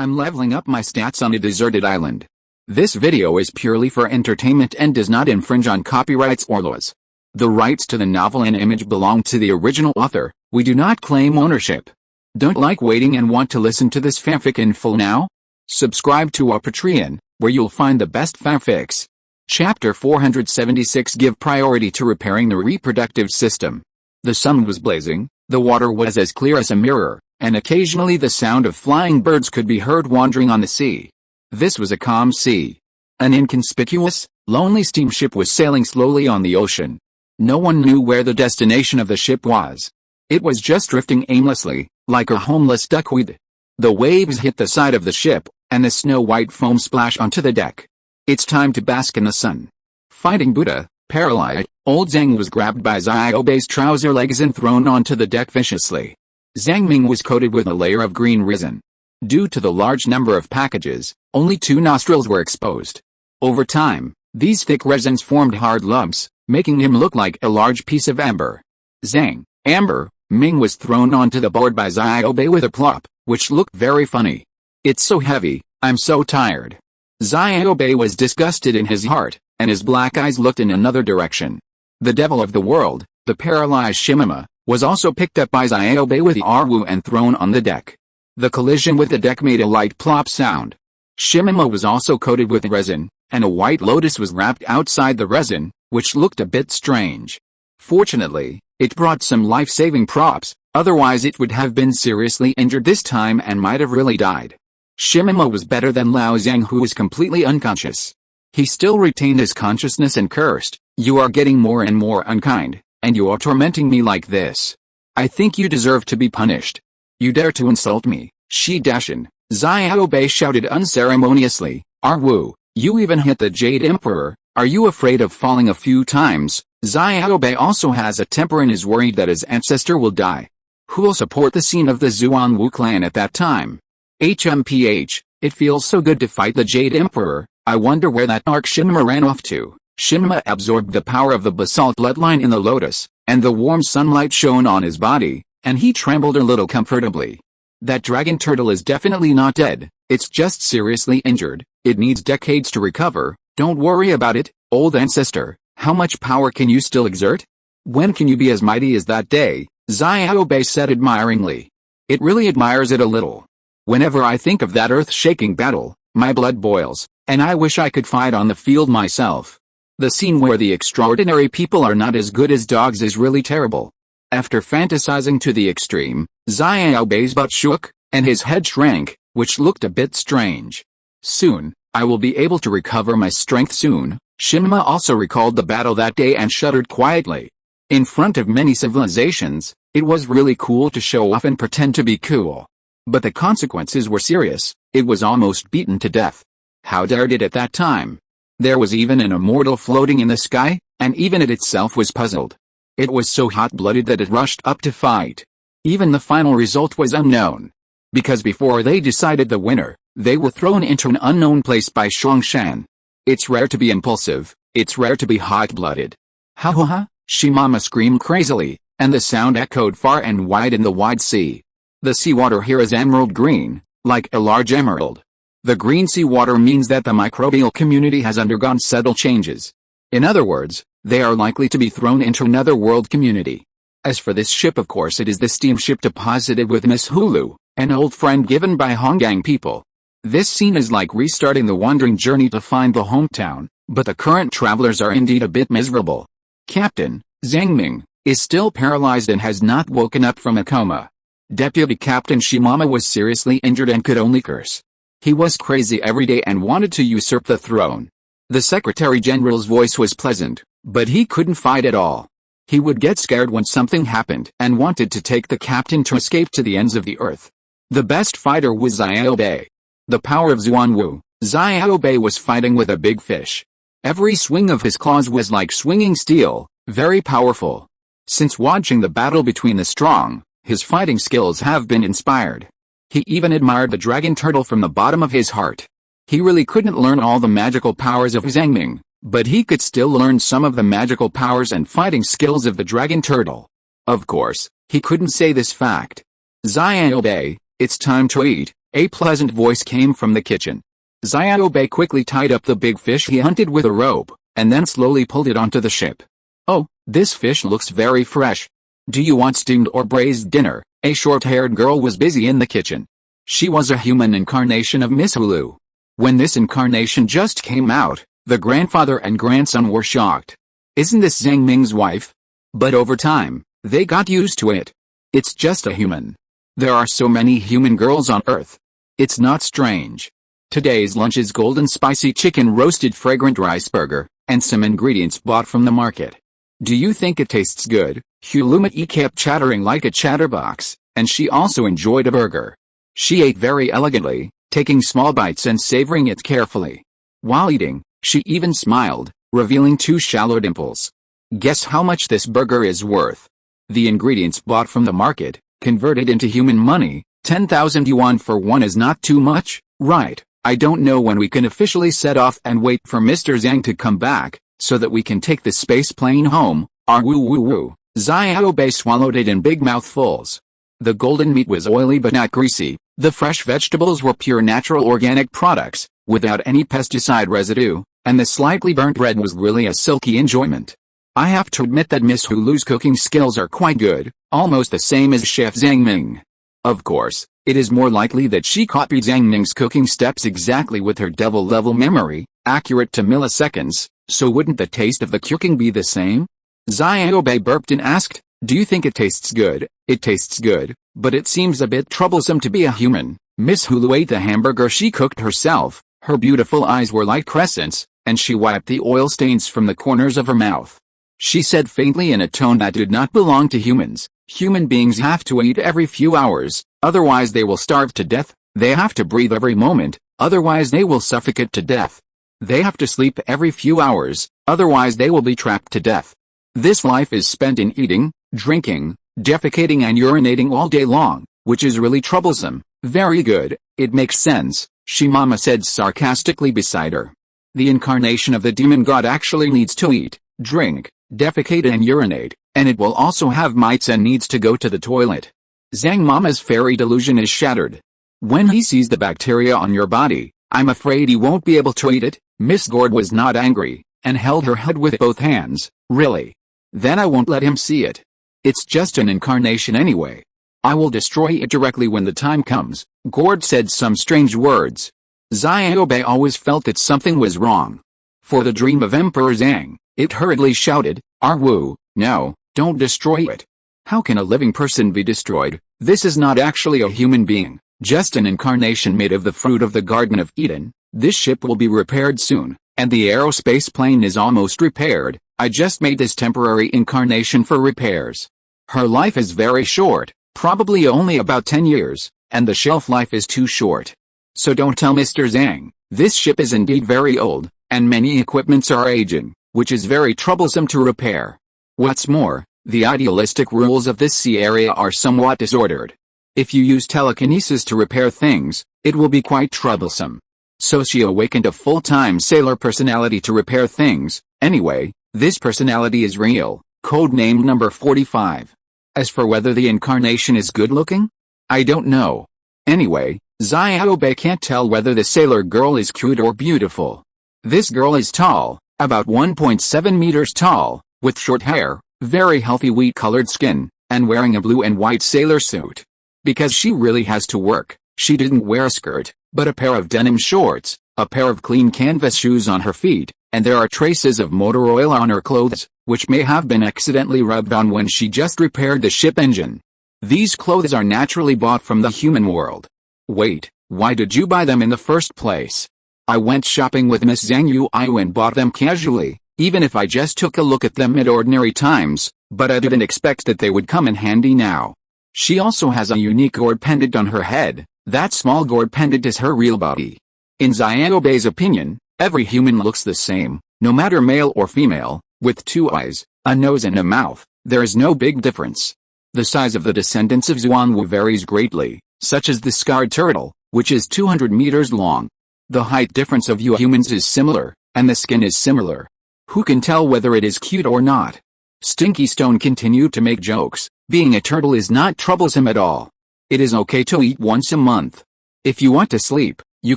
I'm leveling up my stats on a deserted island. This video is purely for entertainment and does not infringe on copyrights or laws. The rights to the novel and image belong to the original author. We do not claim ownership. Don't like waiting and want to listen to this fanfic in full now? Subscribe to our Patreon, where you'll find the best fanfics. Chapter 476 Give priority to repairing the reproductive system. The sun was blazing, the water was as clear as a mirror, and occasionally the sound of flying birds could be heard wandering on the sea. This was a calm sea. An inconspicuous, lonely steamship was sailing slowly on the ocean. No one knew where the destination of the ship was. It was just drifting aimlessly, like a homeless duckweed. The waves hit the side of the ship, and the snow-white foam splashed onto the deck. It's time to bask in the sun. Finding Buddha, paralyzed, old Zhang was grabbed by Xiaobei's trouser legs and thrown onto the deck viciously. Zhang Ming was coated with a layer of green resin. Due to the large number of packages, only 2 nostrils were exposed. Over time, these thick resins formed hard lumps, making him look like a large piece of amber. Zhang, Amber, Ming was thrown onto the board by Xiaobei with a plop, which looked very funny. "It's so heavy, I'm so tired." Xiaobei was disgusted in his heart, and his black eyes looked in another direction. The devil of the world, the paralyzed Shimima, was also picked up by Xiaobei with the Arwu and thrown on the deck. The collision with the deck made a light plop sound. Shimima was also coated with resin, and a white lotus was wrapped outside the resin, which looked a bit strange. Fortunately, it brought some life-saving props, otherwise it would have been seriously injured this time and might have really died. Shimima was better than Lao Zhang, who was completely unconscious. He still retained his consciousness and cursed, "You are getting more and more unkind, and you are tormenting me like this. I think you deserve to be punished. You dare to insult me, Shi-Dashin," Xiaobei shouted unceremoniously. "Arwu, you even hit the Jade Emperor, are you afraid of falling a few times?" Xiaobei also has a temper and is worried that his ancestor will die. Who'll support the scene of the Zuanwu clan at that time? HMPH, it feels so good to fight the Jade Emperor. I wonder where that Arc Shimima ran off to. Shimima absorbed the power of the basalt bloodline in the lotus, and the warm sunlight shone on his body, and he trembled a little comfortably. That dragon turtle is definitely not dead, it's just seriously injured. It needs decades to recover. Don't worry about it, old ancestor. How much power can you still exert? When can you be as mighty as that day? Xiaobei said admiringly. It really admires it a little. Whenever I think of that earth-shaking battle, my blood boils, and I wish I could fight on the field myself. The scene where the extraordinary people are not as good as dogs is really terrible. After fantasizing to the extreme, Xiaobei's butt shook, and his head shrank, which looked a bit strange. Soon, I will be able to recover my strength soon. Shimima also recalled the battle that day and shuddered quietly. In front of many civilizations, it was really cool to show off and pretend to be cool. But the consequences were serious. It was almost beaten to death. How dared it at that time? There was even an immortal floating in the sky, and even it itself was puzzled. It was so hot-blooded that it rushed up to fight. Even the final result was unknown. Because before they decided the winner, they were thrown into an unknown place by Shuangshan. It's rare to be impulsive, it's rare to be hot-blooded. Ha ha ha, Shimama screamed crazily, and the sound echoed far and wide in the wide sea. The seawater here is emerald green, like a large emerald. The green seawater means that the microbial community has undergone subtle changes. In other words, they are likely to be thrown into another world community. As for this ship, of course it is the steamship deposited with Miss Hulu, an old friend given by Honggang people. This scene is like restarting the wandering journey to find the hometown, but the current travelers are indeed a bit miserable. Captain, Zhang Ming, is still paralyzed and has not woken up from a coma. Deputy Captain Shimama was seriously injured and could only curse. He was crazy every day and wanted to usurp the throne. The Secretary General's voice was pleasant, but he couldn't fight at all. He would get scared when something happened and wanted to take the captain to escape to the ends of the earth. The best fighter was Xiaobei. The power of Zuanwu, Xiaobei was fighting with a big fish. Every swing of his claws was like swinging steel, very powerful. Since watching the battle between the strong, his fighting skills have been inspired. He even admired the dragon turtle from the bottom of his heart. He really couldn't learn all the magical powers of Zhang Ming, but he could still learn some of the magical powers and fighting skills of the dragon turtle. Of course, he couldn't say this fact. Xiaobei, it's time to eat, A pleasant voice came from the kitchen. Xiaobei quickly tied up the big fish he hunted with a rope, and then slowly pulled it onto the ship. Oh, this fish looks very fresh. Do you want steamed or braised dinner? A short-haired girl was busy in the kitchen. She was a human incarnation of Miss Hulu. When this incarnation just came out, the grandfather and grandson were shocked. Isn't this Zhang Ming's wife? But over time, they got used to it. It's just a human. There are so many human girls on Earth. It's not strange. Today's lunch is golden spicy chicken roasted fragrant rice burger, and some ingredients bought from the market. Do you think it tastes good? Hulumai kept chattering like a chatterbox, and she also enjoyed a burger. She ate very elegantly, taking small bites and savoring it carefully. While eating, she even smiled, revealing 2 shallow dimples. Guess how much this burger is worth? The ingredients bought from the market, converted into human money, 10,000 yuan for one is not too much, right? I don't know when we can officially set off and wait for Mr. Zhang to come back, so that we can take the space plane home. Woo woo woo. Xiaobei swallowed it in big mouthfuls. The golden meat was oily but not greasy. The fresh vegetables were pure natural organic products, without any pesticide residue, and the slightly burnt bread was really a silky enjoyment. I have to admit that Miss Hulu's cooking skills are quite good, almost the same as Chef Zhang Ming. Of course, it is more likely that she copied Zhang Ming's cooking steps exactly with her devil-level memory, accurate to milliseconds, so wouldn't the taste of the cooking be the same? Xiaobei burped and asked, do you think it tastes good? It tastes good, but it seems a bit troublesome to be a human. Miss Hulu ate the hamburger she cooked herself, her beautiful eyes were like crescents, and she wiped the oil stains from the corners of her mouth. She said faintly in a tone that did not belong to humans, human beings have to eat every few hours, otherwise they will starve to death. They have to breathe every moment, otherwise they will suffocate to death. They have to sleep every few hours, otherwise they will be trapped to death. This life is spent in eating, drinking, defecating and urinating all day long, which is really troublesome. Very good, it makes sense, Shimama said sarcastically beside her. The incarnation of the demon god actually needs to eat, drink, defecate and urinate, and it will also have mites and needs to go to the toilet. Zhang Mama's fairy delusion is shattered. When he sees the bacteria on your body, I'm afraid he won't be able to eat it. Miss Gord was not angry, and held her head with both hands. Really? Then I won't let him see it. It's just an incarnation anyway. I will destroy it directly when the time comes. Gord said some strange words. Xiaobei always felt that something was wrong. For the dream of Emperor Zhang, it hurriedly shouted, Arwu, no, don't destroy it. How can a living person be destroyed? This is not actually a human being, just an incarnation made of the fruit of the Garden of Eden. This ship will be repaired soon, and the aerospace plane is almost repaired. I just made this temporary incarnation for repairs. Her life is very short, probably only about 10 years, and the shelf life is too short. So don't tell Mr. Zhang. This ship is indeed very old, and many equipments are aging, which is very troublesome to repair. What's more, the idealistic rules of this sea area are somewhat disordered. If you use telekinesis to repair things, it will be quite troublesome. So she awakened a full-time sailor personality to repair things. Anyway, this personality is real, codenamed number 45. As for whether the incarnation is good-looking, I don't know. Anyway, Xiaobei can't tell whether the sailor girl is cute or beautiful. This girl is tall, about 1.7 meters tall, with short hair, very healthy wheat-colored skin, and wearing a blue and white sailor suit. Because she really has to work, she didn't wear a skirt, but a pair of denim shorts, a pair of clean canvas shoes on her feet, and there are traces of motor oil on her clothes, which may have been accidentally rubbed on when she just repaired the ship engine. These clothes are naturally bought from the human world. Wait, why did you buy them in the first place? I went shopping with Miss Zhang Yu and bought them casually, even if I just took a look at them at ordinary times, but I didn't expect that they would come in handy now. She also has a unique gourd pendant on her head. That small gourd pendant is her real body. In Xiaobei's opinion, every human looks the same, no matter male or female, with 2 eyes, a nose and a mouth. There is no big difference. The size of the descendants of Xuanwu varies greatly, such as the scarred turtle, which is 200 meters long. The height difference of you humans is similar, and the skin is similar. Who can tell whether it is cute or not? Stinky Stone continued to make jokes. Being a turtle is not troublesome at all. It is okay to eat once a month. If you want to sleep, you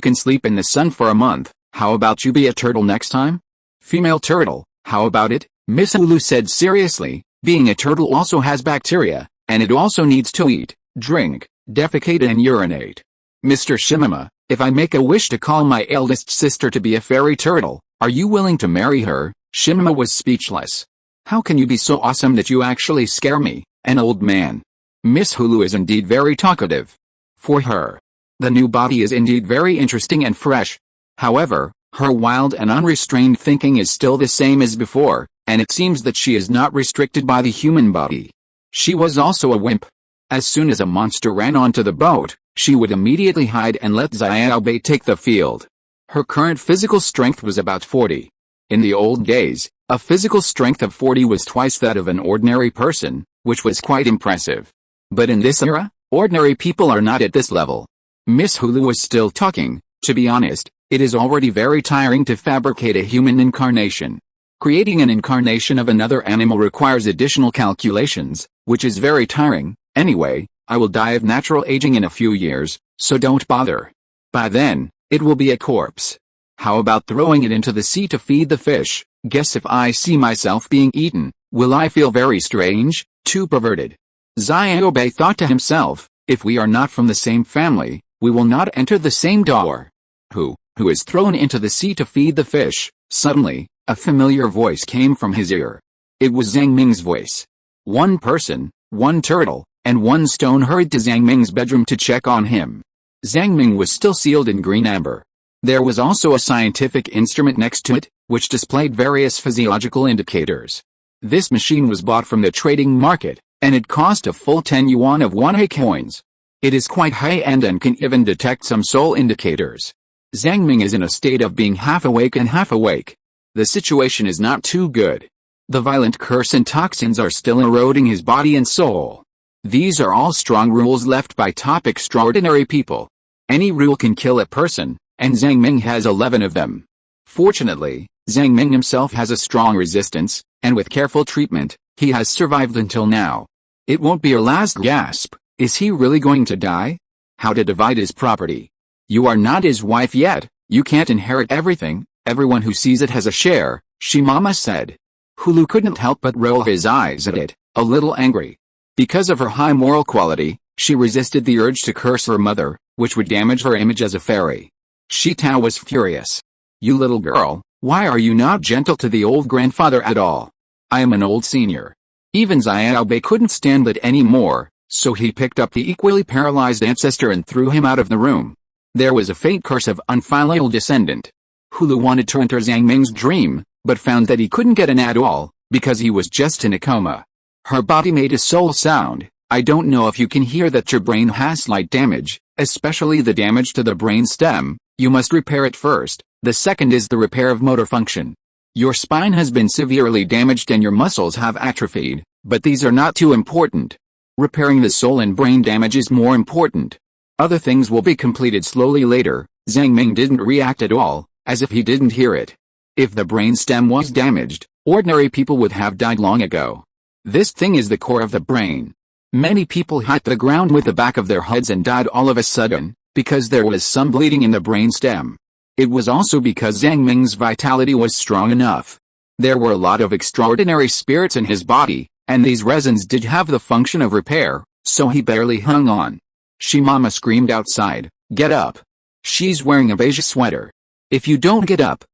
can sleep in the sun for a month. How about you be a turtle next time? Female turtle, how about it? Miss Hulu said seriously. Being a turtle also has bacteria, and it also needs to eat, drink, defecate and urinate. Mr. Shimama, if I make a wish to call my eldest sister to be a fairy turtle, are you willing to marry her? Shimama was speechless. How can you be so awesome that you actually scare me, an old man? Miss Hulu is indeed very talkative. For her, the new body is indeed very interesting and fresh. However, her wild and unrestrained thinking is still the same as before, and it seems that she is not restricted by the human body. She was also a wimp. As soon as a monster ran onto the boat, she would immediately hide and let Xiaobei take the field. Her current physical strength was about 40. In the old days, a physical strength of 40 was twice that of an ordinary person, which was quite impressive. But in this era, ordinary people are not at this level. Miss Hulu was still talking. To be honest, it is already very tiring to fabricate a human incarnation. Creating an incarnation of another animal requires additional calculations, which is very tiring. Anyway, I will die of natural aging in a few years, so don't bother. By then, it will be a corpse. How about throwing it into the sea to feed the fish? Guess if I see myself being eaten, will I feel very strange, too perverted? Xiaobei thought to himself, if we are not from the same family, we will not enter the same door. Who is thrown into the sea to feed the fish? Suddenly, a familiar voice came from his ear. It was Zhang Ming's voice. One person, one turtle, and one stone hurried to Zhang Ming's bedroom to check on him. Zhang Ming was still sealed in green amber. There was also a scientific instrument next to it, which displayed various physiological indicators. This machine was bought from the trading market, and it cost a full 10 yuan of 1 coins. It is quite high-end and can even detect some soul indicators. Zhang Ming is in a state of being half awake and half awake. The situation is not too good. The violent curse and toxins are still eroding his body and soul. These are all strong rules left by top extraordinary people. Any rule can kill a person, and Zhang Ming has 11 of them. Fortunately, Zhang Ming himself has a strong resistance, and with careful treatment, he has survived until now. It won't be your last gasp. Is he really going to die? How to divide his property? You are not his wife yet, you can't inherit everything, everyone who sees it has a share, Shimama said. Hulu couldn't help but roll his eyes at it, a little angry. Because of her high moral quality, she resisted the urge to curse her mother, which would damage her image as a fairy. Shi Tao was furious. You little girl, why are you not gentle to the old grandfather at all? I am an old senior. Even Xiaobei couldn't stand it anymore, so he picked up the equally paralyzed ancestor and threw him out of the room. There was a faint curse of unfilial descendant. Hulu wanted to enter Zhang Ming's dream, but found that he couldn't get in at all, because he was just in a coma. Her body made a soul sound. I don't know if you can hear that your brain has slight damage, especially the damage to the brain stem. You must repair it first. The second is the repair of motor function. Your spine has been severely damaged and your muscles have atrophied, but these are not too important. Repairing the soul and brain damage is more important. Other things will be completed slowly later. Zhang Ming didn't react at all, as if he didn't hear it. If the brain stem was damaged, ordinary people would have died long ago. This thing is the core of the brain. Many people hit the ground with the back of their heads and died all of a sudden, because there was some bleeding in the brain stem. It was also because Zhang Ming's vitality was strong enough. There were a lot of extraordinary spirits in his body, and these resins did have the function of repair, so he barely hung on. Shimama screamed outside, "Get up!" She's wearing a beige sweater. If you don't get up,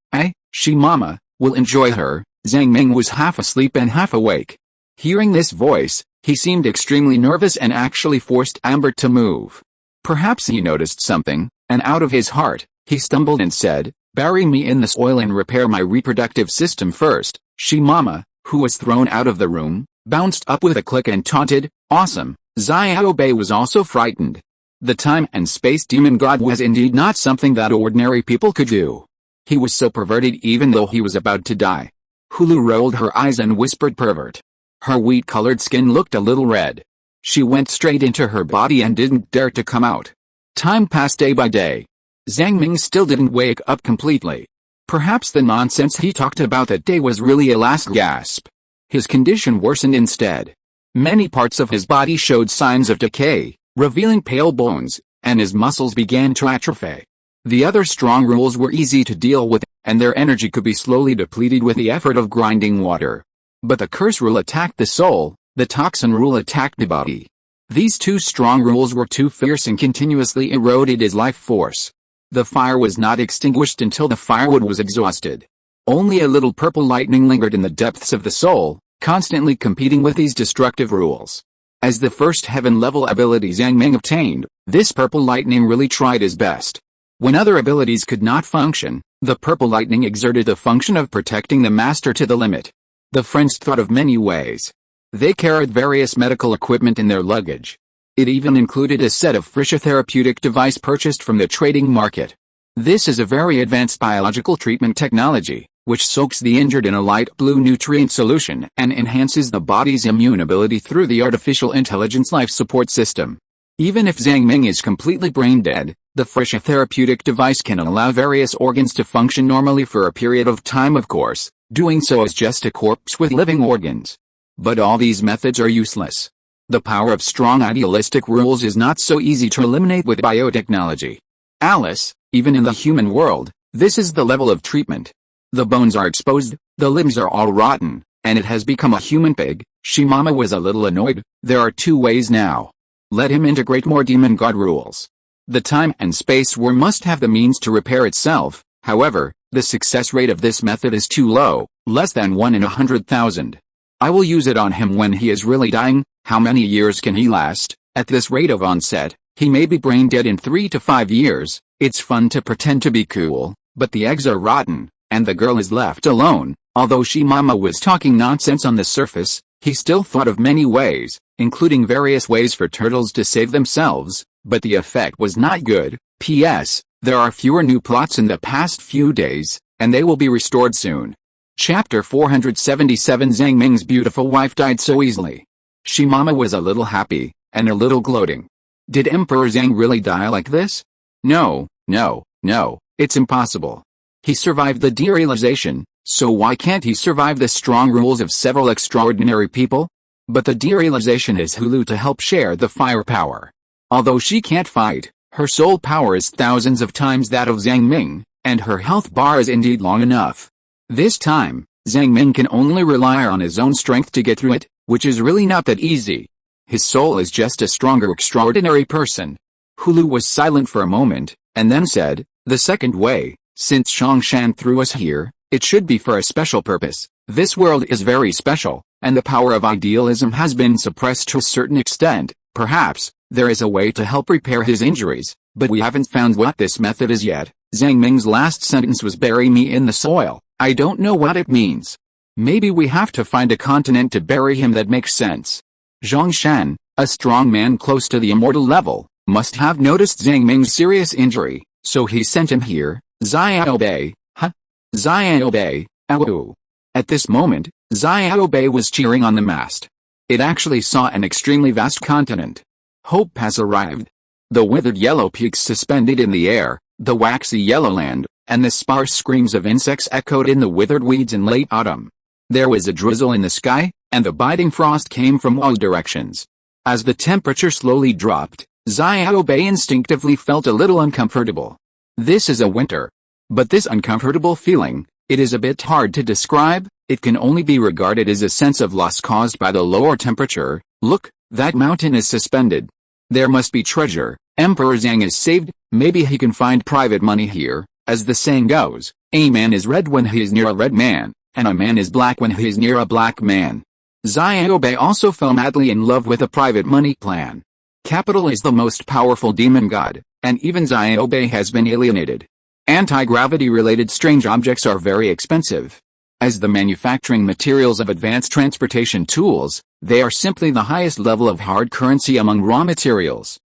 Shimama, will enjoy her. Zhang Ming was half asleep and half awake. Hearing this voice, he seemed extremely nervous and actually forced Amber to move. Perhaps he noticed something, and out of his heart, he stumbled and said, "Bury me in the soil and repair my reproductive system first." Shimama, who was thrown out of the room, bounced up with a click and taunted, "Awesome!" Xiaobei was also frightened. The time and space demon god was indeed not something that ordinary people could do. He was so perverted even though he was about to die. Hulu rolled her eyes and whispered pervert. Her wheat-colored skin looked a little red. She went straight into her body and didn't dare to come out. Time passed day by day. Zhang Ming still didn't wake up completely. Perhaps the nonsense he talked about that day was really a last gasp. His condition worsened instead. Many parts of his body showed signs of decay, revealing pale bones, and his muscles began to atrophy. The other strong rules were easy to deal with, and their energy could be slowly depleted with the effort of grinding water. But the curse rule attacked the soul, the toxin rule attacked the body. These two strong rules were too fierce and continuously eroded his life force. The fire was not extinguished until the firewood was exhausted. Only a little purple lightning lingered in the depths of the soul, constantly competing with these destructive rules. As the first heaven-level ability Zhang Ming obtained, this purple lightning really tried his best. When other abilities could not function, the purple lightning exerted the function of protecting the master to the limit. The friends thought of many ways. They carried various medical equipment in their luggage. It even included a set of Frisha therapeutic device purchased from the trading market. This is a very advanced biological treatment technology, which soaks the injured in a light blue nutrient solution and enhances the body's immune ability through the artificial intelligence life support system. Even if Zhang Ming is completely brain dead, the Frisha therapeutic device can allow various organs to function normally for a period of time. Of course, doing so is just a corpse with living organs. But all these methods are useless. The power of strong idealistic rules is not so easy to eliminate with biotechnology. Alice, even in the human world, this is the level of treatment. The bones are exposed, the limbs are all rotten, and it has become a human pig. Shimama was a little annoyed. There are two ways now. Let him integrate more demon god rules. The time and space war must have the means to repair itself. However, the success rate of this method is too low, less than 1 in 100,000. I will use it on him when he is really dying. How many years can he last? At this rate of onset, he may be brain dead in 3 to 5 years. It's fun to pretend to be cool, but the eggs are rotten, and the girl is left alone. Although Shimama was talking nonsense on the surface, he still thought of many ways, including various ways for turtles to save themselves, but the effect was not good. P.S. There are fewer new plots in the past few days, and they will be restored soon. Chapter 477 Zhang Ming's beautiful wife died so easily. Shimama was a little happy, and a little gloating. Did Emperor Zhang really die like this? No, it's impossible. He survived the derealization, so why can't he survive the strong rules of several extraordinary people? But the derealization is Hulu to help share the firepower. Although she can't fight, her soul power is thousands of times that of Zhang Ming, and her health bar is indeed long enough. This time, Zhang Ming can only rely on his own strength to get through it, which is really not that easy. His soul is just a stronger extraordinary person. Hulu was silent for a moment, and then said, "The second way, since Shongshan threw us here, it should be for a special purpose. This world is very special, and the power of idealism has been suppressed to a certain extent. Perhaps, there is a way to help repair his injuries, but we haven't found what this method is yet." Zhang Ming's last sentence was "bury me in the soil." I don't know what it means. Maybe we have to find a continent to bury him that makes sense. Zhongshan, a strong man close to the immortal level, must have noticed Zhang Ming's serious injury, so he sent him here. Xiaobei, Xiaobei, ow. At this moment, Xiaobei was cheering on the mast. It actually saw an extremely vast continent. Hope has arrived. The withered yellow peaks suspended in the air, the waxy yellow land, and the sparse screams of insects echoed in the withered weeds in late autumn. There was a drizzle in the sky, and the biting frost came from all directions. As the temperature slowly dropped, Xiaobei instinctively felt a little uncomfortable. This is a winter. But this uncomfortable feeling, it is a bit hard to describe. It can only be regarded as a sense of loss caused by the lower temperature. Look, that mountain is suspended. There must be treasure. Emperor Zhang is saved. Maybe he can find private money here. As the saying goes, a man is red when he is near a red man, and a man is black when he is near a black man. Xiaobei also fell madly in love with a private money plan. Capital is the most powerful demon god, and even Xiaobei has been alienated. Anti-gravity-related strange objects are very expensive. As the manufacturing materials of advanced transportation tools, they are simply the highest level of hard currency among raw materials.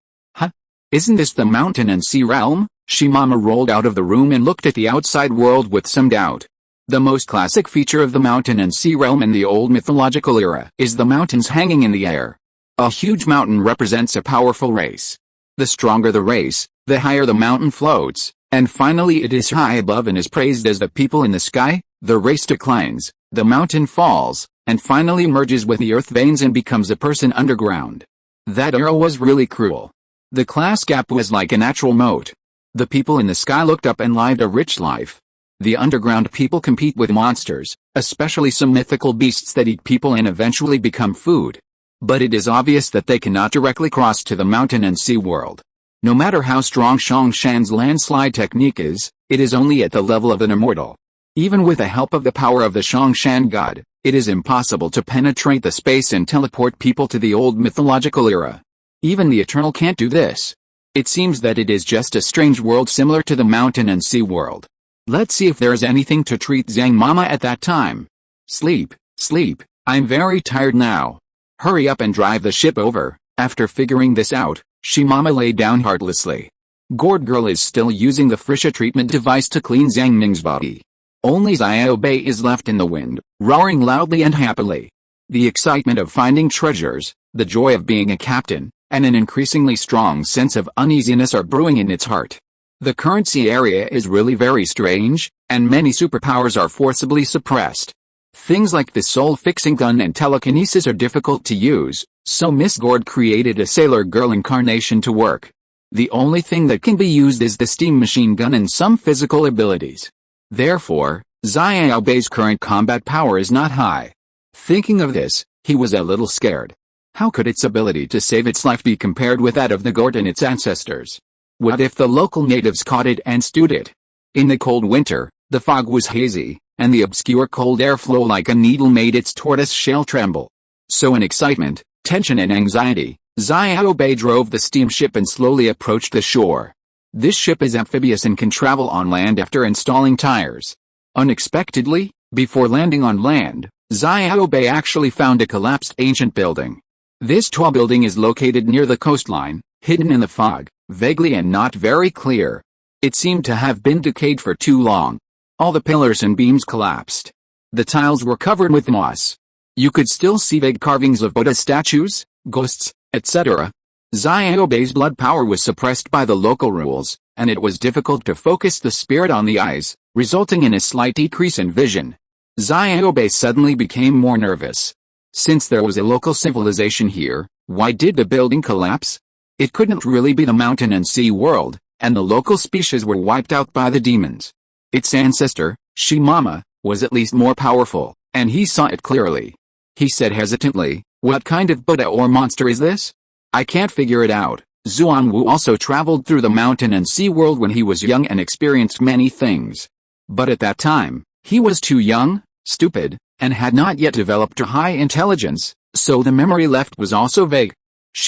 Isn't this the mountain and sea realm? Shimama rolled out of the room and looked at the outside world with some doubt. The most classic feature of the mountain and sea realm in the old mythological era is the mountains hanging in the air. A huge mountain represents a powerful race. The stronger the race, the higher the mountain floats, and finally it is high above and is praised as the people in the sky. The race declines, the mountain falls, and finally merges with the earth veins and becomes a person underground. That era was really cruel. The class gap was like a natural moat. The people in the sky looked up and lived a rich life. The underground people compete with monsters, especially some mythical beasts that eat people and eventually become food. But it is obvious that they cannot directly cross to the mountain and sea world. No matter how strong Shongshan's landslide technique is, it is only at the level of an immortal. Even with the help of the power of the Shongshan god, it is impossible to penetrate the space and teleport people to the old mythological era. Even the Eternal can't do this. It seems that it is just a strange world similar to the mountain and sea world. Let's see if there is anything to treat Zhang Mama at that time. Sleep, sleep, I'm very tired now. Hurry up and drive the ship over. After figuring this out, Mama lay down heartlessly. Gourd Girl is still using the Frisha treatment device to clean Zhang Ming's body. Only Xiao Bei is left in the wind, roaring loudly and happily. The excitement of finding treasures, the joy of being a captain, and an increasingly strong sense of uneasiness are brewing in its heart. The current sea area is really very strange, and many superpowers are forcibly suppressed. Things like the soul-fixing gun and telekinesis are difficult to use, so Miss Gourd created a Sailor Girl incarnation to work. The only thing that can be used is the steam machine gun and some physical abilities. Therefore, Xiao Bei's current combat power is not high. Thinking of this, he was a little scared. How could its ability to save its life be compared with that of the gourd and its ancestors? What if the local natives caught it and stewed it? In the cold winter, the fog was hazy, and the obscure cold airflow like a needle made its tortoise shell tremble. So in excitement, tension and anxiety, Xiao Bei drove the steamship and slowly approached the shore. This ship is amphibious and can travel on land after installing tires. Unexpectedly, before landing on land, Xiao Bei actually found a collapsed ancient building. This tall building is located near the coastline, hidden in the fog, vaguely and not very clear. It seemed to have been decayed for too long. All the pillars and beams collapsed. The tiles were covered with moss. You could still see vague carvings of Buddha statues, ghosts, etc. Xiao Bei's blood power was suppressed by the local rules, and it was difficult to focus the spirit on the eyes, resulting in a slight decrease in vision. Xiao Bei suddenly became more nervous. Since there was a local civilization here, why did the building collapse? It couldn't really be the mountain and sea world, and the local species were wiped out by the demons. Its ancestor, Mama, was at least more powerful, and he saw it clearly. He said hesitantly, "What kind of Buddha or monster is this? I can't figure it out." Zuanwu also traveled through the mountain and sea world when he was young and experienced many things. But at that time, he was too young, stupid, and had not yet developed a high intelligence, so the memory left was also vague.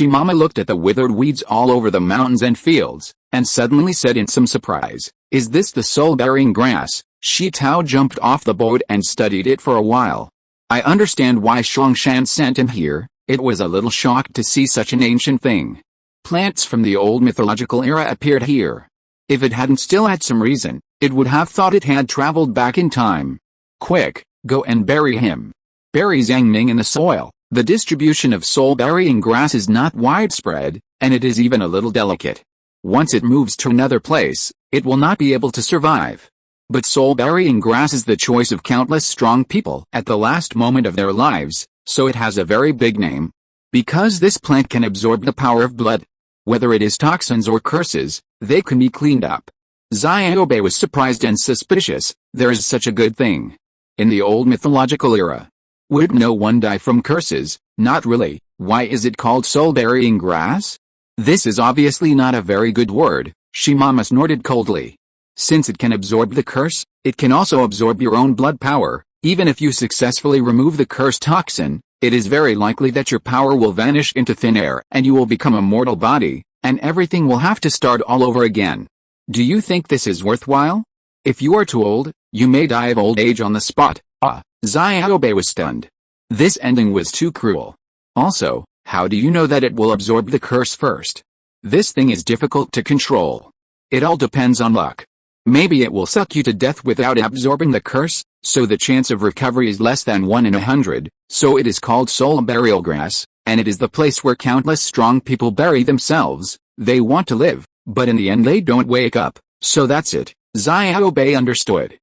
Mama looked at the withered weeds all over the mountains and fields, and suddenly said in some surprise, "Is this the soul-bearing grass?" Shi Tao jumped off the boat and studied it for a while. I understand why Shongshan sent him here. It was a little shocked to see such an ancient thing. Plants from the old mythological era appeared here. If it hadn't still had some reason, it would have thought it had traveled back in time. Quick, go and bury him. Bury Zhang Ming in the soil. The distribution of soul-bearing grass is not widespread, and it is even a little delicate. Once it moves to another place, it will not be able to survive. But soul-bearing grass is the choice of countless strong people at the last moment of their lives, so it has a very big name. Because this plant can absorb the power of blood. Whether it is toxins or curses, they can be cleaned up. Xiao Bei was surprised and suspicious. There is such a good thing. In the old mythological era, would no one die from curses? Not really. Why is it called soul-bearing grass? This is obviously not a very good word. Mama snorted coldly. Since it can absorb the curse, it can also absorb your own blood power. Even if you successfully remove the curse toxin, it is very likely that your power will vanish into thin air and you will become a mortal body, and everything will have to start all over again. Do you think this is worthwhile? If you are too old, you may die of old age on the spot. Xiao Bei was stunned. This ending was too cruel. Also, how do you know that it will absorb the curse first? This thing is difficult to control. It all depends on luck. Maybe it will suck you to death without absorbing the curse, so the chance of recovery is less than 1 in 100, so it is called soul burial grass, and it is the place where countless strong people bury themselves. They want to live, but in the end they don't wake up, so that's it. Xiao Bei understood.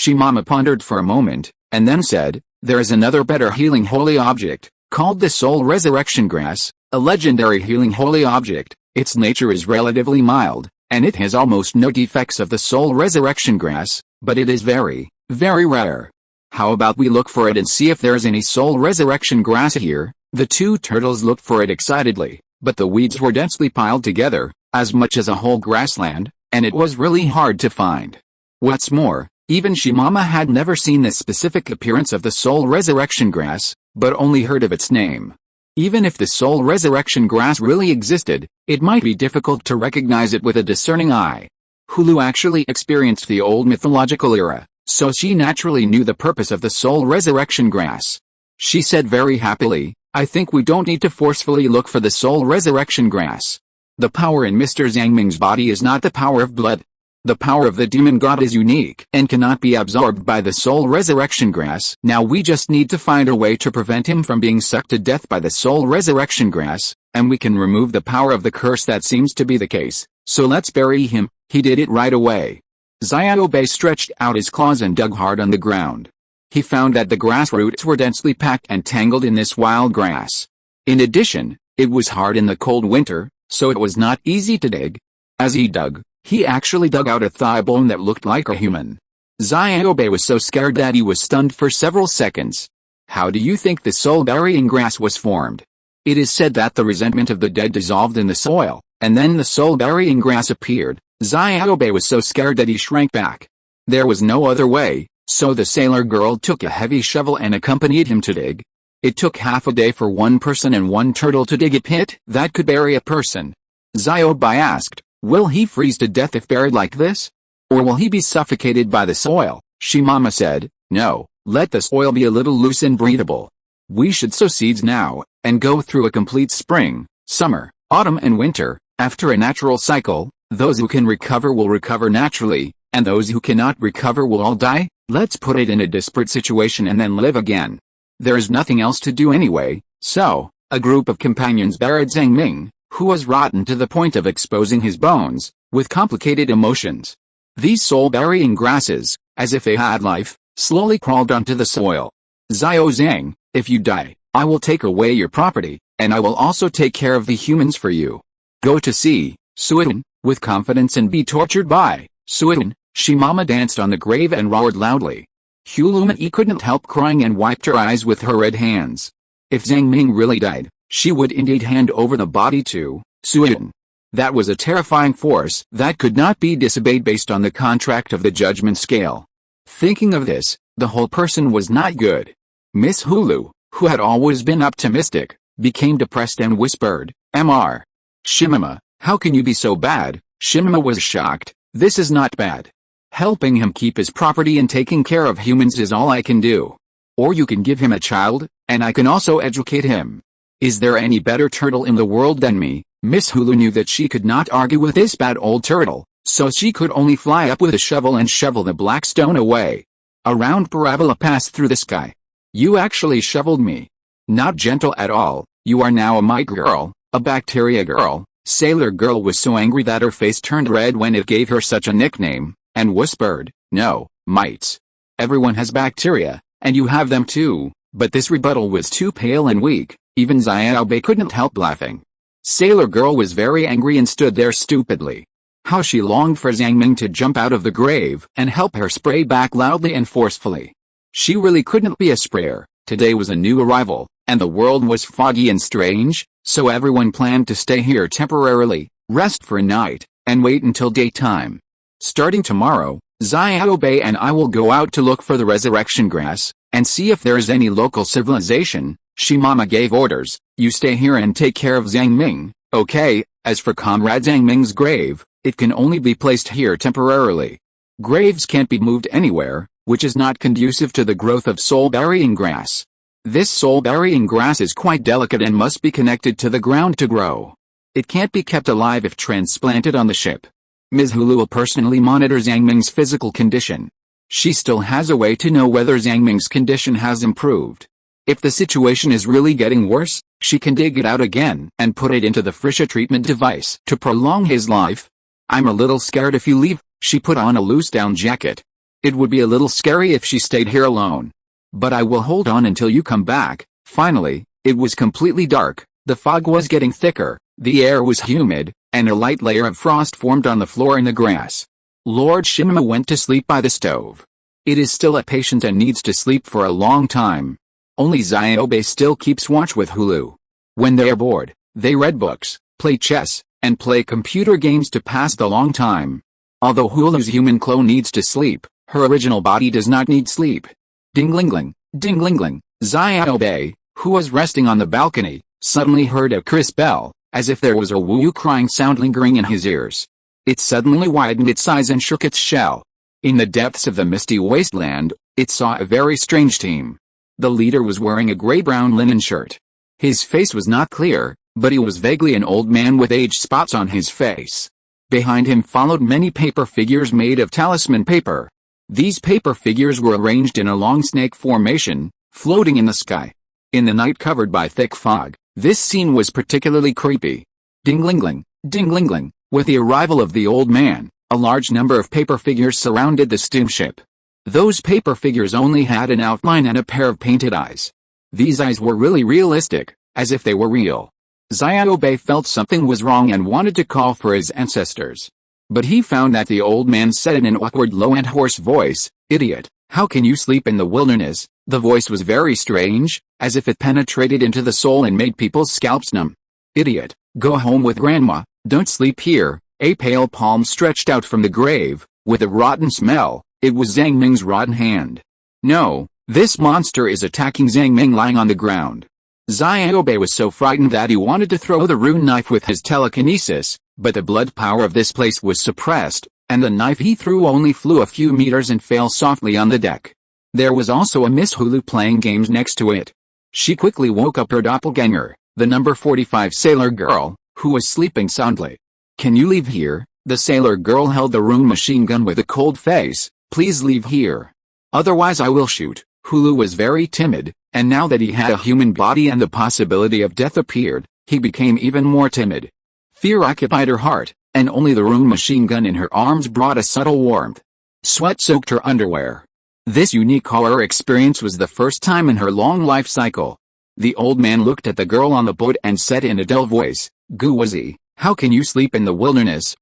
Mama pondered for a moment, and then said, "There is another better healing holy object, called the soul resurrection grass, a legendary healing holy object. Its nature is relatively mild, and it has almost no defects of the soul resurrection grass, but it is very, very rare. How about we look for it and see if there's any soul resurrection grass here? The two turtles looked for it excitedly, but the weeds were densely piled together, as much as a whole grassland, and it was really hard to find. What's more, even Shimama had never seen the specific appearance of the soul resurrection grass, but only heard of its name. Even if the soul resurrection grass really existed, it might be difficult to recognize it with a discerning eye. Hulu actually experienced the old mythological era, so she naturally knew the purpose of the soul resurrection grass. She said very happily, "I think we don't need to forcefully look for the soul resurrection grass. The power in Mr. Zhang Ming's body is not the power of blood. The power of the demon god is unique and cannot be absorbed by the soul resurrection grass. Now we just need to find a way to prevent him from being sucked to death by the soul resurrection grass, and we can remove the power of the curse. That seems to be the case, so let's bury him." He did it right away. Xiaobei stretched out his claws and dug hard on the ground. He found that the grass roots were densely packed and tangled in this wild grass. In addition, it was hard in the cold winter, so it was not easy to dig. As he dug, he actually dug out a thigh bone that looked like a human. Xiaobei was so scared that he was stunned for several seconds. How do you think the soul-burying grass was formed? It is said that the resentment of the dead dissolved in the soil, and then the soul-burying grass appeared. Xiaobei was so scared that he shrank back. There was no other way, so the sailor girl took a heavy shovel and accompanied him to dig. It took half a day for one person and one turtle to dig a pit that could bury a person. Xiaobei asked, "Will he freeze to death if buried like this? Or will he be suffocated by the soil?" Shimama said, "No, let the soil be a little loose and breathable. We should sow seeds now, and go through a complete spring, summer, autumn and winter. After a natural cycle, those who can recover will recover naturally, and those who cannot recover will all die. Let's put it in a desperate situation and then live again. There is nothing else to do anyway." So, a group of companions buried Zhang Ming, who was rotten to the point of exposing his bones, with complicated emotions. These soul-burying grasses, as if they had life, slowly crawled onto the soil. "Xiao Zhang, if you die, I will take away your property, and I will also take care of the humans for you. Go to sea, Suidan, with confidence and be tortured by Suidan." Shimama danced on the grave and roared loudly. Hulumai couldn't help crying and wiped her eyes with her red hands. If Zhang Ming really died, she would indeed hand over the body to Suidan. That was a terrifying force that could not be disobeyed based on the contract of the judgment scale. Thinking of this, the whole person was not good. Miss Hulu, who had always been optimistic, became depressed and whispered, "Mr. Shimama, how can you be so bad?" Shimama was shocked. "This is not bad. Helping him keep his property and taking care of humans is all I can do. Or you can give him a child, and I can also educate him. Is there any better turtle in the world than me?" Miss Hulu knew that she could not argue with this bad old turtle, so she could only fly up with a shovel and shovel the black stone away. A round parabola passed through the sky. "You actually shoveled me. Not gentle at all. You are now a mite girl, a bacteria girl." Sailor Girl was so angry that her face turned red when it gave her such a nickname, and whispered, "No, mites. Everyone has bacteria, and you have them too." But this rebuttal was too pale and weak, even Xiaobei couldn't help laughing. Sailor Girl was very angry and stood there stupidly. How she longed for Zhang Ming to jump out of the grave and help her spray back loudly and forcefully. She really couldn't be a sprayer. Today was a new arrival, and the world was foggy and strange, so everyone planned to stay here temporarily, rest for a night, and wait until daytime. Starting tomorrow, Xiaobei and I will go out to look for the resurrection grass, and see if there is any local civilization. Shimama gave orders, "You stay here and take care of Zhang Ming, okay?" As for Comrade Zhang Ming's grave, it can only be placed here temporarily. Graves can't be moved anywhere, which is not conducive to the growth of soul-burying grass. This soul-burying grass is quite delicate and must be connected to the ground to grow. It can't be kept alive if transplanted on the ship. Ms. Hulu will personally monitor Zhang Ming's physical condition. She still has a way to know whether Zhang Ming's condition has improved. If the situation is really getting worse, she can dig it out again and put it into the Frisha treatment device to prolong his life. "I'm a little scared if you leave." She put on a loose down jacket. "It would be a little scary if she stayed here alone. But I will hold on until you come back." Finally, it was completely dark, the fog was getting thicker, The air was humid, and a light layer of frost formed on the floor and the grass. Lord Shimma went to sleep by the stove. It is still a patient and needs to sleep for a long time. Only Xiaobai still keeps watch with Hulu. When they are bored, they read books, play chess, and play computer games to pass the long time. Although Hulu's human clone needs to sleep, her original body does not need sleep. Ding-ling-ling, ding-ling-ling, Xiaobai, who was resting on the balcony, suddenly heard a crisp bell, as if there was a woo crying sound lingering in his ears. It suddenly widened its eyes and shook its shell. In the depths of the misty wasteland, it saw a very strange team. The leader was wearing a gray-brown linen shirt. His face was not clear, but he was vaguely an old man with age spots on his face. Behind him followed many paper figures made of talisman paper. These paper figures were arranged in a long snake formation, floating in the sky. In the night covered by thick fog, this scene was particularly creepy. Ding-ling-ling, ding-ling-ling, with the arrival of the old man, a large number of paper figures surrounded the steamship. Those paper figures only had an outline and a pair of painted eyes. These eyes were really realistic, as if they were real. Xiaobai felt something was wrong and wanted to call for his ancestors. But he found that the old man said in an awkward low and hoarse voice, "Idiot, how can you sleep in the wilderness?" The voice was very strange, as if it penetrated into the soul and made people's scalps numb. "Idiot, go home with grandma, don't sleep here." A pale palm stretched out from the grave, with a rotten smell. It was Zhang Ming's rotten hand. No, this monster is attacking Zhang Ming lying on the ground. Xiaobai was so frightened that he wanted to throw the rune knife with his telekinesis, but the blood power of this place was suppressed, and the knife he threw only flew a few meters and fell softly on the deck. There was also a Miss Hulu playing games next to it. She quickly woke up her doppelganger, the number 45 sailor girl, who was sleeping soundly. "Can you leave here?" The sailor girl held the rune machine gun with a cold face. "Please leave here. Otherwise I will shoot." Hulu was very timid, and now that he had a human body and the possibility of death appeared, he became even more timid. Fear occupied her heart, and only the rune machine gun in her arms brought a subtle warmth. Sweat soaked her underwear. This unique horror experience was the first time in her long life cycle. The old man looked at the girl on the boat and said in a dull voice, "Guwazi, how can you sleep in the wilderness?"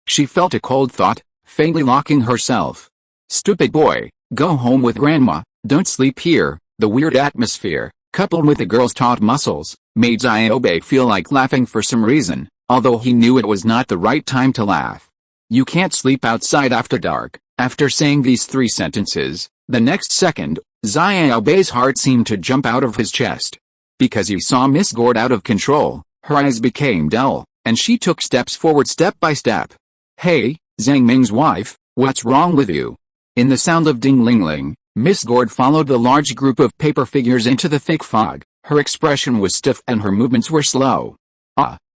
She felt a cold thought, faintly locking herself. "Stupid boy, go home with grandma, don't sleep here." The weird atmosphere, coupled with the girl's taut muscles, made Xiaobai feel like laughing for some reason, although he knew it was not the right time to laugh. "You can't sleep outside after dark." After saying these 3 sentences, the next second, Xiaobai's heart seemed to jump out of his chest. Because he saw Miss Gord out of control, her eyes became dull, and she took steps forward step by step. "Hey, Zhang Ming's wife, what's wrong with you?" In the sound of ding-ling-ling, Miss Gord followed the large group of paper figures into the thick fog. Her expression was stiff and her movements were slow.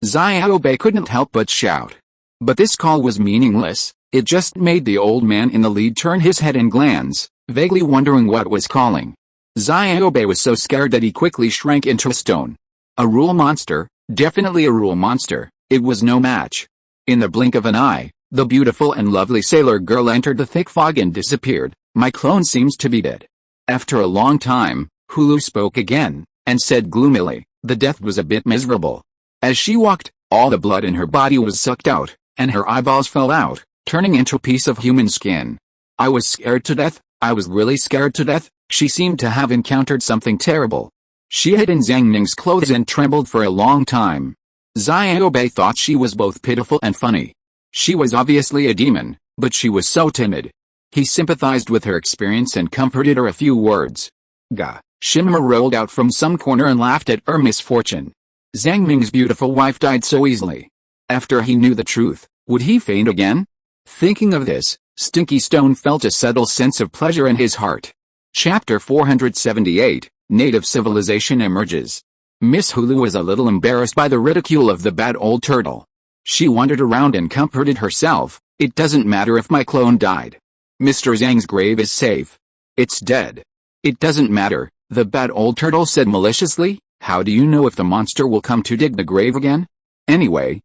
Xiaobai couldn't help but shout. But this call was meaningless. It just made the old man in the lead turn his head and glance, vaguely wondering what was calling. Xiaobai was so scared that he quickly shrank into a stone. A rule monster, definitely a rule monster, it was no match. In the blink of an eye, the beautiful and lovely sailor girl entered the thick fog and disappeared. "My clone seems to be dead." After a long time, Hulu spoke again, and said gloomily, "The death was a bit miserable." As she walked, all the blood in her body was sucked out, and her eyeballs fell out, turning into a piece of human skin. "I was scared to death, I was really scared to death." She seemed to have encountered something terrible. She hid in Zhang Ming's clothes and trembled for a long time. Xiaobai thought she was both pitiful and funny. She was obviously a demon, but she was so timid. He sympathized with her experience and comforted her a few words. "Ga." Shimmer rolled out from some corner and laughed at her misfortune. Zhang Ming's beautiful wife died so easily. After he knew the truth, would he faint again? Thinking of this, Stinky Stone felt a subtle sense of pleasure in his heart. Chapter 478, Native Civilization Emerges. Miss Hulu was a little embarrassed by the ridicule of the bad old turtle. She wandered around and comforted herself. "It doesn't matter if my clone died. Mr. Zhang's grave is safe. It's dead." "It doesn't matter," the bad old turtle said maliciously. "How do you know if the monster will come to dig the grave again? Anyway,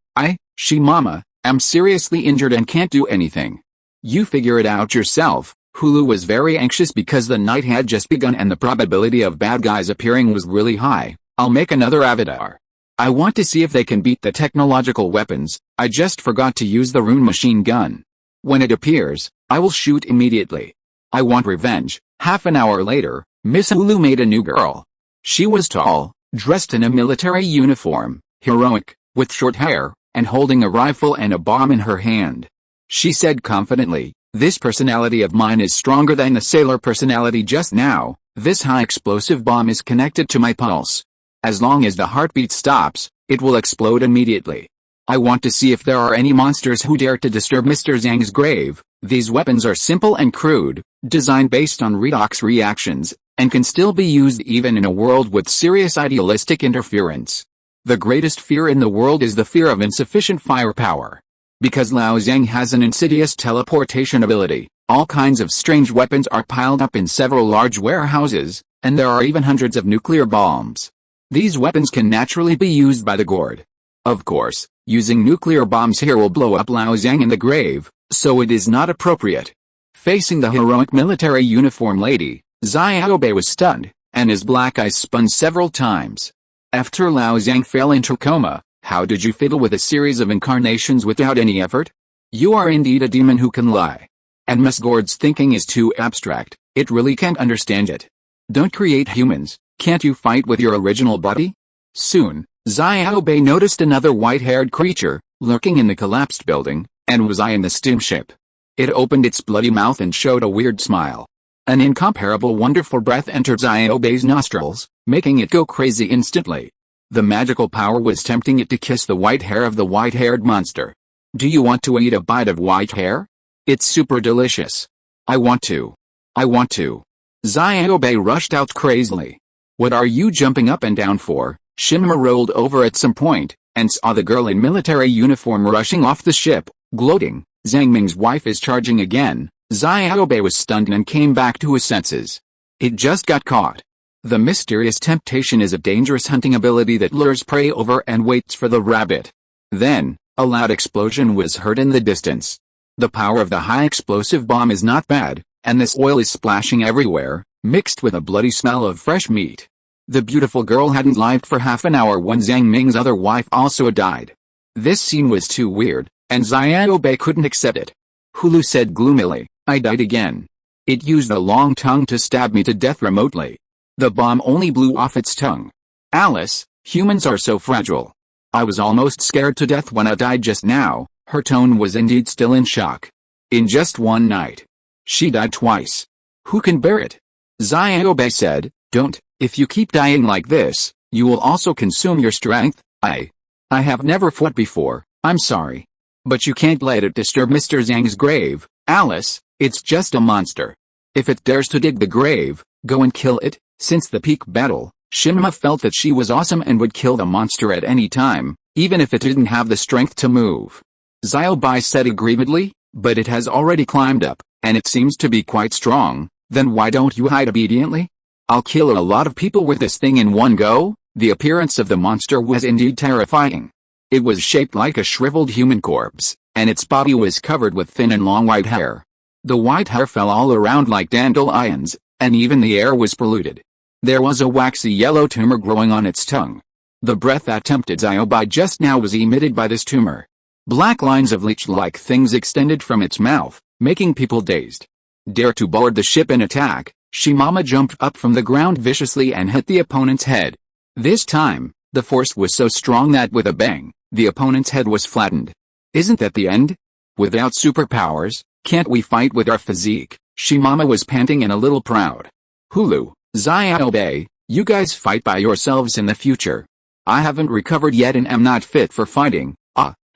Mama, am seriously injured and can't do anything. You figure it out yourself." Hulu was very anxious because the night had just begun and the probability of bad guys appearing was really high. "I'll make another avatar." I want to see if they can beat the technological weapons. I just forgot to use the rune machine gun. When it appears, I will shoot immediately. I want revenge. Half an hour later, Miss Hulu made a new girl. She was tall, dressed in a military uniform, heroic, with short hair, and holding a rifle and a bomb in her hand. She said confidently, "This personality of mine is stronger than the sailor personality just now. This high explosive bomb is connected to my pulse. As long as the heartbeat stops, it will explode immediately. I want to see if there are any monsters who dare to disturb Mr. Zhang's grave. These weapons are simple and crude, designed based on redox reactions, and can still be used even in a world with serious idealistic interference. The greatest fear in the world is the fear of insufficient firepower. Because Lao Zhang has an insidious teleportation ability, all kinds of strange weapons are piled up in several large warehouses, and there are even hundreds of nuclear bombs. These weapons can naturally be used by the Gord. Of course, using nuclear bombs here will blow up Lao Zhang in the grave, so it is not appropriate." Facing the heroic military uniform lady, Xiaobei was stunned, and his black eyes spun several times. After Lao Zhang fell into coma, how did you fiddle with a series of incarnations without any effort? You are indeed a demon who can lie. And Miss Gord's thinking is too abstract, it really can't understand it. Don't create humans, can't you fight with your original body? Soon, Xiaobei noticed another white-haired creature, lurking in the collapsed building, and was eyeing the steamship. It opened its bloody mouth and showed a weird smile. An incomparable wonderful breath entered Xiaobei's nostrils, making it go crazy instantly. The magical power was tempting it to kiss the white hair of the white-haired monster. Do you want to eat a bite of white hair? It's super delicious. I want to. Xiaobei rushed out crazily. What are you jumping up and down for? Shinma rolled over at some point, and saw the girl in military uniform rushing off the ship, gloating. Zhang Ming's wife is charging again. Xiaobei was stunned and came back to his senses. It just got caught. The mysterious temptation is a dangerous hunting ability that lures prey over and waits for the rabbit. Then, a loud explosion was heard in the distance. The power of the high explosive bomb is not bad, and this oil is splashing everywhere, mixed with a bloody smell of fresh meat. The beautiful girl hadn't lived for half an hour when Zhang Ming's other wife also died. This scene was too weird, and Xiaobei couldn't accept it. Hulu said gloomily, "I died again. It used a long tongue to stab me to death remotely. The bomb only blew off its tongue. Alice, humans are so fragile. I was almost scared to death when I died just now." Her tone was indeed still in shock. In just one night. She died twice. Who can bear it? Xiaobei said, "Don't, if you keep dying like this, you will also consume your strength." I have never fought before, I'm sorry. But you can't let it disturb Mr. Zhang's grave, Alice, it's just a monster. If it dares to dig the grave, go and kill it. Since the peak battle, Shinma felt that she was awesome and would kill the monster at any time, even if it didn't have the strength to move. Xiaobei said aggrievedly, "But it has already climbed up, and it seems to be quite strong, then why don't you hide obediently? I'll kill a lot of people with this thing in one go." The appearance of the monster was indeed terrifying. It was shaped like a shriveled human corpse, and its body was covered with thin and long white hair. The white hair fell all around like dandelions, and even the air was polluted. There was a waxy yellow tumor growing on its tongue. The breath that tempted Xiaobei just now was emitted by this tumor. Black lines of leech-like things extended from its mouth, making people dazed. Dare to board the ship and attack, Shimama jumped up from the ground viciously and hit the opponent's head. This time, the force was so strong that with a bang, the opponent's head was flattened. Isn't that the end? Without superpowers, can't we fight with our physique? Shimama was panting and a little proud. Hulu, Xiaobei, you guys fight by yourselves in the future. I haven't recovered yet and am not fit for fighting.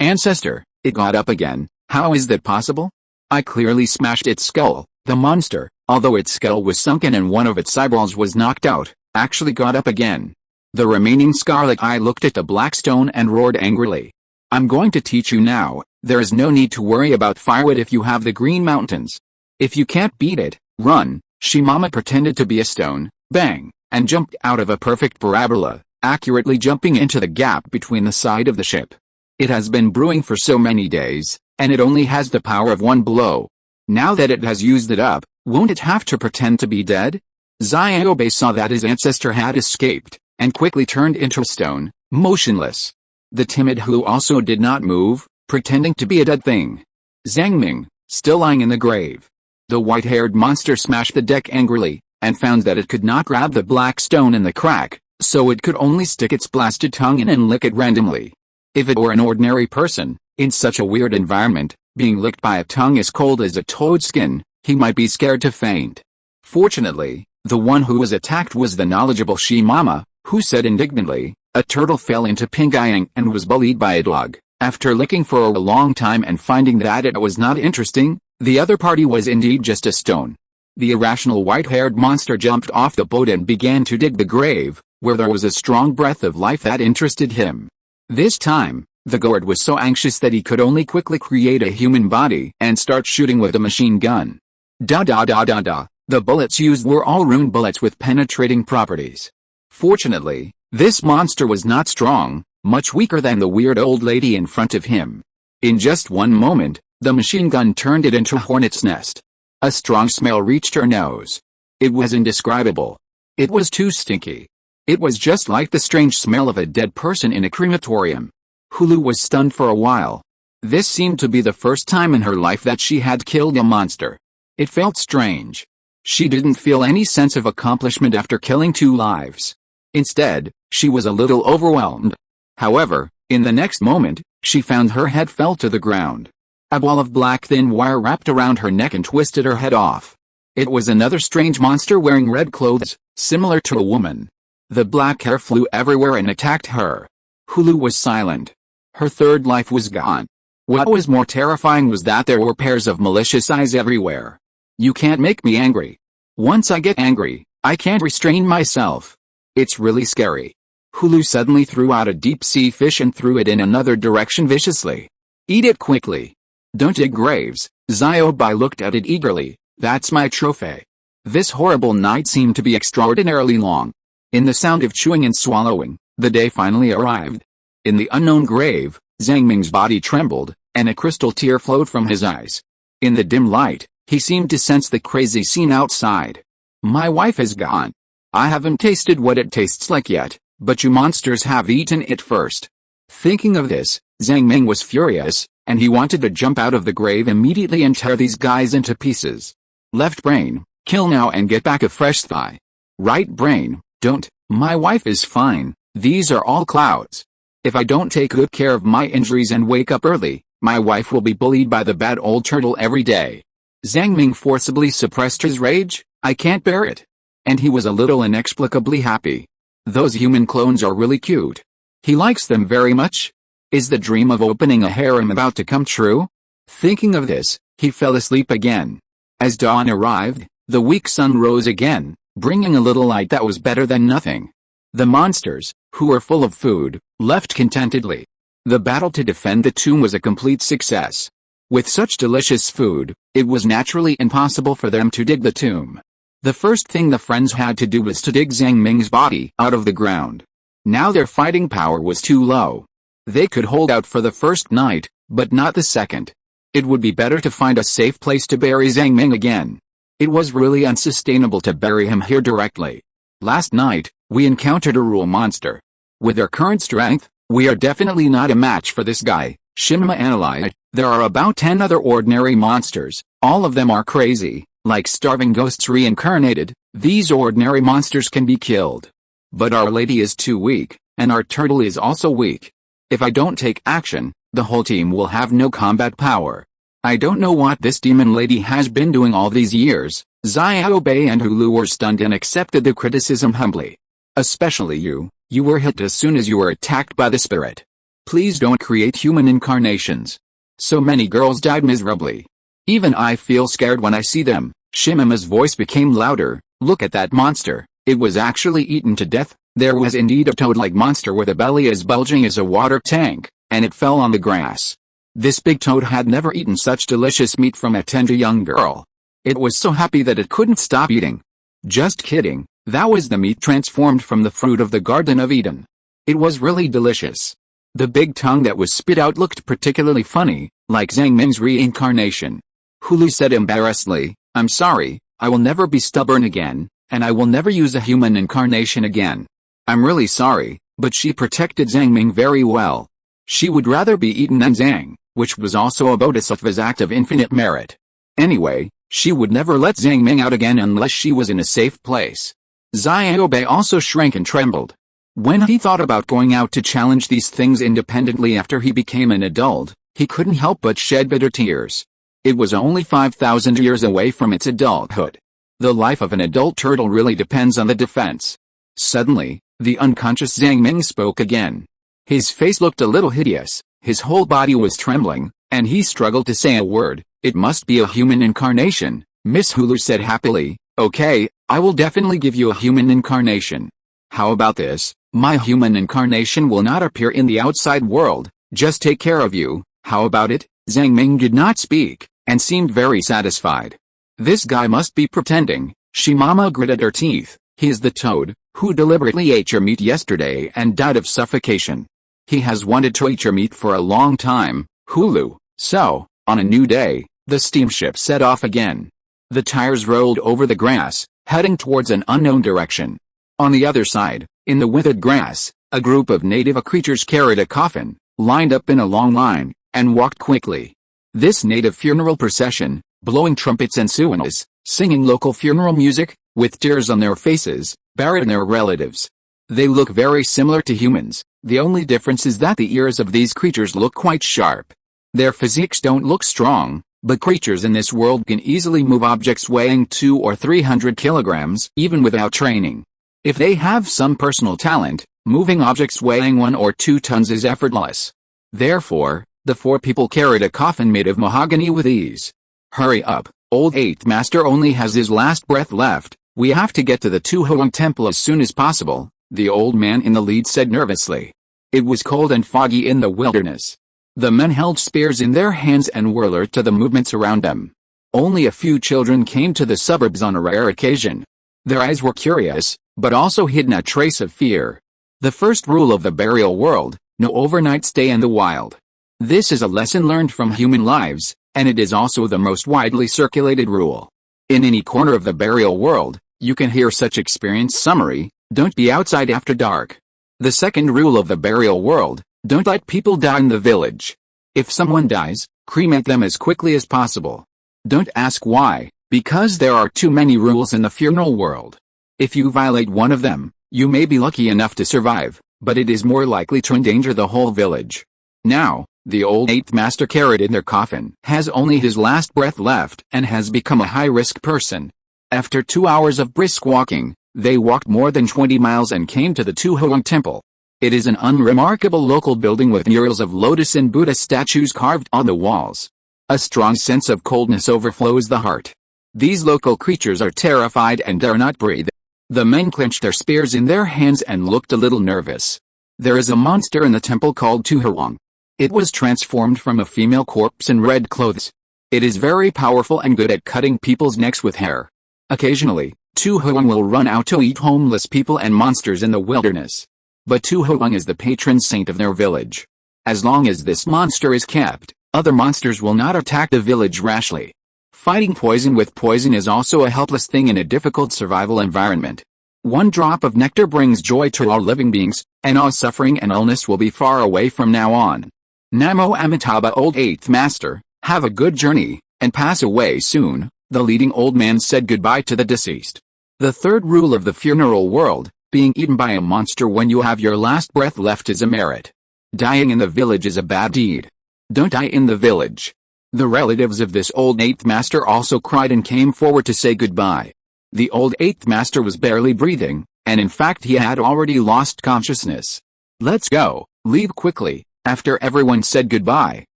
Ancestor, it got up again. How is that possible? I clearly smashed its skull. The monster, although its skull was sunken and one of its eyeballs was knocked out, actually got up again. The remaining scarlet eye looked at the black stone and roared angrily. I'm going to teach you now. There is no need to worry about firewood if you have the Green Mountains. If you can't beat it, run. Shimama pretended to be a stone, bang, and jumped out of a perfect parabola, accurately jumping into the gap between the side of the ship. It has been brewing for so many days, and it only has the power of one blow. Now that it has used it up, won't it have to pretend to be dead? Xiaobei saw that his ancestor had escaped, and quickly turned into a stone, motionless. The timid Hulu also did not move, pretending to be a dead thing. Zhang Ming, still lying in the grave. The white-haired monster smashed the deck angrily, and found that it could not grab the black stone in the crack, so it could only stick its blasted tongue in and lick it randomly. If it were an ordinary person, in such a weird environment, being licked by a tongue as cold as a toad's skin, he might be scared to faint. Fortunately, the one who was attacked was the knowledgeable she-mama, who said indignantly, "A turtle fell into Pingyang and was bullied by a dog." After licking for a long time and finding that it was not interesting, the other party was indeed just a stone. The irrational white-haired monster jumped off the boat and began to dig the grave, where there was a strong breath of life that interested him. This time, the gourd was so anxious that he could only quickly create a human body and start shooting with a machine gun. The bullets used were all rune bullets with penetrating properties. Fortunately, this monster was not strong, much weaker than the weird old lady in front of him. In just one moment, the machine gun turned it into a hornet's nest. A strong smell reached her nose. It was indescribable. It was too stinky. It was just like the strange smell of a dead person in a crematorium. Hulu was stunned for a while. This seemed to be the first time in her life that she had killed a monster. It felt strange. She didn't feel any sense of accomplishment after killing 2 lives. Instead, she was a little overwhelmed. However, in the next moment, she found her head fell to the ground. A ball of black thin wire wrapped around her neck and twisted her head off. It was another strange monster wearing red clothes, similar to a woman. The black hair flew everywhere and attacked her. Hulu was silent. Her third life was gone. What was more terrifying was that there were pairs of malicious eyes everywhere. You can't make me angry. Once I get angry, I can't restrain myself. It's really scary. Hulu suddenly threw out a deep-sea fish and threw it in another direction viciously. Eat it quickly. Don't dig graves. Ziobai looked at it eagerly. That's my trophy. This horrible night seemed to be extraordinarily long. In the sound of chewing and swallowing, the day finally arrived. In the unknown grave, Zhang Ming's body trembled, and a crystal tear flowed from his eyes. In the dim light, he seemed to sense the crazy scene outside. My wife is gone. I haven't tasted what it tastes like yet, but you monsters have eaten it first. Thinking of this, Zhang Ming was furious, and he wanted to jump out of the grave immediately and tear these guys into pieces. Left brain, kill now and get back a fresh thigh. Right brain, don't, my wife is fine, these are all clouds. If I don't take good care of my injuries and wake up early, my wife will be bullied by the bad old turtle every day. Zhang Ming forcibly suppressed his rage. I can't bear it. And he was a little inexplicably happy. Those human clones are really cute. He likes them very much. Is the dream of opening a harem about to come true? Thinking of this, he fell asleep again. As dawn arrived, the weak sun rose again, bringing a little light that was better than nothing. The monsters, who were full of food, left contentedly. The battle to defend the tomb was a complete success. With such delicious food, it was naturally impossible for them to dig the tomb. The first thing the friends had to do was to dig Zhang Ming's body out of the ground. Now their fighting power was too low. They could hold out for the first night, but not the second. It would be better to find a safe place to bury Zhang Ming again. It was really unsustainable to bury him here directly. Last night, we encountered a rule monster. With our current strength, we are definitely not a match for this guy, Shima analyzed. There are about 10 other ordinary monsters, all of them are crazy, like starving ghosts reincarnated. These ordinary monsters can be killed. But Our Lady is too weak, and our turtle is also weak. If I don't take action, the whole team will have no combat power. I don't know what this demon lady has been doing all these years. Xiaobei and Hulu were stunned and accepted the criticism humbly. Especially you were hit as soon as you were attacked by the spirit. Please don't create human incarnations. So many girls died miserably. Even I feel scared when I see them. Shimama's voice became louder. Look at that monster. It was actually eaten to death. There was indeed a toad-like monster with a belly as bulging as a water tank, and it fell on the grass. This big toad had never eaten such delicious meat from a tender young girl. It was so happy that it couldn't stop eating. Just kidding, that was the meat transformed from the fruit of the Garden of Eden. It was really delicious. The big tongue that was spit out looked particularly funny, like Zhang Ming's reincarnation. Hulu said embarrassedly, I'm sorry, I will never be stubborn again, and I will never use a human incarnation again. I'm really sorry, but she protected Zhang Ming very well. She would rather be eaten than Zhang, which was also a bodhisattva's act of infinite merit. Anyway, she would never let Zhang Ming out again unless she was in a safe place. Xiaobei also shrank and trembled. When he thought about going out to challenge these things independently after he became an adult, he couldn't help but shed bitter tears. It was only 5,000 years away from its adulthood. The life of an adult turtle really depends on the defense. Suddenly, the unconscious Zhang Ming spoke again. His face looked a little hideous, his whole body was trembling, and he struggled to say a word. It must be a human incarnation, Miss Hulu said happily. Okay, I will definitely give you a human incarnation. How about this? My human incarnation will not appear in the outside world, just take care of you. How about it? Zhang Ming did not speak, and seemed very satisfied. This guy must be pretending. Shimama gritted her teeth. He is the toad, who deliberately ate your meat yesterday and died of suffocation. He has wanted to eat your meat for a long time, Hulu. So, on a new day, the steamship set off again. The tires rolled over the grass, heading towards an unknown direction. On the other side, in the withered grass, a group of native creatures carried a coffin, lined up in a long line, and walked quickly. This native funeral procession, blowing trumpets and suanas, singing local funeral music, with tears on their faces, buried their relatives. They look very similar to humans, the only difference is that the ears of these creatures look quite sharp. Their physiques don't look strong, but creatures in this world can easily move objects weighing 200 or 300 kilograms, even without training. If they have some personal talent, moving objects weighing 1 or 2 tons is effortless. Therefore, the 4 people carried a coffin made of mahogany with ease. Hurry up, old 8th Master only has his last breath left, we have to get to the Tu Huang Temple as soon as possible, the old man in the lead said nervously. It was cold and foggy in the wilderness. The men held spears in their hands and were alert to the movements around them. Only a few children came to the suburbs on a rare occasion. Their eyes were curious, but also hidden a trace of fear. The first rule of the burial world, no overnight stay in the wild. This is a lesson learned from human lives, and it is also the most widely circulated rule. In any corner of the burial world, you can hear such experience summary, don't be outside after dark. The second rule of the burial world, don't let people die in the village. If someone dies, cremate them as quickly as possible. Don't ask why, because there are too many rules in the funeral world. If you violate one of them, you may be lucky enough to survive, but it is more likely to endanger the whole village. Now, the old 8th Master carried in their coffin has only his last breath left and has become a high-risk person. After 2 hours of brisk walking, they walked more than 20 miles and came to the Tu Huang Temple. It is an unremarkable local building with murals of lotus and Buddha statues carved on the walls. A strong sense of coldness overflows the heart. These local creatures are terrified and dare not breathe. The men clenched their spears in their hands and looked a little nervous. There is a monster in the temple called Tu Huang. It was transformed from a female corpse in red clothes. It is very powerful and good at cutting people's necks with hair. Occasionally, Tu Huang will run out to eat homeless people and monsters in the wilderness. But Tu Huang is the patron saint of their village. As long as this monster is kept, other monsters will not attack the village rashly. Fighting poison with poison is also a helpless thing in a difficult survival environment. One drop of nectar brings joy to all living beings, and all suffering and illness will be far away from now on. Namo Amitabha, old 8th Master, have a good journey, and pass away soon, the leading old man said goodbye to the deceased. The third rule of the funeral world, being eaten by a monster when you have your last breath left is a merit. Dying in the village is a bad deed. Don't die in the village. The relatives of this old 8th Master also cried and came forward to say goodbye. The old 8th Master was barely breathing, and in fact he had already lost consciousness. Let's go, leave quickly. After everyone said goodbye,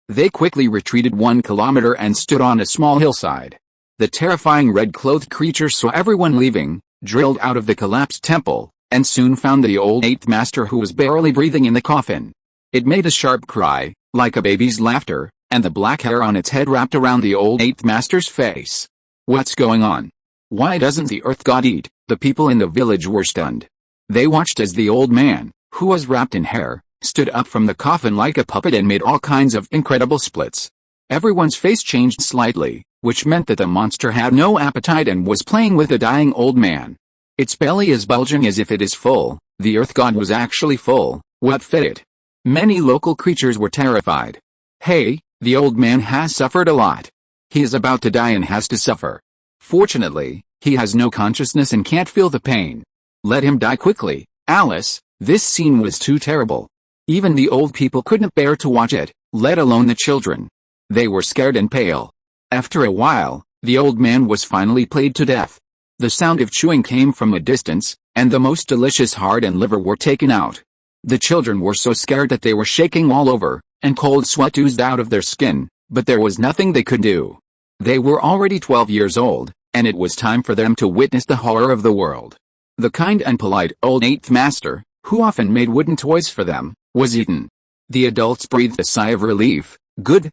they quickly retreated 1 kilometer and stood on a small hillside. The terrifying red-clothed creature saw everyone leaving, drilled out of the collapsed temple, and soon found the old 8th Master who was barely breathing in the coffin. It made a sharp cry, like a baby's laughter, and the black hair on its head wrapped around the old 8th Master's face. What's going on? Why doesn't the earth god eat? The people in the village were stunned. They watched as the old man, who was wrapped in hair, stood up from the coffin like a puppet and made all kinds of incredible splits. Everyone's face changed slightly, which meant that the monster had no appetite and was playing with the dying old man. Its belly is bulging as if it is full, The earth god was actually full. What fed it? Many local creatures were terrified. Hey, the old man has suffered a lot. He is about to die and has to suffer. Fortunately, he has no consciousness and can't feel the pain. Let him die quickly, Alice. This scene was too terrible. Even the old people couldn't bear to watch it, let alone the children. They were scared and pale. After a while, the old man was finally played to death. The sound of chewing came from a distance, and the most delicious heart and liver were taken out. The children were so scared that they were shaking all over, and cold sweat oozed out of their skin, but there was nothing they could do. They were already 12 years old, and it was time for them to witness the horror of the world. The kind and polite old eighth master, who often made wooden toys for them, was eaten. The adults breathed a sigh of relief. Good,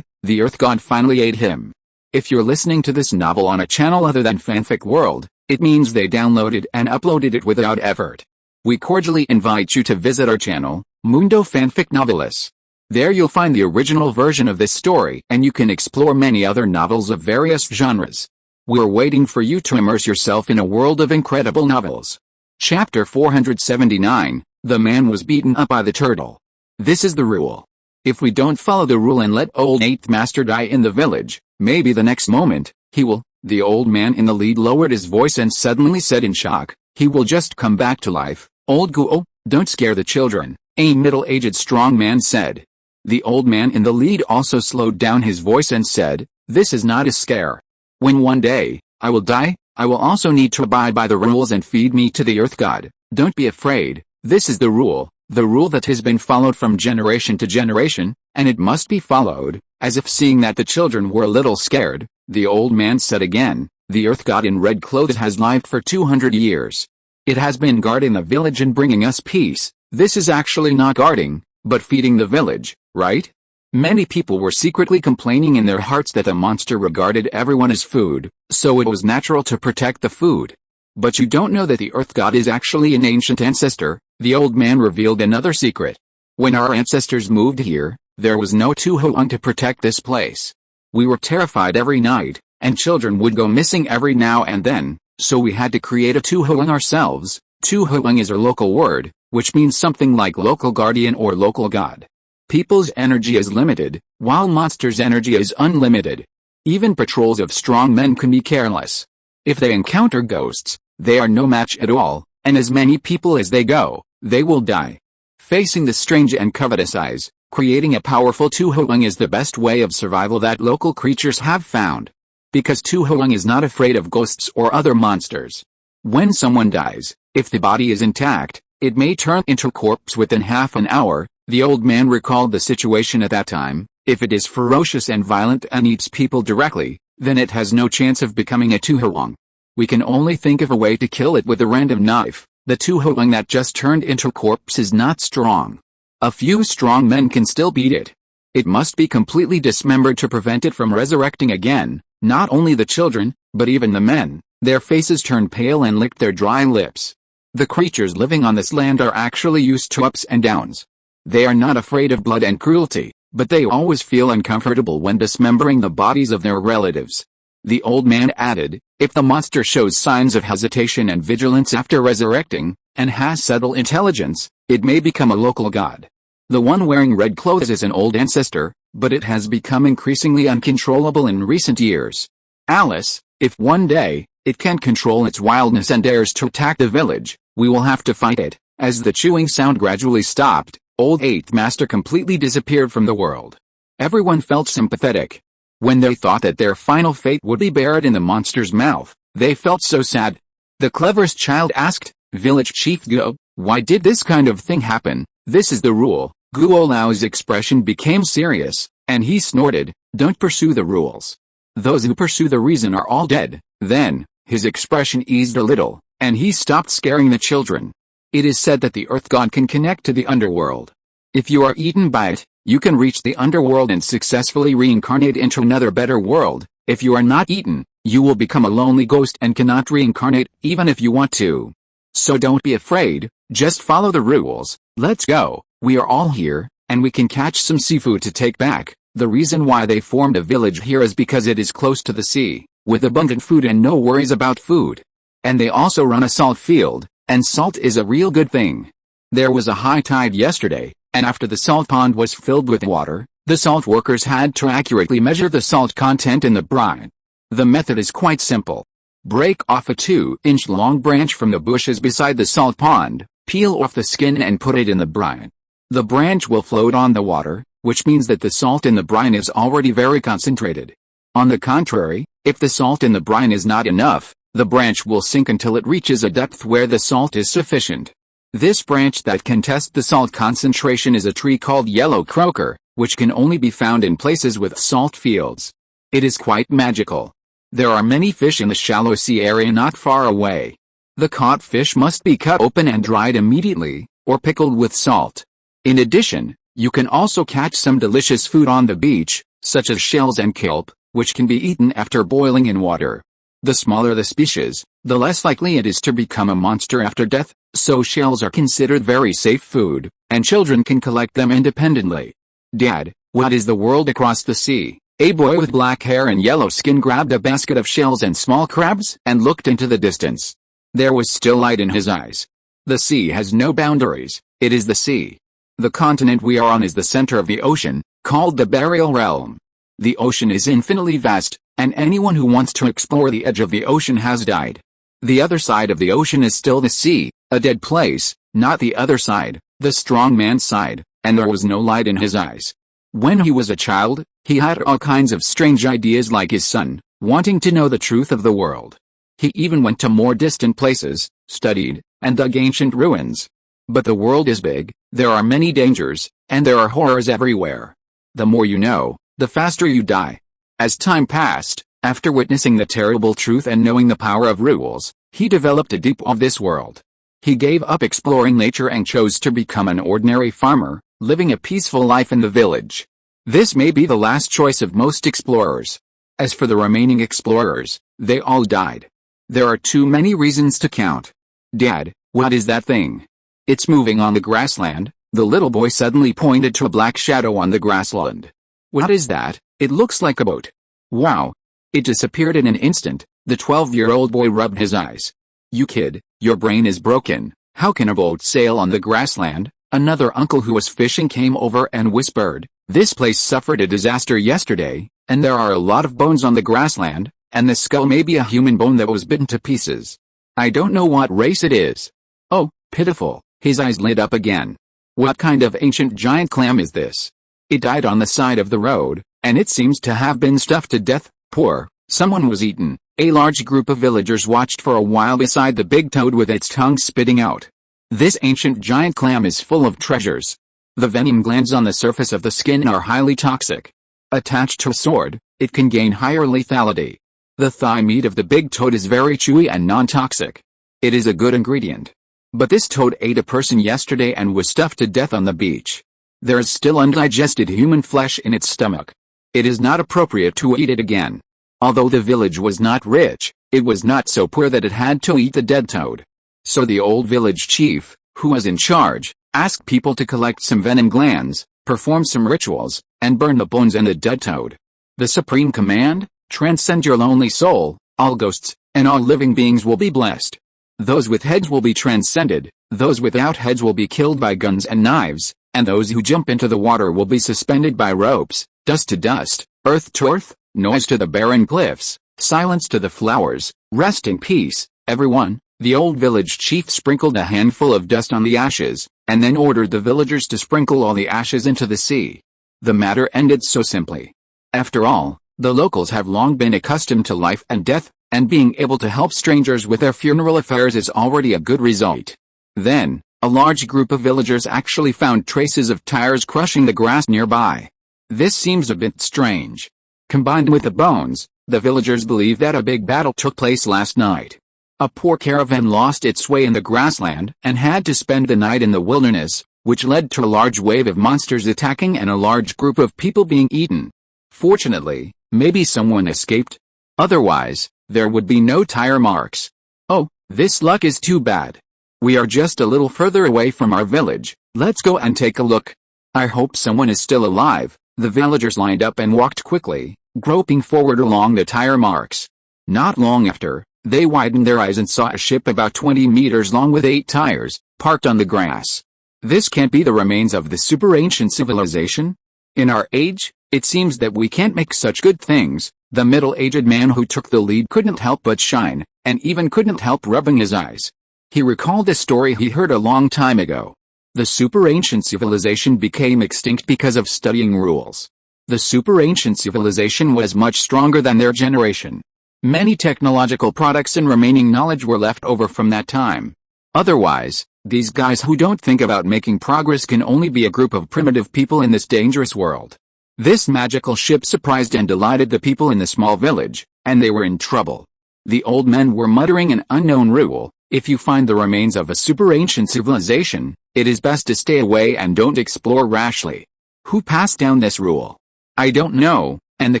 the earth god finally ate him. If you're listening to this novel on a channel other than Fanfic World, it means they downloaded and uploaded it without effort. We cordially invite you to visit our channel, Mundo Fanfic Novelis. There you'll find the original version of this story and you can explore many other novels of various genres. We're waiting for you to immerse yourself in a world of incredible novels. Chapter 479, The Man Was Beaten Up by the Turtle. This is the rule. If we don't follow the rule and let old eighth master die in the village, maybe the next moment, he will. The old man in the lead lowered his voice and suddenly said in shock, he will just come back to life. Old ghoul, don't scare the children, a middle-aged strong man said. The old man in the lead also slowed down his voice and said, this is not a scare. When one day, I will die, I will also need to abide by the rules and feed me to the earth god. Don't be afraid, this is the rule that has been followed from generation to generation, and it must be followed. As if seeing that the children were a little scared, the old man said again, the earth god in red clothes has lived for 200 years. It has been guarding the village and bringing us peace. This is actually not guarding, but feeding the village, right? Many people were secretly complaining in their hearts that the monster regarded everyone as food, so it was natural to protect the food. But you don't know that the earth god is actually an ancient ancestor. The old man revealed another secret. When our ancestors moved here, there was no Tuhoang to protect this place. We were terrified every night, and children would go missing every now and then, so we had to create a Tuhoang ourselves. Tuhoang is our local word, which means something like local guardian or local god. People's energy is limited, while monsters' energy is unlimited. Even patrols of strong men can be careless. If they encounter ghosts, they are no match at all, and as many people as they go, they will die. Facing the strange and covetous eyes, creating a powerful Tuhoang is the best way of survival that local creatures have found. Because Tuhoang is not afraid of ghosts or other monsters. When someone dies, if the body is intact, it may turn into a corpse within half an hour. The old man recalled the situation at that time. If it is ferocious and violent and eats people directly, then it has no chance of becoming a Tuhoang. We can only think of a way to kill it with a random knife. The Tuhoang that just turned into a corpse is not strong. A few strong men can still beat it. It must be completely dismembered to prevent it from resurrecting again. Not only the children, but even the men, their faces turned pale and licked their dry lips. The creatures living on this land are actually used to ups and downs. They are not afraid of blood and cruelty, but they always feel uncomfortable when dismembering the bodies of their relatives. The old man added, if the monster shows signs of hesitation and vigilance after resurrecting, and has subtle intelligence, it may become a local god. The one wearing red clothes is an old ancestor, but it has become increasingly uncontrollable in recent years. Alice, if one day, it can control its wildness and dares to attack the village, we will have to fight it. As the chewing sound gradually stopped, old eighth master completely disappeared from the world. Everyone felt sympathetic. When they thought that their final fate would be buried in the monster's mouth, they felt so sad. The cleverest child asked, Village Chief Guo, why did this kind of thing happen? This is the rule. Guo Lao's expression became serious, and he snorted, don't pursue the rules. Those who pursue the reason are all dead. Then, his expression eased a little, and he stopped scaring the children. It is said that the earth god can connect to the underworld. If you are eaten by it, you can reach the underworld and successfully reincarnate into another better world. If you are not eaten, you will become a lonely ghost and cannot reincarnate, even if you want to. So don't be afraid, just follow the rules. Let's go, we are all here, and we can catch some seafood to take back. The reason why they formed a village here is because it is close to the sea, with abundant food and no worries about food. And they also run a salt field, And salt is a real good thing. There was a high tide yesterday, and after the salt pond was filled with water, the salt workers had to accurately measure the salt content in the brine. The method is quite simple. Break off a 2-inch long branch from the bushes beside the salt pond, peel off the skin and put it in the brine. The branch will float on the water, which means that the salt in the brine is already very concentrated. On the contrary, if the salt in the brine is not enough, the branch will sink until it reaches a depth where the salt is sufficient. This branch that can test the salt concentration is a tree called yellow croaker, which can only be found in places with salt fields. It is quite magical. There are many fish in the shallow sea area not far away. The caught fish must be cut open and dried immediately, or pickled with salt. In addition, you can also catch some delicious food on the beach, such as shells and kelp, which can be eaten after boiling in water. The smaller the species, the less likely it is to become a monster after death, so shells are considered very safe food, and children can collect them independently. Dad, what is the world across the sea? A boy with black hair and yellow skin grabbed a basket of shells and small crabs and looked into the distance. There was still light in his eyes. The sea has no boundaries, it is the sea. The continent we are on is the center of the ocean, called the burial realm. The ocean is infinitely vast, and anyone who wants to explore the edge of the ocean has died. The other side of the ocean is still the sea, a dead place, not the other side, the strong man's side, and there was no light in his eyes. When he was a child, he had all kinds of strange ideas like his son, wanting to know the truth of the world. He even went to more distant places, studied, and dug ancient ruins. But the world is big, there are many dangers, and there are horrors everywhere. The more you know, the faster you die. As time passed, after witnessing the terrible truth and knowing the power of rules, he developed a deep awe of this world. He gave up exploring nature and chose to become an ordinary farmer, living a peaceful life in the village. This may be the last choice of most explorers. As for the remaining explorers, they all died. There are too many reasons to count. Dad, what is that thing? It's moving on the grassland. The little boy suddenly pointed to a black shadow on the grassland. What is that? It looks like a boat. Wow. It disappeared in an instant. The 12-year-old boy rubbed his eyes. You kid, your brain is broken. How can a boat sail on the grassland? Another uncle who was fishing came over and whispered, this place suffered a disaster yesterday, and there are a lot of bones on the grassland, and the skull may be a human bone that was bitten to pieces. I don't know what race it is. Oh, pitiful. His eyes lit up again. What kind of ancient giant clam is this? It died on the side of the road, and it seems to have been stuffed to death. Poor, someone was eaten. A large group of villagers watched for a while beside the big toad with its tongue spitting out. This ancient giant clam is full of treasures. The venom glands on the surface of the skin are highly toxic. Attached to a sword, it can gain higher lethality. The thigh meat of the big toad is very chewy and non-toxic. It is a good ingredient. But this toad ate a person yesterday and was stuffed to death on the beach. There is still undigested human flesh in its stomach. It is not appropriate to eat it again. Although the village was not rich, it was not so poor that it had to eat the dead toad. So the old village chief, who was in charge, asked people to collect some venom glands, perform some rituals, and burn the bones and the dead toad. The supreme command: transcend your lonely soul, all ghosts, and all living beings will be blessed. Those with heads will be transcended, those without heads will be killed by guns and knives, and those who jump into the water will be suspended by ropes, dust to dust, earth to earth, noise to the barren cliffs, silence to the flowers, rest in peace, everyone. The old village chief sprinkled a handful of dust on the ashes, and then ordered the villagers to sprinkle all the ashes into the sea. The matter ended so simply. After all, the locals have long been accustomed to life and death, and being able to help strangers with their funeral affairs is already a good result. Then, a large group of villagers actually found traces of tires crushing the grass nearby. This seems a bit strange. Combined with the bones, the villagers believe that a big battle took place last night. A poor caravan lost its way in the grassland and had to spend the night in the wilderness, which led to a large wave of monsters attacking and a large group of people being eaten. Fortunately, maybe someone escaped. Otherwise, there would be no tire marks. Oh, this luck is too bad. We are just a little further away from our village. Let's go and take a look. I hope someone is still alive. The villagers lined up and walked quickly, groping forward along the tire marks. Not long after, They widened their eyes and saw a ship about 20 meters long with 8 tires, parked on the grass. This can't be the remains of the super ancient civilization? In our age, it seems that we can't make such good things. The middle-aged man who took the lead couldn't help but shine, and even couldn't help rubbing his eyes. He recalled a story he heard a long time ago. The super ancient civilization became extinct because of studying rules. The super ancient civilization was much stronger than their generation. Many technological products and remaining knowledge were left over from that time. Otherwise, these guys who don't think about making progress can only be a group of primitive people in this dangerous world. This magical ship surprised and delighted the people in the small village, and they were in trouble. The old men were muttering an unknown rule: if you find the remains of a super ancient civilization, it is best to stay away and don't explore rashly. Who passed down this rule? I don't know, and the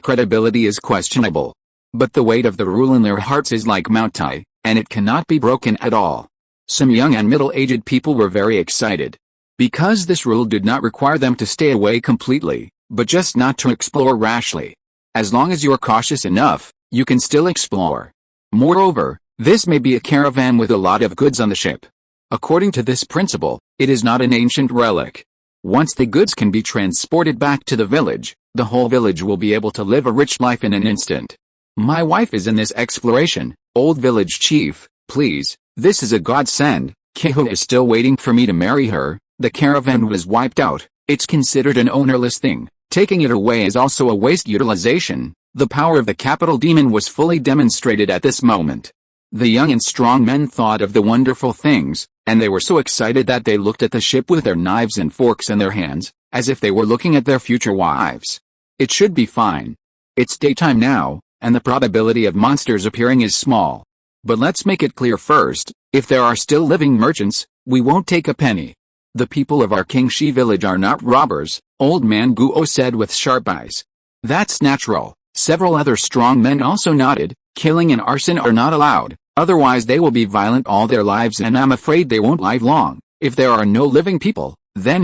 credibility is questionable. But the weight of the rule in their hearts is like Mount Tai, and it cannot be broken at all. Some young and middle-aged people were very excited. Because this rule did not require them to stay away completely, but just not to explore rashly. As long as you're cautious enough, you can still explore. Moreover, this may be a caravan with a lot of goods on the ship. According to this principle, it is not an ancient relic. Once the goods can be transported back to the village, the whole village will be able to live a rich life in an instant. My wife is in this exploration, old village chief, please, this is a godsend. Keho is still waiting for me to marry her. The caravan was wiped out. It's considered an ownerless thing. Taking it away is also a waste utilization. The power of the capital demon was fully demonstrated at this moment. The young and strong men thought of the wonderful things, and they were so excited that they looked at the ship with their knives and forks in their hands, as if they were looking at their future wives. It should be fine. It's daytime now, and the probability of monsters appearing is small. But let's make it clear first, if there are still living merchants, we won't take a penny. The people of our Kingshi village are not robbers, old man Guo said with sharp eyes. That's natural. Several other strong men also nodded. Killing and arson are not allowed, otherwise they will be violent all their lives, and I'm afraid they won't live long. If there are no living people, then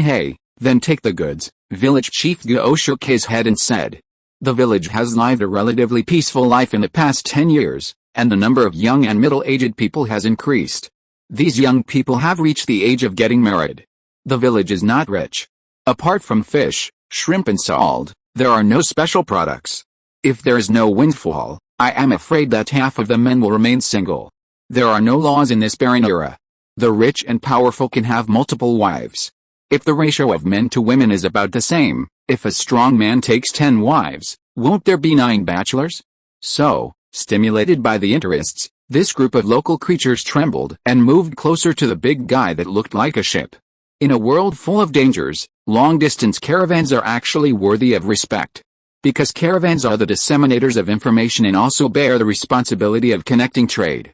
take the goods. Village chief Guo shook his head and said. The village has lived a relatively peaceful life in the past 10 years, and the number of young and middle-aged people has increased. These young people have reached the age of getting married. The village is not rich. Apart from fish, shrimp and salt, there are no special products. If there is no windfall, I am afraid that half of the men will remain single. There are no laws in this barren era. The rich and powerful can have multiple wives. If the ratio of men to women is about the same, if a strong man takes 10 wives, won't there be 9 bachelors? So, stimulated by the interests, this group of local creatures trembled and moved closer to the big guy that looked like a ship. In a world full of dangers, long-distance caravans are actually worthy of respect. Because caravans are the disseminators of information and also bear the responsibility of connecting trade.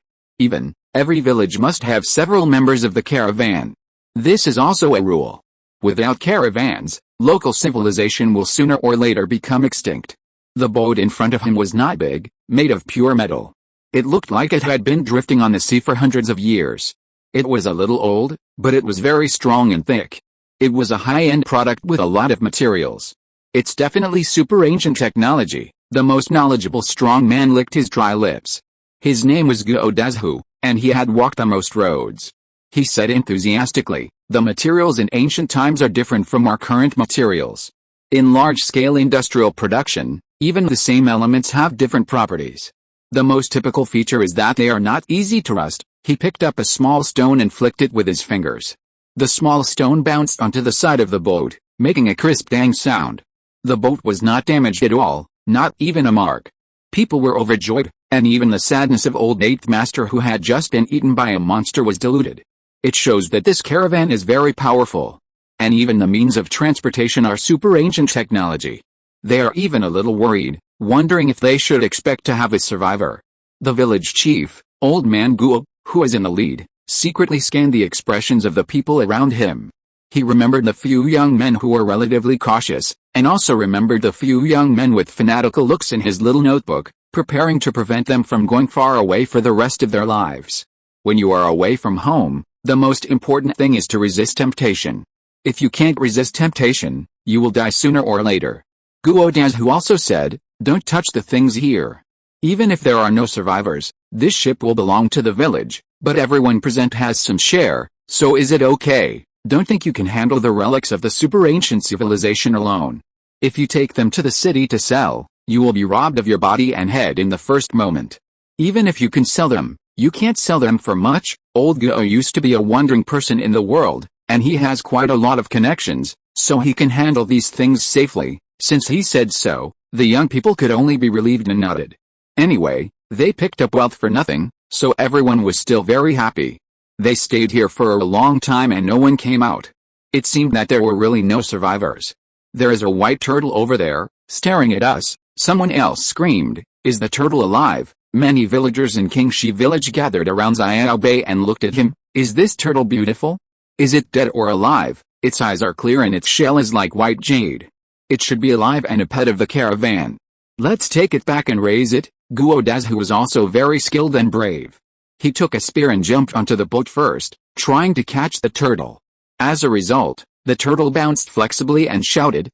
Every village must have several members of the caravan. This is also a rule. Without caravans, local civilization will sooner or later become extinct. The boat in front of him was not big, made of pure metal. It looked like it had been drifting on the sea for hundreds of years. It was a little old, but it was very strong and thick. It was a high-end product with a lot of materials. It's definitely super ancient technology. The most knowledgeable strong man licked his dry lips. His name was Guo Dazhu, and he had walked the most roads. He said enthusiastically, the materials in ancient times are different from our current materials. In large-scale industrial production, even the same elements have different properties. The most typical feature is that they are not easy to rust. He picked up a small stone and flicked it with his fingers. The small stone bounced onto the side of the boat, making a crisp dang sound. The boat was not damaged at all, not even a mark. People were overjoyed, and even the sadness of old Eighth Master who had just been eaten by a monster was diluted. It shows that this caravan is very powerful. And even the means of transportation are super ancient technology. They are even a little worried, wondering if they should expect to have a survivor. The village chief, old man Guo, who was in the lead, secretly scanned the expressions of the people around him. He remembered the few young men who were relatively cautious, and also remembered the few young men with fanatical looks in his little notebook, preparing to prevent them from going far away for the rest of their lives. When you are away from home, the most important thing is to resist temptation. If you can't resist temptation, you will die sooner or later. Guo Dazhu also said, don't touch the things here. Even if there are no survivors, this ship will belong to the village, but everyone present has some share, so is it okay? Don't think you can handle the relics of the super ancient civilization alone. If you take them to the city to sell, you will be robbed of your body and head in the first moment. Even if you can sell them, you can't sell them for much. Old Guo used to be a wandering person in the world, and he has quite a lot of connections, so he can handle these things safely. Since he said so, the young people could only be relieved and nodded. Anyway, they picked up wealth for nothing, so everyone was still very happy. They stayed here for a long time and no one came out. It seemed that there were really no survivors. There is a white turtle over there, staring at us, someone else screamed. Is the turtle alive? Many villagers in Qingxi village gathered around Xiao Bei and looked at him. Is this turtle beautiful? Is it dead or alive? Its eyes are clear and its shell is like white jade. It should be alive and a pet of the caravan. Let's take it back and raise it. Guo Dazhu was also very skilled and brave. He took a spear and jumped onto the boat first, trying to catch the turtle. As a result, the turtle bounced flexibly and shouted,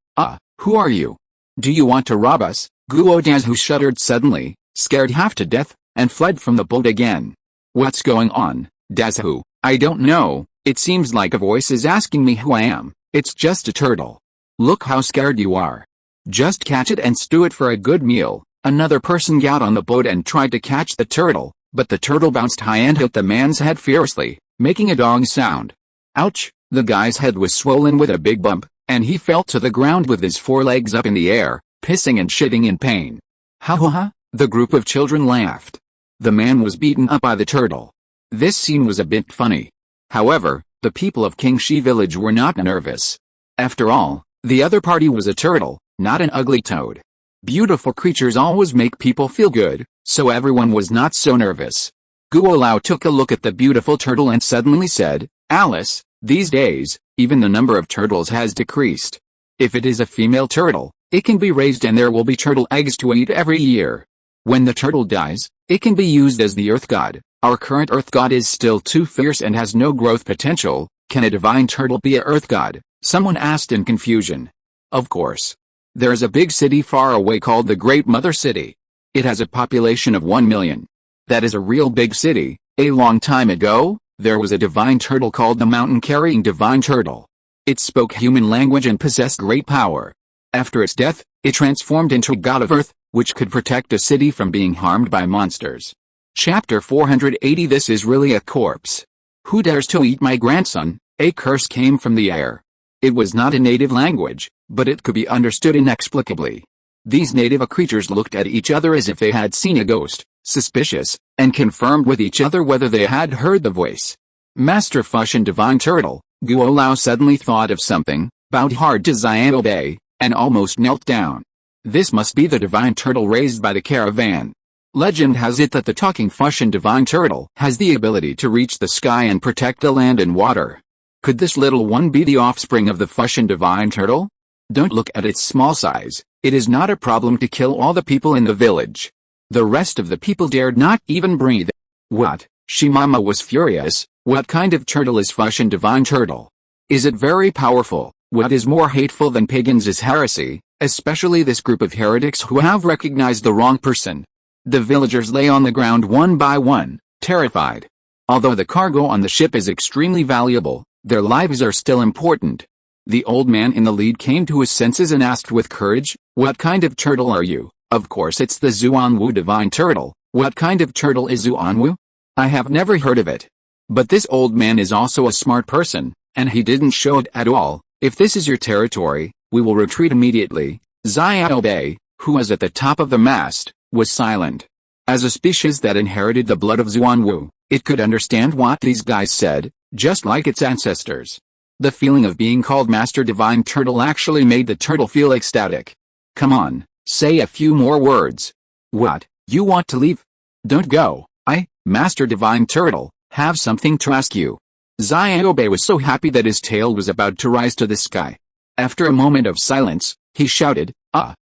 who are you? Do you want to rob us? Guo Dazhu shuddered suddenly, scared half to death, and fled from the boat again. What's going on, Dazhu? I don't know, it seems like a voice is asking me who I am. It's just a turtle. Look how scared you are. Just catch it and stew it for a good meal. Another person got on the boat and tried to catch the turtle, but the turtle bounced high and hit the man's head fiercely, making a dong sound. Ouch! The guy's head was swollen with a big bump, and he fell to the ground with his forelegs up in the air, pissing and shitting in pain. Ha ha ha! The group of children laughed. The man was beaten up by the turtle. This scene was a bit funny. However, the people of Qingxi village were not nervous. After all, the other party was a turtle, not an ugly toad. Beautiful creatures always make people feel good, so everyone was not so nervous. Guo Lao took a look at the beautiful turtle and suddenly said, Alice, these days, even the number of turtles has decreased. If it is a female turtle, it can be raised and there will be turtle eggs to eat every year. When the turtle dies, it can be used as the earth god. Our current earth god is still too fierce and has no growth potential. Can a divine turtle be a earth god? Someone asked in confusion. Of course. There is a big city far away called the Great Mother City. It has a population of 1 million. That is a real big city. A long time ago, there was a divine turtle called the mountain-carrying divine turtle. It spoke human language and possessed great power. After its death, it transformed into a god of earth, which could protect a city from being harmed by monsters. Chapter 480. This is really a corpse. Who dares to eat my grandson? A curse came from the air. It was not a native language, but it could be understood inexplicably. These native creatures looked at each other as if they had seen a ghost, suspicious, and confirmed with each other whether they had heard the voice. Master Fush and Divine Turtle, Guo Lao suddenly thought of something, bowed hard to Xiao Bei, and almost knelt down. This must be the divine turtle raised by the caravan. Legend has it that the talking Fush and Divine Turtle has the ability to reach the sky and protect the land and water. Could this little one be the offspring of the Fush and Divine Turtle? Don't look at its small size. It is not a problem to kill all the people in the village. The rest of the people dared not even breathe. What? Shimama was furious. What kind of turtle is Fush and Divine Turtle? Is it very powerful? What is more hateful than pagans is heresy, especially this group of heretics who have recognized the wrong person. The villagers lay on the ground one by one, terrified. Although the cargo on the ship is extremely valuable, their lives are still important. The old man in the lead came to his senses and asked with courage, What kind of turtle are you? Of course it's the Zuanwu divine turtle. What kind of turtle is Zuanwu? I have never heard of it. But this old man is also a smart person, and he didn't show it at all. If this is your territory, we will retreat immediately. Xiao Bei, who was at the top of the mast, was silent. As a species that inherited the blood of Zuanwu, it could understand what these guys said, just like its ancestors. The feeling of being called Master Divine Turtle actually made the turtle feel ecstatic. Come on, say a few more words. What, you want to leave? Don't go. I, Master Divine Turtle, have something to ask you. Xiao Bei was so happy that his tail was about to rise to the sky. After a moment of silence, he shouted,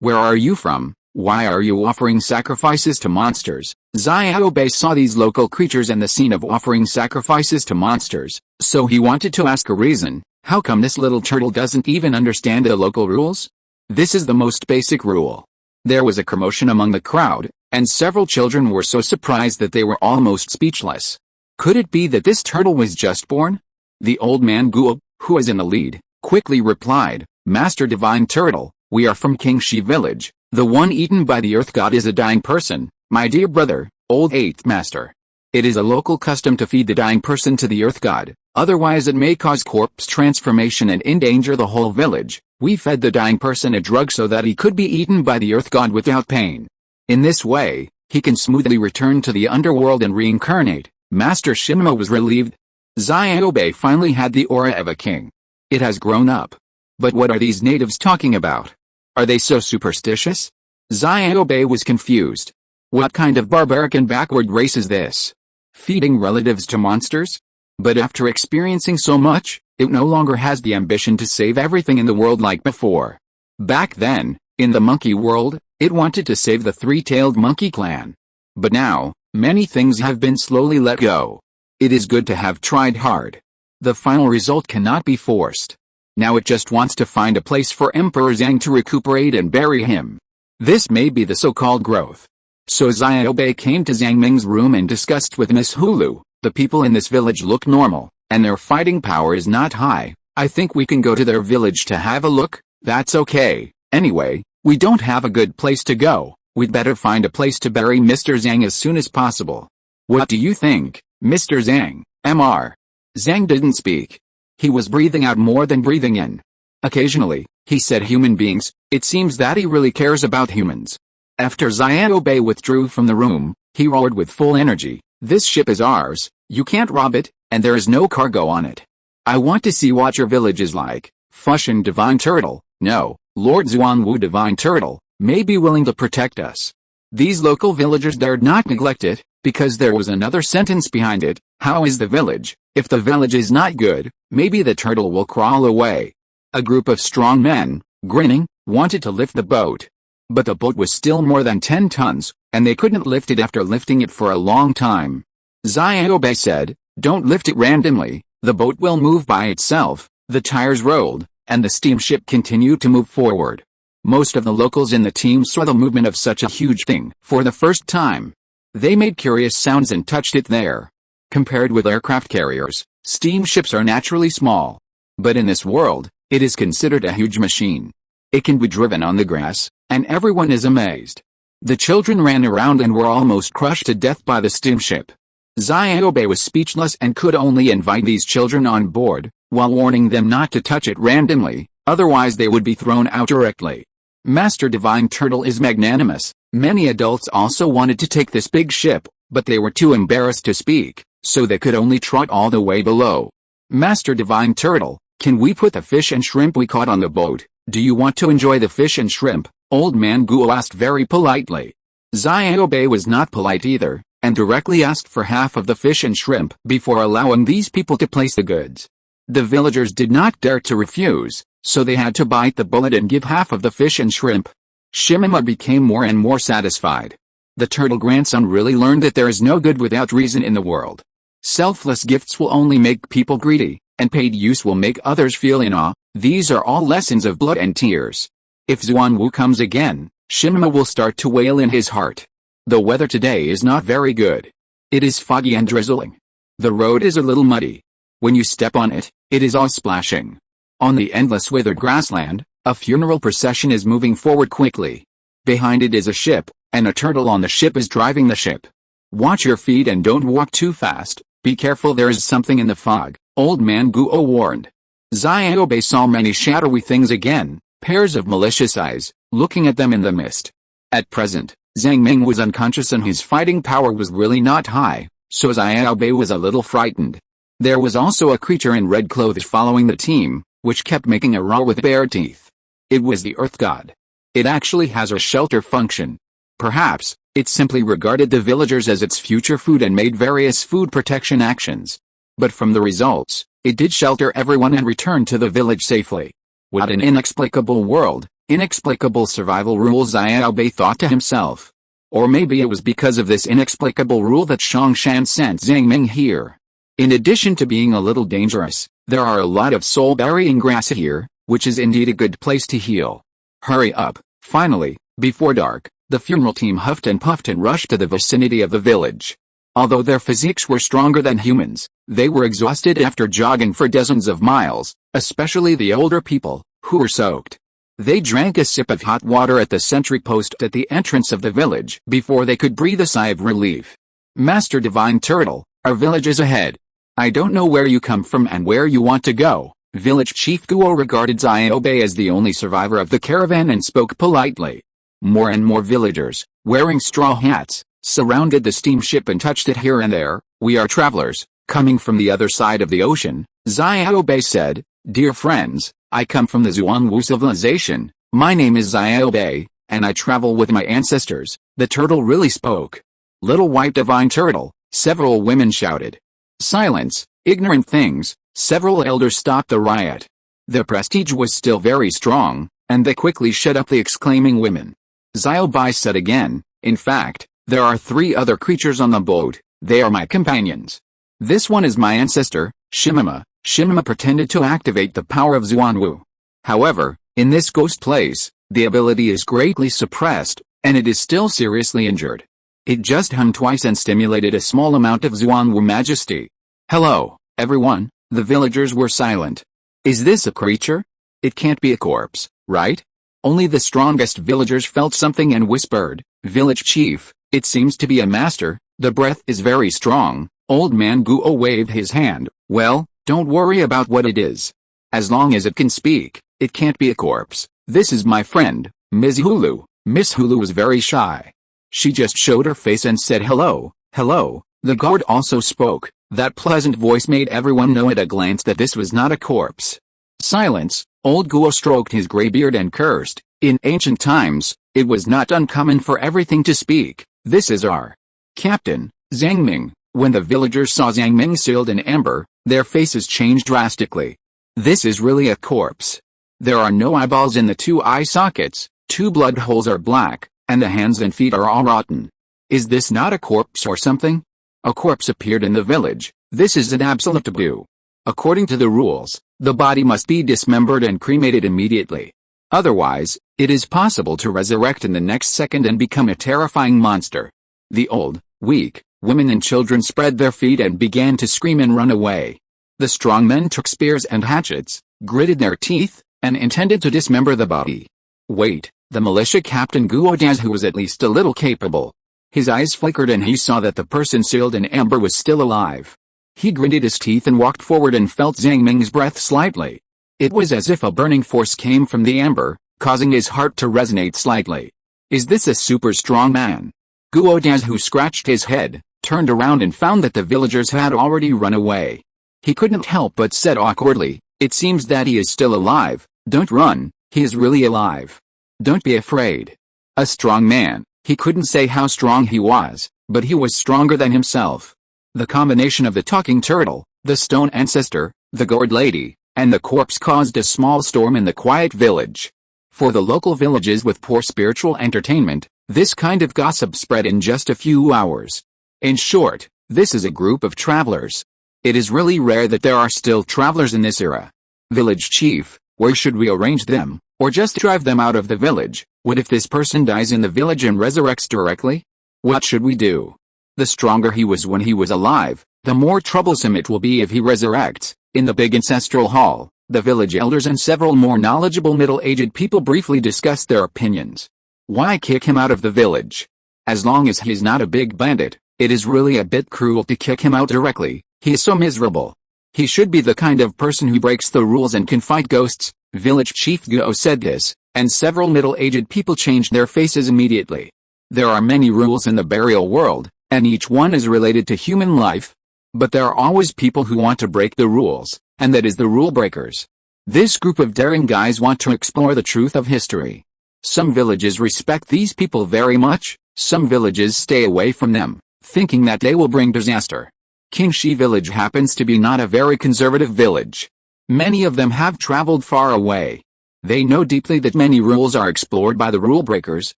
where are you from? Why are you offering sacrifices to monsters? Xiao Bei saw these local creatures and the scene of offering sacrifices to monsters, so he wanted to ask a reason. How come this little turtle doesn't even understand the local rules? This is the most basic rule. There was a commotion among the crowd, and several children were so surprised that they were almost speechless. Could it be that this turtle was just born? The old man Guo, who was in the lead, quickly replied, Master Divine Turtle, we are from King Shi village. The one eaten by the earth god is a dying person, my dear brother, old 8th master. It is a local custom to feed the dying person to the earth god, otherwise it may cause corpse transformation and endanger the whole village. We fed the dying person a drug so that he could be eaten by the earth god without pain. In this way, he can smoothly return to the underworld and reincarnate. Master Shimmo was relieved. Xiaobei finally had the aura of a king. It has grown up. But what are these natives talking about? Are they so superstitious? Xiaobei was confused. What kind of barbaric and backward race is this? Feeding relatives to monsters? But after experiencing so much, it no longer has the ambition to save everything in the world like before. Back then, in the monkey world, it wanted to save the three-tailed monkey clan. But now, many things have been slowly let go. It is good to have tried hard. The final result cannot be forced. Now it just wants to find a place for Emperor Zhang to recuperate and bury him. This may be the so-called growth. So Xiaobei came to Zhang Ming's room and discussed with Miss Hulu. The people in this village look normal, and their fighting power is not high. I think we can go to their village to have a look. That's okay. Anyway, we don't have a good place to go. We'd better find a place to bury Mr. Zhang as soon as possible. What do you think, Mr. Zhang? Mr. Zhang didn't speak. He was breathing out more than breathing in. Occasionally, he said human beings. It seems that he really cares about humans. After Xiaobei withdrew from the room, he roared with full energy. This ship is ours, you can't rob it, and there is no cargo on it. I want to see what your village is like. Fushin Divine Turtle, no, Lord Xuanwu Divine Turtle, may be willing to protect us. These local villagers dared not neglect it, because there was another sentence behind it. How is the village? If the village is not good, maybe the turtle will crawl away. A group of strong men, grinning, wanted to lift the boat. But the boat was still more than 10 tons, and they couldn't lift it after lifting it for a long time. Xiaobei said, don't lift it randomly, the boat will move by itself. The tires rolled, and the steamship continued to move forward. Most of the locals in the team saw the movement of such a huge thing for the first time. They made curious sounds and touched it there. Compared with aircraft carriers, steamships are naturally small. But in this world, it is considered a huge machine. It can be driven on the grass, and everyone is amazed. The children ran around and were almost crushed to death by the steamship. Xiaobei was speechless and could only invite these children on board, while warning them not to touch it randomly, otherwise they would be thrown out directly. Master Divine Turtle is magnanimous. Many adults also wanted to take this big ship, but they were too embarrassed to speak, so they could only trot all the way below. Master Divine Turtle, can we put the fish and shrimp we caught on the boat? Do you want to enjoy the fish and shrimp? Old man Guo asked very politely. Xiaobei was not polite either, and directly asked for half of the fish and shrimp before allowing these people to place the goods. The villagers did not dare to refuse, so they had to bite the bullet and give half of the fish and shrimp. Shimima became more and more satisfied. The turtle grandson really learned that there is no good without reason in the world. Selfless gifts will only make people greedy, and paid use will make others feel in awe. These are all lessons of blood and tears. If Xuanwu comes again, Shimima will start to wail in his heart. The weather today is not very good. It is foggy and drizzling. The road is a little muddy. When you step on it, it is all splashing. On the endless withered grassland, a funeral procession is moving forward quickly. Behind it is a ship, and a turtle on the ship is driving the ship. Watch your feet and don't walk too fast. Be careful, there is something in the fog, Old Man Guo warned. Xiaobei saw many shadowy things again, pairs of malicious eyes, looking at them in the mist. At present, Zhang Ming was unconscious and his fighting power was really not high, so Xiaobei was a little frightened. There was also a creature in red clothes following the team, which kept making a roar with bare teeth. It was the Earth God. It actually has a shelter function. Perhaps, it simply regarded the villagers as its future food and made various food protection actions. But from the results, it did shelter everyone and returned to the village safely. What an inexplicable world, inexplicable survival rules, Xiaobei thought to himself. Or maybe it was because of this inexplicable rule that Shongshan sent Zhang Ming here. In addition to being a little dangerous, there are a lot of soul-burying grass here, which is indeed a good place to heal. Hurry up, finally, before dark, The funeral team huffed and puffed and rushed to the vicinity of the village. Although their physiques were stronger than humans, they were exhausted after jogging for dozens of miles, especially the older people, who were soaked. They drank a sip of hot water at the sentry post at the entrance of the village before they could breathe a sigh of relief. Master Divine Turtle, our village is ahead. I don't know where you come from and where you want to go. Village Chief Guo regarded Xiaobei as the only survivor of the caravan and spoke politely. More and more villagers, wearing straw hats, surrounded the steamship and touched it here and there. We are travelers, coming from the other side of the ocean, Xiaobei said. Dear friends, I come from the Zhuangwu civilization. My name is Xiaobei, and I travel with my ancestors. The turtle really spoke. Little white divine turtle, several women shouted. Silence, ignorant things. Several elders stopped the riot. The prestige was still very strong, and they quickly shut up the exclaiming women. Xiaobei said again, in fact, there are 3 other creatures on the boat. They are my companions. This one is my ancestor, Shimima. Shimima pretended to activate the power of Zhuangwu. However, in this ghost place, the ability is greatly suppressed, and it is still seriously injured. It just hummed twice and stimulated a small amount of Zhuangwu majesty. Hello, everyone. The villagers were silent. Is this a creature? It can't be a corpse, right? Only the strongest villagers felt something and whispered, Village Chief, it seems to be a master. The breath is very strong. Old man Guo waved his hand. Well, don't worry about what it is. As long as it can speak, it can't be a corpse. This is my friend, Ms. Hulu. Miss Hulu was very shy. She just showed her face and said hello, hello. The guard also spoke. That pleasant voice made everyone know at a glance that this was not a corpse. Silence. Old Guo stroked his gray beard and cursed. In ancient times, it was not uncommon for everything to speak. This is our captain, Zhang Ming. When the villagers saw Zhang Ming sealed in amber, their faces changed drastically. This is really a corpse. There are no eyeballs in the 2 eye sockets, 2 blood holes are black, and the hands and feet are all rotten. Is this not a corpse or something? A corpse appeared in the village. This is an absolute taboo. According to the rules, the body must be dismembered and cremated immediately. Otherwise, it is possible to resurrect in the next second and become a terrifying monster. The old, weak, women and children spread their feet and began to scream and run away. The strong men took spears and hatchets, gritted their teeth, and intended to dismember the body. Wait, the militia captain Guo Daz, who was at least a little capable. His eyes flickered and he saw that the person sealed in amber was still alive. He gritted his teeth and walked forward and felt Zhang Ming's breath slightly. It was as if a burning force came from the amber, causing his heart to resonate slightly. Is this a super strong man? Guo Daz, who scratched his head, turned around and found that the villagers had already run away. He couldn't help but said awkwardly, it seems that he is still alive. Don't run, he is really alive. Don't be afraid. A strong man. He couldn't say how strong he was, but he was stronger than himself. The combination of the talking turtle, the stone ancestor, the gourd lady, and the corpse caused a small storm in the quiet village. For the local villages with poor spiritual entertainment, this kind of gossip spread in just a few hours. In short, this is a group of travelers. It is really rare that there are still travelers in this era. Village Chief, where should we arrange them, or just drive them out of the village? What if this person dies in the village and resurrects directly? What should we do? The stronger he was when he was alive, the more troublesome it will be if he resurrects. In the big ancestral hall, the village elders and several more knowledgeable middle-aged people briefly discussed their opinions. Why kick him out of the village? As long as he's not a big bandit, it is really a bit cruel to kick him out directly. He is so miserable. He should be the kind of person who breaks the rules and can fight ghosts. Village Chief Guo said this, and several middle-aged people changed their faces immediately. There are many rules in the burial world, and each one is related to human life. But there are always people who want to break the rules, and that is the rule breakers. This group of daring guys want to explore the truth of history. Some villages respect these people very much, some villages stay away from them, thinking that they will bring disaster. Qingxi village happens to be not a very conservative village. Many of them have traveled far away. They know deeply that many rules are explored by the rule breakers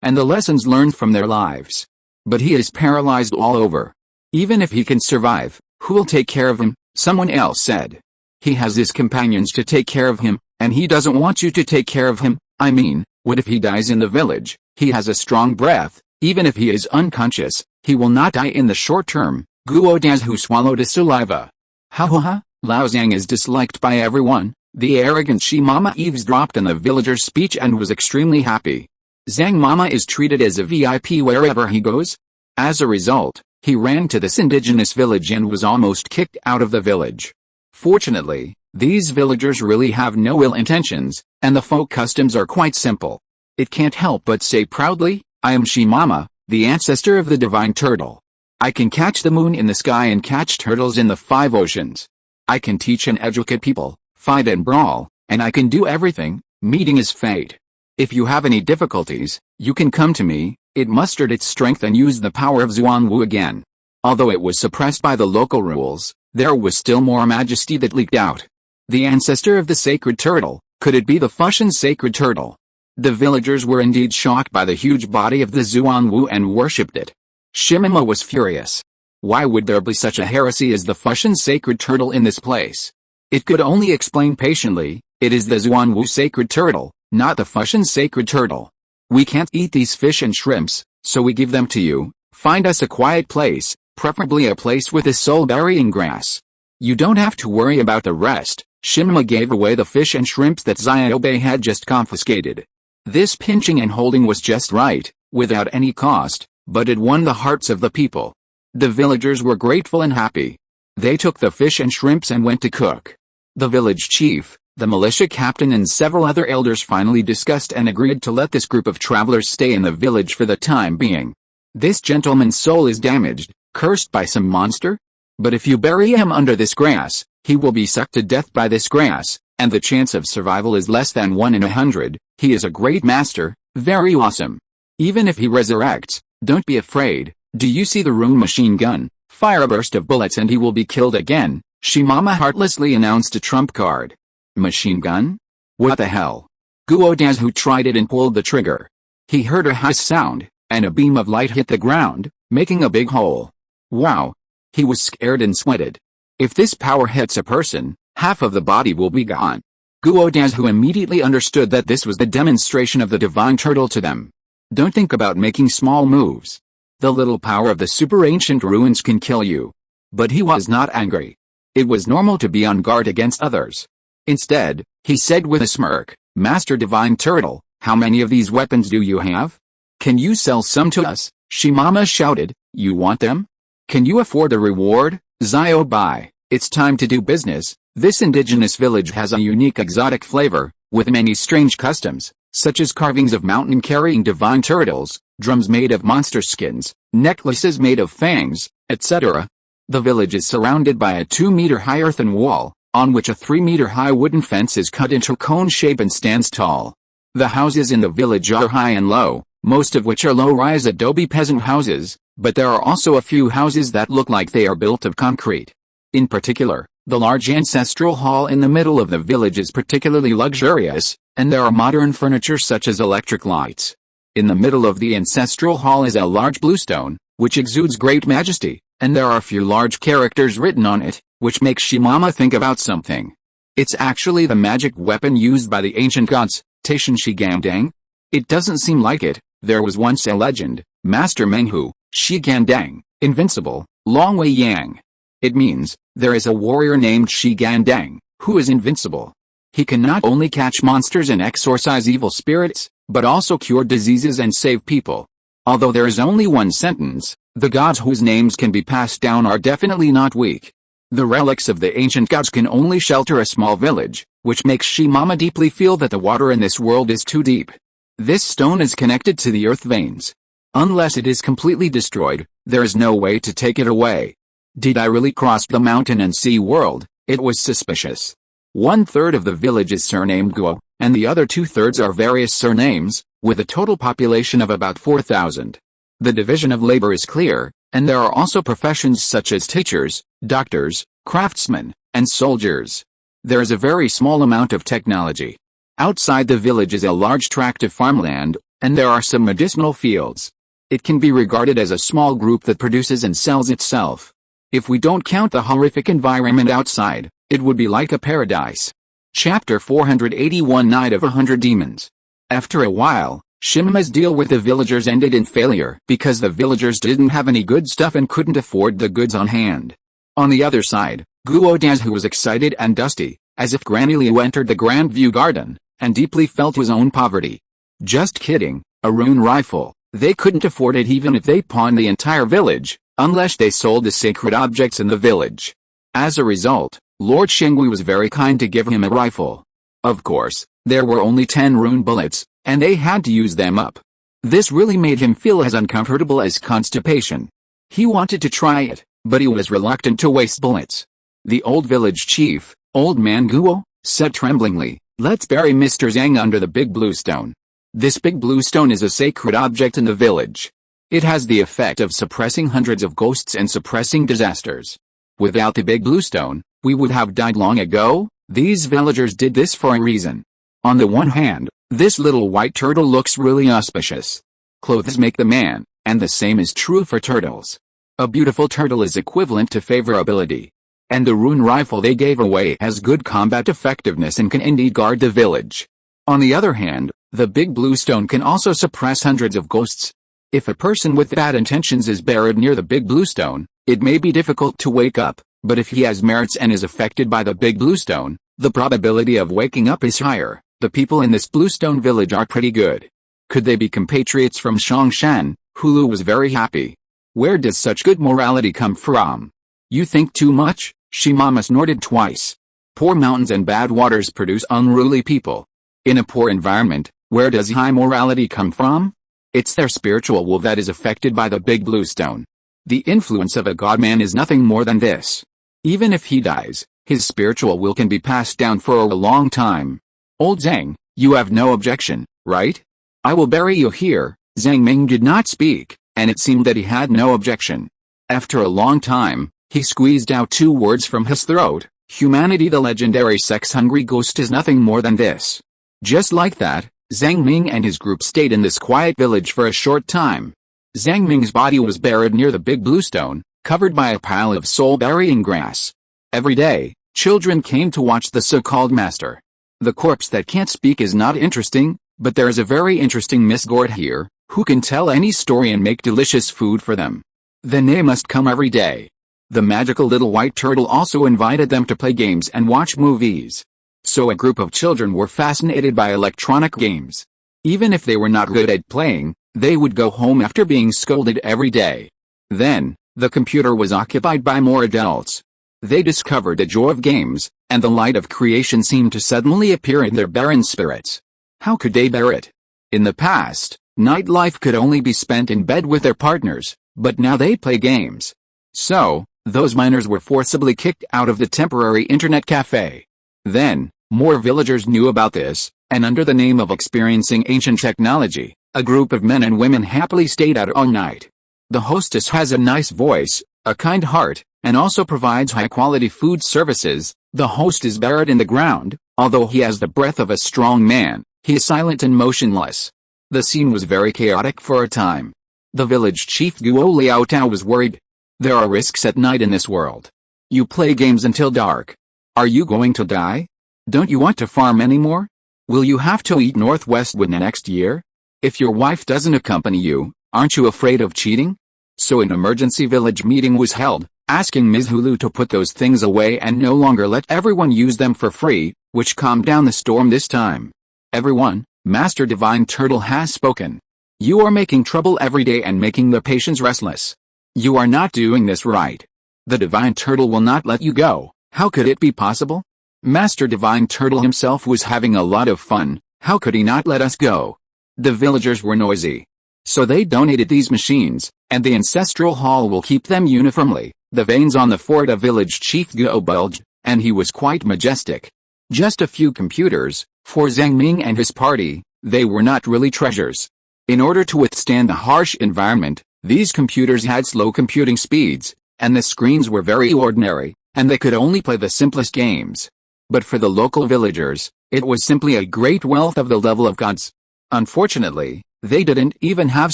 and the lessons learned from their lives. But he is paralyzed all over. Even if he can survive, who will take care of him? Someone else said. He has his companions to take care of him, and he doesn't want you to take care of him. I mean, what if he dies in the village? He has a strong breath. Even if he is unconscious, he will not die in the short term. Guo Dazhu swallowed his saliva. Ha ha ha, Lao Zhang is disliked by everyone. The arrogant Shi Mama eavesdropped on the villager's speech and was extremely happy. Zhang Mama is treated as a VIP wherever he goes. As a result, he ran to this indigenous village and was almost kicked out of the village. Fortunately, these villagers really have no ill intentions, and the folk customs are quite simple. It can't help but say proudly, I am Shi Mama, the ancestor of the divine turtle. I can catch the moon in the sky and catch turtles in the 5 oceans. I can teach and educate people, fight and brawl, and I can do everything. Meeting is fate. If you have any difficulties, you can come to me. It mustered its strength and used the power of Zuanwu again. Although it was suppressed by the local rules, there was still more majesty that leaked out. The ancestor of the sacred turtle, could it be the Fuxian sacred turtle? The villagers were indeed shocked by the huge body of the Zuanwu and worshipped it. Shimima was furious. Why would there be such a heresy as the Fuxian sacred turtle in this place? It could only explain patiently, it is the Zuanwu sacred turtle, not the Fuxian sacred turtle. We can't eat these fish and shrimps, so we give them to you. Find us a quiet place, preferably a place with a soul-burying grass. You don't have to worry about the rest. Shimima gave away the fish and shrimps that Xiaobei had just confiscated. This pinching and holding was just right, without any cost, but it won the hearts of the people. The villagers were grateful and happy. They took the fish and shrimps and went to cook. The village chief, the militia captain and several other elders finally discussed and agreed to let this group of travelers stay in the village for the time being. This gentleman's soul is damaged, cursed by some monster? But if you bury him under this grass, he will be sucked to death by this grass, and the chance of survival is less than 1 in 100. He is a great master, very awesome. Even if he resurrects, don't be afraid. Do you see the rune machine gun? Fire a burst of bullets and he will be killed again. Shimama heartlessly announced a trump card. Machine gun? What the hell? Guo Dazhu tried it and pulled the trigger. He heard a hiss sound, and a beam of light hit the ground, making a big hole. Wow! He was scared and sweated. If this power hits a person, half of the body will be gone. Guo Dazhu immediately understood that this was the demonstration of the divine turtle to them. Don't think about making small moves. The little power of the super ancient ruins can kill you. But he was not angry. It was normal to be on guard against others. Instead, he said with a smirk, Master Divine Turtle, how many of these weapons do you have? Can you sell some to us? Shimama shouted, you want them? Can you afford a reward? Xiaobai, it's time to do business. This indigenous village has a unique exotic flavor, with many strange customs, such as carvings of mountain-carrying divine turtles, drums made of monster skins, necklaces made of fangs, etc. The village is surrounded by a 2-meter-high earthen wall, on which a 3-meter-high wooden fence is cut into cone shape and stands tall. The houses in the village are high and low, most of which are low-rise adobe peasant houses, but there are also a few houses that look like they are built of concrete. In particular, the large ancestral hall in the middle of the village is particularly luxurious, and there are modern furniture such as electric lights. In the middle of the ancestral hall is a large blue stone, which exudes great majesty, and there are a few large characters written on it, which makes Shimama think about something. It's actually the magic weapon used by the ancient gods, Taishan Shigandang. It doesn't seem like it. There was once a legend, Master Menghu, Shigandang, invincible, Long Wei Yang. It means, there is a warrior named Shigandang, who is invincible. He can not only catch monsters and exorcise evil spirits, but also cure diseases and save people. Although there is only one sentence, the gods whose names can be passed down are definitely not weak. The relics of the ancient gods can only shelter a small village, which makes Shimama deeply feel that the water in this world is too deep. This stone is connected to the earth veins. Unless it is completely destroyed, there is no way to take it away. Did I really cross the mountain and sea world? It was suspicious. 1/3 of the village is surnamed Guo, and the other 2/3 are various surnames, with a total population of about 4,000. The division of labor is clear, and there are also professions such as teachers, doctors, craftsmen, and soldiers. There is a very small amount of technology. Outside the village is a large tract of farmland, and there are some medicinal fields. It can be regarded as a small group that produces and sells itself. If we don't count the horrific environment outside, it would be like a paradise. Chapter 481 Night of 100 Demons. After a while, Shima's deal with the villagers ended in failure because the villagers didn't have any good stuff and couldn't afford the goods on hand. On the other side, Guodazhu was excited and dusty, as if Granny Liu entered the Grand View Garden, and deeply felt his own poverty. Just kidding, a rune rifle. They couldn't afford it even if they pawned the entire village, unless they sold the sacred objects in the village. As a result, Lord Shengui was very kind to give him a rifle. Of course, there were only 10 rune bullets, and they had to use them up. This really made him feel as uncomfortable as constipation. He wanted to try it, but he was reluctant to waste bullets. The old village chief, Old Man Guo, said tremblingly, "Let's bury Mr. Zhang under the big blue stone. This big blue stone is a sacred object in the village. It has the effect of suppressing hundreds of ghosts and suppressing disasters. Without the big blue stone, we would have died long ago." These villagers did this for a reason. On the one hand, this little white turtle looks really auspicious. Clothes make the man, and the same is true for turtles. A beautiful turtle is equivalent to favorability. And the rune rifle they gave away has good combat effectiveness and can indeed guard the village. On the other hand, the big blue stone can also suppress hundreds of ghosts. If a person with bad intentions is buried near the big blue stone, it may be difficult to wake up, but if he has merits and is affected by the big blue stone, the probability of waking up is higher. The people in this bluestone village are pretty good. Could they be compatriots from Shongshan? Hulu was very happy. Where does such good morality come from? You think too much? Shimama snorted twice. Poor mountains and bad waters produce unruly people. In a poor environment, where does high morality come from? It's their spiritual will that is affected by the big blue stone. The influence of a godman is nothing more than this. Even if he dies, his spiritual will can be passed down for a long time. Old Zhang, you have no objection, right? I will bury you here. Zhang Ming did not speak, and it seemed that he had no objection. After a long time, he squeezed out 2 words from his throat. Humanity, the legendary sex-hungry ghost, is nothing more than this. Just like that, Zhang Ming and his group stayed in this quiet village for a short time. Zhang Ming's body was buried near the big blue stone, covered by a pile of soul-burying grass. Every day, children came to watch the so-called master. The corpse that can't speak is not interesting, but there is a very interesting Miss Gourd here, who can tell any story and make delicious food for them. Then they must come every day. The magical little white turtle also invited them to play games and watch movies. So a group of children were fascinated by electronic games. Even if they were not good at playing, they would go home after being scolded every day. Then, the computer was occupied by more adults. They discovered the joy of games, and the light of creation seemed to suddenly appear in their barren spirits. How could they bear it? In the past, nightlife could only be spent in bed with their partners, but now they play games. So, those minors were forcibly kicked out of the temporary internet cafe. Then, more villagers knew about this, and under the name of experiencing ancient technology, a group of men and women happily stayed out all night. The hostess has a nice voice, a kind heart, and also provides high-quality food services. The host is buried in the ground. Although he has the breath of a strong man, he is silent and motionless. The scene was very chaotic for a time. The village chief Guo Liaotao was worried. There are risks at night in this world. You play games until dark. Are you going to die? Don't you want to farm anymore? Will you have to eat Northwest Wind next year? If your wife doesn't accompany you, aren't you afraid of cheating? So an emergency village meeting was held, asking Ms. Hulu to put those things away and no longer let everyone use them for free, which calmed down the storm this time. Everyone, Master Divine Turtle has spoken. You are making trouble every day and making the patients restless. You are not doing this right. The Divine Turtle will not let you go. How could it be possible? Master Divine Turtle himself was having a lot of fun. How could he not let us go? The villagers were noisy. So they donated these machines, and the ancestral hall will keep them uniformly. The veins on the fort of village chief Guo bulged, and he was quite majestic. Just a few computers, for Zhang Ming and his party, they were not really treasures. In order to withstand the harsh environment, these computers had slow computing speeds, and the screens were very ordinary, and they could only play the simplest games. But for the local villagers, it was simply a great wealth of the level of gods. Unfortunately, they didn't even have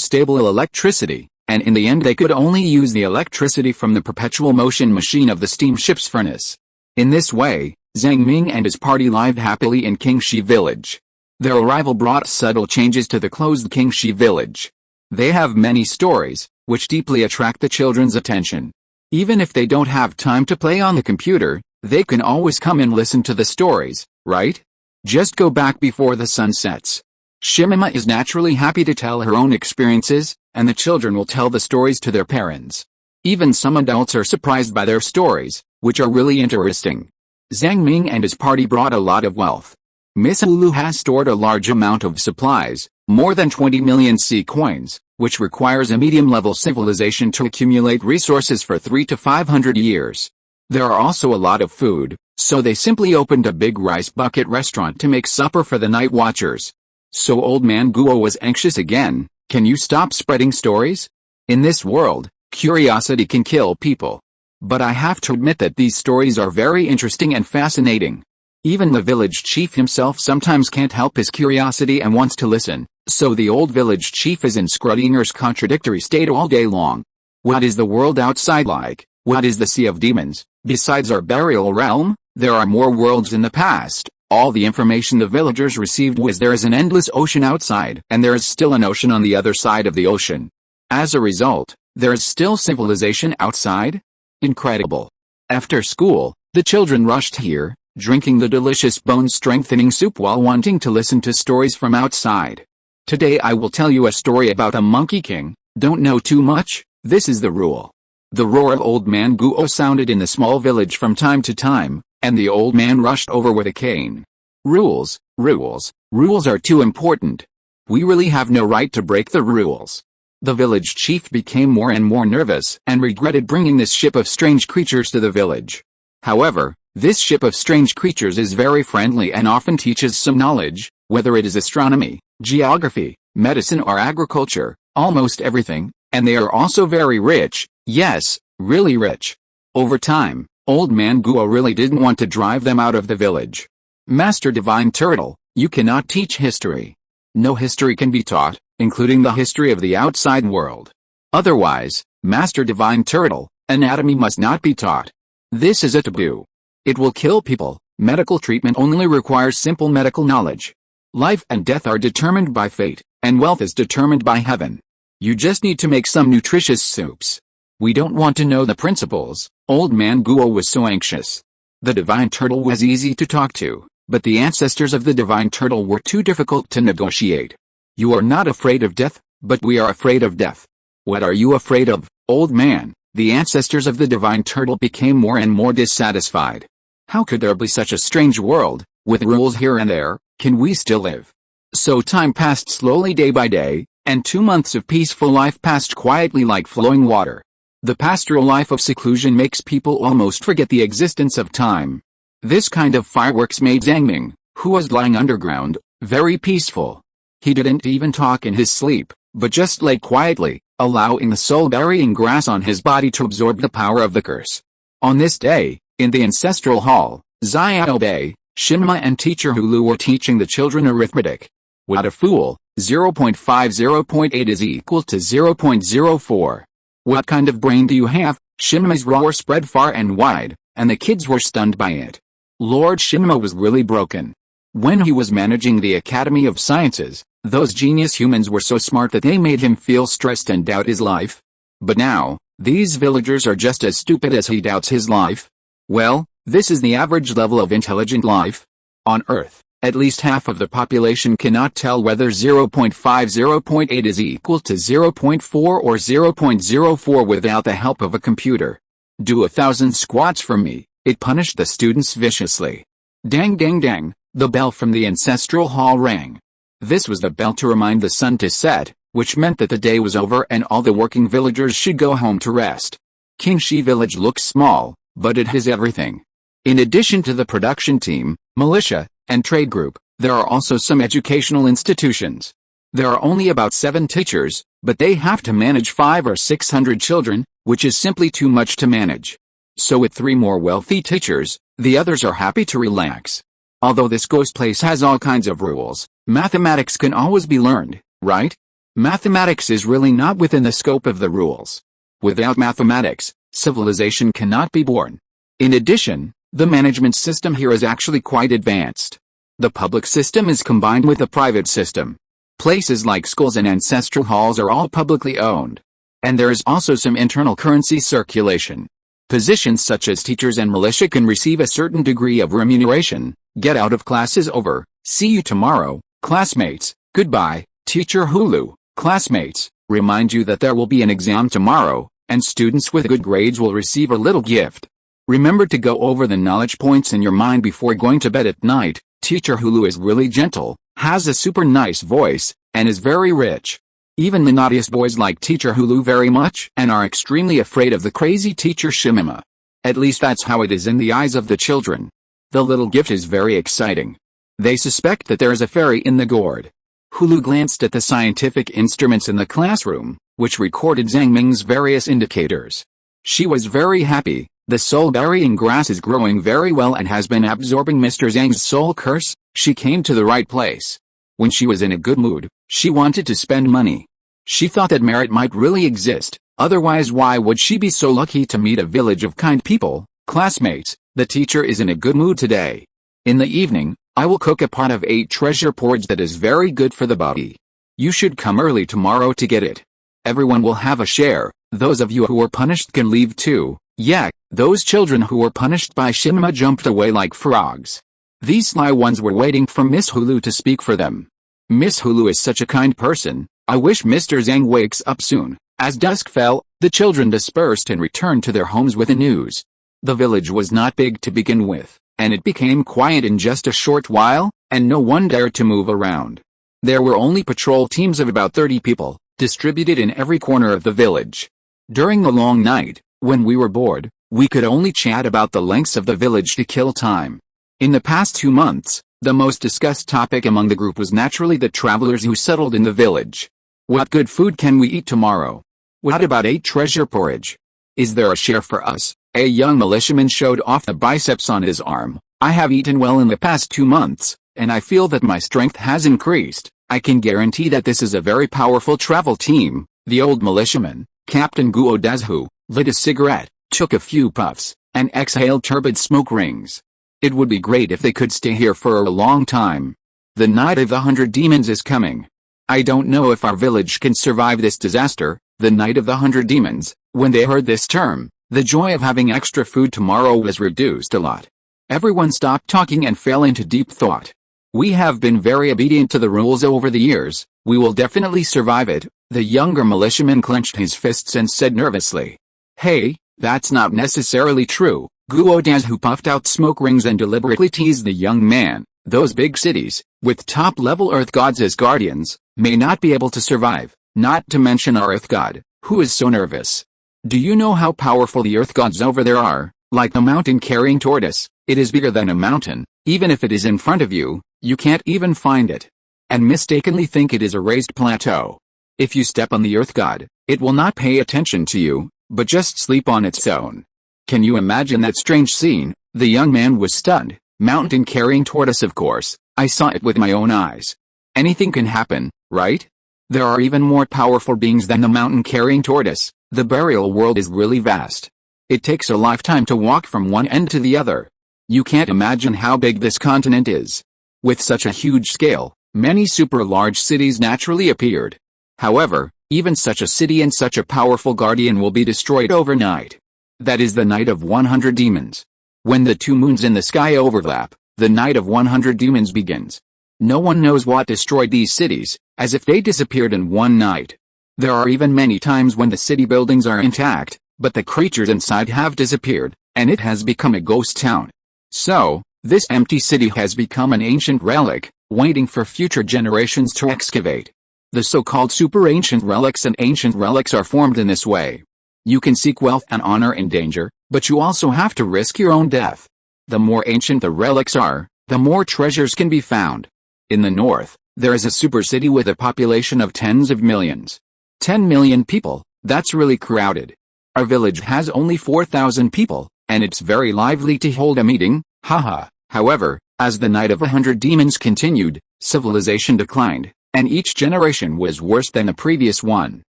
stable electricity, and in the end they could only use the electricity from the perpetual motion machine of the steamship's furnace. In this way, Zhang Ming and his party lived happily in Qingxi village. Their arrival brought subtle changes to the closed Qingxi village. They have many stories, which deeply attract the children's attention. Even if they don't have time to play on the computer, they can always come and listen to the stories, right? Just go back before the sun sets. Shimima is naturally happy to tell her own experiences, and the children will tell the stories to their parents. Even some adults are surprised by their stories, which are really interesting. Zhang Ming and his party brought a lot of wealth. Miss Lulu has stored a large amount of supplies, more than 20 million sea coins, which requires a medium-level civilization to accumulate resources for 300 to 500 years. There are also a lot of food, so they simply opened a big rice bucket restaurant to make supper for the night watchers. So Old Man Guo was anxious again. Can you stop spreading stories? In this world, curiosity can kill people. But I have to admit that these stories are very interesting and fascinating. Even the village chief himself sometimes can't help his curiosity and wants to listen, so the old village chief is in Schrödinger's contradictory state all day long. What is the world outside like? What is the Sea of Demons? Besides our burial realm, there are more worlds in the past. All the information the villagers received was there is an endless ocean outside, and there is still an ocean on the other side of the ocean. As a result, there is still civilization outside? Incredible. After school, the children rushed here, drinking the delicious bone-strengthening soup while wanting to listen to stories from outside. Today I will tell you a story about a monkey king. Don't know too much? This is the rule. The roar of Old Man Guo sounded in the small village from time to time, and the old man rushed over with a cane. Rules, rules, rules are too important. We really have no right to break the rules. The village chief became more and more nervous and regretted bringing this ship of strange creatures to the village. However, this ship of strange creatures is very friendly and often teaches some knowledge, whether it is astronomy, geography, medicine or agriculture, almost everything, and they are also very rich, yes, really rich. Over time, Old Man Guo really didn't want to drive them out of the village. Master Divine Turtle, you cannot teach history. No history can be taught, including the history of the outside world. Otherwise, Master Divine Turtle, anatomy must not be taught. This is a taboo. It will kill people. Medical treatment only requires simple medical knowledge. Life and death are determined by fate, and wealth is determined by heaven. You just need to make some nutritious soups. We don't want to know the principles. Old Man Guo was so anxious. The Divine Turtle was easy to talk to, but the ancestors of the Divine Turtle were too difficult to negotiate. You are not afraid of death, but we are afraid of death. What are you afraid of, old man? The ancestors of the Divine Turtle became more and more dissatisfied. How could there be such a strange world, with rules here and there? Can we still live? So time passed slowly day by day, and 2 months of peaceful life passed quietly like flowing water. The pastoral life of seclusion makes people almost forget the existence of time. This kind of fireworks made Zhang Ming, who was lying underground, very peaceful. He didn't even talk in his sleep, but just lay quietly, allowing the soul-burying grass on his body to absorb the power of the curse. On this day, in the ancestral hall, Xiao Bei, Shimima and teacher Hulu were teaching the children arithmetic. What a fool, 0.50.8 is equal to 0.04. What kind of brain do you have? Shimima's roar spread far and wide, and the kids were stunned by it. Lord Shimima was really broken. When he was managing the Academy of Sciences, those genius humans were so smart that they made him feel stressed and doubt his life. But now, these villagers are just as stupid as he doubts his life. Well, this is the average level of intelligent life. On Earth, at least half of the population cannot tell whether 0.50.8 is equal to 0.4 or 0.04 without the help of a computer. Do 1,000 squats for me, it punished the students viciously. Dang dang dang, the bell from the ancestral hall rang. This was the bell to remind the sun to set, which meant that the day was over and all the working villagers should go home to rest. Qingxi village looks small, but it has everything. In addition to the production team, militia, and trade group, there are also some educational institutions. There are only about 7 teachers, but they have to manage 500 or 600 children, which is simply too much to manage. So with 3 more wealthy teachers, the others are happy to relax. Although this ghost place has all kinds of rules, mathematics can always be learned, right? Mathematics is really not within the scope of the rules. Without mathematics, civilization cannot be born. In addition, the management system here is actually quite advanced. The public system is combined with the private system. Places like schools and ancestral halls are all publicly owned. And there is also some internal currency circulation. Positions such as teachers and militia can receive a certain degree of remuneration. Get out of class is over. See you tomorrow, classmates. Goodbye, Teacher Hulu. Classmates, remind you that there will be an exam tomorrow, and students with good grades will receive a little gift. Remember to go over the knowledge points in your mind before going to bed at night. Teacher Hulu is really gentle, has a super nice voice, and is very rich. Even the naughtiest boys like Teacher Hulu very much and are extremely afraid of the crazy Teacher Shimima. At least that's how it is in the eyes of the children. The little gift is very exciting. They suspect that there is a fairy in the gourd. Hulu glanced at the scientific instruments in the classroom, which recorded Zhang Ming's various indicators. She was very happy. The soul-burying grass is growing very well and has been absorbing Mr. Zhang's soul curse. She came to the right place. When she was in a good mood, she wanted to spend money. She thought that merit might really exist, otherwise why would she be so lucky to meet a village of kind people? Classmates, the teacher is in a good mood today. In the evening, I will cook a pot of 8 treasure porridge that is very good for the body. You should come early tomorrow to get it. Everyone will have a share. Those of you who were punished can leave too. Yeah, those children who were punished by Shimima jumped away like frogs. These sly ones were waiting for Miss Hulu to speak for them. Miss Hulu is such a kind person. I wish Mr. Zhang wakes up soon. As dusk fell, the children dispersed and returned to their homes with the news. The village was not big to begin with, and it became quiet in just a short while, and no one dared to move around. There were only patrol teams of about 30 people, distributed in every corner of the village. During the long night, when we were bored, we could only chat about the lengths of the village to kill time. In the past 2 months, the most discussed topic among the group was naturally the travelers who settled in the village. What good food can we eat tomorrow? What about 8 treasure porridge? Is there a share for us? A young militiaman showed off the biceps on his arm. I have eaten well in the past 2 months, and I feel that my strength has increased. I can guarantee that this is a very powerful travel team. The old militiaman, Captain Guo Dazhu, lit a cigarette, took a few puffs, and exhaled turbid smoke rings. It would be great if they could stay here for a long time. The night of the 100 demons is coming. I don't know if our village can survive this disaster. The night of the 100 demons. When they heard this term, the joy of having extra food tomorrow was reduced a lot. Everyone stopped talking and fell into deep thought. We have been very obedient to the rules over the years. We will definitely survive it. The younger militiaman clenched his fists and said nervously. Hey, that's not necessarily true. Guo Dazhu puffed out smoke rings and deliberately teased the young man. Those big cities, with top-level Earth gods as guardians, may not be able to survive, not to mention our Earth god, who is so nervous. Do you know how powerful the Earth gods over there are? Like the mountain-carrying tortoise, it is bigger than a mountain. Even if it is in front of you, you can't even find it. And mistakenly think it is a raised plateau. If you step on the Earth god, it will not pay attention to you, but just sleep on its own. Can you imagine that strange scene? The young man was stunned. Mountain-carrying tortoise, of course. I saw it with my own eyes. Anything can happen, right? There are even more powerful beings than the mountain-carrying tortoise. The burial world is really vast. It takes a lifetime to walk from one end to the other. You can't imagine how big this continent is. With such a huge scale, many super-large cities naturally appeared. However, even such a city and such a powerful guardian will be destroyed overnight. That is the night of 100 demons. When the 2 moons in the sky overlap, the night of 100 demons begins. No one knows what destroyed these cities, as if they disappeared in one night. There are even many times when the city buildings are intact, but the creatures inside have disappeared, and it has become a ghost town. So, this empty city has become an ancient relic, waiting for future generations to excavate. The so-called super-ancient relics and ancient relics are formed in this way. You can seek wealth and honor in danger, but you also have to risk your own death. The more ancient the relics are, the more treasures can be found. In the north, there is a super city with a population of tens of millions. 10 million people, that's really crowded. Our village has only 4,000 people, and it's very lively to hold a meeting, haha. However, as the night of 100 demons continued, civilization declined, and each generation was worse than the previous one.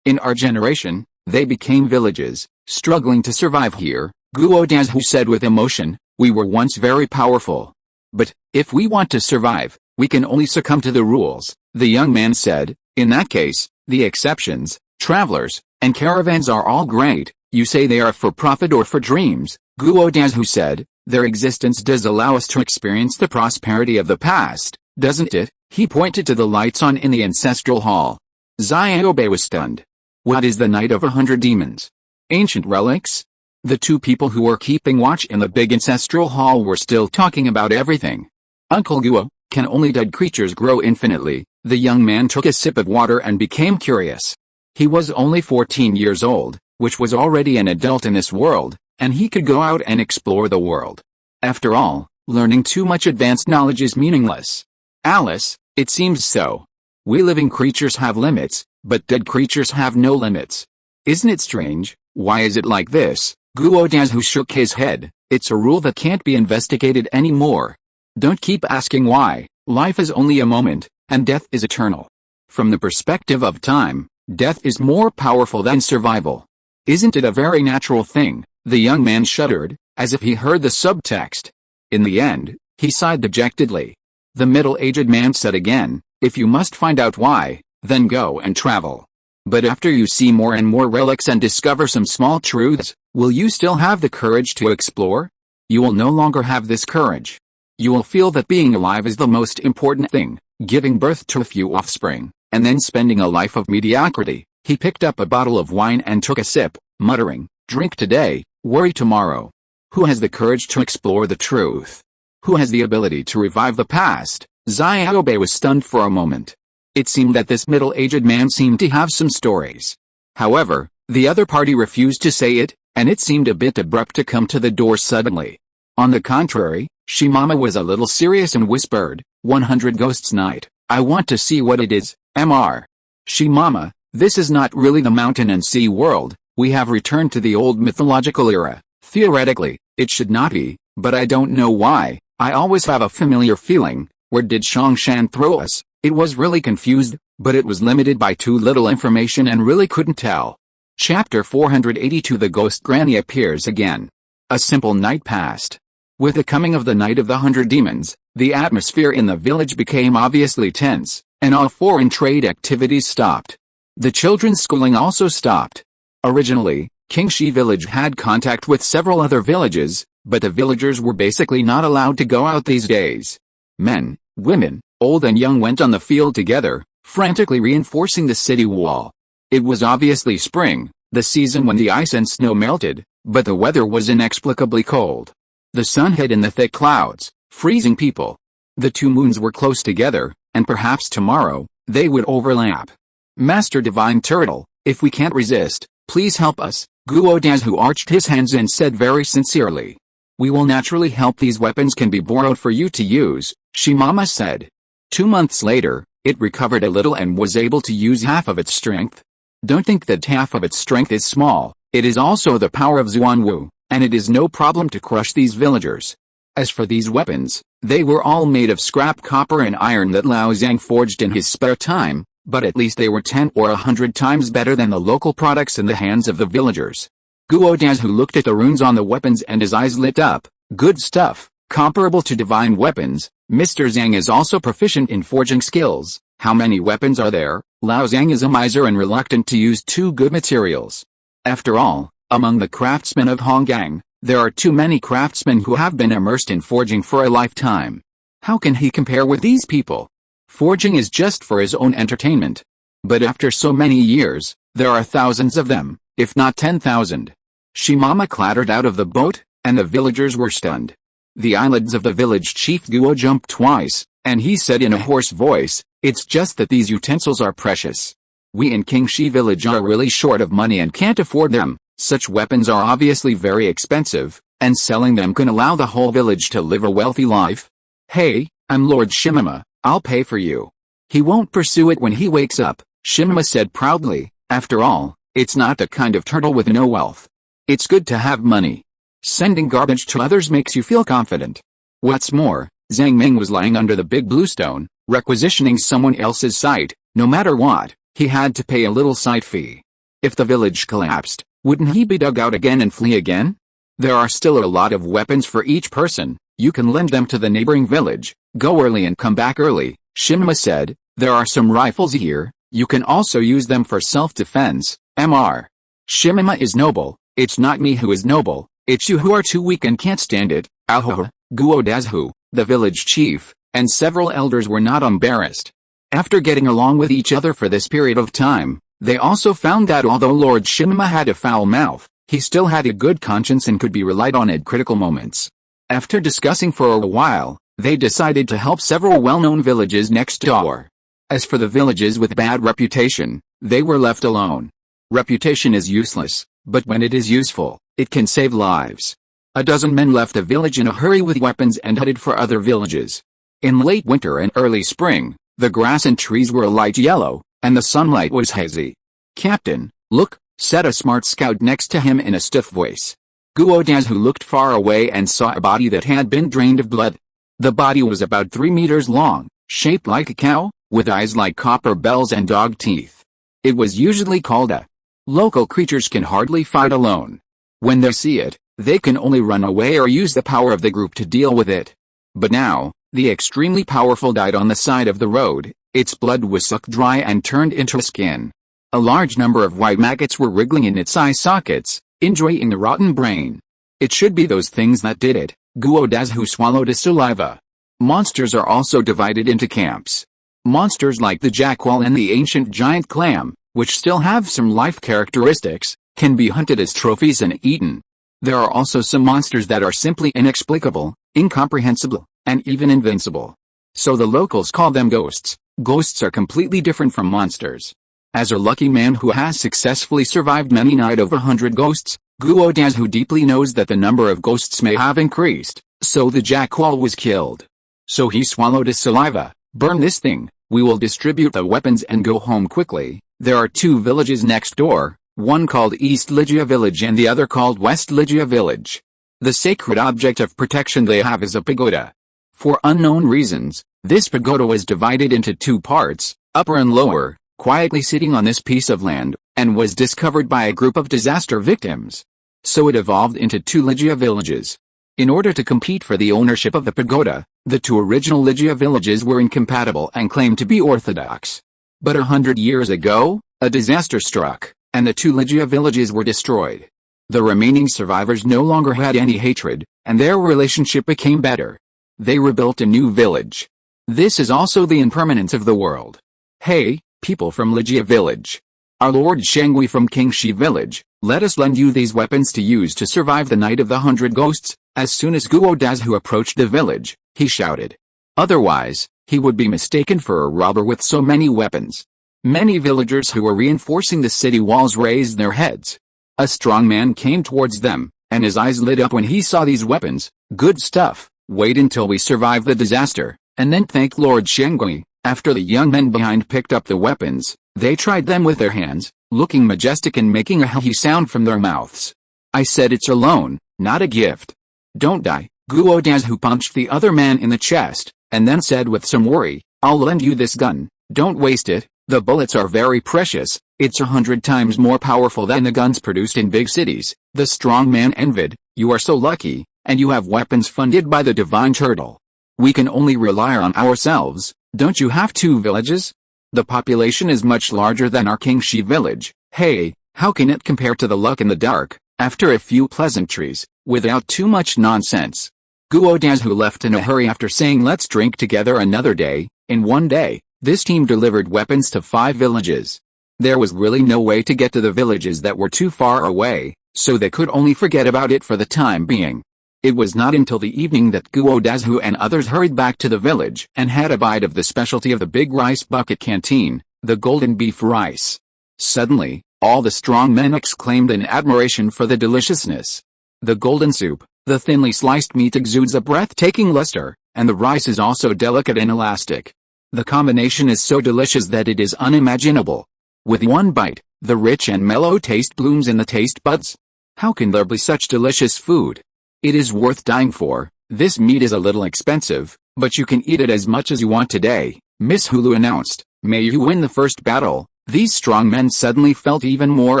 In our generation, they became villages, struggling to survive here. Guo Dazhu said with emotion, we were once very powerful. But, if we want to survive, we can only succumb to the rules, the young man said. In that case, the exceptions, travelers, and caravans are all great. You say they are for profit or for dreams, Guo Dazhu said. Their existence does allow us to experience the prosperity of the past, doesn't it? He pointed to the lights on in the ancestral hall. Xiaobei was stunned. What is the Night of 100 Demons? Ancient relics? The two people who were keeping watch in the big ancestral hall were still talking about everything. Uncle Guo, can only dead creatures grow infinitely? The young man took a sip of water and became curious. He was only 14 years old, which was already an adult in this world, and he could go out and explore the world. After all, learning too much advanced knowledge is meaningless. Alice, it seems so. We living creatures have limits, but dead creatures have no limits. Isn't it strange? Why is it like this? Guo Dazhu shook his head. It's a rule that can't be investigated anymore. Don't keep asking why. Life is only a moment, and death is eternal. From the perspective of time, death is more powerful than survival. Isn't it a very natural thing? The young man shuddered, as if he heard the subtext. In the end, he sighed dejectedly. The middle-aged man said again, if you must find out why, then go and travel. But after you see more and more relics and discover some small truths, will you still have the courage to explore? You will no longer have this courage. You will feel that being alive is the most important thing, giving birth to a few offspring, and then spending a life of mediocrity. He picked up a bottle of wine and took a sip, muttering, drink today, worry tomorrow. Who has the courage to explore the truth? Who has the ability to revive the past? Xiaobei was stunned for a moment. It seemed that this middle-aged man seemed to have some stories. However, the other party refused to say it, and it seemed a bit abrupt to come to the door suddenly. On the contrary, Shimama was a little serious and whispered, 100 Ghosts Night, I want to see what it is, Mr. Shimama, this is not really the mountain and sea world, we have returned to the old mythological era. Theoretically, it should not be, but I don't know why, I always have a familiar feeling, where did Shongshan throw us? It was really confused, but it was limited by too little information and really couldn't tell. Chapter 482 The Ghost Granny appears again. A simple night passed. With the coming of the Night of the 100 Demons, the atmosphere in the village became obviously tense, and all foreign trade activities stopped. The children's schooling also stopped. Originally, Qingxi village had contact with several other villages, but the villagers were basically not allowed to go out these days. Men, women, old and young went on the field together, frantically reinforcing the city wall. It was obviously spring, the season when the ice and snow melted, but the weather was inexplicably cold. The sun hid in the thick clouds, freezing people. The two moons were close together, and perhaps tomorrow, they would overlap. Master Divine Turtle, if we can't resist, please help us, Guo Dazhu arched his hands and said very sincerely. We will naturally help. These weapons can be borrowed for you to use, Shimama said. 2 months later, it recovered a little and was able to use half of its strength. Don't think that half of its strength is small, it is also the power of Xuanwu, and it is no problem to crush these villagers. As for these weapons, they were all made of scrap copper and iron that Lao Zhang forged in his spare time, but at least they were 10 or 100 times better than the local products in the hands of the villagers. Guo Dazhu looked at the runes on the weapons and his eyes lit up. Good stuff, comparable to divine weapons. Mr. Zhang is also proficient in forging skills. How many weapons are there? Lao Zhang is a miser and reluctant to use too good materials. After all, among the craftsmen of Honggang, there are too many craftsmen who have been immersed in forging for a lifetime. How can he compare with these people? Forging is just for his own entertainment. But after so many years, there are thousands of them, if not 10,000. Shimama clattered out of the boat, and the villagers were stunned. The eyelids of the village chief Guo jumped twice, and he said in a hoarse voice, it's just that these utensils are precious. We in Qingxi village are really short of money and can't afford them. Such weapons are obviously very expensive, and selling them can allow the whole village to live a wealthy life. Hey, I'm Lord Shimama, I'll pay for you. He won't pursue it when he wakes up, Shimama said proudly. After all, it's not the kind of turtle with no wealth. It's good to have money. Sending garbage to others makes you feel confident. What's more, Zhang Ming was lying under the big blue stone, requisitioning someone else's site. No matter what, he had to pay a little site fee. If the village collapsed, wouldn't he be dug out again and flee again? There are still a lot of weapons for each person, You can lend them to the neighboring village. Go early and come back early, Shima said. There are some rifles here. You can also use them for self-defense, Mr. Shima is noble. It's not me who is noble, it's you who are too weak and can't stand it. Ahoha, Guodazhu, the village chief, and several elders were not embarrassed. After getting along with each other for this period of time, they also found that although Lord Shima had a foul mouth, he still had a good conscience and could be relied on at critical moments. After discussing for a while, they decided to help several well-known villages next door. As for the villages with bad reputation, they were left alone. Reputation is useless, but when it is useful, it can save lives. A dozen men left a village in a hurry with weapons and headed for other villages. In late winter and early spring, the grass and trees were a light yellow, and the sunlight was hazy. "Captain, look," said a smart scout next to him in a stiff voice. Guodazhu looked far away and saw a body that had been drained of blood. The body was about 3 meters long, shaped like a cow, with eyes like copper bells and dog teeth. It was usually called a local creatures can hardly fight alone. When they see it, they can only run away or use the power of the group to deal with it. But now, the extremely powerful died on the side of the road. Its blood was sucked dry and turned into skin. A large number of white maggots were wriggling in its eye sockets, enjoying the rotten brain. It should be those things that did it. Guodazhu swallowed his saliva. Monsters are also divided into camps. Monsters like the jackal and the ancient giant clam, which still have some life characteristics, can be hunted as trophies and eaten. There are also some monsters that are simply inexplicable, incomprehensible, and even invincible. So the locals call them ghosts. Ghosts are completely different from monsters. As a lucky man who has successfully survived many night of 100 ghosts, Guodazhu deeply knows that the number of ghosts may have increased, so the jackal was killed. So he swallowed his saliva. "Burn this thing, we will distribute the weapons and go home quickly." There are 2 villages next door, one called East Lygia Village and the other called West Lygia Village. The sacred object of protection they have is a pagoda. For unknown reasons, this pagoda was divided into 2 parts, upper and lower, quietly sitting on this piece of land, and was discovered by a group of disaster victims. So it evolved into 2 Lygia villages. In order to compete for the ownership of the pagoda, the 2 original Lygia villages were incompatible and claimed to be orthodox. But 100 years ago, a disaster struck, and the 2 Lygia villages were destroyed. The remaining survivors no longer had any hatred, and their relationship became better. They rebuilt a new village. This is also the impermanence of the world. "Hey, people from Lygia village. Our Lord Shangui from Kingshi village, let us lend you these weapons to use to survive the night of the 100 ghosts." As soon as Guodazhu approached the village, he shouted. Otherwise, he would be mistaken for a robber with so many weapons. Many villagers who were reinforcing the city walls raised their heads. A strong man came towards them, and his eyes lit up when he saw these weapons. "Good stuff, wait until we survive the disaster, and then thank Lord Shangui." After the young men behind picked up the weapons, they tried them with their hands, looking majestic and making a he sound from their mouths. "I said it's a loan, not a gift. Don't die." Guodazhu punched the other man in the chest, and then said with some worry, "I'll lend you this gun, don't waste it, the bullets are very precious, it's 100 times more powerful than the guns produced in big cities." The strong man envied, "You are so lucky, and you have weapons funded by the divine turtle. We can only rely on ourselves. Don't you have 2 villages? The population is much larger than our Kingshi village. Hey, how can it compare to the luck in the dark?" After a few pleasantries, without too much nonsense, Guodazhu left in a hurry after saying let's drink together another day. In one day, this team delivered weapons to 5 villages. There was really no way to get to the villages that were too far away, so they could only forget about it for the time being. It was not until the evening that Guodazhu and others hurried back to the village and had a bite of the specialty of the big rice bucket canteen, the golden beef rice. Suddenly, all the strong men exclaimed in admiration for the deliciousness. The golden soup, the thinly sliced meat exudes a breathtaking luster, and the rice is also delicate and elastic. The combination is so delicious that it is unimaginable. With one bite, the rich and mellow taste blooms in the taste buds. How can there be such delicious food? It is worth dying for. This meat is a little expensive, but you can eat it as much as you want today, Miss Hulu announced. May you win the first battle. These strong men suddenly felt even more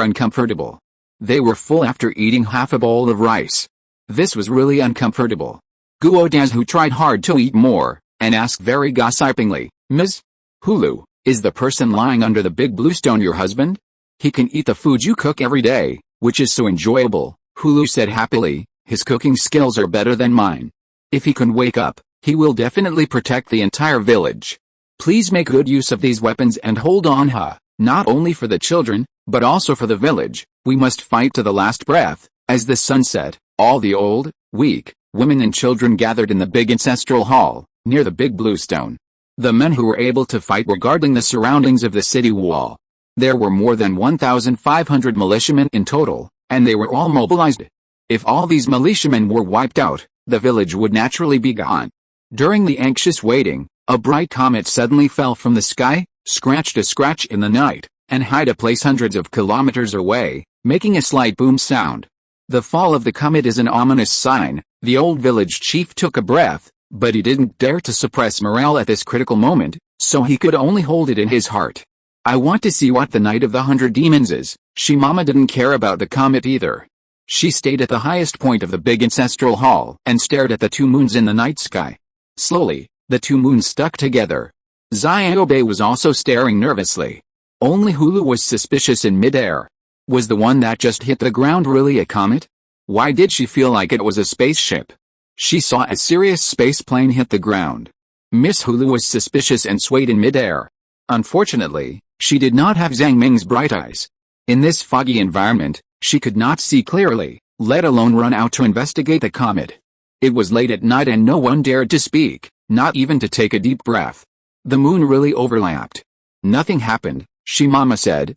uncomfortable. They were full after eating half a bowl of rice. This was really uncomfortable. Guodaz, who tried hard to eat more, and asked very gossipingly, Ms. Hulu, is the person lying under the big blue stone your husband? He can eat the food you cook every day, which is so enjoyable, Hulu said happily. His cooking skills are better than mine. If he can wake up, he will definitely protect the entire village. Please make good use of these weapons and hold on, not only for the children, but also for the village. We must fight to the last breath. As the sun set, all the old, weak, women and children gathered in the big ancestral hall, near the big blue stone. The men who were able to fight were guarding the surroundings of the city wall. There were more than 1,500 militiamen in total, and they were all mobilized. If all these militiamen were wiped out, the village would naturally be gone. During the anxious waiting, a bright comet suddenly fell from the sky, scratched a scratch in the night, and hid a place hundreds of kilometers away, making a slight boom sound. The fall of the comet is an ominous sign. The old village chief took a breath, but he didn't dare to suppress morale at this critical moment, so he could only hold it in his heart. I want to see what the Night of the 100 Demons is. Shimama didn't care about the comet either. She stayed at the highest point of the big ancestral hall and stared at the two moons in the night sky. Slowly, the two moons stuck together. Xiaobe was also staring nervously. Only Hulu was suspicious in midair. Was the one that just hit the ground really a comet? Why did she feel like it was a spaceship? She saw a serious space plane hit the ground. Miss Hulu was suspicious and swayed in midair. Unfortunately, she did not have Zhang Ming's bright eyes. In this foggy environment, she could not see clearly, let alone run out to investigate the comet. It was late at night and no one dared to speak, not even to take a deep breath. The moon really overlapped. Nothing happened, Shimama said.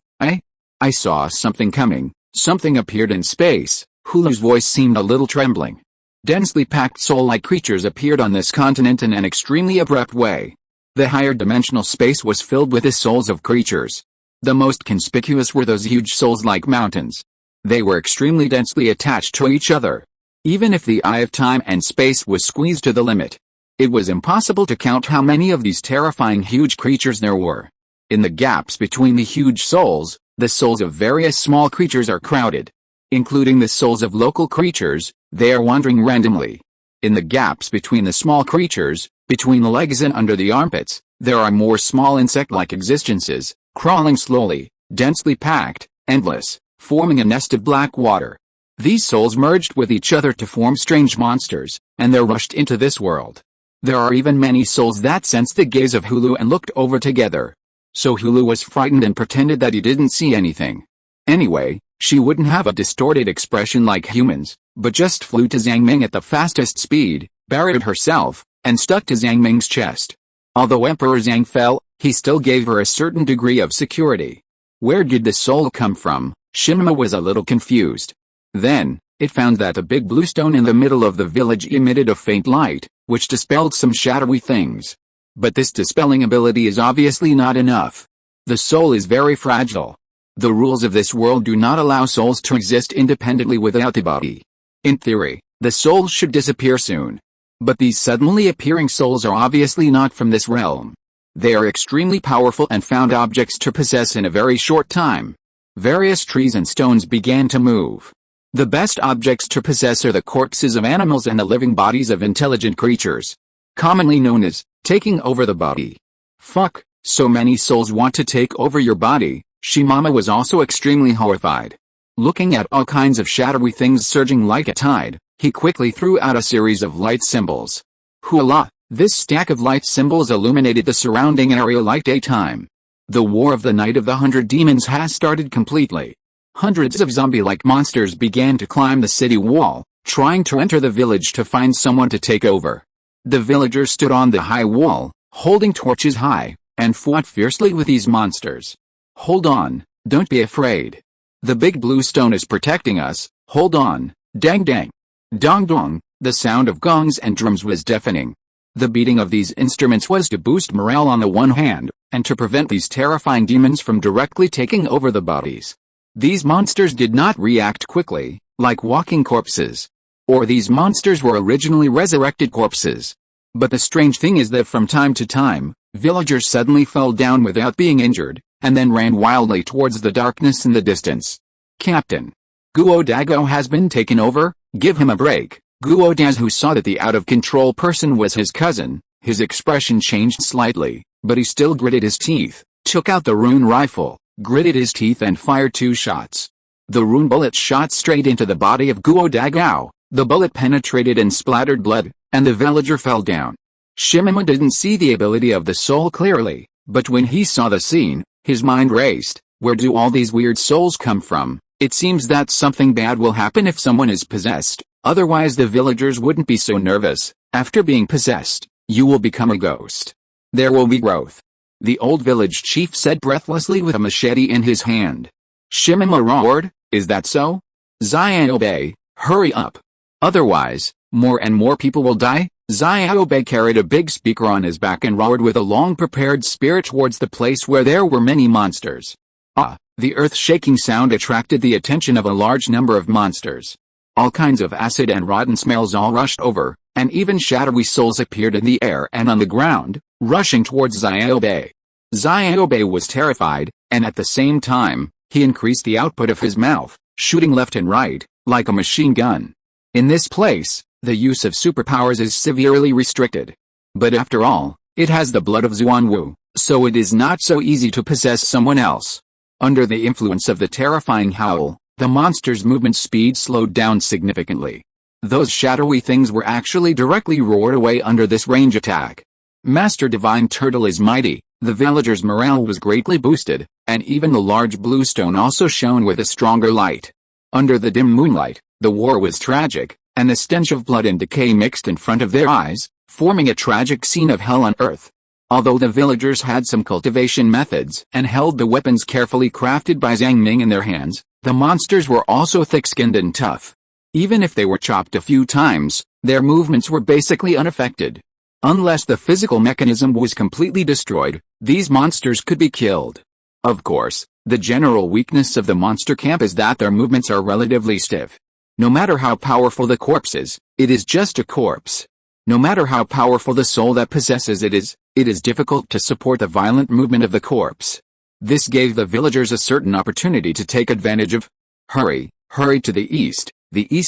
I saw something coming. Something appeared in space. Hulu's voice seemed a little trembling. Densely packed soul-like creatures appeared on this continent in an extremely abrupt way. The higher dimensional space was filled with the souls of creatures. The most conspicuous were those huge souls-like mountains. They were extremely densely attached to each other. Even if the eye of time and space was squeezed to the limit, it was impossible to count how many of these terrifying huge creatures there were. In the gaps between the huge souls, the souls of various small creatures are crowded. Including the souls of local creatures, they are wandering randomly. In the gaps between the small creatures, between the legs and under the armpits, there are more small insect-like existences, crawling slowly, densely packed, endless, forming a nest of black water. These souls merged with each other to form strange monsters, and they're rushed into this world. There are even many souls that sensed the gaze of Hulu and looked over together. So Hulu was frightened and pretended that he didn't see anything. Anyway, she wouldn't have a distorted expression like humans, but just flew to Zhang Ming at the fastest speed, buried herself, and stuck to Zhang Ming's chest. Although Emperor Zhang fell, he still gave her a certain degree of security. Where did the soul come from? Shimama was a little confused. Then, it found that a big blue stone in the middle of the village emitted a faint light, which dispelled some shadowy things. But this dispelling ability is obviously not enough. The soul is very fragile. The rules of this world do not allow souls to exist independently without the body. In theory, the soul should disappear soon. But these suddenly appearing souls are obviously not from this realm. They are extremely powerful and found objects to possess in a very short time. Various trees and stones began to move. The best objects to possess are the corpses of animals and the living bodies of intelligent creatures. Commonly known as taking over the body. Fuck, so many souls want to take over your body. Shimama was also extremely horrified. Looking at all kinds of shadowy things surging like a tide, he quickly threw out a series of light symbols. Hoolah! This stack of light symbols illuminated the surrounding area like daytime. The war of the Night of the 100 Demons has started completely. Hundreds of zombie-like monsters began to climb the city wall, trying to enter the village to find someone to take over. The villagers stood on the high wall, holding torches high, and fought fiercely with these monsters. Hold on, don't be afraid. The big blue stone is protecting us, hold on, dang dang. Dong dong, the sound of gongs and drums was deafening. The beating of these instruments was to boost morale on the one hand, and to prevent these terrifying demons from directly taking over the bodies. These monsters did not react quickly, like walking corpses. Or these monsters were originally resurrected corpses. But the strange thing is that from time to time, villagers suddenly fell down without being injured, and then ran wildly towards the darkness in the distance. Captain. Guo Dago has been taken over, give him a break, Guodaz, who saw that the out-of-control person was his cousin, his expression changed slightly, but he still gritted his teeth, took out the rune rifle, gritted his teeth and fired 2 shots. The rune bullet shot straight into the body of Guodagao. The bullet penetrated and splattered blood, and the villager fell down. Shimima didn't see the ability of the soul clearly, but when he saw the scene, his mind raced. Where do all these weird souls come from? It seems that something bad will happen if someone is possessed, otherwise the villagers wouldn't be so nervous. After being possessed, you will become a ghost. There will be growth. The old village chief said breathlessly with a machete in his hand. Shimima roared, is that so? Xiaobei, hurry up. Otherwise, more and more people will die. Xiaobei carried a big speaker on his back and roared with a long-prepared spear towards the place where there were many monsters. Ah, the earth-shaking sound attracted the attention of a large number of monsters. All kinds of acid and rotten smells all rushed over, and even shadowy souls appeared in the air and on the ground, rushing towards Xiaobei. Xiaobei was terrified, and at the same time, he increased the output of his mouth, shooting left and right, like a machine gun. In this place, the use of superpowers is severely restricted. But after all, it has the blood of Xuanwu, so it is not so easy to possess someone else. Under the influence of the terrifying howl, the monster's movement speed slowed down significantly. Those shadowy things were actually directly roared away under this range attack. Master Divine Turtle is mighty, the villagers' morale was greatly boosted, and even the large blue stone also shone with a stronger light. Under the dim moonlight, the war was tragic, and the stench of blood and decay mixed in front of their eyes, forming a tragic scene of hell on earth. Although the villagers had some cultivation methods and held the weapons carefully crafted by Zhang Ming in their hands, the monsters were also thick-skinned and tough. Even if they were chopped a few times, their movements were basically unaffected. Unless the physical mechanism was completely destroyed, these monsters could be killed. Of course, the general weakness of the monster camp is that their movements are relatively stiff. No matter how powerful the corpse is, it is just a corpse. No matter how powerful the soul that possesses it is difficult to support the violent movement of the corpse. This gave the villagers a certain opportunity to take advantage of. Hurry, hurry to the east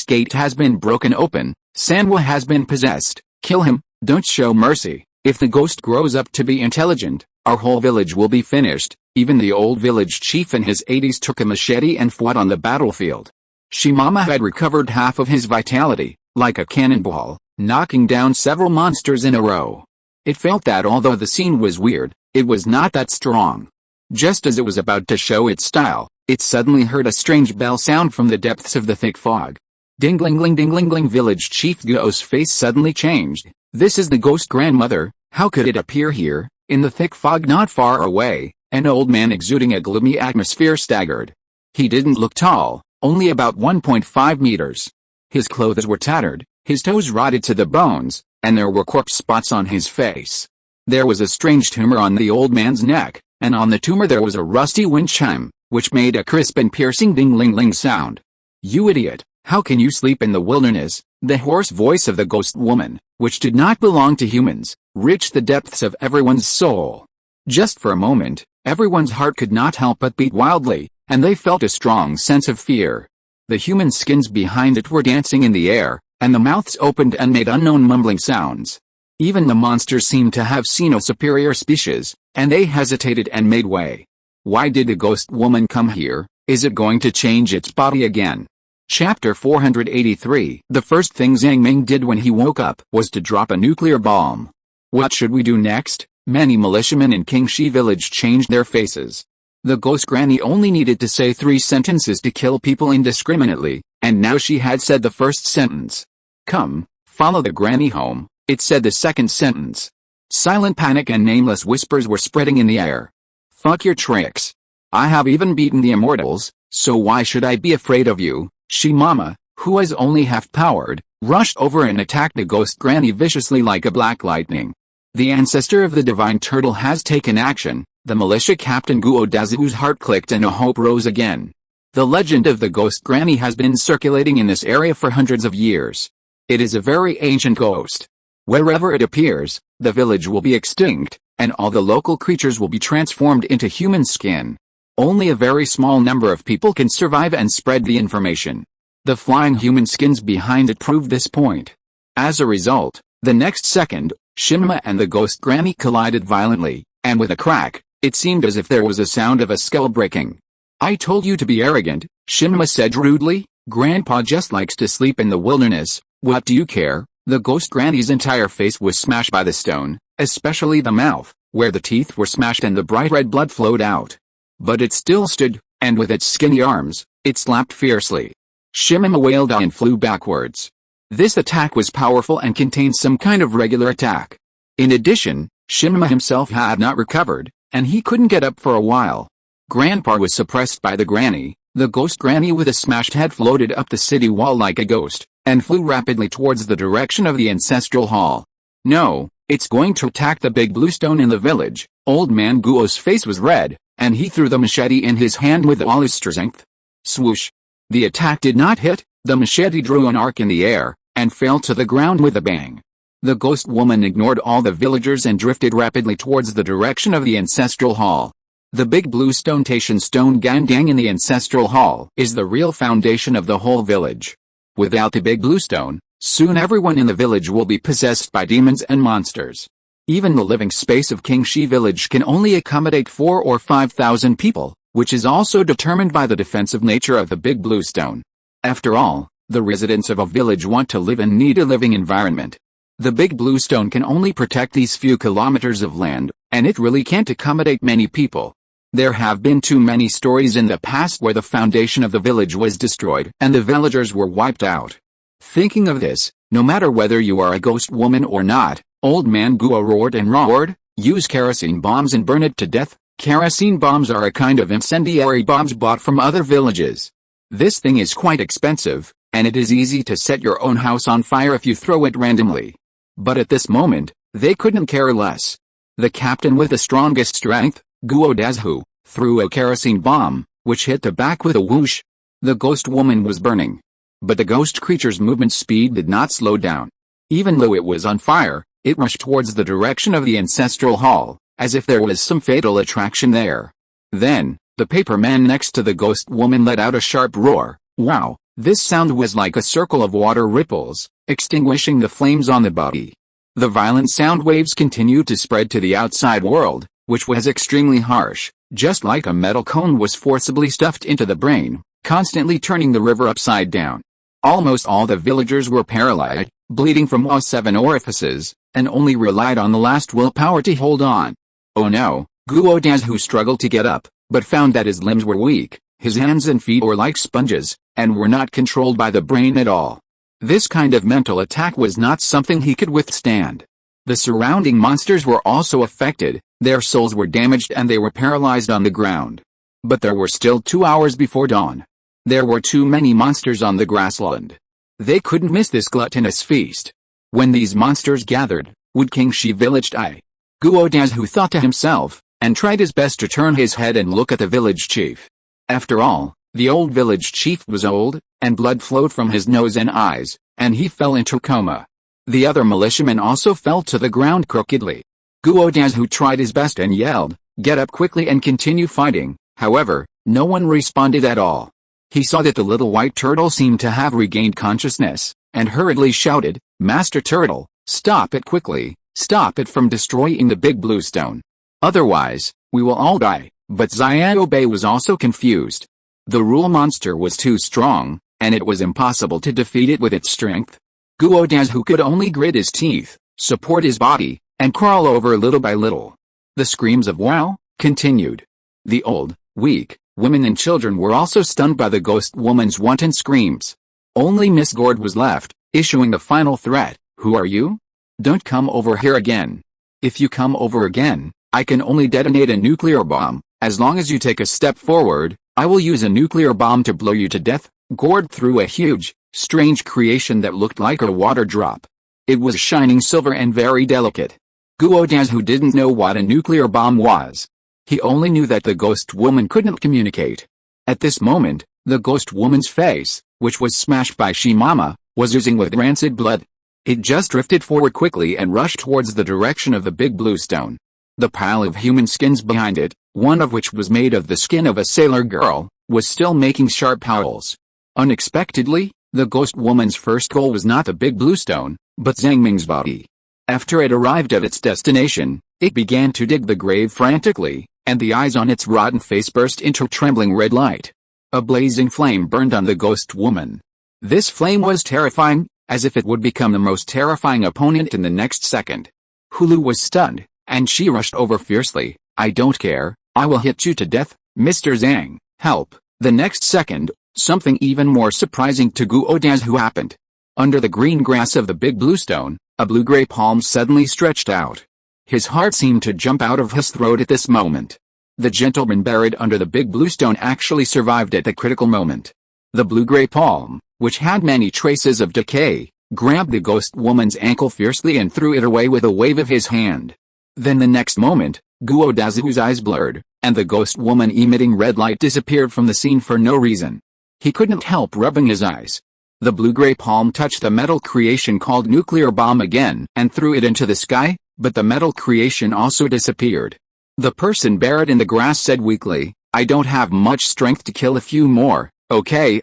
gate has been broken open, Sanwa has been possessed, kill him, don't show mercy, if the ghost grows up to be intelligent, our whole village will be finished. Even the old village chief in his 80s took a machete and fought on the battlefield. Shimama had recovered half of his vitality, like a cannonball, knocking down several monsters in a row. It felt that although the scene was weird, it was not that strong. Just as it was about to show its style, it suddenly heard a strange bell sound from the depths of the thick fog. Ding-ling-ling ding-ling-ling. Village Chief Go's face suddenly changed. This is the ghost grandmother, how could it appear here, in the thick fog not far away? An old man exuding a gloomy atmosphere staggered. He didn't look tall, only about 1.5 meters. His clothes were tattered, his toes rotted to the bones, and there were corpse spots on his face. There was a strange tumor on the old man's neck, and on the tumor there was a rusty wind chime, which made a crisp and piercing ding-ling-ling sound. You idiot, how can you sleep in the wilderness? The hoarse voice of the ghost woman, which did not belong to humans, reached the depths of everyone's soul. Just for a moment, everyone's heart could not help but beat wildly, and they felt a strong sense of fear. The human skins behind it were dancing in the air, and the mouths opened and made unknown mumbling sounds. Even the monsters seemed to have seen a superior species, and they hesitated and made way. Why did the ghost woman come here? Is it going to change its body again? Chapter 483. The first thing Zhang Ming did when he woke up was to drop a nuclear bomb. What should we do next? Many militiamen in Qingxi village changed their faces. The ghost granny only needed to say 3 sentences to kill people indiscriminately, and now she had said the first sentence. Come, follow the granny home, it said the second sentence. Silent panic and nameless whispers were spreading in the air. Fuck your tricks. I have even beaten the immortals, so why should I be afraid of you? Shimama, who was only half-powered, rushed over and attacked the ghost granny viciously like a black lightning. The ancestor of the divine turtle has taken action. The militia captain Guodazu's heart clicked and a hope rose again. The legend of the ghost granny has been circulating in this area for hundreds of years. It is a very ancient ghost. Wherever it appears, the village will be extinct, and all the local creatures will be transformed into human skin. Only a very small number of people can survive and spread the information. The flying human skins behind it proved this point. As a result, the next second, Shima and the ghost granny collided violently, and with a crack, it seemed as if there was a sound of a skull breaking. "I told you to be arrogant," Shima said rudely. "Grandpa just likes to sleep in the wilderness, what do you care?" The ghost granny's entire face was smashed by the stone, especially the mouth, where the teeth were smashed and the bright red blood flowed out. But it still stood, and with its skinny arms, it slapped fiercely. Shima wailed and flew backwards. This attack was powerful and contained some kind of regular attack. In addition, Shima himself had not recovered, and he couldn't get up for a while. Grandpa was suppressed by the granny. The ghost granny with a smashed head floated up the city wall like a ghost, and flew rapidly towards the direction of the ancestral hall. "No, it's going to attack the big blue stone in the village." Old man Guo's face was red, and he threw the machete in his hand with all his strength. Swoosh! The attack did not hit, the machete drew an arc in the air, and fell to the ground with a bang. The ghost woman ignored all the villagers and drifted rapidly towards the direction of the ancestral hall. The big blue stone Gandang in the ancestral hall is the real foundation of the whole village. Without the big blue stone, soon everyone in the village will be possessed by demons and monsters. Even the living space of Qingxi village can only accommodate 4,000 or 5,000 people, which is also determined by the defensive nature of the big blue stone. After all, the residents of a village want to live and need a living environment. The big blue stone can only protect these few kilometers of land, and it really can't accommodate many people. There have been too many stories in the past where the foundation of the village was destroyed and the villagers were wiped out. Thinking of this, no matter whether you are a ghost woman or not, Old Man Guo roared and roared, "Use kerosene bombs and burn it to death." Kerosene bombs are a kind of incendiary bombs bought from other villages. This thing is quite expensive, and it is easy to set your own house on fire if you throw it randomly. But at this moment, they couldn't care less. The captain with the strongest strength, Guo Dazhu, threw a kerosene bomb, which hit the back with a whoosh. The ghost woman was burning. But the ghost creature's movement speed did not slow down. Even though it was on fire, it rushed towards the direction of the ancestral hall, as if there was some fatal attraction there. Then, the paper man next to the ghost woman let out a sharp roar. Wow, this sound was like a circle of water ripples, extinguishing the flames on the body. The violent sound waves continued to spread to the outside world, which was extremely harsh, just like a metal cone was forcibly stuffed into the brain, constantly turning the river upside down. Almost all the villagers were paralyzed, bleeding from all 7 orifices, and only relied on the last willpower to hold on. Oh no, Guo Dazhu struggled to get up, but found that his limbs were weak, his hands and feet were like sponges, and were not controlled by the brain at all. This kind of mental attack was not something he could withstand. The surrounding monsters were also affected, their souls were damaged and they were paralyzed on the ground. But there were still 2 hours before dawn. There were too many monsters on the grassland. They couldn't miss this gluttonous feast. When these monsters gathered, would Qingxi village die? Guo Dazhu thought to himself, and tried his best to turn his head and look at the village chief. After all, the old village chief was old, and blood flowed from his nose and eyes, and he fell into coma. The other militiamen also fell to the ground crookedly. Guo Dazhu tried his best and yelled, "Get up quickly and continue fighting." However, no one responded at all. He saw that the little white turtle seemed to have regained consciousness, and hurriedly shouted, "Master Turtle, stop it quickly, stop it from destroying the big blue stone. Otherwise, we will all die." But Xiao Bei was also confused. The rule monster was too strong, and it was impossible to defeat it with its strength. Guo Dazhu could only grit his teeth, support his body, and crawl over little by little. The screams of "wow" continued. The old, weak, women and children were also stunned by the ghost woman's wanton screams. Only Miss Gord was left, issuing the final threat, "Who are you? Don't come over here again. If you come over again, I can only detonate a nuclear bomb. As long as you take a step forward, I will use a nuclear bomb to blow you to death." Gord threw a huge, strange creation that looked like a water drop. It was shining silver and very delicate. Guo Dazhu didn't know what a nuclear bomb was. He only knew that the ghost woman couldn't communicate. At this moment, the ghost woman's face, which was smashed by Shimama, was oozing with rancid blood. It just drifted forward quickly and rushed towards the direction of the big blue stone. The pile of human skins behind it, one of which was made of the skin of a sailor girl, was still making sharp howls. Unexpectedly, the ghost woman's first goal was not the big blue stone, but Zhang Ming's body. After it arrived at its destination, it began to dig the grave frantically, and the eyes on its rotten face burst into trembling red light. A blazing flame burned on the ghost woman. This flame was terrifying, as if it would become the most terrifying opponent in the next second. Hulu was stunned, and she rushed over fiercely. "I don't care, I will hit you to death, Mr. Zhang, help." The next second, something even more surprising to Guodazu happened. Under the green grass of the big blue stone, a blue-gray palm suddenly stretched out. His heart seemed to jump out of his throat at this moment. The gentleman buried under the big blue stone actually survived at the critical moment. The blue-gray palm, which had many traces of decay, grabbed the ghost woman's ankle fiercely and threw it away with a wave of his hand. Then the next moment, Guodazu's eyes blurred, and the ghost woman emitting red light disappeared from the scene for no reason. He couldn't help rubbing his eyes. The blue-gray palm touched the metal creation called nuclear bomb again and threw it into the sky, but the metal creation also disappeared. The person buried in the grass said weakly, "I don't have much strength to kill a few more." Okay.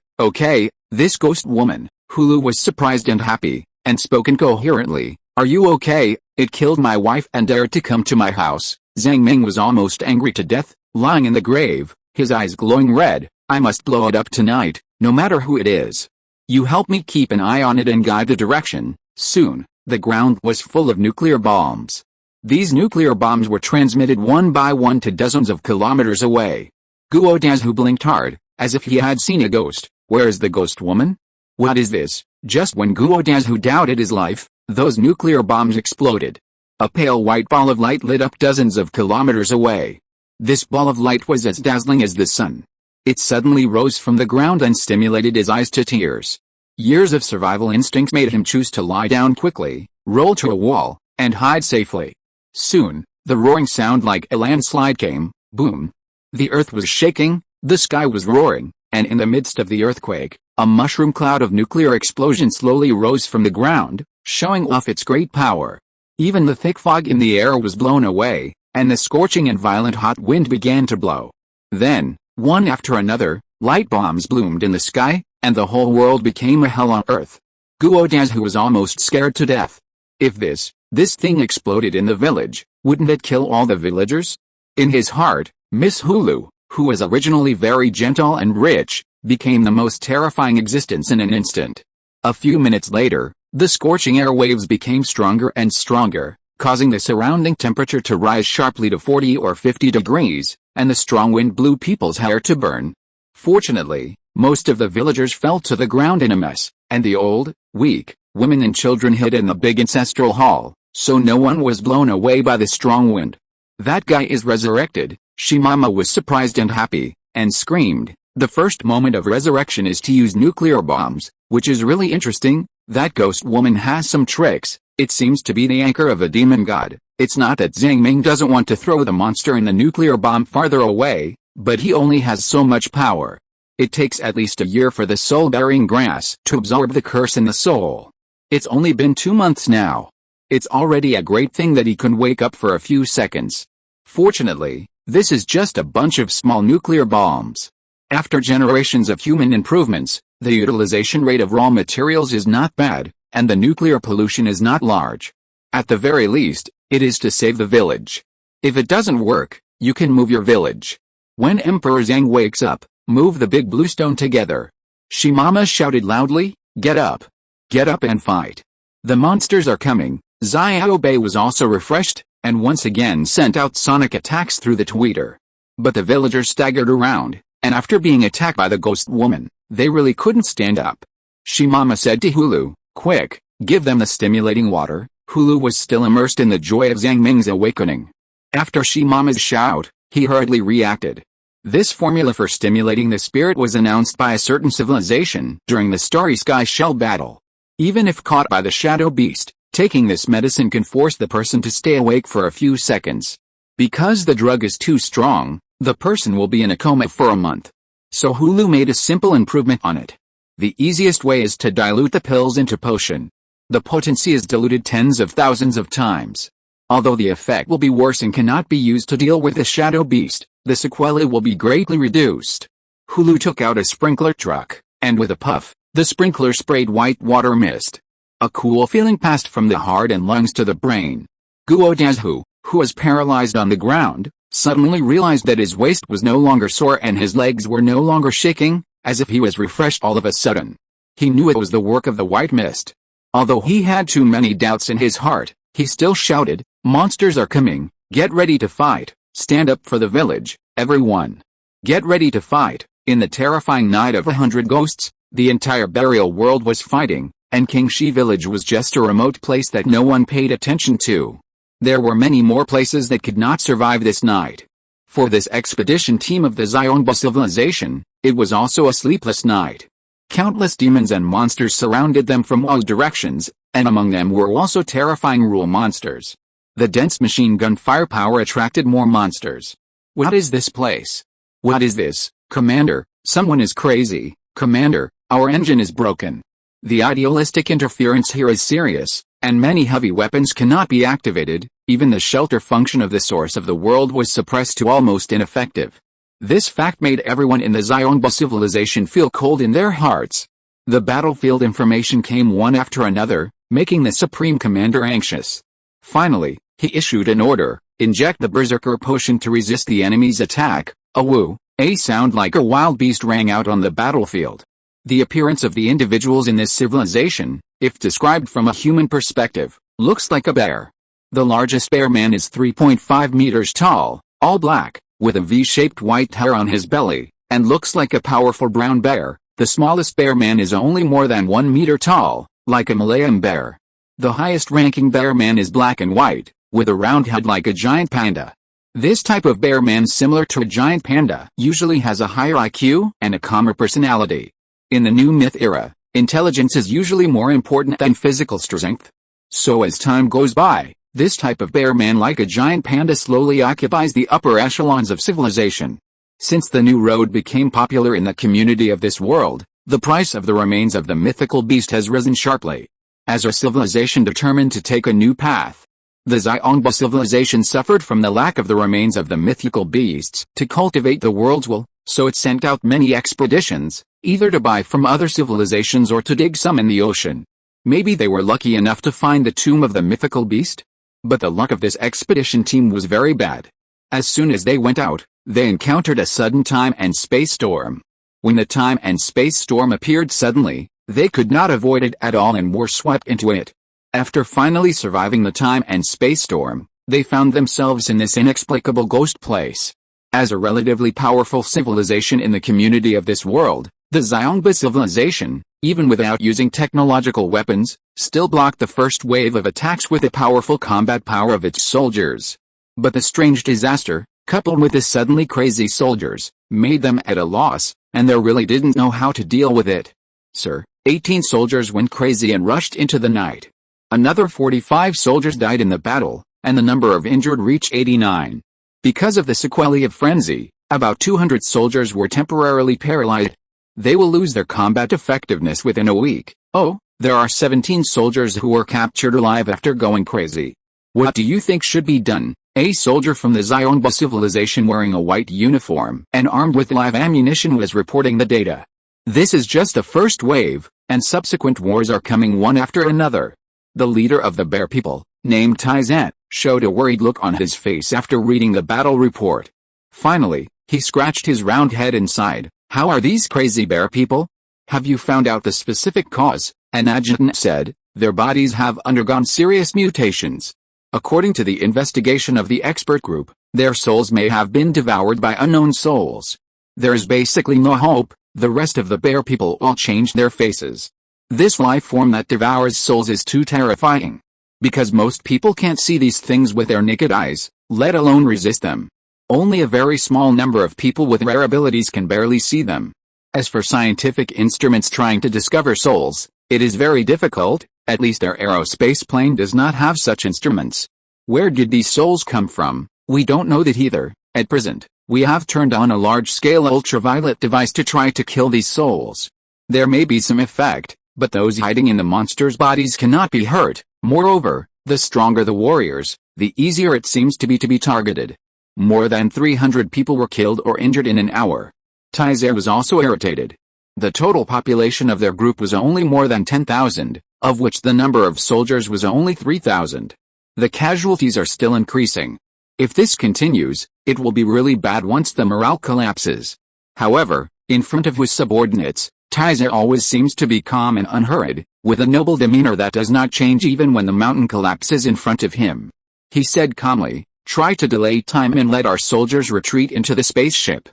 This ghost woman, Hulu was surprised and happy, and spoke incoherently. "Are you okay? It killed my wife and dared to come to my house." Zhang Ming was almost angry to death, lying in the grave, his eyes glowing red. "I must blow it up tonight, no matter who it is. You help me keep an eye on it and guide the direction." Soon, the ground was full of nuclear bombs. These nuclear bombs were transmitted one by one to dozens of kilometers away. Guodazu blinked hard, as if he had seen a ghost. Where is the ghost woman? What is this? Just when Guodazu doubted his life, those nuclear bombs exploded. A pale white ball of light lit up dozens of kilometers away. This ball of light was as dazzling as the sun. It suddenly rose from the ground and stimulated his eyes to tears. Years of survival instincts made him choose to lie down quickly, roll to a wall, and hide safely. Soon, the roaring sound like a landslide came. Boom. The earth was shaking, the sky was roaring, and in the midst of the earthquake, a mushroom cloud of nuclear explosion slowly rose from the ground, showing off its great power. Even the thick fog in the air was blown away, and the scorching and violent hot wind began to blow. Then, one after another, light bombs bloomed in the sky, and the whole world became a hell on earth. Guodazu was almost scared to death. If this thing exploded in the village, wouldn't it kill all the villagers? In his heart, Miss Hulu, who was originally very gentle and rich, became the most terrifying existence in an instant. A few minutes later, the scorching air waves became stronger and stronger, causing the surrounding temperature to rise sharply to 40 or 50 degrees, and the strong wind blew people's hair to burn. Fortunately, most of the villagers fell to the ground in a mess, and the old, weak, women and children hid in the big ancestral hall, so no one was blown away by the strong wind. "That guy is resurrected." Shimama was surprised and happy, and screamed. The first moment of resurrection is to use nuclear bombs, which is really interesting. That ghost woman has some tricks. It seems to be the anchor of a demon god. It's not that Zhang Ming doesn't want to throw the monster in the nuclear bomb farther away, but he only has so much power. It takes at least a year for the soul-bearing grass to absorb the curse in the soul. It's only been 2 months now. It's already a great thing that he can wake up for a few seconds. Fortunately, this is just a bunch of small nuclear bombs. After generations of human improvements, the utilization rate of raw materials is not bad, and the nuclear pollution is not large. At the very least, it is to save the village. If it doesn't work, you can move your village. When Emperor Zhang wakes up, move the big blue stone together. Shimama shouted loudly, Get up and fight. The monsters are coming." Xiao Bei was also refreshed, and once again sent out sonic attacks through the tweeter. But the villagers staggered around, and after being attacked by the ghost woman, they really couldn't stand up. Shimama said to Hulu, "Quick, give them the stimulating water." Hulu was still immersed in the joy of Zhang Ming's awakening. After Shimama's shout, he hurriedly reacted. This formula for stimulating the spirit was announced by a certain civilization during the Starry Sky Shell battle. Even if caught by the shadow beast, taking this medicine can force the person to stay awake for a few seconds. Because the drug is too strong, the person will be in a coma for a month. So Hulu made a simple improvement on it. The easiest way is to dilute the pills into potion. The potency is diluted tens of thousands of times. Although the effect will be worse and cannot be used to deal with the shadow beast, the sequelae will be greatly reduced. Hulu took out a sprinkler truck, And with a puff, the sprinkler sprayed white water mist. A cool feeling passed from the heart and lungs to the brain. Guo Dazhu, who was paralyzed on the ground, suddenly realized that his waist was no longer sore and his legs were no longer shaking, as if he was refreshed all of a sudden. He knew it was the work of the white mist. Although he had too many doubts in his heart, he still shouted, "Monsters are coming, get ready to fight, stand up for the village, everyone. Get ready to fight." In the terrifying night of 100 ghosts, the entire burial world was fighting, and Qingxi village was just a remote place that no one paid attention to. There were many more places that could not survive this night. For this expedition team of the Xiongba civilization, it was also a sleepless night. Countless demons and monsters surrounded them from all directions, and among them were also terrifying rule monsters. The dense machine gun firepower attracted more monsters. "What is this place? What is this, Commander? Someone is crazy, Commander, our engine is broken." The idealistic interference here is serious, and many heavy weapons cannot be activated. Even the shelter function of the source of the world was suppressed to almost ineffective. This fact made everyone in the Xiongba civilization feel cold in their hearts. The battlefield information came one after another, making the Supreme Commander anxious. Finally, he issued an order: inject the Berserker potion to resist the enemy's attack. A woo, a sound like a wild beast rang out on the battlefield. The appearance of the individuals in this civilization, if described from a human perspective, looks like a bear. The largest bear man is 3.5 meters tall, all black, with a V-shaped white hair on his belly, and looks like a powerful brown bear. The smallest bear man is only more than 1 meter tall, like a Malayan bear. The highest-ranking bear man is black and white, with a round head like a giant panda. This type of bear man, similar to a giant panda, usually has a higher IQ and a calmer personality. In the new myth era, intelligence is usually more important than physical strength. So as time goes by, this type of bear man like a giant panda slowly occupies the upper echelons of civilization. Since the new road became popular in the community of this world, the price of the remains of the mythical beast has risen sharply. As our civilization determined to take a new path, the Xiongba civilization suffered from the lack of the remains of the mythical beasts to cultivate the world's will, so it sent out many expeditions, either to buy from other civilizations or to dig some in the ocean. Maybe they were lucky enough to find the tomb of the mythical beast? But the luck of this expedition team was very bad. As soon as they went out, they encountered a sudden time and space storm. When the time and space storm appeared suddenly, they could not avoid it at all and were swept into it. After finally surviving the time and space storm, they found themselves in this inexplicable ghost place. As a relatively powerful civilization in the community of this world, the Xiongba civilization, even without using technological weapons, still blocked the first wave of attacks with the powerful combat power of its soldiers. But the strange disaster, coupled with the suddenly crazy soldiers, made them at a loss, and they really didn't know how to deal with it. Sir, 18 soldiers went crazy and rushed into the night. Another 45 soldiers died in the battle, and the number of injured reached 89. Because of the sequelae of frenzy, about 200 soldiers were temporarily paralyzed. They will lose their combat effectiveness within a week. Oh, there are 17 soldiers who were captured alive after going crazy. What do you think should be done? A soldier from the Xiongba civilization wearing a white uniform and armed with live ammunition was reporting the data. This is just the first wave, and subsequent wars are coming one after another. The leader of the bear people, named Taizan, showed a worried look on his face after reading the battle report. Finally, he scratched his round head and sighed. "How are these crazy bear people? Have you found out the specific cause?" An adjutant said. "Their bodies have undergone serious mutations. According to the investigation of the expert group, their souls may have been devoured by unknown souls. There is basically no hope. The rest of the bear people all changed their faces. This life form that devours souls is too terrifying. Because most people can't see these things with their naked eyes, let alone resist them. Only a very small number of people with rare abilities can barely see them. As for scientific instruments trying to discover souls, it is very difficult. At least our aerospace plane does not have such instruments. Where did these souls come from? We don't know that either. At present, we have turned on a large-scale ultraviolet device to try to kill these souls. There may be some effect, but those hiding in the monsters' bodies cannot be hurt. Moreover, the stronger the warriors, the easier it seems to be targeted. More than 300 people were killed or injured in an hour. Taizer was also irritated. The total population of their group was only more than 10,000, of which the number of soldiers was only 3,000. The casualties are still increasing. If this continues, it will be really bad once the morale collapses. However, in front of his subordinates, Taiza always seems to be calm and unhurried, with a noble demeanor that does not change even when the mountain collapses in front of him. He said calmly, "Try to delay time and let our soldiers retreat into the spaceship.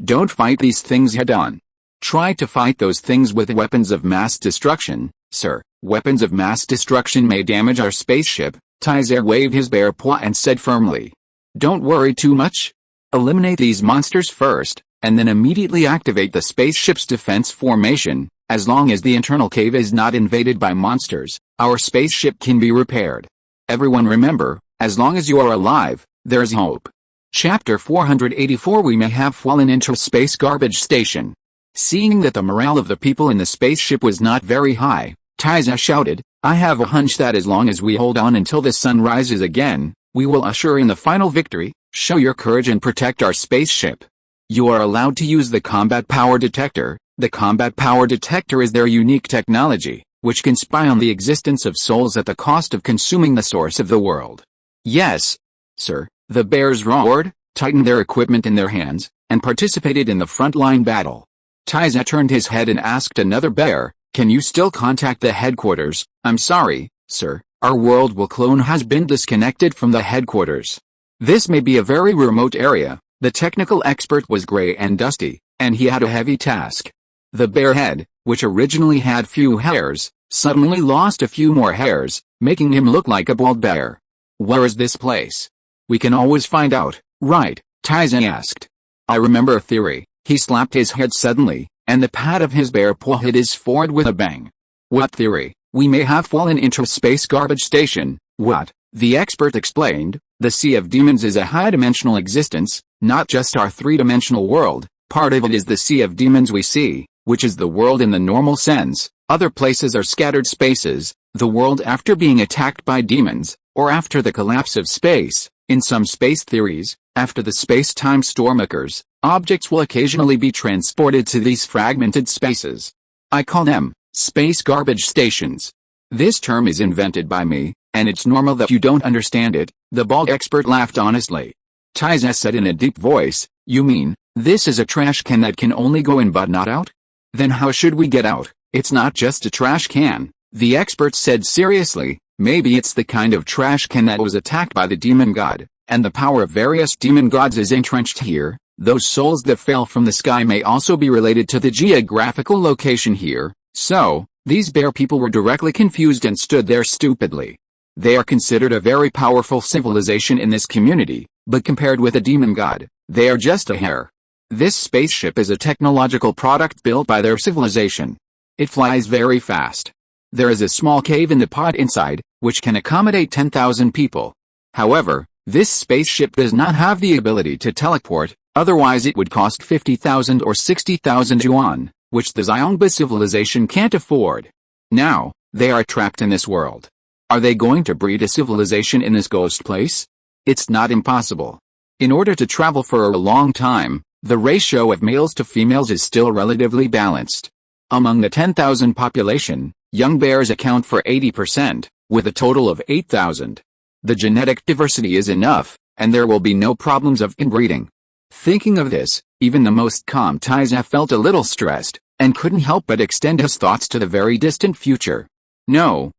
Don't fight these things head-on. Try to fight those things with weapons of mass destruction, sir. Weapons of mass destruction may damage our spaceship." Taiza waved his bare paw and said firmly, "Don't worry too much. Eliminate these monsters first, and then immediately activate the spaceship's defense formation. As long as the internal cave is not invaded by monsters, our spaceship can be repaired. Everyone remember, as long as you are alive, there's hope." Chapter 484 We may have fallen into a space garbage station. Seeing that the morale of the people in the spaceship was not very high, Taiza shouted, "I have a hunch that as long as we hold on until the sun rises again, we will usher in the final victory. Show your courage and protect our spaceship. You are allowed to use the combat power detector. The combat power detector is their unique technology, which can spy on the existence of souls at the cost of consuming the source of the world." "Yes, sir," the bears roared, tightened their equipment in their hands, and participated in the front-line battle. Taiza turned his head and asked another bear, "Can you still contact the headquarters?" "I'm sorry, sir, our world will clone has been disconnected from the headquarters. This may be a very remote area." The technical expert was gray and dusty, and he had a heavy task. The bear head, which originally had few hairs, suddenly lost a few more hairs, making him look like a bald bear. "Where is this place?" "We can always find out, right?" Taiza asked. "I remember a theory." He slapped his head suddenly, and the pad of his bare paw hit his forehead with a bang. "What theory?" "We may have fallen into a space garbage station." "What?" The expert explained. "The Sea of Demons is a high-dimensional existence, not just our three-dimensional world. Part of it is the Sea of Demons we see, which is the world in the normal sense. Other places are scattered spaces, the world after being attacked by demons, or after the collapse of space. In some space theories, after the space-time storm occurs, objects will occasionally be transported to these fragmented spaces. I call them space garbage stations. This term is invented by me, and it's normal that you don't understand it." The bald expert laughed honestly. Taiza said in a deep voice, "You mean, this is a trash can that can only go in but not out? Then how should we get out?" "It's not just a trash can," the expert said seriously. "Maybe it's the kind of trash can that was attacked by the demon god, and the power of various demon gods is entrenched here. Those souls that fell from the sky may also be related to the geographical location here." So, these bear people were directly confused and stood there stupidly. They are considered a very powerful civilization in this community, but compared with a demon god, they are just a hair. This spaceship is a technological product built by their civilization. It flies very fast. There is a small cave in the pod inside, which can accommodate 10,000 people. However, this spaceship does not have the ability to teleport, otherwise it would cost 50,000 or 60,000 yuan, which the Xiongba civilization can't afford. Now, they are trapped in this world. Are they going to breed a civilization in this ghost place? It's not impossible. In order to travel for a long time, the ratio of males to females is still relatively balanced. Among the 10,000 population, young bears account for 80%, with a total of 8,000. The genetic diversity is enough, and there will be no problems of inbreeding. Thinking of this, even the most calm Taiza felt a little stressed, and couldn't help but extend his thoughts to the very distant future. No,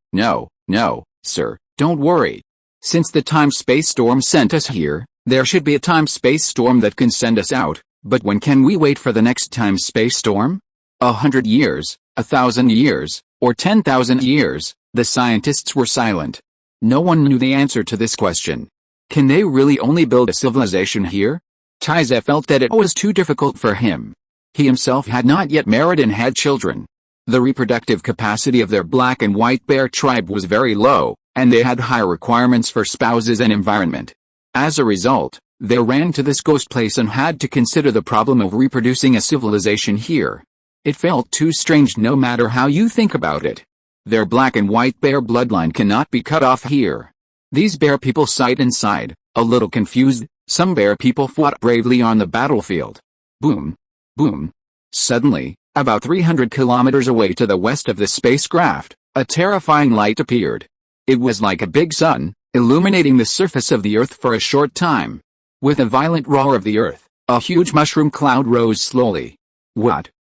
sir, don't worry. Since the time-space storm sent us here, there should be a time-space storm that can send us out, but when can we wait for the next time-space storm? 100 years, 1,000 years, or 10,000 years? The scientists were silent. No one knew the answer to this question. Can they really only build a civilization here? Taiza felt that it was too difficult for him. He himself had not yet married and had children. The reproductive capacity of their black and white bear tribe was very low, and they had high requirements for spouses and environment. As a result, they ran to this ghost place and had to consider the problem of reproducing a civilization here. It felt too strange no matter how you think about it. Their black and white bear bloodline cannot be cut off here. These bear people sighed and sighed, a little confused. Some bear people fought bravely on the battlefield. Boom. Boom. Suddenly, About 300 kilometers away to the west of the spacecraft, a terrifying light appeared. It was like a big sun, illuminating the surface of the Earth for a short time. With a violent roar of the Earth, a huge mushroom cloud rose slowly.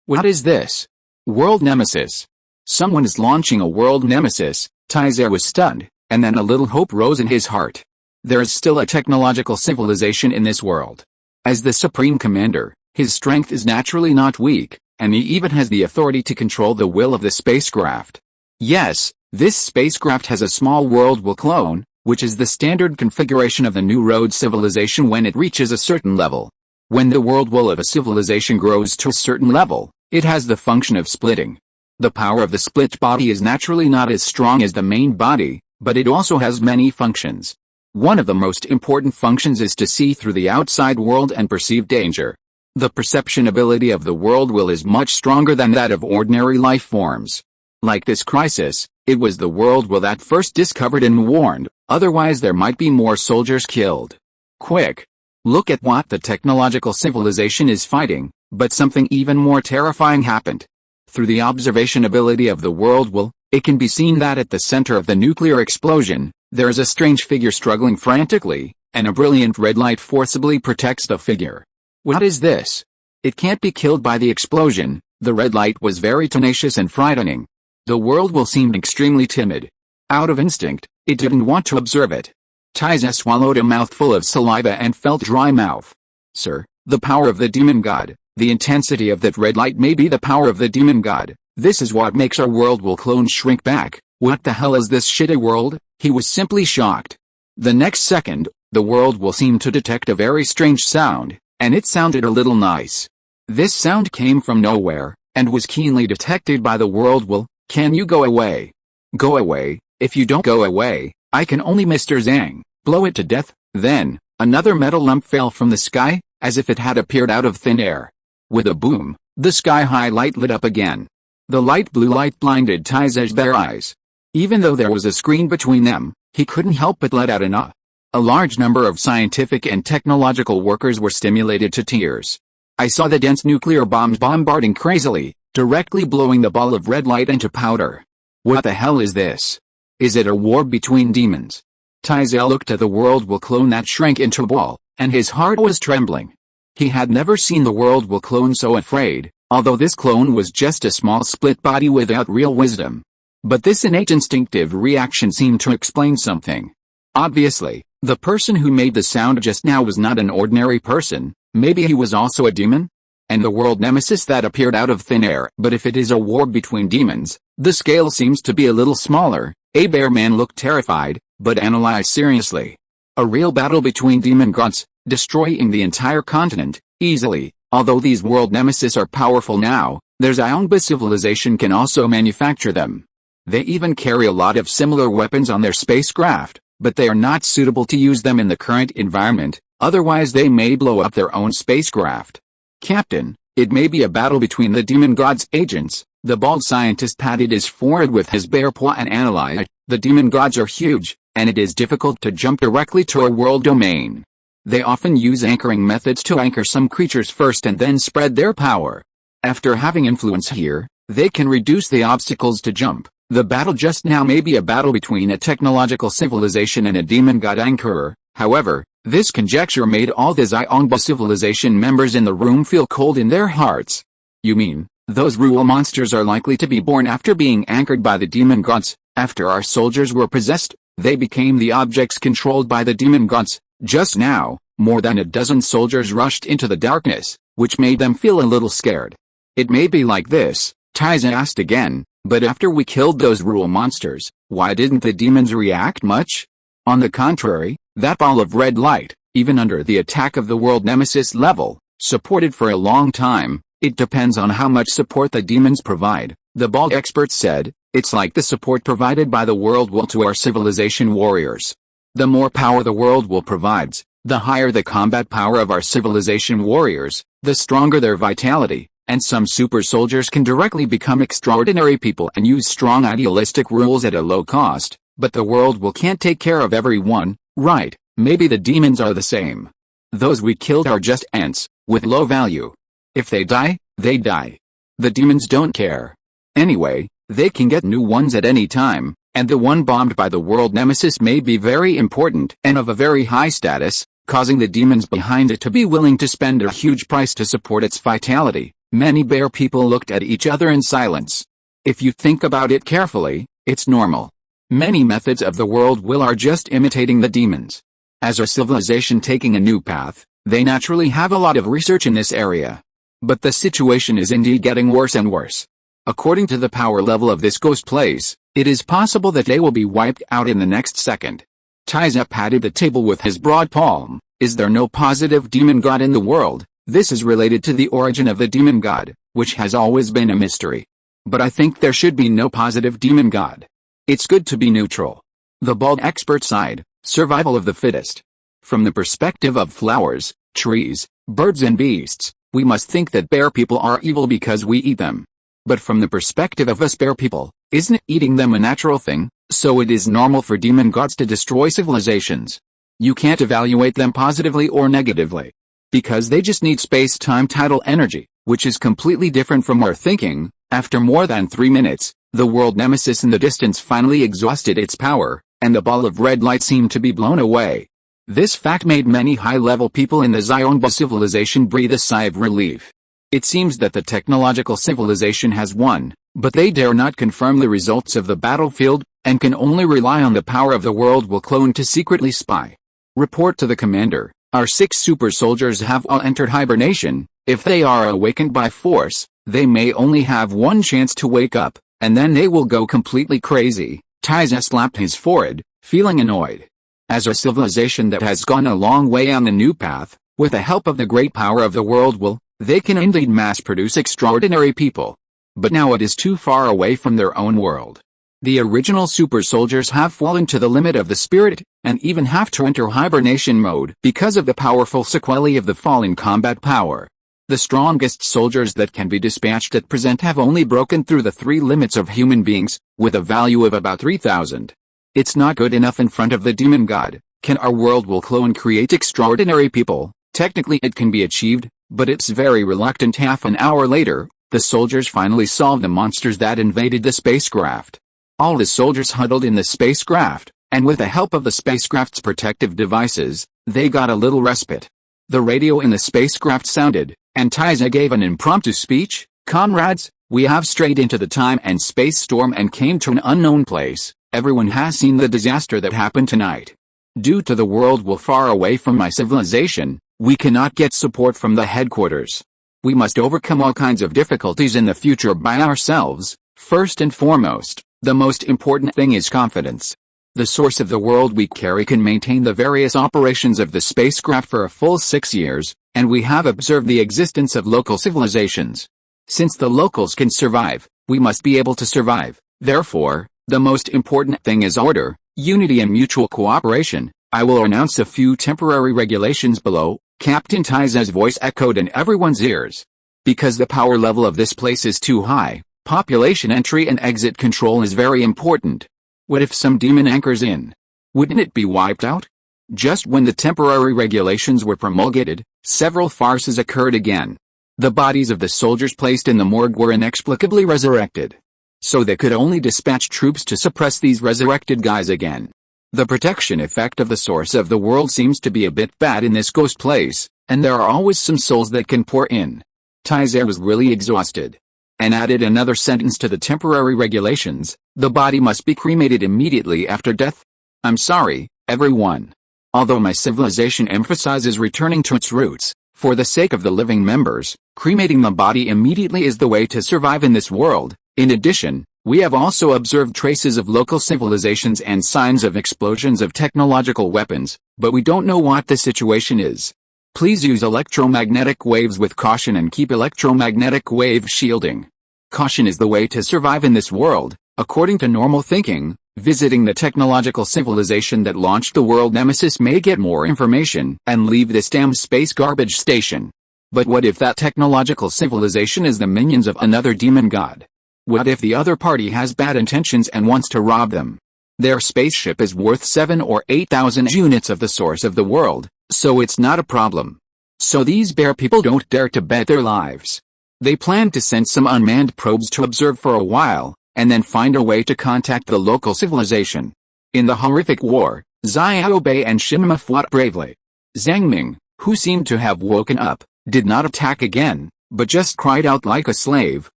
What is this? World Nemesis. Someone is launching a world nemesis. Tizer was stunned, and then a little hope rose in his heart. There is still a technological civilization in this world. As the Supreme Commander, his strength is naturally not weak, and he even has the authority to control the will of the spacecraft. Yes, this spacecraft has a small world will clone, which is the standard configuration of the New Road civilization when it reaches a certain level. When the world will of a civilization grows to a certain level, it has the function of splitting. The power of the split body is naturally not as strong as the main body, but it also has many functions. One of the most important functions is to see through the outside world and perceive danger. The perception ability of the world will is much stronger than that of ordinary life forms. Like this crisis, it was the world will that first discovered and warned, otherwise there might be more soldiers killed. Quick! Look at what the technological civilization is fighting, but something even more terrifying happened. Through the observation ability of the world will, it can be seen that at the center of the nuclear explosion, there is a strange figure struggling frantically, and a brilliant red light forcibly protects the figure. What is this? It can't be killed by the explosion. The red light was very tenacious and frightening. The world will seemed extremely timid. Out of instinct, it didn't want to observe it. Tiza swallowed a mouthful of saliva and felt dry mouth. Sir, the power of the demon god, the intensity of that red light may be the power of the demon god. This is what makes our world will clone shrink back. What the hell is this shitty world? He was simply shocked. The next second, the world will seemed to detect a very strange sound, and it sounded a little nice. This sound came from nowhere, and was keenly detected by the world will. Can you go away? Go away. If you don't go away, I can only Mr. Zhang blow it to death. Then, another metal lump fell from the sky, as if it had appeared out of thin air. With a boom, the sky-high light lit up again. The light blue light blinded Tiza's bare eyes. Even though there was a screen between them, he couldn't help but let out an ah. A large number of scientific and technological workers were stimulated to tears. I saw the dense nuclear bombs bombarding crazily, directly blowing the ball of red light into powder. What the hell is this? Is it a war between demons? Tizel looked at the world will clone that shrank into a ball, and his heart was trembling. He had never seen the world will clone so afraid, although this clone was just a small split body without real wisdom. But this innate instinctive reaction seemed to explain something. Obviously, the person who made the sound just now was not an ordinary person. Maybe he was also a demon? And the world nemesis that appeared out of thin air. But if it is a war between demons, the scale seems to be a little smaller. A bear man looked terrified, but analyzed seriously. A real battle between demon gods, destroying the entire continent, easily. Although these world nemesis are powerful now, their Xiongba civilization can also manufacture them. They even carry a lot of similar weapons on their spacecraft, but they are not suitable to use them in the current environment, otherwise they may blow up their own spacecraft. Captain, it may be a battle between the demon god's agents. The bald scientist patted his forehead with his bare paw and analyzed. The demon gods are huge, and it is difficult to jump directly to a world domain. They often use anchoring methods to anchor some creatures first and then spread their power. After having influence here, they can reduce the obstacles to jump. The battle just now may be a battle between a technological civilization and a demon god anchorer. However, this conjecture made all the Xiongba civilization members in the room feel cold in their hearts. You mean, those rule monsters are likely to be born after being anchored by the demon gods? After our soldiers were possessed, they became the objects controlled by the demon gods. Just now, more than a dozen soldiers rushed into the darkness, which made them feel a little scared. It may be like this, Tiza asked again. But after we killed those rule monsters, why didn't the demons react much? On the contrary, that ball of red light, even under the attack of the world nemesis level, supported for a long time. It depends on how much support the demons provide, the bald expert said. It's like the support provided by the world will to our civilization warriors. The more power the world will provides, the higher the combat power of our civilization warriors, the stronger their vitality. And some super soldiers can directly become extraordinary people and use strong idealistic rules at a low cost, but the world will can't take care of everyone, right? Maybe the demons are the same. Those we killed are just ants, with low value. If they die, they die. The demons don't care. Anyway, they can get new ones at any time, and the one bombed by the world nemesis may be very important and of a very high status, causing the demons behind it to be willing to spend a huge price to support its vitality. Many bear people looked at each other in silence. If you think about it carefully, it's normal. Many methods of the world will are just imitating the demons. As our civilization taking a new path, they naturally have a lot of research in this area. But the situation is indeed getting worse and worse. According to the power level of this ghost place, it is possible that they will be wiped out in the next second. Taiza patted the table with his broad palm. Is there no positive demon god in the world? This is related to the origin of the demon god, which has always been a mystery. But I think there should be no positive demon god. It's good to be neutral. The bald expert sighed, survival of the fittest. From the perspective of flowers, trees, birds and beasts, we must think that bear people are evil because we eat them. But from the perspective of us bear people, isn't eating them a natural thing? So it is normal for demon gods to destroy civilizations. You can't evaluate them positively or negatively. Because they just need space-time tidal energy, which is completely different from our thinking. After more than 3 minutes, the world nemesis in the distance finally exhausted its power, and the ball of red light seemed to be blown away. This fact made many high-level people in the Xiongba civilization breathe a sigh of relief. It seems that the technological civilization has won, but they dare not confirm the results of the battlefield, and can only rely on the power of the world will clone to secretly spy. Report to the commander. Our 6 super soldiers have all entered hibernation. If they are awakened by force, they may only have one chance to wake up, and then they will go completely crazy. Taiza slapped his forehead, feeling annoyed. As a civilization that has gone a long way on the new path, with the help of the great power of the world they can indeed mass-produce extraordinary people. But now it is too far away from their own world. The original super soldiers have fallen to the limit of the spirit, and even have to enter hibernation mode because of the powerful sequelae of the fall in combat power. The strongest soldiers that can be dispatched at present have only broken through the 3 limits of human beings, with a value of about 3,000. It's not good enough in front of the demon god. Can our world will clone create extraordinary people? Technically it can be achieved, but it's very reluctant. Half an hour later, the soldiers finally solved the monsters that invaded the spacecraft. All the soldiers huddled in the spacecraft, and with the help of the spacecraft's protective devices, they got a little respite. The radio in the spacecraft sounded, and Taiza gave an impromptu speech. Comrades, we have strayed into the time and space storm and came to an unknown place. Everyone has seen the disaster that happened tonight. Due to the world will far away from my civilization, we cannot get support from the headquarters. We must overcome all kinds of difficulties in the future by ourselves. First and foremost, the most important thing is confidence. The source of the world we carry can maintain the various operations of the spacecraft for a full 6 years, and we have observed the existence of local civilizations. Since the locals can survive, we must be able to survive. Therefore, the most important thing is order, unity and mutual cooperation. I will announce a few temporary regulations below. Captain Taiza's voice echoed in everyone's ears. Because the power level of this place is too high, population entry and exit control is very important. What if some demon anchors in? Wouldn't it be wiped out? Just when the temporary regulations were promulgated, several farces occurred again. The bodies of the soldiers placed in the morgue were inexplicably resurrected. So they could only dispatch troops to suppress these resurrected guys again. The protection effect of the source of the world seems to be a bit bad in this ghost place, and there are always some souls that can pour in. Taiza was really exhausted. And added another sentence to the temporary regulations: the body must be cremated immediately after death. I'm sorry, everyone. Although my civilization emphasizes returning to its roots, for the sake of the living members, cremating the body immediately is the way to survive in this world. In addition, we have also observed traces of local civilizations and signs of explosions of technological weapons, but we don't know what the situation is. Please use electromagnetic waves with caution and keep electromagnetic wave shielding. Caution is the way to survive in this world, according to normal thinking. Visiting the technological civilization that launched the world nemesis may get more information and leave this damn space garbage station. But what if that technological civilization is the minions of another demon god? What if the other party has bad intentions and wants to rob them? Their spaceship is worth 7 or 8,000 units of the source of the world, so it's not a problem. So these bear people don't dare to bet their lives. They planned to send some unmanned probes to observe for a while, and then find a way to contact the local civilization. In the horrific war, Xiaobei and Shima fought bravely. Zhang Ming, who seemed to have woken up, did not attack again, but just cried out like a slave,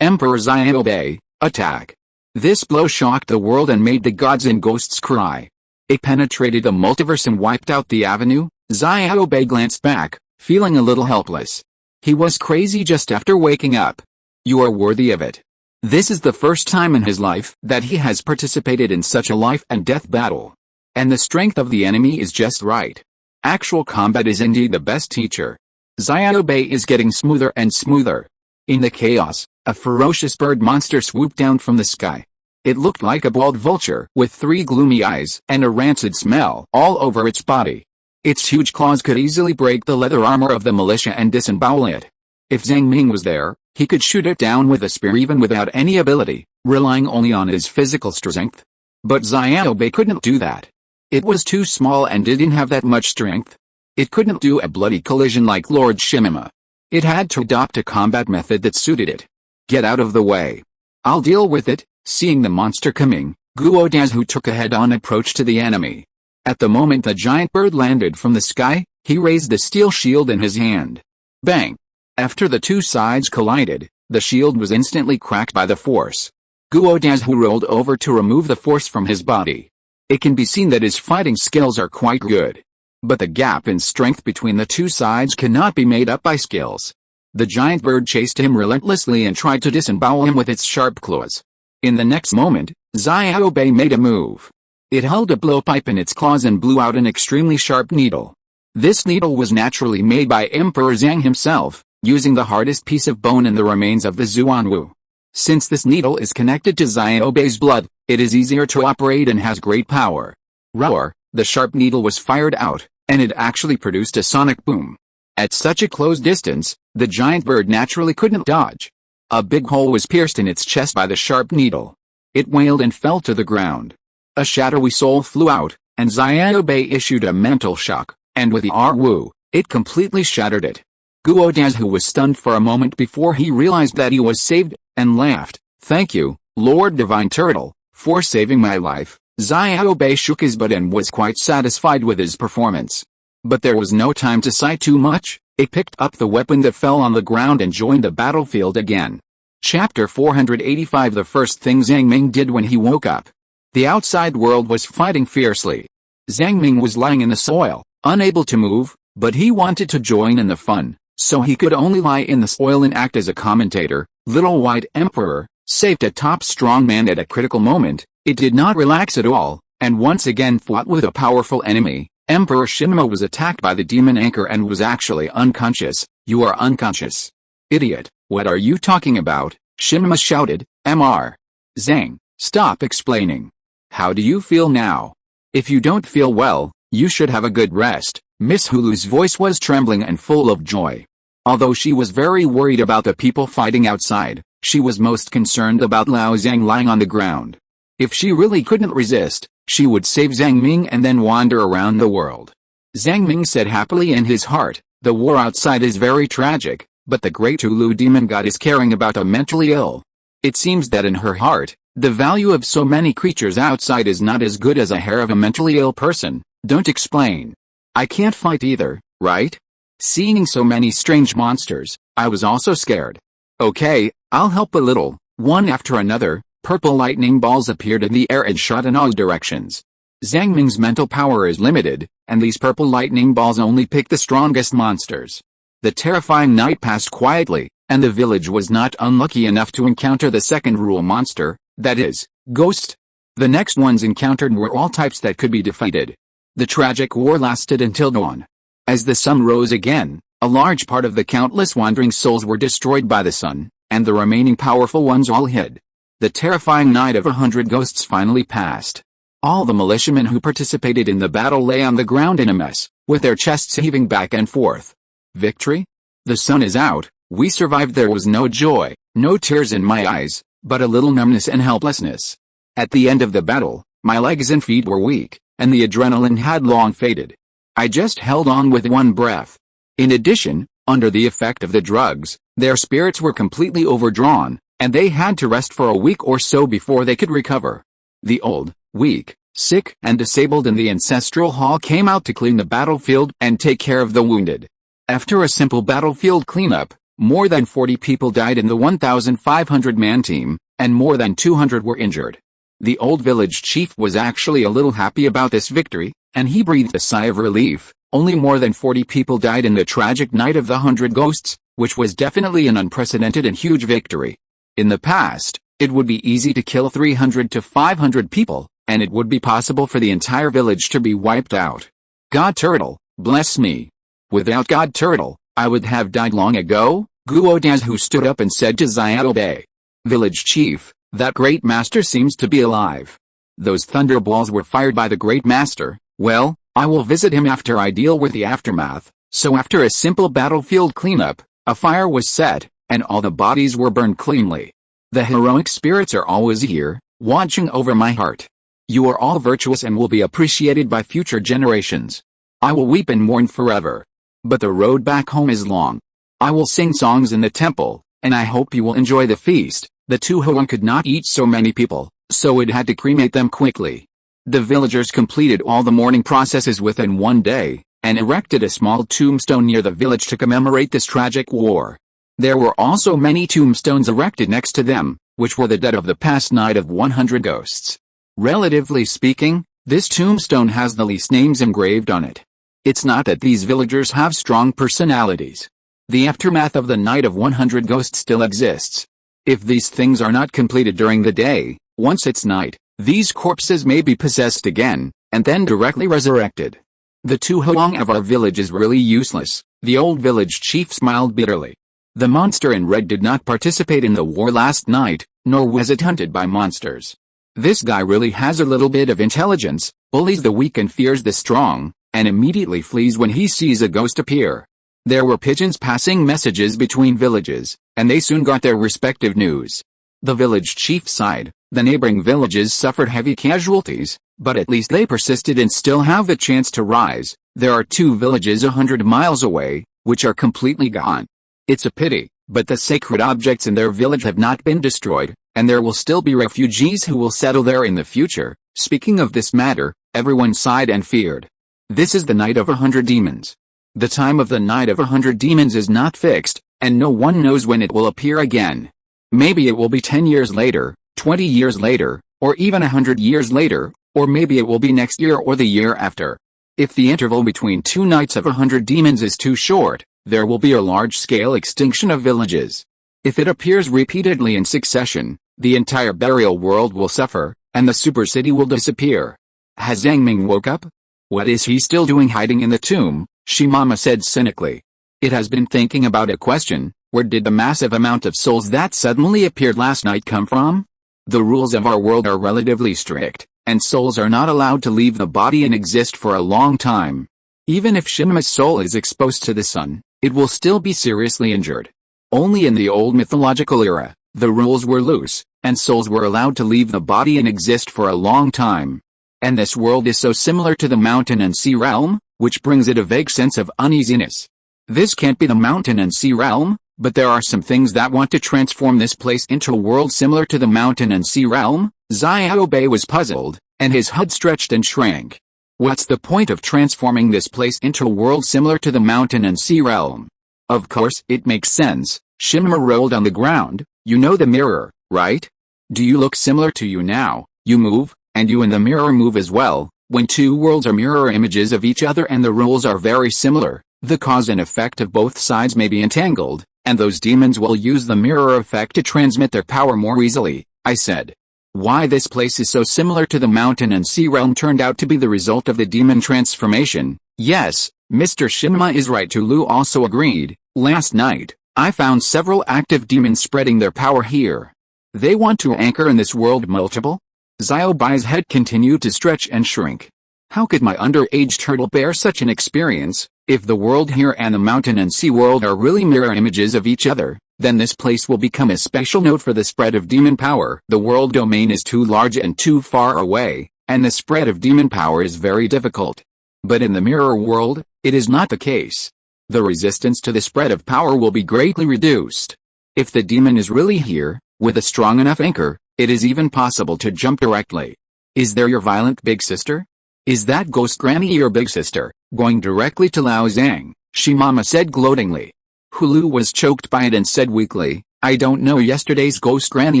"Emperor Xiaobei, attack!" This blow shocked the world and made the gods and ghosts cry. It penetrated the multiverse and wiped out the avenue. Xiaobei glanced back, feeling a little helpless. He was crazy just after waking up. You are worthy of it. This is the first time in his life that he has participated in such a life and death battle. And the strength of the enemy is just right. Actual combat is indeed the best teacher. Xiaobei is getting smoother and smoother. In the chaos, a ferocious bird monster swooped down from the sky. It looked like a bald vulture with 3 gloomy eyes and a rancid smell all over its body. Its huge claws could easily break the leather armor of the militia and disembowel it. If Zhang Ming was there, he could shoot it down with a spear even without any ability, relying only on his physical strength. But Xiaobei couldn't do that. It was too small and didn't have that much strength. It couldn't do a bloody collision like Lord Shimima. It had to adopt a combat method that suited it. Get out of the way. I'll deal with it. Seeing the monster coming, Guo Dazhu took a head-on approach to the enemy. At the moment the giant bird landed from the sky, he raised the steel shield in his hand. Bang! After the two sides collided, the shield was instantly cracked by the force. Guo Dazhu rolled over to remove the force from his body. It can be seen that his fighting skills are quite good. But the gap in strength between the two sides cannot be made up by skills. The giant bird chased him relentlessly and tried to disembowel him with its sharp claws. In the next moment, Xiaobei made a move. It held a blowpipe in its claws and blew out an extremely sharp needle. This needle was naturally made by Emperor Zhang himself, using the hardest piece of bone and the remains of the Zuanwu. Since this needle is connected to Xiaobei's blood, it is easier to operate and has great power. Roar! The sharp needle was fired out, and it actually produced a sonic boom. At such a close distance, the giant bird naturally couldn't dodge. A big hole was pierced in its chest by the sharp needle. It wailed and fell to the ground. A shadowy soul flew out, and Xiaobei issued a mental shock, and with the R-Wu, it completely shattered it. Guo Dazhu was stunned for a moment before he realized that he was saved, and laughed. "Thank you, Lord Divine Turtle, for saving my life." Xiaobei shook his butt and was quite satisfied with his performance. But there was no time to sigh too much. It picked up the weapon that fell on the ground and joined the battlefield again. Chapter 485. The first thing Zhang Ming did when he woke up. The outside world was fighting fiercely. Zhang Ming was lying in the soil, unable to move, but he wanted to join in the fun, so he could only lie in the soil and act as a commentator. Little White Emperor saved a top strong man at a critical moment. It did not relax at all, and once again fought with a powerful enemy. Emperor Shima was attacked by the demon anchor and was actually unconscious. "You are unconscious. Idiot, what are you talking about?" Shima shouted. "Mr. Zhang, stop explaining. How do you feel now? If you don't feel well, you should have a good rest." Miss Hulu's voice was trembling and full of joy. Although she was very worried about the people fighting outside, she was most concerned about Lao Zhang lying on the ground. If she really couldn't resist, she would save Zhang Ming and then wander around the world. Zhang Ming said happily in his heart, "The war outside is very tragic, but the great Tulu demon god is caring about the mentally ill." It seems that in her heart, the value of so many creatures outside is not as good as a hair of a mentally ill person. "Don't explain. I can't fight either, right? Seeing so many strange monsters, I was also scared." "Okay, I'll help a little." One after another, purple lightning balls appeared in the air and shot in all directions. Zhang Ming's mental power is limited, and these purple lightning balls only pick the strongest monsters. The terrifying night passed quietly, and the village was not unlucky enough to encounter the second rule monster, that is, ghost. The next ones encountered were all types that could be defeated. The tragic war lasted until dawn. As the sun rose again, a large part of the countless wandering souls were destroyed by the sun, and the remaining powerful ones all hid. The terrifying night of 100 ghosts finally passed. All the militiamen who participated in the battle lay on the ground in a mess, with their chests heaving back and forth. Victory? The sun is out, we survived. There was no joy, no tears in my eyes, but a little numbness and helplessness. At the end of the battle, my legs and feet were weak, and the adrenaline had long faded. I just held on with one breath. In addition, under the effect of the drugs, Their spirits were completely overdrawn, and they had to rest for a week or so before they could recover. The old, weak, sick, and disabled in the ancestral hall came out to clean the battlefield and take care of the wounded. After a simple battlefield cleanup, more than 40 people died in the 1,500-man team, and more than 200 were injured. The old village chief was actually a little happy about this victory, and he breathed a sigh of relief. Only more than 40 people died in the tragic Night of the 100 Ghosts, which was definitely an unprecedented and huge victory. In the past, it would be easy to kill 300 to 500 people, and it would be possible for the entire village to be wiped out. God Turtle, bless me. Without God Turtle, I would have died long ago, Guodazhu stood up and said to Xiao Bei. Village chief, that great master seems to be alive. Those thunderballs were fired by the great master. Well, I will visit him after I deal with the aftermath. So after a simple battlefield cleanup, a fire was set, and all the bodies were burned cleanly. The heroic spirits are always here, watching over my heart. You are all virtuous and will be appreciated by future generations. I will weep and mourn forever. But the road back home is long. I will sing songs in the temple, and I hope you will enjoy the feast. The two Huang could not eat so many people, so it had to cremate them quickly. The villagers completed all the mourning processes within one day, and erected a small tombstone near the village to commemorate this tragic war. There were also many tombstones erected next to them, which were the dead of the past Night of 100 Ghosts. Relatively speaking, this tombstone has the least names engraved on it. It's not that these villagers have strong personalities. The aftermath of the Night of 100 Ghosts still exists. If these things are not completed during the day, once it's night, these corpses may be possessed again, and then directly resurrected. The two Huang of our village is really useless, the old village chief smiled bitterly. The monster in red did not participate in the war last night, nor was it hunted by monsters. This guy really has a little bit of intelligence, bullies the weak and fears the strong, and immediately flees when he sees a ghost appear. There were pigeons passing messages between villages, and they soon got their respective news. The village chief sighed. The neighboring villages suffered heavy casualties, but at least they persisted and still have the chance to rise. There are two villages 100 miles away, which are completely gone. It's a pity, but the sacred objects in their village have not been destroyed, and there will still be refugees who will settle there in the future. Speaking of this matter, everyone sighed and feared. This is the Night of 100 Demons. The time of the Night of 100 Demons is not fixed, and no one knows when it will appear again. Maybe it will be 10 years later, 20 years later, or even 100 years later, or maybe it will be next year or the year after. If the interval between two nights of 100 demons is too short, there will be a large-scale extinction of villages. If it appears repeatedly in succession, the entire burial world will suffer, and the super city will disappear. Has Zhang Ming woke up? What is he still doing hiding in the tomb? Shimama said cynically. It has been thinking about a question. Where did the massive amount of souls that suddenly appeared last night come from? The rules of our world are relatively strict, and souls are not allowed to leave the body and exist for a long time. Even if Shimama's soul is exposed to the sun, it will still be seriously injured. Only in the old mythological era, the rules were loose, and souls were allowed to leave the body and exist for a long time. And this world is so similar to the mountain and sea realm, which brings it a vague sense of uneasiness. This can't be the mountain and sea realm. But there are some things that want to transform this place into a world similar to the mountain and sea realm. Xiao Bei was puzzled, and his HUD stretched and shrank. What's the point of transforming this place into a world similar to the mountain and sea realm? Of course it makes sense. Shimma rolled on the ground. You know the mirror, right? Do you look similar to you now? You move, and you in the mirror move as well. When two worlds are mirror images of each other and the rules are very similar, the cause and effect of both sides may be entangled. And those demons will use the mirror effect to transmit their power more easily, I said. Why this place is so similar to the mountain and sea realm turned out to be the result of the demon transformation. Yes, Mr. Shimma is right. Tulu also agreed. Last night, I found several active demons spreading their power here. They want to anchor in this world multiple? Xiao Bai's head continued to stretch and shrink. How could my underage turtle bear such an experience? If the world here and the mountain and sea world are really mirror images of each other, then this place will become a special node for the spread of demon power. The world domain is too large and too far away, and the spread of demon power is very difficult. But in the mirror world, it is not the case. the resistance to the spread of power will be greatly reduced. If the demon is really here, with a strong enough anchor, it is even possible to jump directly. Is there your violent big sister? Is that ghost granny your big sister, going directly to Lao Zhang? Shimama said gloatingly. Hulu was choked by it and said weakly, I don't know, yesterday's ghost granny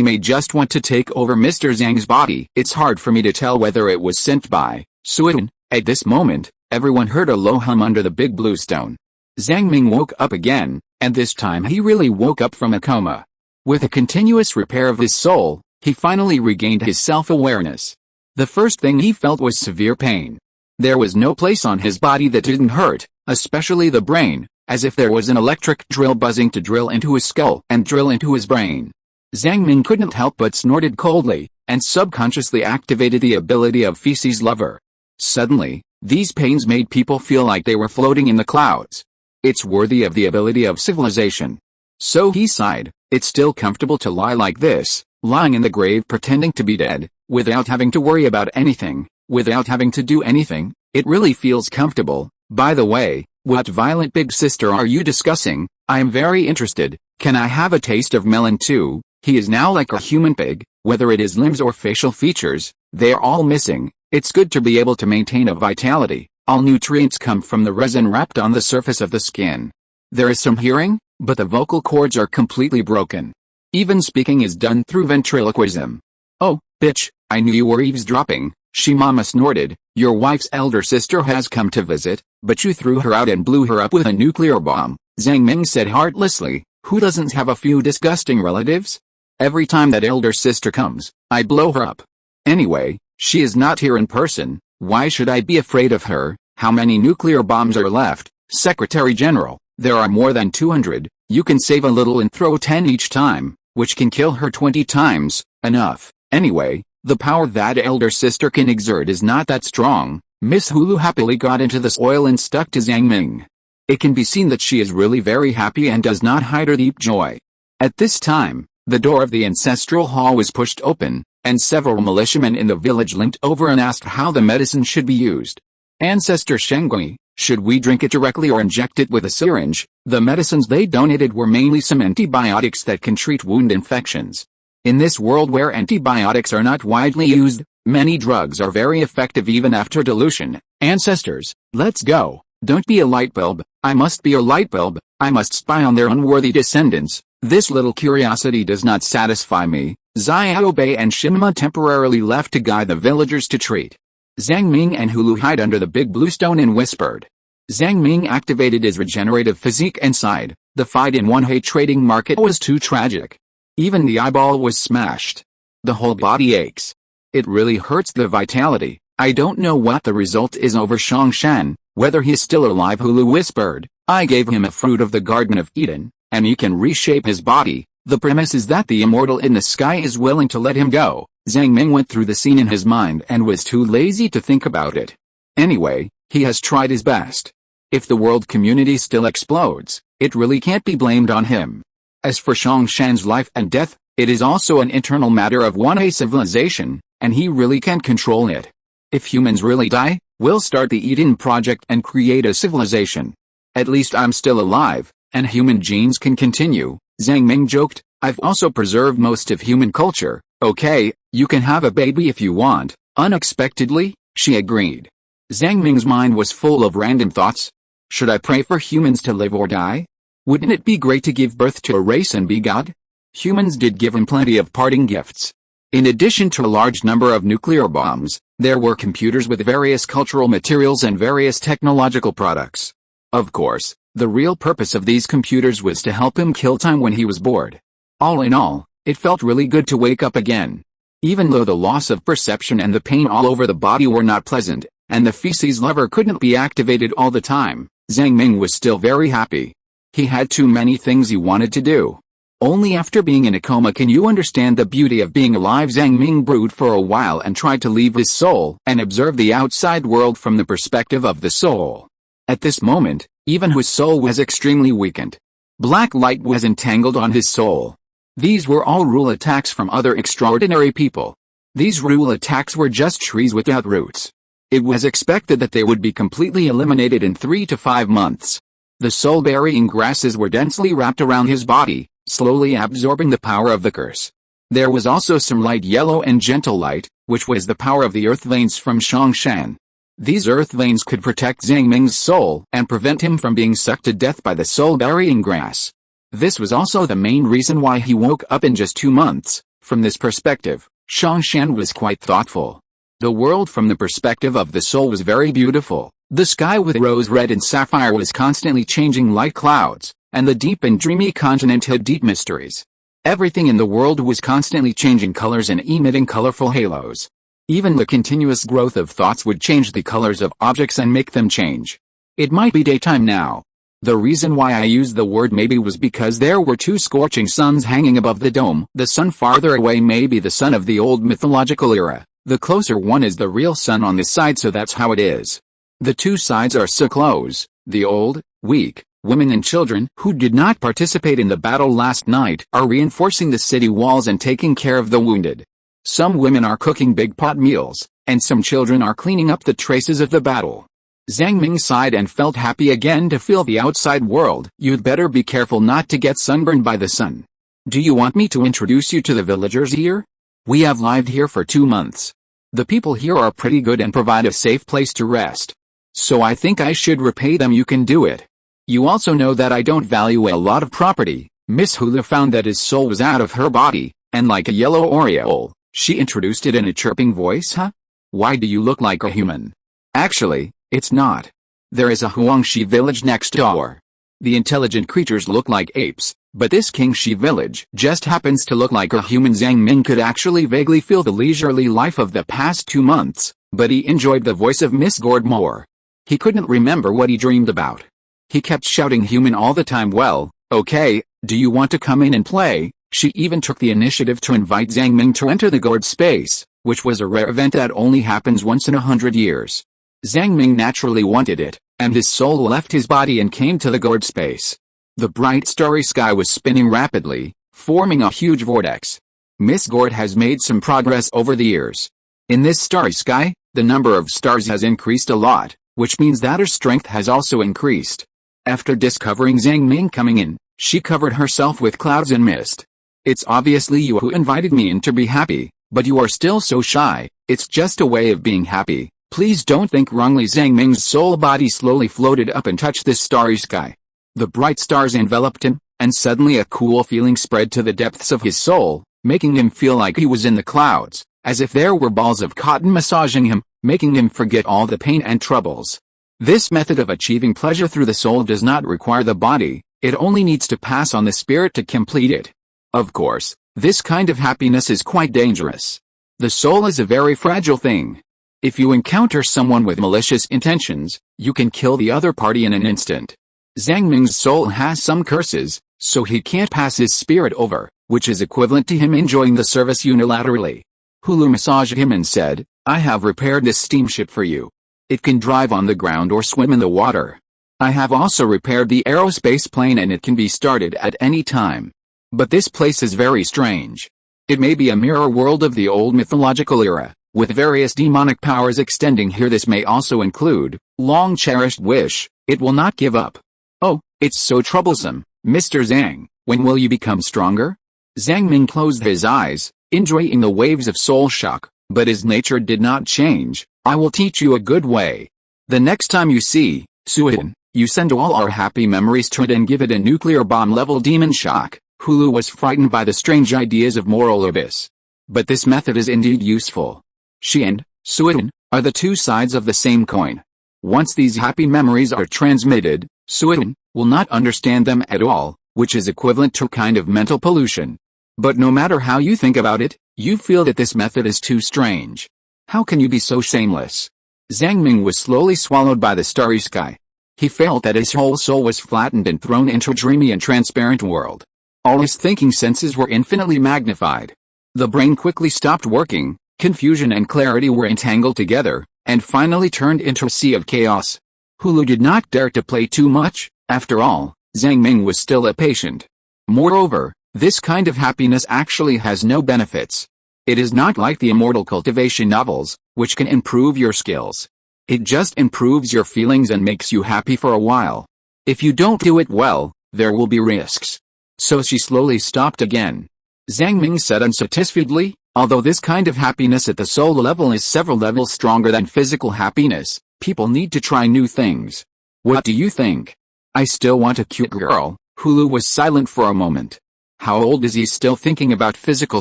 may just want to take over Mr. Zhang's body. It's hard for me to tell whether it was sent by Suan. At this moment, everyone heard a low hum under the big blue stone. Zhang Ming woke up again, and this time he really woke up from a coma. With a continuous repair of his soul, he finally regained his self-awareness. The first thing he felt was severe pain. There was no place on his body that didn't hurt, especially the brain, as if there was an electric drill buzzing to drill into his skull and drill into his brain. Zhang Ming couldn't help but snorted coldly, and subconsciously activated the ability of Feces Lover. Suddenly, these pains made people feel like they were floating in the clouds. It's worthy of the ability of civilization. So he sighed, it's still comfortable to lie like this, lying in the grave pretending to be dead, without having to worry about anything, without having to do anything. It really feels comfortable. By the way, what violent big sister are you discussing? I am very interested. Can I have a taste of melon too? He is now like a human pig, whether it is limbs or facial features, they are all missing. It's good to be able to maintain a vitality. All nutrients come from the resin wrapped on the surface of the skin. There is some hearing, but the vocal cords are completely broken. Even speaking is done through ventriloquism. Oh, bitch, I knew you were eavesdropping, Shimama snorted. Your wife's elder sister has come to visit, but you threw her out and blew her up with a nuclear bomb, Zhang Ming said heartlessly. Who doesn't have a few disgusting relatives? Every time that elder sister comes, I blow her up. Anyway, she is not here in person. Why should I be afraid of her? How many nuclear bombs are left, Secretary General? There are more than 200. You can save a little and throw 10 each time, which can kill her 20 times. Enough. Anyway, the power that elder sister can exert is not that strong. Miss Hulu happily got into the soil and stuck to Zhang Ming. It can be seen that she is really very happy and does not hide her deep joy. At this time, the door of the ancestral hall was pushed open, and several militiamen in the village limped over and asked how the medicine should be used. Ancestor Shengui, should we drink it directly or inject it with a syringe? The medicines they donated were mainly some antibiotics that can treat wound infections. In this world where antibiotics are not widely used, many drugs are very effective even after dilution. Ancestors, let's go. Don't be a light bulb. I must be a light bulb. I must spy on their unworthy descendants. This little curiosity does not satisfy me. Xiaobei and Shimama temporarily left to guide the villagers to treat. Zhang Ming and Hulu hid under the big blue stone and whispered. Zhang Ming activated his regenerative physique and sighed. The fight in one-hay trading market was too tragic. Even the eyeball was smashed. The whole body aches. It really hurts the vitality. I don't know what the result is over Shongshan, whether he's still alive, Hulu whispered. I gave him a fruit of the Garden of Eden, and he can reshape his body. The premise is that the immortal in the sky is willing to let him go. Zhang Ming went through the scene in his mind and was too lazy to think about it. Anyway, he has tried his best. If the world community still explodes, it really can't be blamed on him. As for Shongshan's life and death, it is also an internal matter of one-a civilization, and he really can't control it. If humans really die, we'll start the Eden Project and create a civilization. At least I'm still alive, and human genes can continue, Zhang Ming joked. I've also preserved most of human culture. Okay, you can have a baby if you want. Unexpectedly, she agreed. Zhang Ming's mind was full of random thoughts. Should I pray for humans to live or die? Wouldn't it be great to give birth to a race and be God? Humans did give him plenty of parting gifts. In addition to a large number of nuclear bombs, there were computers with various cultural materials and various technological products. Of course, the real purpose of these computers was to help him kill time when he was bored. All in all, it felt really good to wake up again. Even though the loss of perception and the pain all over the body were not pleasant, and the feces lever couldn't be activated all the time, Zhang Ming was still very happy. He had too many things he wanted to do. Only after being in a coma can you understand the beauty of being alive. Zhang Ming brooded for a while and tried to leave his soul and observe the outside world from the perspective of the soul. At this moment, even his soul was extremely weakened. Black light was entangled on his soul. These were all rule attacks from other extraordinary people. These rule attacks were just trees without roots. It was expected that they would be completely eliminated in 3 to 5 months. The soul-burying grasses were densely wrapped around his body, slowly absorbing the power of the curse. There was also some light yellow and gentle light, which was the power of the earth veins from Shongshan. These earth veins could protect Zhang Ming's soul and prevent him from being sucked to death by the soul-burying grass. This was also the main reason why he woke up in just 2 months. From this perspective, Shongshan was quite thoughtful. The world from the perspective of the soul was very beautiful. The sky with rose red and sapphire was constantly changing like clouds, and the deep and dreamy continent hid deep mysteries. Everything in the world was constantly changing colors and emitting colorful halos. Even the continuous growth of thoughts would change the colors of objects and make them change. It might be daytime now. The reason why I used the word maybe was because there were 2 scorching suns hanging above the dome. The sun farther away may be the sun of the old mythological era. The closer one is the real sun on this side, so that's how it is. The 2 sides are so close. The old, weak, women and children who did not participate in the battle last night are reinforcing the city walls and taking care of the wounded. Some women are cooking big pot meals, and some children are cleaning up the traces of the battle. Zhang Ming sighed and felt happy again to feel the outside world. You'd better be careful not to get sunburned by the sun. Do you want me to introduce you to the villagers here? We have lived here for 2 months. The people here are pretty good and provide a safe place to rest. So I think I should repay them. You can do it. You also know that I don't value a lot of property. Miss Hula found that his soul was out of her body, and like a yellow oriole, she introduced it in a chirping voice. Huh? Why do you look like a human? Actually, it's not. There is a Huangshi village next door. The intelligent creatures look like apes, but this Qingshi village just happens to look like a human. Zhang Ming could actually vaguely feel the leisurely life of the past 2 months, but he enjoyed the voice of Miss Gord more. He couldn't remember what he dreamed about. He kept shouting human all the time. Well, okay, do you want to come in and play? She even took the initiative to invite Zhang Ming to enter the Gord space, which was a rare event that only happens once in 100 years. Zhang Ming naturally wanted it, and his soul left his body and came to the Gord space. The bright starry sky was spinning rapidly, forming a huge vortex. Miss Gord has made some progress over the years. In this starry sky, the number of stars has increased a lot, which means that her strength has also increased. After discovering Zhang Ming coming in, she covered herself with clouds and mist. It's obviously you who invited me in to be happy, but you are still so shy. It's just a way of being happy. Please don't think wrongly. Zhang Ming's soul body slowly floated up and touched this starry sky. The bright stars enveloped him, and suddenly a cool feeling spread to the depths of his soul, making him feel like he was in the clouds, as if there were balls of cotton massaging him, making him forget all the pain and troubles. This method of achieving pleasure through the soul does not require the body, it only needs to pass on the spirit to complete it. Of course, this kind of happiness is quite dangerous. The soul is a very fragile thing. If you encounter someone with malicious intentions, you can kill the other party in an instant. Zhang Ming's soul has some curses, so he can't pass his spirit over, which is equivalent to him enjoying the service unilaterally. Hulu massaged him and said, I have repaired this steamship for you. It can drive on the ground or swim in the water. I have also repaired the aerospace plane and it can be started at any time. But this place is very strange. It may be a mirror world of the old mythological era, with various demonic powers extending here. This may also include long-cherished wish, it will not give up. Oh, it's so troublesome. Mr. Zhang, when will you become stronger? Zhang Ming closed his eyes, enjoying the waves of soul shock, but his nature did not change. I will teach you a good way. The next time you see Suidan, you send all our happy memories to it and give it a nuclear bomb level demon shock. Hulu was frightened by the strange ideas of moral abyss. But this method is indeed useful. She and Suidan are the 2 sides of the same coin. Once these happy memories are transmitted, Suidan will not understand them at all, which is equivalent to a kind of mental pollution. But no matter how you think about it, you feel that this method is too strange. How can you be so shameless? Zhang Ming was slowly swallowed by the starry sky. He felt that his whole soul was flattened and thrown into a dreamy and transparent world. All his thinking senses were infinitely magnified. The brain quickly stopped working, confusion and clarity were entangled together, and finally turned into a sea of chaos. Hulu did not dare to play too much. After all, Zhang Ming was still a patient. Moreover, this kind of happiness actually has no benefits. It is not like the immortal cultivation novels, which can improve your skills. It just improves your feelings and makes you happy for a while. If you don't do it well, there will be risks. So she slowly stopped again. Zhang Ming said unsatisfiedly, although this kind of happiness at the soul level is several levels stronger than physical happiness, people need to try new things. What do you think? I still want a cute girl. Hulu was silent for a moment. How old is he still thinking about physical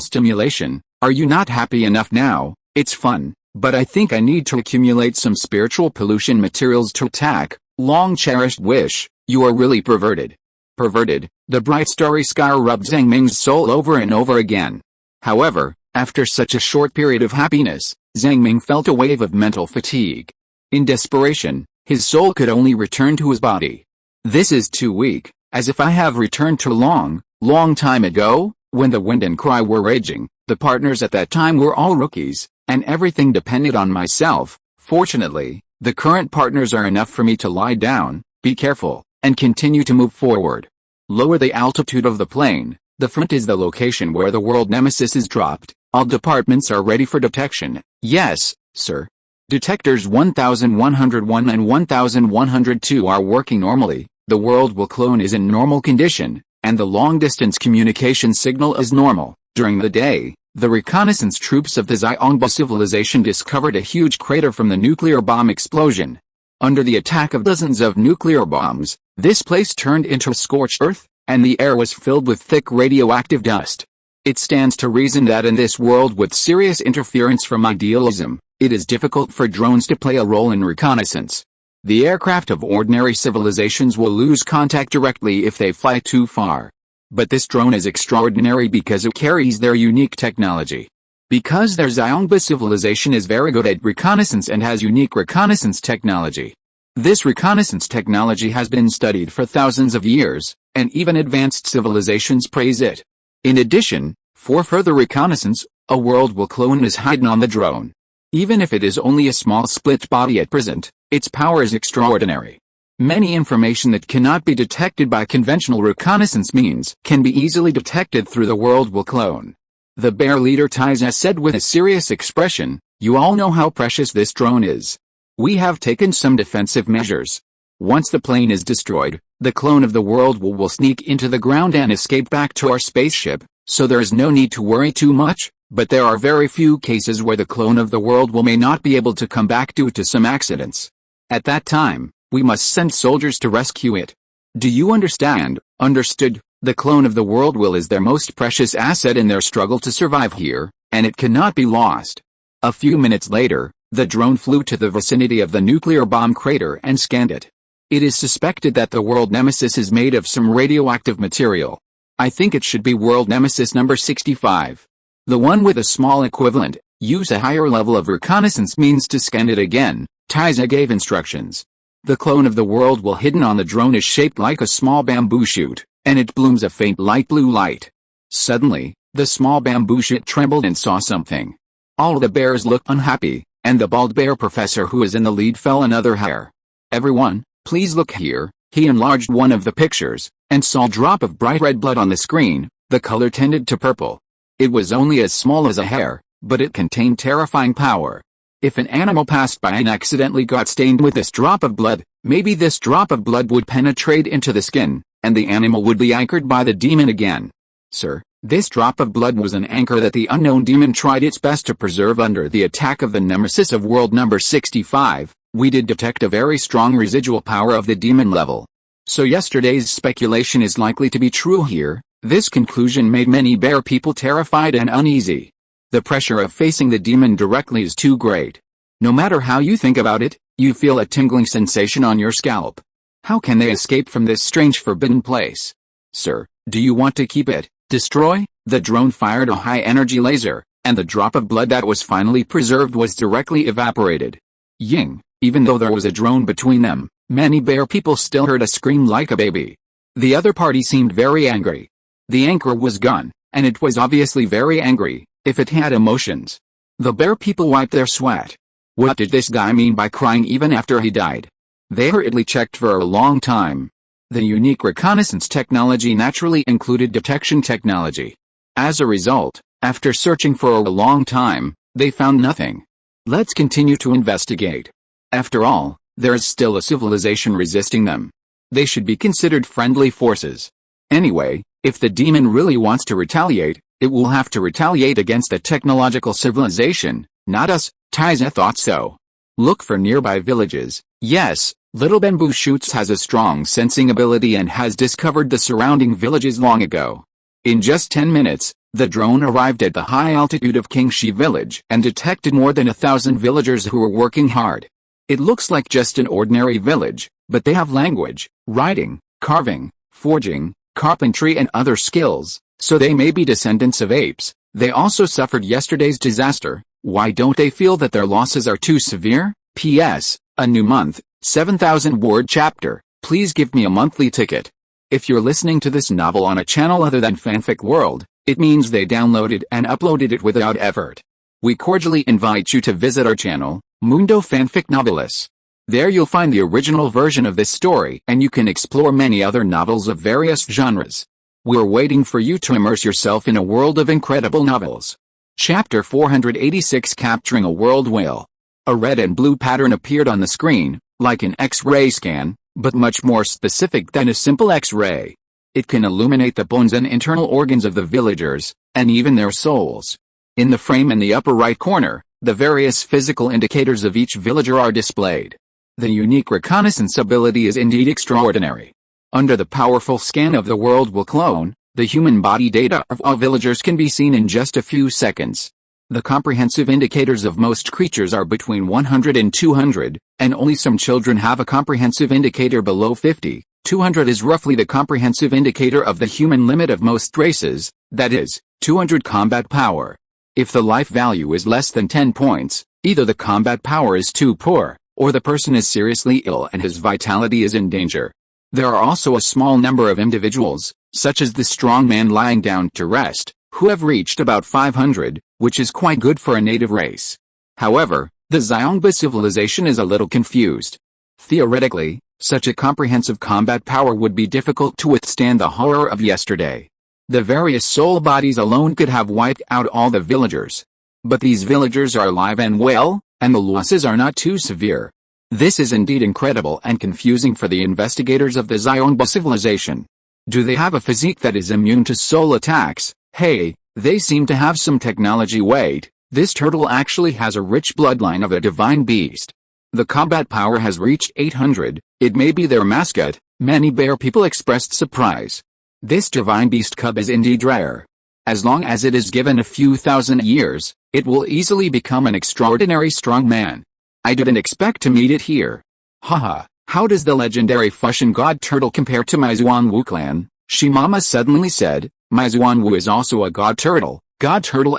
stimulation? Are you not happy enough now? It's fun, but I think I need to accumulate some spiritual pollution materials to attack. Long-cherished wish, you are really perverted. Perverted, the bright starry sky rubbed Zhang Ming's soul over and over again. However, after such a short period of happiness, Zhang Ming felt a wave of mental fatigue. In desperation, his soul could only return to his body. This is too weak, as if I have returned to long time ago, when the wind and cry were raging. The partners at that time were all rookies, and everything depended on myself. Fortunately, the current partners are enough for me to lie down, be careful, and continue to move forward. Lower the altitude of the plane. The front is the location where the world nemesis is dropped. All departments are ready for detection. Yes, sir. Detectors 1101 and 1102 are working normally. The world will clone is in normal condition, and the long-distance communication signal is normal. During the day, the reconnaissance troops of the Xiongba civilization discovered a huge crater from the nuclear bomb explosion. Under the attack of dozens of nuclear bombs, this place turned into a scorched earth, and the air was filled with thick radioactive dust. It stands to reason that in this world with serious interference from idealism, it is difficult for drones to play a role in reconnaissance. The aircraft of ordinary civilizations will lose contact directly if they fly too far. But this drone is extraordinary because it carries their unique technology. Because their Xiongba civilization is very good at reconnaissance and has unique reconnaissance technology. This reconnaissance technology has been studied for thousands of years, and even advanced civilizations praise it. In addition, for further reconnaissance, a world will clone is hidden on the drone. Even if it is only a small split body at present, its power is extraordinary. Many information that cannot be detected by conventional reconnaissance means can be easily detected through the world will clone. The bear leader Taiza said with a serious expression, "You all know how precious this drone is. We have taken some defensive measures. Once the plane is destroyed, the clone of the world will sneak into the ground and escape back to our spaceship, so there is no need to worry too much, but there are very few cases where the clone of the world may not be able to come back due to some accidents. At that time, we must send soldiers to rescue it. Do you understand?" Understood. The clone of the world is their most precious asset in their struggle to survive here, and it cannot be lost. A few minutes later, the drone flew to the vicinity of the nuclear bomb crater and scanned it. It is suspected that the world nemesis is made of some radioactive material. I think it should be world nemesis number 65. The one with a small equivalent. Use a higher level of reconnaissance means to scan it again. Taiza gave instructions. The clone of the world hidden on the drone is shaped like a small bamboo shoot, and it blooms a faint light blue light. Suddenly, the small bamboo shoot trembled and saw something. All the bears looked unhappy, and the bald bear professor who is in the lead fell another hair. "Everyone, please look here." He enlarged one of the pictures, and saw a drop of bright red blood on the screen. The color tended to purple. It was only as small as a hair, but it contained terrifying power. If an animal passed by and accidentally got stained with this drop of blood, maybe this drop of blood would penetrate into the skin, and the animal would be anchored by the demon again. Sir, this drop of blood was an anchor that the unknown demon tried its best to preserve under the attack of the nemesis of world number 65. We did detect a very strong residual power of the demon level. So yesterday's speculation is likely to be true here. This conclusion made many bear people terrified and uneasy. The pressure of facing the demon directly is too great. No matter how you think about it, you feel a tingling sensation on your scalp. How can they escape from this strange forbidden place? Sir, do you want to keep it? Destroy? The drone fired a high-energy laser, and the drop of blood that was finally preserved was directly evaporated. Ying, even though there was a drone between them, many bear people still heard a scream like a baby. The other party seemed very angry. The anchor was gone, and it was obviously very angry, if it had emotions. The bear people wiped their sweat. What did this guy mean by crying even after he died? They hurriedly checked for a long time. The unique reconnaissance technology naturally included detection technology. As a result, after searching for a long time, they found nothing. Let's continue to investigate. After all, there is still a civilization resisting them. They should be considered friendly forces. Anyway, if the demon really wants to retaliate, it will have to retaliate against a technological civilization, not us. Taiza thought so. Look for nearby villages. Yes, Little Bamboo Shoots has a strong sensing ability and has discovered the surrounding villages long ago. In just 10 minutes, the drone arrived at the high altitude of Kingshi village and detected more than 1,000 villagers who were working hard. It looks like just an ordinary village, but they have language, writing, carving, forging, carpentry and other skills, so they may be descendants of apes. They also suffered yesterday's disaster. Why don't they feel that their losses are too severe? P.S. A new month, 7,000-word chapter. Please give me a monthly ticket. If you're listening to this novel on a channel other than Fanfic World, it means they downloaded and uploaded it without effort. We cordially invite you to visit our channel, Mundo Fanfic Novelis. There you'll find the original version of this story and you can explore many other novels of various genres. We're waiting for you to immerse yourself in a world of incredible novels. Chapter 486 Capturing a World Whale. A red and blue pattern appeared on the screen, like an X-ray scan, but much more specific than a simple X-ray. It can illuminate the bones and internal organs of the villagers, and even their souls. In the frame in the upper right corner, the various physical indicators of each villager are displayed. The unique reconnaissance ability is indeed extraordinary. Under the powerful scan of the world will clone, the human body data of all villagers can be seen in just a few seconds. The comprehensive indicators of most creatures are between 100 and 200, and only some children have a comprehensive indicator below 50. 200 is roughly the comprehensive indicator of the human limit of most races, that is, 200 combat power. If the life value is less than 10 points, either the combat power is too poor, or the person is seriously ill and his vitality is in danger. There are also a small number of individuals, such as the strong man lying down to rest, who have reached about 500, which is quite good for a native race. However, the Xiongba civilization is a little confused. Theoretically, such a comprehensive combat power would be difficult to withstand the horror of yesterday. The various soul bodies alone could have wiped out all the villagers. But these villagers are alive and well, and the losses are not too severe. This is indeed incredible and confusing for the investigators of the Xiongba civilization. Do they have a physique that is immune to soul attacks? Hey, they seem to have some technology. Wait, this turtle actually has a rich bloodline of a divine beast. The combat power has reached 800, it may be their mascot. Many bear people expressed surprise. This divine beast cub is indeed rare. As long as it is given a few thousand years, it will easily become an extraordinary strong man. I didn't expect to meet it here. Haha, how does the legendary Fushun god turtle compare to my Xuanwu clan? Shimama suddenly said. My Xuanwu is also a god turtle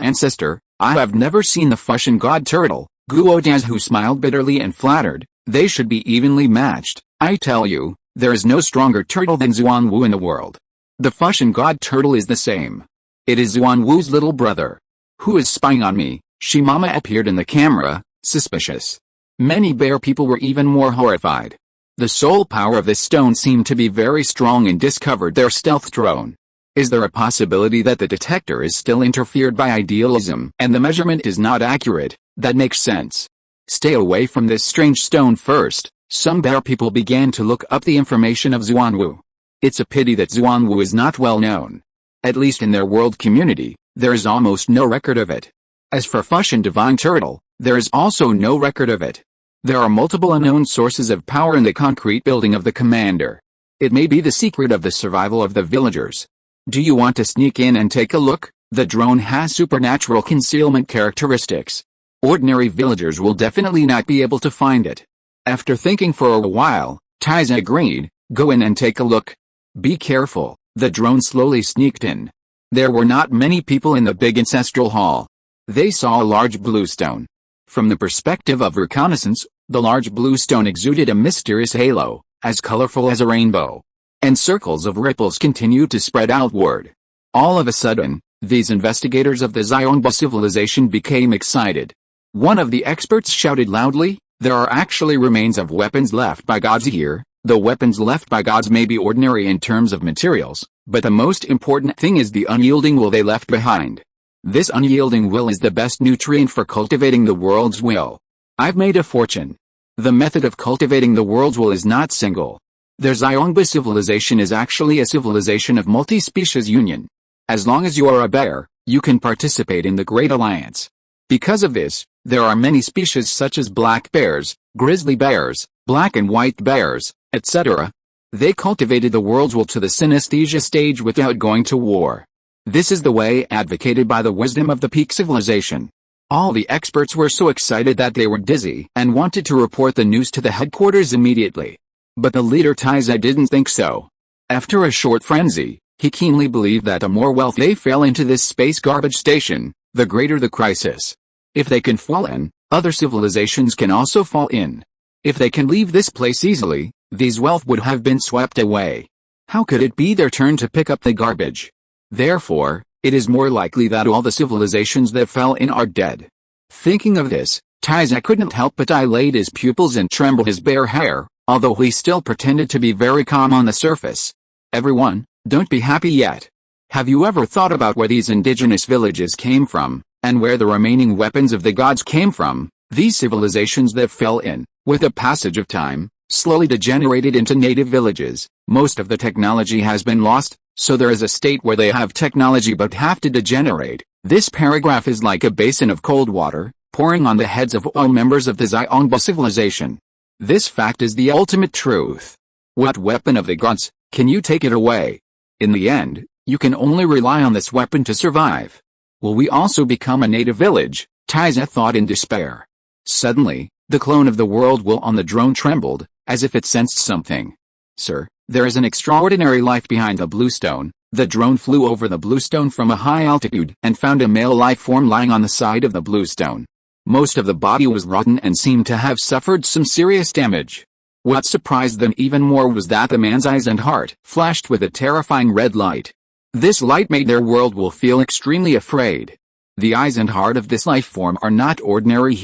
ancestor. I have never seen the Fushun god turtle. Guo Dazhu smiled bitterly and flattered. They should be evenly matched. I tell you, there is no stronger turtle than Xuanwu in the world. The Fushun god turtle is the same. It is Xuanwu's little brother. Who is spying on me? Shimama appeared in the camera, suspicious. Many bear people were even more horrified. The soul power of this stone seemed to be very strong and discovered their stealth drone. Is there a possibility that the detector is still interfered by idealism and the measurement is not accurate? That makes sense. Stay away from this strange stone first. Some bear people began to look up the information of Xuanwu. It's a pity that Xuanwu is not well known. At least in their world community, there is almost no record of it. As for Fushun Divine Turtle, there is also no record of it. There are multiple unknown sources of power in the concrete building of the commander. It may be the secret of the survival of the villagers. Do you want to sneak in and take a look? The drone has supernatural concealment characteristics. Ordinary villagers will definitely not be able to find it. After thinking for a while, Taiza agreed. Go in and take a look. Be careful. The drone slowly sneaked in. There were not many people in the big ancestral hall. They saw a large blue stone. From the perspective of reconnaissance, the large blue stone exuded a mysterious halo, as colorful as a rainbow. And circles of ripples continued to spread outward. All of a sudden, these investigators of the Xiongba civilization became excited. One of the experts shouted loudly, "There are actually remains of weapons left by gods here." The weapons left by gods may be ordinary in terms of materials, but the most important thing is the unyielding will they left behind. This unyielding will is the best nutrient for cultivating the world's will. I've made a fortune. The method of cultivating the world's will is not single. Their Xiongba civilization is actually a civilization of multi-species union. As long as you are a bear, you can participate in the Great Alliance. Because of this, there are many species such as black bears, grizzly bears, black and white bears, etc. They cultivated the world's will to the synesthesia stage without going to war. This is the way advocated by the wisdom of the peak civilization. All the experts were so excited that they were dizzy and wanted to report the news to the headquarters immediately. But the leader Taiza didn't think so. After a short frenzy, he keenly believed that the more wealth they fell into this space garbage station, the greater the crisis. If they can fall in, other civilizations can also fall in. If they can leave this place easily, these wealth would have been swept away. How could it be their turn to pick up the garbage? Therefore, it is more likely that all the civilizations that fell in are dead. Thinking of this, Taiza couldn't help but dilate his pupils and tremble his bare hair, although he still pretended to be very calm on the surface. Everyone, don't be happy yet. Have you ever thought about where these indigenous villages came from, and where the remaining weapons of the gods came from? These civilizations that fell in, with the passage of time, slowly degenerated into native villages. Most of the technology has been lost, so there is a state where they have technology but have to degenerate. This paragraph is like a basin of cold water, pouring on the heads of all members of the Xiongba civilization. This fact is the ultimate truth. What weapon of the gods, can you take it away? In the end, you can only rely on this weapon to survive. Will we also become a native village? Taiza thought in despair. Suddenly, the clone of the world will on the drone trembled, as if it sensed something. Sir, there is an extraordinary life behind the bluestone. The drone flew over the bluestone from a high altitude and found a male life form lying on the side of the bluestone. Most of the body was rotten and seemed to have suffered some serious damage. What surprised them even more was that the man's eyes and heart flashed with a terrifying red light. This light made their world will feel extremely afraid. The eyes and heart of this life form are not ordinary.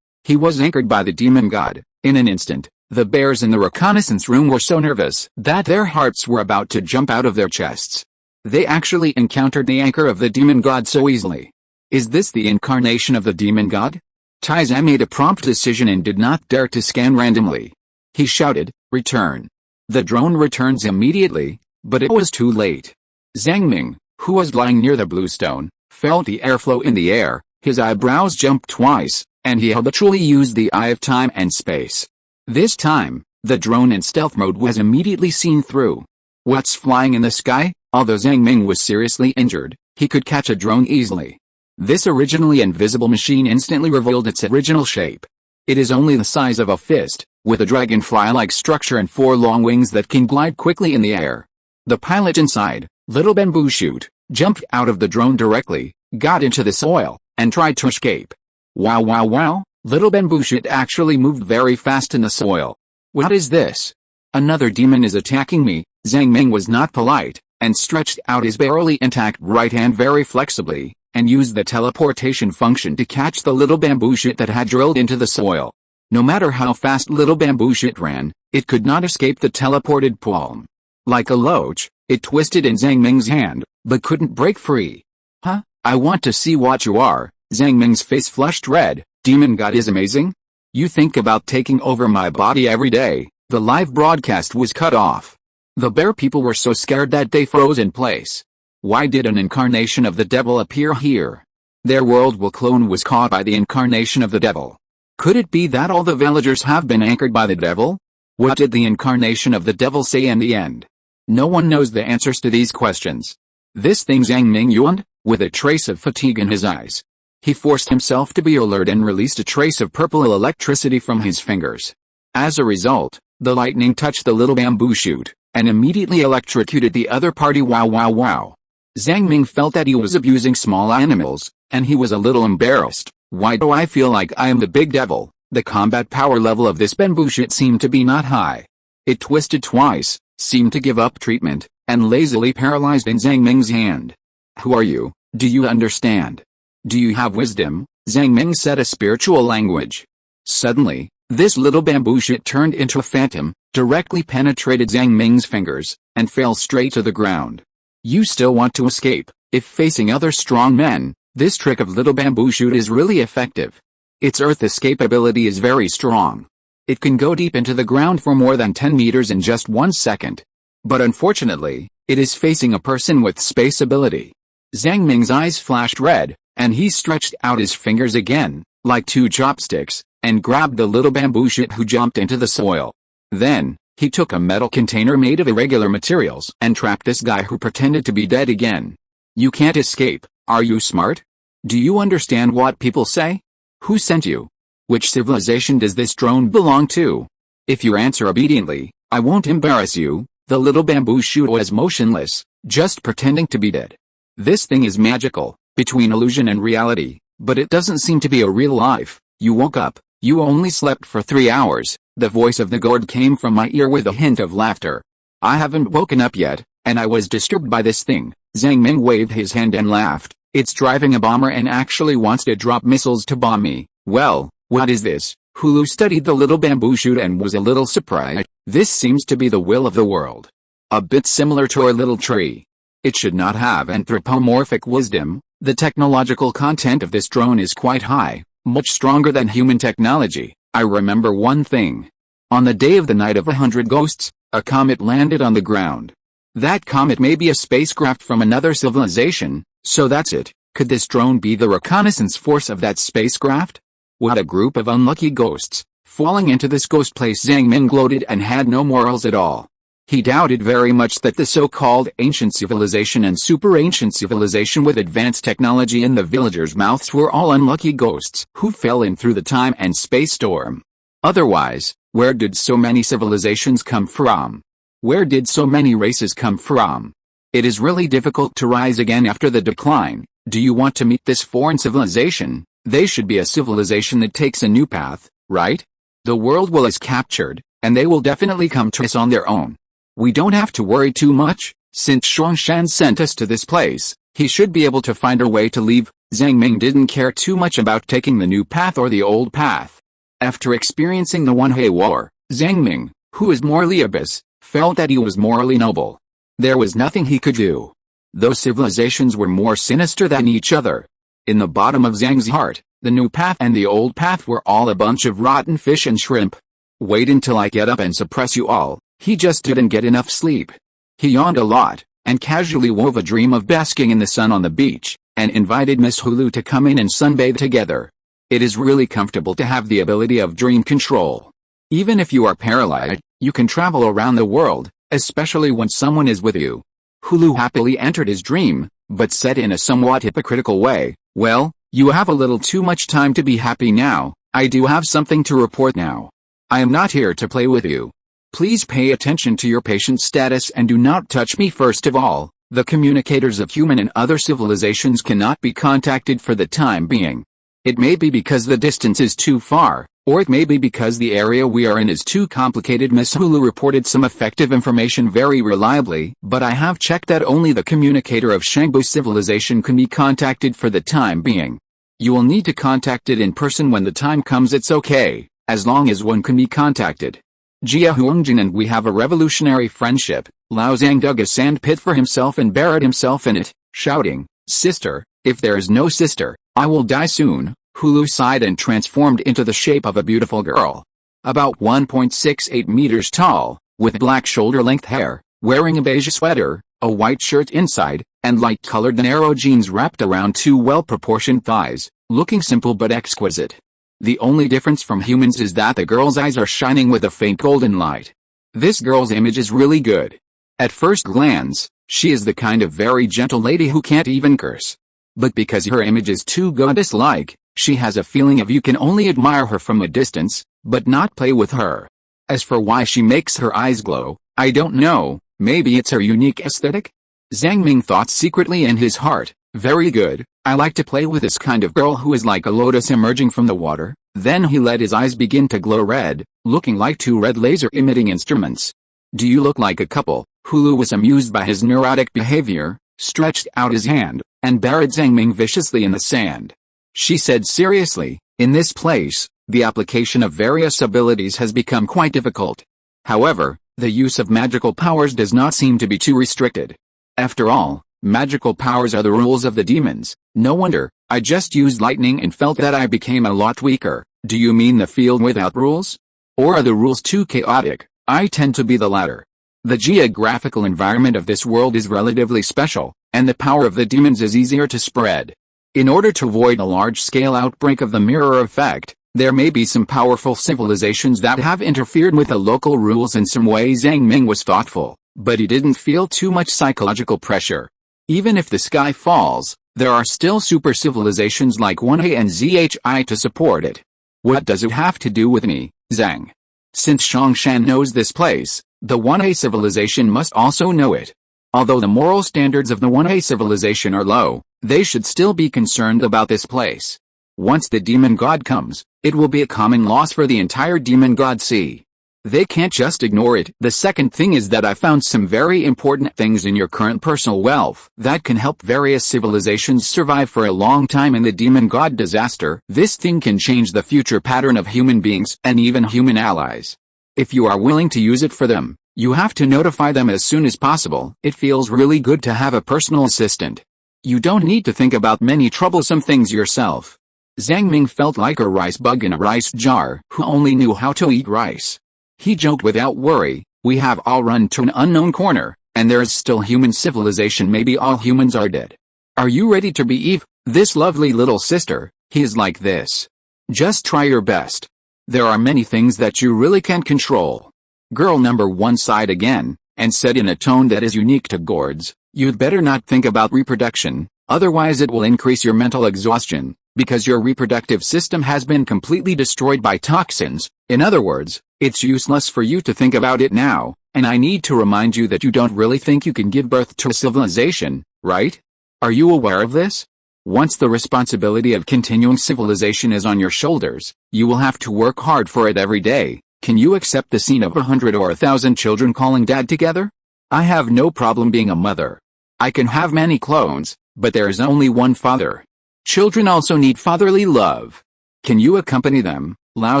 He was anchored by the demon god. In an instant, the bears in the reconnaissance room were so nervous that their hearts were about to jump out of their chests. They actually encountered the anchor of the demon god so easily. Is this the incarnation of the demon god? Taiza made a prompt decision and did not dare to scan randomly. He shouted, "Return." The drone returns immediately, but it was too late. Zhang Ming, who was lying near the bluestone, felt the airflow in the air, his eyebrows jumped twice, and he habitually used the eye of time and space. This time, the drone in stealth mode was immediately seen through. What's flying in the sky? Although Zhang Ming was seriously injured, he could catch a drone easily. This originally invisible machine instantly revealed its original shape. It is only the size of a fist, with a dragonfly-like structure and 4 long wings that can glide quickly in the air. The pilot inside, Little Bamboo Shoot, jumped out of the drone directly, got into the soil, and tried to escape. Wow, Little Bamboo Shoot actually moved very fast in the soil. What is this? Another demon is attacking me. Zhang Ming was not polite, and stretched out his barely intact right hand very flexibly, and used the teleportation function to catch the little bamboo shoot that had drilled into the soil. No matter how fast little bamboo shoot ran, it could not escape the teleported palm. Like a loach, it twisted in Zhang Ming's hand, but couldn't break free. Huh? I want to see what you are. Zhang Ming's face flushed red. Demon God is amazing? You think about taking over my body every day. The live broadcast was cut off. The bear people were so scared that they froze in place. Why did an incarnation of the devil appear here? Their world will clone was caught by the incarnation of the devil. Could it be that all the villagers have been anchored by the devil? What did the incarnation of the devil say in the end? No one knows the answers to these questions. This thing Zhang Ming yawned, with a trace of fatigue in his eyes. He forced himself to be alert and released a trace of purple electricity from his fingers. As a result, the lightning touched the little bamboo shoot, and immediately electrocuted the other party. Wow. Zhang Ming felt that he was abusing small animals, and he was a little embarrassed. Why do I feel like I am the big devil? The combat power level of this bamboo shoot seemed to be not high. It twisted twice, seemed to give up treatment, and lazily paralyzed in Zhang Ming's hand. Who are you? Do you understand? Do you have wisdom? Zhang Ming said a spiritual language. Suddenly, this little bamboo shoot turned into a phantom, directly penetrated Zhang Ming's fingers, and fell straight to the ground. You still want to escape? If facing other strong men, this trick of little bamboo shoot is really effective. Its earth escape ability is very strong. It can go deep into the ground for more than 10 meters in just 1 second. But unfortunately, it is facing a person with space ability. Zhang Ming's eyes flashed red, and he stretched out his fingers again, like two chopsticks, and grabbed the little bamboo shoot who jumped into the soil. Then, he took a metal container made of irregular materials and trapped this guy who pretended to be dead again. You can't escape, are you smart? Do you understand what people say? Who sent you? Which civilization does this drone belong to? If you answer obediently, I won't embarrass you. The little bamboo shoot was motionless, just pretending to be dead. This thing is magical, between illusion and reality, but it doesn't seem to be a real life. You woke up, you only slept for 3 hours. The voice of the guard came from my ear with a hint of laughter. I haven't woken up yet, and I was disturbed by this thing. Zhang Ming waved his hand and laughed. It's driving a bomber and actually wants to drop missiles to bomb me. Well, what is this? Hulu studied the little bamboo shoot and was a little surprised. This seems to be the will of the world. A bit similar to our little tree. It should not have anthropomorphic wisdom. The technological content of this drone is quite high, much stronger than human technology. I remember one thing. On the day of the Night of 100 Ghosts, a comet landed on the ground. That comet may be a spacecraft from another civilization, so that's it. Could this drone be the reconnaissance force of that spacecraft? What a group of unlucky ghosts. Falling into this ghost place. Zhang Ming gloated and had no morals at all. He doubted very much that the so-called ancient civilization and super-ancient civilization with advanced technology in the villagers' mouths were all unlucky ghosts who fell in through the time and space storm. Otherwise, where did so many civilizations come from? Where did so many races come from? It is really difficult to rise again after the decline. Do you want to meet this foreign civilization? They should be a civilization that takes a new path, right? The world will is captured, and they will definitely come to us on their own. We don't have to worry too much, since Shuangshan sent us to this place, he should be able to find a way to leave. Zhang Ming didn't care too much about taking the new path or the old path. After experiencing the One-Hay War, Zhang Ming, who is morally abyss, felt that he was morally noble. There was nothing he could do. Those civilizations were more sinister than each other. In the bottom of Zhang's heart, the new path and the old path were all a bunch of rotten fish and shrimp. Wait until I get up and suppress you all. He just didn't get enough sleep. He yawned a lot, and casually wove a dream of basking in the sun on the beach, and invited Miss Hulu to come in and sunbathe together. It is really comfortable to have the ability of dream control. Even if you are paralyzed, you can travel around the world, especially when someone is with you. Hulu happily entered his dream, but said in a somewhat hypocritical way, "Well, you have a little too much time to be happy now. I do have something to report now. I am not here to play with you. Please pay attention to your patient status and do not touch me. First of all, the communicators of human and other civilizations cannot be contacted for the time being. It may be because the distance is too far, or it may be because the area we are in is too complicated." Miss Hulu reported some effective information very reliably, but I have checked that only the communicator of Shangbu civilization can be contacted for the time being. You will need to contact it in person when the time comes. It's okay, as long as one can be contacted. Jia Huangjin and we have a revolutionary friendship. Lao Zhang dug a sand pit for himself and buried himself in it, shouting, "Sister, if there is no sister, I will die soon." Hulu sighed and transformed into the shape of a beautiful girl. About 1.68 meters tall, with black shoulder-length hair, wearing a beige sweater, a white shirt inside, and light-colored narrow jeans wrapped around two well-proportioned thighs, looking simple but exquisite. The only difference from humans is that the girl's eyes are shining with a faint golden light. This girl's image is really good. At first glance, she is the kind of very gentle lady who can't even curse. But because her image is too goddess-like, she has a feeling of you can only admire her from a distance, but not play with her. As for why she makes her eyes glow, I don't know, maybe it's her unique aesthetic? Zhang Ming thought secretly in his heart, very good, I like to play with this kind of girl who is like a lotus emerging from the water. Then he let his eyes begin to glow red, looking like two red laser-emitting instruments. Do you look like a couple? Hulu was amused by his neurotic behavior, stretched out his hand, and buried Zhang Ming viciously in the sand. She said seriously, in this place, the application of various abilities has become quite difficult. However, the use of magical powers does not seem to be too restricted. After all, magical powers are the rules of the demons. No wonder, I just used lightning and felt that I became a lot weaker. Do you mean the field without rules? Or are the rules too chaotic? I tend to be the latter. The geographical environment of this world is relatively special, and the power of the demons is easier to spread. In order to avoid a large-scale outbreak of the mirror effect, there may be some powerful civilizations that have interfered with the local rules in some way. Zhang Ming was thoughtful, but he didn't feel too much psychological pressure. Even if the sky falls, there are still super civilizations like 1A and ZHI to support it. What does it have to do with me, Zhang? Since Shongshan knows this place, the 1A civilization must also know it. Although the moral standards of the 1A civilization are low, they should still be concerned about this place. Once the demon god comes, it will be a common loss for the entire demon god sea. They can't just ignore it. The second thing is that I found some very important things in your current personal wealth that can help various civilizations survive for a long time in the demon god disaster. This thing can change the future pattern of human beings and even human allies. If you are willing to use it for them, you have to notify them as soon as possible. It feels really good to have a personal assistant. You don't need to think about many troublesome things yourself. Zhang Ming felt like a rice bug in a rice jar who only knew how to eat rice. He joked without worry, we have all run to an unknown corner, and there is still human civilization. Maybe all humans are dead. Are you ready to be Eve, this lovely little sister? He is like this. Just try your best. There are many things that you really can't control. Girl number 1 sighed again, and said in a tone that is unique to gourds, you'd better not think about reproduction, otherwise it will increase your mental exhaustion, because your reproductive system has been completely destroyed by toxins. In other words, it's useless for you to think about it now, and I need to remind you that you don't really think you can give birth to a civilization, right? Are you aware of this? Once the responsibility of continuing civilization is on your shoulders, you will have to work hard for it every day. Can you accept the scene of 100 or 1,000 children calling dad together? I have no problem being a mother. I can have many clones, but there is only one father. Children also need fatherly love. Can you accompany them? Lao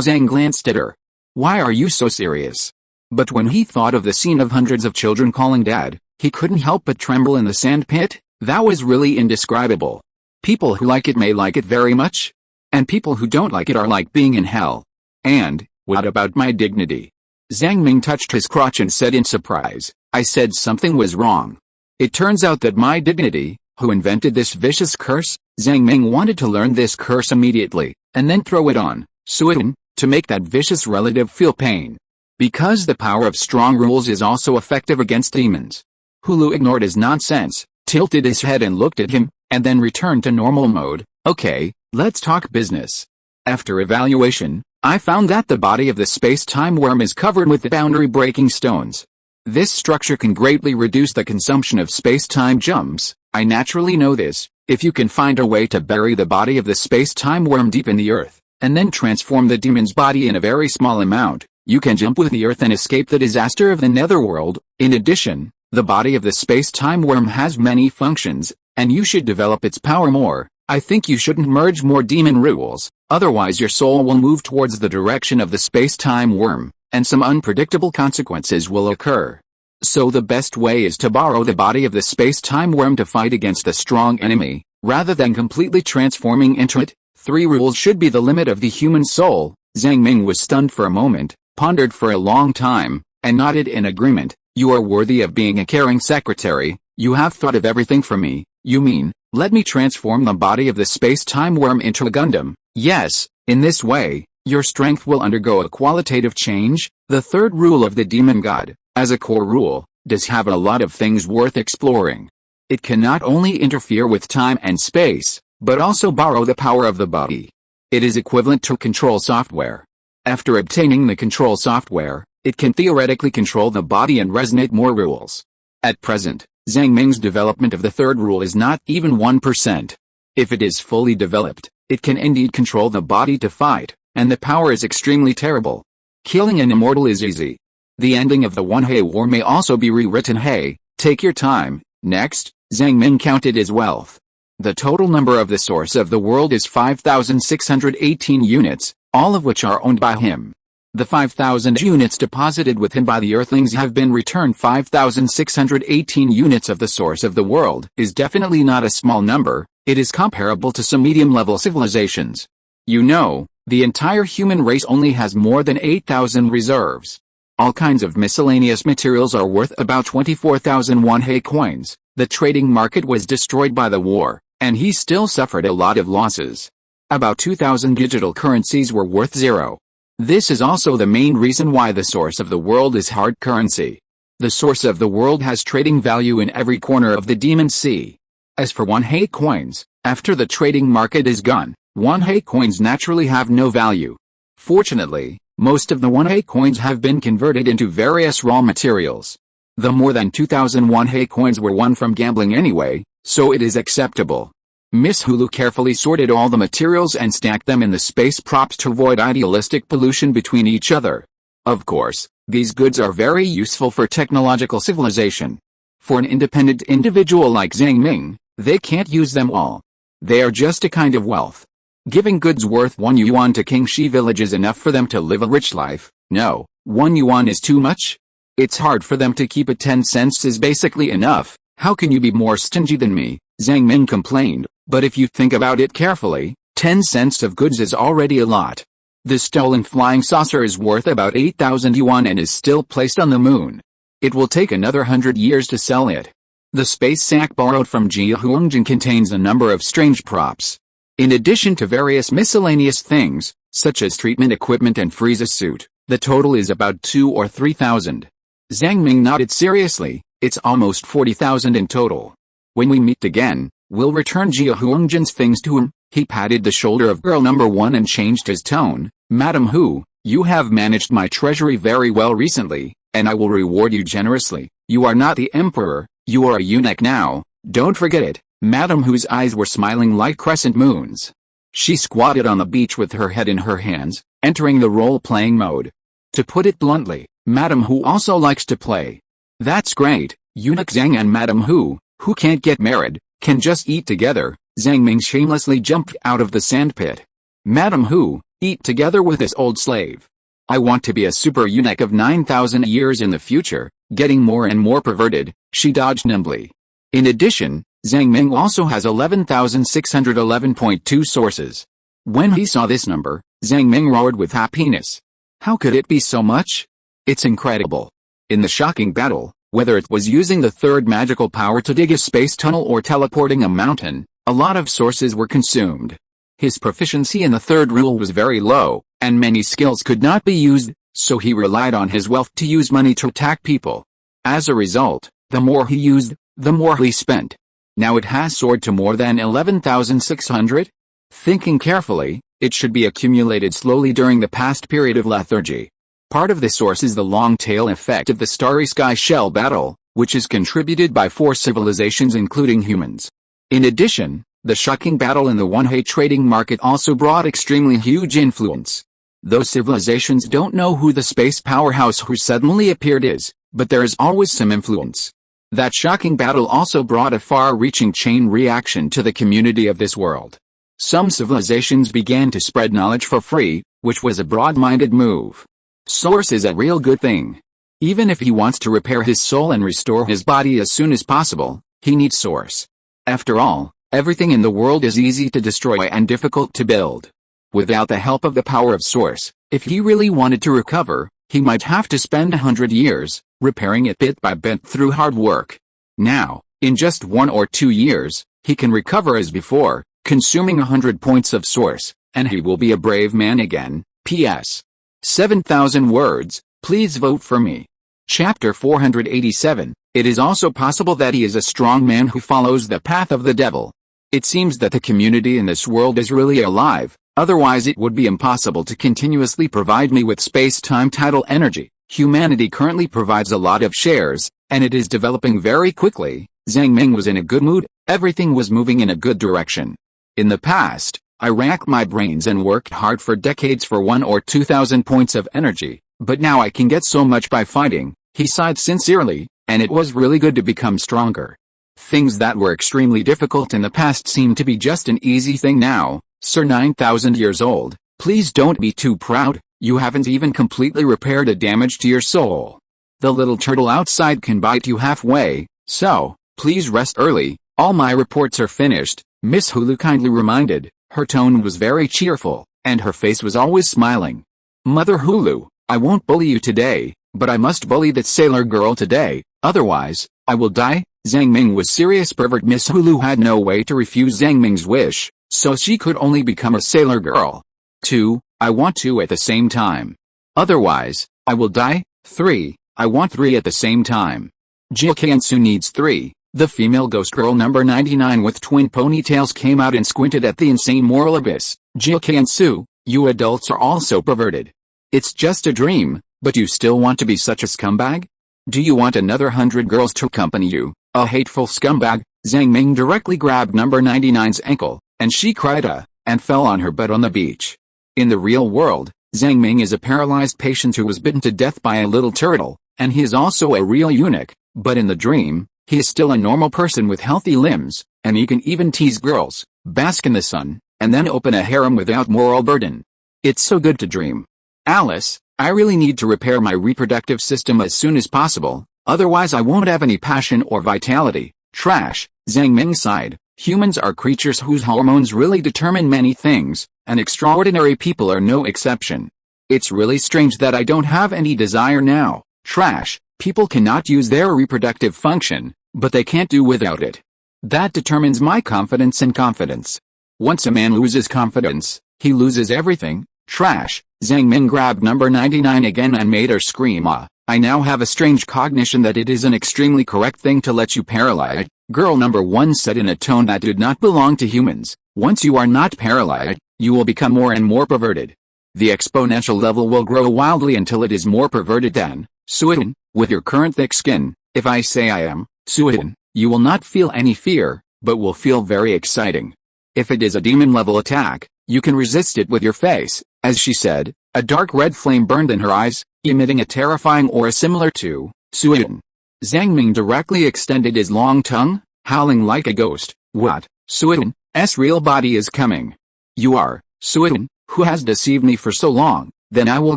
Zhang glanced at her. Why are you so serious? But when he thought of the scene of hundreds of children calling dad, he couldn't help but tremble in the sand pit. That was really indescribable. People who like it may like it very much, and people who don't like it are like being in hell. And, what about my dignity? Zhang Ming touched his crotch and said in surprise, I said something was wrong. It turns out that my dignity, who invented this vicious curse? Zhang Ming wanted to learn this curse immediately, and then throw it on Suyin, to make that vicious relative feel pain. Because the power of strong rules is also effective against demons. Hulu ignored his nonsense, tilted his head and looked at him, and then returned to normal mode. Okay, let's talk business. After evaluation, I found that the body of the space-time worm is covered with boundary-breaking stones. This structure can greatly reduce the consumption of space-time jumps. I naturally know this. If you can find a way to bury the body of the space-time worm deep in the earth, and then transform the demon's body in a very small amount, you can jump with the earth and escape the disaster of the netherworld. In addition, the body of the space-time worm has many functions, and you should develop its power more. I think you shouldn't merge more demon rules, otherwise your soul will move towards the direction of the space-time worm, and some unpredictable consequences will occur. So the best way is to borrow the body of the space-time worm to fight against a strong enemy, rather than completely transforming into it. 3 rules should be the limit of the human soul. Zhang Ming was stunned for a moment, pondered for a long time, and nodded in agreement. You are worthy of being a caring secretary. You have thought of everything for me. You mean, let me transform the body of the space-time worm into a Gundam? Yes, in this way, your strength will undergo a qualitative change. The 3rd rule of the demon god, as a core rule, does have a lot of things worth exploring. It can not only interfere with time and space, but also borrow the power of the body. It is equivalent to control software. After obtaining the control software, it can theoretically control the body and resonate more rules. At present, Zhang Ming's development of the 3rd rule is not even 1%. If it is fully developed, it can indeed control the body to fight, and the power is extremely terrible. Killing an immortal is easy. The ending of the 1A war may also be rewritten. Hey, take your time. Next, Zhang Ming counted his wealth. The total number of the source of the world is 5,618 units, all of which are owned by him. The 5,000 units deposited with him by the Earthlings have been returned. 5,618 units of the source of the world is definitely not a small number. It is comparable to some medium-level civilizations. You know, The entire human race only has more than 8,000 reserves. All kinds of miscellaneous materials are worth about 24,000 won-hei coins. The trading market was destroyed by the war, and he still suffered a lot of losses. About 2,000 digital currencies were worth 0. This is also the main reason why the source of the world is hard currency. The source of the world has trading value in every corner of the Demon Sea. As for won-hei coins, after the trading market is gone, won-hei coins naturally have no value. Fortunately, most of the won-hei coins have been converted into various raw materials. The more than 2,000 won-hei coins were won from gambling anyway, so it is acceptable. Miss Hulu carefully sorted all the materials and stacked them in the space props to avoid idealistic pollution between each other. Of course, these goods are very useful for technological civilization. For an independent individual like Zhang Ming, they can't use them all. They are just a kind of wealth. Giving goods worth 1 yuan to Qingxi village is enough for them to live a rich life. No, 1 yuan is too much. It's hard for them to keep it. 10 cents is basically enough. How can you be more stingy than me? Zhang Ming complained, but if you think about it carefully, 10 cents of goods is already a lot. The stolen flying saucer is worth about 8,000 yuan and is still placed on the moon. It will take another 100 years to sell it. The space sack borrowed from Jiahuangjin contains a number of strange props. In addition to various miscellaneous things, such as treatment equipment and Frieza suit, the total is about 2 or 3,000. Zhang Ming nodded seriously. It's almost 40,000 in total. When we meet again, we'll return Jiahuangjin's things to him. He patted the shoulder of girl number 1 and changed his tone. Madam Hu, you have managed my treasury very well recently, and I will reward you generously. You are not the emperor, you are a eunuch now, don't forget it. Madam Hu's eyes were smiling like crescent moons. She squatted on the beach with her head in her hands, entering the role-playing mode. To put it bluntly, Madam Hu also likes to play. That's great. Eunuch Zhang and Madam Hu, who can't get married, can just eat together. Zhang Ming shamelessly jumped out of the sandpit. Madam Hu, eat together with this old slave. I want to be a super eunuch of 9,000 years in the future. Getting more and more perverted, she dodged nimbly. In addition, Zhang Ming also has 11,611.2 sources. When he saw this number, Zhang Ming roared with happiness. How could it be so much? It's incredible. In the shocking battle, whether it was using the third magical power to dig a space tunnel or teleporting a mountain, a lot of sources were consumed. His proficiency in the third rule was very low, and many skills could not be used, so he relied on his wealth to use money to attack people. As a result, the more he used, the more he spent. Now it has soared to more than 11,600? Thinking carefully, it should be accumulated slowly during the past period of lethargy. Part of the source is the long tail effect of the Starry Sky Shell battle, which is contributed by 4 civilizations including humans. In addition, the shocking battle in the won-hei trading market also brought extremely huge influence. Those civilizations don't know who the space powerhouse who suddenly appeared is, but there is always some influence. That shocking battle also brought a far-reaching chain reaction to the community of this world. Some civilizations began to spread knowledge for free, which was a broad-minded move. Source is a real good thing. Even if he wants to repair his soul and restore his body as soon as possible, he needs source. After all, everything in the world is easy to destroy and difficult to build. Without the help of the power of source, if he really wanted to recover, he might have to spend 100 years, repairing it bit by bit through hard work. Now, in just 1 or 2 years, he can recover as before, consuming 100 points of source, and he will be a brave man again. P.S. 7,000 words, please vote for me. Chapter 487, it is also possible that he is a strong man who follows the path of the devil. It seems that the community in this world is really alive, otherwise it would be impossible to continuously provide me with space-time tidal energy. Humanity currently provides a lot of shares, and it is developing very quickly. Zhang Ming was in a good mood, everything was moving in a good direction. In the past, I racked my brains and worked hard for decades for 1 or 2,000 points of energy, but now I can get so much by fighting. He sighed sincerely, and it was really good to become stronger. Things that were extremely difficult in the past seem to be just an easy thing now. Sir, 9,000 years old, please don't be too proud. You haven't even completely repaired a damage to your soul. The little turtle outside can bite you halfway, so, please rest early. All my reports are finished, Miss Hulu kindly reminded. Her tone was very cheerful. and her face was always smiling. Mother Hulu, I won't bully you today, but I must bully that sailor girl today, otherwise, I will die. Zhang Ming was serious pervert. Miss Hulu had no way to refuse Zhang Ming's wish, so she could only become a sailor girl. 2. I want 2 at the same time. Otherwise, I will die. 3. I want 3 at the same time. Jill Kansu needs 3. The female ghost girl number 99 with twin ponytails came out and squinted at the insane moral abyss. Jill Kansu, you adults are also perverted. It's just a dream, but you still want to be such a scumbag? Do you want another 100 girls to accompany you, a hateful scumbag? Zhang Ming directly grabbed number 99's ankle, and she cried and fell on her butt on the beach. In the real world, Zhang Ming is a paralyzed patient who was bitten to death by a little turtle, and he is also a real eunuch, but in the dream, he is still a normal person with healthy limbs, and he can even tease girls, bask in the sun, and then open a harem without moral burden. It's so good to dream. Alice, I really need to repair my reproductive system as soon as possible, otherwise I won't have any passion or vitality. Trash, Zhang Ming sighed. Humans are creatures whose hormones really determine many things, and extraordinary people are no exception. It's really strange that I don't have any desire now. Trash, people cannot use their reproductive function, but they can't do without it. That determines my confidence and confidence. Once a man loses confidence, he loses everything. Trash, Zhang Ming grabbed number 99 again and made her scream. I now have a strange cognition that it is an extremely correct thing to let you paralyze. Girl number 1 said in a tone that did not belong to humans. Once you are not paralyzed, you will become more and more perverted. The exponential level will grow wildly until it is more perverted than Suitin. With your current thick skin, if I say I am Suitin, you will not feel any fear, but will feel very exciting. If it is a demon level attack, you can resist it with your face. As she said, a dark red flame burned in her eyes, emitting a terrifying aura similar to Suitin. Zhang Ming directly extended his long tongue, howling like a ghost. What? Suitin's real body is coming. You are Suitin, who has deceived me for so long. Then I will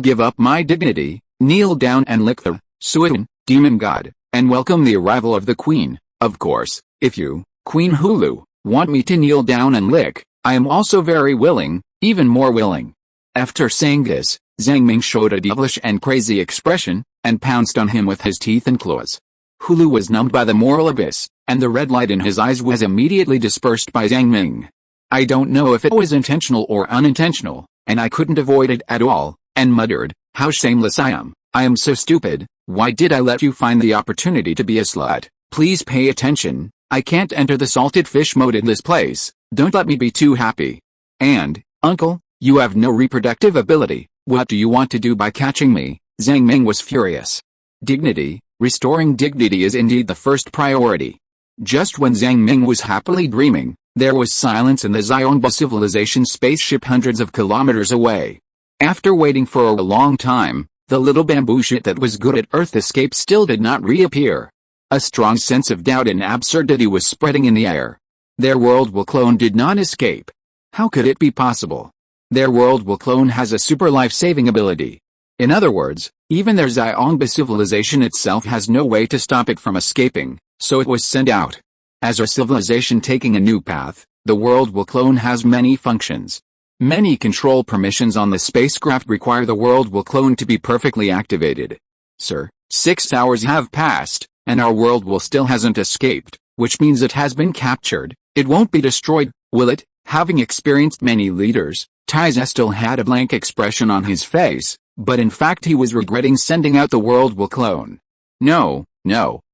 give up my dignity, kneel down and lick the Suitin, demon god, and welcome the arrival of the queen. Of course, if you, Queen Hulu, want me to kneel down and lick, I am also very willing, even more willing. After saying this, Zhang Ming showed a devilish and crazy expression, and pounced on him with his teeth and claws. Hulu was numbed by the moral abyss, and the red light in his eyes was immediately dispersed by Zhang Ming. I don't know if it was intentional or unintentional, and I couldn't avoid it at all, and muttered, how shameless I am so stupid, why did I let you find the opportunity to be a slut? Please pay attention, I can't enter the salted fish mode in this place, don't let me be too happy. And, uncle, you have no reproductive ability, what do you want to do by catching me? Zhang Ming was furious. Dignity, restoring dignity is indeed the first priority. Just when Zhang Ming was happily dreaming, there was silence in the Xiongba civilization spaceship hundreds of kilometers away. After waiting for a long time, the little bamboo shit that was good at Earth escape still did not reappear. A strong sense of doubt and absurdity was spreading in the air. Their world will clone did not escape. How could it be possible? Their world will clone has a super life-saving ability. In other words, even their Xiongba civilization itself has no way to stop it from escaping, so it was sent out. As our civilization taking a new path, the world will clone has many functions. Many control permissions on the spacecraft require the world will clone to be perfectly activated. Sir, 6 hours have passed, and our world will still hasn't escaped, which means it has been captured. It won't be destroyed, will it? Having experienced many leaders, Taiza still had a blank expression on his face, but in fact he was regretting sending out the world will clone. No,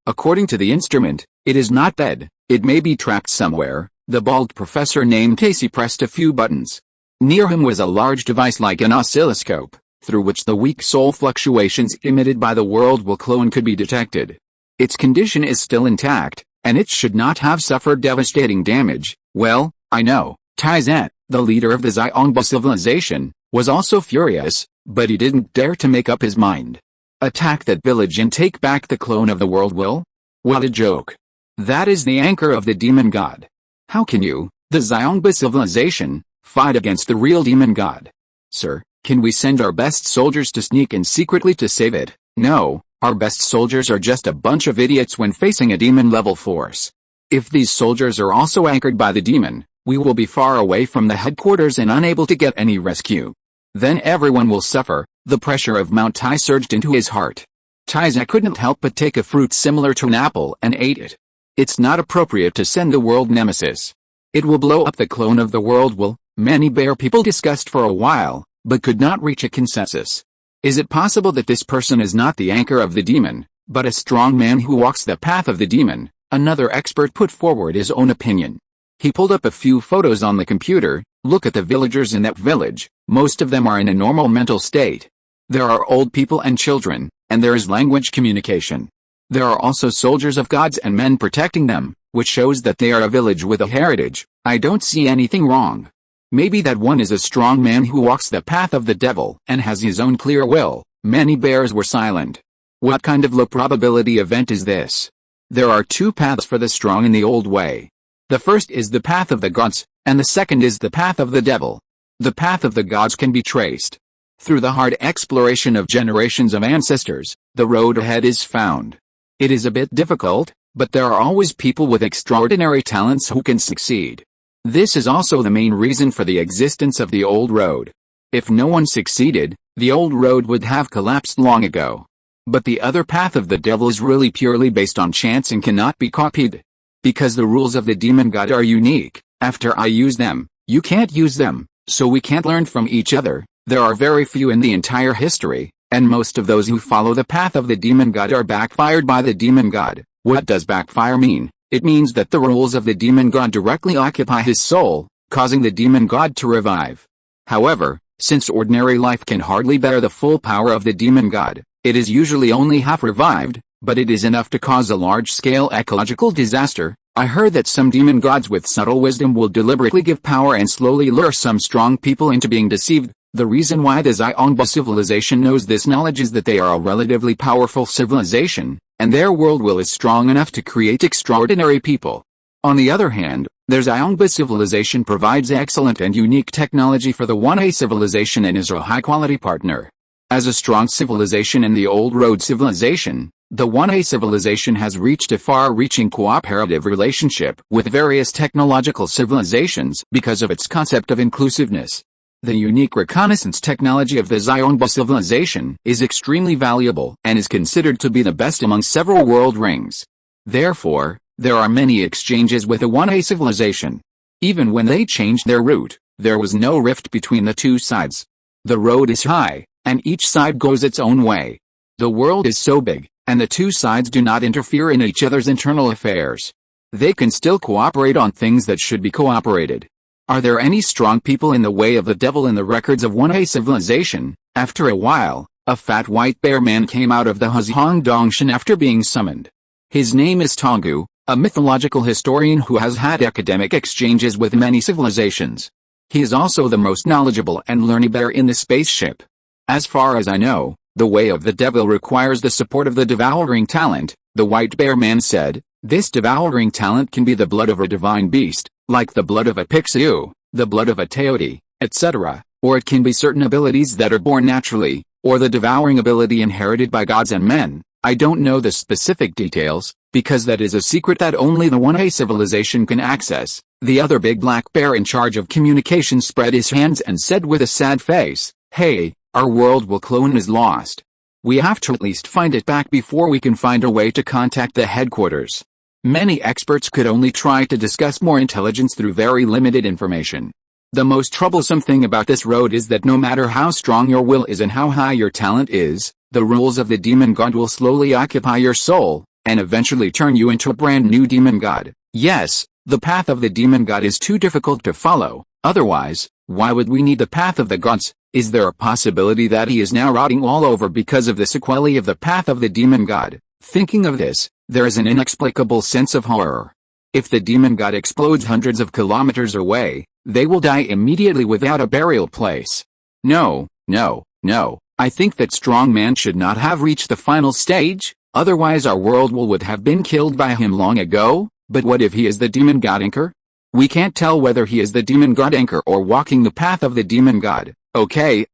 according to the instrument, it is not dead, it may be trapped somewhere. The bald professor named Casey pressed a few buttons. Near him was a large device like an oscilloscope, through which the weak soul fluctuations emitted by the world will clone could be detected. Its condition is still intact, and it should not have suffered devastating damage. Well, I know, Taizan, the leader of the Xiongba civilization, was also furious, but he didn't dare to make up his mind. Attack that village and take back the clone of the world will? What a joke. That is the anchor of the demon god. How can you, the Xiongba civilization, fight against the real demon god? Sir, can we send our best soldiers to sneak in secretly to save it? No, our best soldiers are just a bunch of idiots when facing a demon-level force. If these soldiers are also anchored by the demon, We will be far away from the headquarters and unable to get any rescue. Then everyone will suffer. The pressure of Mount Tai surged into his heart. Taiza couldn't help but take a fruit similar to an apple and ate it. It's not appropriate to send the world nemesis. It will blow up the clone of the world will, many bear people discussed for a while, but could not reach a consensus. Is it possible that this person is not the anchor of the demon, but a strong man who walks the path of the demon? Another expert put forward his own opinion. He pulled up a few photos on the computer. Look at the villagers in that village. Most of them are in a normal mental state. There are old people and children, and there is language communication. There are also soldiers of gods and men protecting them, which shows that they are a village with a heritage. I don't see anything wrong. Maybe that one is a strong man who walks the path of the devil and has his own clear will. Many bears were silent. What kind of low probability event is this? There are two paths for the strong in the old way. The first is the path of the gods, and the second is the path of the devil. The path of the gods can be traced. Through the hard exploration of generations of ancestors, the road ahead is found. It is a bit difficult, but there are always people with extraordinary talents who can succeed. This is also the main reason for the existence of the old road. If no one succeeded, the old road would have collapsed long ago. But the other path of the devil is really purely based on chance and cannot be copied. Because the rules of the demon god are unique, after I use them, you can't use them, so we can't learn from each other. There are very few in the entire history, and most of those who follow the path of the demon god are backfired by the demon god. What does backfire mean? It means that the rules of the demon god directly occupy his soul, causing the demon god to revive. However, since ordinary life can hardly bear the full power of the demon god, it is usually only half revived, but it is enough to cause a large-scale ecological disaster. I heard that some demon gods with subtle wisdom will deliberately give power and slowly lure some strong people into being deceived. The reason why the Xiongba civilization knows this knowledge is that they are a relatively powerful civilization, and their world will is strong enough to create extraordinary people. On the other hand, their Xiongba civilization provides excellent and unique technology for the 1A civilization and is a high-quality partner. As a strong civilization in the Old Road civilization, the 1A civilization has reached a far-reaching cooperative relationship with various technological civilizations because of its concept of inclusiveness. The unique reconnaissance technology of the Xiongba civilization is extremely valuable and is considered to be the best among several world rings. Therefore, there are many exchanges with the 1A civilization. Even when they changed their route, there was no rift between the two sides. The road is high, and each side goes its own way. The world is so big, and the two sides do not interfere in each other's internal affairs. They can still cooperate on things that should be cooperated. Are there any strong people in the way of the devil in the records of 1A civilization? After a while, a fat white bear man came out of the Huzhong Dongshan after being summoned. His name is Tongu, a mythological historian who has had academic exchanges with many civilizations. He is also the most knowledgeable and learned bear in the spaceship. As far as I know, the way of the devil requires the support of the devouring talent, the white bear man said. This devouring talent can be the blood of a divine beast, like the blood of a Pixiu, the blood of a Teote, etc., or it can be certain abilities that are born naturally, or the devouring ability inherited by gods and men. I don't know the specific details, because that is a secret that only the 1A civilization can access. The other big black bear in charge of communication spread his hands and said with a sad face, "Hey, our world will clone is lost. We have to at least find it back before we can find a way to contact the headquarters." Many experts could only try to discuss more intelligence through very limited information. The most troublesome thing about this road is that no matter how strong your will is and how high your talent is, the rules of the demon god will slowly occupy your soul, and eventually turn you into a brand new demon god. Yes, the path of the demon god is too difficult to follow, otherwise, why would we need the path of the gods? Is there a possibility that he is now rotting all over because of the sequelae of the path of the demon god? Thinking of this, there is an inexplicable sense of horror. If the demon god explodes hundreds of kilometers away, they will die immediately without a burial place. No, no, no. I think that strong man should not have reached the final stage, otherwise our world would have been killed by him long ago. But what if he is the demon god anchor? We can't tell whether he is the demon god anchor or walking the path of the demon god. Okay,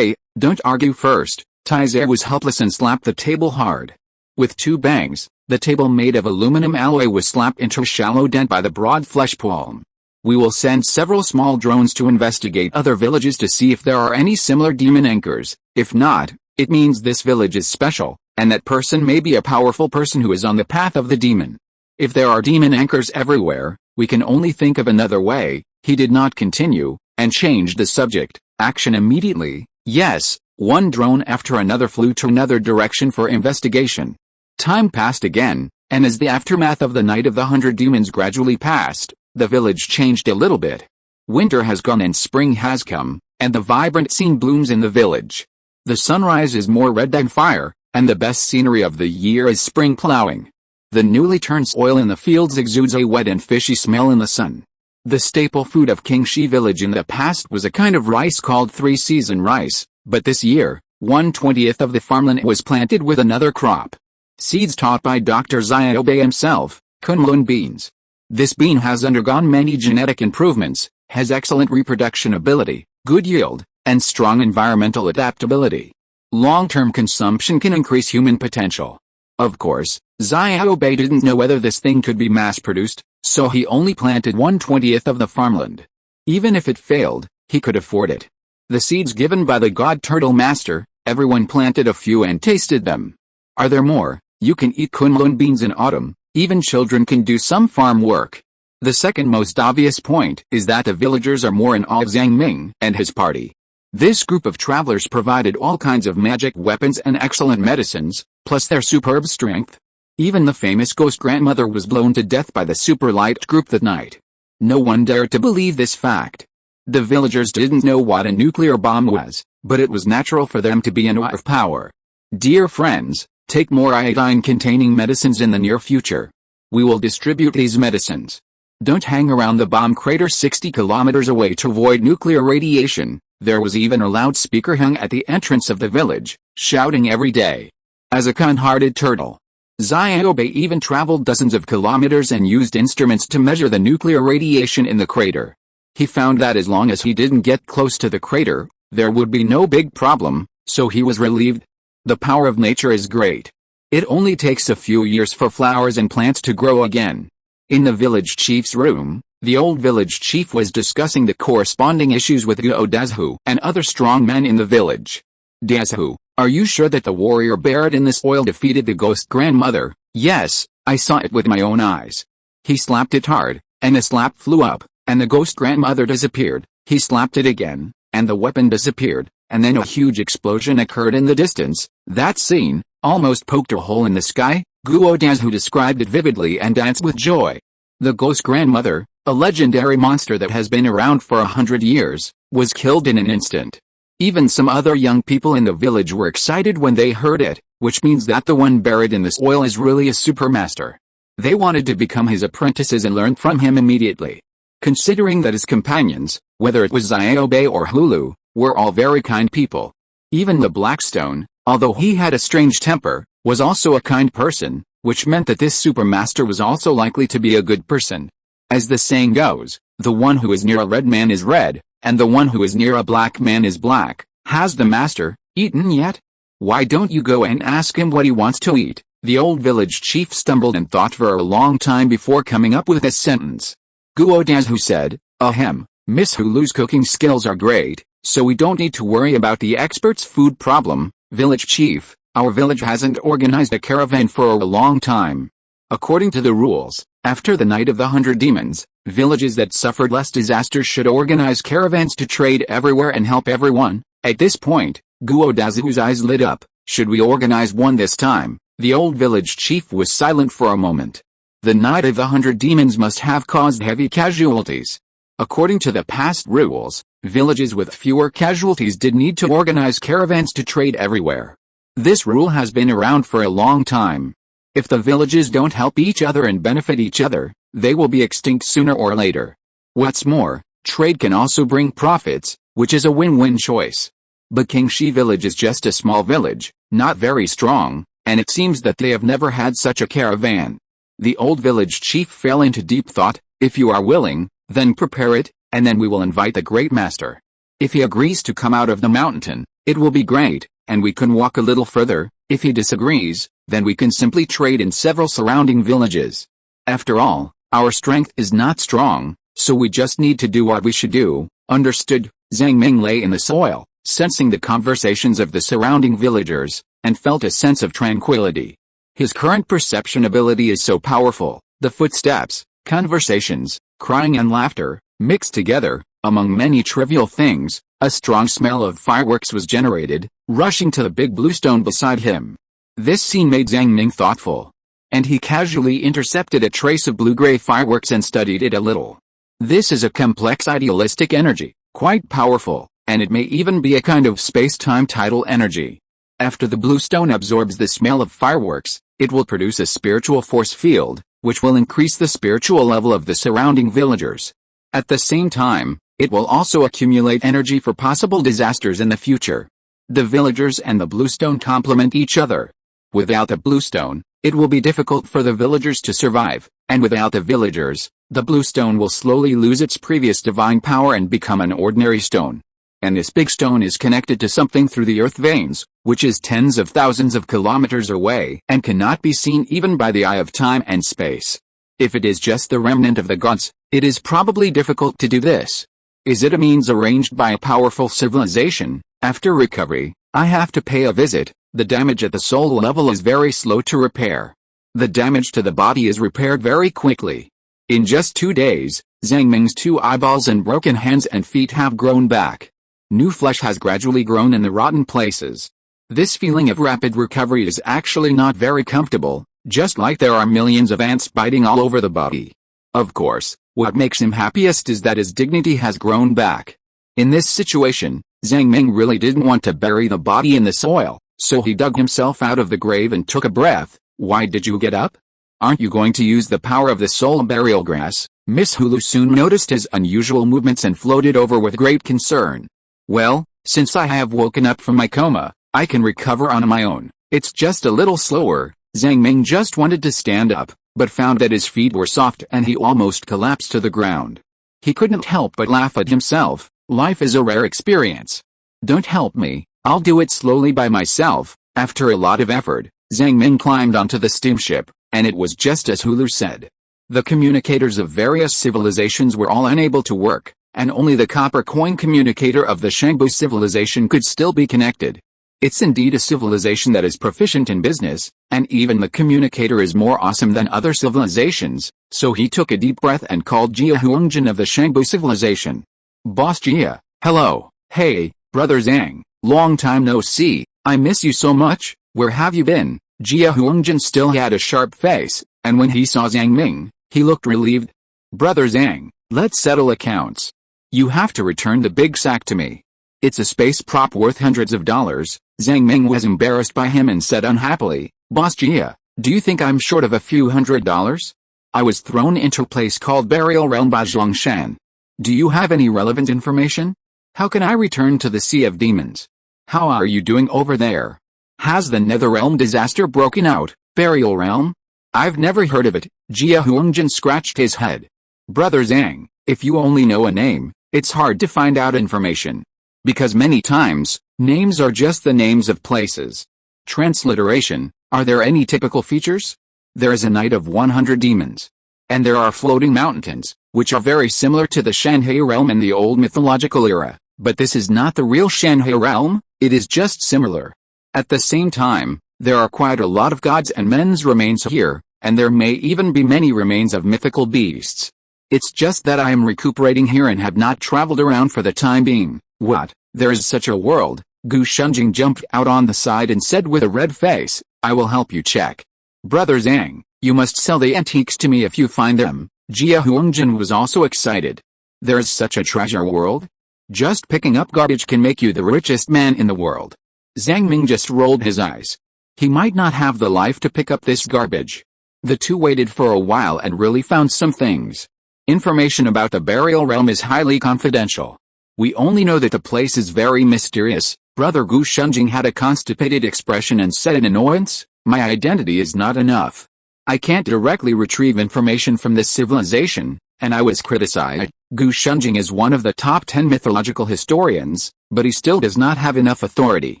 don't argue first. Taize was helpless and slapped the table hard. With two bangs, the table made of aluminum alloy was slapped into a shallow dent by the broad flesh palm. We will send several small drones to investigate other villages to see if there are any similar demon anchors. If not, it means this village is special, and that person may be a powerful person who is on the path of the demon. If there are demon anchors everywhere, we can only think of another way. He did not continue, and changed the subject. Action immediately. Yes, one drone after another flew to another direction for investigation. Time passed again, and as the aftermath of the Night of the 100 Demons gradually passed, the village changed a little bit. Winter has gone and spring has come, and the vibrant scene blooms in the village. The sunrise is more red than fire, and the best scenery of the year is spring plowing. The newly turned soil in the fields exudes a wet and fishy smell in the sun. The staple food of Qingxi village in the past was a kind of rice called three-season rice, but this year, 1/20th of the farmland was planted with another crop. Seeds taught by Dr. Xiaobei himself, Kunlun beans. This bean has undergone many genetic improvements, has excellent reproduction ability, good yield, and strong environmental adaptability. Long-term consumption can increase human potential. Of course, Xiaobei didn't know whether this thing could be mass-produced, so he only planted 1/20th of the farmland. Even if it failed, he could afford it. The seeds given by the God Turtle Master, everyone planted a few and tasted them. Are there more? You can eat Kunlun beans in autumn, even children can do some farm work. The second most obvious point is that the villagers are more in awe of Zhang Ming and his party. This group of travelers provided all kinds of magic weapons and excellent medicines, plus their superb strength. Even the famous ghost grandmother was blown to death by the super light group that night. No one dared to believe this fact. The villagers didn't know what a nuclear bomb was, but it was natural for them to be in awe of power. Dear friends, take more iodine-containing medicines in the near future. We will distribute these medicines. Don't hang around the bomb crater 60 kilometers away to avoid nuclear radiation. There was even a loudspeaker hung at the entrance of the village, shouting every day. As a kind-hearted turtle, Xiaobei even traveled dozens of kilometers and used instruments to measure the nuclear radiation in the crater. He found that as long as he didn't get close to the crater, there would be no big problem, so he was relieved. The power of nature is great. It only takes a few years for flowers and plants to grow again. In the village chief's room, the old village chief was discussing the corresponding issues with Guo Dazhu and other strong men in the village. Dazhu, are you sure that the warrior buried in this oil defeated the ghost grandmother? Yes, I saw it with my own eyes. He slapped it hard, and a slap flew up, and the ghost grandmother disappeared. He slapped it again, and the weapon disappeared, and then a huge explosion occurred in the distance. That scene almost poked a hole in the sky. Guo Dazhu described it vividly and danced with joy. The ghost grandmother, a legendary monster that has been around for 100 years, was killed in an instant. Even some other young people in the village were excited when they heard it, which means that the one buried in this oil is really a supermaster. They wanted to become his apprentices and learn from him immediately. Considering that his companions, whether it was Xiaobei or Hulu, were all very kind people. Even the Blackstone, although he had a strange temper, was also a kind person, which meant that this supermaster was also likely to be a good person. As the saying goes, the one who is near a red man is red, and the one who is near a black man is black. Has the master eaten yet? Why don't you go and ask him what he wants to eat? The old village chief stumbled and thought for a long time before coming up with a sentence. Guo Dazhu said, Ahem, Miss Hulu's cooking skills are great, so we don't need to worry about the expert's food problem. Village chief, our village hasn't organized a caravan for a long time. According to the rules, after the Night of the 100 Demons, villages that suffered less disasters should organize caravans to trade everywhere and help everyone. At this point, Guo Dazhu's eyes lit up. Should we organize one this time? The old village chief was silent for a moment. The Night of the 100 Demons must have caused heavy casualties. According to the past rules, villages with fewer casualties did need to organize caravans to trade everywhere. This rule has been around for a long time. If the villages don't help each other and benefit each other, they will be extinct sooner or later. What's more, trade can also bring profits, which is a win-win choice. But Qingxi village is just a small village, not very strong, and it seems that they have never had such a caravan. The old village chief fell into deep thought. If you are willing, then prepare it, and then we will invite the great master. If he agrees to come out of the mountain, it will be great, and we can walk a little further. If he disagrees, then we can simply trade in several surrounding villages. After all, our strength is not strong, so we just need to do what we should do, understood? Zhang Ming lay in the soil, sensing the conversations of the surrounding villagers, and felt a sense of tranquility. His current perception ability is so powerful. The footsteps, conversations, crying and laughter, mixed together, among many trivial things, a strong smell of fireworks was generated, rushing to the big blue stone beside him. This scene made Zhang Ming thoughtful, and he casually intercepted a trace of blue-gray fireworks and studied it a little. This is a complex idealistic energy, quite powerful, and it may even be a kind of space-time tidal energy. After the blue stone absorbs the smell of fireworks, it will produce a spiritual force field, which will increase the spiritual level of the surrounding villagers. At the same time, it will also accumulate energy for possible disasters in the future. The villagers and the blue stone complement each other. Without the blue stone, it will be difficult for the villagers to survive, and without the villagers, the blue stone will slowly lose its previous divine power and become an ordinary stone. And this big stone is connected to something through the earth veins, which is tens of thousands of kilometers away and cannot be seen even by the eye of time and space. If it is just the remnant of the gods, it is probably difficult to do this. Is it a means arranged by a powerful civilization? After recovery, I have to pay a visit. The damage at the soul level is very slow to repair. The damage to the body is repaired very quickly. In just 2 days, Zhang Ming's 2 eyeballs and broken hands and feet have grown back. New flesh has gradually grown in the rotten places. This feeling of rapid recovery is actually not very comfortable, just like there are millions of ants biting all over the body. Of course, what makes him happiest is that his dignity has grown back. In this situation, Zhang Ming really didn't want to bury the body in the soil, so he dug himself out of the grave and took a breath. Why did you get up? Aren't you going to use the power of the soul burial grass? Miss Hulu soon noticed his unusual movements and floated over with great concern. Well, since I have woken up from my coma, I can recover on my own. It's just a little slower. Zhang Ming just wanted to stand up, but found that his feet were soft and he almost collapsed to the ground. He couldn't help but laugh at himself. Life is a rare experience. Don't help me, I'll do it slowly by myself. After a lot of effort, Zhang Ming climbed onto the steamship, and it was just as Hulu said. The communicators of various civilizations were all unable to work, and only the copper coin communicator of the Shangbu civilization could still be connected. It's indeed a civilization that is proficient in business, and even the communicator is more awesome than other civilizations, so he took a deep breath and called Jia Huangjin of the Shangbu civilization. Boss Jia, hello. Hey, brother Zhang, long time no see, I miss you so much, where have you been? Jia Huangjin still had a sharp face, and when he saw Zhang Ming, he looked relieved. Brother Zhang, let's settle accounts. You have to return the big sack to me. It's a space prop worth hundreds of dollars. Zhang Ming was embarrassed by him and said unhappily, Boss Jia, do you think I'm short of a few $100s? I was thrown into a place called Burial Realm by Zhongshan. Do you have any relevant information? How can I return to the Sea of Demons? How are you doing over there? Has the Netherrealm disaster broken out? Burial Realm? I've never heard of it. Jia Huangjin scratched his head. Brother Zhang, if you only know a name, it's hard to find out information. Because many times, names are just the names of places. Transliteration, are there any typical features? There is a night of 100 demons. And there are floating mountains, which are very similar to the Shanhei realm in the old mythological era. But this is not the real Shanhei realm, it is just similar. At the same time, there are quite a lot of gods and men's remains here, and there may even be many remains of mythical beasts. It's just that I am recuperating here and have not traveled around for the time being. What? There is such a world? Gu Shunjing jumped out on the side and said with a red face, I will help you check. Brother Zhang, you must sell the antiques to me if you find them. Jia Huangjin was also excited. There is such a treasure world? Just picking up garbage can make you the richest man in the world. Zhang Ming just rolled his eyes. He might not have the life to pick up this garbage. The two waited for a while and really found some things. Information about the burial realm is highly confidential. We only know that the place is very mysterious. Brother Gu Shunjing had a constipated expression and said in annoyance, my identity is not enough. I can't directly retrieve information from this civilization, and I was criticized. Gu Shunjing is one of the top 10 mythological historians, but he still does not have enough authority.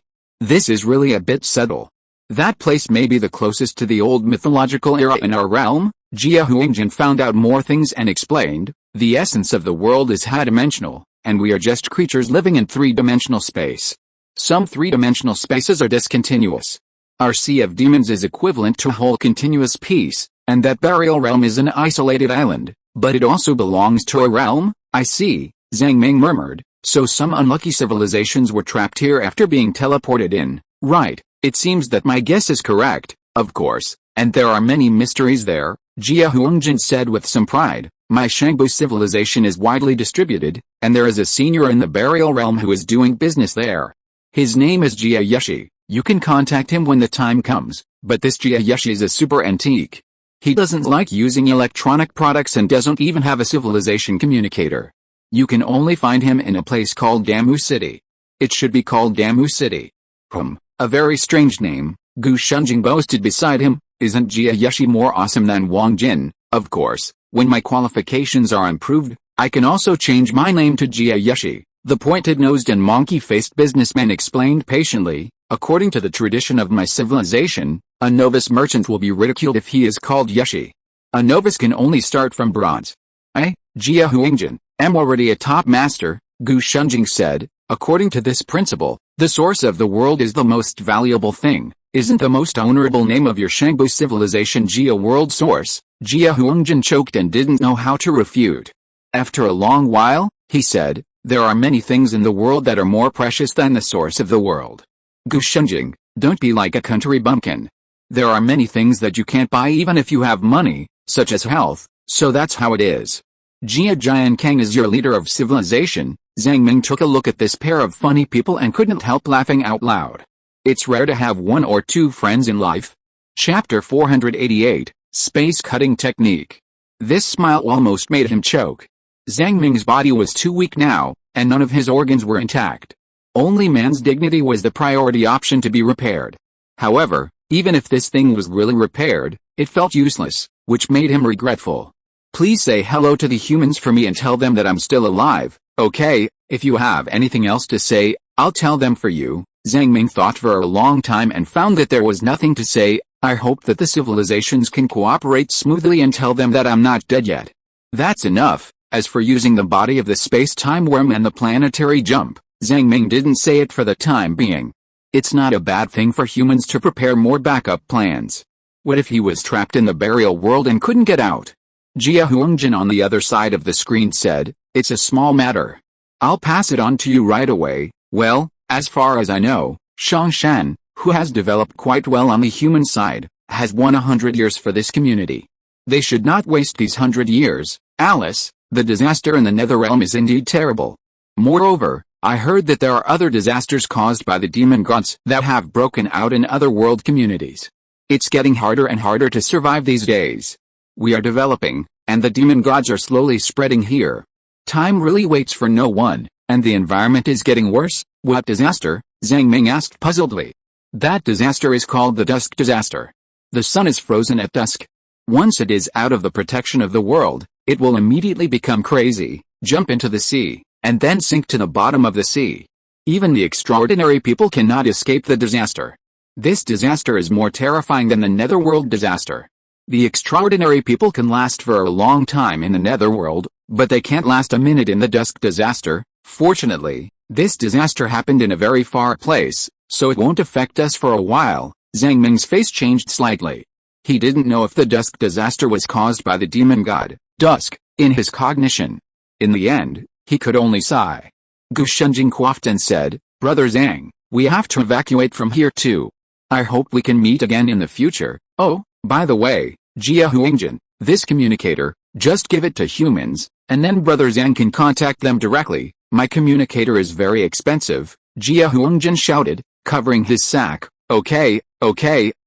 This is really a bit subtle. That place may be the closest to the old mythological era in our realm. Jia Huangjin found out more things and explained, The essence of the world is high-dimensional, and we are just creatures living in three-dimensional space. Some three-dimensional spaces are discontinuous. Our sea of demons is equivalent to a whole continuous piece, and that burial realm is an isolated island, but it also belongs to a realm. I see, Zhang Ming murmured, so some unlucky civilizations were trapped here after being teleported in. Right, it seems that my guess is correct, of course, and there are many mysteries there, Jia Huangjin said with some pride. My Shangbu civilization is widely distributed, and there is a senior in the burial realm who is doing business there. His name is Jia Yeshi. You can contact him when the time comes, but this Jia Yeshi is a super antique. He doesn't like using electronic products and doesn't even have a civilization communicator. You can only find him in a place called Damu City. It should be called Damu City. A very strange name, Gu Shunjing boasted beside him. Isn't Jia Yeshi more awesome than Wang Jin? Of course, when my qualifications are improved, I can also change my name to Jia Yeshi, the pointed-nosed and monkey-faced businessman explained patiently. According to the tradition of my civilization, a novice merchant will be ridiculed if he is called Yeshi. A novice can only start from bronze. I, Jia Huangjin, am already a top master, Gu Shunjing said. According to this principle, the source of the world is the most valuable thing. Isn't the most honorable name of your Shangbu civilization Jia World Source? Jia Huangjin choked and didn't know how to refute. After a long while, he said, there are many things in the world that are more precious than the source of the world. Gu Shunjing, don't be like a country bumpkin. There are many things that you can't buy even if you have money, such as health, so that's how it is. Jia Jiankang is your leader of civilization. Zhang Ming took a look at this pair of funny people and couldn't help laughing out loud. It's rare to have one or two friends in life. Chapter 488, Space Cutting Technique. This smile almost made him choke. Zhang Ming's body was too weak now, and none of his organs were intact. Only man's dignity was the priority option to be repaired. However, even if this thing was really repaired, it felt useless, which made him regretful. Please say hello to the humans for me and tell them that I'm still alive, okay? If you have anything else to say, I'll tell them for you. Zhang Ming thought for a long time and found that there was nothing to say. I hope that the civilizations can cooperate smoothly and tell them that I'm not dead yet. That's enough. As for using the body of the space-time worm and the planetary jump, Zhang Ming didn't say it for the time being. It's not a bad thing for humans to prepare more backup plans. What if he was trapped in the burial world and couldn't get out? Jia Huangjin on the other side of the screen said, it's a small matter. I'll pass it on to you right away. Well, as far as I know, Shang Shan, who has developed quite well on the human side, has won 100 years for this community. They should not waste these 100 years. Alice, the disaster in the Netherrealm is indeed terrible. Moreover, I heard that there are other disasters caused by the demon gods that have broken out in other world communities. It's getting harder and harder to survive these days. We are developing, and the demon gods are slowly spreading here. Time really waits for no one, and the environment is getting worse. What disaster? Zhang Ming asked puzzledly. That disaster is called the dusk disaster. The sun is frozen at dusk. Once it is out of the protection of the world, it will immediately become crazy, jump into the sea, and then sink to the bottom of the sea. Even the extraordinary people cannot escape the disaster. This disaster is more terrifying than the netherworld disaster. The extraordinary people can last for a long time in the netherworld, but they can't last a minute in the dusk disaster. Fortunately, this disaster happened in a very far place, so it won't affect us for a while. Zhang Ming's face changed slightly. He didn't know if the dusk disaster was caused by the demon god, Dusk, in his cognition. In the end, he could only sigh. Gu Shunjing coughed and said, Brother Zhang, we have to evacuate from here too. I hope we can meet again in the future. Oh, by the way, Jia Huangjin, this communicator, just give it to humans, and then Brother Zhang can contact them directly. My communicator is very expensive, Jia Huangjin shouted, covering his sack. Okay,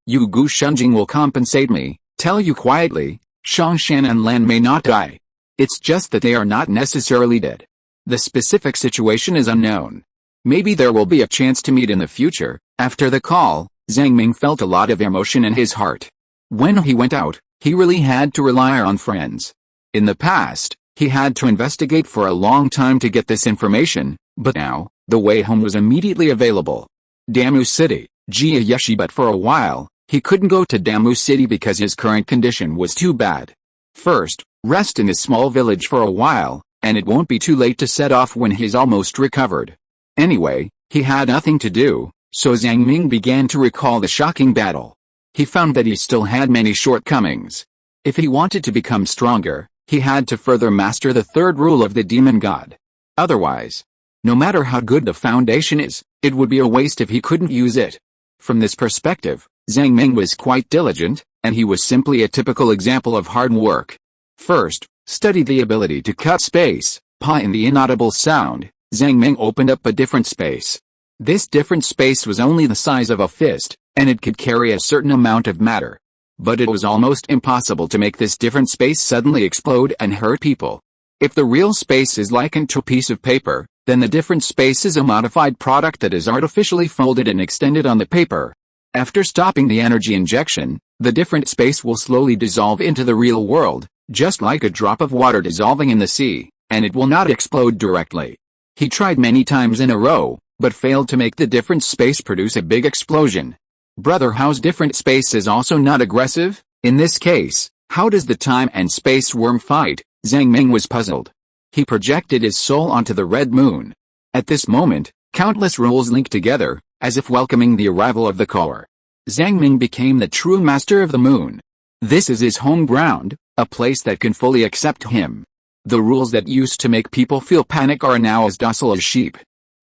you Gu Shunjing will compensate me. Tell you quietly, Shang Shan and Lan may not die. It's just that they are not necessarily dead. The specific situation is unknown. Maybe there will be a chance to meet in the future. After the call, Zhang Ming felt a lot of emotion in his heart. When he went out, he really had to rely on friends. In the past, he had to investigate for a long time to get this information, but now, the way home was immediately available. Damu City, Jia Yeshi, but for a while, he couldn't go to Damu City because his current condition was too bad. First, Rest in his small village for a while, and it won't be too late to set off when he's almost recovered. Anyway, he had nothing to do, so Zhang Ming began to recall the shocking battle. He found that he still had many shortcomings. If he wanted to become stronger, he had to further master the third rule of the demon god. Otherwise, no matter how good the foundation is, it would be a waste if he couldn't use it. From this perspective, Zhang Ming was quite diligent, and he was simply a typical example of hard work. First, study the ability to cut space. In the inaudible sound, Zhang Ming opened up a different space. This different space was only the size of a fist, and it could carry a certain amount of matter. But it was almost impossible to make this different space suddenly explode and hurt people. If the real space is likened to a piece of paper, then the different space is a modified product that is artificially folded and extended on the paper. After stopping the energy injection, the different space will slowly dissolve into the real world, just like a drop of water dissolving in the sea, and it will not explode directly. He tried many times in a row, but failed to make the different space produce a big explosion. Brother, how's different space is also not aggressive? In this case, how does the time and space worm fight? Zhang Ming was puzzled. He projected his soul onto the red moon. At this moment, countless rules linked together, as if welcoming the arrival of the caller. Zhang Ming became the true master of the moon. This is his home ground, a place that can fully accept him. The rules that used to make people feel panic are now as docile as sheep.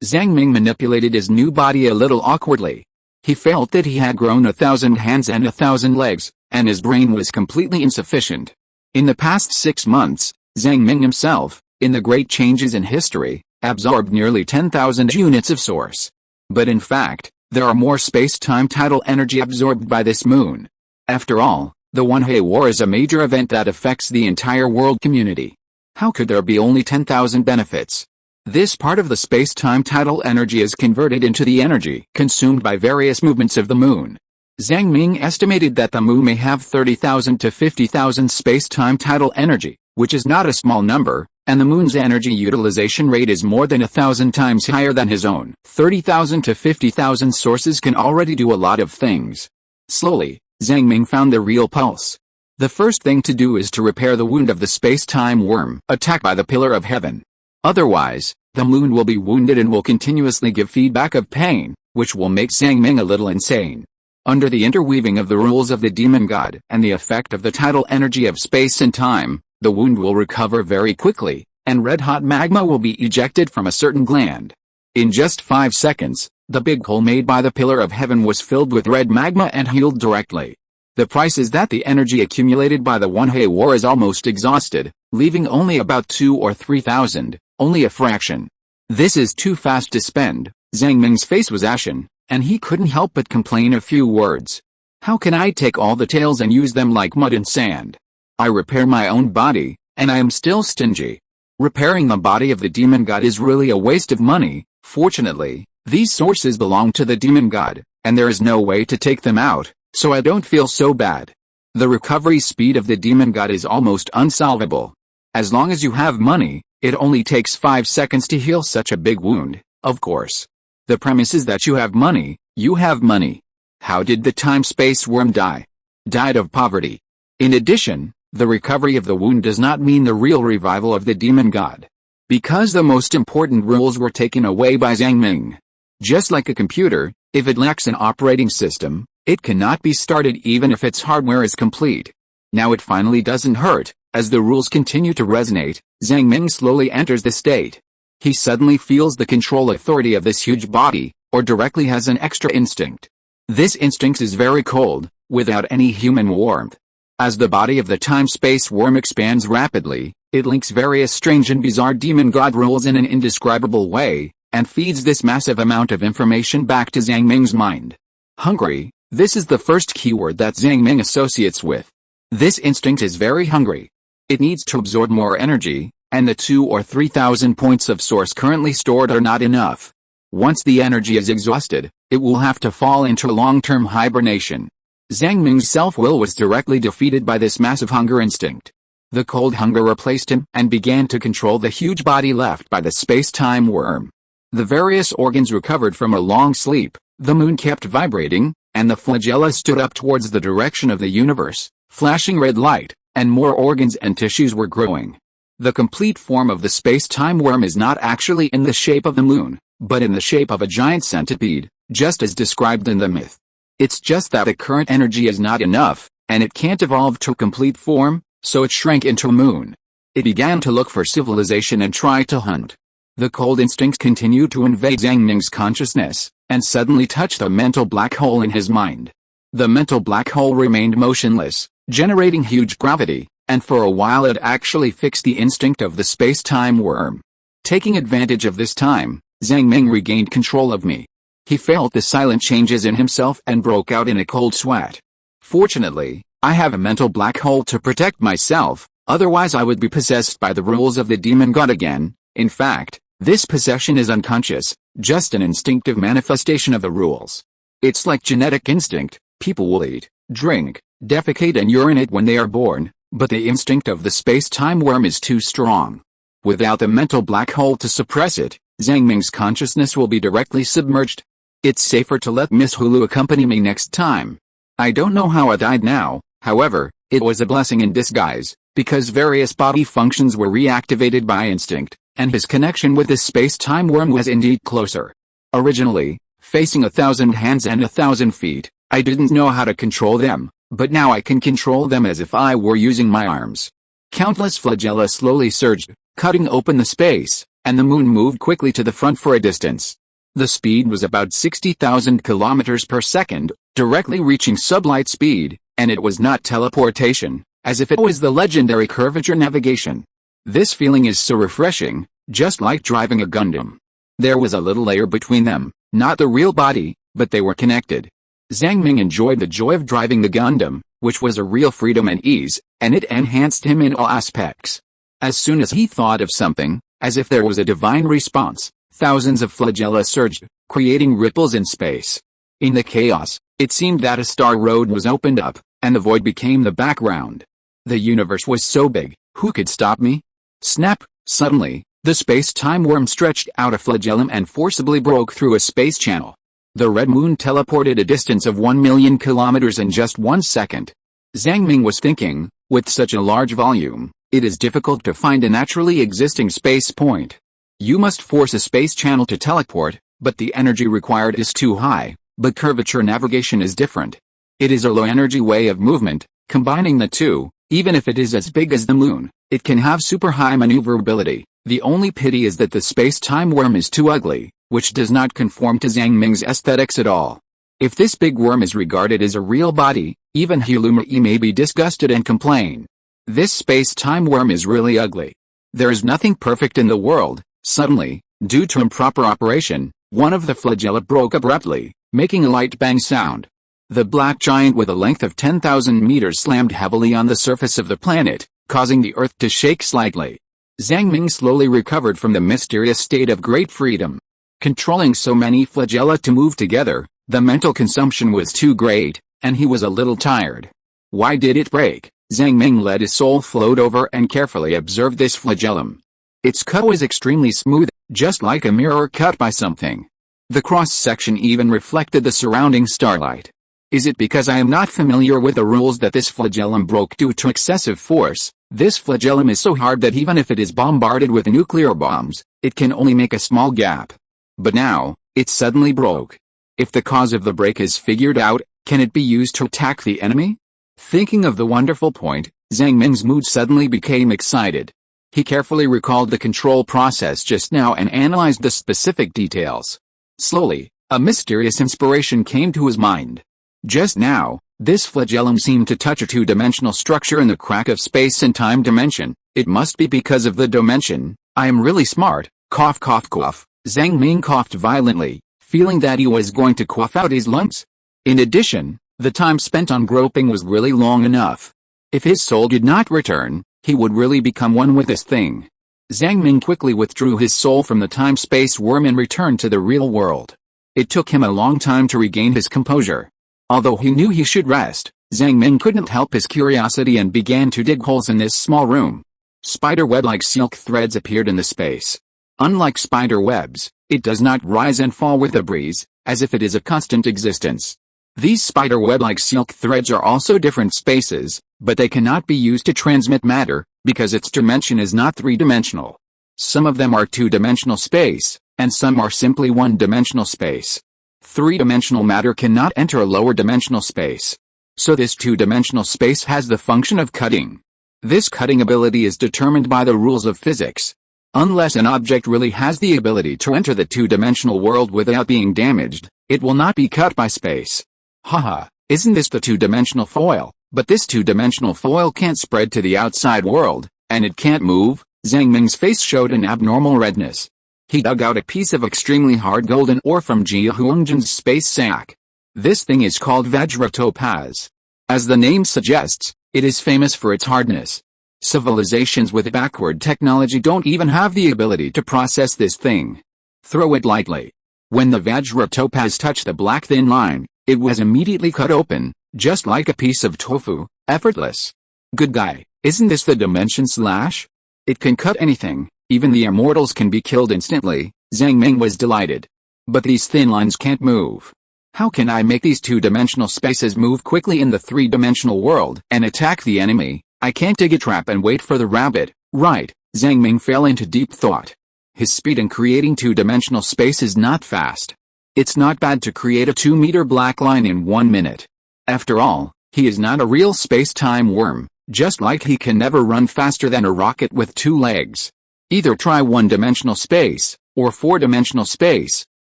Zhang Ming manipulated his new body a little awkwardly. He felt that he had grown 1,000 hands and 1,000 legs, and his brain was completely insufficient. In the past 6 months, Zhang Ming himself, in the great changes in history, absorbed nearly 10,000 units of source. But in fact, there are more space-time tidal energy absorbed by this moon. After all, the One-Hay War is a major event that affects the entire world community. How could there be only 10,000 benefits? This part of the space-time tidal energy is converted into the energy consumed by various movements of the moon. Zhang Ming estimated that the moon may have 30,000 to 50,000 space-time tidal energy, which is not a small number, and the moon's energy utilization rate is more than 1,000 times higher than his own. 30,000 to 50,000 sources can already do a lot of things. Slowly, Zhang Ming found the real pulse. The first thing to do is to repair the wound of the space-time worm attacked by the pillar of heaven. Otherwise, the moon will be wounded and will continuously give feedback of pain, which will make Zhang Ming a little insane. Under the interweaving of the rules of the demon god and the effect of the tidal energy of space and time, the wound will recover very quickly, and red-hot magma will be ejected from a certain gland. In just 5 seconds, the big hole made by the pillar of heaven was filled with red magma and healed directly. The price is that the energy accumulated by the One-Hay War is almost exhausted, leaving only about 2,000 or 3,000, only a fraction. This is too fast to spend. Zhang Ming's face was ashen, and he couldn't help but complain a few words. How can I take all the tails and use them like mud and sand? I repair my own body, and I am still stingy. Repairing the body of the demon god is really a waste of money. Fortunately, these sources belong to the demon god, and there is no way to take them out, so I don't feel so bad. The recovery speed of the demon god is almost unsolvable. As long as you have money, it only takes 5 seconds to heal such a big wound, of course. The premise is that you have money, you have money. How did the time-space worm die? Died of poverty. In addition, the recovery of the wound does not mean the real revival of the demon god. Because the most important rules were taken away by Zhang Ming. Just like a computer, if it lacks an operating system, it cannot be started even if its hardware is complete. Now it finally doesn't hurt. As the rules continue to resonate, Zhang Ming slowly enters the state. He suddenly feels the control authority of this huge body, or directly has an extra instinct. This instinct is very cold, without any human warmth. As the body of the time-space worm expands rapidly, it links various strange and bizarre demon god rules in an indescribable way, and feeds this massive amount of information back to Zhang Ming's mind. Hungry, this is the first keyword that Zhang Ming associates with. This instinct is very hungry. It needs to absorb more energy, and the 2,000 or 3,000 points of source currently stored are not enough. Once the energy is exhausted, it will have to fall into long-term hibernation. Zhang Ming's self-will was directly defeated by this massive hunger instinct. The cold hunger replaced him and began to control the huge body left by the space-time worm. The various organs recovered from a long sleep, the moon kept vibrating, and the flagella stood up towards the direction of the universe, flashing red light, and more organs and tissues were growing. The complete form of the space-time worm is not actually in the shape of the moon, but in the shape of a giant centipede, just as described in the myth. It's just that the current energy is not enough, and it can't evolve to complete form, so it shrank into a moon. It began to look for civilization and try to hunt. The cold instincts continued to invade Zhang Ming's consciousness, and suddenly touched the mental black hole in his mind. The mental black hole remained motionless, generating huge gravity, and for a while it actually fixed the instinct of the space-time worm. Taking advantage of this time, Zhang Ming regained control of me. He felt the silent changes in himself and broke out in a cold sweat. Fortunately, I have a mental black hole to protect myself, otherwise I would be possessed by the rules of the demon god again. In fact, this possession is unconscious, just an instinctive manifestation of the rules. It's like genetic instinct. People will eat, drink, defecate and urinate when they are born, but the instinct of the space-time worm is too strong. Without the mental black hole to suppress it, Zhang Ming's consciousness will be directly submerged. It's safer to let Miss Hulu accompany me next time. I don't know how I died now, however, it was a blessing in disguise, because various body functions were reactivated by instinct, and his connection with the space-time worm was indeed closer. Originally, facing 1,000 hands and 1,000 feet, I didn't know how to control them, but now I can control them as if I were using my arms. Countless flagella slowly surged, cutting open the space, and the moon moved quickly to the front for a distance. The speed was about 60,000 kilometers per second, directly reaching sublight speed, and it was not teleportation, as if it was the legendary curvature navigation. This feeling is so refreshing, just like driving a Gundam. There was a little layer between them, not the real body, but they were connected. Zhang Ming enjoyed the joy of driving the Gundam, which was a real freedom and ease, and it enhanced him in all aspects. As soon as he thought of something, as if there was a divine response, thousands of flagella surged, creating ripples in space. In the chaos, it seemed that a star road was opened up, and the void became the background. The universe was so big, who could stop me? Snap! Suddenly, the space-time worm stretched out a flagellum and forcibly broke through a space channel. The red moon teleported a distance of 1,000,000 kilometers in just 1 second. Zhang Ming was thinking, with such a large volume, it is difficult to find a naturally existing space point. You must force a space channel to teleport, but the energy required is too high, but curvature navigation is different. It is a low-energy way of movement. Combining the two, even if it is as big as the moon, it can have super high maneuverability. The only pity is that the space-time worm is too ugly, which does not conform to Zhang Ming's aesthetics at all. If this big worm is regarded as a real body, even Hilumai may be disgusted and complain. This space-time worm is really ugly. There is nothing perfect in the world. Suddenly, due to improper operation, one of the flagella broke abruptly, making a light bang sound. The black giant with a length of 10,000 meters slammed heavily on the surface of the planet, causing the earth to shake slightly. Zhang Ming slowly recovered from the mysterious state of great freedom. Controlling so many flagella to move together, the mental consumption was too great, and he was a little tired. Why did it break? Zhang Ming let his soul float over and carefully observed this flagellum. Its cut was extremely smooth, just like a mirror cut by something. The cross-section even reflected the surrounding starlight. Is it because I am not familiar with the rules that this flagellum broke due to excessive force? This flagellum is so hard that even if it is bombarded with nuclear bombs, it can only make a small gap. But now, it suddenly broke. If the cause of the break is figured out, can it be used to attack the enemy? Thinking of the wonderful point, Zhang Ming's mood suddenly became excited. He carefully recalled the control process just now and analyzed the specific details. Slowly, a mysterious inspiration came to his mind. Just now, this flagellum seemed to touch a two-dimensional structure in the crack of space and time dimension. It must be because of the dimension. I am really smart. Cough cough cough. Zhang Ming coughed violently, feeling that he was going to cough out his lungs. In addition, the time spent on groping was really long enough. If his soul did not return, he would really become one with this thing. Zhang Ming quickly withdrew his soul from the time-space worm and returned to the real world. It took him a long time to regain his composure. Although he knew he should rest, Zhang Ming couldn't help his curiosity and began to dig holes in this small room. Spider web-like silk threads appeared in the space. Unlike spider webs, it does not rise and fall with the breeze, as if it is a constant existence. These spider web-like silk threads are also different spaces, but they cannot be used to transmit matter, because its dimension is not three-dimensional. Some of them are two-dimensional space, and some are simply one-dimensional space. Three-dimensional matter cannot enter a lower-dimensional space. So this two-dimensional space has the function of cutting. This cutting ability is determined by the rules of physics. Unless an object really has the ability to enter the two-dimensional world without being damaged, it will not be cut by space. Haha, isn't this the two-dimensional foil? But this two-dimensional foil can't spread to the outside world, and it can't move. Zhang Ming's face showed an abnormal redness. He dug out a piece of extremely hard golden ore from Jia Huangjin's space sack. This thing is called Vajra topaz. As the name suggests, it is famous for its hardness. Civilizations with backward technology don't even have the ability to process this thing. Throw it lightly. When the Vajra topaz touched the black thin line, it was immediately cut open, just like a piece of tofu, effortless. Good guy, isn't this the dimension slash? It can cut anything, even the immortals can be killed instantly. Zhang Ming was delighted. But these thin lines can't move. How can I make these two-dimensional spaces move quickly in the three-dimensional world and attack the enemy? I can't dig a trap and wait for the rabbit, right? Zhang Ming fell into deep thought. His speed in creating two-dimensional space is not fast. It's not bad to create a 2-meter black line in 1 minute. After all, he is not a real space-time worm, just like he can never run faster than a rocket with 2 legs. Either try 1-dimensional space, or 4-dimensional space,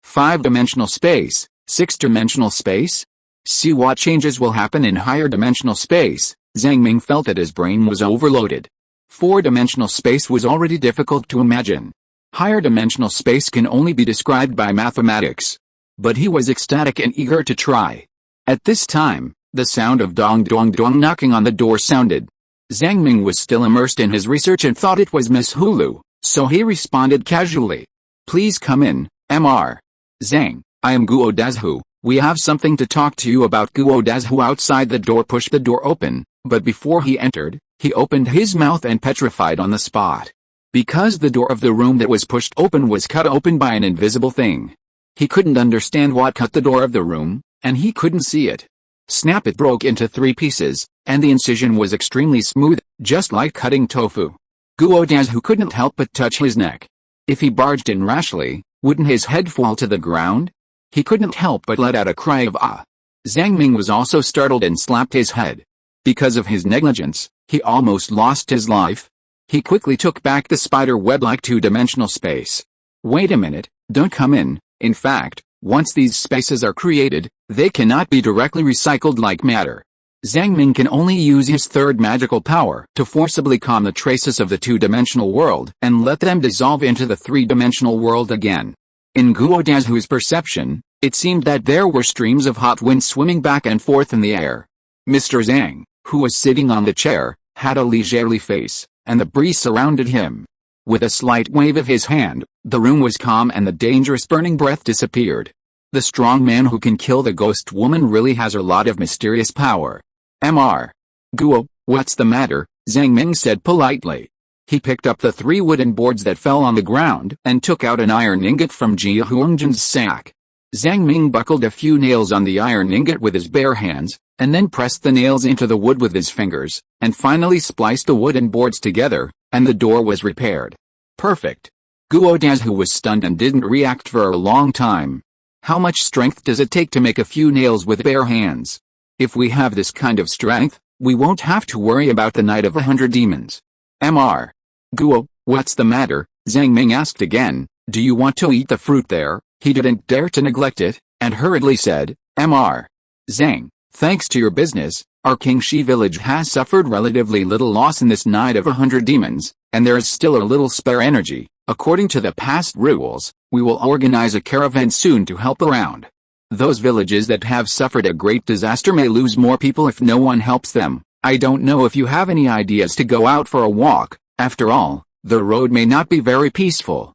5-dimensional space, 6-dimensional space? See what changes will happen in higher dimensional space. Zhang Ming felt that his brain was overloaded. 4-dimensional space was already difficult to imagine. Higher dimensional space can only be described by mathematics. But he was ecstatic and eager to try. At this time, the sound of dong dong dong knocking on the door sounded. Zhang Ming was still immersed in his research and thought it was Miss Hulu, so he responded casually. Please come in, Mr. Zhang, I am Guo Dazhu. We have something to talk to you about. Guo Dazhu outside the door pushed the door open, but before he entered, he opened his mouth and petrified on the spot. Because the door of the room that was pushed open was cut open by an invisible thing. He couldn't understand what cut the door of the room, and he couldn't see it. Snap! It broke into 3 pieces, and the incision was extremely smooth, just like cutting tofu. Guo Dazhu couldn't help but touch his neck. If he barged in rashly, wouldn't his head fall to the ground? He couldn't help but let out a cry of ah. Zhang Ming was also startled and slapped his head. Because of his negligence, he almost lost his life. He quickly took back the spider web-like two-dimensional space. Wait a minute, don't come in. In fact, once these spaces are created, they cannot be directly recycled like matter. Zhang Ming can only use his third magical power to forcibly calm the traces of the two-dimensional world and let them dissolve into the three-dimensional world again. In Guo Dazhu's perception, it seemed that there were streams of hot wind swimming back and forth in the air. Mr. Zhang, who was sitting on the chair, had a leisurely face, and the breeze surrounded him. With a slight wave of his hand, the room was calm and the dangerous burning breath disappeared. The strong man who can kill the ghost woman really has a lot of mysterious power. Mr. Guo, what's the matter? Zhang Ming said politely. He picked up the 3 wooden boards that fell on the ground and took out an iron ingot from Jia Huangjin's sack. Zhang Ming buckled a few nails on the iron ingot with his bare hands, and then pressed the nails into the wood with his fingers, and finally spliced the wooden boards together, and the door was repaired. Perfect. Guo Dazhu was stunned and didn't react for a long time. How much strength does it take to make a few nails with bare hands? If we have this kind of strength, we won't have to worry about the Night of 100 Demons. Mr. Guo, what's the matter? Zhang Ming asked again. Do you want to eat the fruit there? He didn't dare to neglect it, and hurriedly said, Mr. Zhang, thanks to your business, our Qingxi village has suffered relatively little loss in this Night of 100 Demons, and there is still a little spare energy. According to the past rules, we will organize a caravan soon to help around. Those villages that have suffered a great disaster may lose more people if no one helps them. I don't know if you have any ideas to go out for a walk. After all, the road may not be very peaceful.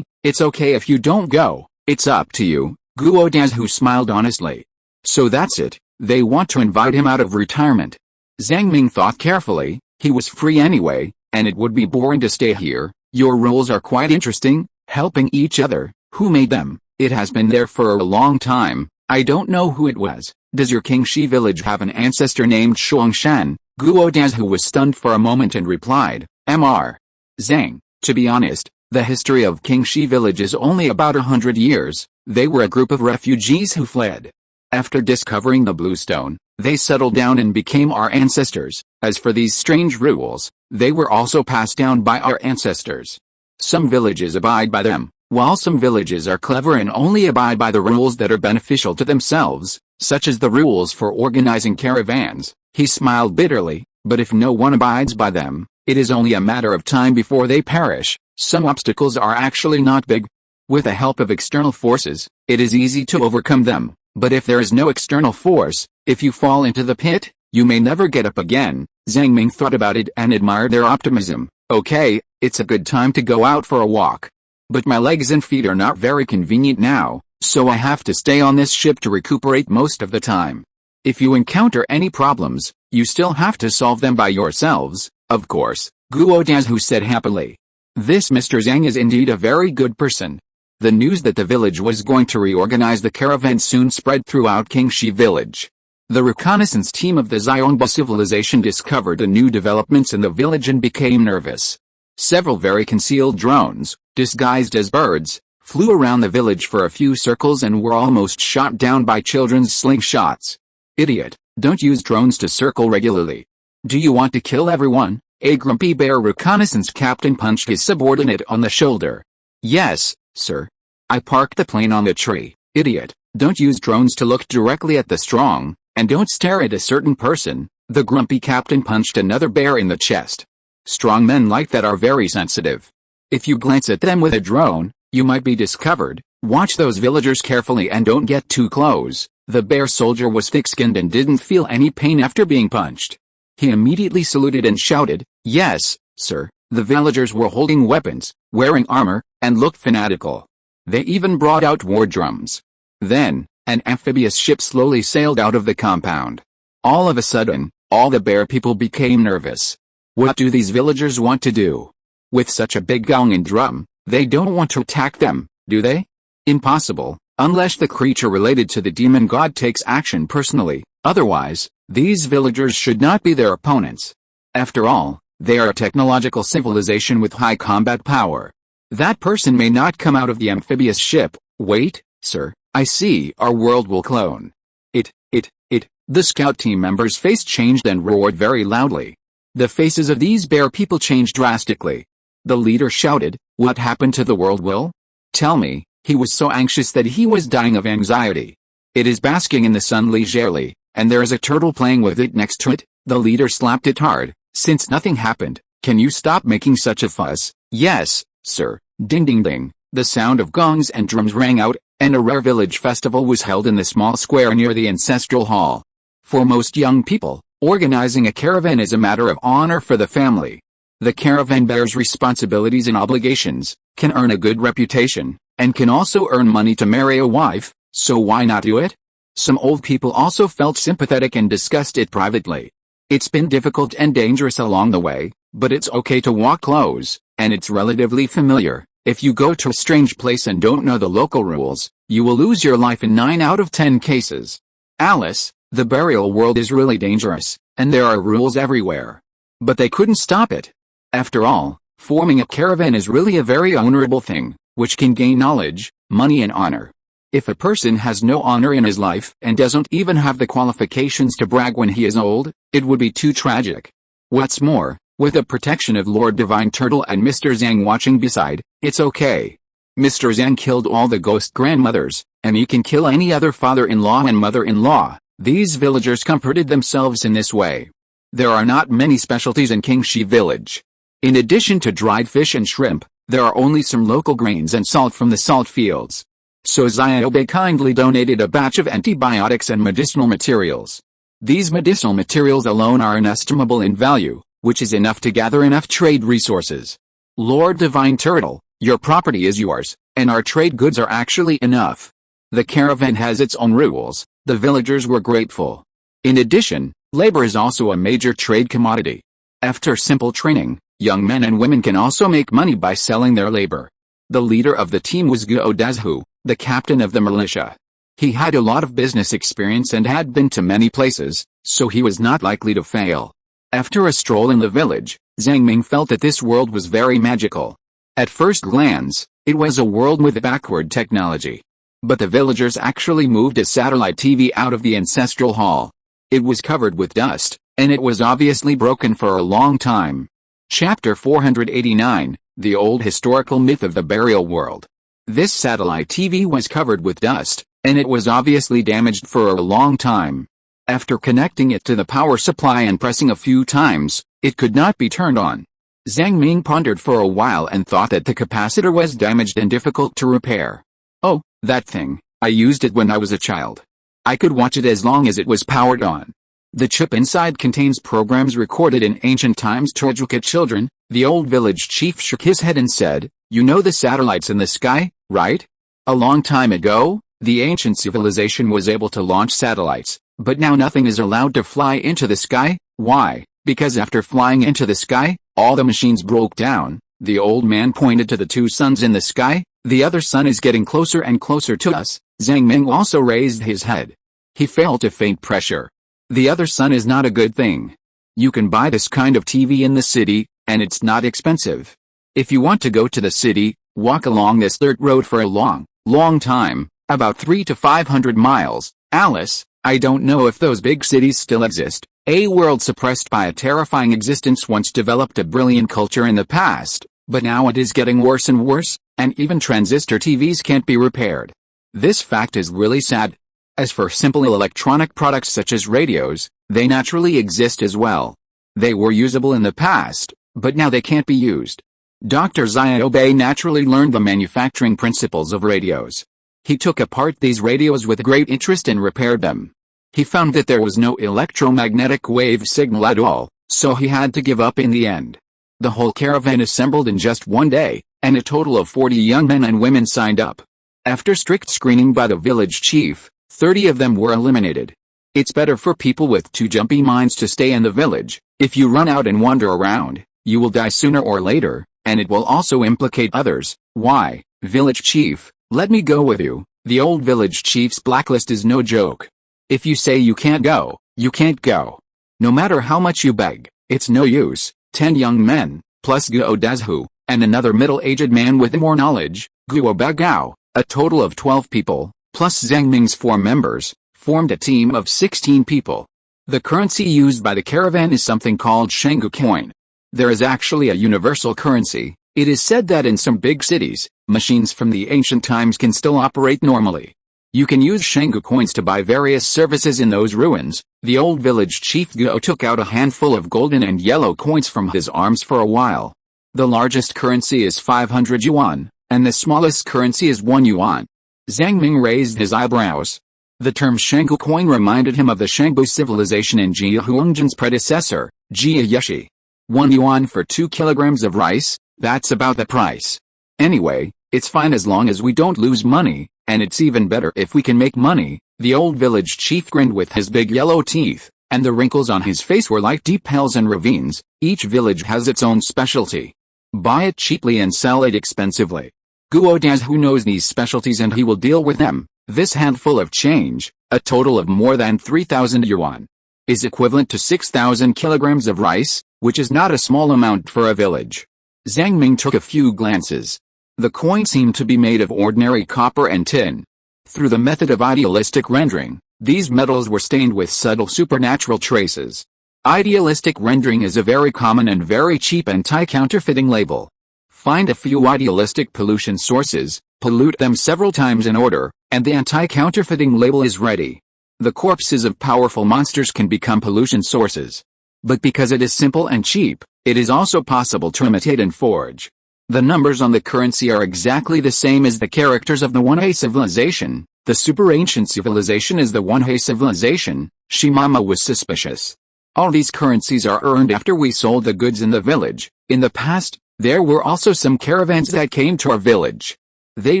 It's okay if you don't go, it's up to you. Guo Dazhu smiled honestly. So that's it, they want to invite him out of retirement. Zhang Ming thought carefully, he was free anyway, and it would be boring to stay here. Your rules are quite interesting, helping each other. Who made them? It has been there for a long time. I don't know who it was. Does your Qingxi village have an ancestor named Shuangshan? Guo Dazhu was stunned for a moment and replied, Mr. Zhang, to be honest, the history of Qingxi village is only about 100 years. They were a group of refugees who fled. After discovering the blue stone, they settled down and became our ancestors. As for these strange rules, they were also passed down by our ancestors. Some villages abide by them, while some villages are clever and only abide by the rules that are beneficial to themselves, such as the rules for organizing caravans. He smiled bitterly, but if no one abides by them, it is only a matter of time before they perish. Some obstacles are actually not big. With the help of external forces, it is easy to overcome them, but if there is no external force, if you fall into the pit, you may never get up again. Zhang Ming thought about it and admired their optimism. Okay, it's a good time to go out for a walk. But my legs and feet are not very convenient now, so I have to stay on this ship to recuperate most of the time. If you encounter any problems, you still have to solve them by yourselves, of course, Guo Dazhu said happily. This Mr. Zhang is indeed a very good person. The news that the village was going to reorganize the caravan soon spread throughout Qingxi village. The reconnaissance team of the Xiongba civilization discovered the new developments in the village and became nervous. Several very concealed drones, disguised as birds, flew around the village for a few circles and were almost shot down by children's slingshots. Idiot, don't use drones to circle regularly. Do you want to kill everyone? A grumpy bear reconnaissance captain punched his subordinate on the shoulder. Yes, sir. I parked the plane on the tree. Idiot, don't use drones to look directly at the strong, and don't stare at a certain person. The grumpy captain punched another bear in the chest. Strong men like that are very sensitive. If you glance at them with a drone, you might be discovered. Watch those villagers carefully and don't get too close. The bear soldier was thick-skinned and didn't feel any pain after being punched. He immediately saluted and shouted, Yes, sir. The villagers were holding weapons, wearing armor, and looked fanatical. They even brought out war drums. Then, an amphibious ship slowly sailed out of the compound. All of a sudden, all the bear people became nervous. What do these villagers want to do? With such a big gong and drum, they don't want to attack them, do they? Impossible, unless the creature related to the demon god takes action personally. Otherwise, these villagers should not be their opponents. After all, they are a technological civilization with high combat power. That person may not come out of the amphibious ship. Wait, sir, I see our world will clone. It. The scout team member's face changed and roared very loudly. The faces of these bear people changed drastically. The leader shouted, What happened to the world will? Tell me. He was so anxious that he was dying of anxiety. It is basking in the sun leisurely, and there is a turtle playing with it next to it. The leader slapped it hard. Since nothing happened, can you stop making such a fuss? Yes, sir. Ding ding ding. The sound of gongs and drums rang out, and a rare village festival was held in the small square near the ancestral hall. For most young people, organizing a caravan is a matter of honor for the family. The caravan bears responsibilities and obligations, can earn a good reputation, and can also earn money to marry a wife, so why not do it? Some old people also felt sympathetic and discussed it privately. It's been difficult and dangerous along the way, but it's okay to walk close, and it's relatively familiar. If you go to a strange place and don't know the local rules, you will lose your life in 9 out of 10 cases. Alice, the burial world is really dangerous, and there are rules everywhere. But they couldn't stop it. After all, forming a caravan is really a very honorable thing, which can gain knowledge, money and honor. If a person has no honor in his life and doesn't even have the qualifications to brag when he is old, it would be too tragic. What's more, with the protection of Lord Divine Turtle and Mr. Zhang watching beside, it's okay. Mr. Zhang killed all the ghost grandmothers, and he can kill any other father-in-law and mother-in-law. These villagers comforted themselves in this way. There are not many specialties in Qingxi village. In addition to dried fish and shrimp, there are only some local grains and salt from the salt fields. So Xiaobei kindly donated a batch of antibiotics and medicinal materials. These medicinal materials alone are inestimable in value, which is enough to gather enough trade resources. Lord Divine Turtle, your property is yours, and our trade goods are actually enough. The caravan has its own rules. The villagers were grateful. In addition, labor is also a major trade commodity. After simple training, young men and women can also make money by selling their labor. The leader of the team was Guo Dazhu, the captain of the militia. He had a lot of business experience and had been to many places, so he was not likely to fail. After a stroll in the village, Zhang Ming felt that this world was very magical. At first glance, it was a world with backward technology. But the villagers actually moved a satellite TV out of the ancestral hall. It was covered with dust, and it was obviously broken for a long time. Chapter 489, The Old Historical Myth of the Burial World. This satellite TV was covered with dust, and it was obviously damaged for a long time. After connecting it to the power supply and pressing a few times, it could not be turned on. Zhang Ming pondered for a while and thought that the capacitor was damaged and difficult to repair. Oh, that thing, I used it when I was a child. I could watch it as long as it was powered on. The chip inside contains programs recorded in ancient times to educate children. The old village chief shook his head and said, "You know the satellites in the sky, right? A long time ago, the ancient civilization was able to launch satellites, but now nothing is allowed to fly into the sky. Why? Because after flying into the sky, all the machines broke down." The old man pointed to the two suns in the sky. "The other sun is getting closer and closer to us." Zhang Ming also raised his head. He felt a faint pressure. The other sun is not a good thing. You can buy this kind of TV in the city, and it's not expensive. If you want to go to the city, walk along this dirt road for a long time, about 300 to 500 miles. Alice, I don't know if those big cities still exist. A world suppressed by a terrifying existence once developed a brilliant culture in the past, but now it is getting worse and worse, and even transistor TVs can't be repaired. This fact is really sad. As for simple electronic products such as radios, they naturally exist as well. They were usable in the past, but now they can't be used. Dr. Xiaobei naturally learned the manufacturing principles of radios. He took apart these radios with great interest and repaired them. He found that there was no electromagnetic wave signal at all, so he had to give up in the end. The whole caravan assembled in just one day, and a total of 40 young men and women signed up. After strict screening by the village chief, 30 of them were eliminated. It's better for people with too jumpy minds to stay in the village. If you run out and wander around, you will die sooner or later, and it will also implicate others. Why, village chief, let me go with you. The old village chief's blacklist is no joke. If you say you can't go, you can't go. No matter how much you beg, it's no use. 10 young men, plus Guo Dazhu, and another middle-aged man with more knowledge, Guo Begao, a total of 12 people, plus Zhang Ming's 4 members, formed a team of 16 people. The currency used by the caravan is something called Shanggu coin. There is actually a universal currency. It is said that in some big cities, machines from the ancient times can still operate normally. You can use Shanggu coins to buy various services in those ruins. The old village chief Guo took out a handful of golden and yellow coins from his arms for a while. The largest currency is 500 yuan, and the smallest currency is 1 yuan. Zhang Ming raised his eyebrows. The term Shanggu coin reminded him of the Shangbu civilization in Jia Huangjin's predecessor, Jia Yeshi. 1 yuan for 2 kilograms of rice, that's about the price. Anyway, it's fine as long as we don't lose money, and it's even better if we can make money. The old village chief grinned with his big yellow teeth, and the wrinkles on his face were like deep hills and ravines. Each village has its own specialty. Buy it cheaply and sell it expensively. Guo Dazhu knows these specialties and he will deal with them. This handful of change, a total of more than 3,000 yuan, is equivalent to 6,000 kilograms of rice, which is not a small amount for a village. Zhang Ming took a few glances. The coin seemed to be made of ordinary copper and tin. Through the method of idealistic rendering, these metals were stained with subtle supernatural traces. Idealistic rendering is a very common and very cheap anti-counterfeiting label. Find a few idealistic pollution sources, pollute them several times in order, and the anti-counterfeiting label is ready. The corpses of powerful monsters can become pollution sources. But because it is simple and cheap, it is also possible to imitate and forge. The numbers on the currency are exactly the same as the characters of the One-He civilization. The super-ancient civilization is the One-He civilization. Shimama was suspicious. All these currencies are earned after we sold the goods in the village. In the past, there were also some caravans that came to our village. They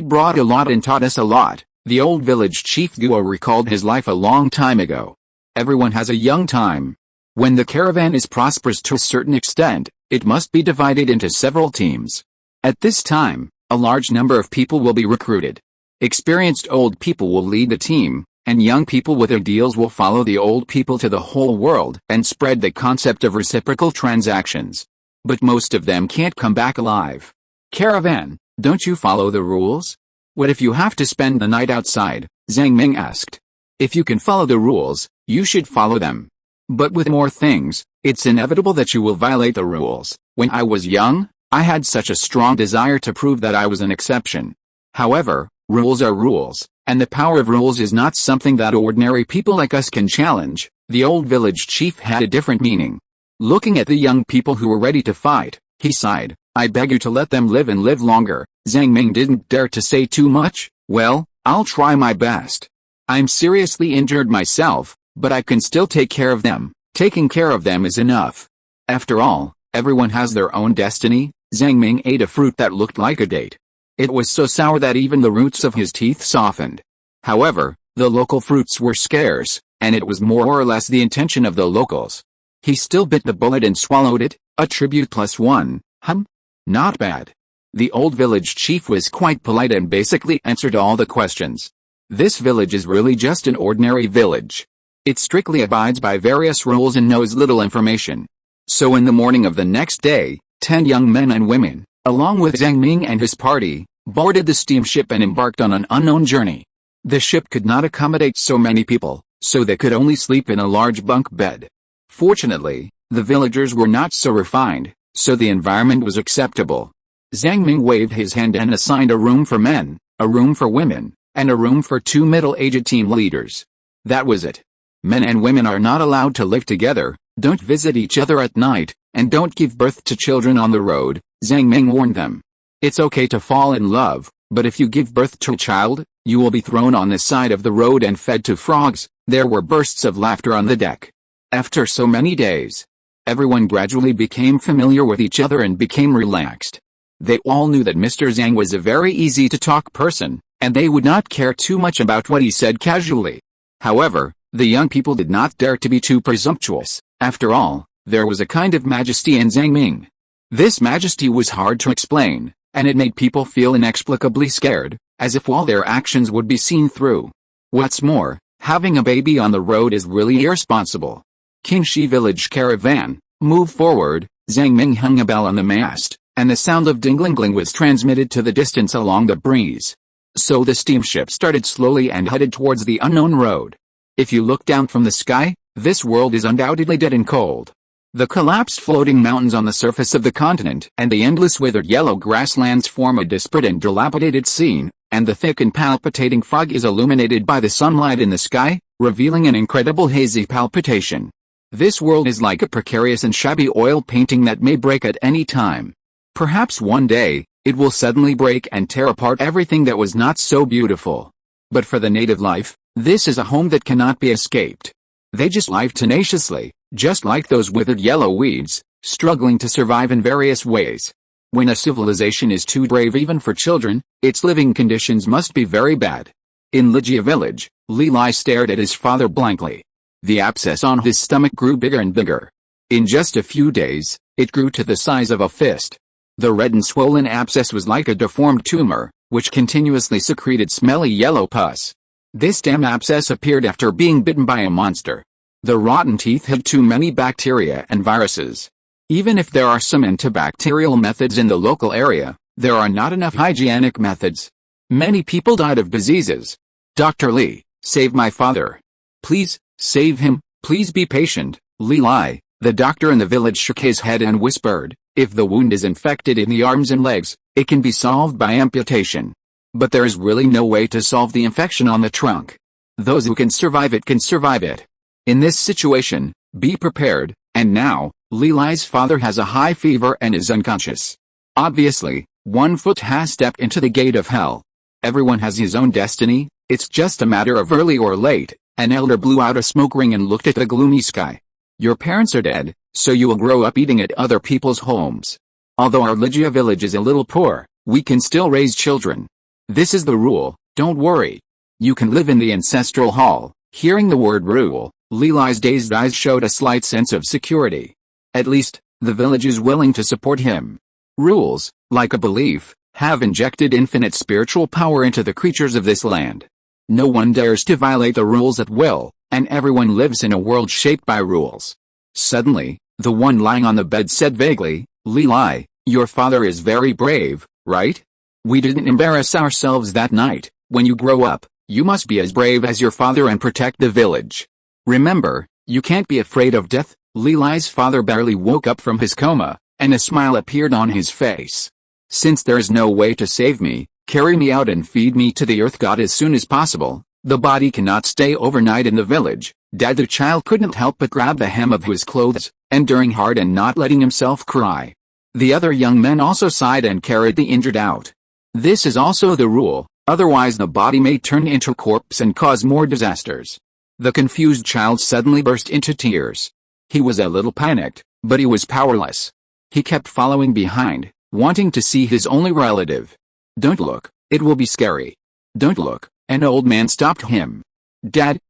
brought a lot and taught us a lot. The old village chief Guo recalled his life a long time ago. Everyone has a young time. When the caravan is prosperous to a certain extent, it must be divided into several teams. At this time, a large number of people will be recruited. Experienced old people will lead the team, and young people with ideals will follow the old people to the whole world and spread the concept of reciprocal transactions. But most of them can't come back alive. Caravan, don't you follow the rules? What if you have to spend the night outside? Zhang Ming asked. If you can follow the rules, you should follow them. But with more things, it's inevitable that you will violate the rules. When I was young, I had such a strong desire to prove that I was an exception. However, rules are rules, and the power of rules is not something that ordinary people like us can challenge. The old village chief had a different meaning. Looking at the young people who were ready to fight, he sighed, I beg you to let them live and live longer. Zhang Ming didn't dare to say too much. Well, I'll try my best. I'm seriously injured myself, but I can still take care of them. Taking care of them is enough. After all, everyone has their own destiny. Zhang Ming ate a fruit that looked like a date. It was so sour that even the roots of his teeth softened. However, the local fruits were scarce, and it was more or less the intention of the locals. He still bit the bullet and swallowed it. A tribute +1, Not bad. The old village chief was quite polite and basically answered all the questions. This village is really just an ordinary village. It strictly abides by various rules and knows little information. So in the morning of the next day, 10 young men and women, along with Zhang Ming and his party, boarded the steamship and embarked on an unknown journey. The ship could not accommodate so many people, so they could only sleep in a large bunk bed. Fortunately, the villagers were not so refined, so the environment was acceptable. Zhang Ming waved his hand and assigned a room for men, a room for women, and a room for 2 middle-aged team leaders. That was it. Men and women are not allowed to live together, don't visit each other at night, and don't give birth to children on the road, Zhang Ming warned them. It's okay to fall in love, but if you give birth to a child, you will be thrown on the side of the road and fed to frogs. There were bursts of laughter on the deck. After so many days, everyone gradually became familiar with each other and became relaxed. They all knew that Mr. Zhang was a very easy-to-talk person, and they would not care too much about what he said casually. However, the young people did not dare to be too presumptuous. After all, there was a kind of majesty in Zhang Ming. This majesty was hard to explain, and it made people feel inexplicably scared, as if all their actions would be seen through. What's more, having a baby on the road is really irresponsible. Qingxi Village Caravan, move forward. Zhang Ming hung a bell on the mast, and the sound of ding-ling-ling was transmitted to the distance along the breeze. So the steamship started slowly and headed towards the unknown road. If you look down from the sky, this world is undoubtedly dead and cold. The collapsed floating mountains on the surface of the continent and the endless withered yellow grasslands form a disparate and dilapidated scene, and the thick and palpitating fog is illuminated by the sunlight in the sky, revealing an incredible hazy palpitation. This world is like a precarious and shabby oil painting that may break at any time. Perhaps one day, it will suddenly break and tear apart everything that was not so beautiful. But for the native life, this is a home that cannot be escaped. They just live tenaciously, just like those withered yellow weeds, struggling to survive in various ways. When a civilization is too brave even for children, its living conditions must be very bad. In Ligia village, Li Lai stared at his father blankly. The abscess on his stomach grew bigger and bigger. In just a few days, it grew to the size of a fist. The red and swollen abscess was like a deformed tumor, which continuously secreted smelly yellow pus. This damn abscess appeared after being bitten by a monster. The rotten teeth had too many bacteria and viruses. Even if there are some antibacterial methods in the local area, there are not enough hygienic methods. Many people died of diseases. Dr. Li, save my father. Please, save him, please be patient. Li Lai, the doctor in the village, shook his head and whispered, if the wound is infected in the arms and legs, it can be solved by amputation. But there is really no way to solve the infection on the trunk. Those who can survive it can survive it. In this situation, be prepared. And now, Li Lai's father has a high fever and is unconscious. Obviously, one foot has stepped into the gate of hell. Everyone has his own destiny, it's just a matter of early or late. An elder blew out a smoke ring and looked at the gloomy sky. Your parents are dead, so you will grow up eating at other people's homes. Although our Ligia village is a little poor, we can still raise children. This is the rule, don't worry. You can live in the ancestral hall. Hearing the word rule, Li Lai's dazed eyes showed a slight sense of security. At least, the village is willing to support him. Rules, like a belief, have injected infinite spiritual power into the creatures of this land. No one dares to violate the rules at will, and everyone lives in a world shaped by rules. Suddenly, the one lying on the bed said vaguely, "Li Lai, your father is very brave, right? We didn't embarrass ourselves that night. When you grow up, you must be as brave as your father and protect the village. Remember, you can't be afraid of death." Li Lai's father barely woke up from his coma, and a smile appeared on his face. "Since there is no way to save me, carry me out and feed me to the earth god as soon as possible. The body cannot stay overnight in the village." Dad the child couldn't help but grab the hem of his clothes, enduring hard and not letting himself cry. The other young men also sighed and carried the injured out. This is also the rule, otherwise the body may turn into a corpse and cause more disasters. The confused child suddenly burst into tears. He was a little panicked, but he was powerless. He kept following behind, wanting to see his only relative. "Don't look, it will be scary. Don't look," an old man stopped him. Dad,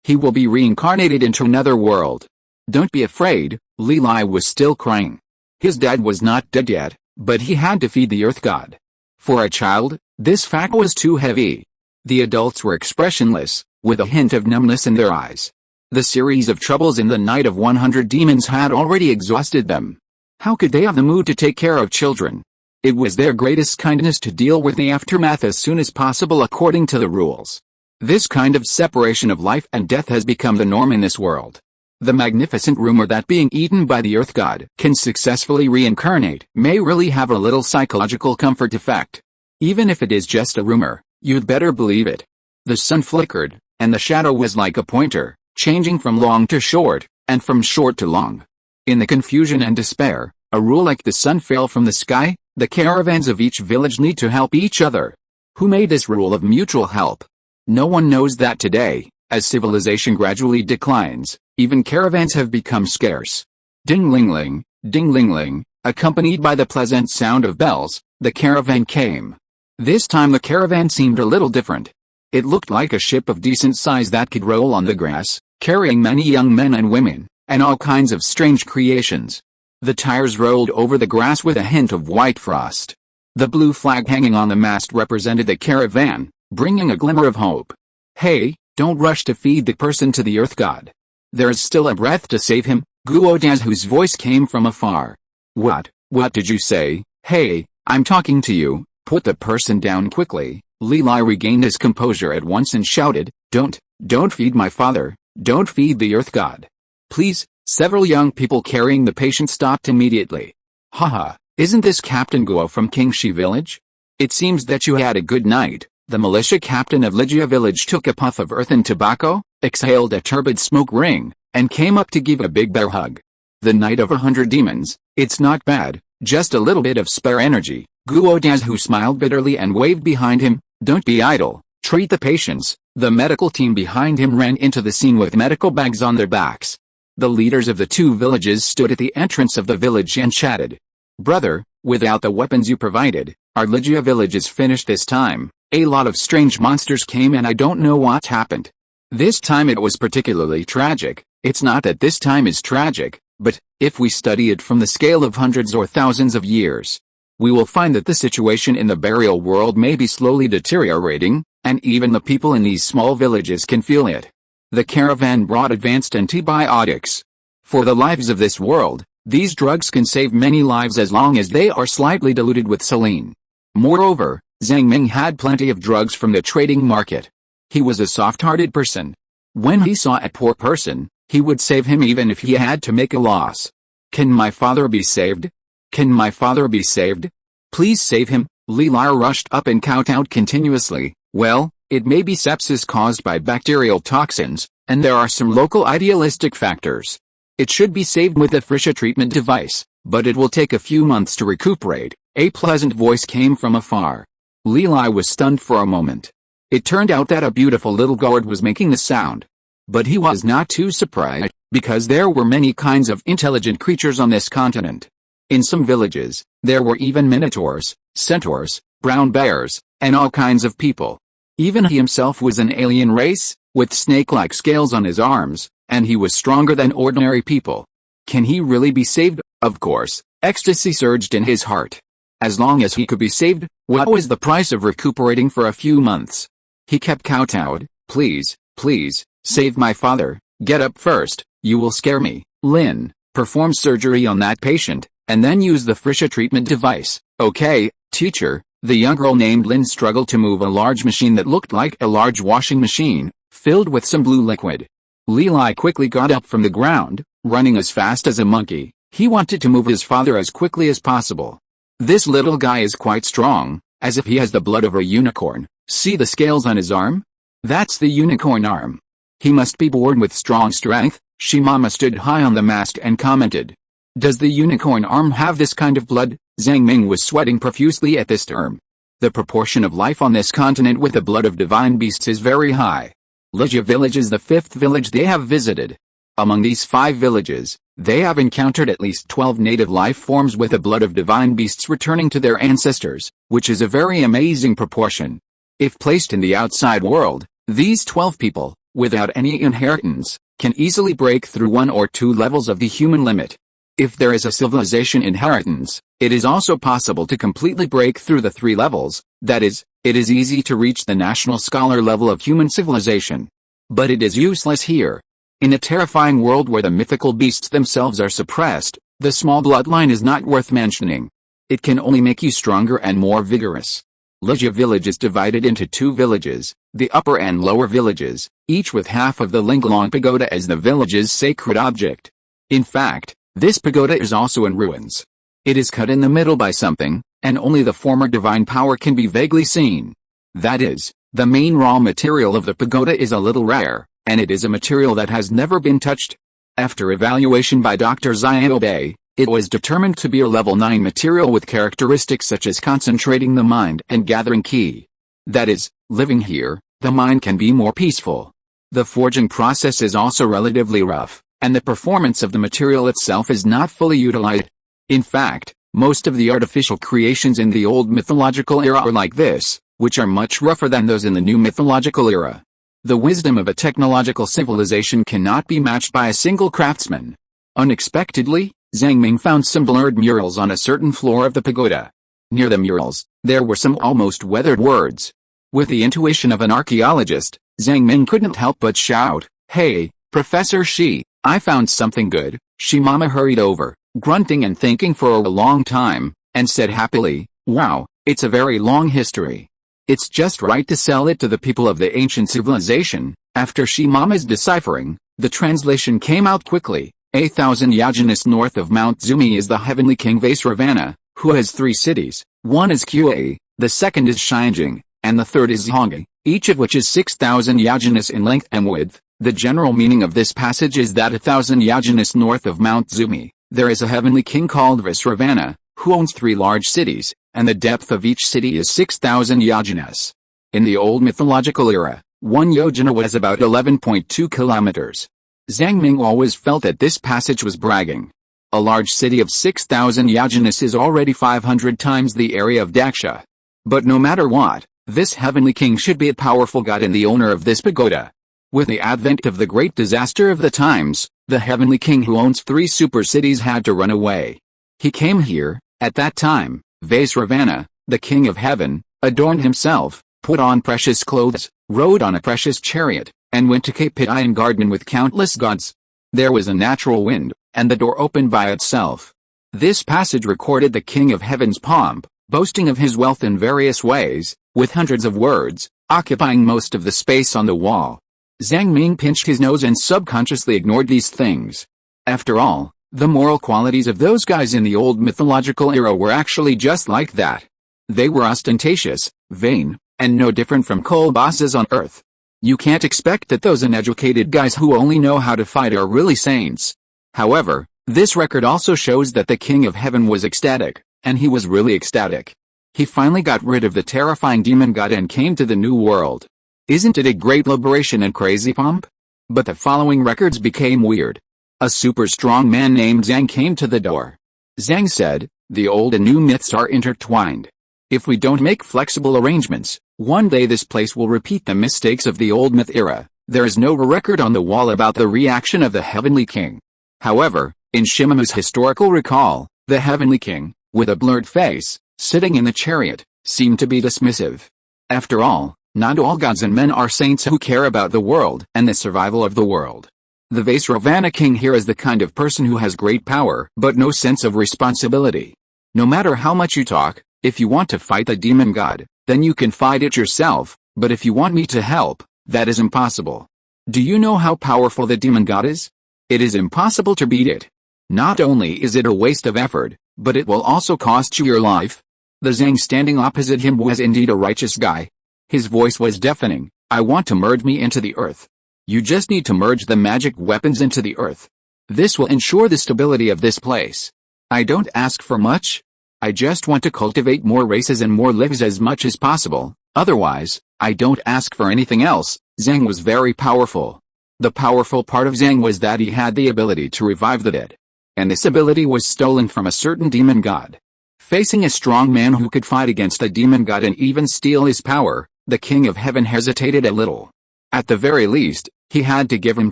he will be reincarnated into another world. "Don't be afraid," Li Lai was still crying. His dad was not dead yet, but he had to feed the earth god. For a child, this fact was too heavy. The adults were expressionless, with a hint of numbness in their eyes. The series of troubles in the Night of 100 Demons had already exhausted them. How could they have the mood to take care of children? It was their greatest kindness to deal with the aftermath as soon as possible according to the rules. This kind of separation of life and death has become the norm in this world. The magnificent rumor that being eaten by the earth god can successfully reincarnate may really have a little psychological comfort effect. Even if it is just a rumor, you'd better believe it. The sun flickered, and the shadow was like a pointer, changing from long to short, and from short to long. In the confusion and despair, a rule like the sun fell from the sky. The caravans of each village need to help each other. Who made this rule of mutual help? No one knows that today, as civilization gradually declines, even caravans have become scarce. Ding-ling-ling, accompanied by the pleasant sound of bells, the caravan came. This time the caravan seemed a little different. It looked like a ship of decent size that could roll on the grass, carrying many young men and women, and all kinds of strange creations. The tires rolled over the grass with a hint of white frost. The blue flag hanging on the mast represented the caravan, bringing a glimmer of hope. "Hey, don't rush to feed the person to the earth god. There is still a breath to save him," Guodaz, whose voice came from afar. What did you say?" "Hey, I'm talking to you, put the person down quickly." Li Lai regained his composure at once and shouted, Don't feed my father, don't feed the earth god. Please." Several young people carrying the patient stopped immediately. "Haha, isn't this Captain Guo from Kingshi village? It seems that you had a good night." The militia captain of Ligia village took a puff of earth and tobacco, exhaled a turbid smoke ring, and came up to give a big bear hug. "The Night of 100 Demons, it's not bad, just a little bit of spare energy." Guodaz, who smiled bitterly and waved behind him, "Don't be idle, treat the patients." The medical team behind him ran into the scene with medical bags on their backs. The leaders of the two villages stood at the entrance of the village and chatted. "Brother, without the weapons you provided, our Ligia village is finished this time. A lot of strange monsters came and I don't know what happened. This time it was particularly tragic." It's not that this time is tragic, but, if we study it from the scale of hundreds or thousands of years, we will find that the situation in the burial world may be slowly deteriorating, and even the people in these small villages can feel it. The caravan brought advanced antibiotics. For the lives of this world, these drugs can save many lives as long as they are slightly diluted with saline. Moreover, Zhang Ming had plenty of drugs from the trading market. He was a soft-hearted person. When he saw a poor person, he would save him even if he had to make a loss. "Can my father be saved? Can my father be saved? Please save him." Li Lai rushed up and kowtowed continuously. "Well, it may be sepsis caused by bacterial toxins, and there are some local idealistic factors. It should be saved with a Frisha treatment device, but it will take a few months to recuperate." A pleasant voice came from afar. Li Lai was stunned for a moment. It turned out that a beautiful little gourd was making the sound. But he was not too surprised, because there were many kinds of intelligent creatures on this continent. In some villages, there were even minotaurs, centaurs, brown bears, and all kinds of people. Even he himself was an alien race, with snake-like scales on his arms, and he was stronger than ordinary people. Can he really be saved? Of course, ecstasy surged in his heart. As long as he could be saved, what was the price of recuperating for a few months? He kept kowtowed, please, please, save my father, get up first, you will scare me, Lin, perform surgery on that patient, and then use the Frisha treatment device. Okay, teacher. The young girl named Lin struggled to move a large machine that looked like a large washing machine, filled with some blue liquid. Li Li quickly got up from the ground, running as fast as a monkey. He wanted to move his father as quickly as possible. This little guy is quite strong, as if he has the blood of a unicorn. See the scales on his arm? That's the unicorn arm. He must be born with strong strength. Shimama stood high on the mast and commented. Does the unicorn arm have this kind of blood? Zhang Ming was sweating profusely at this term. The proportion of life on this continent with the blood of divine beasts is very high. Lija village is the 5th village they have visited. Among these 5 villages, they have encountered at least 12 native life forms with the blood of divine beasts returning to their ancestors, which is a very amazing proportion. If placed in the outside world, these 12 people, without any inheritance, can easily break through 1 or 2 levels of the human limit. If there is a civilization inheritance, it is also possible to completely break through the 3 levels, that is, it is easy to reach the national scholar level of human civilization. But it is useless here. In a terrifying world where the mythical beasts themselves are suppressed, the small bloodline is not worth mentioning. It can only make you stronger and more vigorous. Lija village is divided into 2 villages, the upper and lower villages, each with half of the Lingalong pagoda as the village's sacred object. In fact, this pagoda is also in ruins. It is cut in the middle by something, and only the former divine power can be vaguely seen. That is, the main raw material of the pagoda is a little rare, and it is a material that has never been touched. After evaluation by Dr. Xiaobei, it was determined to be a level 9 material with characteristics such as concentrating the mind and gathering ki. That is, living here, the mind can be more peaceful. The forging process is also relatively rough, and the performance of the material itself is not fully utilized. In fact, most of the artificial creations in the old mythological era are like this, which are much rougher than those in the new mythological era. The wisdom of a technological civilization cannot be matched by a single craftsman. Unexpectedly, Zhang Ming found some blurred murals on a certain floor of the pagoda. Near the murals, there were some almost weathered words. With the intuition of an archaeologist, Zhang Ming couldn't help but shout, "Hey, Professor Shi, I found something good." Shimama hurried over, grunting and thinking for a long time, and said happily, "Wow, it's a very long history. It's just right to sell it to the people of the ancient civilization." After Shimama's deciphering, the translation came out quickly. 1,000 yojanas north of Mount Zumi is the heavenly king Vaisravana, who has 3 cities. One is Qa, the second is Shinjing, and the third is Zhongyi, each of which is 6,000 yojanas in length and width. The general meaning of this passage is that 1,000 yojanas north of Mount Zumi, there is a heavenly king called Vaisravana, who owns 3 large cities, and the depth of each city is 6,000 yojanas. In the old mythological era, 1 yojana was about 11.2 kilometers. Zhang Ming always felt that this passage was bragging. A large city of 6,000 yojanas is already 500 times the area of Daksha. But no matter what, this heavenly king should be a powerful god and the owner of this pagoda. With the advent of the great disaster of the times, the heavenly king who owns 3 super cities had to run away. He came here. At that time, Vaisravana, the king of heaven, adorned himself, put on precious clothes, rode on a precious chariot, and went to Kapitayan garden with countless gods. There was a natural wind, and the door opened by itself. This passage recorded the king of heaven's pomp, boasting of his wealth in various ways, with hundreds of words, occupying most of the space on the wall. Zhang Ming pinched his nose and subconsciously ignored these things. After all, the moral qualities of those guys in the old mythological era were actually just like that. They were ostentatious, vain, and no different from coal bosses on Earth. You can't expect that those uneducated guys who only know how to fight are really saints. However, this record also shows that the King of Heaven was ecstatic, and he was really ecstatic. He finally got rid of the terrifying demon god and came to the new world. Isn't it a great liberation and crazy pomp? But the following records became weird. A super strong man named Zhang came to the door. Zhang said, "The old and new myths are intertwined. If we don't make flexible arrangements, one day this place will repeat the mistakes of the old myth era." There is no record on the wall about the reaction of the Heavenly King. However, in Shimamu's historical recall, the Heavenly King, with a blurred face, sitting in the chariot, seemed to be dismissive. After all, not all gods and men are saints who care about the world and the survival of the world. The Vaisravana king here is the kind of person who has great power but no sense of responsibility. No matter how much you talk, if you want to fight the demon god, then you can fight it yourself, but if you want me to help, that is impossible. Do you know how powerful the demon god is? It is impossible to beat it. Not only is it a waste of effort, but it will also cost you your life. The Zhang standing opposite him was indeed a righteous guy. His voice was deafening. I want to merge me into the earth. You just need to merge the magic weapons into the earth. This will ensure the stability of this place. I don't ask for much. I just want to cultivate more races and more lives as much as possible. Otherwise, I don't ask for anything else. Zhang was very powerful. The powerful part of Zhang was that he had the ability to revive the dead. And this ability was stolen from a certain demon god. Facing a strong man who could fight against a demon god and even steal his power, the King of Heaven hesitated a little. At the very least, he had to give him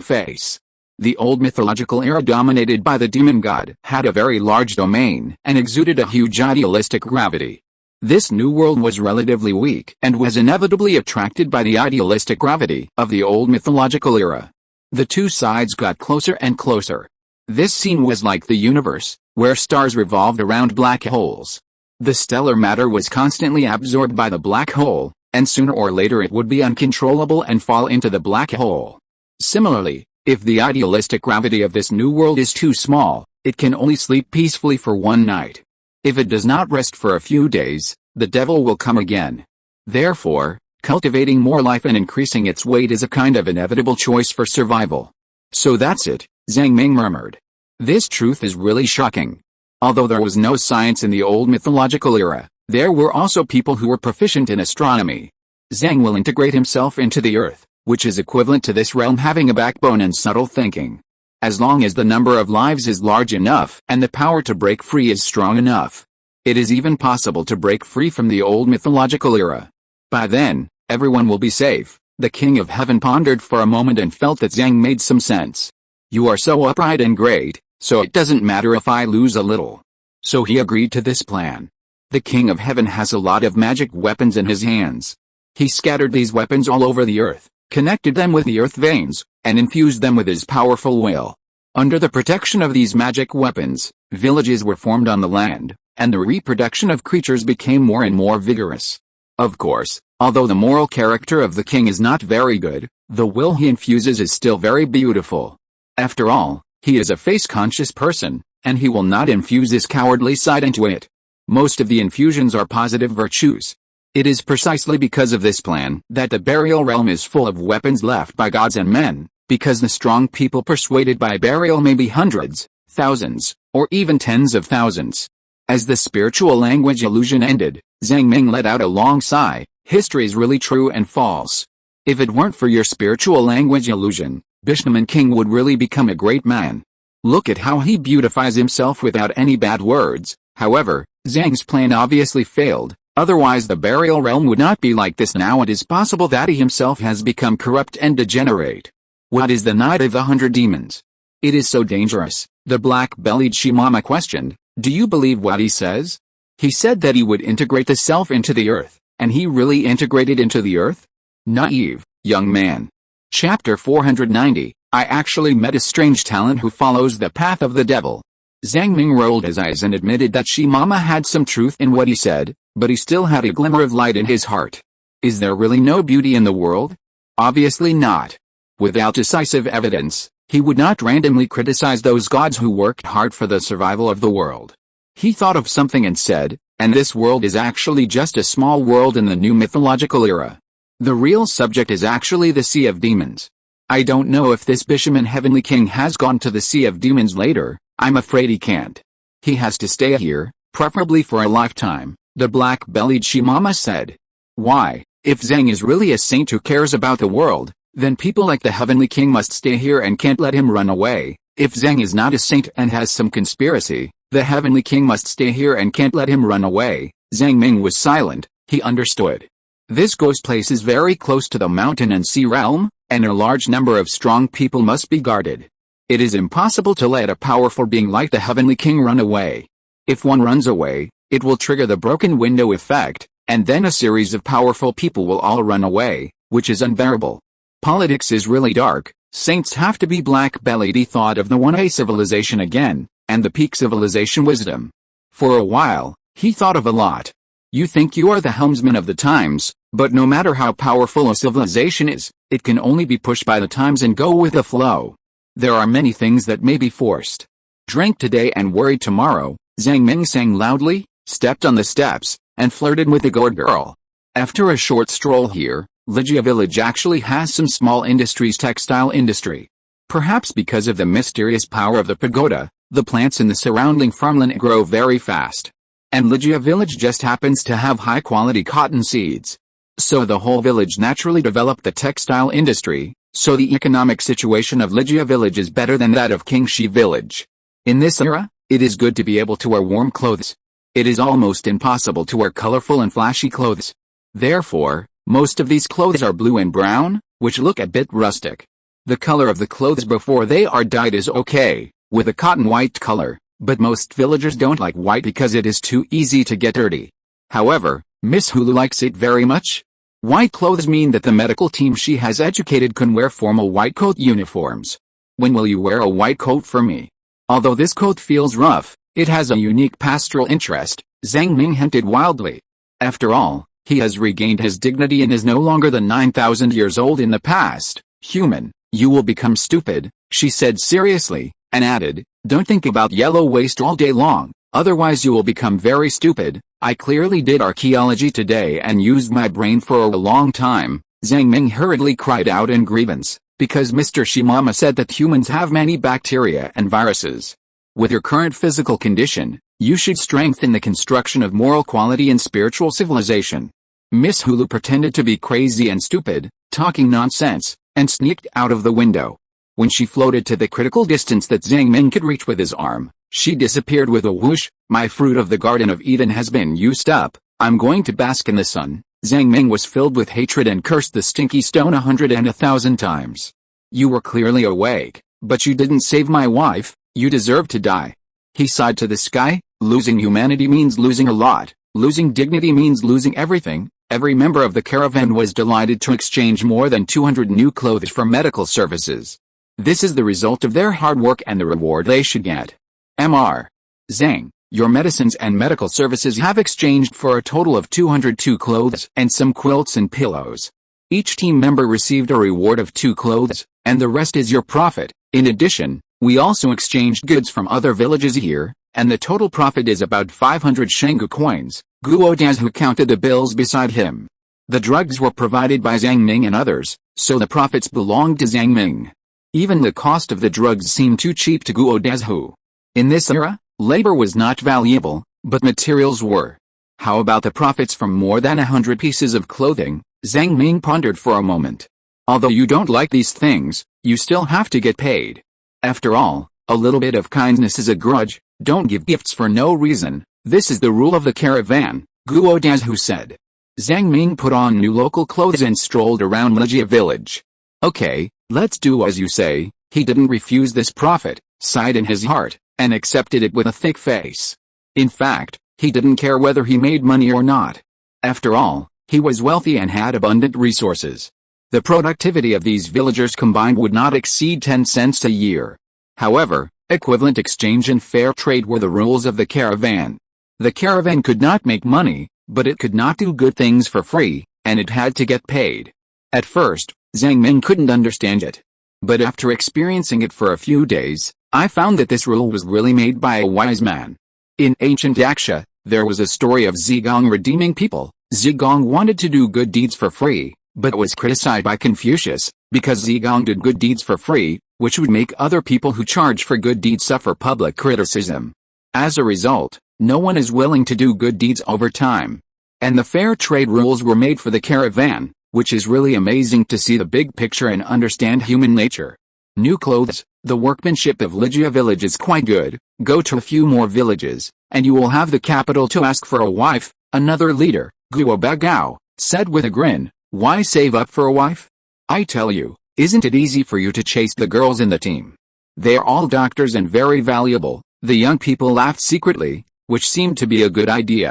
face. The old mythological era dominated by the demon god had a very large domain and exuded a huge idealistic gravity. This new world was relatively weak and was inevitably attracted by the idealistic gravity of the old mythological era. The two sides got closer and closer. This scene was like the universe, where stars revolved around black holes. The stellar matter was constantly absorbed by the black hole, and sooner or later it would be uncontrollable and fall into the black hole. Similarly, if the idealistic gravity of this new world is too small, it can only sleep peacefully for one night. If it does not rest for a few days, the devil will come again. Therefore, cultivating more life and increasing its weight is a kind of inevitable choice for survival. So that's it, Zhang Ming murmured. This truth is really shocking. Although there was no science in the old mythological era, there were also people who were proficient in astronomy. Zhang will integrate himself into the earth, which is equivalent to this realm having a backbone and subtle thinking. As long as the number of lives is large enough and the power to break free is strong enough, it is even possible to break free from the old mythological era. By then, everyone will be safe. The King of Heaven pondered for a moment and felt that Zhang made some sense. You are so upright and great, so it doesn't matter if I lose a little. So he agreed to this plan. The King of Heaven has a lot of magic weapons in his hands. He scattered these weapons all over the earth, connected them with the earth veins, and infused them with his powerful will. Under the protection of these magic weapons, villages were formed on the land, and the reproduction of creatures became more and more vigorous. Of course, although the moral character of the king is not very good, the will he infuses is still very beautiful. After all, he is a face-conscious person, and he will not infuse his cowardly side into it. Most of the infusions are positive virtues. It is precisely because of this plan that the burial realm is full of weapons left by gods and men, because the strong people persuaded by burial may be hundreds, thousands, or even tens of thousands. As the spiritual language illusion ended, Zhang Ming let out a long sigh. History is really true and false. If it weren't for your spiritual language illusion, Bishnaman King would really become a great man. Look at how he beautifies himself without any bad words. However, Zhang's plan obviously failed, otherwise the burial realm would not be like this now. It is possible that he himself has become corrupt and degenerate. What is the Night of the 100 Demons? It is so dangerous, the black-bellied Shimama questioned. Do you believe what he says? He said that he would integrate the self into the earth, and he really integrated into the earth? Naive, young man. Chapter 490, I actually met a strange talent who follows the path of the devil. Zhang Ming rolled his eyes and admitted that Shimama had some truth in what he said, but he still had a glimmer of light in his heart. Is there really no beauty in the world? Obviously not. Without decisive evidence, he would not randomly criticize those gods who worked hard for the survival of the world. He thought of something and said, and this world is actually just a small world in the new mythological era. The real subject is actually the Sea of Demons. I don't know if this Bishaman Heavenly King has gone to the Sea of Demons later. I'm afraid he can't. He has to stay here, preferably for a lifetime, the black-bellied Shimama said. Why, if Zhang is really a saint who cares about the world, then people like the Heavenly King must stay here and can't let him run away. If Zhang is not a saint and has some conspiracy, the Heavenly King must stay here and can't let him run away. Zhang Ming was silent. He understood. This ghost place is very close to the mountain and sea realm, and a large number of strong people must be guarded. It is impossible to let a powerful being like the Heavenly King run away. If one runs away, It will trigger the broken window effect, and then a series of powerful people will all run away, which is unbearable. Politics is really dark. Saints have to be black-bellied. He thought of the 1A civilization again, and the peak civilization wisdom. For a while, he thought of a lot. You think you are the helmsman of the times, but no matter how powerful a civilization is, it can only be pushed by the times and go with the flow. There are many things that may be forced. Drink today and worry tomorrow, Zhang Ming sang loudly, stepped on the steps, and flirted with the gourd girl. After a short stroll here, Ligia village actually has some small industries, textile industry. Perhaps because of the mysterious power of the pagoda, the plants in the surrounding farmland grow very fast. And Ligia village just happens to have high-quality cotton seeds. So the whole village naturally developed the textile industry, so the economic situation of Ligia village is better than that of Qingxi village. In this era, it is good to be able to wear warm clothes. It is almost impossible to wear colorful and flashy clothes. Therefore, most of these clothes are blue and brown, which look a bit rustic. The color of the clothes before they are dyed is okay, with a cotton white color, but most villagers don't like white because it is too easy to get dirty. However, Miss Hulu likes it very much. White clothes mean that the medical team she has educated can wear formal white coat uniforms. When will you wear a white coat for me? Although this coat feels rough, it has a unique pastoral interest, Zhang Ming hinted wildly. After all, he has regained his dignity and is no longer the 9,000 years old in the past. Human, you will become stupid, she said seriously, and added, don't think about yellow waste all day long, otherwise you will become very stupid. I clearly did archaeology today and used my brain for a long time, Zhang Ming hurriedly cried out in grievance, because Mr. Shimama said that humans have many bacteria and viruses. With your current physical condition, you should strengthen the construction of moral quality and spiritual civilization. Miss Hulu pretended to be crazy and stupid, talking nonsense, and sneaked out of the window. When she floated to the critical distance that Zhang Ming could reach with his arm, she disappeared with a whoosh. My fruit of the Garden of Eden has been used up, I'm going to bask in the sun. Zhang Ming was filled with hatred and cursed the stinky stone 100 and 1,000 times. You were clearly awake, but you didn't save my wife, you deserve to die. He sighed to the sky. Losing humanity means losing a lot. Losing dignity means losing everything. Every member of the caravan was delighted to exchange more than 200 new clothes for medical services. This is the result of their hard work and the reward they should get. Mr. Zhang, your medicines and medical services have exchanged for a total of 202 clothes and some quilts and pillows. Each team member received a reward of 2 clothes, and the rest is your profit. In addition, we also exchanged goods from other villages here, and the total profit is about 500 Shengu coins. Guo Dazhu counted the bills beside him. The drugs were provided by Zhang Ming and others, so the profits belonged to Zhang Ming. Even the cost of the drugs seemed too cheap to Guo Dazhu. In this era, labor was not valuable, but materials were. How about the profits from more than 100 pieces of clothing? Zhang Ming pondered for a moment. Although you don't like these things, you still have to get paid. After all, a little bit of kindness is a grudge. Don't give gifts for no reason. This is the rule of the caravan, Guo Dazhu said. Zhang Ming put on new local clothes and strolled around Ligia village. Okay, let's do as you say. He didn't refuse this profit, sighed in his heart, and accepted it with a thick face. In fact, he didn't care whether he made money or not. After all, he was wealthy and had abundant resources. The productivity of these villagers combined would not exceed 10 cents a year. However, equivalent exchange and fair trade were the rules of the caravan. The caravan could not make money, but it could not do good things for free, and it had to get paid. At first, Zhang Ming couldn't understand it. But after experiencing it for a few days, I found that this rule was really made by a wise man. In ancient Daksha, there was a story of Zigong redeeming people. Zigong wanted to do good deeds for free, but was criticized by Confucius, because Zigong did good deeds for free, which would make other people who charge for good deeds suffer public criticism. As a result, no one is willing to do good deeds over time. And the fair trade rules were made for the caravan, which is really amazing to see the big picture and understand human nature. New clothes, the workmanship of Ligia village is quite good. Go to a few more villages, and you will have the capital to ask for a wife. Another leader, Guo Bagao, said with a grin. Why save up for a wife? I tell you, isn't it easy for you to chase the girls in the team? They are all doctors and very valuable. The young people laughed secretly. which seemed to be a good idea.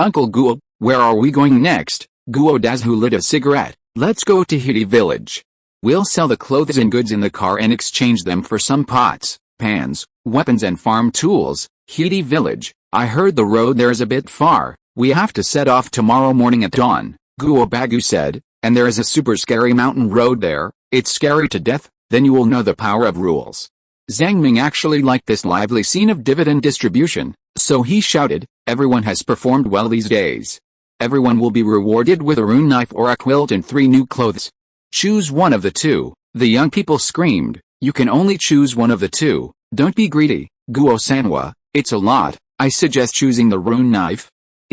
"Uncle Guo, where are we going next?" Guo Das, who lit a cigarette. "Let's go to Hidi village. We'll sell the clothes and goods in the car and exchange them for some pots, pans, weapons and farm tools." "Hidi village, I heard the road there is a bit far. We have to set off tomorrow morning at dawn," Guo Bagu said, "and there is a super scary mountain road there. It's scary to death, then you will know the power of rules." Zhang Ming actually liked this lively scene of dividend distribution, so he shouted, "Everyone has performed well these days. Everyone will be rewarded with a rune knife or a quilt and 3 new clothes. Choose one of the two." The young people screamed, "You can only choose one of the two. Don't be greedy, Guo Sanwa, it's a lot. I suggest choosing the rune knife.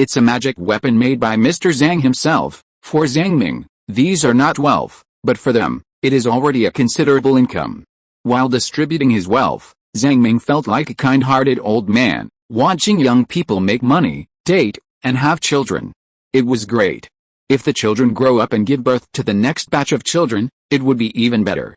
It's a magic weapon made by Mr. Zhang himself." For Zhang Ming, these are not wealth, but for them, it is already a considerable income. While distributing his wealth, Zhang Ming felt like a kind-hearted old man, watching young people make money, date, and have children. It was great. If the children grow up and give birth to the next batch of children, it would be even better.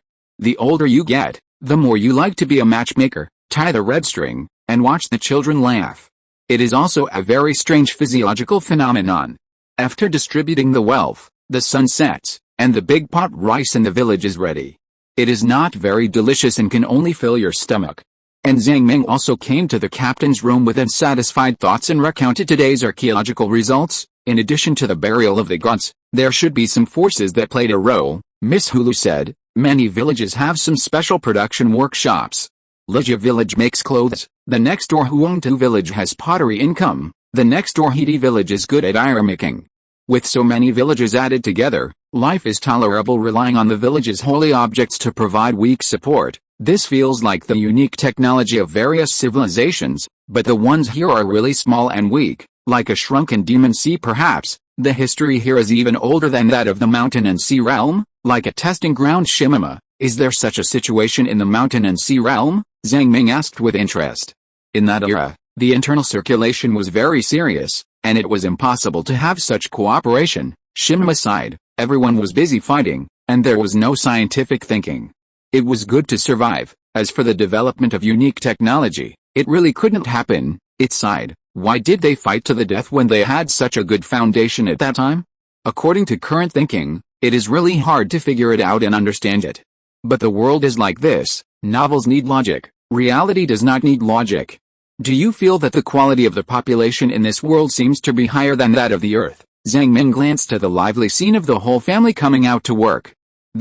The older you get, the more you like to be a matchmaker, tie the red string, and watch the children laugh. It is also a very strange physiological phenomenon. After distributing the wealth, the sun sets, and the big pot rice in the village is ready. It is not very delicious and can only fill your stomach. And Zhang Ming also came to the captain's room with unsatisfied thoughts and recounted today's archaeological results. In addition to the burial of the gods, there should be some forces that played a role, Miss Hulu said. Many villages have some special production workshops. Lijia village makes clothes, the next door Huangtu village has pottery income, the next door Hidi village is good at iron making. With so many villages added together, life is tolerable relying on the village's holy objects to provide weak support. This feels like the unique technology of various civilizations, but the ones here are really small and weak. Like a shrunken demon sea perhaps. The history here is even older than that of the mountain and sea realm, like a testing ground. Shimama, is there such a situation in the mountain and sea realm? Zhang Ming asked with interest. In that era, the internal circulation was very serious, and it was impossible to have such cooperation. Shimama sighed, everyone was busy fighting, and there was no scientific thinking. It was good to survive. As for the development of unique technology, it really couldn't happen. It sighed. Why did they fight to the death when they had such a good foundation at that time? According to current thinking, it is really hard to figure it out and understand it. But the world is like this, novels need logic, reality does not need logic. Do you feel that the quality of the population in this world seems to be higher than that of the earth? Zhang Ming glanced at the lively scene of the whole family coming out to work.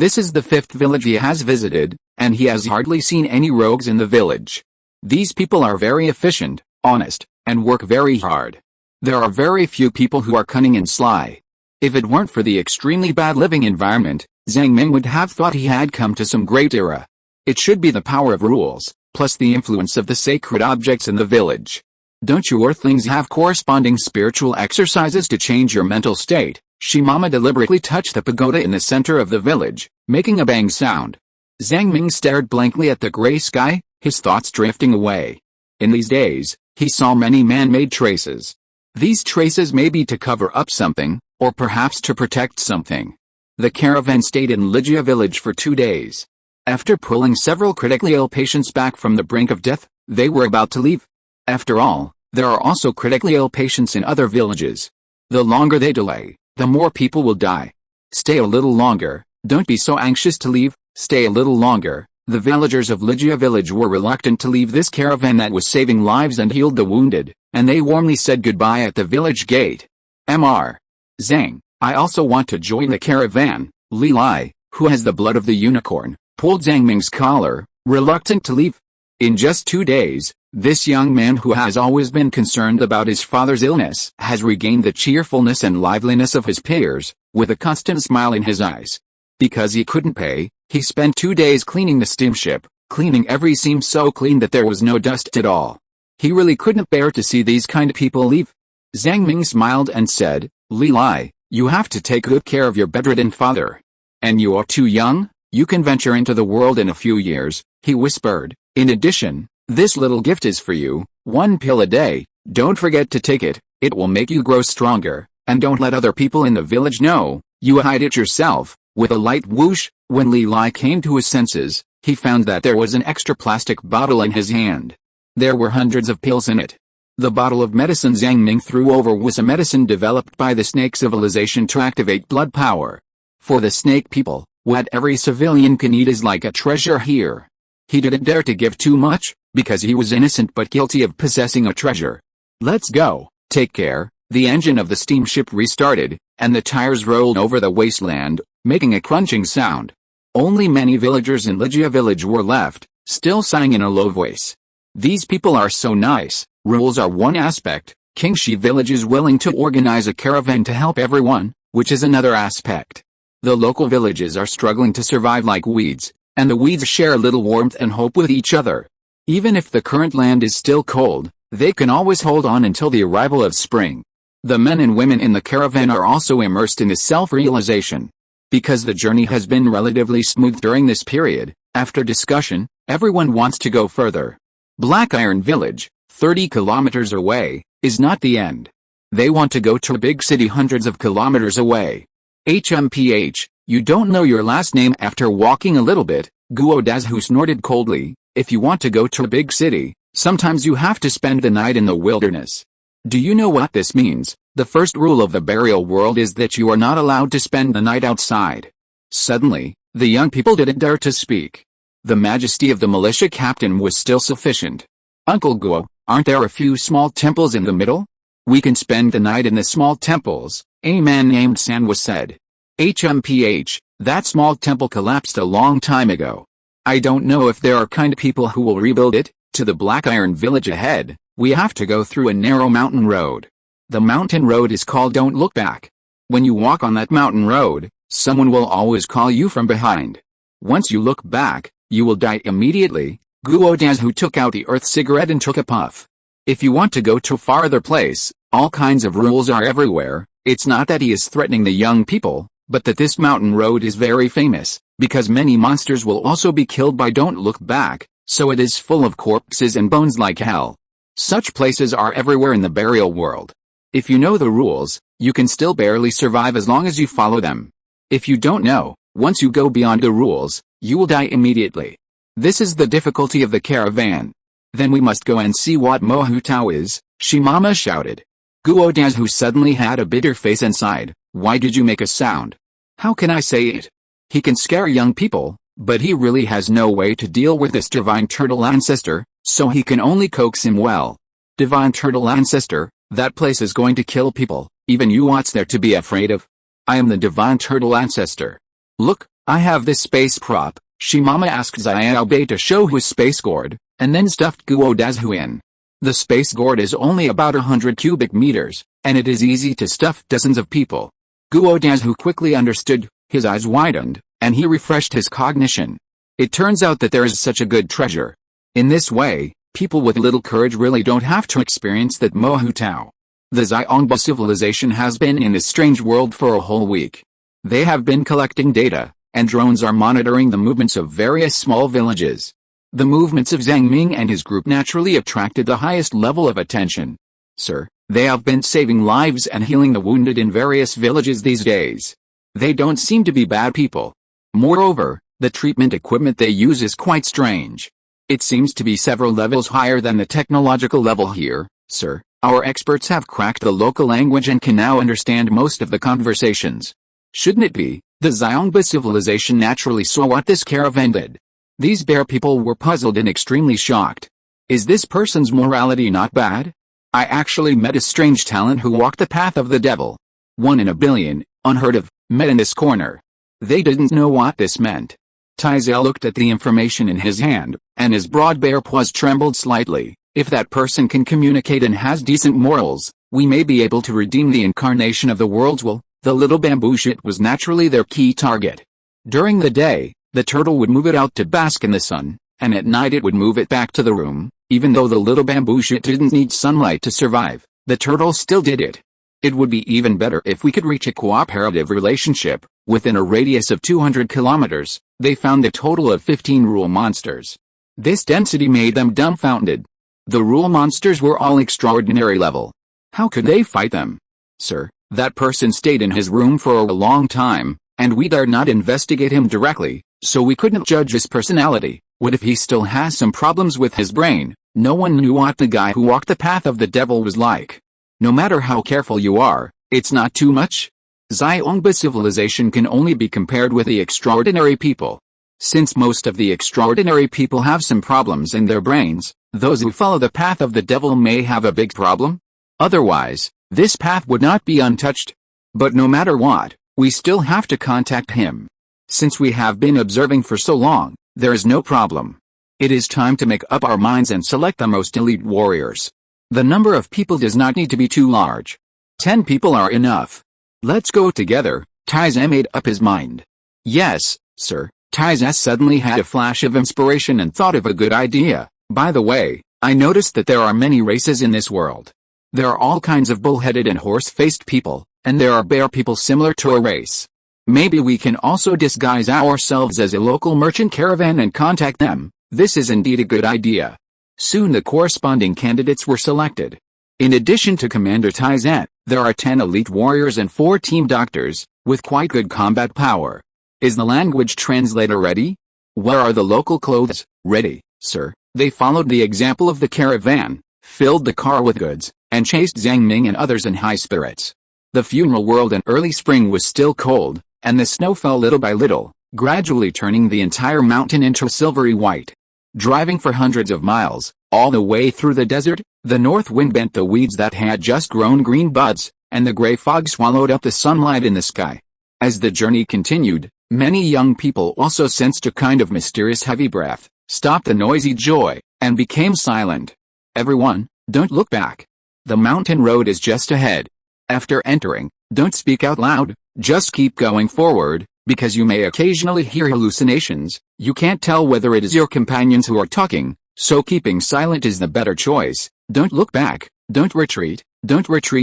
This is the 5th village he has visited, and he has hardly seen any rogues in the village. These people are very efficient, honest, and work very hard. There are very few people who are cunning and sly. If it weren't for the extremely bad living environment, Zhang Ming would have thought he had come to some great era. It should be the power of rules, plus the influence of the sacred objects in the village. Don't you earthlings have corresponding spiritual exercises to change your mental state? Shimama deliberately touched the pagoda in the center of the village, making a bang sound. Zhang Ming stared blankly at the gray sky, his thoughts drifting away. In these days, he saw many man-made traces. These traces may be to cover up something, or perhaps to protect something. The caravan stayed in Lijia village for 2 days. After pulling several critically ill patients back from the brink of death, they were about to leave. After all, there are also critically ill patients in other villages. The longer they delay, the more people will die. Stay a little longer, don't be so anxious to leave, stay a little longer. The villagers of Lijia village were reluctant to leave this caravan that was saving lives and healed the wounded, and they warmly said goodbye at the village gate. Mr. Zhang, I also want to join the caravan. Li Lai, who has the blood of the unicorn, pulled Zhang Ming's collar, reluctant to leave. In just 2 days, this young man who has always been concerned about his father's illness has regained the cheerfulness and liveliness of his peers, with a constant smile in his eyes. Because he couldn't pay, he spent 2 days cleaning the steamship, cleaning every seam so clean that there was no dust at all. He really couldn't bear to see these kind of people leave. Zhang Ming smiled and said, Li Lai, you have to take good care of your bedridden father. And you are too young, you can venture into the world in a few years, he whispered. In addition, this little gift is for you, 1 pill a day, don't forget to take it, it will make you grow stronger, and don't let other people in the village know, you hide it yourself. With a light whoosh, when Li Lai came to his senses, he found that there was an extra plastic bottle in his hand. There were hundreds of pills in it. The bottle of medicine Zhang Ming threw over was a medicine developed by the snake civilization to activate blood power. For the snake people, what every civilian can eat is like a treasure here. He didn't dare to give too much, because he was innocent but guilty of possessing a treasure. Let's go, take care. The engine of the steamship restarted, and the tires rolled over the wasteland, making a crunching sound. Only many villagers in Ligia village were left, still sighing in a low voice. These people are so nice. Rules are one aspect. Qingxi village is willing to organize a caravan to help everyone, which is another aspect. The local villages are struggling to survive like weeds, and the weeds share little warmth and hope with each other. Even if the current land is still cold, they can always hold on until the arrival of spring. The men and women in the caravan are also immersed in this self-realization. Because the journey has been relatively smooth during this period, after discussion, everyone wants to go further. Black Iron Village, 30 kilometers away, is not the end. They want to go to a big city hundreds of kilometers away. HMPH, you don't know your last name. After walking a little bit, Guo Dazhu snorted coldly. If you want to go to a big city, sometimes you have to spend the night in the wilderness. Do you know what this means? The first rule of the burial world is that you are not allowed to spend the night outside. Suddenly, the young people didn't dare to speak. The majesty of the militia captain was still sufficient. Uncle Guo, aren't there a few small temples in the middle? We can spend the night in the small temples, a man named Sanwa said. HMPH, that small temple collapsed a long time ago. I don't know if there are kind people who will rebuild it. To the Black Iron Village ahead, we have to go through a narrow mountain road. The mountain road is called Don't Look Back. When you walk on that mountain road, someone will always call you from behind. Once you look back, you will die immediately. Guo Dazhu took out the earth cigarette and took a puff. If you want to go to a farther place, all kinds of rules are everywhere. It's not that he is threatening the young people, but that this mountain road is very famous, because many monsters will also be killed by Don't Look Back, so it is full of corpses and bones like hell. Such places are everywhere in the burial world. If you know the rules, you can still barely survive as long as you follow them. If you don't know, once you go beyond the rules, you will die immediately. This is the difficulty of the caravan. Then we must go and see what Mohu Tao is, Shimama shouted. Guo Dazhu suddenly had a bitter face and sighed. Why did you make a sound? How can I say it? He can scare young people, but he really has no way to deal with this divine turtle ancestor, so he can only coax him well. Divine turtle ancestor, that place is going to kill people, even you. What's there to be afraid of? I am the divine turtle ancestor. Look, I have this space prop. Shimama asked Xiaobei to show his space gourd, and then stuffed Guo Dazhu in. The space gourd is only about 100 cubic meters, and it is easy to stuff dozens of people. Guo Dazhu quickly understood, his eyes widened, and he refreshed his cognition. It turns out that there is such a good treasure. In this way, people with little courage really don't have to experience that Mohu Tao. The Xiongba civilization has been in this strange world for a whole week. They have been collecting data, and drones are monitoring the movements of various small villages. The movements of Zhang Ming and his group naturally attracted the highest level of attention. Sir, they have been saving lives and healing the wounded in various villages these days. They don't seem to be bad people. Moreover, the treatment equipment they use is quite strange. It seems to be several levels higher than the technological level here, sir. Our experts have cracked the local language and can now understand most of the conversations. Shouldn't it be? The Xiongba civilization naturally saw what this caravan did. These bear people were puzzled and extremely shocked. Is this person's morality not bad? I actually met a strange talent who walked the path of the devil. 1 in a billion, unheard of, met in this corner. They didn't know what this meant. Taizel looked at the information in his hand, and his broad bare paws trembled slightly. If that person can communicate and has decent morals, we may be able to redeem the incarnation of the world's will. The little bamboo shoot was naturally their key target. During the day, the turtle would move it out to bask in the sun, and at night it would move it back to the room. Even though the little bamboo shoot didn't need sunlight to survive, the turtle still did it. It would be even better if we could reach a cooperative relationship. Within a radius of 200 kilometers, they found a total of 15 rule monsters. This density made them dumbfounded. The rule monsters were all extraordinary level. How could they fight them? Sir, that person stayed in his room for a long time, and we dared not investigate him directly, so we couldn't judge his personality. What if he still has some problems with his brain? No one knew what the guy who walked the path of the devil was like. No matter how careful you are, it's not too much. Xiongba civilization can only be compared with the extraordinary people. Since most of the extraordinary people have some problems in their brains, those who follow the path of the devil may have a big problem. Otherwise, this path would not be untouched. But no matter what, we still have to contact him. Since we have been observing for so long, there is no problem. It is time to make up our minds and select the most elite warriors. The number of people does not need to be too large. 10 people are enough. Let's go together. Taizé made up his mind. Yes, sir. Taizé suddenly had a flash of inspiration and thought of a good idea. By the way, I noticed that there are many races in this world. There are all kinds of bull-headed and horse-faced people, and there are bear people similar to a race. Maybe we can also disguise ourselves as a local merchant caravan and contact them. This is indeed a good idea. Soon the corresponding candidates were selected. In addition to Commander Taizé, there are 10 elite warriors and 4 team doctors, with quite good combat power. Is the language translator ready? Where are the local clothes? Ready, sir. They followed the example of the caravan, filled the car with goods, and chased Zhang Ming and others in high spirits. The funeral world in early spring was still cold, and the snow fell little by little, gradually turning the entire mountain into silvery white. Driving for hundreds of miles, all the way through the desert, the north wind bent the weeds that had just grown green buds, and the gray fog swallowed up the sunlight in the sky. As the journey continued, many young people also sensed a kind of mysterious heavy breath, stopped the noisy joy, and became silent. Everyone, don't look back. The mountain road is just ahead. After entering, don't speak out loud, just keep going forward, because you may occasionally hear hallucinations. You can't tell whether it is your companions who are talking, so keeping silent is the better choice. Don't look back, don't retreat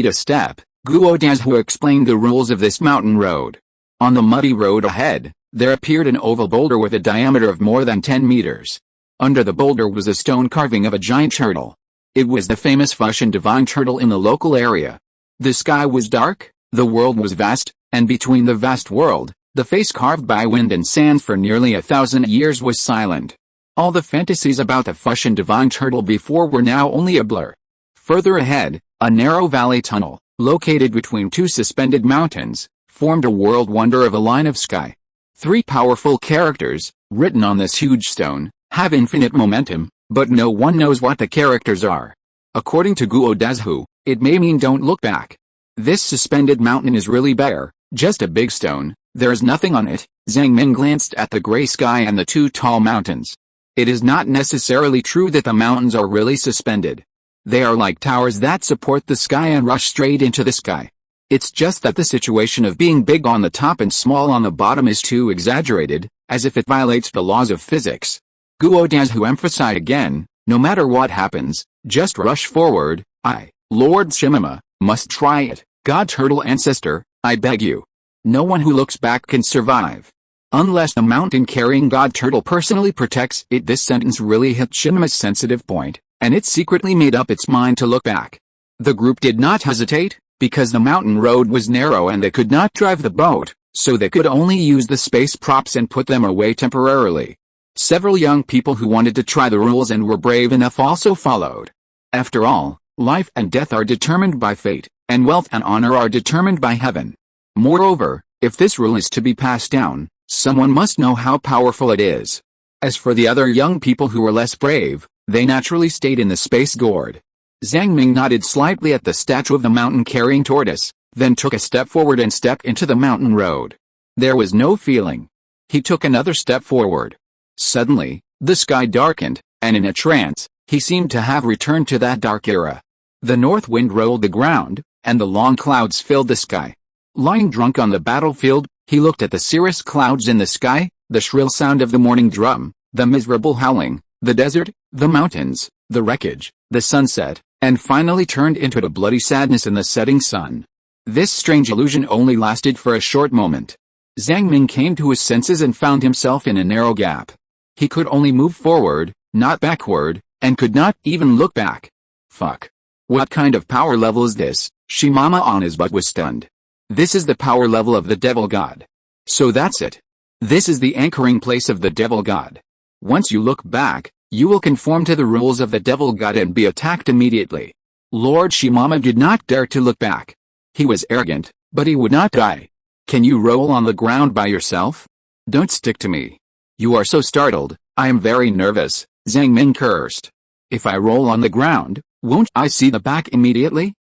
a step. Guo Dazhu explained the rules of this mountain road. On the muddy road ahead, there appeared an oval boulder with a diameter of more than 10 meters. Under the boulder was a stone carving of a giant turtle. It was the famous Fuxian divine turtle in the local area. The sky was dark, the world was vast, and between the vast world, the face carved by wind and sand for nearly 1,000 years was silent. All the fantasies about the Fuxian divine turtle before were now only a blur. Further ahead, a narrow valley tunnel, located between 2 suspended mountains, formed a world wonder of a line of sky. 3 powerful characters, written on this huge stone, have infinite momentum, but no one knows what the characters are. According to Guo Dazhu, it may mean don't look back. This suspended mountain is really bare, just a big stone, there is nothing on it. Zhang Ming glanced at the gray sky and the 2 tall mountains. It is not necessarily true that the mountains are really suspended. They are like towers that support the sky and rush straight into the sky. It's just that the situation of being big on the top and small on the bottom is too exaggerated, as if it violates the laws of physics. Guo Dazhu emphasized again, no matter what happens, just rush forward. I, Lord Shimima, must try it. God Turtle Ancestor, I beg you. No one who looks back can survive. Unless the mountain-carrying God Turtle personally protects it. This sentence really hit Shimima's sensitive point, and it secretly made up its mind to look back. The group did not hesitate, because the mountain road was narrow and they could not drive the boat, so they could only use the space props and put them away temporarily. Several young people who wanted to try the rules and were brave enough also followed. After all, life and death are determined by fate, and wealth and honor are determined by heaven. Moreover, if this rule is to be passed down, someone must know how powerful it is. As for the other young people who were less brave, they naturally stayed in the space gourd. Zhang Ming nodded slightly at the statue of the mountain-carrying tortoise, then took a step forward and stepped into the mountain road. There was no feeling. He took another step forward. Suddenly, the sky darkened, and in a trance, he seemed to have returned to that dark era. The north wind rolled the ground, and the long clouds filled the sky. Lying drunk on the battlefield, he looked at the cirrus clouds in the sky, the shrill sound of the morning drum, the miserable howling, the desert, the mountains, the wreckage, the sunset, and finally turned into a bloody sadness in the setting sun. This strange illusion only lasted for a short moment. Zhang Ming came to his senses and found himself in a narrow gap. He could only move forward, not backward, and could not even look back. Fuck. What kind of power level is this? Shimama on his butt was stunned. This is the power level of the devil god. So that's it. This is the anchoring place of the devil god. Once you look back, You will conform to the rules of the devil god and be attacked immediately. Lord Shimama did not dare to look back. He was arrogant, but he would not die. Can you roll on the ground by yourself? Don't stick to me. You are so startled, I am very nervous, Zhang Ming cursed. If I roll on the ground, won't I see the back immediately?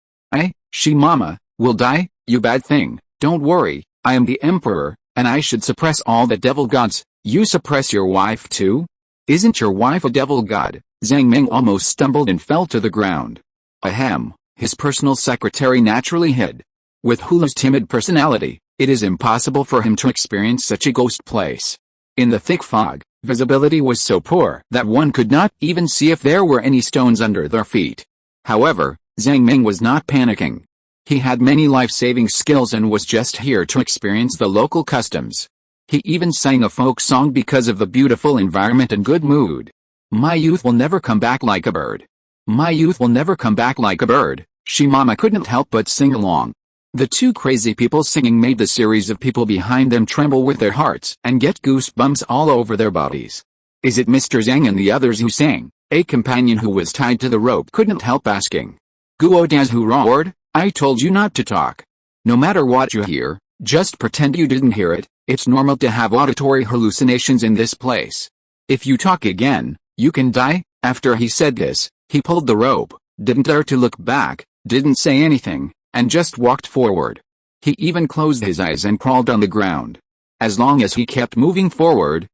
Shimama, will die, you bad thing. Don't worry, I am the emperor, and I should suppress all the devil gods. You suppress your wife too? Isn't your wife a devil god? Zhang Ming almost stumbled and fell to the ground. Ahem, his personal secretary naturally hid. With Hulu's timid personality, it is impossible for him to experience such a ghost place. In the thick fog, visibility was so poor that one could not even see if there were any stones under their feet. However, Zhang Ming was not panicking. He had many life-saving skills and was just here to experience the local customs. He even sang a folk song because of the beautiful environment and good mood. My youth will never come back like a bird. My youth will never come back like a bird. Shimama couldn't help but sing along. The two crazy people singing made the series of people behind them tremble with their hearts and get goosebumps all over their bodies. Is it Mr. Zhang and the others who sang? A companion who was tied to the rope couldn't help asking. Guodaz who roared, I told you not to talk. No matter what you hear, just pretend you didn't hear it. It's normal to have auditory hallucinations in this place. If you talk again, you can die. After he said this, he pulled the rope, didn't dare to look back, didn't say anything, and just walked forward. He even closed his eyes and crawled on the ground. As long as he kept moving forward,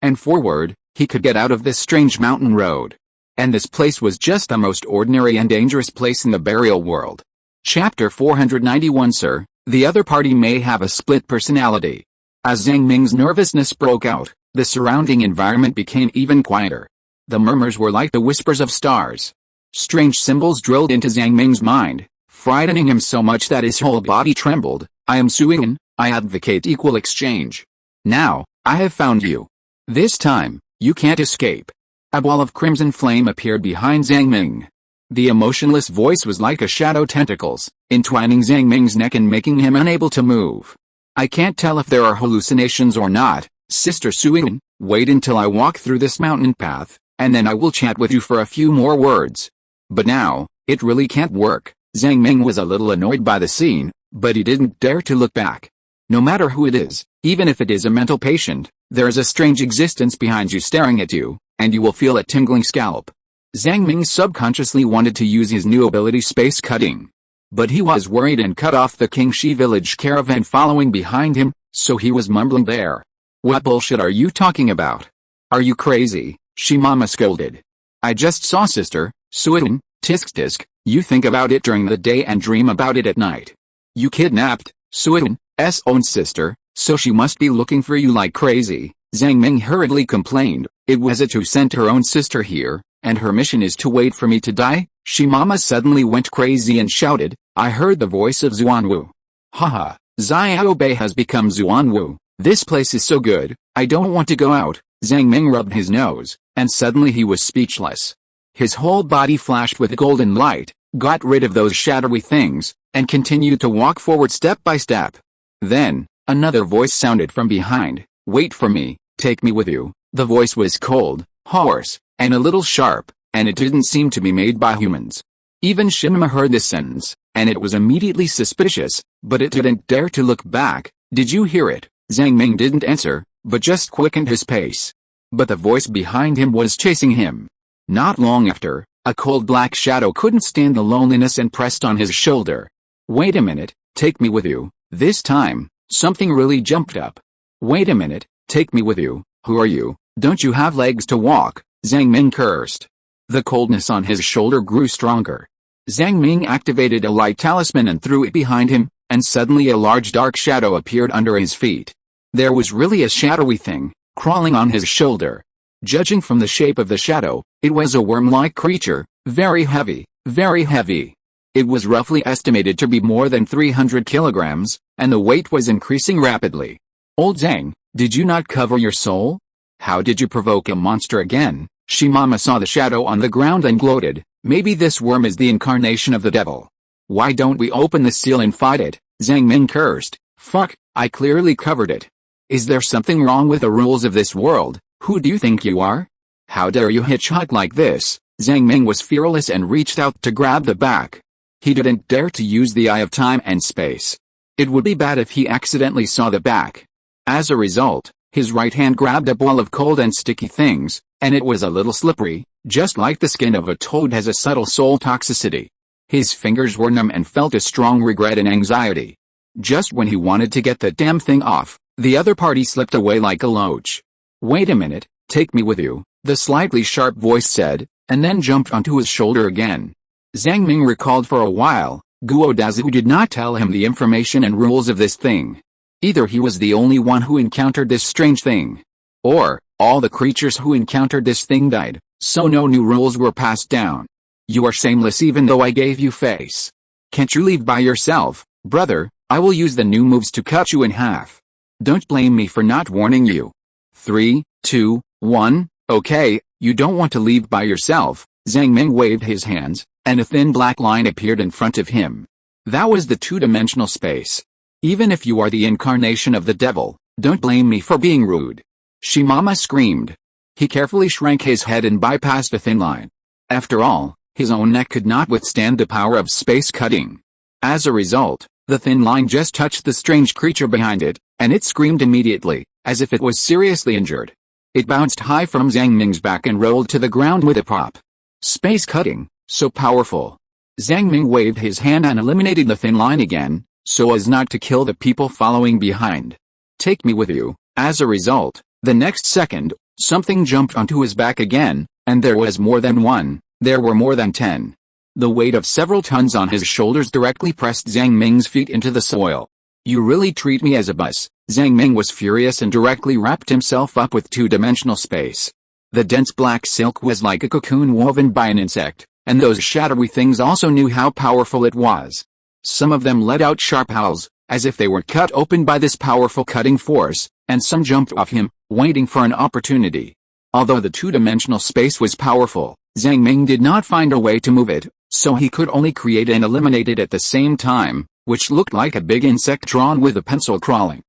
and forward, he could get out of this strange mountain road. And this place was just the most ordinary and dangerous place in the burial world. Chapter 491 Sir, the other party may have a split personality. As Zhang Ming's nervousness broke out, the surrounding environment became even quieter. The murmurs were like the whispers of stars. Strange symbols drilled into Zhang Ming's mind, frightening him so much that his whole body trembled. I am Suyin, I advocate equal exchange. Now, I have found you. This time, you can't escape. A ball of crimson flame appeared behind Zhang Ming. The emotionless voice was like a shadow tentacles, entwining Zhang Ming's neck and making him unable to move. I can't tell if there are hallucinations or not, Sister Suyin. Wait until I walk through this mountain path, and then I will chat with you for a few more words. But now, it really can't work. Zhang Ming was a little annoyed by the scene, but he didn't dare to look back. No matter who it is, even if it is a mental patient, there is a strange existence behind you staring at you, and you will feel a tingling scalp. Zhang Ming subconsciously wanted to use his new ability space cutting. But he was worried and cut off the Qingxi village caravan following behind him, so he was mumbling there. What bullshit are you talking about? Are you crazy? Shimama scolded. I just saw Sister Suyin, tisk. You think about it during the day and dream about it at night. You kidnapped Suyin's own sister, so she must be looking for you like crazy. Zhang Ming hurriedly complained. It was it who sent her own sister here, and her mission is to wait for me to die? Shimama suddenly went crazy and shouted, I heard the voice of Zuanwu. Haha, Xiao Bei has become Zuanwu. This place is so good, I don't want to go out. Zhang Ming rubbed his nose, and suddenly he was speechless. His whole body flashed with golden light, got rid of those shadowy things, and continued to walk forward step by step. Then, another voice sounded from behind. Wait for me, take me with you. The voice was cold, hoarse, and a little sharp, and it didn't seem to be made by humans. Even Shimama heard this sentence, and it was immediately suspicious, but it didn't dare to look back. Did you hear it? Zhang Ming didn't answer, but just quickened his pace. But the voice behind him was chasing him. Not long after, a cold black shadow couldn't stand the loneliness and pressed on his shoulder. Wait a minute, take me with you. This time, something really jumped up. Wait a minute, take me with you. Who are you? Don't you have legs to walk? Zhang Ming cursed. The coldness on his shoulder grew stronger. Zhang Ming activated a light talisman and threw it behind him, and suddenly a large dark shadow appeared under his feet. There was really a shadowy thing, crawling on his shoulder. Judging from the shape of the shadow, it was a worm-like creature, very heavy, very heavy. It was roughly estimated to be more than 300 kilograms, and the weight was increasing rapidly. Old Zhang, did you not cover your soul? How did you provoke a monster again? Shimama saw the shadow on the ground and gloated. Maybe this worm is the incarnation of the devil. Why don't we open the seal and fight it? Zhang Ming cursed. Fuck, I clearly covered it. Is there something wrong with the rules of this world? Who do you think you are? How dare you hitchhike like this? Zhang Ming was fearless and reached out to grab the back. He didn't dare to use the eye of time and space. It would be bad if he accidentally saw the back. As a result, his right hand grabbed a ball of cold and sticky things, and it was a little slippery, just like the skin of a toad has a subtle soul toxicity. His fingers were numb and felt a strong regret and anxiety. Just when he wanted to get the damn thing off, the other party slipped away like a loach. Wait a minute, take me with you, the slightly sharp voice said, and then jumped onto his shoulder again. Zhang Ming recalled for a while, Guo Dazu did not tell him the information and rules of this thing. Either he was the only one who encountered this strange thing, or all the creatures who encountered this thing died, so no new rules were passed down. You are shameless even though I gave you face. Can't you leave by yourself, brother? I will use the new moves to cut you in half. Don't blame me for not warning you. 3, 2, 1, okay, you don't want to leave by yourself. Zhang Ming waved his hands, and a thin black line appeared in front of him. That was the two-dimensional space. Even if you are the incarnation of the devil, don't blame me for being rude. Shimama screamed. He carefully shrank his head and bypassed the thin line. After all, his own neck could not withstand the power of space cutting. As a result, the thin line just touched the strange creature behind it, and it screamed immediately, as if it was seriously injured. It bounced high from Zhang Ming's back and rolled to the ground with a pop. Space cutting, so powerful. Zhang Ming waved his hand and eliminated the thin line again, so as not to kill the people following behind. Take me with you. As a result, the next second, something jumped onto his back again, and there was more than one, there were more than 10. The weight of several tons on his shoulders directly pressed Zhang Ming's feet into the soil. You really treat me as a bus. Zhang Ming was furious and directly wrapped himself up with two-dimensional space. The dense black silk was like a cocoon woven by an insect, and those shadowy things also knew how powerful it was. Some of them let out sharp howls, as if they were cut open by this powerful cutting force, and some jumped off him, waiting for an opportunity. Although the two-dimensional space was powerful, Zhang Ming did not find a way to move it, so he could only create and eliminate it at the same time, which looked like a big insect drawn with a pencil crawling.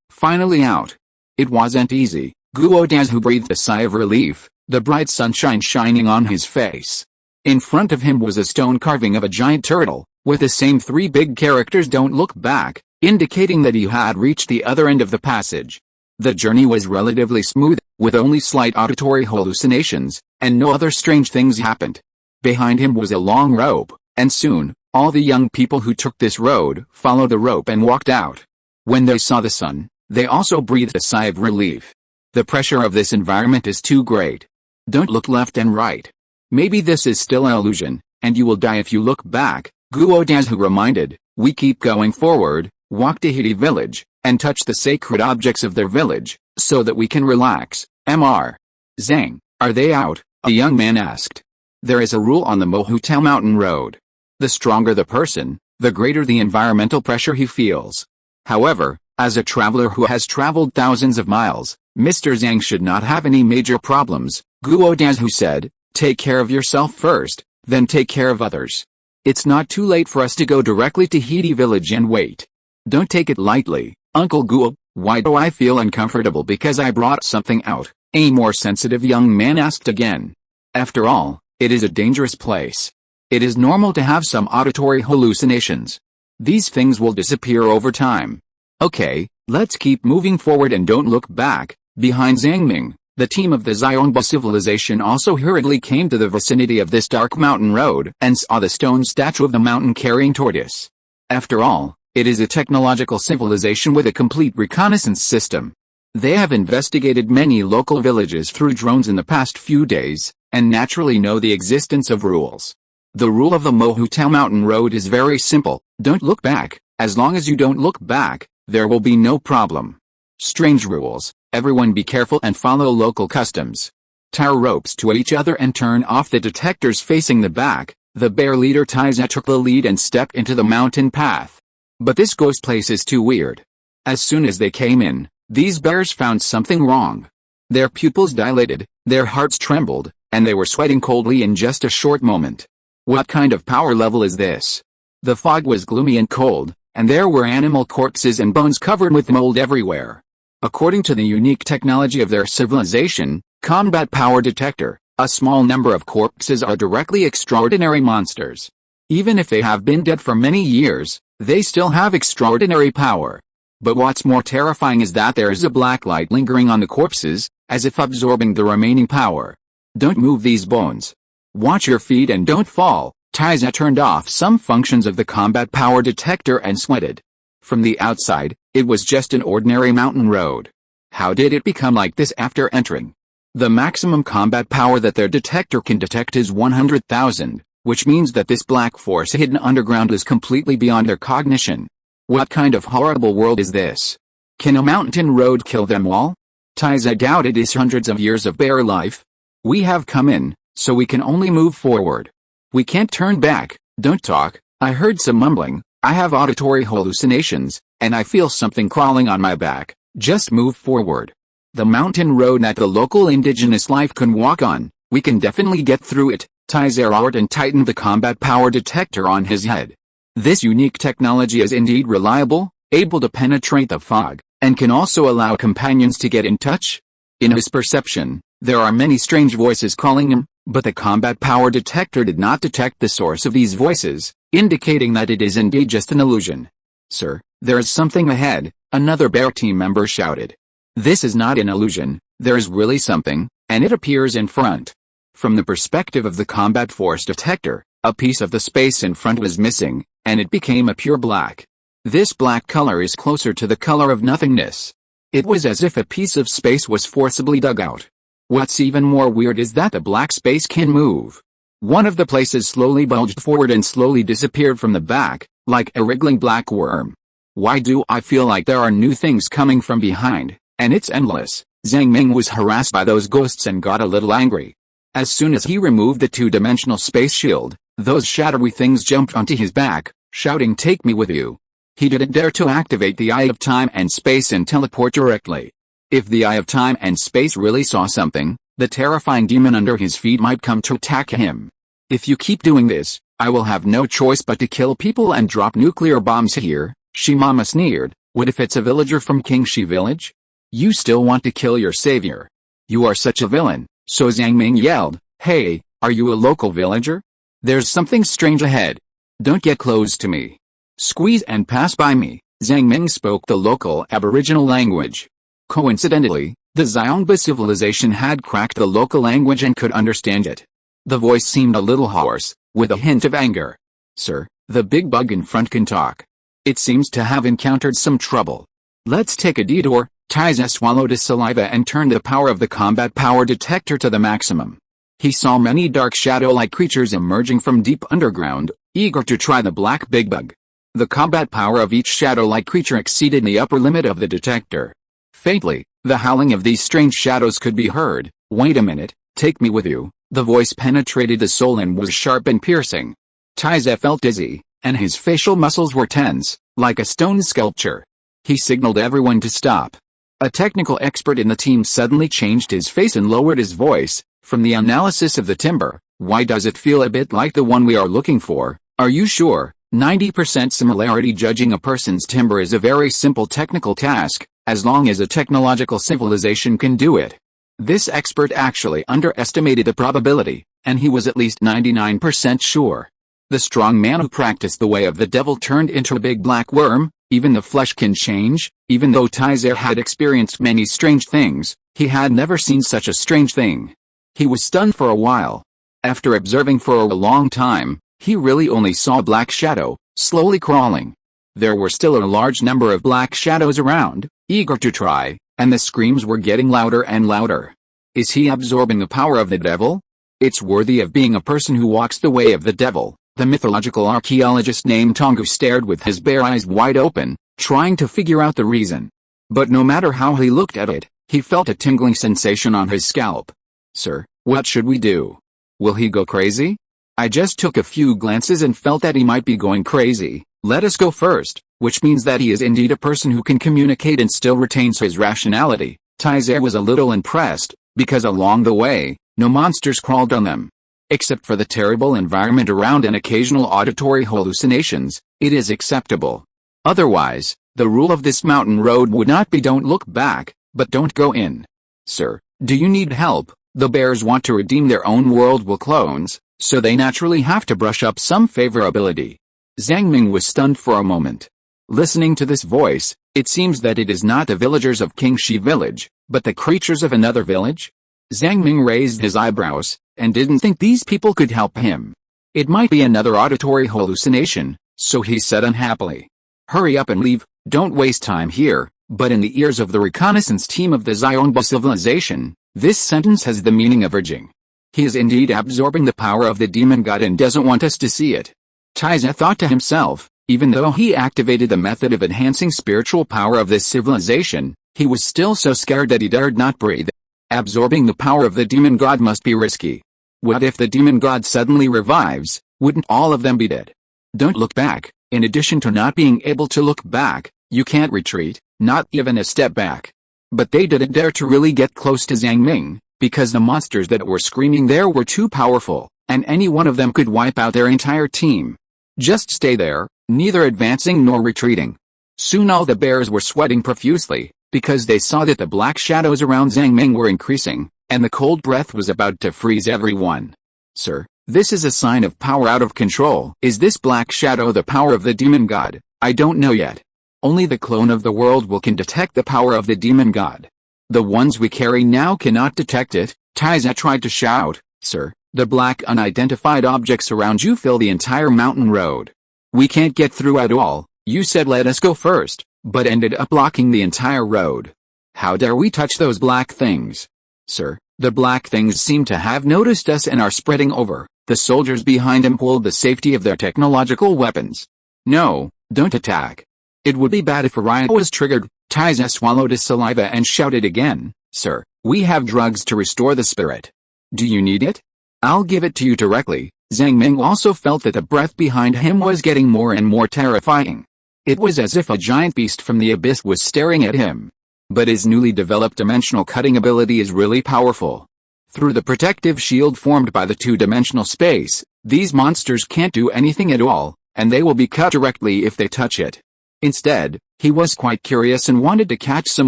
Finally out. It wasn't easy. Guo Dazu breathed a sigh of relief, the bright sunshine shining on his face. In front of him was a stone carving of a giant turtle, with the same 3 big characters "Don't look back," indicating that he had reached the other end of the passage. The journey was relatively smooth, with only slight auditory hallucinations, and no other strange things happened. Behind him was a long rope, and soon, all the young people who took this road followed the rope and walked out. When they saw the sun, they also breathed a sigh of relief. The pressure of this environment is too great. Don't look left and right. Maybe this is still an illusion, and you will die if you look back, Guo Dazu reminded. We keep going forward, walk to Hidi village, and touch the sacred objects of their village, so that we can relax. Mr. Zhang, are they out? A young man asked. There is a rule on the Mohutao Mountain Road. The stronger the person, the greater the environmental pressure he feels. However, as a traveler who has traveled thousands of miles, Mr. Zhang should not have any major problems, Guo Dazu said. Take care of yourself first, then take care of others. It's not too late for us to go directly to Hidi village and wait. Don't take it lightly, Uncle Guo. Why do I feel uncomfortable because I brought something out? A more sensitive young man asked again. After all, it is a dangerous place. It is normal to have some auditory hallucinations. These things will disappear over time. Okay, let's keep moving forward and don't look back. Behind Zhang Ming, the team of the Xiongba civilization also hurriedly came to the vicinity of this dark mountain road and saw the stone statue of the mountain-carrying tortoise. After all, it is a technological civilization with a complete reconnaissance system. They have investigated many local villages through drones in the past few days, and naturally know the existence of rules. The rule of the Mohutao Mountain Road is very simple: don't look back. As long as you don't look back, there will be no problem. Strange rules: everyone be careful and follow local customs. Tie ropes to each other and turn off the detectors facing the back. The bear leader Taiza took the lead and stepped into the mountain path. But this ghost place is too weird. As soon as they came in, these bears found something wrong. Their pupils dilated, their hearts trembled, and they were sweating coldly in just a short moment. What kind of power level is this? The fog was gloomy and cold, and there were animal corpses and bones covered with mold everywhere. According to the unique technology of their civilization, Combat power detector. A small number of corpses are directly extraordinary monsters. Even if they have been dead for many years, they still have extraordinary power. But what's more terrifying is that there is a black light lingering on the corpses, as if absorbing the remaining power. Don't move these bones. Watch your feet and don't fall. Taiza turned off some functions of the combat power detector and sweated. From the outside, it was just an ordinary mountain road. How did it become like this after entering? The maximum combat power that their detector can detect is 100,000, which means that this black force hidden underground is completely beyond their cognition. What kind of horrible world is this? Can a mountain road kill them all? Taiza doubted his hundreds of years of bare life. We have come in, so we can only move forward. We can't turn back. Don't talk. I heard some mumbling. I have auditory hallucinations, and I feel something crawling on my back. Just move forward. The mountain road that the local indigenous life can walk on, we can definitely get through it. Taiza roared and tightened the combat power detector on his head. This unique technology is indeed reliable, able to penetrate the fog, and can also allow companions to get in touch. In his perception, there are many strange voices calling him, but the combat power detector did not detect the source of these voices, indicating that it is indeed just an illusion. Sir, there is something ahead, another bear team member shouted. This is not an illusion, there is really something, and it appears in front. From the perspective of the combat force detector, a piece of the space in front was missing, and it became a pure black. This black color is closer to the color of nothingness. It was as if a piece of space was forcibly dug out. What's even more weird is that the black space can move. One of the places slowly bulged forward and slowly disappeared from the back, like a wriggling black worm. Why do I feel like there are new things coming from behind, and it's endless? Zhang Ming was harassed by those ghosts and got a little angry. As soon as he removed the two-dimensional space shield, those shadowy things jumped onto his back, shouting, "Take me with you." He didn't dare to activate the Eye of Time and Space and teleport directly. If the Eye of Time and Space really saw something, the terrifying demon under his feet might come to attack him. If you keep doing this, I will have no choice but to kill people and drop nuclear bombs here, Shimama sneered. What if it's a villager from Qingshi village? You still want to kill your savior. You are such a villain. So Zhang Ming yelled, "Hey, are you a local villager? There's something strange ahead. Don't get close to me. Squeeze and pass by me." Zhang Ming spoke the local Aboriginal language. Coincidentally, the Xiongba civilization had cracked the local language and could understand it. The voice seemed a little hoarse, with a hint of anger. "Sir, the big bug in front can talk. It seems to have encountered some trouble. Let's take a detour." Taiza swallowed his saliva and turned the power of the combat power detector to the maximum. He saw many dark shadow-like creatures emerging from deep underground, eager to try the black big bug. The combat power of each shadow-like creature exceeded the upper limit of the detector. Faintly, the howling of these strange shadows could be heard. "Wait a minute, take me with you." The voice penetrated the soul and was sharp and piercing. Taiza felt dizzy, and his facial muscles were tense, like a stone sculpture. He signaled everyone to stop. A technical expert in the team suddenly changed his face and lowered his voice. "From the analysis of the timber, why does it feel a bit like the one we are looking for? Are you sure?" 90% similarity. Judging a person's timber is a very simple technical task, as long as a technological civilization can do it. This expert actually underestimated the probability, and he was at least 99% sure. The strong man who practiced the way of the devil turned into a big black worm. Even the flesh can change. Even though Taiza had experienced many strange things, he had never seen such a strange thing. He was stunned for a while. After observing for a long time, he really only saw a black shadow, slowly crawling. There were still a large number of black shadows around, eager to try, and the screams were getting louder and louder. Is he absorbing the power of the devil? It's worthy of being a person who walks the way of the devil. The mythological archaeologist named Tongu stared with his bare eyes wide open, trying to figure out the reason. But no matter how he looked at it, he felt a tingling sensation on his scalp. "Sir, what should we do? Will he go crazy?" "I just took a few glances and felt that he might be going crazy. Let us go first," which means that he is indeed a person who can communicate and still retains his rationality. Taiza was a little impressed, because along the way, no monsters crawled on them. Except for the terrible environment around and occasional auditory hallucinations, it is acceptable. Otherwise, the rule of this mountain road would not be "don't look back, but don't go in." "Sir, Do you need help? The bears want to redeem their own world with clones, so they naturally have to brush up some favorability. Zhang Ming was stunned for a moment. Listening to this voice, it seems that it is not the villagers of King Shi village, but the creatures of another village? Zhang Ming raised his eyebrows, and didn't think these people could help him. It might be another auditory hallucination, so he said unhappily. Hurry up and leave, don't waste time here. But in the ears of the reconnaissance team of the Xiongba civilization, this sentence has the meaning of urging. He is indeed absorbing the power of the demon god and doesn't want us to see it. Taiza thought to himself, even though he activated the method of enhancing spiritual power of this civilization, he was still so scared that he dared not breathe. Absorbing the power of the demon god must be risky. What if the demon god suddenly revives? Wouldn't all of them be dead? Don't look back. In addition to not being able to look back, you can't retreat, not even a step back. But they didn't dare to really get close to Zhang Ming, because the monsters that were screaming there were too powerful, and any one of them could wipe out their entire team. Just stay there, neither advancing nor retreating. Soon all the bears were sweating profusely, because they saw that the black shadows around Zhang Ming were increasing, and the cold breath was about to freeze everyone. Sir, this is a sign of power out of control. Is this black shadow the power of the demon god? I don't know yet. Only the clone of the world can detect the power of the demon god. The ones we carry now cannot detect it. Taiza tried to shout, Sir, the black unidentified objects around you fill the entire mountain road. We can't get through at all. You said let us go first, but ended up blocking the entire road. How dare we touch those black things? Sir, the black things seem to have noticed us and are spreading over. The soldiers behind him pulled the safety of their technological weapons. No, don't attack. It would be bad if Orion was triggered. Taiza swallowed his saliva and shouted again, Sir, we have drugs to restore the spirit. Do you need it? I'll give it to you directly. Zhang Ming also felt that the breath behind him was getting more and more terrifying. It was as if a giant beast from the abyss was staring at him. But his newly developed dimensional cutting ability is really powerful. Through the protective shield formed by the two-dimensional space, these monsters can't do anything at all, and they will be cut directly if they touch it. Instead, he was quite curious and wanted to catch some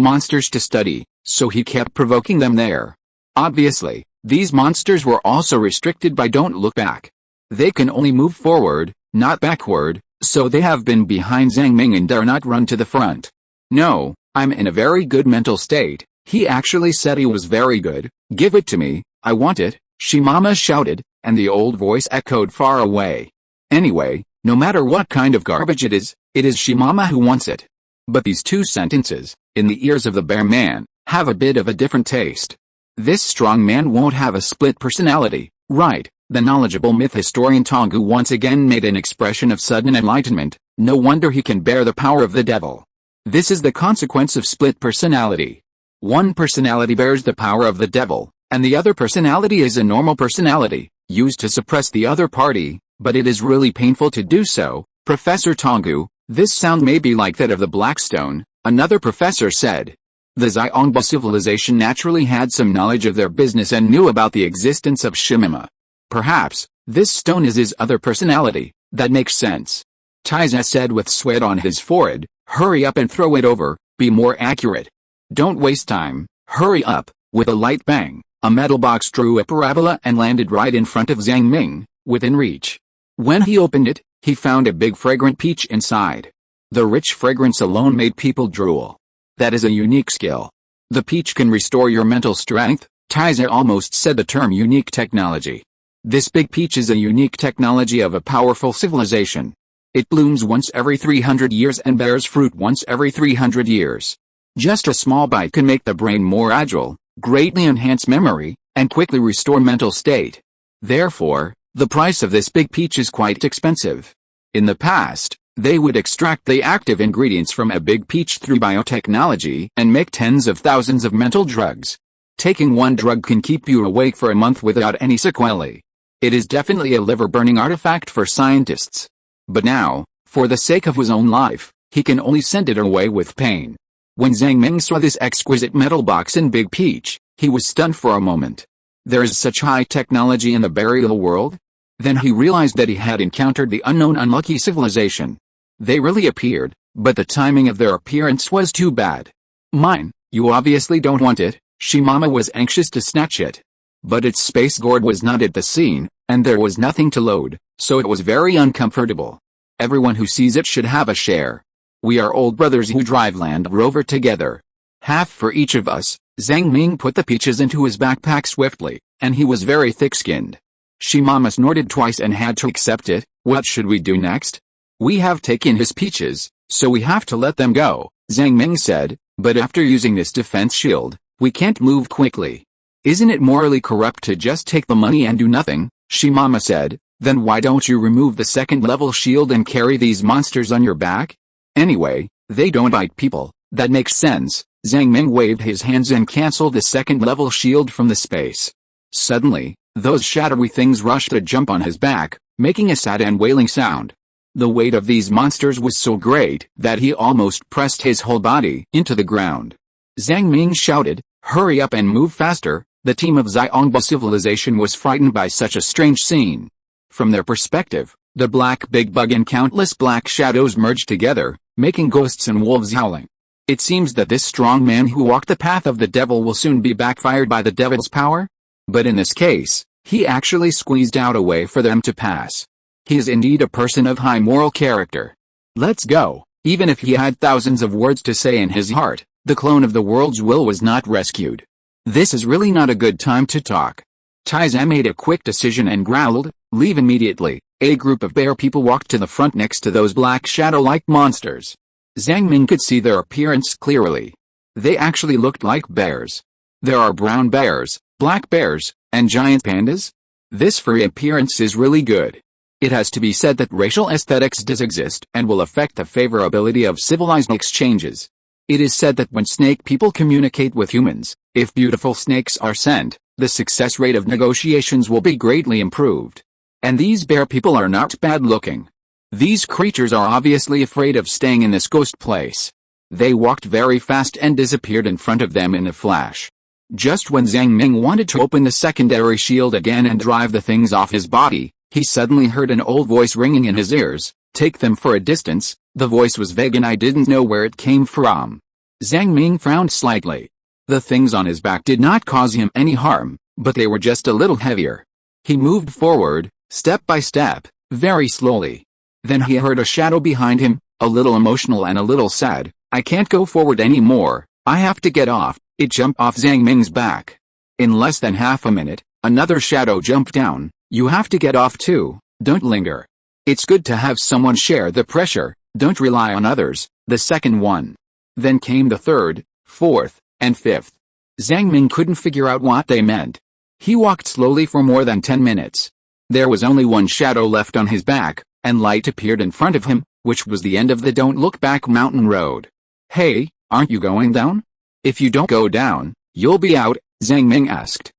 monsters to study, so he kept provoking them there. Obviously, these monsters were also restricted by don't look back. They can only move forward, not backward, so they have been behind Zhang Ming and dare not run to the front. No, I'm in a very good mental state. He actually said he was very good. Give it to me, I want it, Shimama shouted, and the old voice echoed far away. Anyway, no matter what kind of garbage it is Shimama who wants it. But these two sentences, in the ears of the bear man, have a bit of a different taste. This strong man won't have a split personality, right? The knowledgeable myth historian Tongu once again made an expression of sudden enlightenment. No wonder he can bear the power of the devil. This is the consequence of split personality. One personality bears the power of the devil, and the other personality is a normal personality, used to suppress the other party, but it is really painful to do so. Professor Tongu, this sound may be like that of the Blackstone, another professor said. The Xiongba civilization naturally had some knowledge of their business and knew about the existence of Shimama. Perhaps, this stone is his other personality. That makes sense. Taiza said with sweat on his forehead, hurry up and throw it over, be more accurate. Don't waste time, hurry up. With a light bang, a metal box drew a parabola and landed right in front of Zhang Ming, within reach. When he opened it, he found a big fragrant peach inside. The rich fragrance alone made people drool. That is a unique skill. The peach can restore your mental strength. Taiza almost said the term unique technology. This big peach is a unique technology of a powerful civilization. It blooms once every 300 years and bears fruit once every 300 years. Just a small bite can make the brain more agile, greatly enhance memory, and quickly restore mental state. Therefore, the price of this big peach is quite expensive. In the past, they would extract the active ingredients from a big peach through biotechnology and make tens of thousands of mental drugs. Taking one drug can keep you awake for a month without any sequelae. It is definitely a liver-burning artifact for scientists. But now, for the sake of his own life, he can only send it away with pain. When Zhang Ming saw this exquisite metal box in Big Peach, he was stunned for a moment. There is such high technology in the burial world? Then he realized that he had encountered the unknown unlucky civilization. They really appeared, but the timing of their appearance was too bad. Mine, you obviously don't want it, Shimama was anxious to snatch it. But its space gourd was not at the scene, and there was nothing to load, so it was very uncomfortable. Everyone who sees it should have a share. We are old brothers who drive Land Rover together. Half for each of us. Zhang Ming put the peaches into his backpack swiftly, and he was very thick-skinned. Shimama snorted twice and had to accept it. What should we do next? We have taken his peaches, so we have to let them go, Zhang Ming said, but after using this defense shield, we can't move quickly. Isn't it morally corrupt to just take the money and do nothing? Shimama said. Then why don't you remove the second-level shield and carry these monsters on your back? Anyway, they don't bite people. That makes sense. Zhang Ming waved his hands and cancelled the second-level shield from the space. Suddenly, those shadowy things rushed to jump on his back, making a sad and wailing sound. The weight of these monsters was so great that he almost pressed his whole body into the ground. Zhang Ming shouted, "Hurry up and move faster!" The team of Xiongbo civilization was frightened by such a strange scene. From their perspective, the black big bug and countless black shadows merged together, making ghosts and wolves howling. It seems that this strong man who walked the path of the devil will soon be backfired by the devil's power? But in this case, he actually squeezed out a way for them to pass. He is indeed a person of high moral character. Let's go. Even if he had thousands of words to say in his heart, the clone of the world's will was not rescued. This is really not a good time to talk. Taizan made a quick decision and growled, "Leave immediately." A group of bear people walked to the front next to those black shadow-like monsters. Zhang Ming could see their appearance clearly. They actually looked like bears. There are brown bears, black bears, and giant pandas. This furry appearance is really good. It has to be said that racial aesthetics does exist and will affect the favorability of civilized exchanges. It is said that when snake people communicate with humans, if beautiful snakes are sent, the success rate of negotiations will be greatly improved. And these bear people are not bad looking. These creatures are obviously afraid of staying in this ghost place. They walked very fast and disappeared in front of them in a flash. Just when Zhang Ming wanted to open the secondary shield again and drive the things off his body, he suddenly heard an old voice ringing in his ears. "Take them for a distance." The voice was vague and I didn't know where it came from. Zhang Ming frowned slightly. The things on his back did not cause him any harm, but they were just a little heavier. He moved forward, step by step, very slowly. Then he heard a shadow behind him, a little emotional and a little sad. "I can't go forward anymore, I have to get off." It jumped off Zhang Ming's back. In less than half a minute, another shadow jumped down. "You have to get off too, don't linger. It's good to have someone share the pressure, don't rely on others." The second one. Then came the third, fourth, and fifth. Zhang Ming couldn't figure out what they meant. He walked slowly for more than 10 minutes. There was only one shadow left on his back, and light appeared in front of him, which was the end of the Don't Look Back mountain road. "Hey, aren't you going down? If you don't go down, you'll be out," Zhang Ming asked.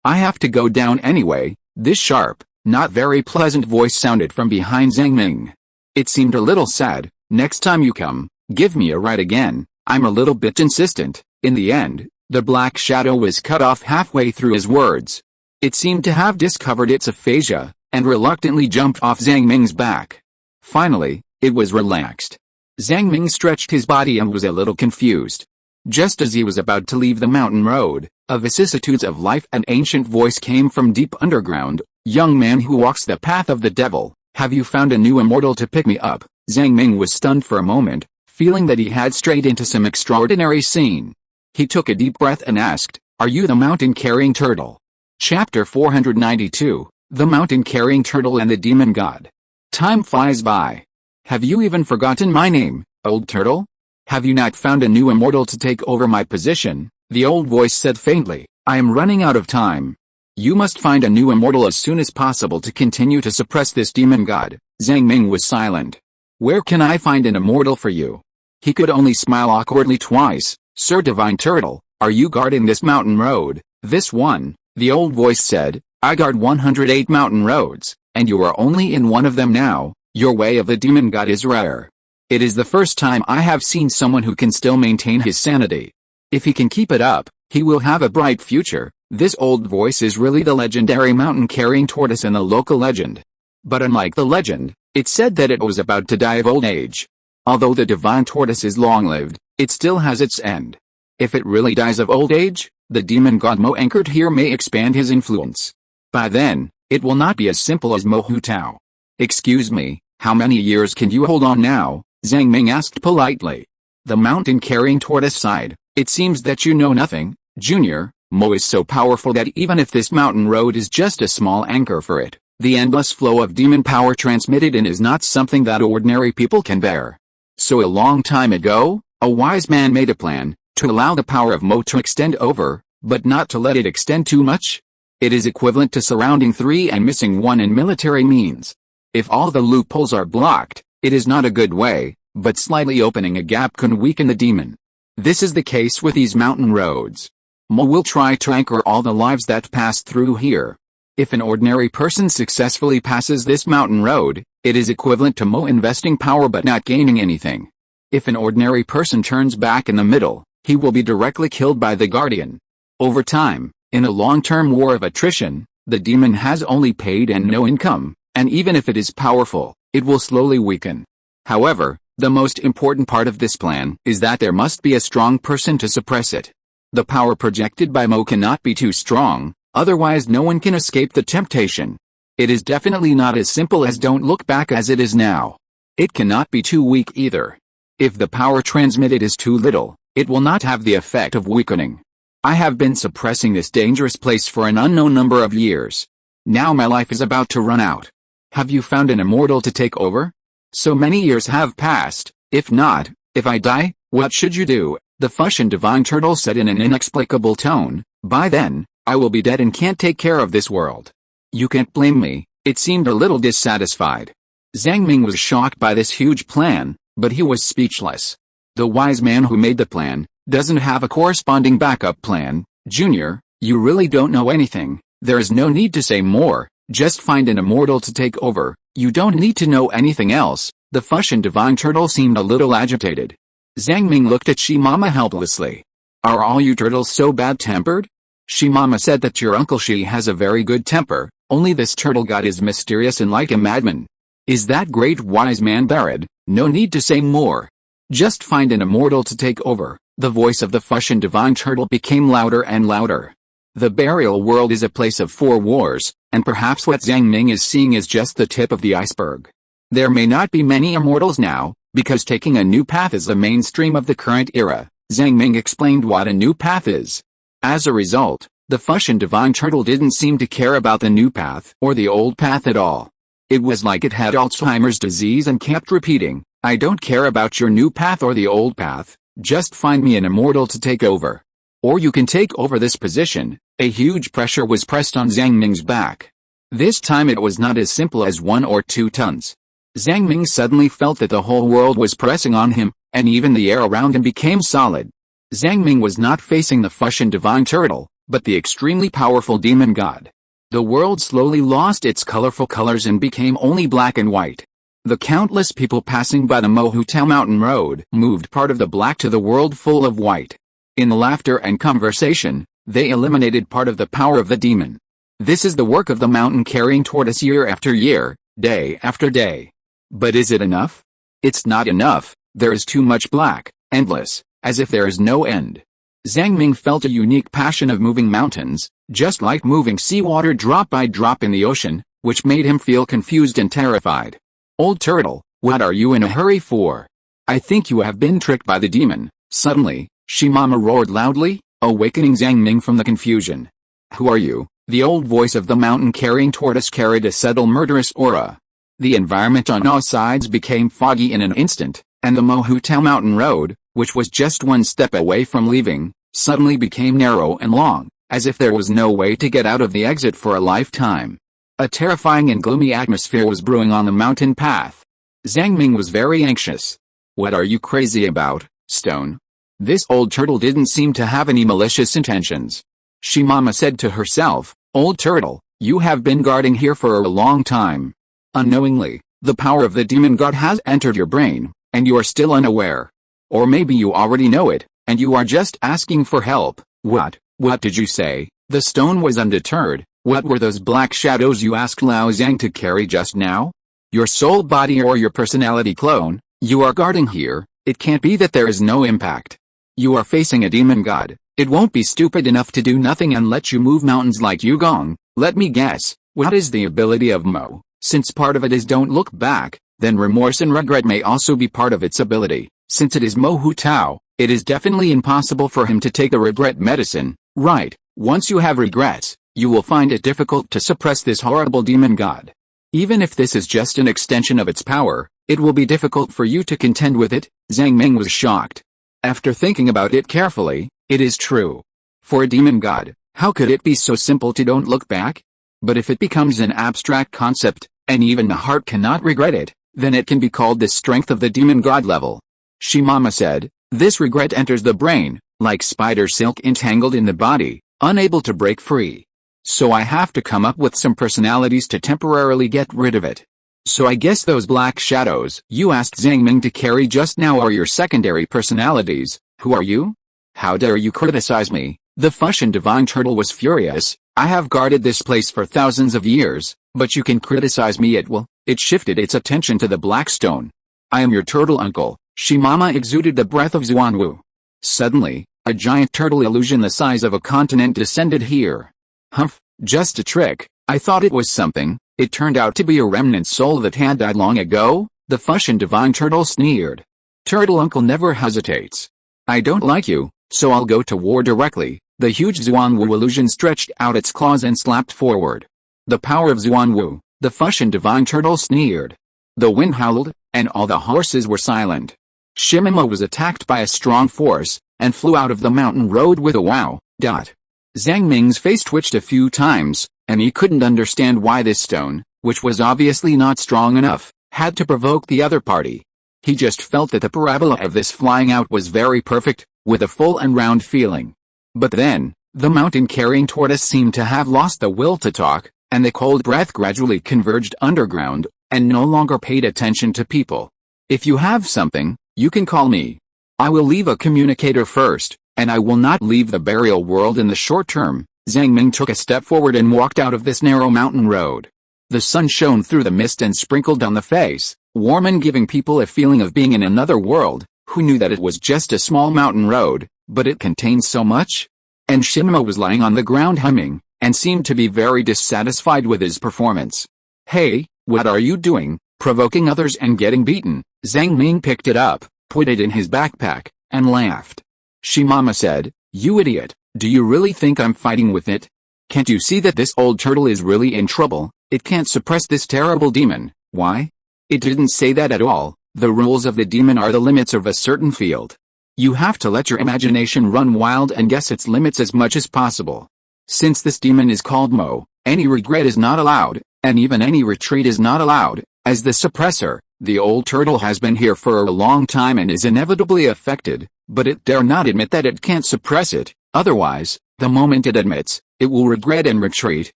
I have to go down anyway." This sharp, not very pleasant voice sounded from behind Zhang Ming. It seemed a little sad. "Next time you come, give me a ride again, I'm a little bit insistent." In the end, the black shadow was cut off halfway through his words. It seemed to have discovered its aphasia, and reluctantly jumped off Zhang Ming's back. Finally, it was relaxed. Zhang Ming stretched his body and was a little confused. Just as he was about to leave the mountain road, a vicissitudes of life and ancient voice came from deep underground. "Young man who walks the path of the devil, have you found a new immortal to pick me up?" Zhang Ming was stunned for a moment, feeling that he had strayed into some extraordinary scene. He took a deep breath and asked, "Are you the mountain-carrying turtle?" Chapter 492, The Mountain-Carrying Turtle and the Demon God. Time flies by. "Have you even forgotten my name, old turtle? Have you not found a new immortal to take over my position?" The old voice said faintly. "I am running out of time. You must find a new immortal as soon as possible to continue to suppress this demon god." Zhang Ming was silent. "Where can I find an immortal for you?" He could only smile awkwardly twice. "Sir Divine Turtle, are you guarding this mountain road?" "This one," the old voice said. "I guard 108 mountain roads, and you are only in one of them now. Your way of the demon god is rare. It is the first time I have seen someone who can still maintain his sanity. If he can keep it up, he will have a bright future." This old voice is really the legendary mountain-carrying tortoise in the local legend. But unlike the legend, it said that it was about to die of old age. Although the divine tortoise is long-lived, it still has its end. If it really dies of old age, the demon god Mo anchored here may expand his influence. By then, it will not be as simple as Mo Hu Tao. Excuse me, how many years can you hold on now? Zhang Ming asked politely. The mountain-carrying tortoise sighed. It seems that you know nothing, Junior. Mo is so powerful that even if this mountain road is just a small anchor for it, the endless flow of demon power transmitted in is not something that ordinary people can bear. So a long time ago, a wise man made a plan, to allow the power of Mo to extend over, but not to let it extend too much. It is equivalent to surrounding 3 and missing 1 in military means. If all the loopholes are blocked, it is not a good way, but slightly opening a gap can weaken the demon. This is the case with these mountain roads. Mo will try to anchor all the lives that pass through here. If an ordinary person successfully passes this mountain road, it is equivalent to Mo investing power but not gaining anything. If an ordinary person turns back in the middle, he will be directly killed by the guardian. Over time, in a long-term war of attrition, the demon has only paid and no income, and even if it is powerful, it will slowly weaken. However, the most important part of this plan is that there must be a strong person to suppress it. The power projected by Mo cannot be too strong, otherwise no one can escape the temptation. It is definitely not as simple as don't look back as it is now. It cannot be too weak either. If the power transmitted is too little, it will not have the effect of weakening. I have been suppressing this dangerous place for an unknown number of years. Now my life is about to run out. Have you found an immortal to take over? So many years have passed. If not, if I die, what should you do? The Fushun divine turtle said in an inexplicable tone. By then, I will be dead and can't take care of this world. You can't blame me. It seemed a little dissatisfied. Zhang Ming was shocked by this huge plan, but he was speechless. The wise man who made the plan doesn't have a corresponding backup plan. Junior, you really don't know anything. There is no need to say more. Just find an immortal to take over. You don't need to know anything else. The Fushun divine turtle seemed a little agitated. Zhang Ming looked at Shimama helplessly. Are all you turtles so bad-tempered? Shimama said that your uncle Shi has a very good temper, only this turtle god is mysterious and like a madman. Is that great wise man buried? No need to say more. Just find an immortal to take over. The voice of the Fushun divine turtle became louder and louder. The burial world is a place of 4 wars, and perhaps what Zhang Ming is seeing is just the tip of the iceberg. There may not be many immortals now, because taking a new path is the mainstream of the current era. Zhang Ming explained what a new path is. As a result, the Fushun divine turtle didn't seem to care about the new path or the old path at all. It was like it had Alzheimer's disease and kept repeating, I don't care about your new path or the old path, just find me an immortal to take over. Or you can take over this position. A huge pressure was pressed on Zhang Ming's back. This time it was not as simple as 1 or 2 tons. Zhang Ming suddenly felt that the whole world was pressing on him, and even the air around him became solid. Zhang Ming was not facing the Fushun divine turtle, but the extremely powerful demon god. The world slowly lost its colorful colors and became only black and white. The countless people passing by the Mo Hu Tao mountain road moved part of the black to the world full of white. In the laughter and conversation, they eliminated part of the power of the demon. This is the work of the mountain-carrying tortoise year after year, day after day. But is it enough? It's not enough. There is too much black, endless, as if there is no end. Zhang Ming felt a unique passion of moving mountains, just like moving seawater drop by drop in the ocean, which made him feel confused and terrified. Old turtle, what are you in a hurry for? I think you have been tricked by the demon. Suddenly, Shimama roared loudly, awakening Zhang Ming from the confusion. Who are you? The old voice of the mountain-carrying tortoise carried a subtle murderous aura. The environment on all sides became foggy in an instant, and the Mo Hu Tao mountain road, which was just 1 step away from leaving, suddenly became narrow and long, as if there was no way to get out of the exit for a lifetime. A terrifying and gloomy atmosphere was brewing on the mountain path. Zhang Ming was very anxious. What are you crazy about, Stone? This old turtle didn't seem to have any malicious intentions. Shimama said to herself, Old turtle, you have been guarding here for a long time. Unknowingly, the power of the demon god has entered your brain, and you are still unaware. Or maybe you already know it, and you are just asking for help. What did you say? The stone was undeterred. What were those black shadows you asked Lao Zhang to carry just now? Your soul body or your personality clone? You are guarding here. It can't be that there is no impact. You are facing a demon god. It won't be stupid enough to do nothing and let you move mountains like Yugong. Let me guess, what is the ability of Mo? Since part of it is don't look back, then remorse and regret may also be part of its ability. Since it is Mo Hu Tao, it is definitely impossible for him to take the regret medicine, right? Once you have regrets, you will find it difficult to suppress this horrible demon god. Even if this is just an extension of its power, it will be difficult for you to contend with it. Zhang Ming was shocked. After thinking about it carefully, it is true. For a demon god, how could it be so simple to don't look back? But if it becomes an abstract concept, and even the heart cannot regret it, then it can be called the strength of the demon god level. Shimama said, this regret enters the brain, like spider silk entangled in the body, unable to break free. So I have to come up with some personalities to temporarily get rid of it. So I guess those black shadows you asked Zhang Ming to carry just now are your secondary personalities. Who are you? How dare you criticize me? The Fushun divine turtle was furious. I have guarded this place for thousands of years, but you can criticize me at will. It shifted its attention to the black stone. I am your turtle uncle. Shimama exuded the breath of Xuanwu. Suddenly, a giant turtle illusion the size of a continent descended here. Humph, just a trick. I thought it was something. It turned out to be a remnant soul that had died long ago. The Fushun divine turtle sneered. Turtle uncle never hesitates. I don't like you, so I'll go to war directly. The huge Xuanwu illusion stretched out its claws and slapped forward. The power of Xuanwu, the Fushun divine turtle sneered. The wind howled, and all the horses were silent. Shimama was attacked by a strong force, and flew out of the mountain road with a wow. Zhang Ming's face twitched a few times, and he couldn't understand why this stone, which was obviously not strong enough, had to provoke the other party. He just felt that the parabola of this flying out was very perfect, with a full and round feeling. But then, the mountain-carrying tortoise seemed to have lost the will to talk, and the cold breath gradually converged underground, and no longer paid attention to people. If you have something, you can call me. I will leave a communicator first, and I will not leave the burial world in the short term. Zhang Ming took a step forward and walked out of this narrow mountain road. The sun shone through the mist and sprinkled on the face, warm and giving people a feeling of being in another world. Who knew that it was just a small mountain road, but it contained so much? And Shimama was lying on the ground humming, and seemed to be very dissatisfied with his performance. Hey, what are you doing, provoking others and getting beaten? Zhang Ming picked it up, put it in his backpack, and laughed. Shimama said, you idiot, do you really think I'm fighting with it? Can't you see that this old turtle is really in trouble? It can't suppress this terrible demon. Why? It didn't say that at all. The rules of the demon are the limits of a certain field. You have to let your imagination run wild and guess its limits as much as possible. Since this demon is called Mo, any regret is not allowed, and even any retreat is not allowed. As the suppressor, the old turtle has been here for a long time and is inevitably affected, but it dare not admit that it can't suppress it. Otherwise, the moment it admits, it will regret and retreat,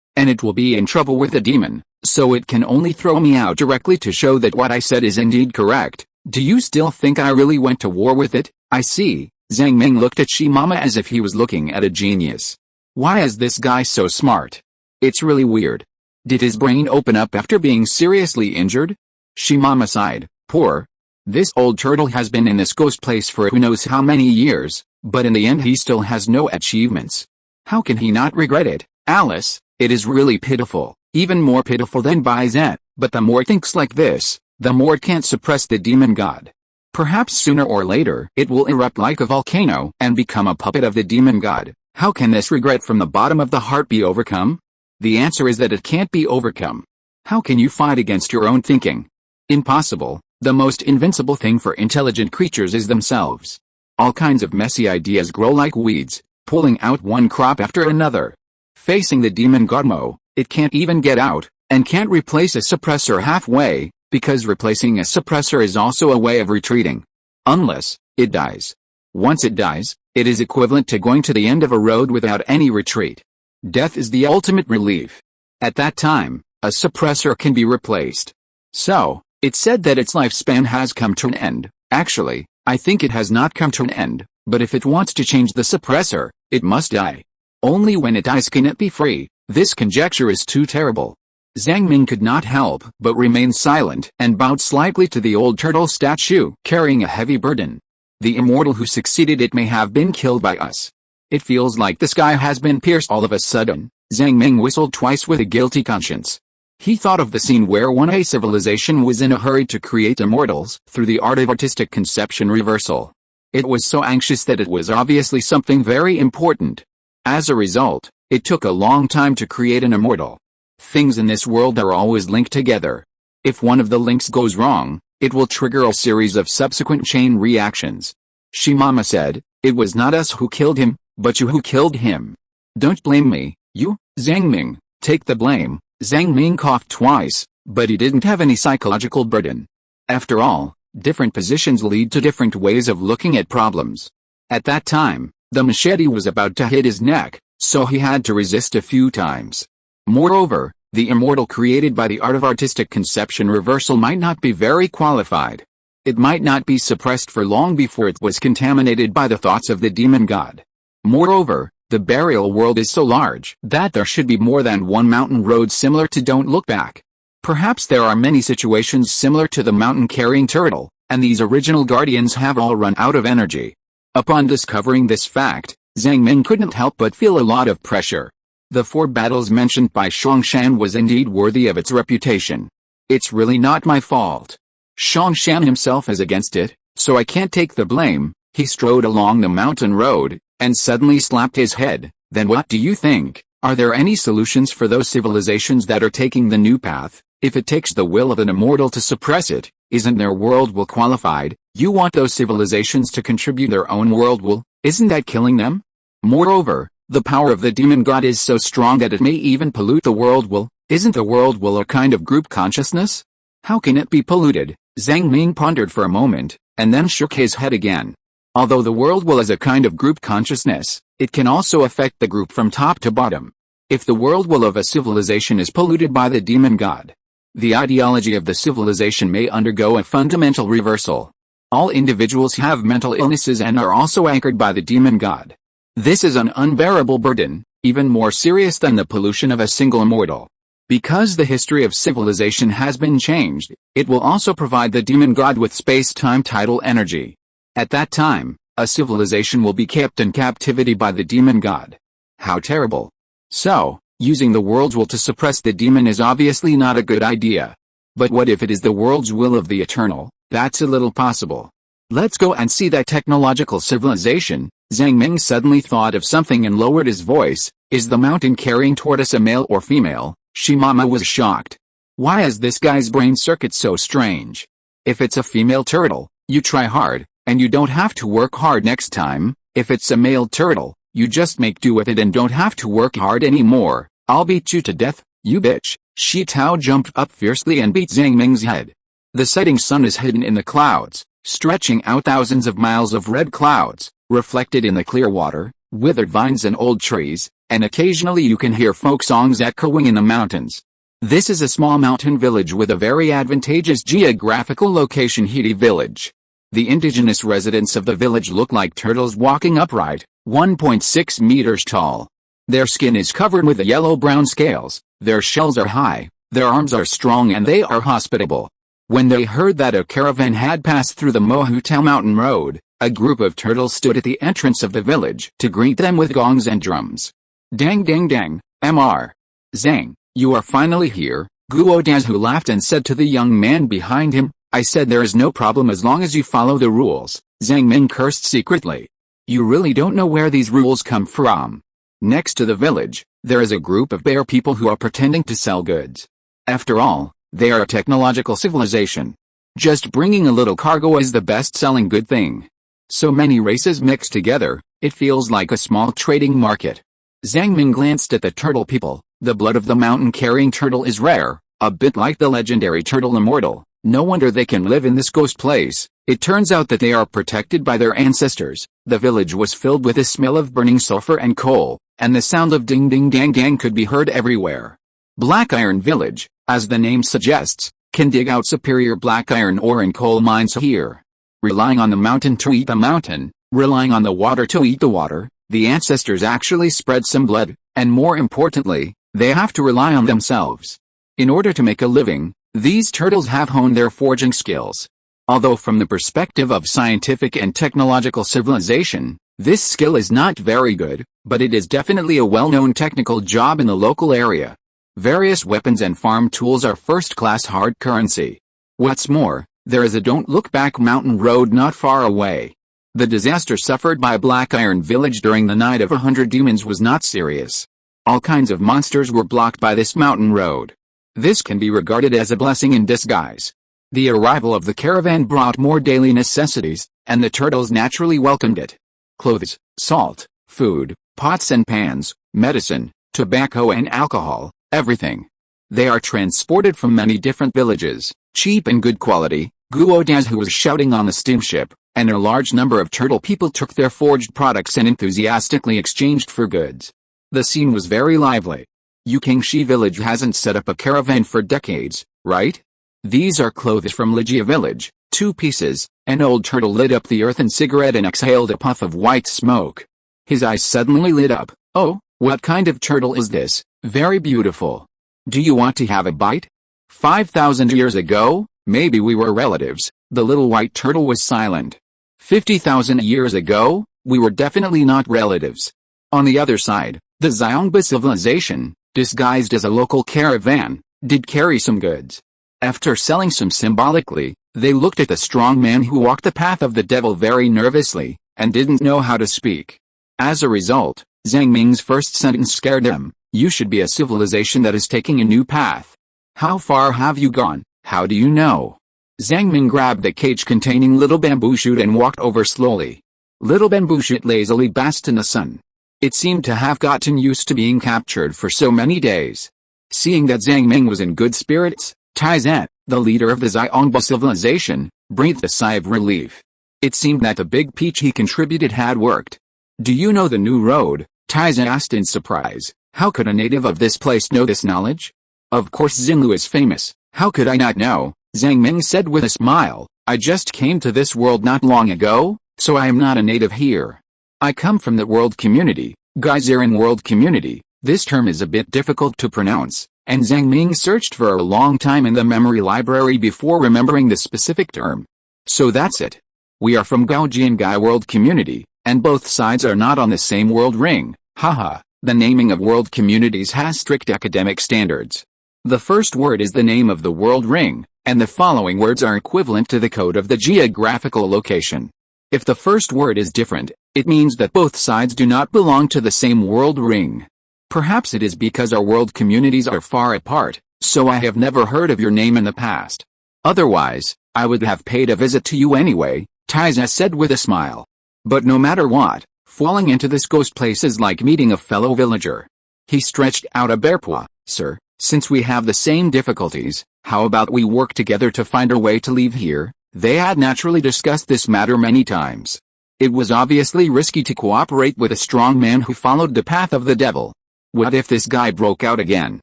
and it will be in trouble with the demon. So it can only throw me out directly to show that what I said is indeed correct. Do you still think I really went to war with it? I see. Zhang Ming looked at Shimama as if he was looking at a genius. Why is this guy so smart? It's really weird. Did his brain open up after being seriously injured? Shimama sighed. Poor. This old turtle has been in this ghost place for who knows how many years, but in the end he still has no achievements. How can he not regret it? Alice, it is really pitiful. Even more pitiful than Baizen, but the more it thinks like this, the more it can't suppress the demon god. Perhaps sooner or later it will erupt like a volcano and become a puppet of the demon god. How can this regret from the bottom of the heart be overcome? The answer is that it can't be overcome. How can you fight against your own thinking? Impossible. The most invincible thing for intelligent creatures is themselves. All kinds of messy ideas grow like weeds, pulling out one crop after another. Facing the demon god Mo, it can't even get out, and can't replace a suppressor halfway, because replacing a suppressor is also a way of retreating. Unless it dies. Once it dies, it is equivalent to going to the end of a road without any retreat. Death is the ultimate relief. At that time, a suppressor can be replaced. So, it's said that its lifespan has come to an end. Actually, I think it has not come to an end, but if it wants to change the suppressor, it must die. Only when it dies can it be free. This conjecture is too terrible. Zhang Ming could not help but remain silent and bowed slightly to the old turtle statue carrying a heavy burden. The immortal who succeeded it may have been killed by us. It feels like the sky has been pierced all of a sudden. Zhang Ming whistled twice with a guilty conscience. He thought of the scene where a civilization was in a hurry to create immortals through the art of artistic conception reversal. It was so anxious that it was obviously something very important. As a result, it took a long time to create an immortal. Things in this world are always linked together. If one of the links goes wrong, it will trigger a series of subsequent chain reactions. Shimama said, "It was not us who killed him, but you who killed him. Don't blame me, you, Zhang Ming, take the blame." Zhang Ming coughed twice, but he didn't have any psychological burden. After all, different positions lead to different ways of looking at problems. At that time, the machete was about to hit his neck, so he had to resist a few times. Moreover, the immortal created by the art of artistic conception reversal might not be very qualified. It might not be suppressed for long before it was contaminated by the thoughts of the demon god. Moreover, the burial world is so large that there should be more than one mountain road similar to Don't Look Back. Perhaps there are many situations similar to the mountain-carrying turtle, and these original guardians have all run out of energy. Upon discovering this fact, Zhang Ming couldn't help but feel a lot of pressure. The 4 battles mentioned by Shongshan was indeed worthy of its reputation. It's really not my fault. Shongshan himself is against it, so I can't take the blame. He strode along the mountain road, and suddenly slapped his head. Then what do you think? Are there any solutions for those civilizations that are taking the new path? If it takes the will of an immortal to suppress it, isn't their world will qualified? You want those civilizations to contribute their own world will? Isn't that killing them? Moreover, the power of the demon god is so strong that it may even pollute the world will. Isn't the world will a kind of group consciousness? How can it be polluted? Zhang Ming pondered for a moment, and then shook his head again. Although the world will is a kind of group consciousness, it can also affect the group from top to bottom. If the world will of a civilization is polluted by the demon god, the ideology of the civilization may undergo a fundamental reversal. All individuals have mental illnesses and are also anchored by the demon god. This is an unbearable burden, even more serious than the pollution of a single immortal. Because the history of civilization has been changed, it will also provide the demon god with space-time tidal energy. At that time, a civilization will be kept in captivity by the demon god. How terrible. So, using the world's will to suppress the demon is obviously not a good idea. But what if it is the world's will of the eternal? That's a little possible. Let's go and see that technological civilization. Zhang Ming suddenly thought of something and lowered his voice. Is the mountain-carrying tortoise a male or female? Shimama was shocked. Why is this guy's brain circuit so strange? If it's a female turtle, you try hard, and you don't have to work hard next time. If it's a male turtle, you just make do with it and don't have to work hard anymore. I'll beat you to death, you bitch. Shi Tao jumped up fiercely and beat Zhang Ming's head. The setting sun is hidden in the clouds, stretching out thousands of miles of red clouds, reflected in the clear water, withered vines and old trees, and occasionally you can hear folk songs echoing in the mountains. This is a small mountain village with a very advantageous geographical location, Hiti village. The indigenous residents of the village look like turtles walking upright, 1.6 meters tall. Their skin is covered with yellow-brown scales, their shells are high, their arms are strong and they are hospitable. When they heard that a caravan had passed through the Mohutao mountain road, a group of turtles stood at the entrance of the village to greet them with gongs and drums. Dang dang dang, Mr. Zhang, you are finally here, Guo Dazhu laughed and said to the young man behind him, I said there is no problem as long as you follow the rules. Zhang Ming cursed secretly. You really don't know where these rules come from. Next to the village, there is a group of bear people who are pretending to sell goods. After all, they are a technological civilization. Just bringing a little cargo is the best-selling good thing. So many races mixed together, it feels like a small trading market. Zhang Ming glanced at the turtle people. The blood of the mountain-carrying turtle is rare, a bit like the legendary turtle immortal. No wonder they can live in this ghost place. It turns out that they are protected by their ancestors. The village was filled with the smell of burning sulfur and coal, and the sound of ding ding dang dang could be heard everywhere. Black Iron Village, as the name suggests, can dig out superior black iron ore in coal mines here. Relying on the mountain to eat the mountain, relying on the water to eat the water, the ancestors actually spread some blood, and more importantly, they have to rely on themselves. In order to make a living, these turtles have honed their forging skills. Although from the perspective of scientific and technological civilization, this skill is not very good, but it is definitely a well-known technical job in the local area. Various weapons and farm tools are first-class hard currency. What's more, there is a Don't Look Back mountain road not far away. The disaster suffered by Black Iron Village during the Night of 100 Demons was not serious. All kinds of monsters were blocked by this mountain road. This can be regarded as a blessing in disguise. The arrival of the caravan brought more daily necessities, and the turtles naturally welcomed it. Clothes, salt, food, pots and pans, medicine, tobacco and alcohol, everything. They are transported from many different villages, cheap and good quality. Guodaz, who was shouting on the steamship, and a large number of turtle people took their forged products and enthusiastically exchanged for goods. The scene was very lively. Yukingshi village hasn't set up a caravan for decades, right? These are clothes from Ligia village, 2 pieces. An old turtle lit up the earthen cigarette and exhaled a puff of white smoke. His eyes suddenly lit up. Oh, what kind of turtle is this? Very beautiful. Do you want to have a bite? 5,000 years ago, maybe we were relatives. The little white turtle was silent. 50,000 years ago, we were definitely not relatives. On the other side, the Xiongba civilization, disguised as a local caravan, did carry some goods. After selling some symbolically, they looked at the strong man who walked the path of the devil very nervously, and didn't know how to speak. As a result, Zhang Ming's first sentence scared them. You should be a civilization that is taking a new path. How far have you gone? How do you know? Zhang Ming grabbed the cage containing Little Bamboo Shoot and walked over slowly. Little Bamboo Shoot lazily basked in the sun. It seemed to have gotten used to being captured for so many days. Seeing that Zhang Ming was in good spirits, Taizan, the leader of the Xiongba civilization, breathed a sigh of relief. It seemed that the big peach he contributed had worked. Do you know the new road? Taizan asked in surprise. How could a native of this place know this knowledge? Of course Xinlu is famous. How could I not know? Zhang Ming said with a smile. I just came to this world not long ago, so I am not a native here. I come from the world community, Geyserin world community. This term is a bit difficult to pronounce, and Zhang Ming searched for a long time in the memory library before remembering the specific term. So that's it. We are from Gaojiangai world community, and both sides are not on the same world ring. Haha, the naming of world communities has strict academic standards. The first word is the name of the world ring, and the following words are equivalent to the code of the geographical location. If the first word is different, it means that both sides do not belong to the same world ring. Perhaps it is because our world communities are far apart, so I have never heard of your name in the past. Otherwise, I would have paid a visit to you anyway, Taiza said with a smile. But no matter what, falling into this ghost place is like meeting a fellow villager. He stretched out a bare paw. Sir, since we have the same difficulties, how about we work together to find a way to leave here? They had naturally discussed this matter many times. It was obviously risky to cooperate with a strong man who followed the path of the devil. What if this guy broke out again?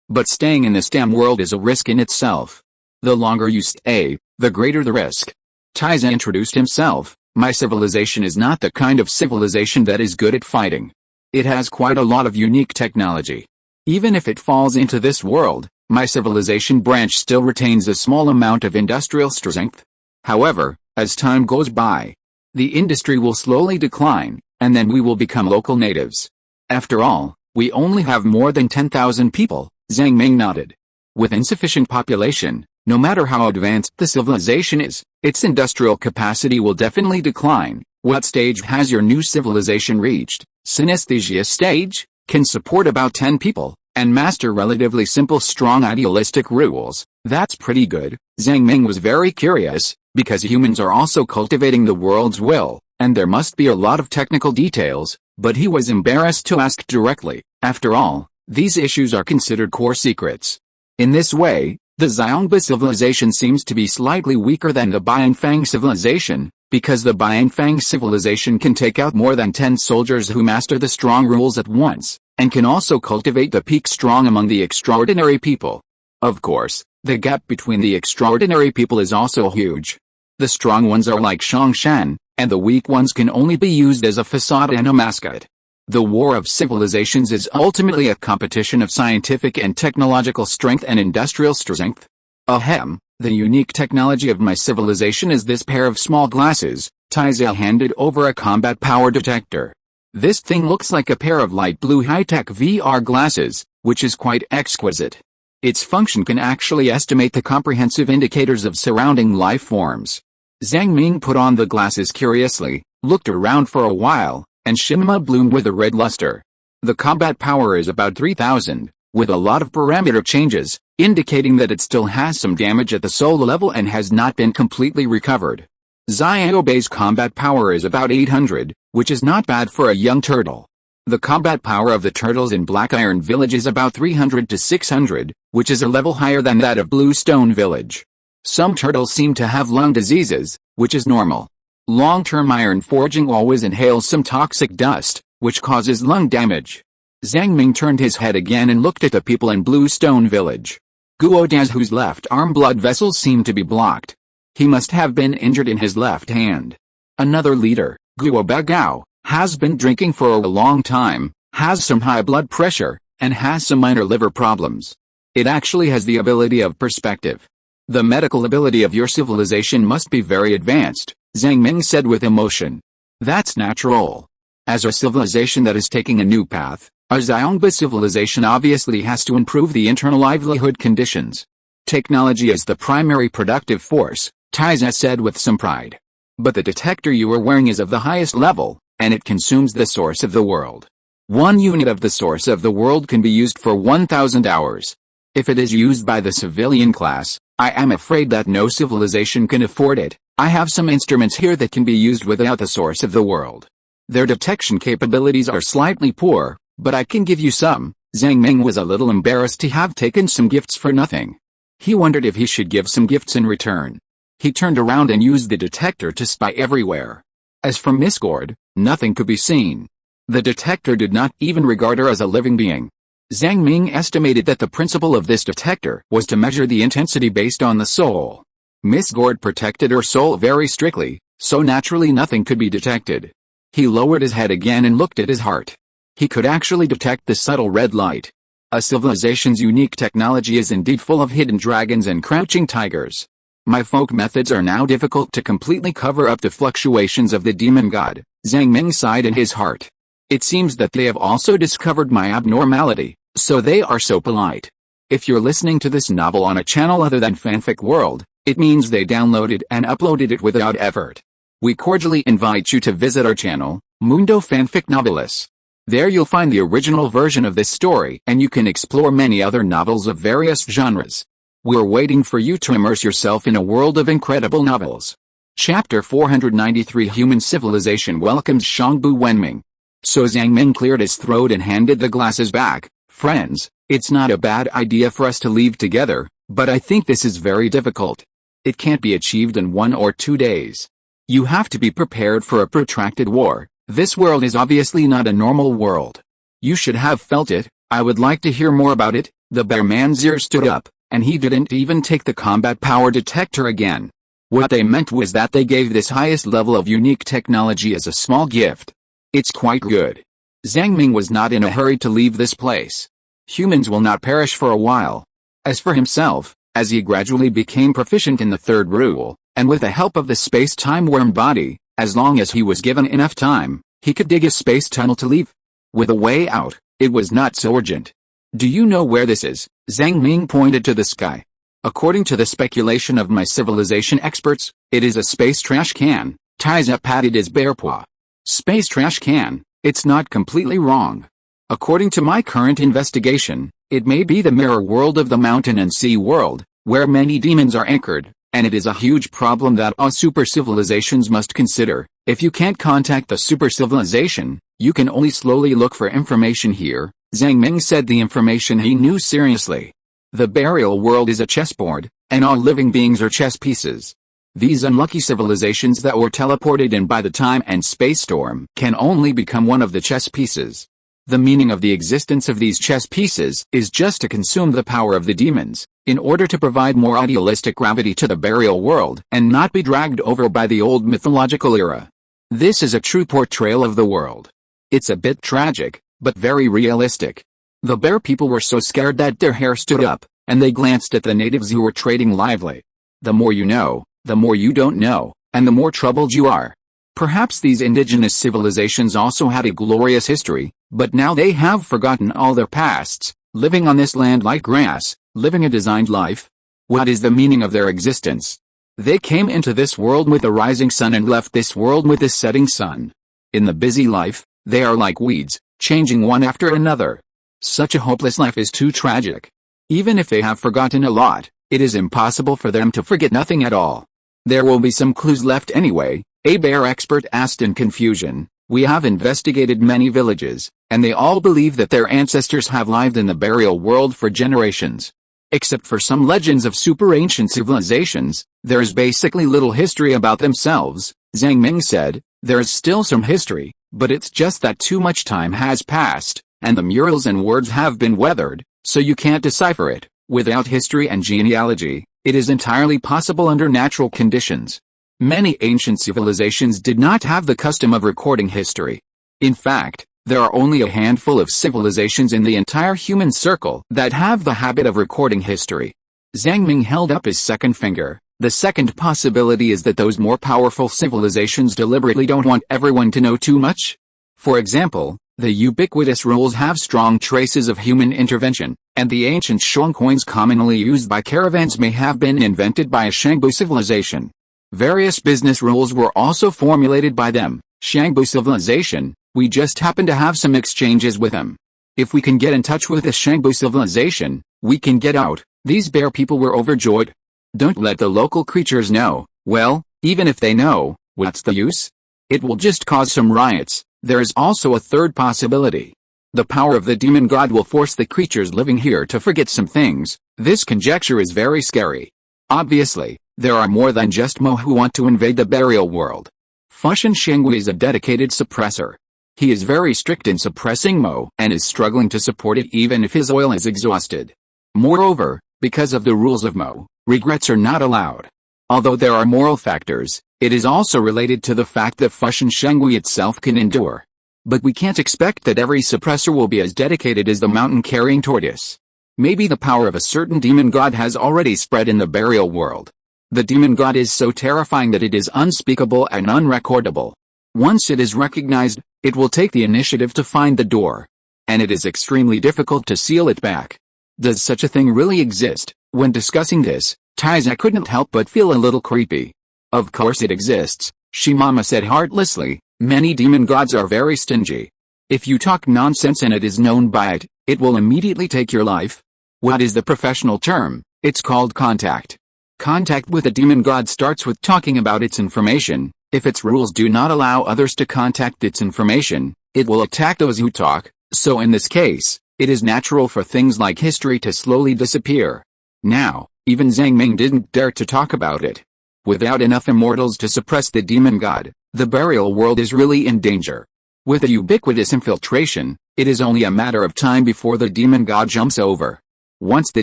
But staying in this damn world is a risk in itself. The longer you stay, the greater the risk. Taiza introduced himself. My civilization is not the kind of civilization that is good at fighting. It has quite a lot of unique technology. Even if it falls into this world, my civilization branch still retains a small amount of industrial strength. However, as time goes by, the industry will slowly decline, and then we will become local natives. After all, we only have more than 10,000 people, Zhang Ming nodded. With insufficient population, no matter how advanced the civilization is, its industrial capacity will definitely decline. What stage has your new civilization reached? Synesthesia stage? Can support about 10 people, and master relatively simple strong idealistic rules. That's pretty good. Zhang Ming was very curious, because humans are also cultivating the world's will, and there must be a lot of technical details, but he was embarrassed to ask directly. After all, these issues are considered core secrets. In this way, the Xiongba civilization seems to be slightly weaker than the Bianfang civilization, because the Bianfang civilization can take out more than 10 soldiers who master the strong rules at once, and can also cultivate the peak strong among the extraordinary people. Of course, the gap between the extraordinary people is also huge. The strong ones are like Shongshan, and the weak ones can only be used as a facade and a mascot. The war of civilizations is ultimately a competition of scientific and technological strength and industrial strength. Ahem, the unique technology of my civilization is this pair of small glasses. Taiza handed over a combat power detector. This thing looks like a pair of light blue high-tech VR glasses, which is quite exquisite. Its function can actually estimate the comprehensive indicators of surrounding life forms. Zhang Ming put on the glasses curiously, looked around for a while, and Shima bloomed with a red luster. The combat power is about 3000, with a lot of parameter changes, indicating that it still has some damage at the soul level and has not been completely recovered. Xiaobei's combat power is about 800, which is not bad for a young turtle. The combat power of the turtles in Black Iron Village is about 300 to 600, which is a level higher than that of Bluestone Village. Some turtles seem to have lung diseases, which is normal. Long-term iron forging always inhales some toxic dust, which causes lung damage. Zhang Ming turned his head again and looked at the people in Bluestone Village. Guo Daz, whose left arm blood vessels seemed to be blocked. He must have been injured in his left hand. Another leader, Guo Bagao, has been drinking for a long time, has some high blood pressure, and has some minor liver problems. It actually has the ability of perspective. The medical ability of your civilization must be very advanced, Zhang Ming said with emotion. That's natural. As a civilization that is taking a new path, a Xiongba civilization obviously has to improve the internal livelihood conditions. Technology is the primary productive force, Taiza said with some pride. But the detector you are wearing is of the highest level, and it consumes the source of the world. 1 unit of the source of the world can be used for 1000 hours. If it is used by the civilian class, I am afraid that no civilization can afford it. I have some instruments here that can be used without the source of the world. Their detection capabilities are slightly poor, but I can give you some. Zhang Ming was a little embarrassed to have taken some gifts for nothing. He wondered if he should give some gifts in return. He turned around and used the detector to spy everywhere. As for Miss Gord, nothing could be seen. The detector did not even regard her as a living being. Zhang Ming estimated that the principle of this detector was to measure the intensity based on the soul. Miss Gord protected her soul very strictly, so naturally nothing could be detected. He lowered his head again and looked at his heart. He could actually detect the subtle red light. A civilization's unique technology is indeed full of hidden dragons and crouching tigers. My folk methods are now difficult to completely cover up the fluctuations of the demon god, Zhang Ming sighed in his heart. It seems that they have also discovered my abnormality, so they are so polite. If you're listening to this novel on a channel other than Fanfic World, it means they downloaded and uploaded it without effort. We cordially invite you to visit our channel, Mundo Fanfic Novelis. There you'll find the original version of this story and you can explore many other novels of various genres. We're waiting for you to immerse yourself in a world of incredible novels. Chapter 493 Human Civilization welcomes Shangbu Wenming. So Zhang Ming cleared his throat and handed the glasses back. Friends, it's not a bad idea for us to leave together, but I think this is very difficult. It can't be achieved in 1 or 2 days. You have to be prepared for a protracted war. This world is obviously not a normal world. You should have felt it. I would like to hear more about it. The bear man's ear stood up, and he didn't even take the combat power detector again. What they meant was that they gave this highest level of unique technology as a small gift. It's quite good. Zhang Ming was not in a hurry to leave this place. Humans will not perish for a while. As for himself, as he gradually became proficient in the third rule, and with the help of the space-time worm body, as long as he was given enough time, he could dig a space tunnel to leave. With a way out, it was not so urgent. Do you know where this is? Zhang Ming pointed to the sky. According to the speculation of my civilization experts, it is a space trash can. Taiza patted his bare paw. Space trash can, it's not completely wrong. According to my current investigation, it may be the mirror world of the mountain and sea world, where many demons are anchored, and it is a huge problem that all super civilizations must consider. If you can't contact the super civilization, you can only slowly look for information here. Zhang Ming said the information he knew seriously. The burial world is a chessboard, and all living beings are chess pieces. These unlucky civilizations that were teleported in by the time and space storm can only become one of the chess pieces. The meaning of the existence of these chess pieces is just to consume the power of the demons, in order to provide more idealistic gravity to the burial world and not be dragged over by the old mythological era. This is a true portrayal of the world. It's a bit tragic, but very realistic. The bear people were so scared that their hair stood up. and they glanced at the natives who were trading lively. The more you know, the more you don't know, and the more troubled you are. Perhaps these indigenous civilizations also had a glorious history, but now they have forgotten all their pasts, living on this land like grass, living a designed life. What is the meaning of their existence? They came into this world with the rising sun and left this world with the setting sun. In the busy life, they are like weeds, changing one after another. Such a hopeless life is too tragic. Even if they have forgotten a lot, it is impossible for them to forget nothing at all. There will be some clues left anyway, a bear expert asked in confusion. We have investigated many villages, and they all believe that their ancestors have lived in the burial world for generations. Except for some legends of super ancient civilizations, there is basically little history about themselves, Zhang Ming said. There is still some history, but it's just that too much time has passed, and the murals and words have been weathered, so you can't decipher it. Without history and genealogy, it is entirely possible under natural conditions. Many ancient civilizations did not have the custom of recording history. In fact, there are only a handful of civilizations in the entire human circle that have the habit of recording history. Zhang Ming held up his second finger. The second possibility is that those more powerful civilizations deliberately don't want everyone to know too much. For example, the ubiquitous rules have strong traces of human intervention, and the ancient shong coins commonly used by caravans may have been invented by a Shangbu civilization. Various business rules were also formulated by them, Shangbu civilization. We just happen to have some exchanges with them. If we can get in touch with the Shangbu civilization, we can get out. These bear people were overjoyed. Don't let the local creatures know. Well, even if they know, what's the use? It will just cause some riots. There is also a third possibility. The power of the demon god will force the creatures living here to forget some things. This conjecture is very scary. Obviously, there are more than just Mo who want to invade the burial world. Fushan Shengui is a dedicated suppressor. He is very strict in suppressing Mo and is struggling to support it even if his oil is exhausted. Moreover, because of the rules of Mo, regrets are not allowed. Although there are moral factors, it is also related to the fact that Fushan Shengui itself can endure. But we can't expect that every suppressor will be as dedicated as the mountain-carrying tortoise. Maybe the power of a certain demon god has already spread in the burial world. The demon god is so terrifying that it is unspeakable and unrecordable. Once it is recognized, it will take the initiative to find the door. And it is extremely difficult to seal it back. Does such a thing really exist? When discussing this, Taiza couldn't help but feel a little creepy. Of course it exists, Shimama said heartlessly. Many demon gods are very stingy. If you talk nonsense and it is known by it, it will immediately take your life. What is the professional term? It's called contact. Contact with a demon god starts with talking about its information. If its rules do not allow others to contact its information, it will attack those who talk. So in this case, it is natural for things like history to slowly disappear. Now, even Zhang Ming didn't dare to talk about it. Without enough immortals to suppress the demon god, the burial world is really in danger. With a ubiquitous infiltration, it is only a matter of time before the demon god jumps over. Once the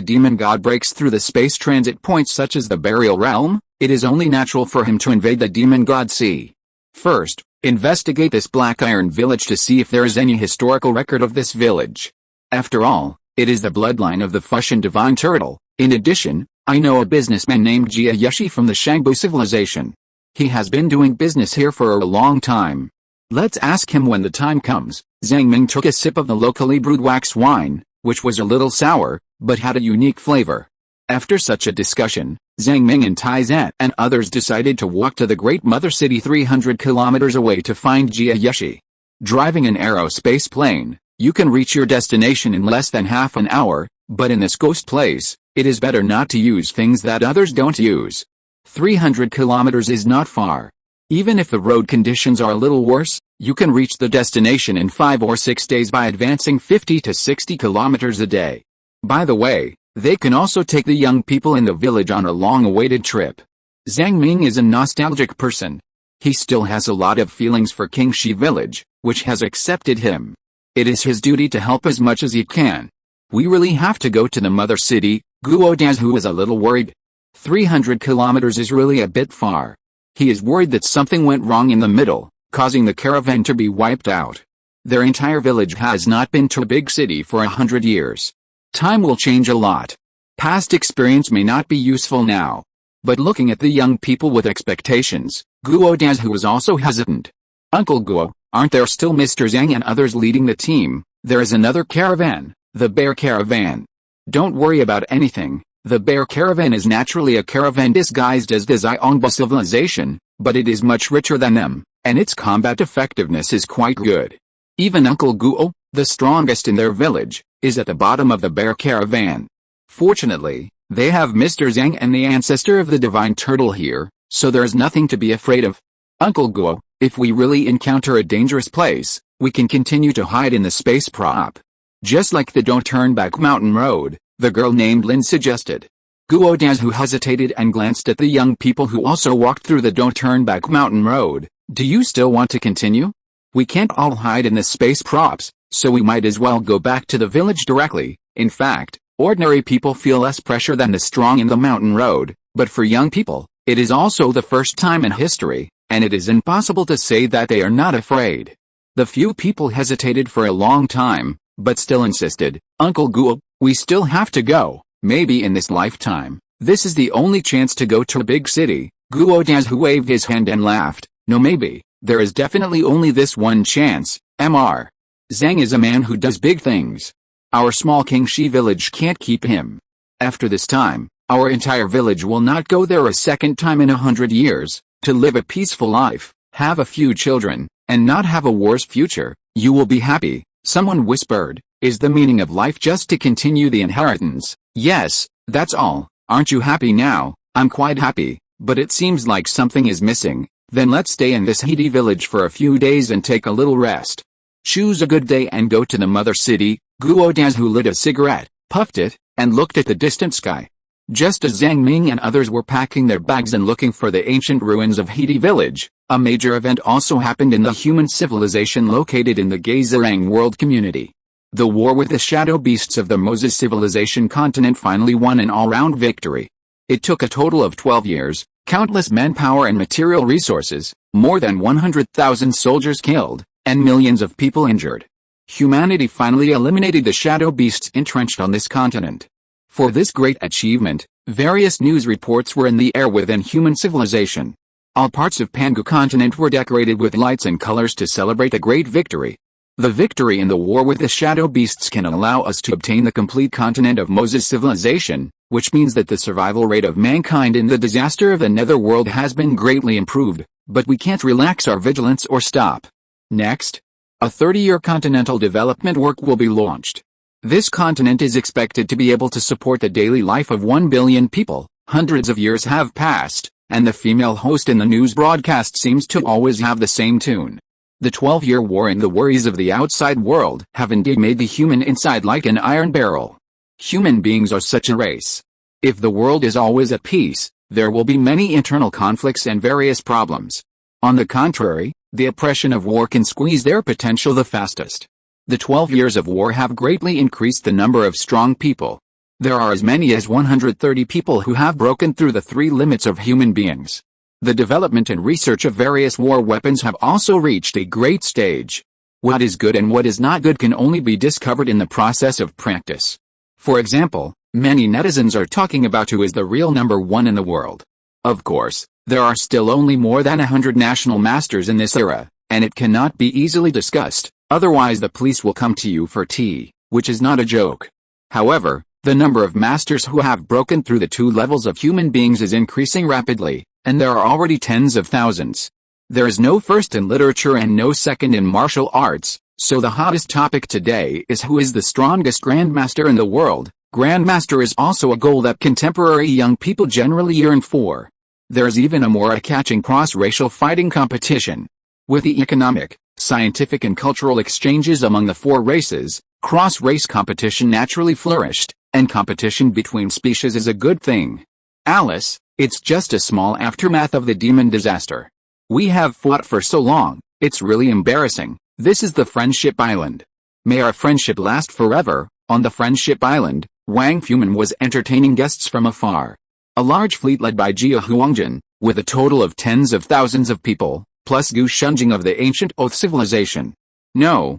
demon god breaks through the space transit points such as the burial realm, it is only natural for him to invade the demon god sea. First, investigate this black iron village to see if there is any historical record of this village. After all, it is the bloodline of the Fushan divine turtle. In addition, I know a businessman named Jia Yeshi from the Shangbu civilization. He has been doing business here for a long time. Let's ask him when the time comes. Zhang Ming took a sip of the locally brewed wax wine, which was a little sour, but had a unique flavor. After such a discussion, Zhang Ming and Taizan and others decided to walk to the Great Mother City 300 kilometers away to find Jia Yeshi. Driving an aerospace plane, you can reach your destination in less than half an hour, but in this ghost place, it is better not to use things that others don't use. 300 kilometers is not far. Even if the road conditions are a little worse, you can reach the destination in 5 or 6 days by advancing 50 to 60 kilometers a day. By the way, they can also take the young people in the village on a long-awaited trip. Zhang Ming is a nostalgic person. He still has a lot of feelings for Qingxi village, which has accepted him. It is his duty to help as much as he can. We really have to go to the mother city, Guo Dazhu was a little worried. 300 kilometers is really a bit far. He is worried that something went wrong in the middle, causing the caravan to be wiped out. Their entire village has not been to a big city for 100 years. Time will change a lot. Past experience may not be useful now. But looking at the young people with expectations, Guo Dazhu was also hesitant. Uncle Guo, aren't there still Mr. Zhang and others leading the team? There is another caravan, the bear caravan. Don't worry about anything. The bear caravan is naturally a caravan disguised as the Xiongba civilization, but it is much richer than them, and its combat effectiveness is quite good. Even Uncle Guo, the strongest in their village, is at the bottom of the bear caravan. Fortunately, they have Mr. Zhang and the ancestor of the divine turtle here, so there is nothing to be afraid of. Uncle Guo, if we really encounter a dangerous place, we can continue to hide in the space prop. Just like the Don't Turn Back mountain road, the girl named Lin suggested. Guo Dazhu hesitated and glanced at the young people who also walked through the Don't Turn Back mountain road. Do you still want to continue? We can't all hide in the space props, so we might as well go back to the village directly. In fact, ordinary people feel less pressure than the strong in the mountain road, but for young people, it is also the first time in history, and it is impossible to say that they are not afraid. The few people hesitated for a long time, but still insisted, Uncle Guo, we still have to go, maybe in this lifetime. This is the only chance to go to a big city. Guo Dazhu waved his hand and laughed. No, maybe. There is definitely only this one chance. Mr. Zhang is a man who does big things. Our small Qingxi village can't keep him. After this time, our entire village will not go there a second time in 100 years, to live a peaceful life, have a few children, and not have a worse future. You will be happy, someone whispered. Is the meaning of life just to continue the inheritance? Yes, that's all. Aren't you happy now? I'm quite happy, but it seems like something is missing. Then let's stay in this heedy village for a few days and take a little rest. Choose a good day and go to the mother city. Guo Dazhu lit a cigarette, puffed it, and looked at the distant sky. Just as Zhang Ming and others were packing their bags and looking for the ancient ruins of Heidi village, a major event also happened in the human civilization located in the Gezerang world community. The war with the shadow beasts of the Moses civilization continent finally won an all-round victory. It took a total of 12 years, countless manpower and material resources, more than 100,000 soldiers killed, and millions of people injured. Humanity finally eliminated the shadow beasts entrenched on this continent. For this great achievement, various news reports were in the air within human civilization. All parts of Pangu continent were decorated with lights and colors to celebrate the great victory. The victory in the war with the shadow beasts can allow us to obtain the complete continent of Moses civilization, which means that the survival rate of mankind in the disaster of the netherworld has been greatly improved, but we can't relax our vigilance or stop. Next, a 30-year continental development work will be launched. This continent is expected to be able to support the daily life of 1 billion people. Hundreds of years have passed, and the female host in the news broadcast seems to always have the same tune. The 12-year war and the worries of the outside world have indeed made the human inside like an iron barrel. Human beings are such a race. If the world is always at peace, there will be many internal conflicts and various problems. On the contrary, the oppression of war can squeeze their potential the fastest. The 12 years of war have greatly increased the number of strong people. There are as many as 130 people who have broken through the 3 limits of human beings. The development and research of various war weapons have also reached a great stage. What is good and what is not good can only be discovered in the process of practice. For example, many netizens are talking about who is the real number 1 in the world. Of course, there are still only more than 100 national masters in this era, and it cannot be easily discussed, otherwise the police will come to you for tea, which is not a joke. However, the number of masters who have broken through the 2 levels of human beings is increasing rapidly, and there are already tens of thousands. There is no first in literature and no second in martial arts, so the hottest topic today is who is the strongest grandmaster in the world. Grandmaster is also a goal that contemporary young people generally yearn for. There is even a more eye-catching cross-racial fighting competition. With the economic, scientific and cultural exchanges among the 4 races, cross-race competition naturally flourished, and competition between species is a good thing. Alice, it's just a small aftermath of the demon disaster. We have fought for so long, it's really embarrassing. This is the Friendship Island. May our friendship last forever. On the Friendship Island, Wang Fuman was entertaining guests from afar. A large fleet led by Jia Huangjin, with a total of tens of thousands of people, plus Gu Shunjing of the ancient Oath civilization. No,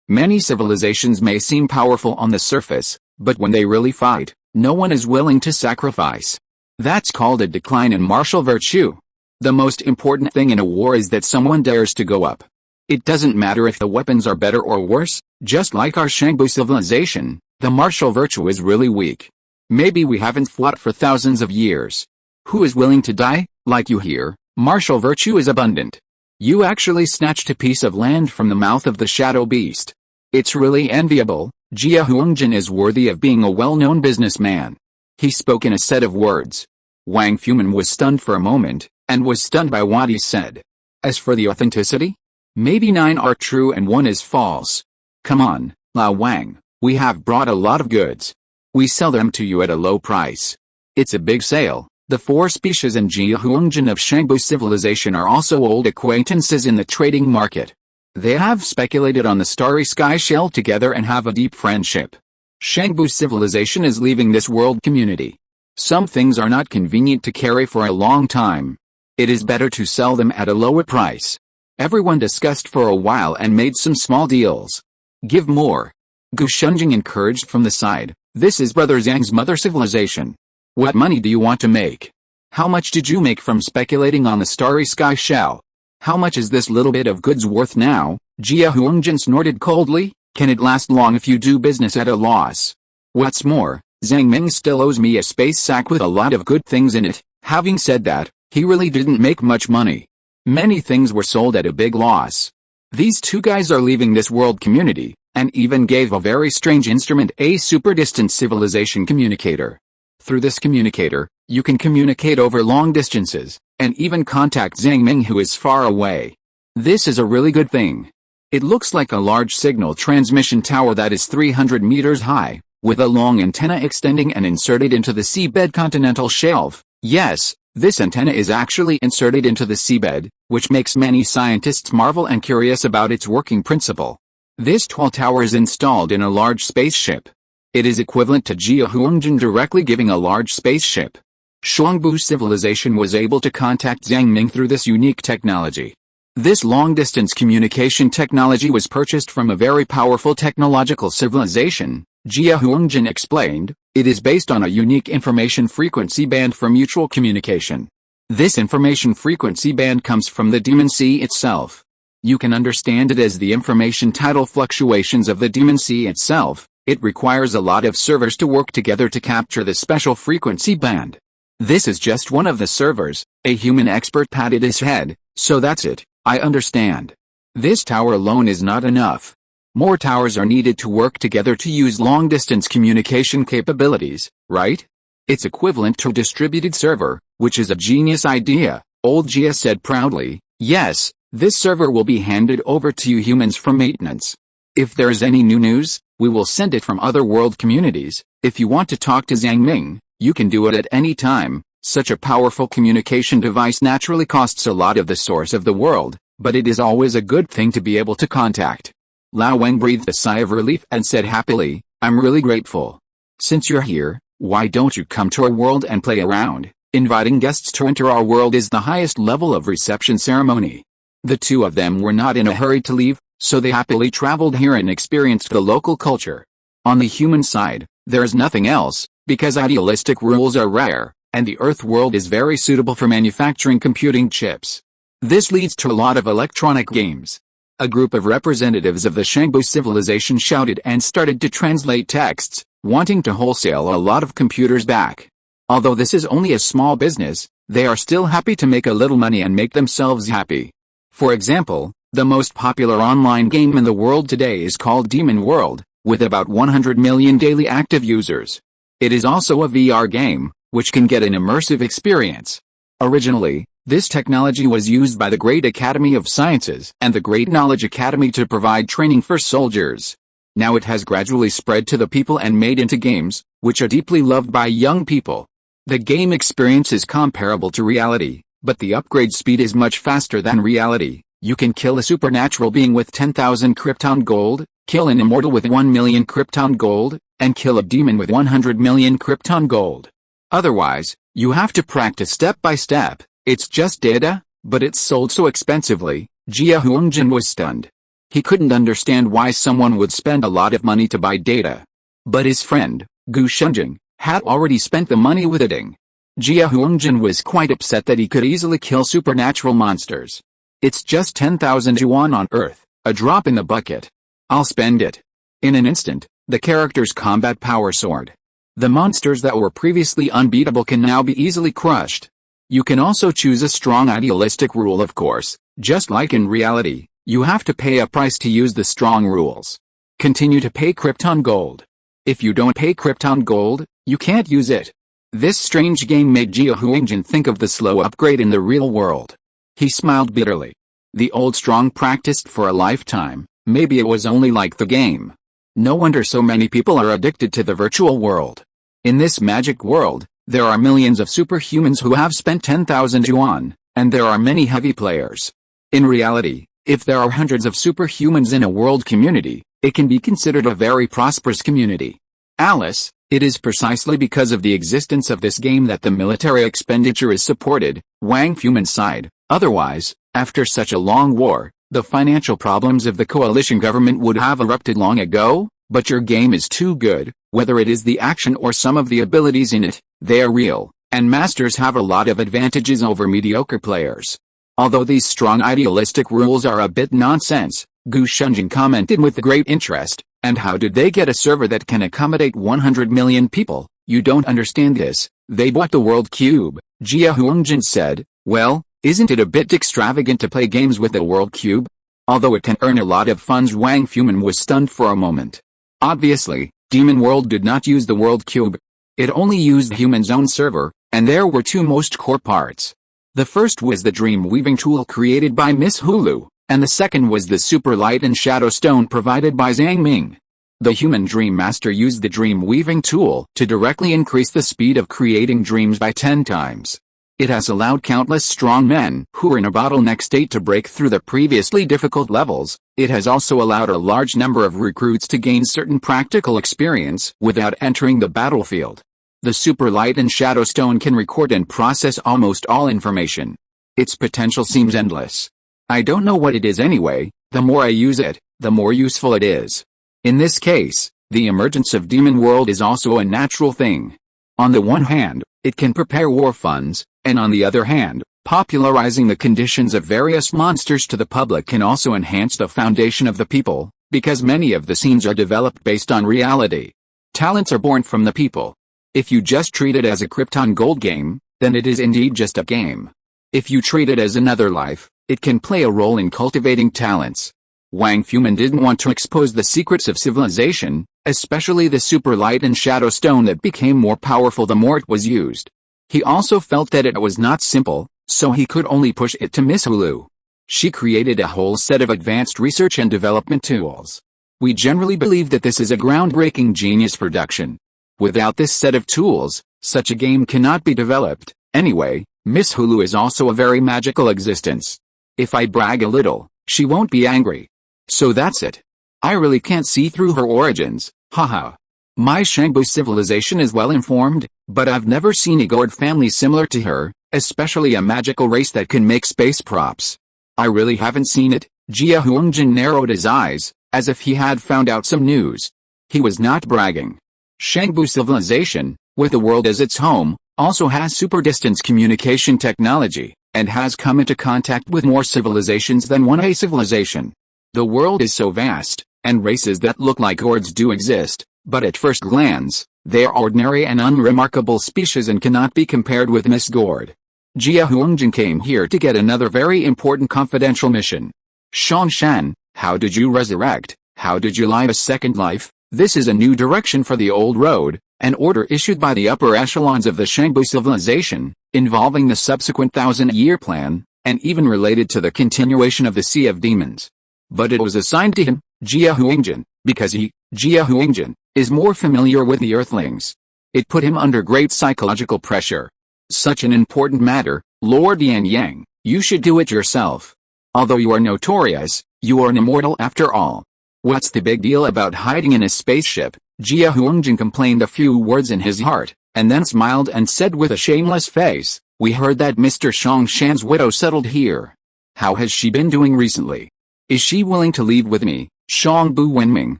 many civilizations may seem powerful on the surface, but when they really fight, No one is willing to sacrifice. That's called a decline in martial virtue. The most important thing in a war is that someone dares to go up. It doesn't matter if the weapons are better or worse, just like our Shangbu civilization, the martial virtue is really weak. Maybe we haven't fought for thousands of years. Who is willing to die? Like you here, martial virtue is abundant. You actually snatched a piece of land from the mouth of the shadow beast. It's really enviable. Jia Huangjin is worthy of being a well-known businessman. He spoke in a set of words. Wang Fuman was stunned for a moment, and was stunned by what he said. As for the authenticity? Maybe 9 are true and 1 is false. Come on, Lao Wang, we have brought a lot of goods. We sell them to you at a low price. It's a big sale. The 4 species and Jia Huangjin of Shangbu civilization are also old acquaintances in the trading market. They have speculated on the starry sky shell together and have a deep friendship. Shangbu civilization is leaving this world community. Some things are not convenient to carry for a long time. It is better to sell them at a lower price. Everyone discussed for a while and made some small deals. Give more. Gu Shunjing encouraged from the side. This is Brother Zhang's mother civilization. What money do you want to make? How much did you make from speculating on the starry sky shell? How much is this little bit of goods worth now? Jia Huangjin snorted coldly. Can it last long if you do business at a loss? What's more, Zhang Ming still owes me a space sack with a lot of good things in it. Having said that, he really didn't make much money. Many things were sold at a big loss. These 2 guys are leaving this world community, and even gave a very strange instrument, a super distant civilization communicator. Through this communicator, you can communicate over long distances, and even contact Zhang Ming who is far away. This is a really good thing. It looks like a large signal transmission tower that is 300 meters high, with a long antenna extending and inserted into the seabed continental shelf. Yes, this antenna is actually inserted into the seabed, which makes many scientists marvel and curious about its working principle. This tall tower is installed in a large spaceship. It is equivalent to Jia Huangjin directly giving a large spaceship. Shangbu civilization was able to contact Zhang Ming through this unique technology. This long-distance communication technology was purchased from a very powerful technological civilization, Jia Huangjin explained. It is based on a unique information frequency band for mutual communication. This information frequency band comes from the Demon Sea itself. You can understand it as the information tidal fluctuations of the Demon Sea itself. It requires a lot of servers to work together to capture the special frequency band. This is just one of the servers. A human expert patted his head. So that's it. I understand. This tower alone is not enough. More towers are needed to work together to use long-distance communication capabilities, right? It's equivalent to a distributed server, which is a genius idea, old Jia said proudly. Yes, this server will be handed over to you humans for maintenance. If there is any new news, we will send it from other world communities. If you want to talk to Zhang Ming, you can do it at any time. Such a powerful communication device naturally costs a lot of the source of the world, but it is always a good thing to be able to contact. Lao Wang breathed a sigh of relief and said happily, I'm really grateful. Since you're here, why don't you come to our world and play around? Inviting guests to enter our world is the highest level of reception ceremony. The 2 of them were not in a hurry to leave, so they happily traveled here and experienced the local culture. On the human side, there is nothing else, because idealistic rules are rare, and the Earth world is very suitable for manufacturing computing chips. This leads to a lot of electronic games. A group of representatives of the Shangbu civilization shouted and started to translate texts, wanting to wholesale a lot of computers back. Although this is only a small business, they are still happy to make a little money and make themselves happy. For example, the most popular online game in the world today is called Demon World, with about 100 million daily active users. It is also a VR game, which can get an immersive experience. Originally, this technology was used by the Great Academy of Sciences and the Great Knowledge Academy to provide training for soldiers. Now it has gradually spread to the people and made into games, which are deeply loved by young people. The game experience is comparable to reality, but the upgrade speed is much faster than reality. You can kill a supernatural being with 10,000 Krypton gold, kill an immortal with 1 million Krypton gold, and kill a demon with 100 million Krypton gold. Otherwise, you have to practice step by step. It's just data, but it's sold so expensively. Jia Huangjin was stunned. He couldn't understand why someone would spend a lot of money to buy data. But his friend, Gu Shunjing, had already spent the money with Ding. Jia Huangjin was quite upset that he could easily kill supernatural monsters. It's just 10,000 yuan on Earth, a drop in the bucket. I'll spend it. In an instant, the character's combat power soared. The monsters that were previously unbeatable can now be easily crushed. You can also choose a strong idealistic rule, of course. Just like in reality, you have to pay a price to use the strong rules. Continue to pay Krypton Gold. If you don't pay Krypton Gold, you can't use it. This strange game made Jia Huangjin think of the slow upgrade in the real world. He smiled bitterly. The old strong practiced for a lifetime, maybe it was only like the game. No wonder so many people are addicted to the virtual world. In this magic world, there are millions of superhumans who have spent 10,000 yuan, and there are many heavy players. In reality, if there are hundreds of superhumans in a world community, it can be considered a very prosperous community. Alice, it is precisely because of the existence of this game that the military expenditure is supported, Wang Fumin sighed. Otherwise, after such a long war, the financial problems of the coalition government would have erupted long ago, but your game is too good, whether it is the action or some of the abilities in it, they are real, and masters have a lot of advantages over mediocre players. Although these strong idealistic rules are a bit nonsense, Gu Shunjin commented with great interest, and how did they get a server that can accommodate 100 million people? You don't understand this, they bought the World Cube, Jia Huangjin said. Well, isn't it a bit extravagant to play games with the World Cube? Although it can earn a lot of funds. Wang Fumin was stunned for a moment. Obviously, Demon World did not use the World Cube. It only used Human's own server, and there were two most core parts. The first was the dream weaving tool created by Miss Hulu, and the second was the super light and shadow stone provided by Zhang Ming. The human dream master used the dream weaving tool to directly increase the speed of creating dreams by 10 times. It has allowed countless strong men who were in a bottleneck state to break through the previously difficult levels. It has also allowed a large number of recruits to gain certain practical experience without entering the battlefield. The super light and shadow stone can record and process almost all information. Its potential seems endless. I don't know what it is anyway. The more I use it, the more useful it is. In this case, the emergence of Demon World is also a natural thing. On the one hand, it can prepare war funds, and on the other hand, popularizing the conditions of various monsters to the public can also enhance the foundation of the people, because many of the scenes are developed based on reality. Talents are born from the people. If you just treat it as a Krypton Gold game, then it is indeed just a game. If you treat it as another life, it can play a role in cultivating talents. Wang Fumin didn't want to expose the secrets of civilization, especially the super light and shadow stone that became more powerful the more it was used. He also felt that it was not simple, so he could only push it to Miss Hulu. She created a whole set of advanced research and development tools. We generally believe that this is a groundbreaking genius production. Without this set of tools, such a game cannot be developed. Anyway, Miss Hulu is also a very magical existence. If I brag a little, she won't be angry. So that's it. I really can't see through her origins, haha. My Shangbu civilization is well informed, but I've never seen a gourd family similar to her, especially a magical race that can make space props. I really haven't seen it. Jia Huangjin narrowed his eyes, as if he had found out some news. He was not bragging. Shangbu civilization, with the world as its home, also has super distance communication technology, and has come into contact with more civilizations than one A civilization. The world is so vast, and races that look like gourds do exist, but at first glance, they are ordinary and unremarkable species and cannot be compared with Miss Gourd. Jia Huangjin came here to get another very important confidential mission. Shongshan, how did you resurrect? How did you live a second life? This is a new direction for the old road, an order issued by the upper echelons of the Shangbu civilization, involving the subsequent 1,000-year plan, and even related to the continuation of the Sea of Demons. But it was assigned to him, Jia Huangjin, because he, Jia Huangjin, is more familiar with the Earthlings. It put him under great psychological pressure. Such an important matter, Lord Yan Yang, you should do it yourself. Although you are notorious, you are an immortal after all. What's the big deal about hiding in a spaceship? Jia Huangjin complained a few words in his heart, and then smiled and said with a shameless face, we heard that Mr. Shongshan's widow settled here. How has she been doing recently? Is she willing to leave with me? Shangbu Wenming,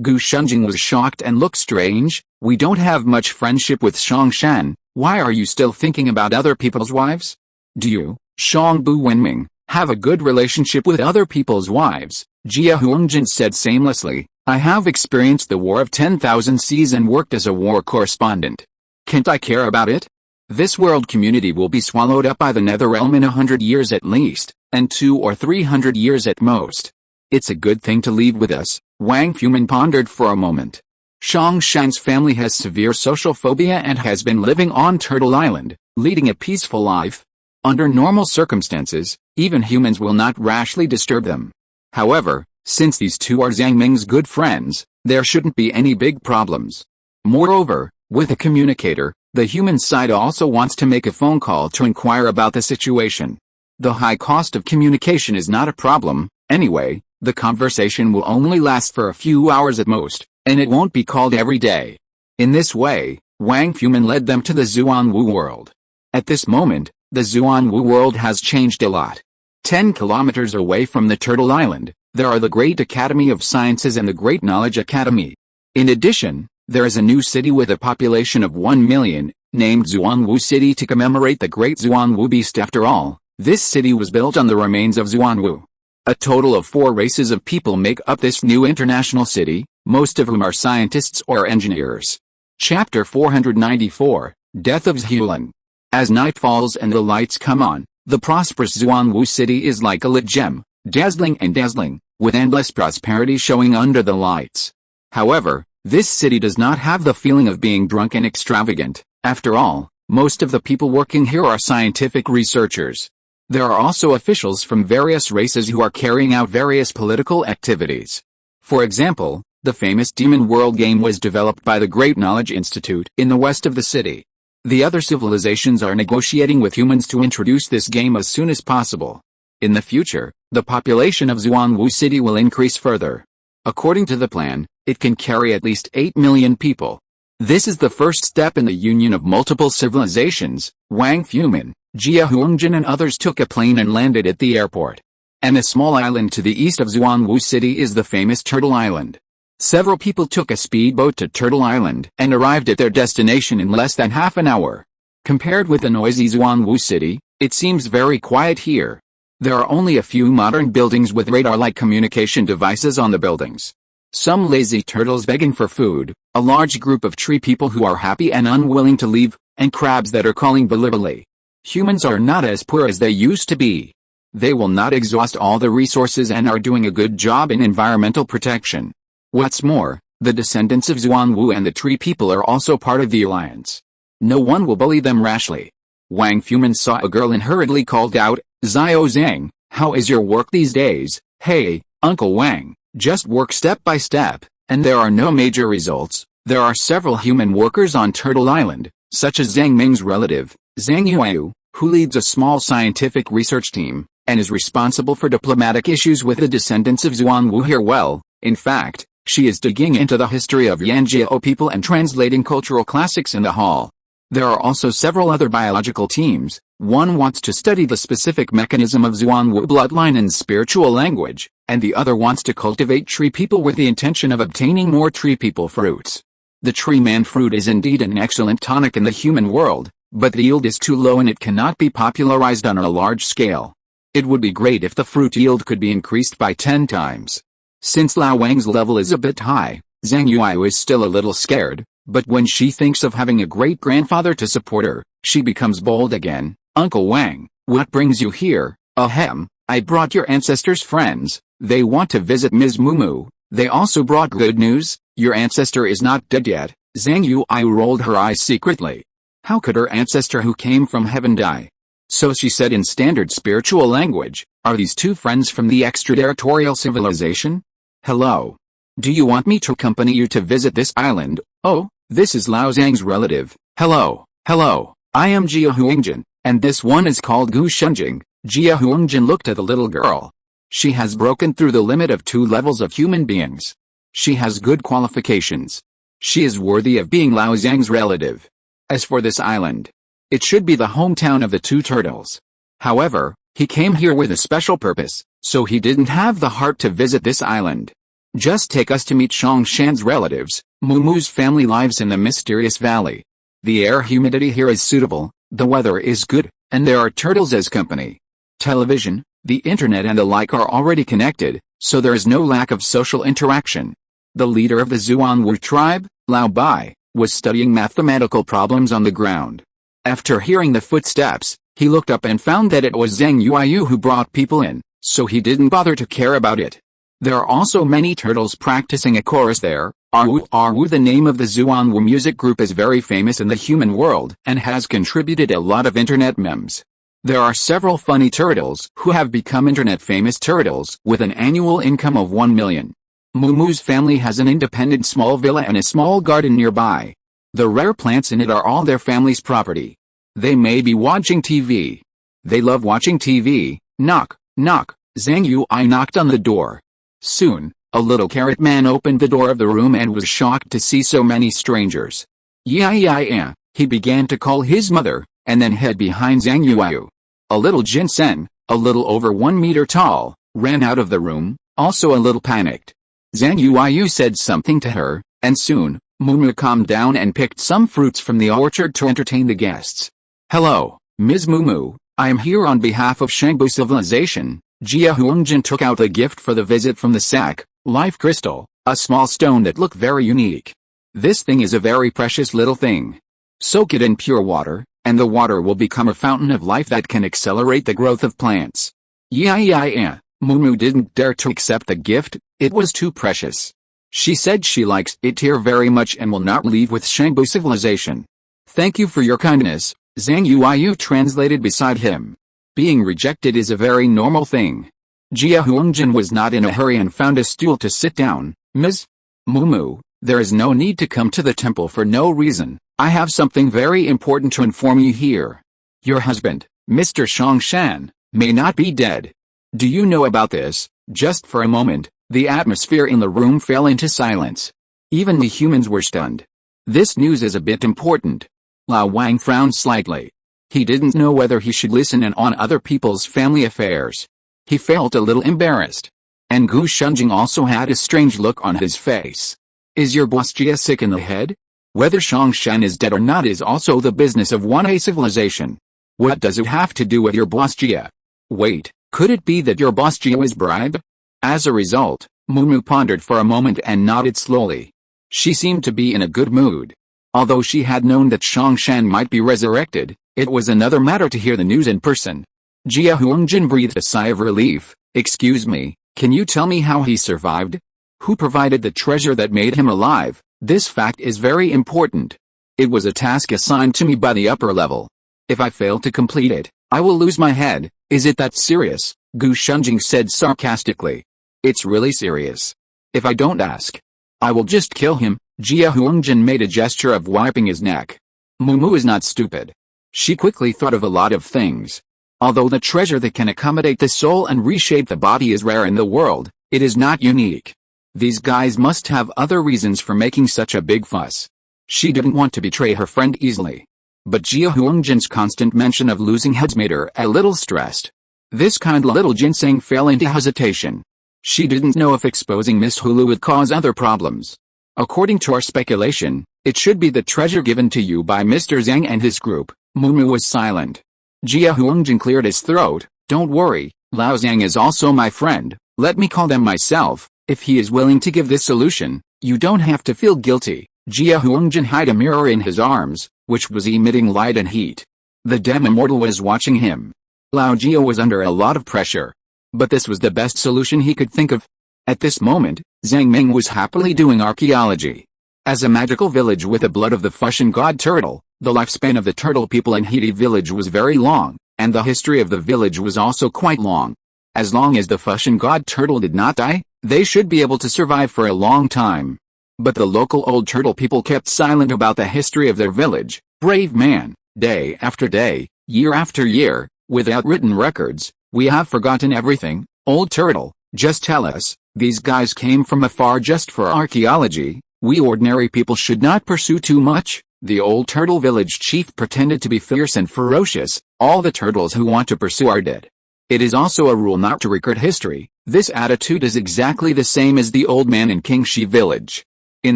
Gu Shunjing was shocked and looked strange. We don't have much friendship with Shongshan. Why are you still thinking about other people's wives? Do you, Shangbu Wenming, have a good relationship with other people's wives? Jia Huangjin said shamelessly. I have experienced the War of 10,000 Seas and worked as a war correspondent. Can't I care about it? This world community will be swallowed up by the Netherrealm in 100 years at least, and 200 or 300 years at most. It's a good thing to leave with us. Wang Fumin pondered for a moment. Shongshan's family has severe social phobia and has been living on Turtle Island, leading a peaceful life. Under normal circumstances, even humans will not rashly disturb them. However, since these two are Zhang Ming's good friends, there shouldn't be any big problems. Moreover, with a communicator, the human side also wants to make a phone call to inquire about the situation. The high cost of communication is not a problem. Anyway, the conversation will only last for a few hours at most, and it won't be called every day. In this way, Wang Fumin led them to the Xuanwu world. At this moment, the Xuanwu world has changed a lot. 10 kilometers away from the Turtle Island, there are the Great Academy of Sciences and the Great Knowledge Academy. In addition, there is a new city with a population of 1 million, named Xuanwu City to commemorate the Great Xuanwu Beast. After all, this city was built on the remains of Xuanwu. A total of 4 races of people make up this new international city, most of whom are scientists or engineers. Chapter 494, Death of Zhulan. As night falls and the lights come on, the prosperous Xuanwu city is like a lit gem, dazzling and dazzling, with endless prosperity showing under the lights. However, this city does not have the feeling of being drunk and extravagant. After all, most of the people working here are scientific researchers. There are also officials from various races who are carrying out various political activities. For example, the famous Demon World game was developed by the Great Knowledge Institute in the west of the city. The other civilizations are negotiating with humans to introduce this game as soon as possible. In the future, the population of Xuanwu City will increase further. According to the plan, it can carry at least 8 million people. This is the first step in the union of multiple civilizations. Wang Fumin, Jia Huangjin and others took a plane and landed at the airport. And a small island to the east of Xuanwu City is the famous Turtle Island. Several people took a speedboat to Turtle Island and arrived at their destination in less than half an hour. Compared with the noisy Xuanwu City, it seems very quiet here. There are only a few modern buildings with radar-like communication devices on the buildings. Some lazy turtles begging for food, a large group of tree people who are happy and unwilling to leave, and crabs that are calling belligerently. Humans are not as poor as they used to be. They will not exhaust all the resources and are doing a good job in environmental protection. What's more, the descendants of Xuanwu and the tree people are also part of the alliance. No one will bully them rashly. Wang Fumin saw a girl and hurriedly called out, Xiao Zhang, how is your work these days? Hey, Uncle Wang, just work step by step, and there are no major results. There are several human workers on Turtle Island, such as Zhang Ming's relative, Zhang Yuyu, who leads a small scientific research team, and is responsible for diplomatic issues with the descendants of Xuanwu here. Well, in fact, she is digging into the history of Yanjiao people and translating cultural classics in the hall. There are also several other biological teams. One wants to study the specific mechanism of Xuanwu bloodline and spiritual language, and the other wants to cultivate tree people with the intention of obtaining more tree people fruits. The tree man fruit is indeed an excellent tonic in the human world, but the yield is too low and it cannot be popularized on a large scale. It would be great if the fruit yield could be increased by 10 times. Since Lao Wang's level is a bit high, Zhang Yuyu is still a little scared, but when she thinks of having a great-grandfather to support her, she becomes bold again. Uncle Wang, what brings you here? Ahem, I brought your ancestors' friends. They want to visit Ms. Mumu. They also brought good news. Your ancestor is not dead yet. Zhang Yuyu rolled her eyes secretly. How could her ancestor who came from heaven die? So she said in standard spiritual language, are these two friends from the extraterritorial civilization? Hello. Do you want me to accompany you to visit this island? Oh, this is Lao Zhang's relative. Hello, I am Jia Huangjin, and this one is called Gu Shunjing. Jia Huangjin looked at the little girl. She has broken through the limit of 2 levels of human beings. She has good qualifications. She is worthy of being Lao Zhang's relative. As for this island, it should be the hometown of the 2 turtles. However, he came here with a special purpose, so he didn't have the heart to visit this island. Just take us to meet Shongshan's relatives. Mumu's family lives in the mysterious valley. The air humidity here is suitable, the weather is good, and there are turtles as company. Television, the internet and the like are already connected, so there is no lack of social interaction. The leader of the Zhuanwu tribe, Lao Bai, was studying mathematical problems on the ground. After hearing the footsteps, he looked up and found that it was Zhang Yuyu who brought people in, so he didn't bother to care about it. There are also many turtles practicing a chorus there. Arwu Arwu, the name of the Zhuanwu music group, is very famous in the human world and has contributed a lot of internet memes. There are several funny turtles who have become internet famous turtles with an annual income of 1 million. Mumu's family has an independent small villa and a small garden nearby. The rare plants in it are all their family's property. They may be watching TV. They love watching TV. Knock, knock. Zhang Yui knocked on the door. Soon, a little carrot man opened the door of the room and was shocked to see so many strangers. Yeah. He began to call his mother, and then hid behind Zhang Yuyu. A little ginseng, a little over 1 meter tall, ran out of the room, also a little panicked. Zhang Yuyu said something to her, and soon, Mumu calmed down and picked some fruits from the orchard to entertain the guests. Hello, Ms. Mumu, I am here on behalf of Shangbu civilization. Jia Huangjin took out the gift for the visit from the sack, life crystal, a small stone that looked very unique. This thing is a very precious little thing. Soak it in pure water, and the water will become a fountain of life that can accelerate the growth of plants. Yeah. Mumu didn't dare to accept the gift, it was too precious. She said she likes it here very much and will not leave with Shangbu civilization. Thank you for your kindness, Zhang Yuyu translated beside him. Being rejected is a very normal thing. Jia Huangjin was not in a hurry and found a stool to sit down. Ms. Mumu, there is no need to come to the temple for no reason. I have something very important to inform you here. Your husband, Mr. Shongshan, may not be dead. Do you know about this? Just for a moment, the atmosphere in the room fell into silence. Even the humans were stunned. This news is a bit important. Lao Wang frowned slightly. He didn't know whether he should listen in on other people's family affairs. He felt a little embarrassed. And Gu Shunjing also had a strange look on his face. Is your boss Jia sick in the head? Whether Shongshan is dead or not is also the business of one civilization. What does it have to do with your boss Jia? Wait, could it be that your boss Jia was bribed? As a result, Mumu pondered for a moment and nodded slowly. She seemed to be in a good mood. Although she had known that Shongshan might be resurrected, it was another matter to hear the news in person. Jia Huangjin breathed a sigh of relief. Excuse me, can you tell me how he survived? Who provided the treasure that made him alive? This fact is very important. It was a task assigned to me by the upper level. If I fail to complete it, I will lose my head. Is it that serious? Gu Shunjing said sarcastically. It's really serious. If I don't ask, I will just kill him. Jia Huangjin made a gesture of wiping his neck. Mumu is not stupid. She quickly thought of a lot of things. Although the treasure that can accommodate the soul and reshape the body is rare in the world, it is not unique. These guys must have other reasons for making such a big fuss. She didn't want to betray her friend easily. But Jia Huangjin's constant mention of losing heads made her a little stressed. This kind little ginseng fell into hesitation. She didn't know if exposing Miss Hulu would cause other problems. According to our speculation, it should be the treasure given to you by Mr. Zhang and his group. Mumu was silent. Jia Huangjin cleared his throat. Don't worry, Lao Zhang is also my friend. Let me call them myself. If he is willing to give this solution, you don't have to feel guilty. Jia Huangjin hid a mirror in his arms, which was emitting light and heat. The Dem-Immortal was watching him. Lao Jia was under a lot of pressure. But this was the best solution he could think of. At this moment, Zhang Ming was happily doing archaeology. As a magical village with the blood of the Fushun god turtle, the lifespan of the turtle people in Hiti village was very long, and the history of the village was also quite long. As long as the Fushun god turtle did not die, they should be able to survive for a long time. But the local old turtle people kept silent about the history of their village. Brave man, day after day, year after year, without written records, we have forgotten everything. Old turtle, just tell us, these guys came from afar just for archaeology. We ordinary people should not pursue too much. The old turtle village chief pretended to be fierce and ferocious. All the turtles who want to pursue are dead. It is also a rule not to record history. This attitude is exactly the same as the old man in Kingshi village. In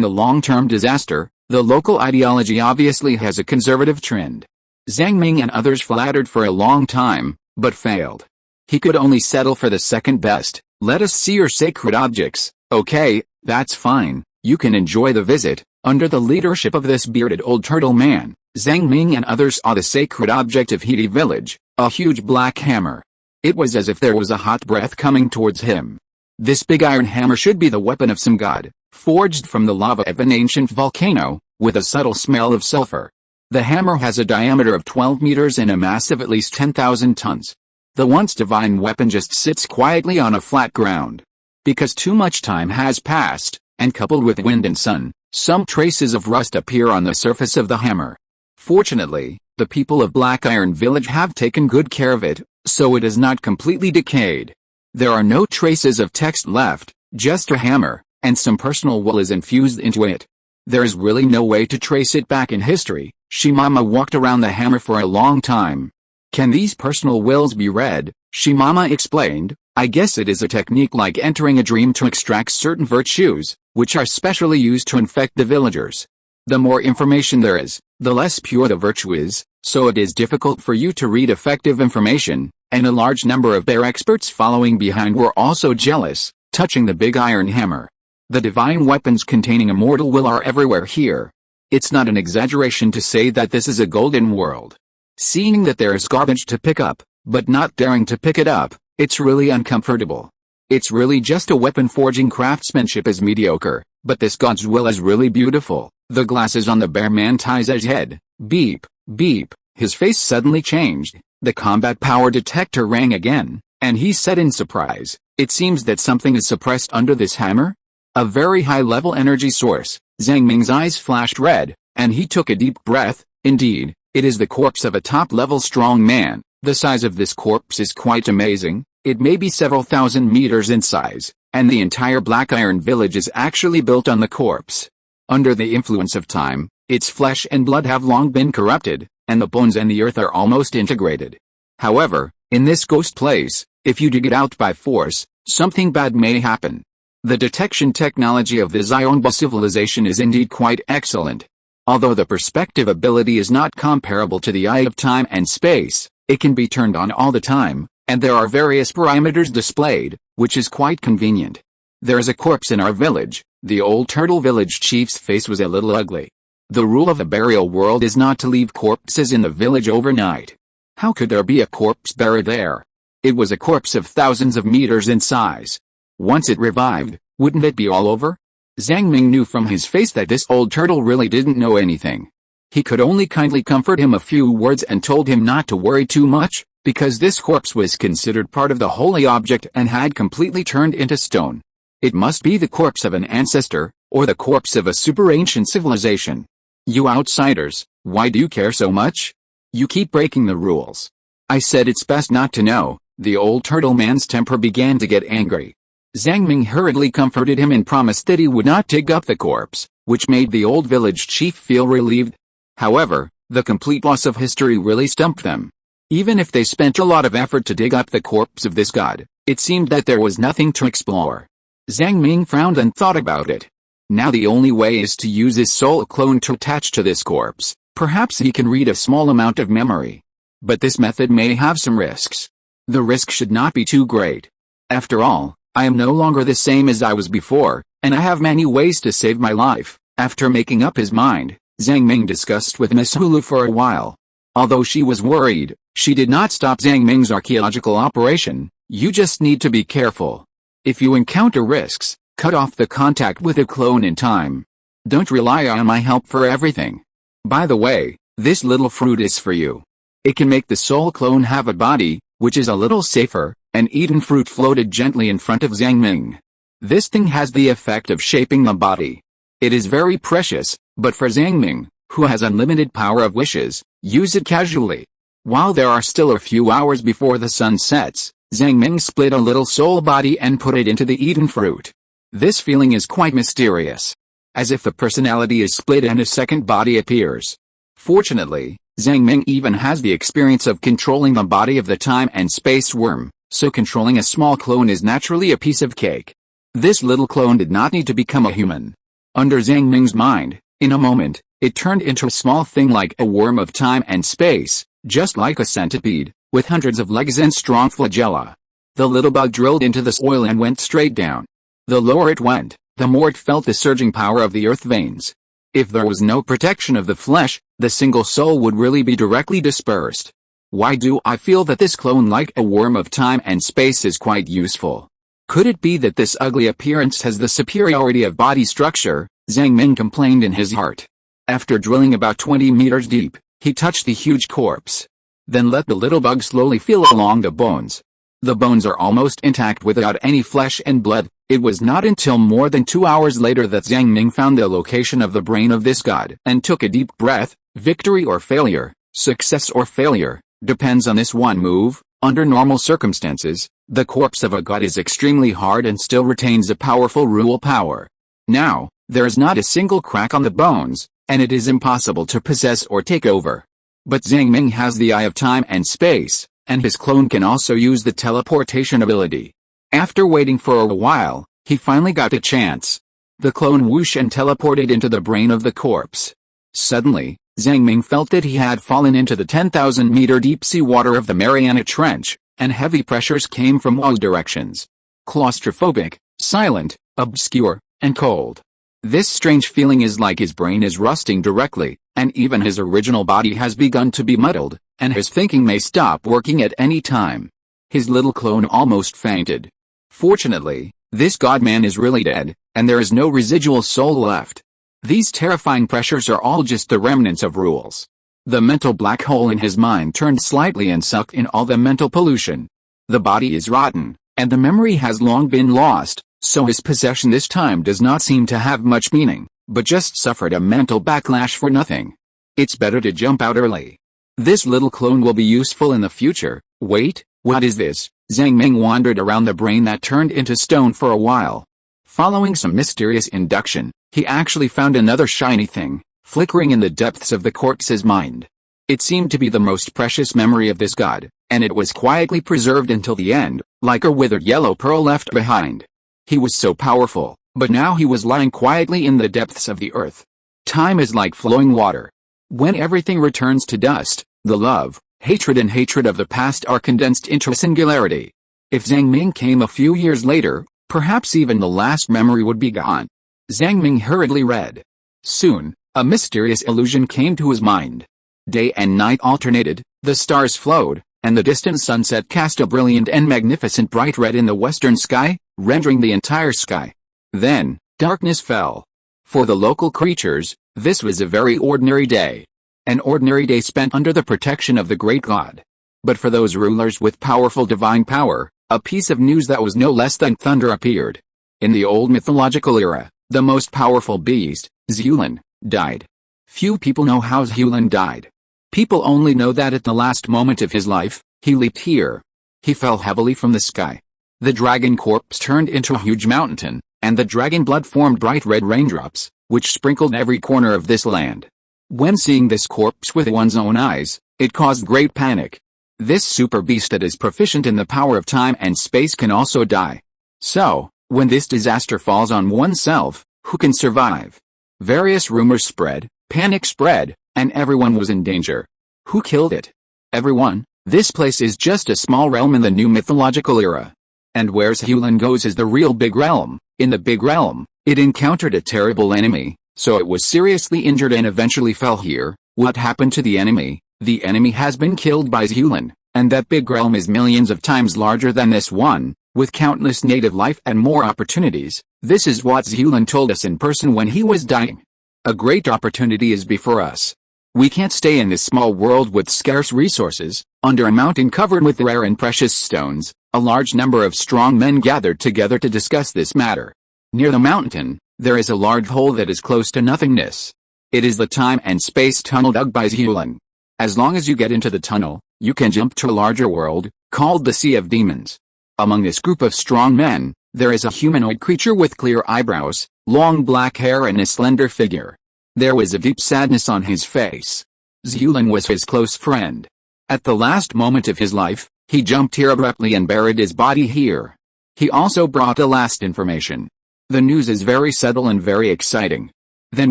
the long-term disaster, the local ideology obviously has a conservative trend. Zhang Ming and others flattered for a long time, but failed. He could only settle for the second best. Let us see your sacred objects. Okay, that's fine, you can enjoy the visit. Under the leadership of this bearded old turtle man, Zhang Ming and others saw the sacred object of Heidi village, a huge black hammer. It was as if there was a hot breath coming towards him. This big iron hammer should be the weapon of some god, forged from the lava of an ancient volcano, with a subtle smell of sulfur. The hammer has a diameter of 12 meters and a mass of at least 10,000 tons. The once divine weapon just sits quietly on a flat ground. Because too much time has passed, and coupled with wind and sun, some traces of rust appear on the surface of the hammer. Fortunately, the people of Black Iron Village have taken good care of it, so it is not completely decayed. There are no traces of text left, just a hammer, and some personal will is infused into it. There is really no way to trace it back in history. Shimama walked around the hammer for a long time. Can these personal wills be read? Shimama explained, I guess it is a technique like entering a dream to extract certain virtues, which are specially used to infect the villagers. The more information there is, the less pure the virtue is, so it is difficult for you to read effective information, and a large number of their experts following behind were also jealous, touching the big iron hammer. The divine weapons containing immortal will are everywhere here. It's not an exaggeration to say that this is a golden world. Seeing that there is garbage to pick up, but not daring to pick it up, it's really uncomfortable. It's really just a weapon forging craftsmanship is mediocre, but this god's will is really beautiful. The glasses on the bear man Taize's head, beep, beep, his face suddenly changed, the combat power detector rang again, and he said in surprise, it seems that something is suppressed under this hammer? A very high-level energy source. Zhang Ming's eyes flashed red, and he took a deep breath. Indeed, it is the corpse of a top-level strong man. The size of this corpse is quite amazing. It may be several thousand meters in size, and the entire Black Iron Village is actually built on the corpse. Under the influence of time, its flesh and blood have long been corrupted, and the bones and the earth are almost integrated. However, in this ghost place, if you dig it out by force, something bad may happen. The detection technology of the Zionba civilization is indeed quite excellent. Although the perspective ability is not comparable to the eye of time and space, it can be turned on all the time, and there are various parameters displayed, which is quite convenient. There is a corpse in our village. The old turtle village chief's face was a little ugly. The rule of the burial world is not to leave corpses in the village overnight. How could there be a corpse buried there? It was a corpse of thousands of meters in size. Once it revived, wouldn't it be all over? Zhang Ming knew from his face that this old turtle really didn't know anything. He could only kindly comfort him a few words and told him not to worry too much, because this corpse was considered part of the holy object and had completely turned into stone. It must be the corpse of an ancestor, or the corpse of a super ancient civilization. You outsiders, why do you care so much? You keep breaking the rules. I said it's best not to know. The old turtle man's temper began to get angry. Zhang Ming hurriedly comforted him and promised that he would not dig up the corpse, which made the old village chief feel relieved. However, the complete loss of history really stumped them. Even if they spent a lot of effort to dig up the corpse of this god, it seemed that there was nothing to explore. Zhang Ming frowned and thought about it. Now the only way is to use his soul clone to attach to this corpse. Perhaps he can read a small amount of memory. But this method may have some risks. The risk should not be too great. After all, I am no longer the same as I was before, and I have many ways to save my life. After making up his mind, Zhang Ming discussed with Miss Hulu for a while. Although she was worried, she did not stop Zhang Ming's archaeological operation. You just need to be careful. If you encounter risks, cut off the contact with a clone in time. Don't rely on my help for everything. By the way, this little fruit is for you. It can make the soul clone have a body, which is a little safer. An eaten fruit floated gently in front of Zhang Ming. This thing has the effect of shaping the body. It is very precious, but for Zhang Ming, who has unlimited power of wishes, use it casually. While there are still a few hours before the sun sets, Zhang Ming split a little soul body and put it into the eaten fruit. This feeling is quite mysterious. As if the personality is split and a second body appears. Fortunately, Zhang Ming even has the experience of controlling the body of the time and space worm. So controlling a small clone is naturally a piece of cake. This little clone did not need to become a human. Under Zhang Ming's mind, in a moment, it turned into a small thing like a worm of time and space, just like a centipede, with hundreds of legs and strong flagella. The little bug drilled into the soil and went straight down. The lower it went, the more it felt the surging power of the earth veins. If there was no protection of the flesh, the single soul would really be directly dispersed. Why do I feel that this clone like a worm of time and space is quite useful? Could it be that this ugly appearance has the superiority of body structure? Zhang Ming complained in his heart. After drilling about 20 meters deep, he touched the huge corpse. Then let the little bug slowly feel along the bones. The bones are almost intact without any flesh and blood. It was not until more than 2 hours later that Zhang Ming found the location of the brain of this god and took a deep breath. Victory or failure, success or failure, depends on this one move. Under normal circumstances, the corpse of a god is extremely hard and still retains a powerful rule power. Now, there is not a single crack on the bones, and it is impossible to possess or take over. But Zhang Ming has the eye of time and space, and his clone can also use the teleportation ability. After waiting for a while, he finally got a chance. The clone whooshed and teleported into the brain of the corpse. Suddenly, Zhang Ming felt that he had fallen into the 10,000-meter deep-sea water of the Mariana Trench, and heavy pressures came from all directions. Claustrophobic, silent, obscure, and cold. This strange feeling is like his brain is rusting directly, and even his original body has begun to be muddled, and his thinking may stop working at any time. His little clone almost fainted. Fortunately, this godman is really dead, and there is no residual soul left. These terrifying pressures are all just the remnants of rules. The mental black hole in his mind turned slightly and sucked in all the mental pollution. The body is rotten, and the memory has long been lost, so his possession this time does not seem to have much meaning, but just suffered a mental backlash for nothing. It's better to jump out early. This little clone will be useful in the future. Wait, what is this? Zhang Ming wandered around the brain that turned into stone for a while. Following some mysterious induction, he actually found another shiny thing, flickering in the depths of the corpse's mind. It seemed to be the most precious memory of this god, and it was quietly preserved until the end, like a withered yellow pearl left behind. He was so powerful, but now he was lying quietly in the depths of the earth. Time is like flowing water. When everything returns to dust, the love, hatred and hatred of the past are condensed into a singularity. If Zhang Ming came a few years later, perhaps even the last memory would be gone. Zhang Ming hurriedly read. Soon, a mysterious illusion came to his mind. Day and night alternated, the stars flowed, and the distant sunset cast a brilliant and magnificent bright red in the western sky, rendering the entire sky. Then, darkness fell. For the local creatures, this was a very ordinary day. An ordinary day spent under the protection of the great god. But for those rulers with powerful divine power, a piece of news that was no less than thunder appeared. In the old mythological era, the most powerful beast, Zhulin, died. Few people know how Zhulin died. People only know that at the last moment of his life, he leaped here. He fell heavily from the sky. The dragon corpse turned into a huge mountain, and the dragon blood formed bright red raindrops, which sprinkled every corner of this land. When seeing this corpse with one's own eyes, it caused great panic. This super beast that is proficient in the power of time and space can also die. So, when this disaster falls on oneself, who can survive? Various rumors spread, panic spread, and everyone was in danger. Who killed it? Everyone. This place is just a small realm in the new mythological era. And where Zhulin goes is the real big realm. In the big realm, it encountered a terrible enemy, so it was seriously injured and eventually fell here. What happened to the enemy? The enemy has been killed by Zhulin, and that big realm is millions of times larger than this one, with countless native life and more opportunities. This is what Zhulin told us in person when he was dying. A great opportunity is before us. We can't stay in this small world with scarce resources. Under a mountain covered with rare and precious stones, a large number of strong men gathered together to discuss this matter. Near the mountain, there is a large hole that is close to nothingness. It is the time and space tunnel dug by Zhulin. As long as you get into the tunnel, you can jump to a larger world, called the Sea of Demons. Among this group of strong men, there is a humanoid creature with clear eyebrows, long black hair and a slender figure. There was a deep sadness on his face. Zhulin was his close friend. At the last moment of his life, he jumped here abruptly and buried his body here. He also brought the last information. The news is very subtle and very exciting. Then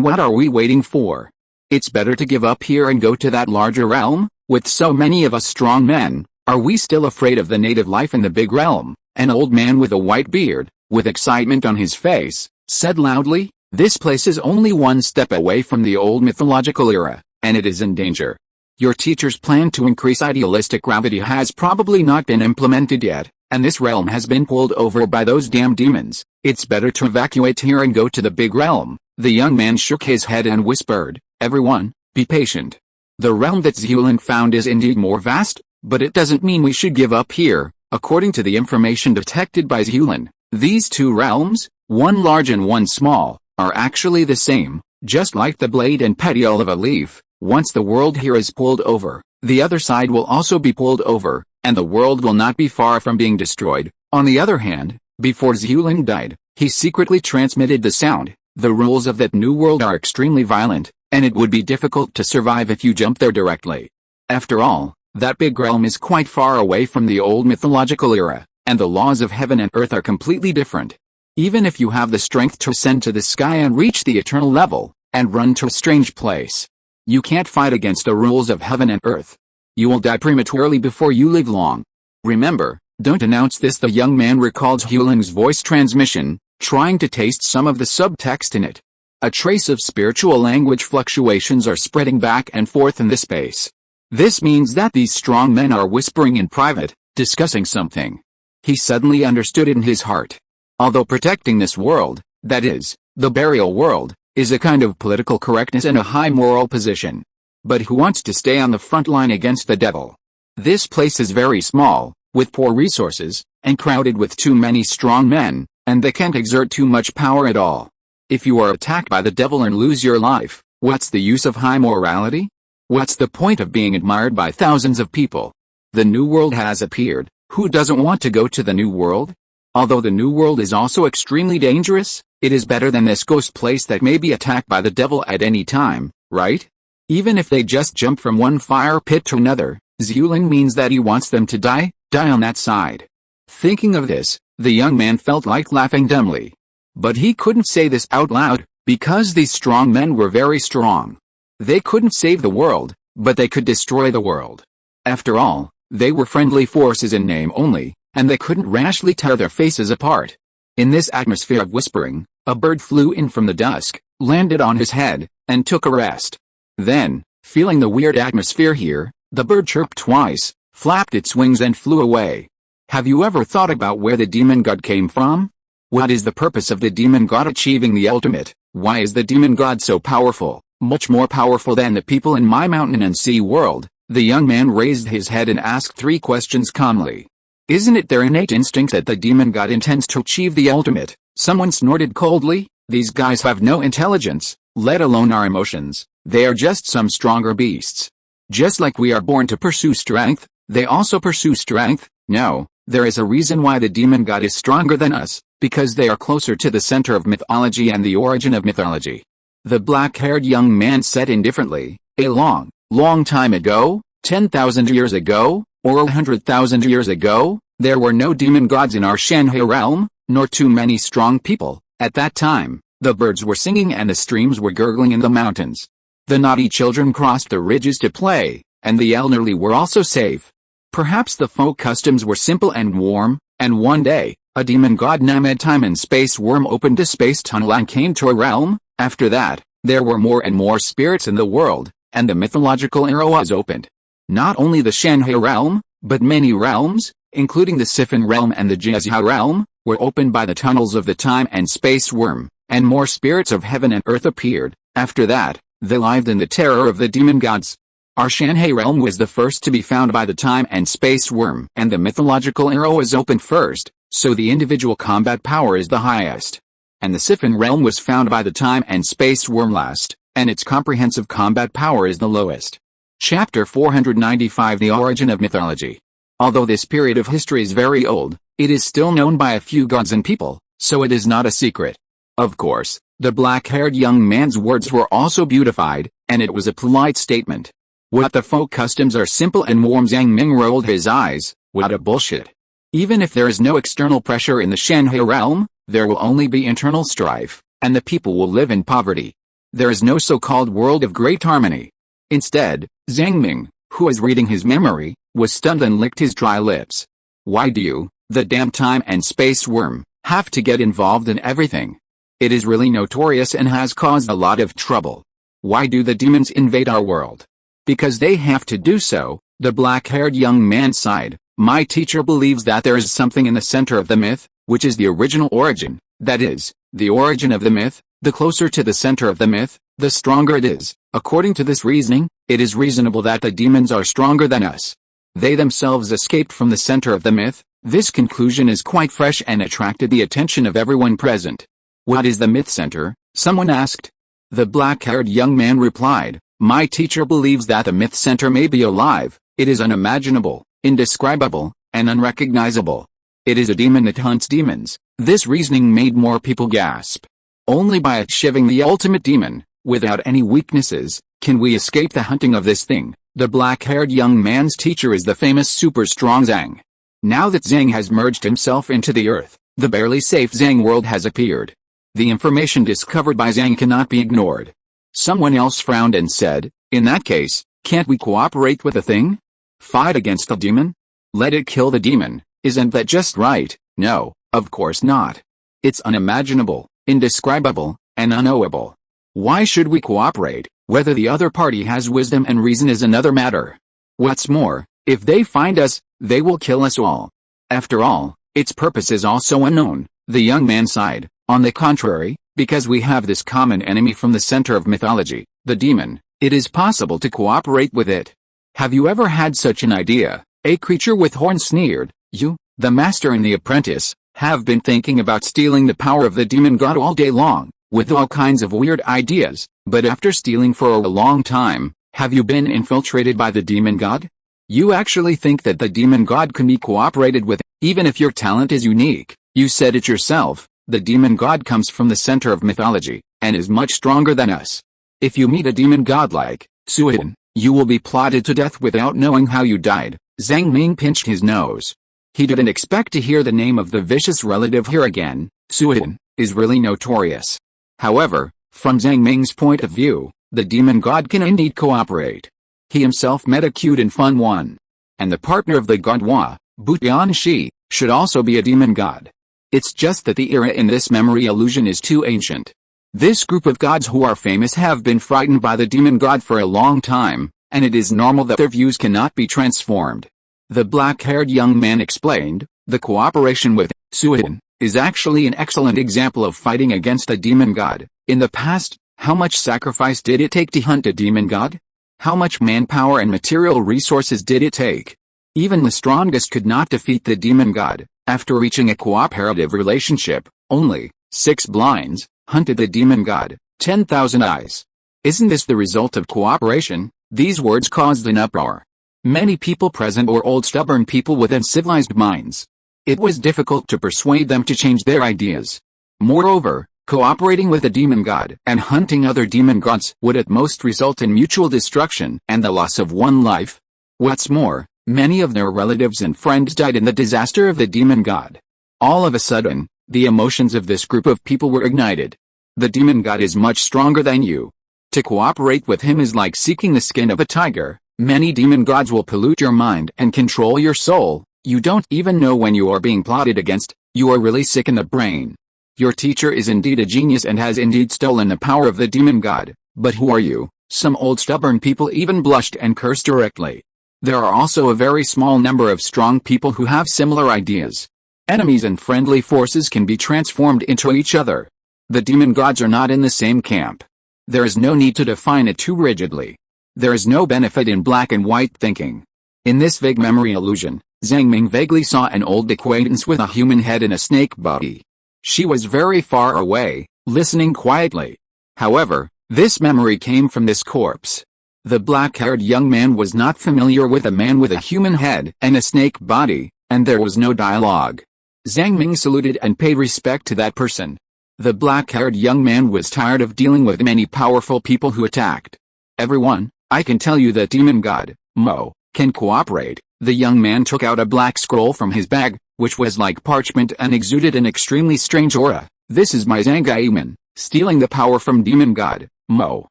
what are we waiting for? It's better to give up here and go to that larger realm. With so many of us strong men, are we still afraid of the native life in the big realm? An old man with a white beard, with excitement on his face, said loudly, "This place is only one step away from the old mythological era, and it is in danger. Your teacher's plan to increase idealistic gravity has probably not been implemented yet, and this realm has been pulled over by those damn demons. It's better to evacuate here and go to the big realm." The young man shook his head and whispered, "Everyone, be patient. The realm that Zhulin found is indeed more vast, but it doesn't mean we should give up here." According to the information detected by Zhulin, these two realms, one large and one small, are actually the same, just like the blade and petiole of a leaf. Once the world here is pulled over, the other side will also be pulled over, and the world will not be far from being destroyed. On the other hand, before Zhulin died, he secretly transmitted the sound. The rules of that new world are extremely violent, and it would be difficult to survive if you jump there directly. After all, that big realm is quite far away from the old mythological era, and the laws of heaven and earth are completely different. Even if you have the strength to ascend to the sky and reach the eternal level, and run to a strange place, you can't fight against the rules of heaven and earth. You will die prematurely before you live long. Remember, don't announce this. The young man recalled Hulin's voice transmission, trying to taste some of the subtext in it. A trace of spiritual language fluctuations are spreading back and forth in the space. This means that these strong men are whispering in private, discussing something. He suddenly understood it in his heart. Although protecting this world, that is, the burial world, is a kind of political correctness and a high moral position. But who wants to stay on the front line against the devil? This place is very small, with poor resources, and crowded with too many strong men, and they can't exert too much power at all. If you are attacked by the devil and lose your life, what's the use of high morality? What's the point of being admired by thousands of people? The new world has appeared. Who doesn't want to go to the new world? Although the new world is also extremely dangerous, it is better than this ghost place that may be attacked by the devil at any time, right? Even if they just jump from one fire pit to another, Zhulin means that he wants them to die on that side. Thinking of this, the young man felt like laughing dumbly. But he couldn't say this out loud, because these strong men were very strong. They couldn't save the world, but they could destroy the world. After all, they were friendly forces in name only, and they couldn't rashly tear their faces apart. In this atmosphere of whispering, a bird flew in from the dusk, landed on his head, and took a rest. Then, feeling the weird atmosphere here, the bird chirped twice, flapped its wings and flew away. Have you ever thought about where the demon god came from? What is the purpose of the demon god achieving the ultimate? Why is the demon god so powerful, much more powerful than the people in my mountain and sea world? The young man raised his head and asked 3 questions calmly. Isn't it their innate instinct that the demon god intends to achieve the ultimate? Someone snorted coldly. These guys have no intelligence, let alone our emotions. They are just some stronger beasts. Just like we are born to pursue strength, they also pursue strength. No, there is a reason why the demon god is stronger than us, because they are closer to the center of mythology and the origin of mythology. The black-haired young man said indifferently, a long time ago, 10,000 years ago, or 100,000 years ago, there were no demon gods in our Shanhai realm, nor too many strong people. At that time, the birds were singing and the streams were gurgling in the mountains. The naughty children crossed the ridges to play, and the elderly were also safe. Perhaps the folk customs were simple and warm, and one day, a demon god named Time and Space Worm opened a space tunnel and came to a realm. After that, there were more and more spirits in the world, and the mythological era was opened. Not only the Shanhai realm, but many realms, including the Siphon realm and the Jezha realm, were opened by the tunnels of the Time and Space Worm, and more spirits of heaven and earth appeared. After that, they lived in the terror of the demon gods. Our Shanhai realm was the first to be found by the Time and Space Worm, and the mythological era was opened first, so the individual combat power is the highest. And the Siphon realm was found by the Time and Space Worm last, and its comprehensive combat power is the lowest. Chapter 495 The Origin of Mythology. Although this period of history is very old, it is still known by a few gods and people, so it is not a secret. Of course, the black-haired young man's words were also beautified, and it was a polite statement. What the folk customs are simple and warm. Zhang Ming rolled his eyes. What a bullshit. Even if there is no external pressure in the Shanhai realm, there will only be internal strife, and the people will live in poverty. There is no so-called world of great harmony. Instead, Zhang Ming, who was reading his memory, was stunned and licked his dry lips. Why do you, the damn time and space worm, have to get involved in everything? It is really notorious and has caused a lot of trouble. Why do the demons invade our world? Because they have to do so, the black-haired young man sighed. My teacher believes that there is something in the center of the myth, which is the original origin. That is, the origin of the myth. The closer to the center of the myth, the stronger it is. According to this reasoning, it is reasonable that the demons are stronger than us. They themselves escaped from the center of the myth. This conclusion is quite fresh and attracted the attention of everyone present. What is the myth center? Someone asked. The black-haired young man replied, my teacher believes that the myth center may be alive. It is unimaginable, indescribable, and unrecognizable. It is a demon that hunts demons. This reasoning made more people gasp. Only by achieving the ultimate demon, without any weaknesses, can we escape the hunting of this thing. The black-haired young man's teacher is the famous super-strong Zhang. Now that Zhang has merged himself into the earth, the barely safe Zhang world has appeared. The information discovered by Zhang cannot be ignored. Someone else frowned and said, in that case, can't we cooperate with the thing? Fight against the demon? Let it kill the demon. Isn't that just right? No, of course not. It's unimaginable, indescribable, and unknowable. Why should we cooperate? Whether the other party has wisdom and reason is another matter. What's more, if they find us, they will kill us all. After all, its purpose is also unknown. The young man sighed. On the contrary, because we have this common enemy from the center of mythology, the demon, it is possible to cooperate with it. Have you ever had such an idea? A creature with horns sneered. You, the master and the apprentice, have been thinking about stealing the power of the demon god all day long, with all kinds of weird ideas, but after stealing for a long time, have you been infiltrated by the demon god? You actually think that the demon god can be cooperated with, even if your talent is unique. You said it yourself, the demon god comes from the center of mythology, and is much stronger than us. If you meet a demon god like Suyin, you will be plotted to death without knowing how you died. Zhang Ming pinched his nose. He didn't expect to hear the name of the vicious relative here again. Suyin is really notorious. However, from Zhang Ming's point of view, the demon god can indeed cooperate. He himself met a cute and fun one. And the partner of the god Hua, Butian Shi, should also be a demon god. It's just that the era in this memory illusion is too ancient. This group of gods who are famous have been frightened by the demon god for a long time, and it is normal that their views cannot be transformed. The black-haired young man explained, the cooperation with Suyin is actually an excellent example of fighting against a demon god. In the past, how much sacrifice did it take to hunt a demon god? How much manpower and material resources did it take? Even the strongest could not defeat the demon god. After reaching a cooperative relationship, only 6 blinds hunted the demon god, 10,000 eyes. Isn't this the result of cooperation? These words caused an uproar. Many people present were old stubborn people with uncivilized minds. It was difficult to persuade them to change their ideas. Moreover, cooperating with a demon god and hunting other demon gods would at most result in mutual destruction and the loss of one life. What's more, many of their relatives and friends died in the disaster of the demon god. All of a sudden, the emotions of this group of people were ignited. The demon god is much stronger than you. To cooperate with him is like seeking the skin of a tiger. Many demon gods will pollute your mind and control your soul. You don't even know when you are being plotted against. You are really sick in the brain. Your teacher is indeed a genius and has indeed stolen the power of the demon god. But who are you? Some old stubborn people even blushed and cursed directly. There are also a very small number of strong people who have similar ideas. Enemies and friendly forces can be transformed into each other. The demon gods are not in the same camp. There is no need to define it too rigidly. There is no benefit in black and white thinking. In this vague memory illusion, Zhang Ming vaguely saw an old acquaintance with a human head and a snake body. She was very far away, listening quietly. However, this memory came from this corpse. The black-haired young man was not familiar with a man with a human head and a snake body, and there was no dialogue. Zhang Ming saluted and paid respect to that person. The black-haired young man was tired of dealing with many powerful people who attacked. Everyone, I can tell you that demon god, Mo, can cooperate. The young man took out a black scroll from his bag, which was like parchment and exuded an extremely strange aura. This is my Zhang stealing the power from demon god, Mo.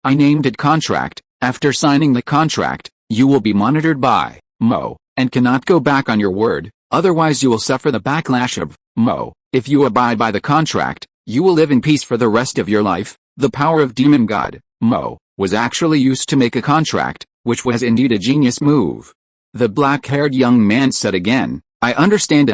I named it contract. After signing the contract, you will be monitored by Mo, and cannot go back on your word, otherwise you will suffer the backlash of Mo. If you abide by the contract, you will live in peace for the rest of your life. The power of demon god, Mo, was actually used to make a contract, which was indeed a genius move. The black-haired young man said again, I understand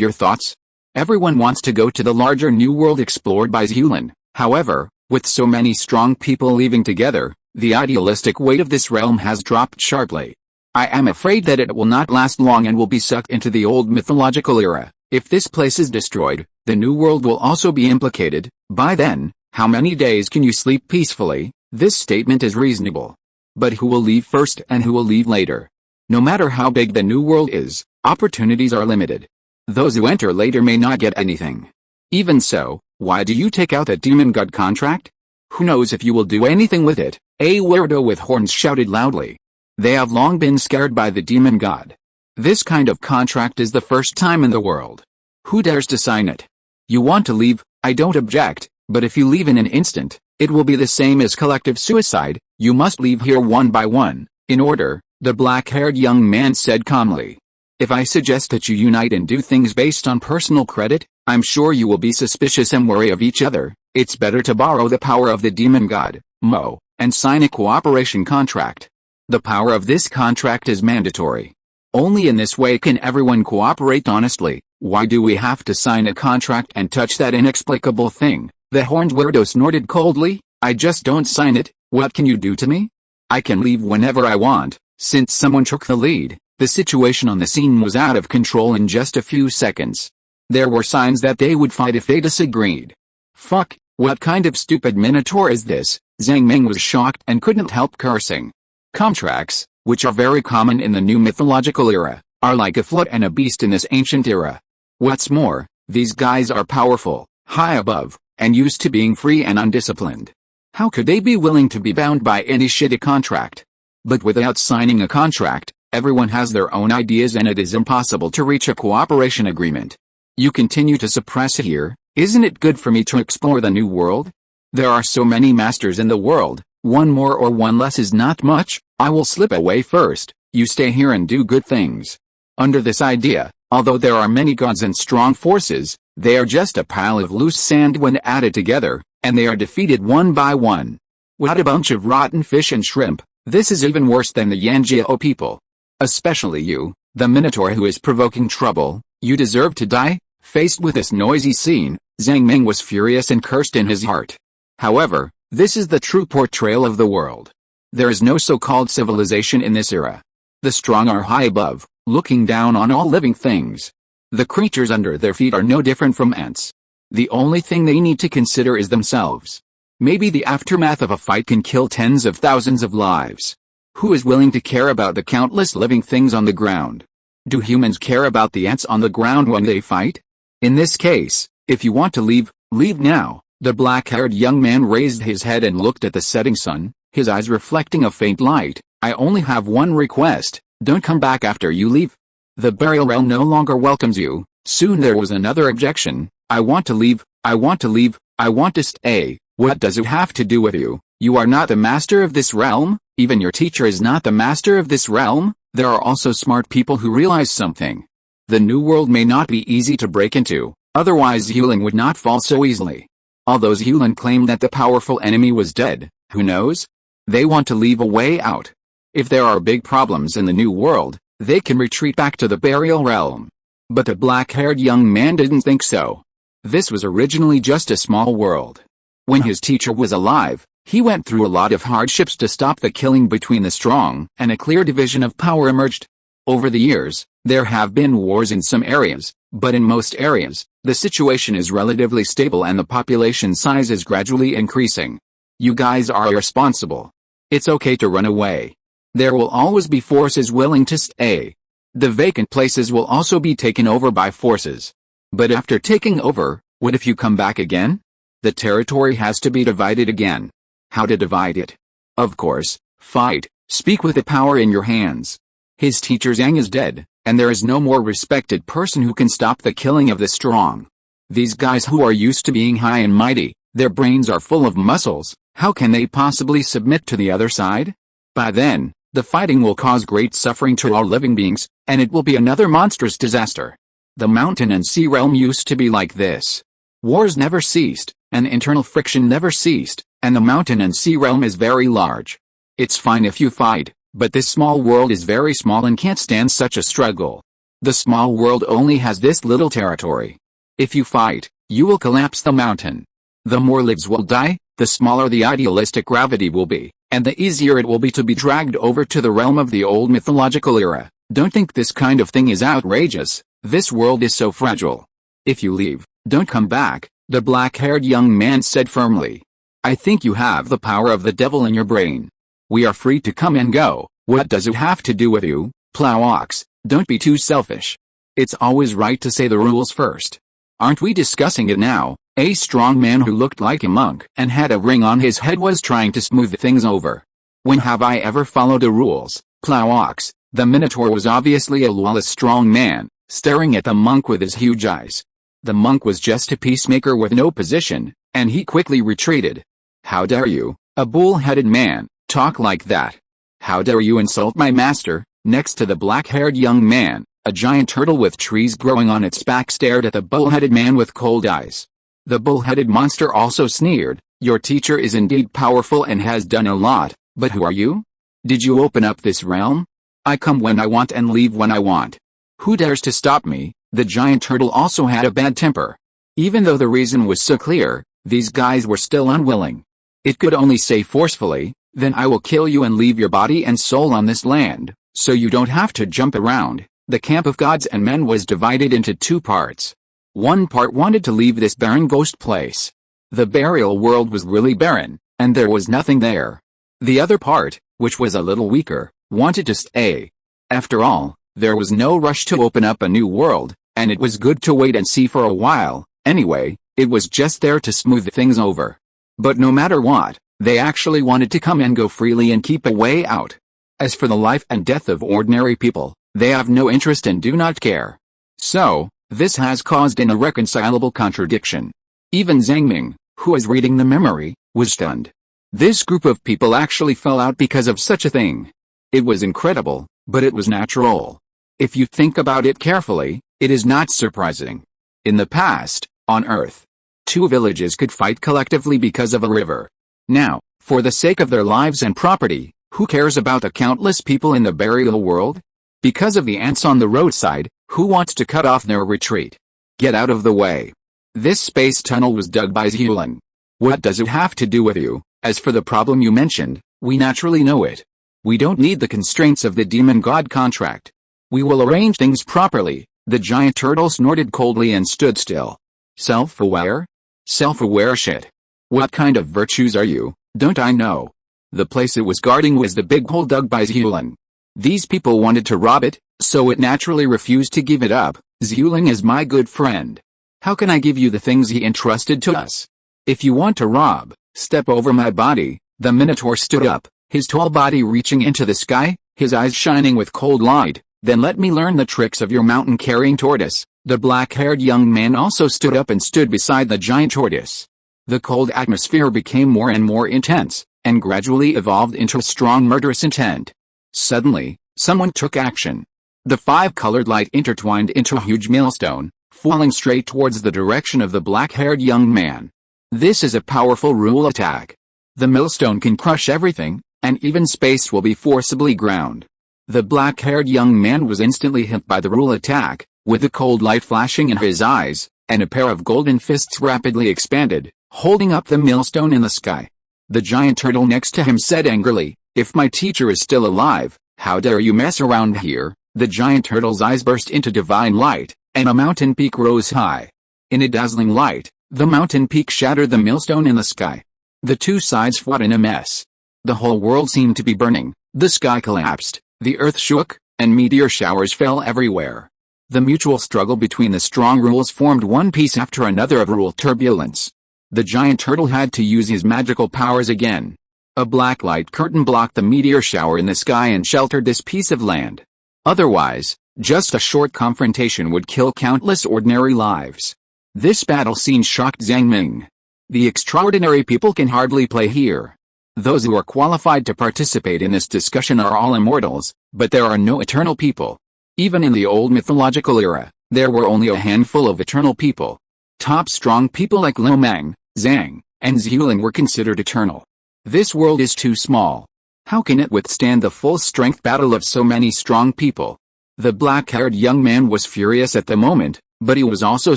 your thoughts. Everyone wants to go to the larger new world explored by Zhulan. However, with so many strong people leaving together, the idealistic weight of this realm has dropped sharply. I am afraid that it will not last long and will be sucked into the old mythological era. If this place is destroyed, the new world will also be implicated. By then, how many days can you sleep peacefully? This statement is reasonable. But who will leave first and who will leave later? No matter how big the new world is, opportunities are limited. Those who enter later may not get anything. Even so, why do you take out that demon god contract? Who knows if you will do anything with it? A weirdo with horns shouted loudly. They have long been scared by the demon god. This kind of contract is the first time in the world. Who dares to sign it? You want to leave? I don't object, but if you leave in an instant, it will be the same as collective suicide. You must leave here one by one, in order, the black-haired young man said calmly. If I suggest that you unite and do things based on personal credit, I'm sure you will be suspicious and worry of each other. It's better to borrow the power of the demon god, Mo, and sign a cooperation contract. The power of this contract is mandatory. Only in this way can everyone cooperate honestly. Why do we have to sign a contract and touch that inexplicable thing? The horned weirdo snorted coldly. I just don't sign it. What can you do to me? I can leave whenever I want. Since someone took the lead, the situation on the scene was out of control in just a few seconds. There were signs that they would fight if they disagreed. Fuck, what kind of stupid minotaur is this? Zhang Ming was shocked and couldn't help cursing. Contracts, which are very common in the new mythological era, are like a flood and a beast in this ancient era. What's more, these guys are powerful, high above, and used to being free and undisciplined. How could they be willing to be bound by any shitty contract? But without signing a contract, everyone has their own ideas and it is impossible to reach a cooperation agreement. You continue to suppress it here. Isn't it good for me to explore the new world? There are so many masters in the world, one more or one less is not much. I will slip away first, you stay here and do good things. Under this idea, although there are many gods and strong forces, they are just a pile of loose sand when added together, and they are defeated one by one. What a bunch of rotten fish and shrimp. This is even worse than the Yanjiao people. Especially you, the Minotaur who is provoking trouble. You deserve to die. Faced with this noisy scene, Zhang Ming was furious and cursed in his heart. However, this is the true portrayal of the world. There is no so-called civilization in this era. The strong are high above, looking down on all living things. The creatures under their feet are no different from ants. The only thing they need to consider is themselves. Maybe the aftermath of a fight can kill tens of thousands of lives. Who is willing to care about the countless living things on the ground? Do humans care about the ants on the ground when they fight? In this case, if you want to leave, leave now. The black-haired young man raised his head and looked at the setting sun, his eyes reflecting a faint light. I only have one request, don't come back after you leave. The burial realm no longer welcomes you. Soon there was another objection. I want to leave, I want to leave, I want to stay. What does it have to do with you? You are not the master of this realm? Even your teacher is not the master of this realm? There are also smart people who realize something. The new world may not be easy to break into, otherwise Zhulan would not fall so easily. Although Zhulan claimed that the powerful enemy was dead, who knows? They want to leave a way out. If there are big problems in the new world, they can retreat back to the burial realm. But the black-haired young man didn't think so. This was originally just a small world. When his teacher was alive, he went through a lot of hardships to stop the killing between the strong, and a clear division of power emerged. Over the years, there have been wars in some areas, but in most areas, the situation is relatively stable and the population size is gradually increasing. You guys are irresponsible. It's okay to run away. There will always be forces willing to stay. The vacant places will also be taken over by forces. But after taking over, what if you come back again? The territory has to be divided again. How to divide it? Of course, fight. Speak with the power in your hands. His teacher Zhang is dead, and there is no more respected person who can stop the killing of the strong. These guys who are used to being high and mighty, their brains are full of muscles, how can they possibly submit to the other side? By then, the fighting will cause great suffering to all living beings, and it will be another monstrous disaster. The mountain and sea realm used to be like this. Wars never ceased, and internal friction never ceased, and the mountain and sea realm is very large. It's fine if you fight, but this small world is very small and can't stand such a struggle. The small world only has this little territory. If you fight, you will collapse the mountain. The more lives will die, the smaller the idealistic gravity will be, and the easier it will be to be dragged over to the realm of the old mythological era. Don't think this kind of thing is outrageous. This world is so fragile. If you leave, don't come back, the black-haired young man said firmly. I think you have the power of the devil in your brain. We are free to come and go. What does it have to do with you, plow ox? Don't be too selfish. It's always right to say the rules first. Aren't we discussing it now? A strong man who looked like a monk and had a ring on his head was trying to smooth things over. When have I ever followed the rules, plow ox? The Minotaur was obviously a lawless strong man, staring at the monk with his huge eyes. The monk was just a peacemaker with no position, and he quickly retreated. How dare you, a bull-headed man, talk like that? How dare you insult my master? Next to the black-haired young man, a giant turtle with trees growing on its back stared at the bull-headed man with cold eyes. The bull-headed monster also sneered, your teacher is indeed powerful and has done a lot, but who are you? Did you open up this realm? I come when I want and leave when I want. Who dares to stop me? The giant turtle also had a bad temper. Even though the reason was so clear, these guys were still unwilling. It could only say forcefully, then I will kill you and leave your body and soul on this land, so you don't have to jump around. The camp of gods and men was divided into two parts. One part wanted to leave this barren ghost place. The burial world was really barren, and there was nothing there. The other part, which was a little weaker, wanted to stay. After all, there was no rush to open up a new world, and it was good to wait and see for a while. Anyway, it was just there to smooth things over. But no matter what, they actually wanted to come and go freely and keep a way out. As for the life and death of ordinary people, they have no interest and do not care. So, this has caused an irreconcilable contradiction. Even Zhang Ming, who was reading the memory, was stunned. This group of people actually fell out because of such a thing. It was incredible, but it was natural. If you think about it carefully, it is not surprising. In the past, on Earth, two villages could fight collectively because of a river. Now, for the sake of their lives and property, who cares about the countless people in the burial world? Because of the ants on the roadside, who wants to cut off their retreat? Get out of the way. This space tunnel was dug by Zhulin. What does it have to do with you? As for the problem you mentioned, we naturally know it. We don't need the constraints of the demon god contract. We will arrange things properly. The giant turtle snorted coldly and stood still. Self-aware? Self-aware shit. What kind of virtues are you? Don't I know? The place it was guarding was the big hole dug by Zhulin. These people wanted to rob it, so it naturally refused to give it up. Zhulin is my good friend. How can I give you the things he entrusted to us? If you want to rob, step over my body. The Minotaur stood up, his tall body reaching into the sky, his eyes shining with cold light. Then let me learn the tricks of your mountain-carrying tortoise. The black-haired young man also stood up and stood beside the giant tortoise. The cold atmosphere became more and more intense, and gradually evolved into a strong murderous intent. Suddenly, someone took action. The five-colored light intertwined into a huge millstone, falling straight towards the direction of the black-haired young man. This is a powerful rule attack. The millstone can crush everything, and even space will be forcibly ground. The black-haired young man was instantly hit by the rule attack, with the cold light flashing in his eyes, and a pair of golden fists rapidly expanded, holding up the millstone in the sky. The giant turtle next to him said angrily, "If my teacher is still alive, how dare you mess around here?" The giant turtle's eyes burst into divine light, and a mountain peak rose high. In a dazzling light, the mountain peak shattered the millstone in the sky. The two sides fought in a mess. The whole world seemed to be burning, the sky collapsed, the earth shook, and meteor showers fell everywhere. The mutual struggle between the strong rules formed one piece after another of rule turbulence. The giant turtle had to use his magical powers again. A black light curtain blocked the meteor shower in the sky and sheltered this piece of land. Otherwise, Just a short confrontation would kill countless ordinary lives. This battle scene shocked Zhang Ming. The extraordinary people can hardly play here. Those who are qualified to participate in this discussion are all immortals, but there are no eternal people. Even in the old mythological era, there were only a handful of eternal people. Top strong people like Liu Meng, Zhang, and Zhuling were considered eternal. This world is too small. How can it withstand the full-strength battle of so many strong people? The black-haired young man was furious at the moment, but he was also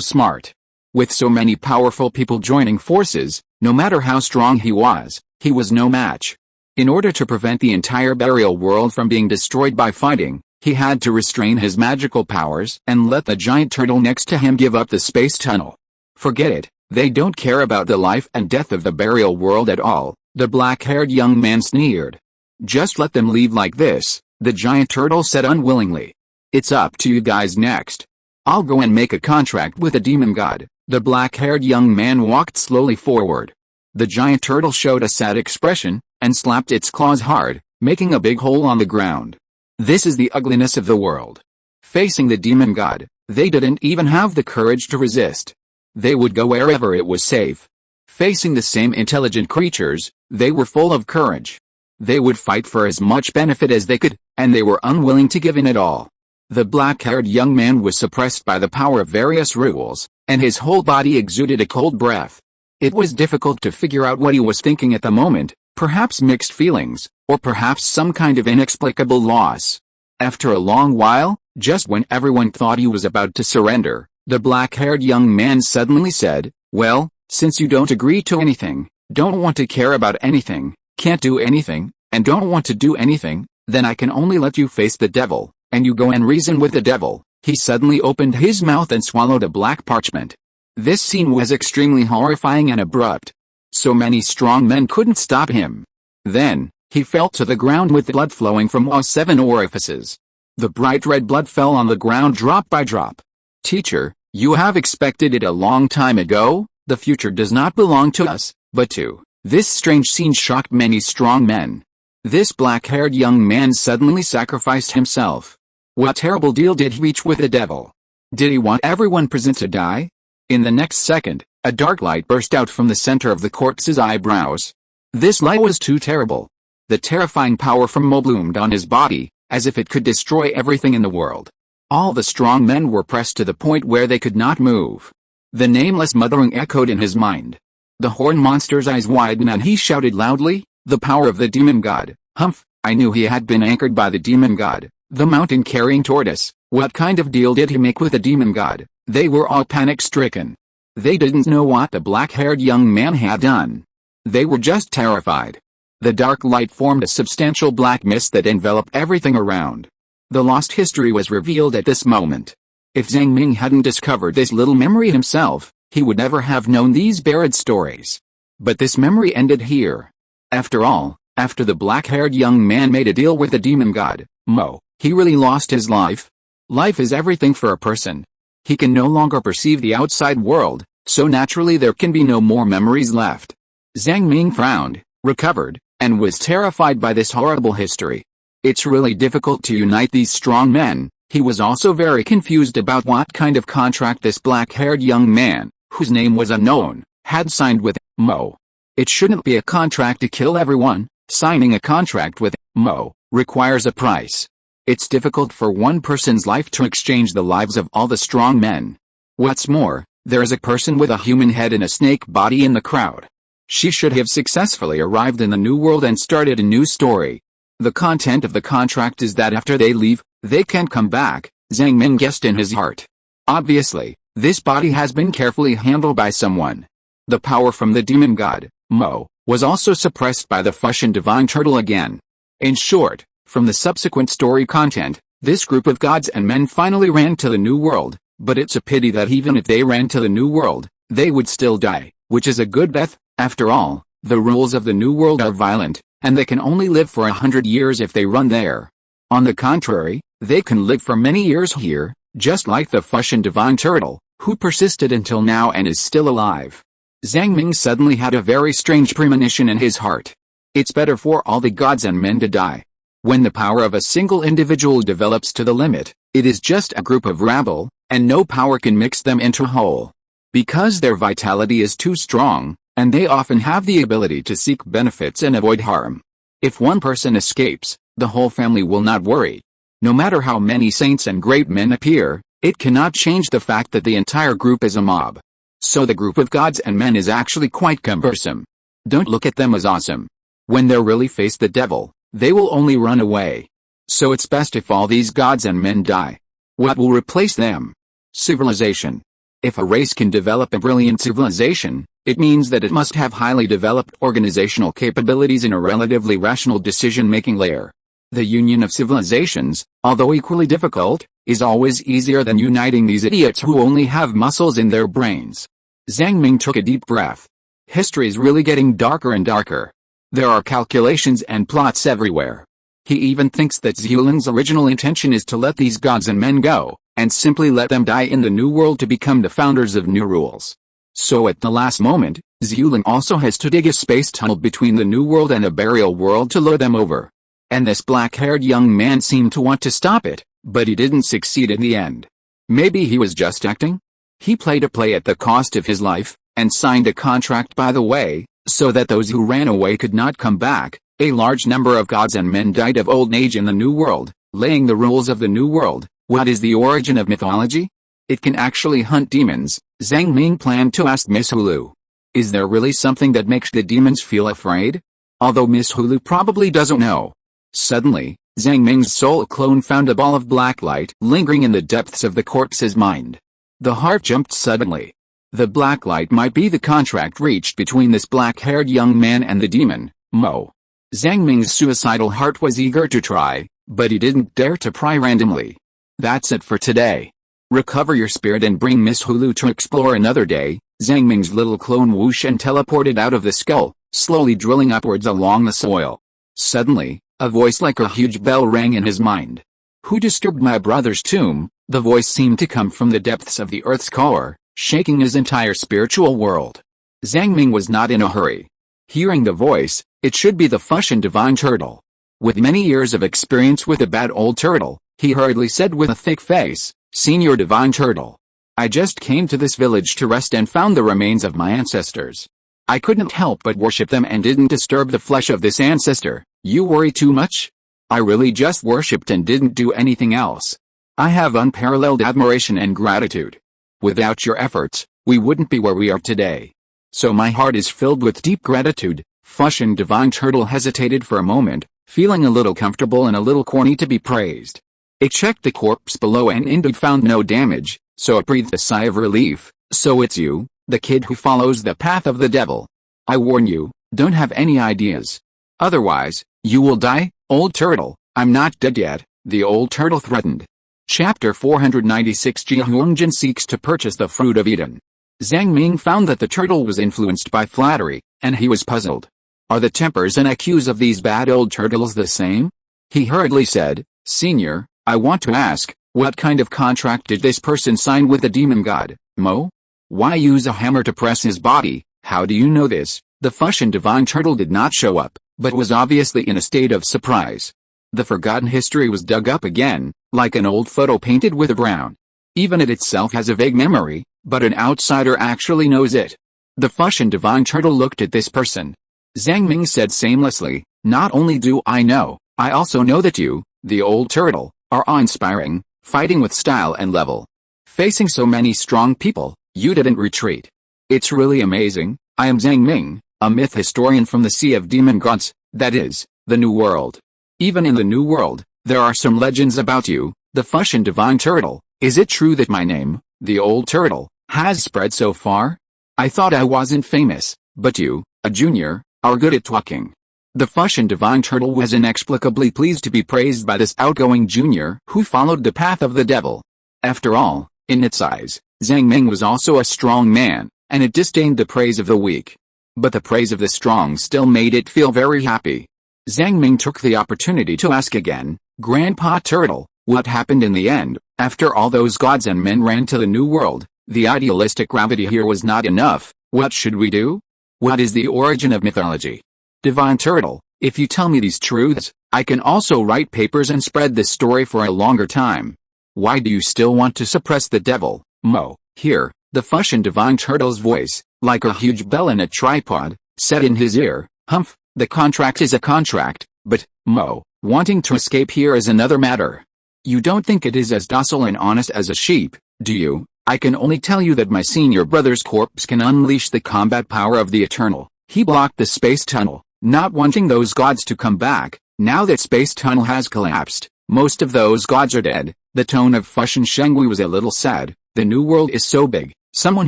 smart. With so many powerful people joining forces, no matter how strong he was no match. In order to prevent the entire burial world from being destroyed by fighting, he had to restrain his magical powers and let the giant turtle next to him give up the space tunnel. Forget it, they don't care about the life and death of the burial world at all, the black-haired young man sneered. Just let them leave like this, the giant turtle said unwillingly. It's up to you guys next. I'll go and make a contract with the demon god. The black-haired young man walked slowly forward. The giant turtle showed a sad expression, and slapped its claws hard, making a big hole on the ground. This is the ugliness of the world. Facing the demon god, they didn't even have the courage to resist. They would go wherever it was safe. Facing the same intelligent creatures, they were full of courage. They would fight for as much benefit as they could, and they were unwilling to give in at all. The black-haired young man was suppressed by the power of various rules, and his whole body exuded a cold breath. It was difficult to figure out what he was thinking at the moment, perhaps mixed feelings, or perhaps some kind of inexplicable loss. After a long while, just when everyone thought he was about to surrender, the black-haired young man suddenly said, "Well, since you don't agree to anything, don't want to care about anything, can't do anything, and don't want to do anything, then I can only let you face the devil, and you go and reason with the devil." He suddenly opened his mouth and swallowed a black parchment. This scene was extremely horrifying and abrupt. So many strong men couldn't stop him. Then, he fell to the ground with blood flowing from all 7 orifices. The bright red blood fell on the ground drop by drop. "Teacher, you have expected it a long time ago. The future does not belong to us, but to." This strange scene shocked many strong men. This black-haired young man suddenly sacrificed himself. What terrible deal did he reach with the devil? Did he want everyone present to die? In the next second, a dark light burst out from the center of the corpse's eyebrows. This light was too terrible. The terrifying power from Mo bloomed on his body, as if it could destroy everything in the world. All the strong men were pressed to the point where they could not move. The nameless muttering echoed in his mind. The horn monster's eyes widened and he shouted loudly, "The power of the demon god." Humph, I knew he had been anchored by the demon god, the mountain-carrying tortoise. What kind of deal did he make with the demon god? They were all panic-stricken. They didn't know what the black-haired young man had done. They were just terrified. The dark light formed a substantial black mist that enveloped everything around. The lost history was revealed at this moment. If Zhang Ming hadn't discovered this little memory himself, he would never have known these buried stories. But this memory ended here. After all, after the black-haired young man made a deal with the demon god, Mo, he really lost his life. Life is everything for a person. He can no longer perceive the outside world, so naturally there can be no more memories left. Zhang Ming frowned, recovered, and was terrified by this horrible history. It's really difficult to unite these strong men. He was also very confused about what kind of contract this black-haired young man, whose name was unknown, had signed with Mo. It shouldn't be a contract to kill everyone. Signing a contract with Mo requires a price. It's difficult for one person's life to exchange the lives of all the strong men. What's more, there is a person with a human head and a snake body in the crowd. She should have successfully arrived in the new world and started a new story. The content of the contract is that after they leave, they can't come back, Zhang Ming guessed in his heart. Obviously, this body has been carefully handled by someone. The power from the demon god, Mo, was also suppressed by the Fusion divine turtle again. In short, from the subsequent story content, this group of gods and men finally ran to the new world, but it's a pity that even if they ran to the new world, they would still die, which is a good death. After all, the rules of the new world are violent, and they can only live for 100 years if they run there. On the contrary, they can live for many years here, just like the Fusion divine turtle, who persisted until now and is still alive. Zhang Ming suddenly had a very strange premonition in his heart. It's better for all the gods and men to die. When the power of a single individual develops to the limit, It is just a group of rabble, and no power can mix them into a whole. Because their vitality is too strong, and they often have the ability to seek benefits and avoid harm. If one person escapes, the whole family will not worry. No matter how many saints and great men appear, it cannot change the fact that the entire group is a mob. So the group of gods and men is actually quite cumbersome. Don't look at them as awesome. When they really face the devil, they will only run away. So it's best if all these gods and men die. What will replace them? Civilization. If a race can develop a brilliant civilization, it means that it must have highly developed organizational capabilities in a relatively rational decision-making layer. The union of civilizations, although equally difficult, is always easier than uniting these idiots who only have muscles in their brains. Zhang Ming took a deep breath. History is really getting darker and darker. There are calculations and plots everywhere. He even thinks that Zhuling's original intention is to let these gods and men go, and simply let them die in the new world to become the founders of new rules. So at the last moment, Zhuling also has to dig a space tunnel between the new world and a burial world to lure them over. And this black-haired young man seemed to want to stop it, but he didn't succeed in the end. Maybe he was just acting? He played a play at the cost of his life, and signed a contract by the way, so that those who ran away could not come back. A large number of gods and men died of old age in the new world, laying the rules of the new world. What is the origin of mythology? It can actually hunt demons. Zhang Ming planned to ask Miss Hulu. Is there really something that makes the demons feel afraid? Although Miss Hulu probably doesn't know. Suddenly, Zhang Ming's soul clone found a ball of black light lingering in the depths of the corpse's mind. The heart jumped suddenly. The black light might be the contract reached between this black-haired young man and the demon, Mo. Zhang Ming's suicidal heart was eager to try, but he didn't dare to pry randomly. That's it for today. Recover your spirit and bring Miss Hulu to explore another day. Zhang Ming's little clone whooshed and teleported out of the skull, slowly drilling upwards along the soil. Suddenly, a voice like a huge bell rang in his mind. Who disturbed my brother's tomb? The voice seemed to come from the depths of the earth's core, shaking his entire spiritual world. Zhang Ming was not in a hurry. Hearing the voice, it should be the Fushun divine turtle. With many years of experience with a bad old turtle, he hurriedly said with a thick face, Senior divine turtle. I just came to this village to rest and found the remains of my ancestors. I couldn't help but worship them and didn't disturb the flesh of this ancestor. You worry too much? I really just worshipped and didn't do anything else. I have unparalleled admiration and gratitude. Without your efforts, we wouldn't be where we are today. So my heart is filled with deep gratitude. Fushun divine turtle hesitated for a moment, feeling a little comfortable and a little corny to be praised. It checked the corpse below and indeed found no damage, so it breathed a sigh of relief. So it's you, the kid who follows the path of the devil. I warn you, don't have any ideas. Otherwise, you will die, old turtle. I'm not dead yet, the old turtle threatened. Chapter 496 Ji Huangjin seeks to purchase the fruit of Eden. Zhang Ming found that the turtle was influenced by flattery, and he was puzzled. Are the tempers and IQs of these bad old turtles the same? He hurriedly said, Senior, I want to ask, what kind of contract did this person sign with the demon god, Mo? Why use a hammer to press his body? How do you know this? The Fushun divine turtle did not show up, but was obviously in a state of surprise. The forgotten history was dug up again, like an old photo painted with a brown. Even it itself has a vague memory, but an outsider actually knows it. The Fushun divine turtle looked at this person. Zhang Ming said shamelessly, not only do I know, I also know that you, the old turtle, are awe-inspiring, fighting with style and level. Facing so many strong people, you didn't retreat. It's really amazing. I am Zhang Ming, a myth historian from the Sea of Demon Gods, that is, the New World. Even in the New World, there are some legends about you, the Fushun divine turtle. Is it true that my name, the old turtle, has spread so far? I thought I wasn't famous, but you, a junior, are good at talking. The Fushun divine turtle was inexplicably pleased to be praised by this outgoing junior who followed the path of the devil. After all, in its eyes, Zhang Ming was also a strong man, and it disdained the praise of the weak. But the praise of the strong still made it feel very happy. Zhang Ming took the opportunity to ask again, Grandpa Turtle, what happened in the end? After all those gods and men ran to the new world, the idealistic gravity here was not enough. What should we do? What is the origin of mythology? Divine Turtle, if you tell me these truths, I can also write papers and spread this story for a longer time. Why do you still want to suppress the devil, Mo? Here, the Fushun divine turtle's voice, like a huge bell in a tripod, said in his ear, Humph, the contract is a contract, but, Mo, wanting to escape here is another matter. You don't think it is as docile and honest as a sheep, do you? I can only tell you that my senior brother's corpse can unleash the combat power of the Eternal. He blocked the space tunnel, not wanting those gods to come back. Now that space tunnel has collapsed, most of those gods are dead. The tone of Fushun Shengui was a little sad. The new world is so big, someone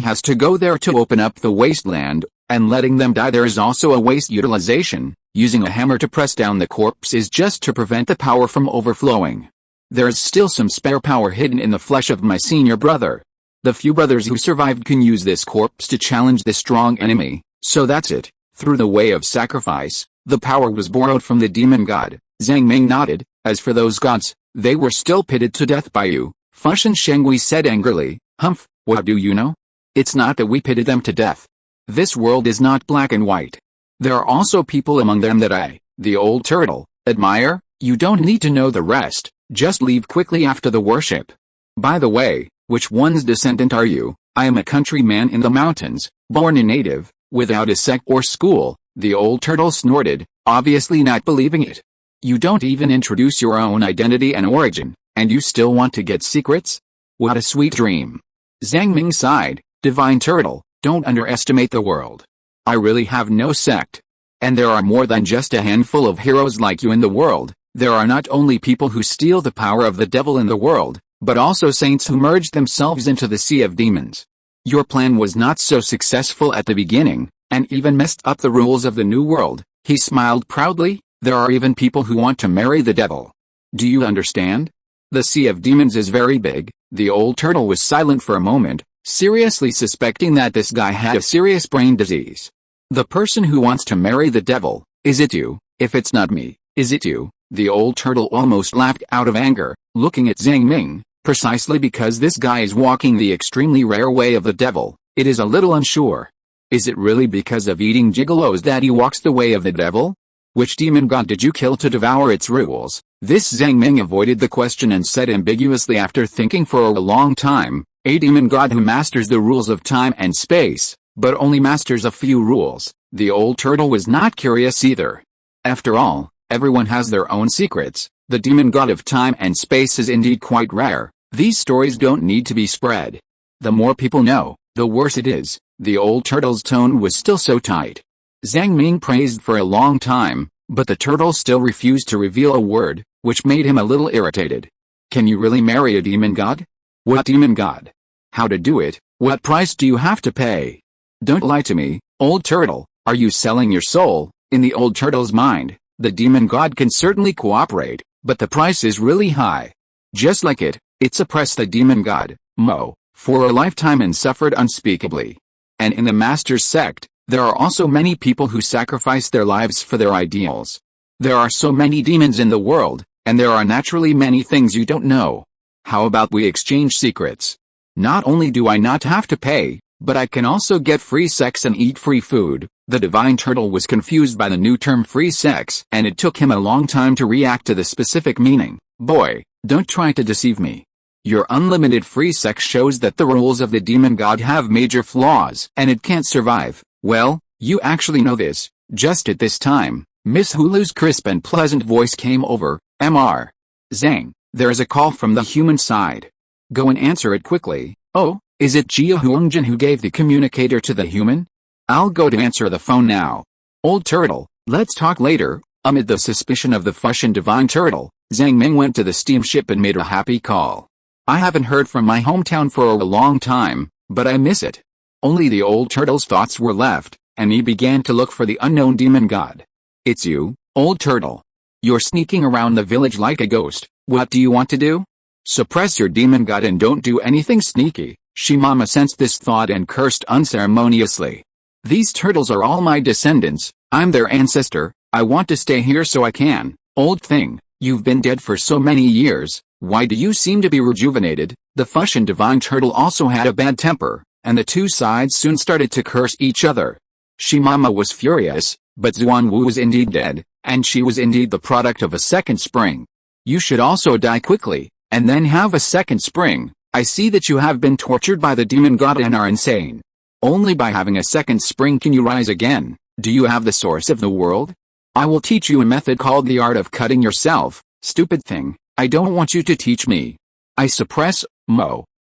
has to go there to open up the wasteland, and letting them die. There is also a waste utilization. Using a hammer to press down the corpse is just to prevent the power from overflowing. There is still some spare power hidden in the flesh of my senior brother. The few brothers who survived can use this corpse to challenge the strong enemy, so that's it. Through the way of sacrifice, the power was borrowed from the demon god. Zhang Ming nodded. As for those gods, they were still pitted to death by you, Fushun Shengui said angrily. Humph, what do you know? It's not that we pitted them to death. This world is not black and white. There are also people among them that I, the old turtle, admire. You don't need to know the rest, just leave quickly after the worship. By the way, which one's descendant are you? I am a countryman in the mountains, born a native, without a sect or school, the old turtle snorted, obviously not believing it. You don't even introduce your own identity and origin, and you still want to get secrets? What a sweet dream. Zhang Ming sighed, divine turtle, don't underestimate the world. I really have no sect. And there are more than just a handful of heroes like you in the world. There are not only people who steal the power of the devil in the world, but also saints who merge themselves into the sea of demons. Your plan was not so successful at the beginning, and even messed up the rules of the new world. He smiled proudly. There are even people who want to marry the devil. Do you understand? The sea of demons is very big. The old turtle was silent for a moment, seriously suspecting that this guy had a serious brain disease. The person who wants to marry the devil, is it you? If it's not me, is it you? The old turtle almost laughed out of anger, looking at Zhang Ming. Precisely because this guy is walking the extremely rare way of the devil, it is a little unsure. Is it really because of eating gigolos that he walks the way of the devil? Which demon god did you kill to devour its rules? This Zhang Ming avoided the question and said ambiguously after thinking for a long time, a demon god who masters the rules of time and space, but only masters a few rules. The old turtle was not curious either. After all, everyone has their own secrets. The demon god of time and space is indeed quite rare. These stories don't need to be spread. The more people know, the worse it is. The old turtle's tone was still so tight. Zhang Ming praised for a long time, but the turtle still refused to reveal a word, which made him a little irritated. Can you really marry a demon god? What demon god? How to do it? What price do you have to pay? Don't lie to me, old turtle. Are you selling your soul? In the old turtle's mind, the demon god can certainly cooperate, but the price is really high. Just like it suppressed the demon god, Mo, for a lifetime and suffered unspeakably. And in the master's sect, there are also many people who sacrifice their lives for their ideals. There are so many demons in the world, and there are naturally many things you don't know. How about we exchange secrets? Not only do I not have to pay, but I can also get free sex and eat free food. The divine turtle was confused by the new term free sex, and it took him a long time to react to the specific meaning. Boy, don't try to deceive me. Your unlimited free sex shows that the rules of the demon god have major flaws, and it can't survive. Well, you actually know this. Just at this time, Miss Hulu's crisp and pleasant voice came over. Mr. Zhang, there is a call from the human side. Go and answer it quickly. Oh, is it Jia Huangjin who gave the communicator to the human? I'll go to answer the phone now. Old turtle, let's talk later. Amid the suspicion of the Fushun divine turtle, Zhang Ming went to the steamship and made a happy call. I haven't heard from my hometown for a long time, but I miss it. Only the old turtle's thoughts were left, and he began to look for the unknown demon god. It's you, old turtle. You're sneaking around the village like a ghost. What do you want to do? Suppress your demon god and don't do anything sneaky. Shimama sensed this thought and cursed unceremoniously. These turtles are all my descendants. I'm their ancestor. I want to stay here so I can. Old thing, you've been dead for so many years. Why do you seem to be rejuvenated? The Fushun divine turtle also had a bad temper, and the two sides soon started to curse each other. Shimama was furious, but Zuanwu was indeed dead, and she was indeed the product of a second spring. You should also die quickly, and then have a second spring. I see that you have been tortured by the demon god and are insane. Only by having a second spring can you rise again. Do you have the source of the world? I will teach you a method called the art of cutting yourself. Stupid thing, I don't want you to teach me. I suppress,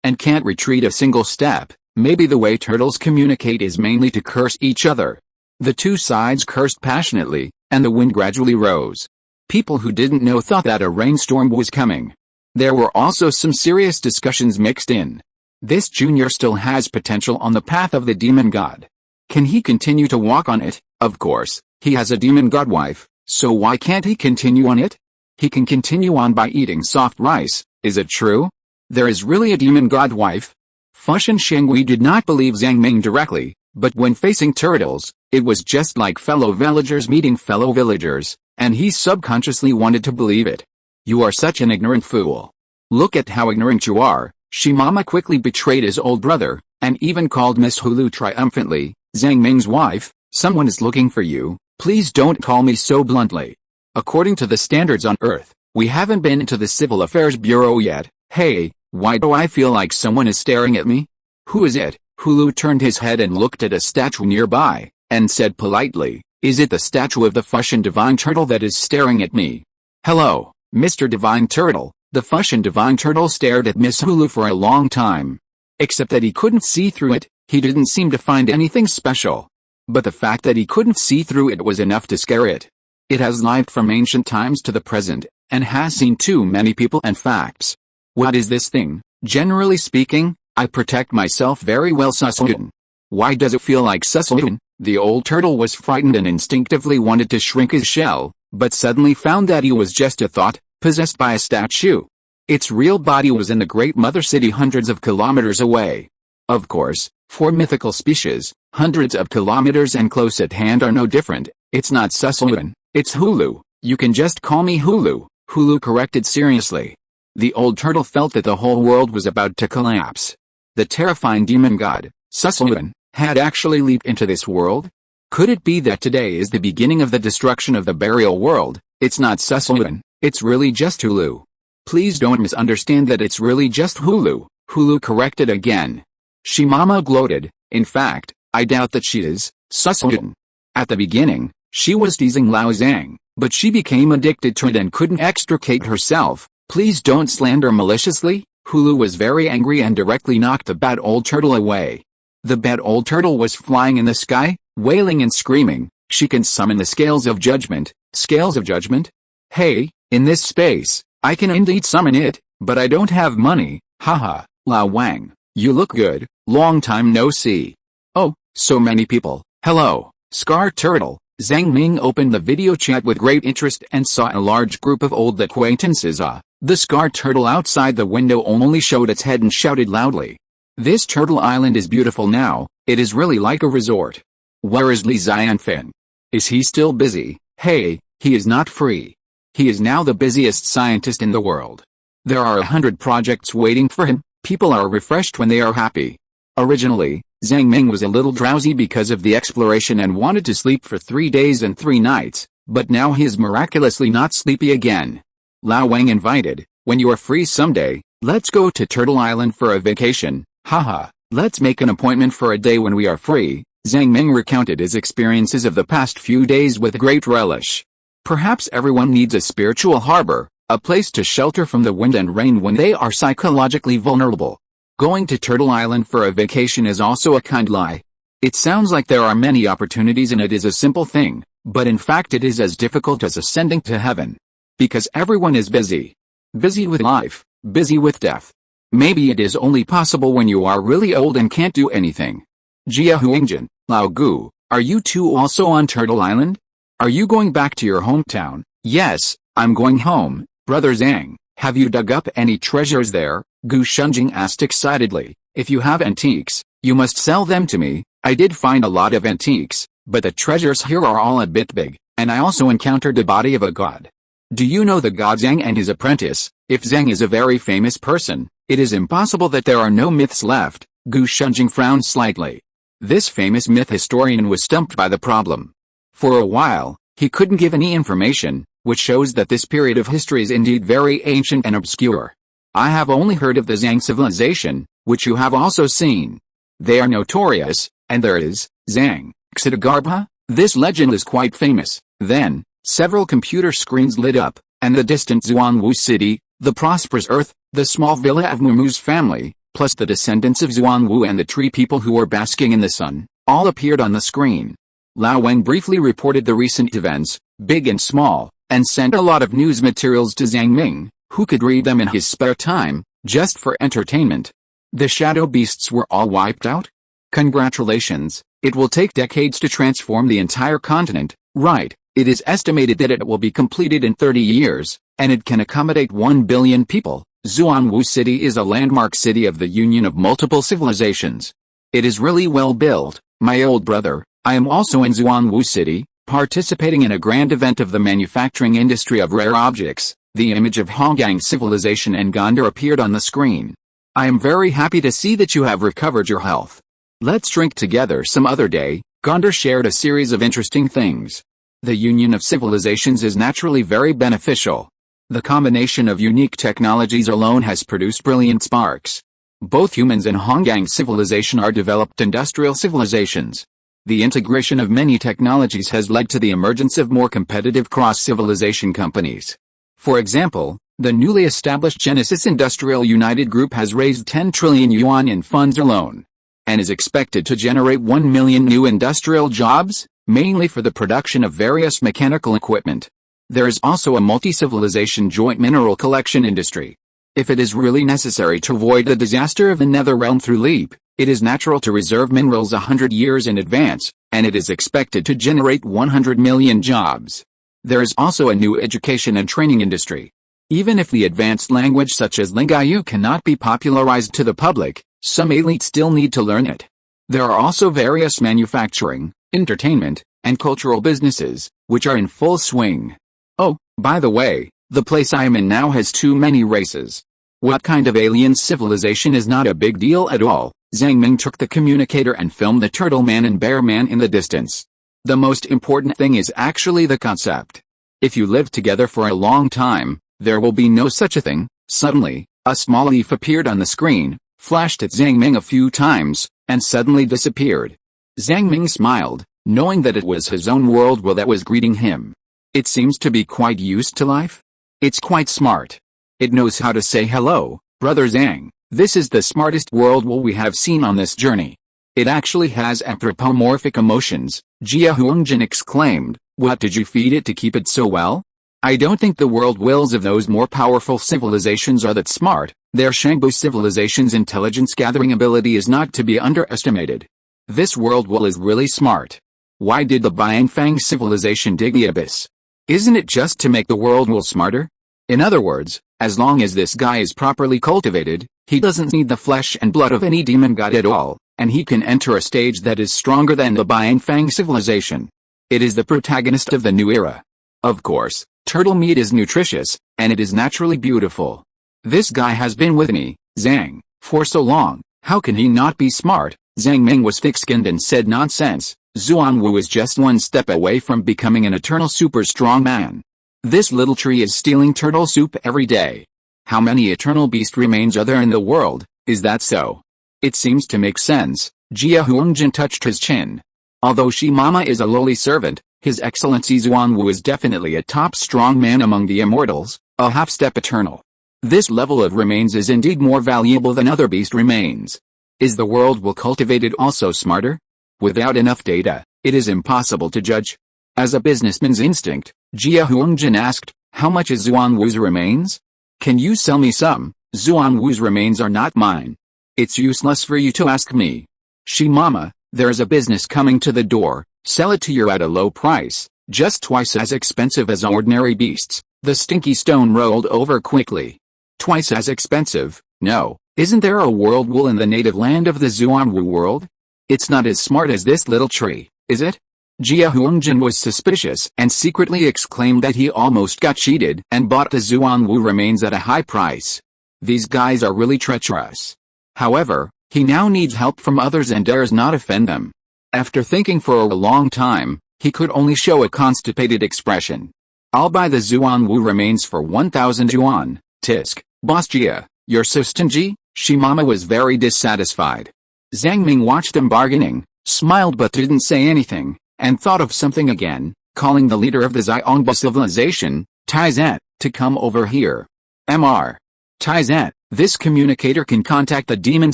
and can't retreat a single step. Maybe the way turtles communicate is mainly to curse each other. The two sides cursed passionately, and the wind gradually rose. People who didn't know thought that a rainstorm was coming. There were also some serious discussions mixed in. This junior still has potential on the path of the demon god. Can he continue to walk on it? Of course, he has a demon god wife, so why can't he continue on it? He can continue on by eating soft rice, is it true? There is really a demon god wife? Fushan Shengui did not believe Zhang Ming directly, but when facing turtles, it was just like fellow villagers meeting fellow villagers, and he subconsciously wanted to believe it. You are such an ignorant fool. Look at how ignorant you are. Shimama quickly betrayed his old brother, and even called Miss Hulu triumphantly, Zhang Ming's wife, someone is looking for you, please don't call me so bluntly. According to the standards on Earth, we haven't been into the Civil Affairs Bureau yet. Hey, why do I feel like someone is staring at me? Who is it? Hulu turned his head and looked at a statue nearby, and said politely, is it the statue of the Fushan Divine Turtle that is staring at me? Hello, Mr. Divine Turtle. The Fushan Divine Turtle stared at Miss Hulu for a long time. Except that he couldn't see through it, he didn't seem to find anything special. But the fact that he couldn't see through it was enough to scare it. It has lived from ancient times to the present, and has seen too many people and facts. What is this thing? Generally speaking, I protect myself very well, Susultan. Why does it feel like Susultan? The old turtle was frightened and instinctively wanted to shrink his shell, but suddenly found that he was just a thought, possessed by a statue. Its real body was in the great mother city hundreds of kilometers away. Of course, for mythical species, hundreds of kilometers and close at hand are no different. It's not Susultan, it's Hulu. You can just call me Hulu, Hulu corrected seriously. The old turtle felt that the whole world was about to collapse. The terrifying demon god, Susultan, had actually leaped into this world? Could it be that today is the beginning of the destruction of the burial world? It's not Susultan, it's really just Hulu. Please don't misunderstand that it's really just Hulu, Hulu corrected again. Shimama gloated, in fact, I doubt that she is Susultan. At the beginning, she was teasing Lao Zhang, but she became addicted to it and couldn't extricate herself. Please don't slander maliciously. Hulu was very angry and directly knocked the bad old turtle away. The bad old turtle was flying in the sky, wailing and screaming. She can summon the scales of judgment. Scales of judgment? Hey, in this space, I can indeed summon it, but I don't have money. Haha, Lao Wang, you look good. Long time no see. Oh, so many people. Hello, Scar Turtle. Zhang Ming opened the video chat with great interest and saw a large group of old acquaintances. The Scar Turtle outside the window only showed its head and shouted loudly. This turtle island is beautiful now, it is really like a resort. Where is Li Xianfan? Is he still busy? Hey, he is not free. He is now the busiest scientist in the world. There are 100 projects waiting for him. People are refreshed when they are happy. Originally, Zhang Ming was a little drowsy because of the exploration and wanted to sleep for 3 days and 3 nights, but now he is miraculously not sleepy again. Lao Wang invited, when you are free someday, let's go to Turtle Island for a vacation. Haha, let's make an appointment for a day when we are free. Zhang Ming recounted his experiences of the past few days with great relish. Perhaps everyone needs a spiritual harbor, a place to shelter from the wind and rain when they are psychologically vulnerable. Going to Turtle Island for a vacation is also a kind lie. It sounds like there are many opportunities and it is a simple thing, but in fact it is as difficult as ascending to heaven. Because everyone is busy. Busy with life, busy with death. Maybe it is only possible when you are really old and can't do anything. Jia Huingjin, Lao Gu, are you two also on Turtle Island? Are you going back to your hometown? Yes, I'm going home. Brother Zhang, have you dug up any treasures there? Gu Shunjing asked excitedly. If you have antiques, you must sell them to me. I did find a lot of antiques, but the treasures here are all a bit big, and I also encountered the body of a god. Do you know the god Zhang and his apprentice? If Zhang is a very famous person, it is impossible that there are no myths left. Gu Shunjing frowned slightly. This famous myth historian was stumped by the problem. For a while, he couldn't give any information, which shows that this period of history is indeed very ancient and obscure. I have only heard of the Zhang civilization, which you have also seen. They are notorious, and there is, Zhang, Xitigarbha. This legend is quite famous. Then, several computer screens lit up, and the distant Xuanwu city, the prosperous earth, the small villa of Mumu's family, plus the descendants of Xuanwu and the tree people who were basking in the sun, all appeared on the screen. Lao Wang briefly reported the recent events, big and small, and sent a lot of news materials to Zhang Ming, who could read them in his spare time, just for entertainment. The shadow beasts were all wiped out? Congratulations, it will take decades to transform the entire continent, right? It is estimated that it will be completed in 30 years, and it can accommodate 1 billion people. Xuanwu City is a landmark city of the union of multiple civilizations. It is really well built, my old brother. I am also in Xuanwu City, participating in a grand event of the manufacturing industry of rare objects. The image of Honggang civilization and Gondar appeared on the screen. I am very happy to see that you have recovered your health. Let's drink together some other day. Gondar shared a series of interesting things. The union of civilizations is naturally very beneficial. The combination of unique technologies alone has produced brilliant sparks. Both humans and Honggang civilization are developed industrial civilizations. The integration of many technologies has led to the emergence of more competitive cross-civilization companies. For example, the newly established Genesis Industrial United Group has raised 10 trillion yuan in funds alone, and is expected to generate 1 million new industrial jobs, mainly for the production of various mechanical equipment. There is also a multi-civilization joint mineral collection industry. If it is really necessary to avoid the disaster of the Nether Realm through leap, it is natural to reserve minerals 100 years in advance, and it is expected to generate 100 million jobs. There is also a new education and training industry. Even if the advanced language such as Lingayu cannot be popularized to the public, some elites still need to learn it. There are also various manufacturing, entertainment, and cultural businesses, which are in full swing. Oh, by the way, the place I am in now has too many races. What kind of alien civilization is not a big deal at all. Zhang Ming took the communicator and filmed the turtle man and bear man in the distance. The most important thing is actually the concept. If you live together for a long time, there will be no such a thing. Suddenly, a small leaf appeared on the screen, flashed at Zhang Ming a few times, and suddenly disappeared. Zhang Ming smiled, knowing that it was his own world will that was greeting him. It seems to be quite used to life. It's quite smart. It knows how to say hello, brother Zhang. This is the smartest world will we have seen on this journey. It actually has anthropomorphic emotions, Jia Huangjin exclaimed. What did you feed it to keep it so well? I don't think the world wills of those more powerful civilizations are that smart. Their Shangbu civilization's intelligence gathering ability is not to be underestimated. This world will is really smart. Why did the Bianfang civilization dig the abyss? Isn't it just to make the world will smarter? In other words, as long as this guy is properly cultivated, he doesn't need the flesh and blood of any demon god at all, and he can enter a stage that is stronger than the Bianfang civilization. It is the protagonist of the new era. Of course, turtle meat is nutritious, and it is naturally beautiful. This guy has been with me, Zhang, for so long, how can he not be smart? Zhang Ming was thick-skinned and said nonsense. Xuanwu is just one step away from becoming an eternal super strong man. This little tree is stealing turtle soup every day. How many eternal beast remains are there in the world? Is that so? It seems to make sense. Jia Huangjin touched his chin. Although Shi Mama is a lowly servant, His Excellency Xuanwu is definitely a top strong man among the immortals, a half-step eternal. This level of remains is indeed more valuable than other beast remains. Is the world will cultivated also smarter? Without enough data, it is impossible to judge. As a businessman's instinct, Jia Huangjin asked, how much is Xuanwu's remains? Can you sell me some? Xuanwu's remains are not mine. It's useless for you to ask me. Shi Mama, there is a business coming to the door, sell it to you at a low price, just twice as expensive as ordinary beasts. The stinky stone rolled over quickly. Twice as expensive? No, isn't there a world wool in the native land of the Xuanwu world? It's not as smart as this little tree, is it? Jia Huangjin was suspicious and secretly exclaimed that he almost got cheated and bought the Xuanwu remains at a high price. These guys are really treacherous. However, he now needs help from others and dares not offend them. After thinking for a long time, he could only show a constipated expression. I'll buy the Xuanwu remains for 1,000 yuan, tisk, boss Jia. You're so stingy? Shimama was very dissatisfied. Zhang Ming watched them bargaining, smiled but didn't say anything, and thought of something again, calling the leader of the Xiongba civilization, Taizet, to come over here. Mr. Taizet, this communicator can contact the Demon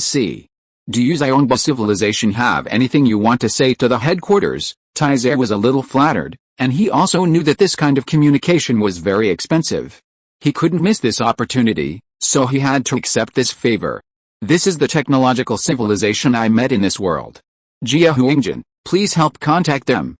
Sea. Do you Xiongba civilization have anything you want to say to the headquarters? Taizet was a little flattered, and he also knew that this kind of communication was very expensive. He couldn't miss this opportunity, so he had to accept this favor. This is the technological civilization I met in this world. Jia Huangjin, please help contact them.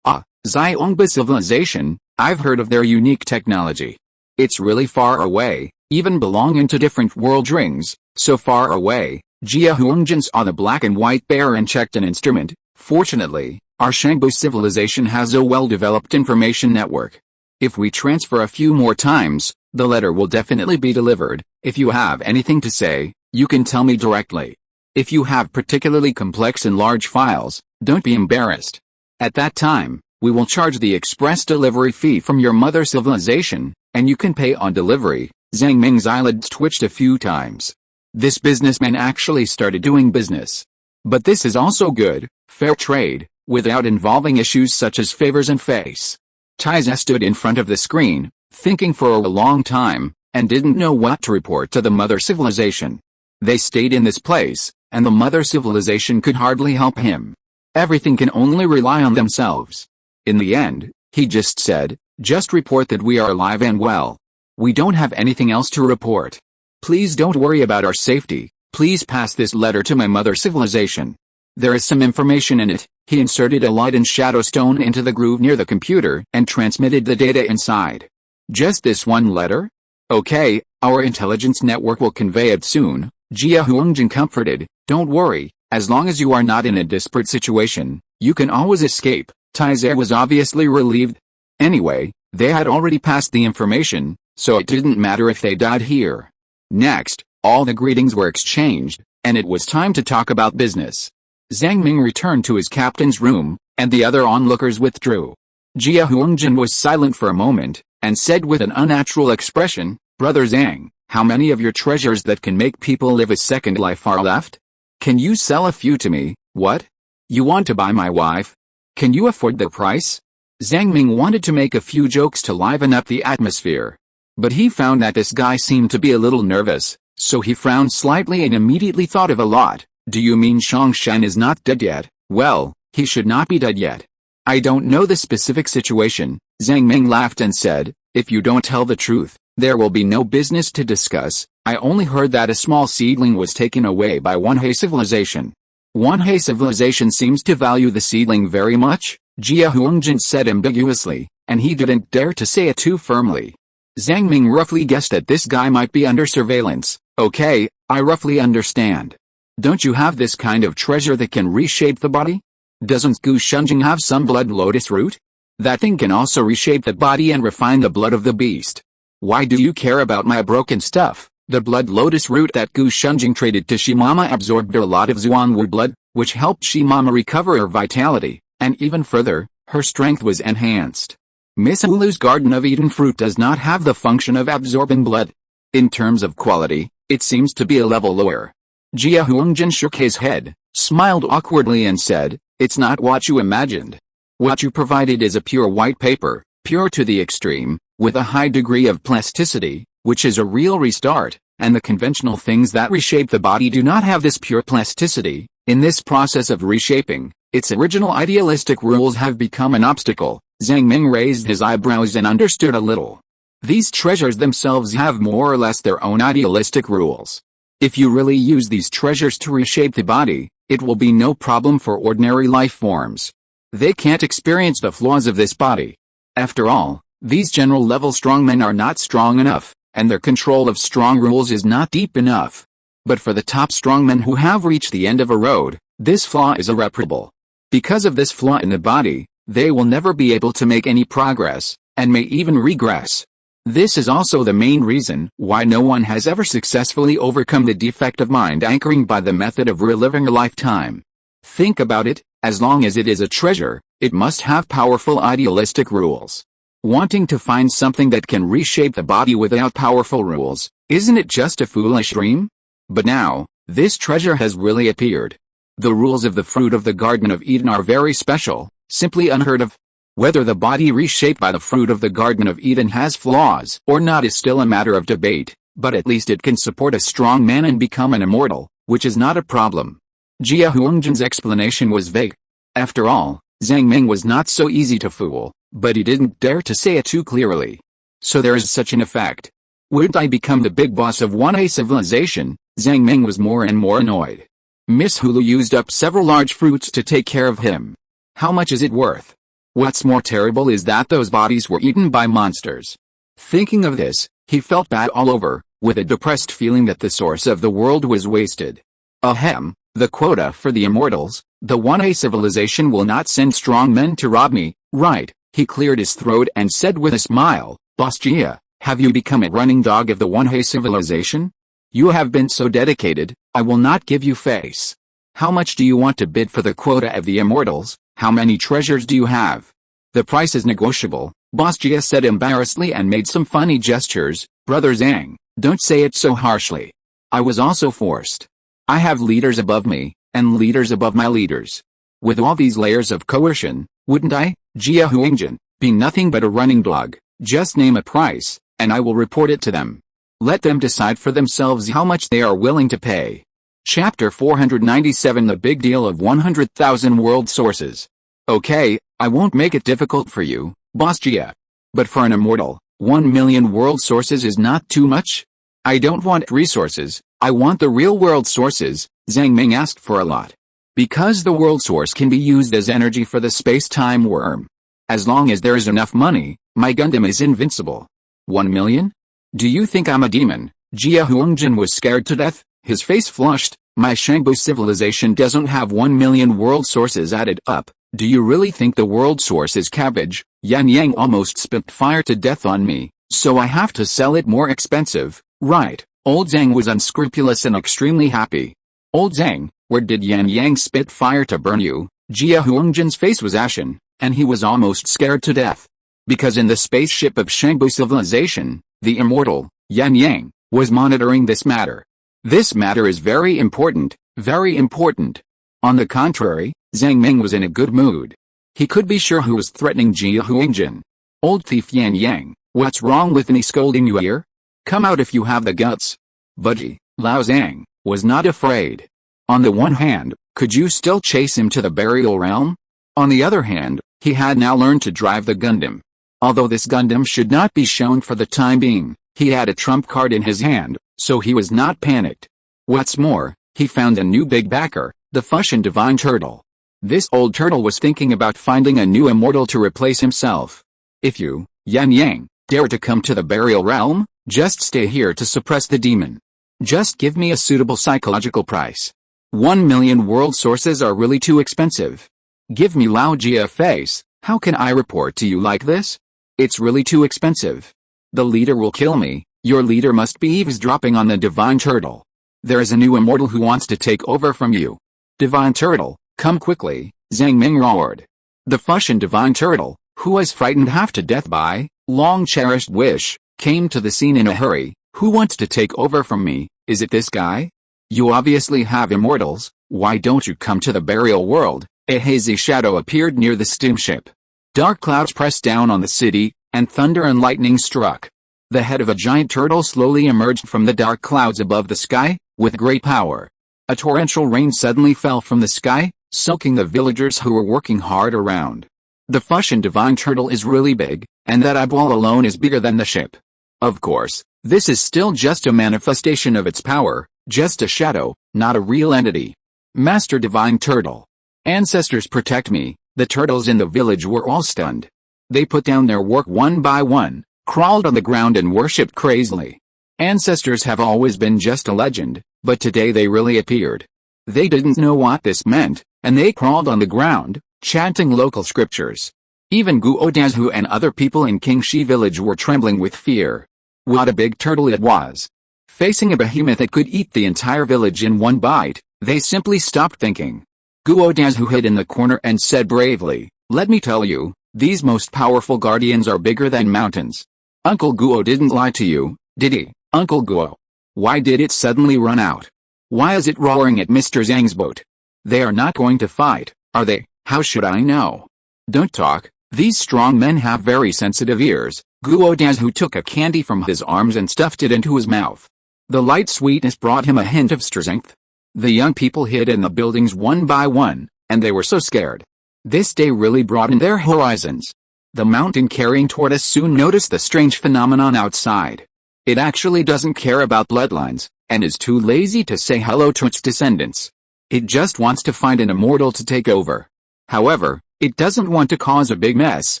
Xiongba civilization, I've heard of their unique technology. It's really far away, even belonging to different world rings, so far away. Jia Huangjin saw the black and white bear and checked an instrument. Fortunately, our Shangbu civilization has a well-developed information network. If we transfer a few more times, the letter will definitely be delivered. If you have anything to say, you can tell me directly. If you have particularly complex and large files, don't be embarrassed. At that time, we will charge the express delivery fee from your mother civilization, and you can pay on delivery. Zhang Ming's eyelids twitched a few times. This businessman actually started doing business. But this is also good, fair trade, without involving issues such as favors and face. Taiza stood in front of the screen, thinking for a long time, and didn't know what to report to the mother civilization. They stayed in this place, and the mother civilization could hardly help him. Everything can only rely on themselves. In the end, he just said, just report that we are alive and well. We don't have anything else to report. Please don't worry about our safety. Please pass this letter to my mother civilization. There is some information in it. He inserted a light and shadow stone into the groove near the computer and transmitted the data inside. Just this one letter? Okay, our intelligence network will convey it soon. Jia Huangjin comforted, don't worry, as long as you are not in a desperate situation, you can always escape. Taizer was obviously relieved. Anyway, they had already passed the information, so it didn't matter if they died here. Next, all the greetings were exchanged, and it was time to talk about business. Zhang Ming returned to his captain's room, and the other onlookers withdrew. Jia Huangjin was silent for a moment, and said with an unnatural expression, Brother Zhang, how many of your treasures that can make people live a second life are left? Can you sell a few to me? What? You want to buy my wife? Can you afford the price? Zhang Ming wanted to make a few jokes to liven up the atmosphere. But he found that this guy seemed to be a little nervous, so he frowned slightly and immediately thought of a lot. Do you mean Shongshan is not dead yet? Well, he should not be dead yet. I don't know the specific situation. Zhang Ming laughed and said, if you don't tell the truth, there will be no business to discuss. I only heard that a small seedling was taken away by Wanhei civilization. Wanhei civilization seems to value the seedling very much, Jia Huangjin said ambiguously, and he didn't dare to say it too firmly. Zhang Ming roughly guessed that this guy might be under surveillance. Okay, I roughly understand. Don't you have this kind of treasure that can reshape the body? Doesn't Gu Shunjing have some blood lotus root? That thing can also reshape the body and refine the blood of the beast. Why do you care about my broken stuff? The blood lotus root that Gu Shunjing traded to Shimama absorbed a lot of Xuanwu blood, which helped Shimama recover her vitality, and even further, her strength was enhanced. Miss Ulu's Garden of Eden fruit does not have the function of absorbing blood. In terms of quality, it seems to be a level lower. Jia Huangjin shook his head, smiled awkwardly and said, it's not what you imagined. What you provided is a pure white paper, pure to the extreme, with a high degree of plasticity, which is a real restart, and the conventional things that reshape the body do not have this pure plasticity. In this process of reshaping, its original idealistic rules have become an obstacle. Zhang Ming raised his eyebrows and understood a little. These treasures themselves have more or less their own idealistic rules. If you really use these treasures to reshape the body, it will be no problem for ordinary life forms. They can't experience the flaws of this body. After all, these general-level strongmen are not strong enough, and their control of strong rules is not deep enough. But for the top strongmen who have reached the end of a road, this flaw is irreparable. Because of this flaw in the body, they will never be able to make any progress, and may even regress. This is also the main reason why no one has ever successfully overcome the defect of mind anchoring by the method of reliving a lifetime. Think about it, as long as it is a treasure, it must have powerful idealistic rules. Wanting to find something that can reshape the body without powerful rules, Isn't it just a foolish dream? But now, this treasure has really appeared. The rules of the fruit of the Garden of Eden are very special, simply unheard of. Whether the body reshaped by the fruit of the Garden of Eden has flaws or not is still a matter of debate, but at least it can support a strong man and become an immortal, which is not a problem. Jia Huangjian's explanation was vague. After all, Zhang Ming was not so easy to fool, but he didn't dare to say it too clearly. So there is such an effect. Wouldn't I become the big boss of 1A civilization? Zhang Ming was more and more annoyed. Miss Hulu used up several large fruits to take care of him. How much is it worth? What's more terrible is that those bodies were eaten by monsters. Thinking of this, he felt bad all over, with a depressed feeling that the source of the world was wasted. Ahem, the quota for the immortals, the 1A civilization will not send strong men to rob me, right? He cleared his throat and said with a smile, Boss Jia, have you become a running dog of the 1A civilization? You have been so dedicated, I will not give you face. How much do you want to bid for the quota of the immortals? How many treasures do you have? The price is negotiable, Boss Jia said embarrassedly and made some funny gestures. Brother Zhang, don't say it so harshly. I was also forced. I have leaders above me, and leaders above my leaders. With all these layers of coercion, wouldn't I, Jia Huangjian, be nothing but a running dog? Just name a price, and I will report it to them. Let them decide for themselves how much they are willing to pay. Chapter 497 The Big Deal of 100,000 World Sources. Okay, I won't make it difficult for you, Boss Jia. But for an immortal, 1 million world sources is not too much? I don't want resources, I want the real world sources. Zhang Ming asked for a lot. Because the world source can be used as energy for the space-time worm. As long as there is enough money, my Gundam is invincible. 1 million? Do you think I'm a demon? Jia Huangjian was scared to death, his face flushed. My Shangbu civilization doesn't have 1 million world sources added up. Do you really think the world source is cabbage? Yan Yang almost spit fire to death on me, so I have to sell it more expensive, right? Old Zhang was unscrupulous and extremely happy. Old Zhang, where did Yan Yang spit fire to burn you? Jia Huangjian's face was ashen, and he was almost scared to death. Because in the spaceship of Shangbu civilization, the immortal, Yan Yang, was monitoring this matter. This matter is very important, very important. On the contrary, Zhang Ming was in a good mood. He could be sure who was threatening Jia Huangjian. Old thief Yan Yang, what's wrong with me scolding you here? Come out if you have the guts. Budgie, Lao Zhang, was not afraid. On the one hand, could you still chase him to the burial realm? On the other hand, he had now learned to drive the Gundam. Although this Gundam should not be shown for the time being, he had a trump card in his hand, so he was not panicked. What's more, he found a new big backer, the Fushun Divine Turtle. This old turtle was thinking about finding a new immortal to replace himself. If you, Yan Yang, dare to come to the burial realm, just stay here to suppress the demon. Just give me a suitable psychological price. 1 million world sources are really too expensive. Give me Lao Jia face, how can I report to you like this? It's really too expensive. The leader will kill me, your leader must be eavesdropping on the Divine Turtle. There is a new immortal who wants to take over from you. Divine Turtle, come quickly, Zhang Ming roared. The Fushun Divine Turtle, who was frightened half to death by long-cherished wish, came to the scene in a hurry. Who wants to take over from me? Is it this guy? You obviously have immortals, why don't you come to the burial world? A hazy shadow appeared near the steamship. Dark clouds pressed down on the city, and thunder and lightning struck. The head of a giant turtle slowly emerged from the dark clouds above the sky, with great power. A torrential rain suddenly fell from the sky, soaking the villagers who were working hard around. The Fushun Divine Turtle is really big, and that eyeball alone is bigger than the ship. Of course, this is still just a manifestation of its power, just a shadow, not a real entity. Master Divine Turtle. Ancestors protect me. The turtles in the village were all stunned. They put down their work one by one, crawled on the ground and worshipped crazily. Ancestors have always been just a legend, but today they really appeared. They didn't know what this meant, and they crawled on the ground, chanting local scriptures. Even Guo Dazhu and other people in Qingxi village were trembling with fear. What a big turtle it was. Facing a behemoth that could eat the entire village in one bite, they simply stopped thinking. Guo Dazhu hid in the corner and said bravely, let me tell you, these most powerful guardians are bigger than mountains. Uncle Guo didn't lie to you, did he? Uncle Guo. Why did it suddenly run out? Why is it roaring at Mr. Zhang's boat? They are not going to fight, are they? How should I know? Don't talk, these strong men have very sensitive ears. Guo Dazu took a candy from his arms and stuffed it into his mouth. The light sweetness brought him a hint of strength. The young people hid in the buildings one by one, and they were so scared. This day really broadened their horizons. The mountain-carrying tortoise soon noticed the strange phenomenon outside. It actually doesn't care about bloodlines, and is too lazy to say hello to its descendants. It just wants to find an immortal to take over. However, it doesn't want to cause a big mess,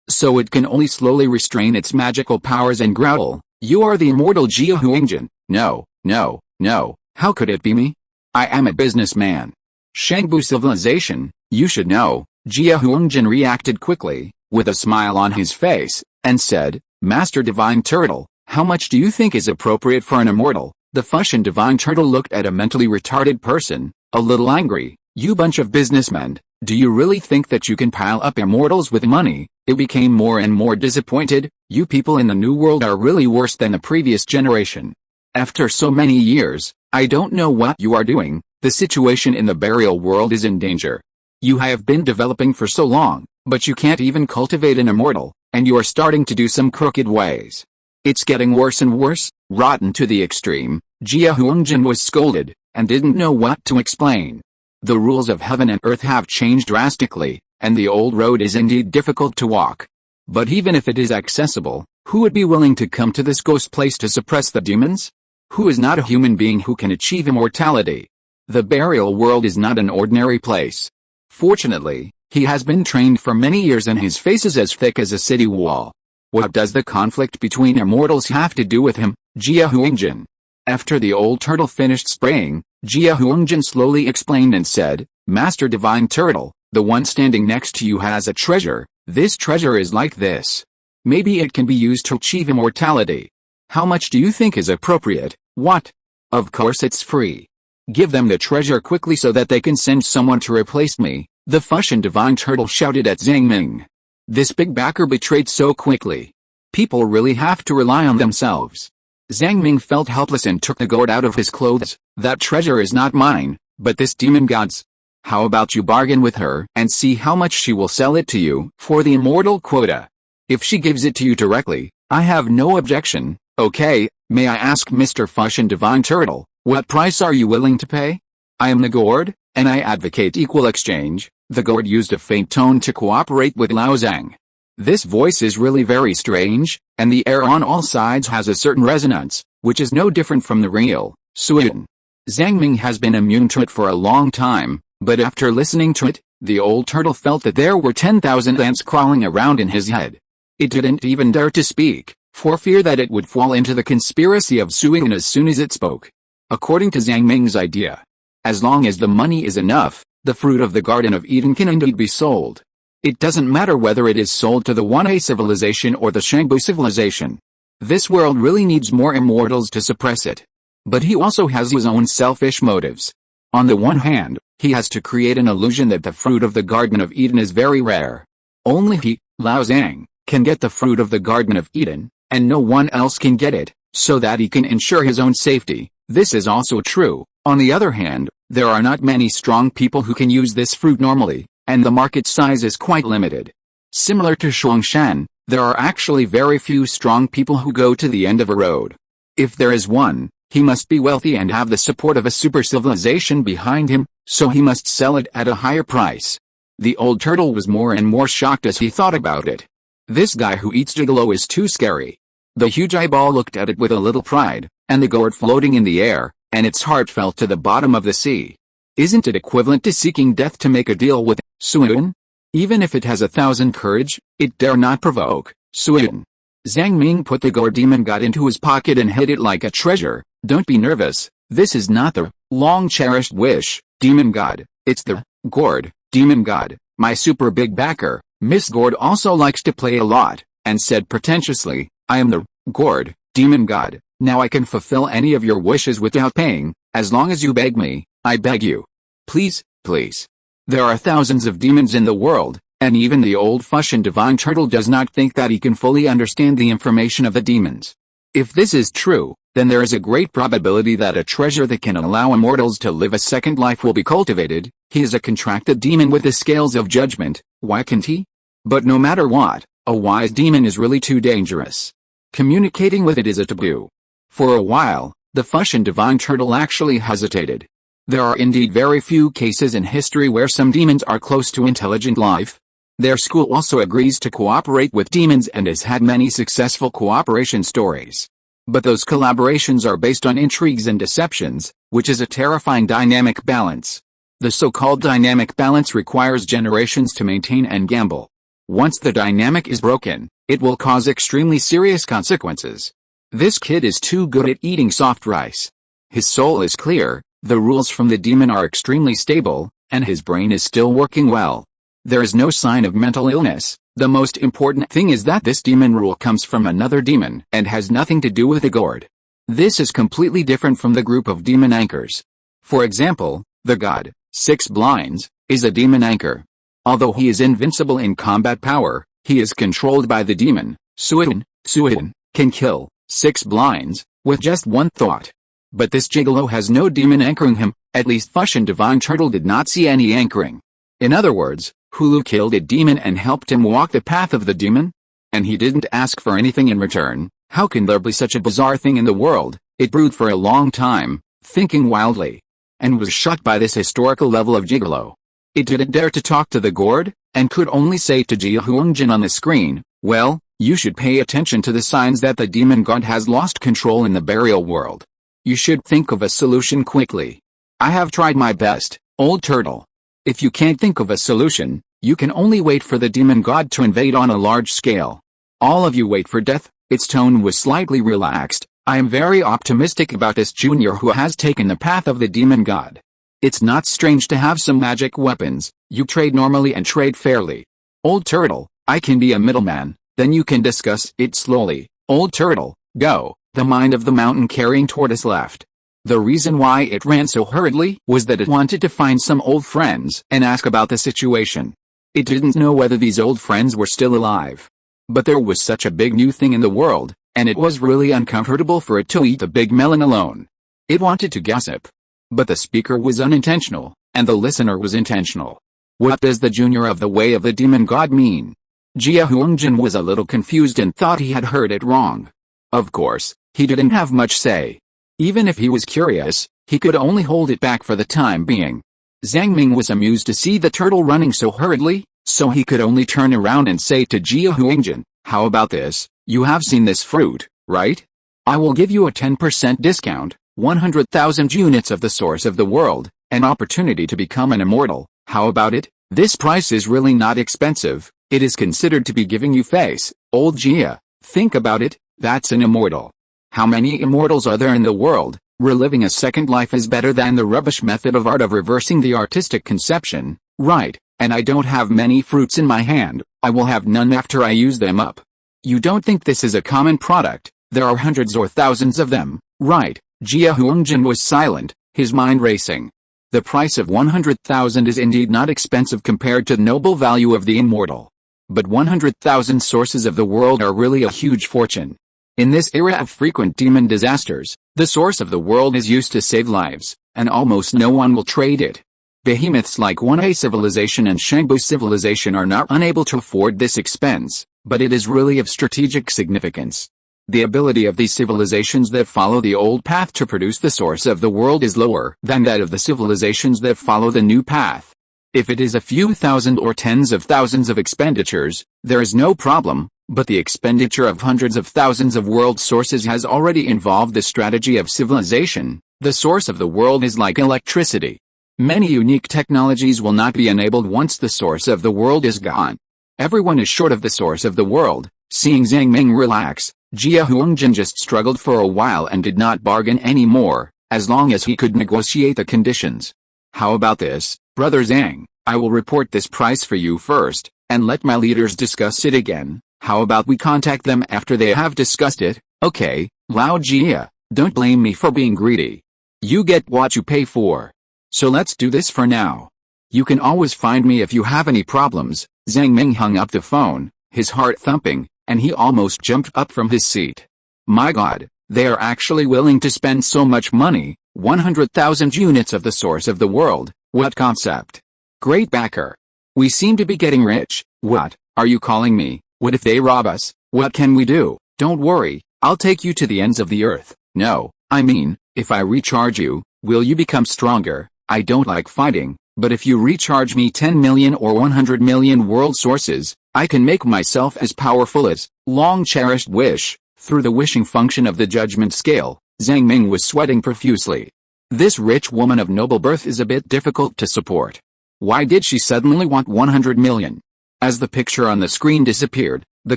so it can only slowly restrain its magical powers and growl, "You are the immortal Jia Huangjin." No, no, no, how could it be me? I am a businessman. Shangbu civilization, you should know. Jia Huangjin reacted quickly, with a smile on his face, and said, "Master Divine Turtle, how much do you think is appropriate for an immortal?" The Fushun Divine Turtle looked at a mentally retarded person, a little angry. "You bunch of businessmen, do you really think that you can pile up immortals with money?" It became more and more disappointed. "You people in the New World are really worse than the previous generation. After so many years, I don't know what you are doing. The situation in the burial world is in danger. You have been developing for so long, but you can't even cultivate an immortal, and you are starting to do some crooked ways. It's getting worse and worse, rotten to the extreme." Jia Huangjin was scolded, and didn't know what to explain. The rules of heaven and earth have changed drastically, and the old road is indeed difficult to walk. But even if it is accessible, who would be willing to come to this ghost place to suppress the demons? Who is not a human being who can achieve immortality? The burial world is not an ordinary place. Fortunately, he has been trained for many years and his face is as thick as a city wall. What does the conflict between immortals have to do with him? Jia Huangjin. After the old turtle finished spraying, Jia Huangjin slowly explained and said, "Master Divine Turtle, the one standing next to you has a treasure. This treasure is like this. Maybe it can be used to achieve immortality. How much do you think is appropriate?" "What? Of course it's free. Give them the treasure quickly so that they can send someone to replace me," the Fushun Divine Turtle shouted at Zhang Ming. This big backer betrayed so quickly. People really have to rely on themselves. Zhang Ming felt helpless and took the gourd out of his clothes. "That treasure is not mine, but this demon god's. How about you bargain with her and see how much she will sell it to you for the immortal quota? If she gives it to you directly, I have no objection." "Okay, may I ask Mr. Fushun Divine Turtle, what price are you willing to pay?" "I am the gourd, and I advocate equal exchange." The gourd used a faint tone to cooperate with Lao Zhang. This voice is really very strange, and the air on all sides has a certain resonance, which is no different from the real Suyin. Zhang Ming has been immune to it for a long time, but after listening to it, the old turtle felt that there were 10,000 ants crawling around in his head. It didn't even dare to speak, for fear that it would fall into the conspiracy of Suyin as soon as it spoke. According to Zhang Ming's idea, as long as the money is enough, the fruit of the Garden of Eden can indeed be sold. It doesn't matter whether it is sold to the 1A civilization or the Shangbu civilization. This world really needs more immortals to suppress it. But he also has his own selfish motives. On the one hand, he has to create an illusion that the fruit of the Garden of Eden is very rare. Only he, Lao Zhang, can get the fruit of the Garden of Eden, and no one else can get it, so that he can ensure his own safety. This is also true. On the other hand, there are not many strong people who can use this fruit normally, and the market size is quite limited. Similar to Shuangshan, there are actually very few strong people who go to the end of a road. If there is one, he must be wealthy and have the support of a super civilization behind him, so he must sell it at a higher price. The old turtle was more and more shocked as he thought about it. This guy who eats gigolo is too scary. The huge eyeball looked at it with a little pride, and the gourd floating in the air, and its heart fell to the bottom of the sea. Isn't it equivalent to seeking death to make a deal with Suyin? Even if it has 1,000 courage, it dare not provoke Suyin. Zhang Ming put the gourd demon god into his pocket and hid it like a treasure. "Don't be nervous, this is not the long-cherished wish, demon god, it's the gourd, demon god, my super big backer." Miss Gourd also likes to play a lot, and said pretentiously, "I am the gourd, demon god, now I can fulfill any of your wishes without paying, as long as you beg me, I beg you. Please, please." There are thousands of demons in the world, and even the old Fushun Divine Turtle does not think that he can fully understand the information of the demons. If this is true, then there is a great probability that a treasure that can allow immortals to live a second life will be cultivated. He is a contracted demon with the scales of judgment, why can't he? But no matter what, a wise demon is really too dangerous. Communicating with it is a taboo. For a while, the Fushun divine turtle actually hesitated. There are indeed very few cases in history where some demons are close to intelligent life. Their school also agrees to cooperate with demons and has had many successful cooperation stories. But those collaborations are based on intrigues and deceptions, which is a terrifying dynamic balance. The so-called dynamic balance requires generations to maintain and gamble. Once the dynamic is broken, it will cause extremely serious consequences. This kid is too good at eating soft rice. His soul is clear, the rules from the demon are extremely stable, and his brain is still working well. There is no sign of mental illness. The most important thing is that this demon rule comes from another demon and has nothing to do with the god. This is completely different from the group of demon anchors. For example, the god, Six Blinds, is a demon anchor. Although he is invincible in combat power, he is controlled by the demon. Suiton can kill Six Blinds with just one thought. But this gigolo has no demon anchoring him, at least Fushun Divine Turtle did not see any anchoring. In other words, Hulu killed a demon and helped him walk the path of the demon? And he didn't ask for anything in return. How can there be such a bizarre thing in the world? It brewed for a long time, thinking wildly, and was shocked by this historical level of gigolo. It didn't dare to talk to the gourd, and could only say to Jia Huangjin on the screen, well, you should pay attention to the signs that the demon god has lost control in the burial world. You should think of a solution quickly. I have tried my best, old turtle. If you can't think of a solution, you can only wait for the demon god to invade on a large scale. All of you wait for death. Its tone was slightly relaxed. I am very optimistic about this junior who has taken the path of the demon god. It's not strange to have some magic weapons. You trade normally and trade fairly. Old turtle, I can be a middleman, then you can discuss it slowly. Old turtle, go. The mind of the mountain carrying tortoise left. The reason why it ran so hurriedly was that it wanted to find some old friends and ask about the situation. It didn't know whether these old friends were still alive. But there was such a big new thing in the world, and it was really uncomfortable for it to eat the big melon alone. It wanted to gossip. But the speaker was unintentional, and the listener was intentional. What does the junior of the way of the demon god mean? Jia Huangjin was a little confused and thought he had heard it wrong. Of course, he didn't have much say. Even if he was curious, he could only hold it back for the time being. Zhang Ming was amused to see the turtle running so hurriedly, so he could only turn around and say to Jia Huangjin, how about this, you have seen this fruit, right? I will give you a 10% discount, 100,000 units of the source of the world, an opportunity to become an immortal. How about it? This price is really not expensive, it is considered to be giving you face, old Jia. Think about it, that's an immortal. How many immortals are there in the world? Reliving a second life is better than the rubbish method of art of reversing the artistic conception, right? And I don't have many fruits in my hand, I will have none after I use them up. You don't think this is a common product? There are hundreds or thousands of them, right? Jia Huangjin was silent, his mind racing. The price of 100,000 is indeed not expensive compared to the noble value of the immortal. But 100,000 sources of the world are really a huge fortune. In this era of frequent demon disasters, the source of the world is used to save lives, and almost no one will trade it. Behemoths like 1A civilization and Shangbu civilization are not unable to afford this expense, but it is really of strategic significance. The ability of these civilizations that follow the old path to produce the source of the world is lower than that of the civilizations that follow the new path. If it is a few thousand or tens of thousands of expenditures, there is no problem, but the expenditure of hundreds of thousands of world sources has already involved the strategy of civilization. The source of the world is like electricity. Many unique technologies will not be enabled once the source of the world is gone. Everyone is short of the source of the world. Seeing Zhang Ming relax, Jia Huangjin just struggled for a while and did not bargain anymore, as long as he could negotiate the conditions. How about this, Brother Zhang? I will report this price for you first, and let my leaders discuss it again. How about we contact them after they have discussed it? Okay, Lao Jia, don't blame me for being greedy. You get what you pay for. So let's do this for now. You can always find me if you have any problems. Zhang Ming hung up the phone, his heart thumping, and he almost jumped up from his seat. My God, They are actually willing to spend so much money, 100,000 units of the source of the world. What concept? Great backer. We seem to be getting rich. What, are you calling me? What if they rob us? What can we do? Don't worry, I'll take you to the ends of the earth. No, I mean, if I recharge you, will you become stronger? I don't like fighting, but if you recharge me 10 million or 100 million world sources, I can make myself as powerful as long-cherished wish. Through the wishing function of the judgment scale, Zhang Ming was sweating profusely. This rich woman of noble birth is a bit difficult to support. Why did she suddenly want 100 million? As the picture on the screen disappeared, the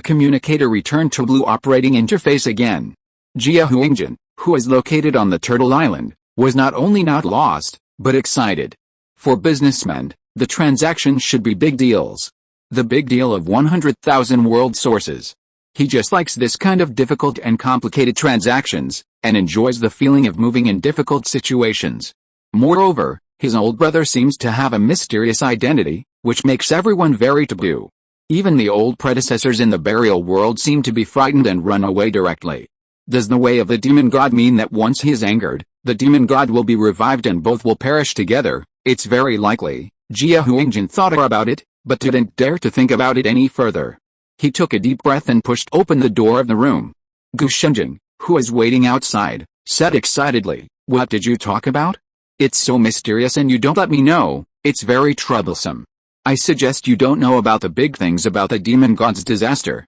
communicator returned to blue operating interface again. Jia Huingjin, who is located on the Turtle Island, was not only not lost, but excited. For businessmen, the transaction should be big deals. The big deal of 100,000 world sources. He just likes this kind of difficult and complicated transactions, and enjoys the feeling of moving in difficult situations. Moreover, his old brother seems to have a mysterious identity, which makes everyone very taboo. Even the old predecessors in the burial world seem to be frightened and run away directly. Does the way of the demon god mean that once he is angered, the demon god will be revived and both will perish together? It's very likely. Jia Huingjin thought about it, but didn't dare to think about it any further. He took a deep breath and pushed open the door of the room. Gu Shenjing, who is waiting outside, said excitedly, "What did you talk about? It's so mysterious and you don't let me know, it's very troublesome. I suggest you don't know about the big things about the demon god's disaster."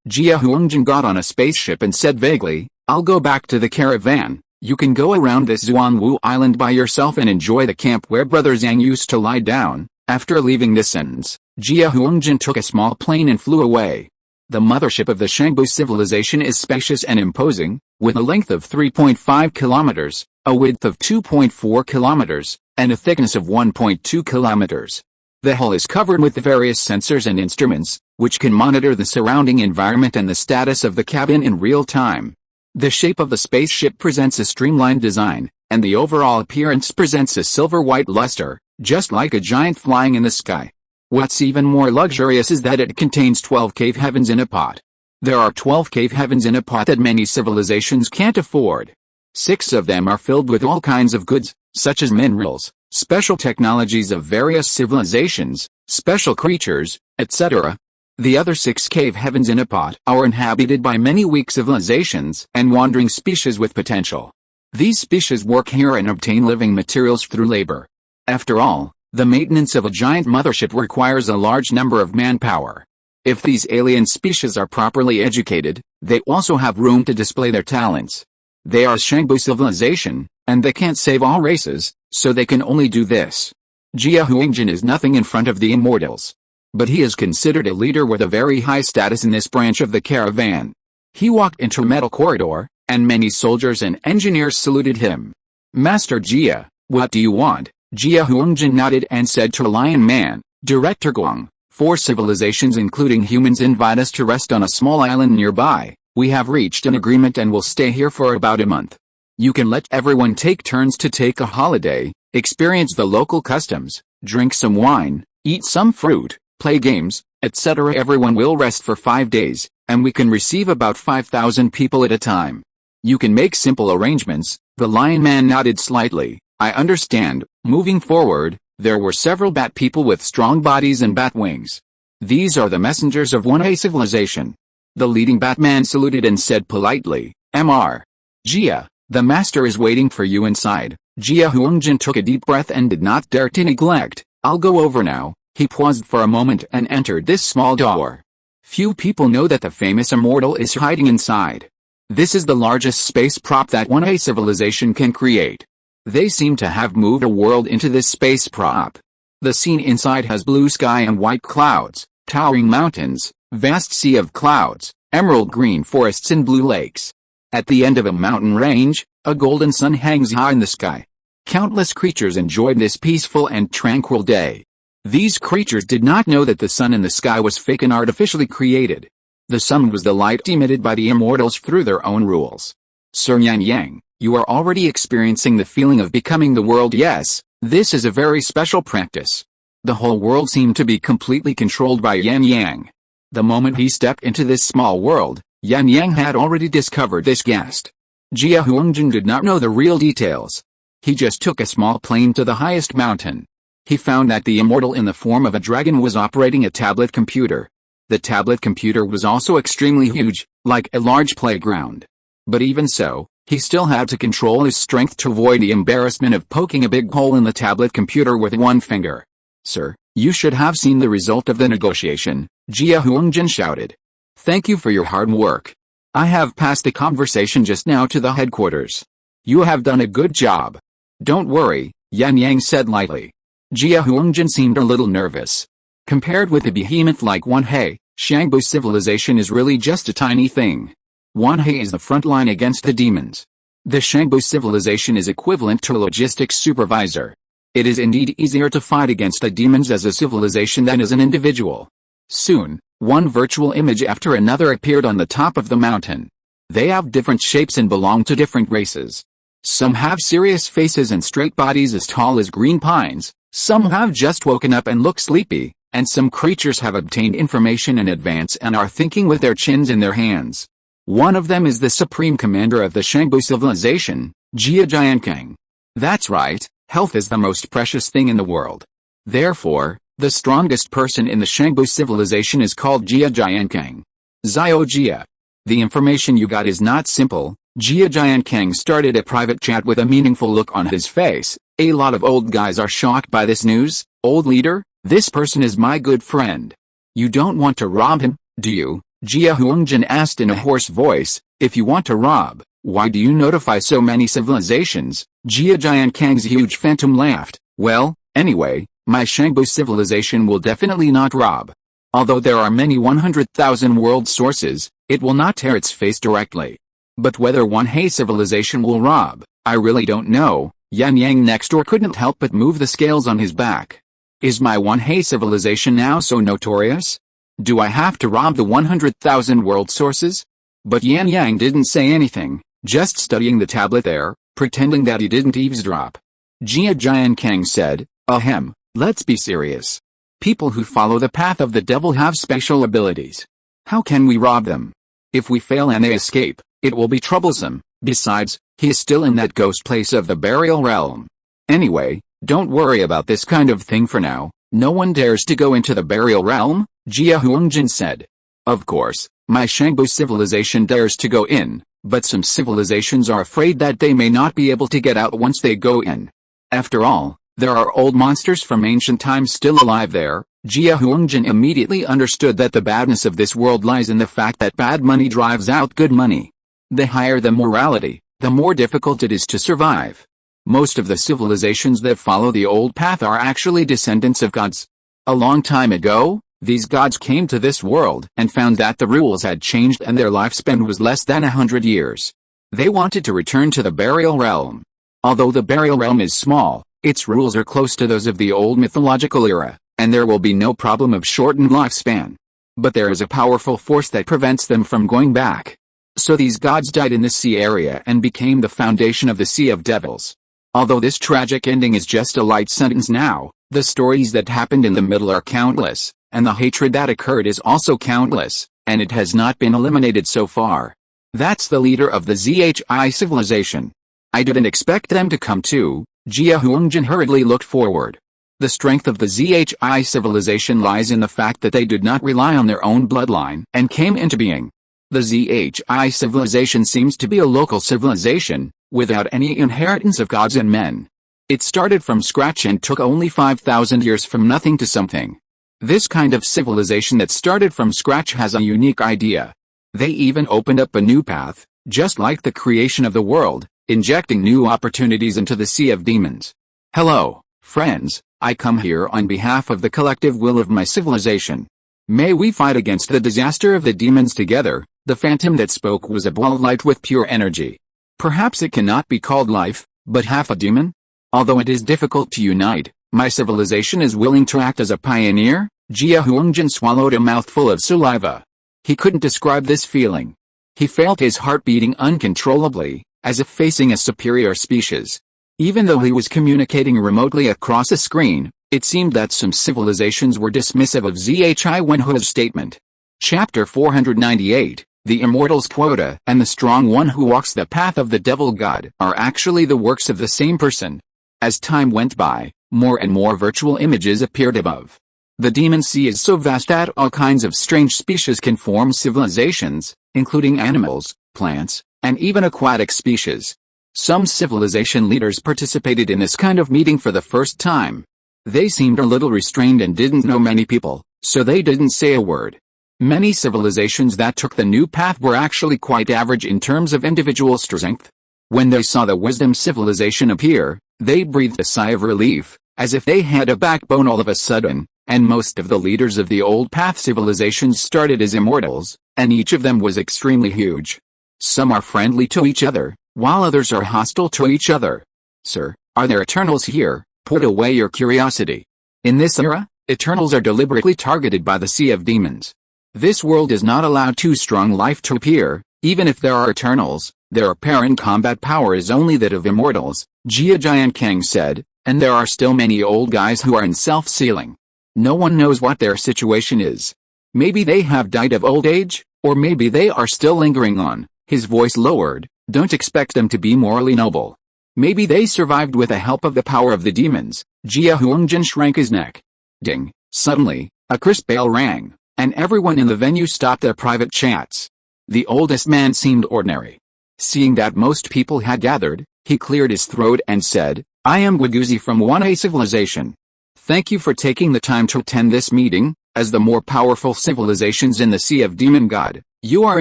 Jia Huingjin got on a spaceship and said vaguely, "I'll go back to the caravan. You can go around this Zuanwu island by yourself and enjoy the camp where Brother Zhang used to lie down." After leaving this sentence, Jia Huingjin took a small plane and flew away. The mothership of the Shangbu civilization is spacious and imposing, with a length of 3.5 kilometers, a width of 2.4 kilometers, and a thickness of 1.2 kilometers. The hull is covered with various sensors and instruments, which can monitor the surrounding environment and the status of the cabin in real time. The shape of the spaceship presents a streamlined design, and the overall appearance presents a silver-white luster, just like a giant flying in the sky. What's even more luxurious is that it contains 12 cave heavens in a pot. There are 12 cave heavens in a pot that many civilizations can't afford. 6 of them are filled with all kinds of goods, such as minerals, special technologies of various civilizations, special creatures, etc. The other 6 cave heavens in a pot are inhabited by many weak civilizations and wandering species with potential. These species work here and obtain living materials through labor. After all, the maintenance of a giant mothership requires a large number of manpower. If these alien species are properly educated, they also have room to display their talents. They are Shangbu civilization, and they can't save all races, so they can only do this. Jia Huingjin is nothing in front of the immortals. But he is considered a leader with a very high status in this branch of the caravan. He walked into a metal corridor, and many soldiers and engineers saluted him. "Master Jia, what do you want?" Jia Huingjin nodded and said to Lion Man, "Director Guang, 4 civilizations including humans invite us to rest on a small island nearby. We have reached an agreement and will stay here for about a month. You can let everyone take turns to take a holiday, experience the local customs, drink some wine, eat some fruit, play games, etc. Everyone will rest for 5 days, and we can receive about 5,000 people at a time. You can make simple arrangements." The Lion Man nodded slightly. "I understand." Moving forward, there were several bat people with strong bodies and bat wings. These are the messengers of 1A civilization. The leading Batman saluted and said politely, "Mr. Jia, the master is waiting for you inside." Jia Huingjin took a deep breath and did not dare to neglect. "I'll go over now." He paused for a moment and entered this small door. Few people know that the famous immortal is hiding inside. This is the largest space prop that 1A civilization can create. They seem to have moved a world into this space prop. The scene inside has blue sky and white clouds, towering mountains, vast sea of clouds, emerald green forests and blue lakes. At the end of a mountain range, a golden sun hangs high in the sky. Countless creatures enjoyed this peaceful and tranquil day. These creatures did not know that the sun in the sky was fake and artificially created. The sun was the light emitted by the immortals through their own rules. Sir Yan Yang, you are already experiencing the feeling of becoming the world. Yes, this is a very special practice. The whole world seemed to be completely controlled by Yan Yang. The moment he stepped into this small world, Yan Yang had already discovered this guest. Jia Huangjin did not know the real details. He just took a small plane to the highest mountain. He found that the immortal in the form of a dragon was operating a tablet computer. The tablet computer was also extremely huge, like a large playground. But even so, he still had to control his strength to avoid the embarrassment of poking a big hole in the tablet computer with one finger. "Sir, you should have seen the result of the negotiation," Jia Huangjin shouted. "Thank you for your hard work. I have passed the conversation just now to the headquarters. You have done a good job." "Don't worry," Yan Yang said lightly. Jia Huangjin seemed a little nervous. Compared with a behemoth like Wanhei, Shangbu civilization is really just a tiny thing. Wanhei is the front line against the demons. The Shangbu civilization is equivalent to a logistics supervisor. It is indeed easier to fight against the demons as a civilization than as an individual. Soon, one virtual image after another appeared on the top of the mountain. They have different shapes and belong to different races. Some have serious faces and straight bodies as tall as green pines, some have just woken up and look sleepy, and some creatures have obtained information in advance and are thinking with their chins in their hands. One of them is the supreme commander of the Shangbu civilization, Jia Jiankang. That's right, health is the most precious thing in the world. Therefore, the strongest person in the Shangbu civilization is called Jia Jiankang. Zio Jia. The information you got is not simple. Jia Jiankang started a private chat with a meaningful look on his face. "A lot of old guys are shocked by this news, old leader. This person is my good friend. You don't want to rob him, do you?" Jia Huangjin asked in a hoarse voice. "If you want to rob, why do you notify so many civilizations?" Jia Jiankang's huge phantom laughed. "Well, anyway, my Shangbu civilization will definitely not rob. Although there are many 100,000 world sources, it will not tear its face directly. But whether Wanhei civilization will rob, I really don't know." Yan Yang next door couldn't help but move the scales on his back. "Is my Wanhei civilization now so notorious? Do I have to rob the 100,000 world sources?" But Yan Yang didn't say anything, just studying the tablet there, pretending that he didn't eavesdrop. Jia Jiankang said, "Ahem, let's be serious. People who follow the path of the devil have special abilities. How can we rob them? If we fail and they escape, it will be troublesome. Besides, he is still in that ghost place of the burial realm. Anyway, don't worry about this kind of thing for now. No one dares to go into the burial realm," Jia Huangjin said. "Of course, my Shangbu civilization dares to go in, but some civilizations are afraid that they may not be able to get out once they go in. After all, there are old monsters from ancient times still alive there." Jia Huangjin immediately understood that the badness of this world lies in the fact that bad money drives out good money. The higher the morality, the more difficult it is to survive. Most of the civilizations that follow the old path are actually descendants of gods. A long time ago, these gods came to this world and found that the rules had changed and their lifespan was less than 100 years. They wanted to return to the burial realm. Although the burial realm is small, its rules are close to those of the old mythological era, and there will be no problem of shortened lifespan. But there is a powerful force that prevents them from going back. So these gods died in the sea area and became the foundation of the Sea of Devils. Although this tragic ending is just a light sentence now, the stories that happened in the middle are countless, and the hatred that occurred is also countless, and it has not been eliminated so far. That's the leader of the ZHI civilization. I didn't expect them to come too." Jia Huangjin hurriedly looked forward. The strength of the ZHI civilization lies in the fact that they did not rely on their own bloodline and came into being. The ZHI civilization seems to be a local civilization, without any inheritance of gods and men. It started from scratch and took only 5,000 years from nothing to something. This kind of civilization that started from scratch has a unique idea. They even opened up a new path, just like the creation of the world, injecting new opportunities into the sea of demons. "Hello, friends, I come here on behalf of the collective will of my civilization. May we fight against the disaster of the demons together." The phantom that spoke was a ball of light with pure energy. Perhaps it cannot be called life, but half a demon? Although it is difficult to unite, my civilization is willing to act as a pioneer. Jia Huangjin swallowed a mouthful of saliva. He couldn't describe this feeling. He felt his heart beating uncontrollably, as if facing a superior species. Even though he was communicating remotely across a screen, it seemed that some civilizations were dismissive of ZHI Wenhua's statement. Chapter 498, The immortal's quota and the strong one who walks the path of the devil god are actually the works of the same person. As time went by, more and more virtual images appeared above. The demon sea is so vast that all kinds of strange species can form civilizations, including animals, plants, and even aquatic species. Some civilization leaders participated in this kind of meeting for the first time. They seemed a little restrained and didn't know many people, so they didn't say a word. Many civilizations that took the new path were actually quite average in terms of individual strength. When they saw the wisdom civilization appear, they breathed a sigh of relief, as if they had a backbone all of a sudden, and most of the leaders of the old path civilizations started as immortals, and each of them was extremely huge. Some are friendly to each other, while others are hostile to each other. Sir, are there Eternals here? Put away your curiosity. In this era, Eternals are deliberately targeted by the Sea of Demons. This world does not allow too strong life to appear. Even if there are Eternals, their apparent combat power is only that of Immortals, Jia Jian Kang said, and there are still many old guys who are in self-sealing. No one knows what their situation is. Maybe they have died of old age, or maybe they are still lingering on. His voice lowered. Don't expect them to be morally noble. Maybe they survived with the help of the power of the demons. Jia Huangjin shrank his neck. Ding. Suddenly, a crisp bell rang, and everyone in the venue stopped their private chats. The oldest man seemed ordinary. Seeing that most people had gathered, he cleared his throat and said, I am Guiguzi from 1A Civilization. Thank you for taking the time to attend this meeting. As the more powerful civilizations in the Sea of Demon God, you are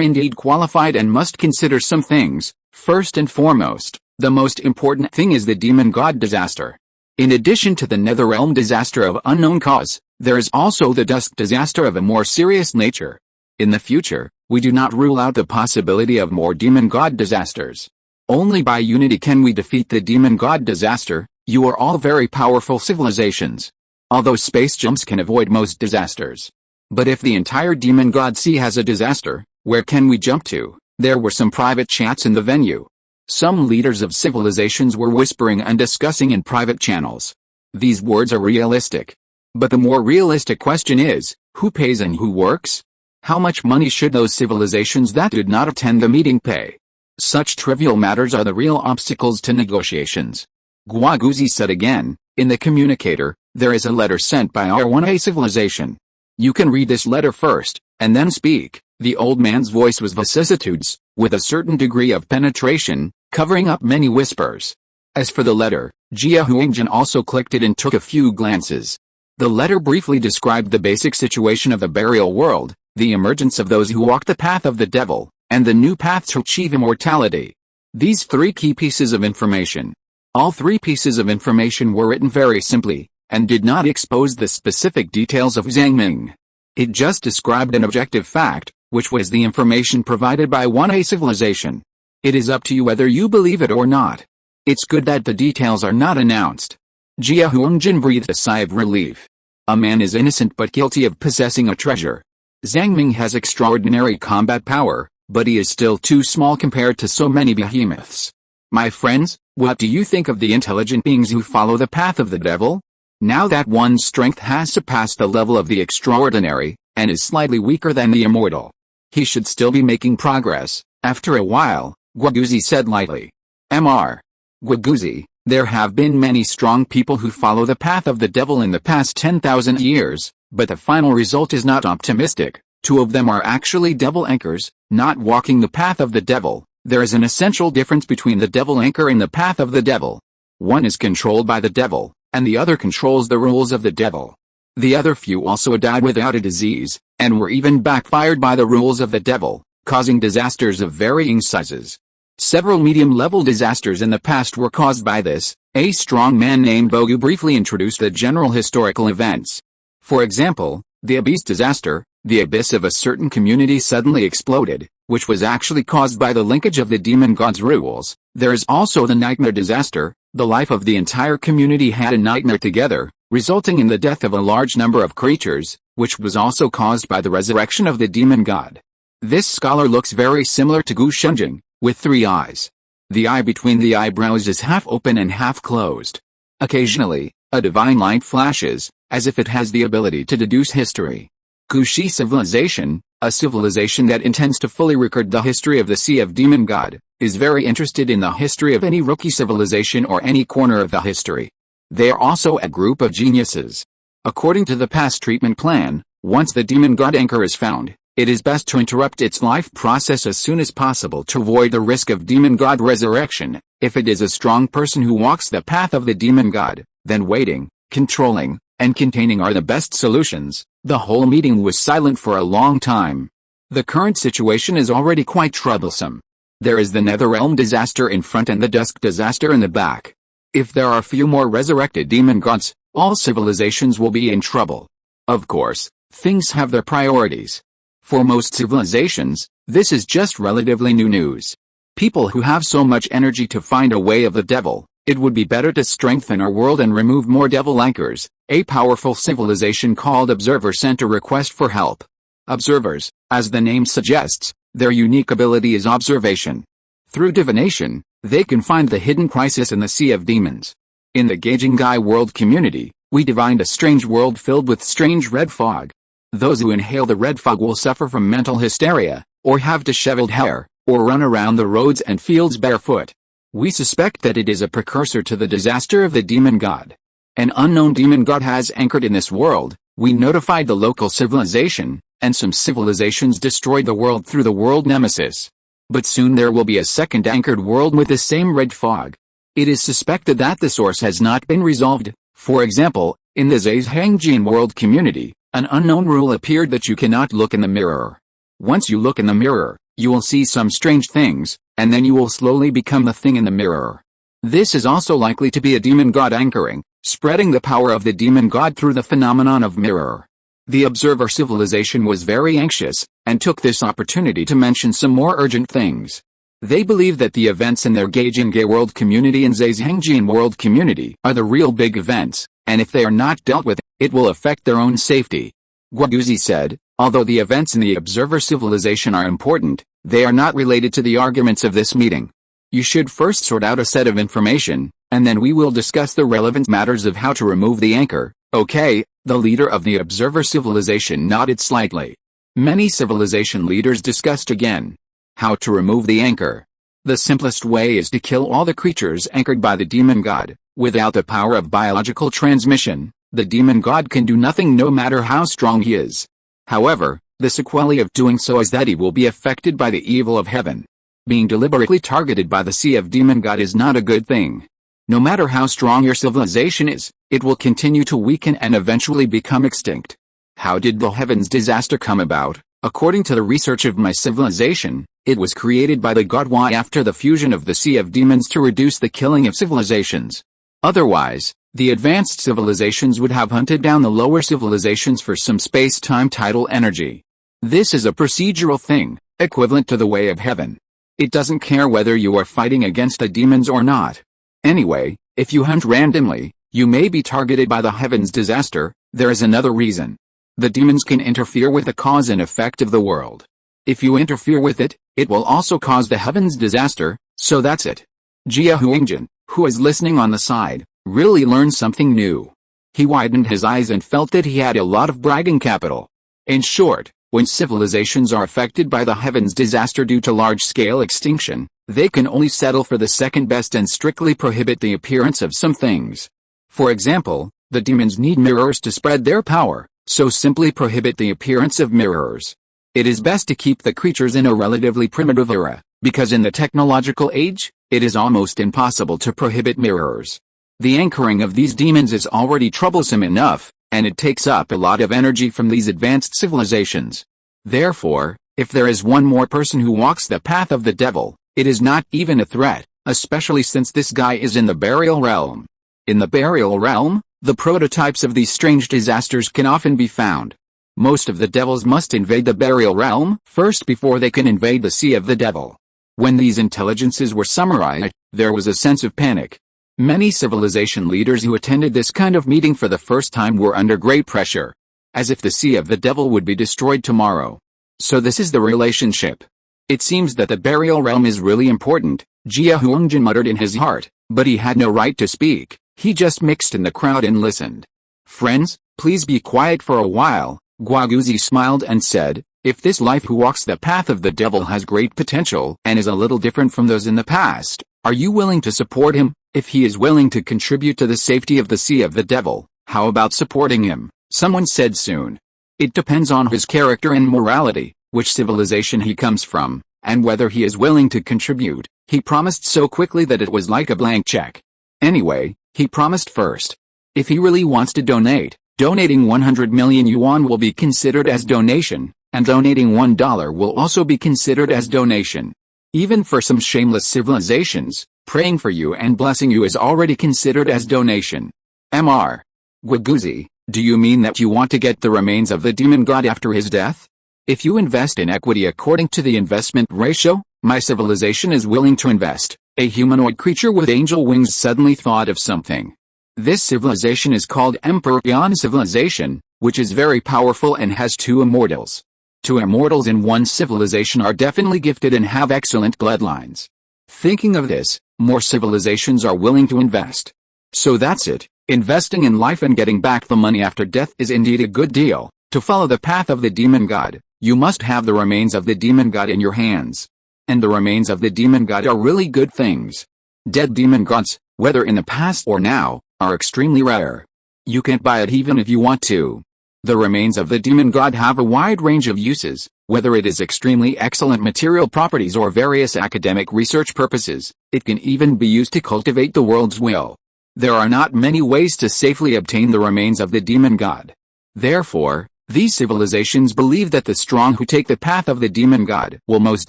indeed qualified and must consider some things. First and foremost, the most important thing is the Demon God disaster. In addition to the Netherrealm disaster of unknown cause, there is also the Dusk disaster of a more serious nature. In the future, we do not rule out the possibility of more Demon God disasters. Only by unity can we defeat the Demon God disaster. You are all very powerful civilizations. Although space jumps can avoid most disasters. But if the entire Demon God Sea has a disaster, where can we jump to? There were some private chats in the venue. Some leaders of civilizations were whispering and discussing in private channels. These words are realistic. But the more realistic question is, who pays and who works? How much money should those civilizations that did not attend the meeting pay? Such trivial matters are the real obstacles to negotiations. Guiguzi said again, in the communicator, there is a letter sent by our 1A civilization. You can read this letter first, and then speak. The old man's voice was vicissitudes, with a certain degree of penetration, covering up many whispers. As for the letter, Jia Huangjin also clicked it and took a few glances. The letter briefly described the basic situation of the burial world, the emergence of those who walk the path of the devil, and the new path to achieve immortality. These three key pieces of information. All three pieces of information were written very simply, and did not expose the specific details of Zhang Ming. It just described an objective fact, which was the information provided by 1A civilization. It is up to you whether you believe it or not. It's good that the details are not announced. Jia Huangjin breathed a sigh of relief. A man is innocent but guilty of possessing a treasure. Zhang Ming has extraordinary combat power, but he is still too small compared to so many behemoths. My friends, what do you think of the intelligent beings who follow the path of the devil? Now that one's strength has surpassed the level of the extraordinary, and is slightly weaker than the immortal, he should still be making progress. After a while, Guiguzi said lightly. Mr. Guiguzi, there have been many strong people who follow the path of the devil in the past 10,000 years, but the final result is not optimistic. 2 of them are actually devil anchors, not walking the path of the devil. There is an essential difference between the devil anchor and the path of the devil. One is controlled by the devil, and the other controls the rules of the devil. The other few also died without a disease, and were even backfired by the rules of the devil, causing disasters of varying sizes. Several medium-level disasters in the past were caused by this. A strong man named Bogu briefly introduced the general historical events. For example, the Abyss disaster, the abyss of a certain community suddenly exploded, which was actually caused by the linkage of the demon god's rules. There is also the nightmare disaster. The life of the entire community had a nightmare together, resulting in the death of a large number of creatures, which was also caused by the resurrection of the demon god. This scholar looks very similar to Gu Shunjing, with 3 eyes. The eye between the eyebrows is half open and half closed. Occasionally, a divine light flashes, as if it has the ability to deduce history. Gushi civilization, a civilization that intends to fully record the history of the Sea of Demon God, is very interested in the history of any rookie civilization or any corner of the history. They are also a group of geniuses. According to the past treatment plan, once the Demon God anchor is found, it is best to interrupt its life process as soon as possible to avoid the risk of Demon God resurrection. If it is a strong person who walks the path of the Demon God, then waiting, controlling, and containing are the best solutions. The whole meeting was silent for a long time. The current situation is already quite troublesome. There is the Netherrealm disaster in front and the Dusk disaster in the back. If there are few more resurrected demon gods, all civilizations will be in trouble. Of course, things have their priorities. For most civilizations, this is just relatively new news. People who have so much energy to find a way of the devil, it would be better to strengthen our world and remove more devil anchors. A powerful civilization called Observer sent a request for help. Observers, as the name suggests, their unique ability is observation. Through divination, they can find the hidden crisis in the Sea of Demons. In the Gauging Guy world community, we divined a strange world filled with strange red fog. Those who inhale the red fog will suffer from mental hysteria, or have disheveled hair, or run around the roads and fields barefoot. We suspect that it is a precursor to the disaster of the Demon God. An unknown demon god has anchored in this world. We notified the local civilization, and some civilizations destroyed the world through the world nemesis. But soon there will be a second anchored world with the same red fog. It is suspected that the source has not been resolved. For example, in the Zhangjian world community, an unknown rule appeared that you cannot look in the mirror. Once you look in the mirror, you will see some strange things, and then you will slowly become the thing in the mirror. This is also likely to be a demon god anchoring, spreading the power of the demon god through the phenomenon of mirror. The Observer civilization was very anxious, and took this opportunity to mention some more urgent things. They believe that the events in their Gauging Gay world community and Zhangjian world community are the real big events, and if they are not dealt with, it will affect their own safety. Guaguzi said, although the events in the Observer civilization are important, they are not related to the arguments of this meeting. You should first sort out a set of information, and then we will discuss the relevant matters of how to remove the anchor. Okay, the leader of the Observer civilization nodded slightly. Many civilization leaders discussed again how to remove the anchor. The simplest way is to kill all the creatures anchored by the demon god. Without the power of biological transmission, the demon god can do nothing no matter how strong he is. However, the sequelae of doing so is that he will be affected by the evil of heaven. Being deliberately targeted by the Sea of Demon God is not a good thing. No matter how strong your civilization is, it will continue to weaken and eventually become extinct. How did the heavens disaster come about? According to the research of my civilization, it was created by the god Y after the fusion of the Sea of Demons to reduce the killing of civilizations. Otherwise, the advanced civilizations would have hunted down the lower civilizations for some space-time tidal energy. This is a procedural thing, equivalent to the way of heaven. It doesn't care whether you are fighting against the demons or not. Anyway, if you hunt randomly, you may be targeted by the heavens disaster. There is another reason. The demons can interfere with the cause and effect of the world. If you interfere with it, it will also cause the heavens disaster, so that's it. Jia Huangjin, who is listening on the side, really learned something new. He widened his eyes and felt that he had a lot of bragging capital. In short, when civilizations are affected by the heavens disaster due to large-scale extinction, they can only settle for the second best and strictly prohibit the appearance of some things. For example, the demons need mirrors to spread their power, so simply prohibit the appearance of mirrors. It is best to keep the creatures in a relatively primitive era, because in the technological age, it is almost impossible to prohibit mirrors. The anchoring of these demons is already troublesome enough, and it takes up a lot of energy from these advanced civilizations. Therefore, if there is one more person who walks the path of the devil, it is not even a threat, especially since this guy is in the burial realm. In the burial realm, the prototypes of these strange disasters can often be found. Most of the devils must invade the burial realm first before they can invade the Sea of the Devil. When these intelligences were summarized, there was a sense of panic. Many civilization leaders who attended this kind of meeting for the first time were under great pressure. As if the Sea of the Devil would be destroyed tomorrow. So this is the relationship. It seems that the burial realm is really important, Jia Huangjin muttered in his heart, but he had no right to speak. He just mixed in the crowd and listened. Friends, please be quiet for a while, Guaguzi smiled and said, If this life who walks the path of the devil has great potential and is a little different from those in the past, are you willing to support him? If he is willing to contribute to the safety of the sea of the devil, how about supporting him? Someone said soon. It depends on his character and morality, which civilization he comes from, and whether he is willing to contribute. He promised so quickly that it was like a blank check. Anyway, he promised first. If he really wants to donate, donating 100 million yuan will be considered as donation, and donating $1 will also be considered as donation. Even for some shameless civilizations, praying for you and blessing you is already considered as donation. Mr. Guguzi, do you mean that you want to get the remains of the demon god after his death? If you invest in equity according to the investment ratio, my civilization is willing to invest. A humanoid creature with angel wings suddenly thought of something. This civilization is called Emperor Yan civilization, which is very powerful and has 2 immortals. 2 immortals in one civilization are definitely gifted and have excellent bloodlines. Thinking of this, more civilizations are willing to invest. So that's it. Investing in life and getting back the money after death is indeed a good deal. To follow the path of the demon god, you must have the remains of the demon god in your hands. And the remains of the demon god are really good things. Dead demon gods, whether in the past or now, are extremely rare. You can't buy it even if you want to. The remains of the demon god have a wide range of uses, whether it is extremely excellent material properties or various academic research purposes. It can even be used to cultivate the world's will. There are not many ways to safely obtain the remains of the demon god. Therefore, these civilizations believe that the strong who take the path of the demon god will most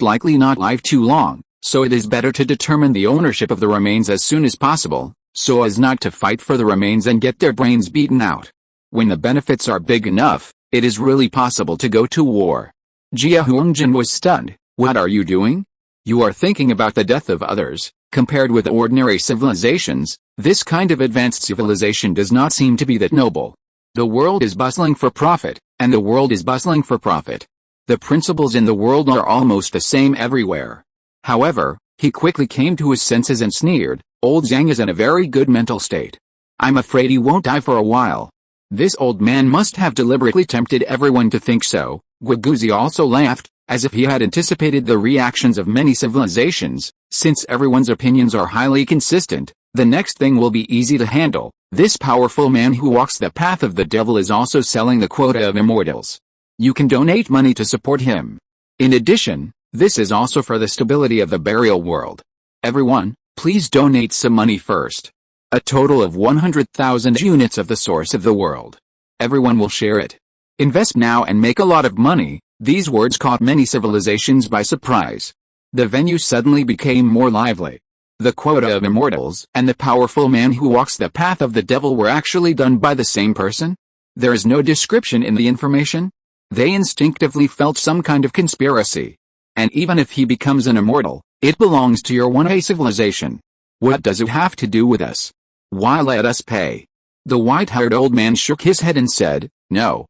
likely not live too long, so it is better to determine the ownership of the remains as soon as possible, so as not to fight for the remains and get their brains beaten out. When the benefits are big enough, it is really possible to go to war. Jia Huangjin was stunned. What are you doing? You are thinking about the death of others. Compared with ordinary civilizations, this kind of advanced civilization does not seem to be that noble. The world is bustling for profit, and the world is bustling for profit. The principles in the world are almost the same everywhere. However, he quickly came to his senses and sneered. Old Zhang is in a very good mental state. I'm afraid he won't die for a while. This old man must have deliberately tempted everyone to think so. Guguzi also laughed, as if he had anticipated the reactions of many civilizations. Since everyone's opinions are highly consistent, the next thing will be easy to handle. This powerful man who walks the path of the devil is also selling the quota of immortals. You can donate money to support him. In addition, this is also for the stability of the burial world. Everyone, please donate some money first. A total of 100,000 units of the source of the world. Everyone will share it. Invest now and make a lot of money. These words caught many civilizations by surprise. The venue suddenly became more lively. The quota of immortals and the powerful man who walks the path of the devil were actually done by the same person? There is no description in the information? They instinctively felt some kind of conspiracy. And even if he becomes an immortal, it belongs to your 1A civilization. What does it have to do with us? Why let us pay? The white-haired old man shook his head and said, No,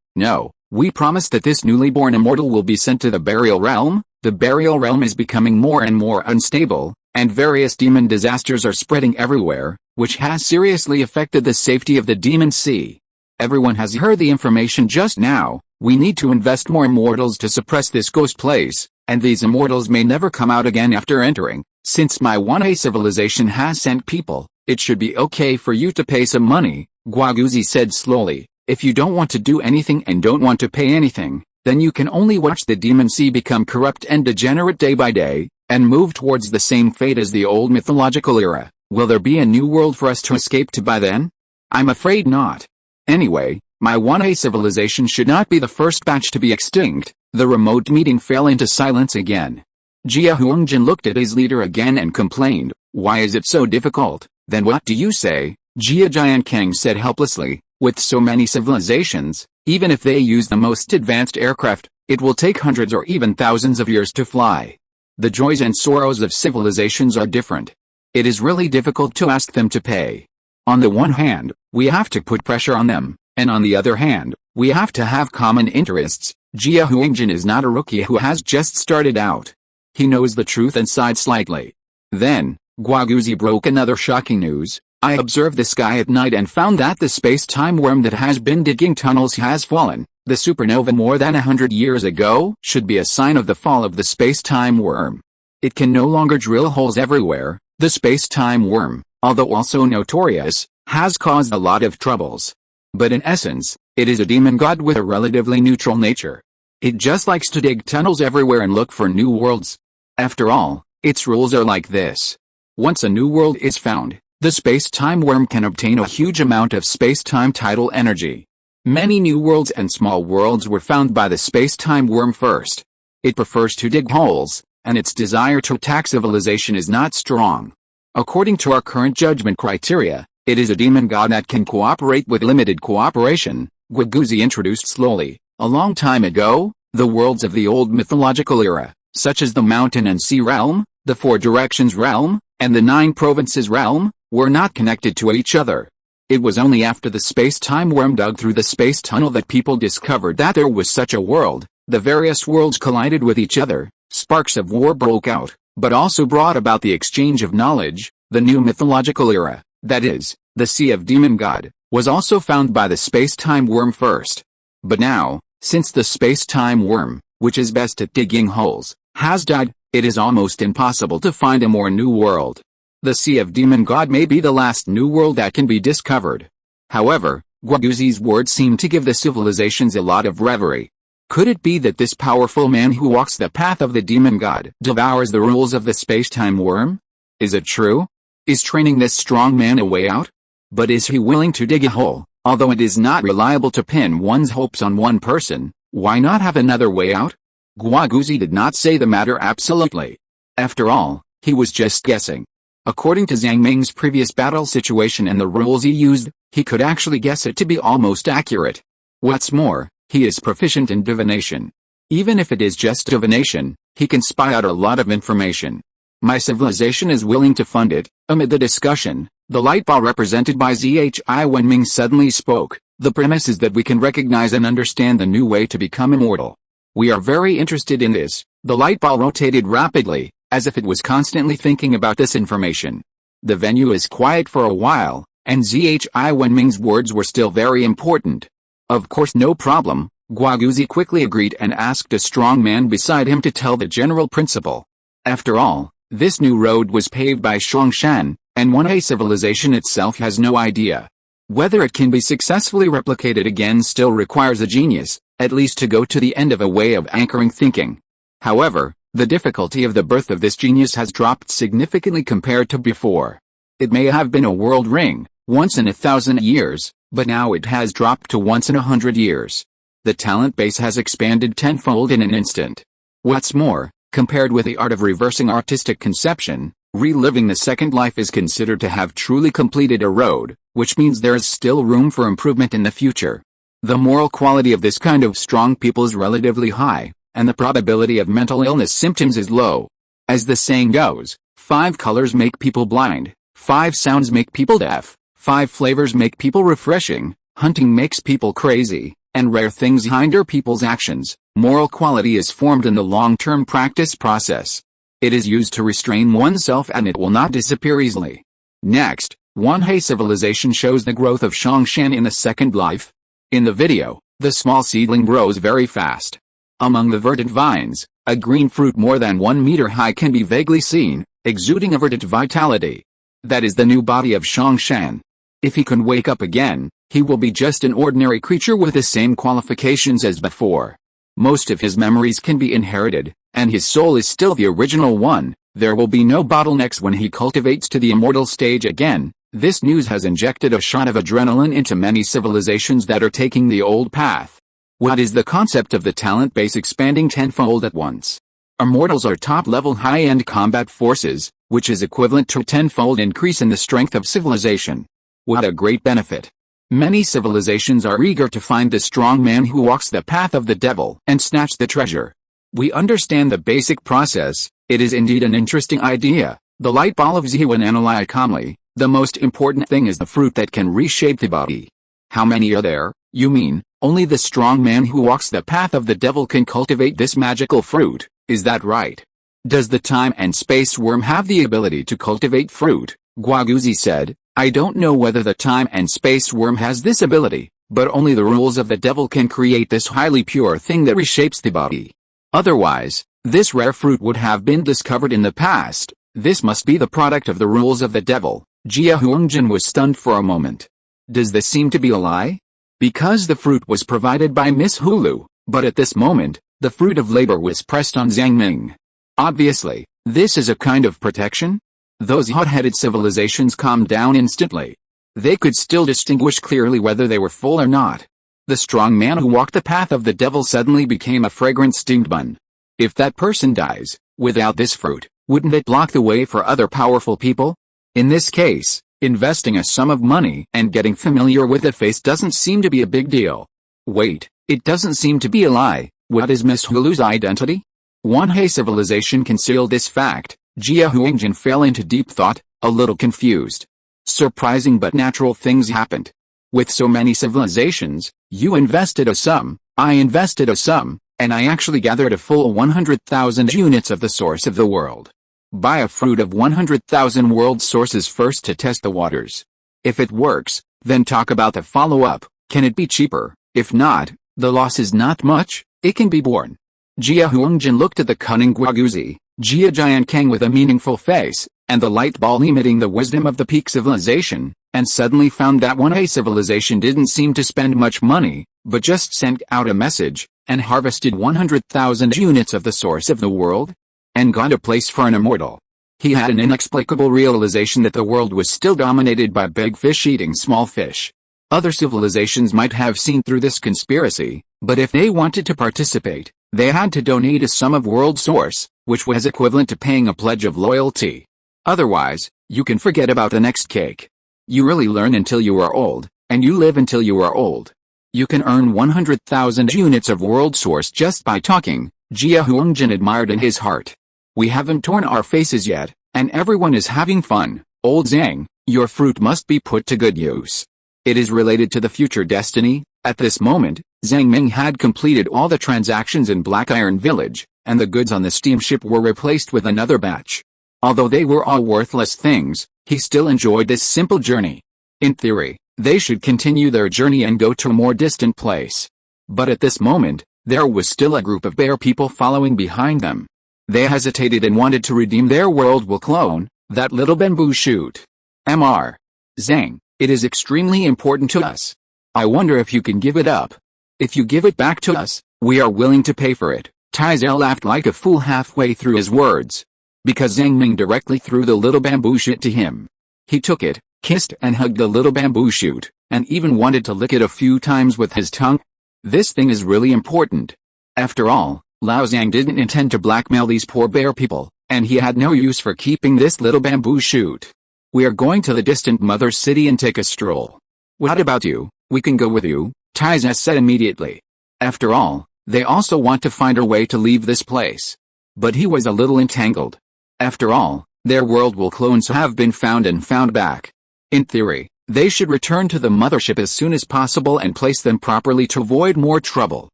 we promise that this newly born immortal will be sent to the burial realm. The burial realm is becoming more and more unstable, and various demon disasters are spreading everywhere, which has seriously affected the safety of the demon sea. Everyone has heard the information just now. We need to invest more immortals to suppress this ghost place, and these immortals may never come out again after entering. Since my 1A civilization has sent people, it should be okay for you to pay some money, Guaguzi said slowly. If you don't want to do anything and don't want to pay anything, then you can only watch the demon sea become corrupt and degenerate day by day, and move towards the same fate as the old mythological era. Will there be a new world for us to escape to by then? I'm afraid not. Anyway, my 1A civilization should not be the first batch to be extinct. The remote meeting fell into silence again. Jia Huangjin looked at his leader again and complained, Why is it so difficult? Then what do you say? Jia Jiankang said helplessly, With so many civilizations, even if they use the most advanced aircraft, it will take hundreds or even thousands of years to fly. The joys and sorrows of civilizations are different. It is really difficult to ask them to pay. On the one hand, we have to put pressure on them, and on the other hand, we have to have common interests. Jia Huangjin is not a rookie who has just started out. He knows the truth and sighed slightly. Then, Guaguzi broke another shocking news. I observed the sky at night and found that the space-time worm that has been digging tunnels has fallen. The supernova more than 100 years ago should be a sign of the fall of the space-time worm. It can no longer drill holes everywhere. The space-time worm, although also notorious, has caused a lot of troubles. But in essence, it is a demon god with a relatively neutral nature. It just likes to dig tunnels everywhere and look for new worlds. After all, its rules are like this. Once a new world is found, the space-time worm can obtain a huge amount of space-time tidal energy. Many new worlds and small worlds were found by the space-time worm first. It prefers to dig holes, and its desire to attack civilization is not strong. According to our current judgment criteria, it is a demon god that can cooperate with limited cooperation. Guaguzi introduced slowly, a long time ago, the worlds of the old mythological era, such as the mountain and sea realm, the four directions realm, and the nine provinces realm, were not connected to each other. It was only after the space-time worm dug through the space tunnel that people discovered that there was such a world. The various worlds collided with each other, sparks of war broke out, but also brought about the exchange of knowledge. The new mythological era, that is, the Sea of Demon God, was also found by the space-time worm first. But now, since the space-time worm, which is best at digging holes, has died, it is almost impossible to find a more new world. The Sea of Demon God may be the last new world that can be discovered. However, Guaguzi's words seem to give the civilizations a lot of reverie. Could it be that this powerful man who walks the path of the demon god devours the rules of the space-time worm? Is it true? Is training this strong man a way out? But is he willing to dig a hole? Although it is not reliable to pin one's hopes on one person, why not have another way out? Guaguzi did not say the matter absolutely. After all, he was just guessing. According to Zhang Ming's previous battle situation and the rules he used, he could actually guess it to be almost accurate. What's more, he is proficient in divination. Even if it is just divination, he can spy out a lot of information. My civilization is willing to fund it. Amid the discussion, the light ball represented by Zhang Ming suddenly spoke. The premise is that we can recognize and understand the new way to become immortal. We are very interested in this. The light ball rotated rapidly, as if it was constantly thinking about this information. The venue is quiet for a while, and Zhang Ming's words were still very important. Of course, no problem. Guaguzi quickly agreed and asked a strong man beside him to tell the general principle. After all, this new road was paved by Shongshan, and 1A civilization itself has no idea. Whether it can be successfully replicated again still requires a genius, at least to go to the end of a way of anchoring thinking. However, the difficulty of the birth of this genius has dropped significantly compared to before. It may have been a world ring, once in 1,000 years, but now it has dropped to once in 100 years. The talent base has expanded tenfold in an instant. What's more, compared with the art of reversing artistic conception, reliving the second life is considered to have truly completed a road, which means there is still room for improvement in the future. The moral quality of this kind of strong people is relatively high, and the probability of mental illness symptoms is low. As the saying goes, 5 colors make people blind, 5 sounds make people deaf, 5 flavors make people refreshing, hunting makes people crazy, and rare things hinder people's actions. Moral quality is formed in the long-term practice process. It is used to restrain oneself and it will not disappear easily. Next, 1A civilization shows the growth of Shongshan in the second life. In the video, the small seedling grows very fast. Among the verdant vines, a green fruit more than 1 meter high can be vaguely seen, exuding a verdant vitality. That is the new body of Shongshan. If he can wake up again, he will be just an ordinary creature with the same qualifications as before. Most of his memories can be inherited, and his soul is still the original one. There will be no bottlenecks when he cultivates to the immortal stage again. This news has injected a shot of adrenaline into many civilizations that are taking the old path. What is the concept of the talent base expanding tenfold at once? Immortals are top-level high-end combat forces, which is equivalent to a tenfold increase in the strength of civilization. What a great benefit! Many civilizations are eager to find the strong man who walks the path of the devil and snatch the treasure. We understand the basic process. It is indeed an interesting idea. The light ball of Zhang analyzed calmly. The most important thing is the fruit that can reshape the body. How many are there? You mean, only the strong man who walks the path of the devil can cultivate this magical fruit, is that right? Does the time and space worm have the ability to cultivate fruit? Guaguzi said, I don't know whether the time and space worm has this ability, But only the rules of the devil can create this highly pure thing that reshapes the body. Otherwise, this rare fruit would have been discovered in the past. This must be the product of the rules of the devil. Jia Huangjin was stunned for a moment. Does this seem to be a lie? Because the fruit was provided by Miss Hulu, but at this moment, the fruit of labor was pressed on Zhang Ming. Obviously, this is a kind of protection? Those hot-headed civilizations calmed down instantly. They could still distinguish clearly whether they were full or not. The strong man who walked the path of the devil suddenly became a fragrant steamed bun. If that person dies, without this fruit, wouldn't it block the way for other powerful people? In this case, investing a sum of money and getting familiar with the face doesn't seem to be a big deal. Wait, it doesn't seem to be a lie. What is Miss Hulu's identity? Wanhei civilization concealed this fact. Jia Huangjin fell into deep thought, a little confused. Surprising but natural things happened. With so many civilizations, you invested a sum, I invested a sum, and I actually gathered a full 100,000 units of the source of the world. Buy a fruit of 100,000 world sources first to test the waters. If it works, then talk about the follow-up. Can it be cheaper? If not, the loss is not much, it can be borne. Jia Huangjin looked at the cunning Guaguzi, Jia Jiankang with a meaningful face, and the light ball emitting the wisdom of the peak civilization, and suddenly found that Wanhei civilization didn't seem to spend much money, but just sent out a message, and harvested 100,000 units of the source of the world, and got a place for an immortal. He had an inexplicable realization that the world was still dominated by big fish eating small fish. Other civilizations might have seen through this conspiracy, but if they wanted to participate, they had to donate a sum of world source, which was equivalent to paying a pledge of loyalty. Otherwise, you can forget about the next cake. You really learn until you are old, and you live until you are old. You can earn 100,000 units of world source just by talking, Jia Huangjin admired in his heart. We haven't torn our faces yet, and everyone is having fun. Old Zhang, your fruit must be put to good use. It is related to the future destiny. At this moment, Zhang Ming had completed all the transactions in Black Iron Village, and the goods on the steamship were replaced with another batch. Although they were all worthless things, he still enjoyed this simple journey. In theory, they should continue their journey and go to a more distant place. But at this moment, there was still a group of bear people following behind them. They hesitated and wanted to redeem their world will clone, that little bamboo shoot. Mr. Zhang, it is extremely important to us. I wonder if you can give it up. If you give it back to us, we are willing to pay for it. Taizel laughed like a fool halfway through his words. Because Zhang Ming directly threw the little bamboo shoot to him. He took it, kissed and hugged the little bamboo shoot, and even wanted to lick it a few times with his tongue. This thing is really important. After all, Lao Zhang didn't intend to blackmail these poor bear people, and he had no use for keeping this little bamboo shoot. We are going to the distant mother city and take a stroll. What about you? We can go with you, Taiza said immediately. After all, they also want to find a way to leave this place. But he was a little entangled. After all, their world will clones have been found and found back. In theory, they should return to the mothership as soon as possible and place them properly to avoid more trouble.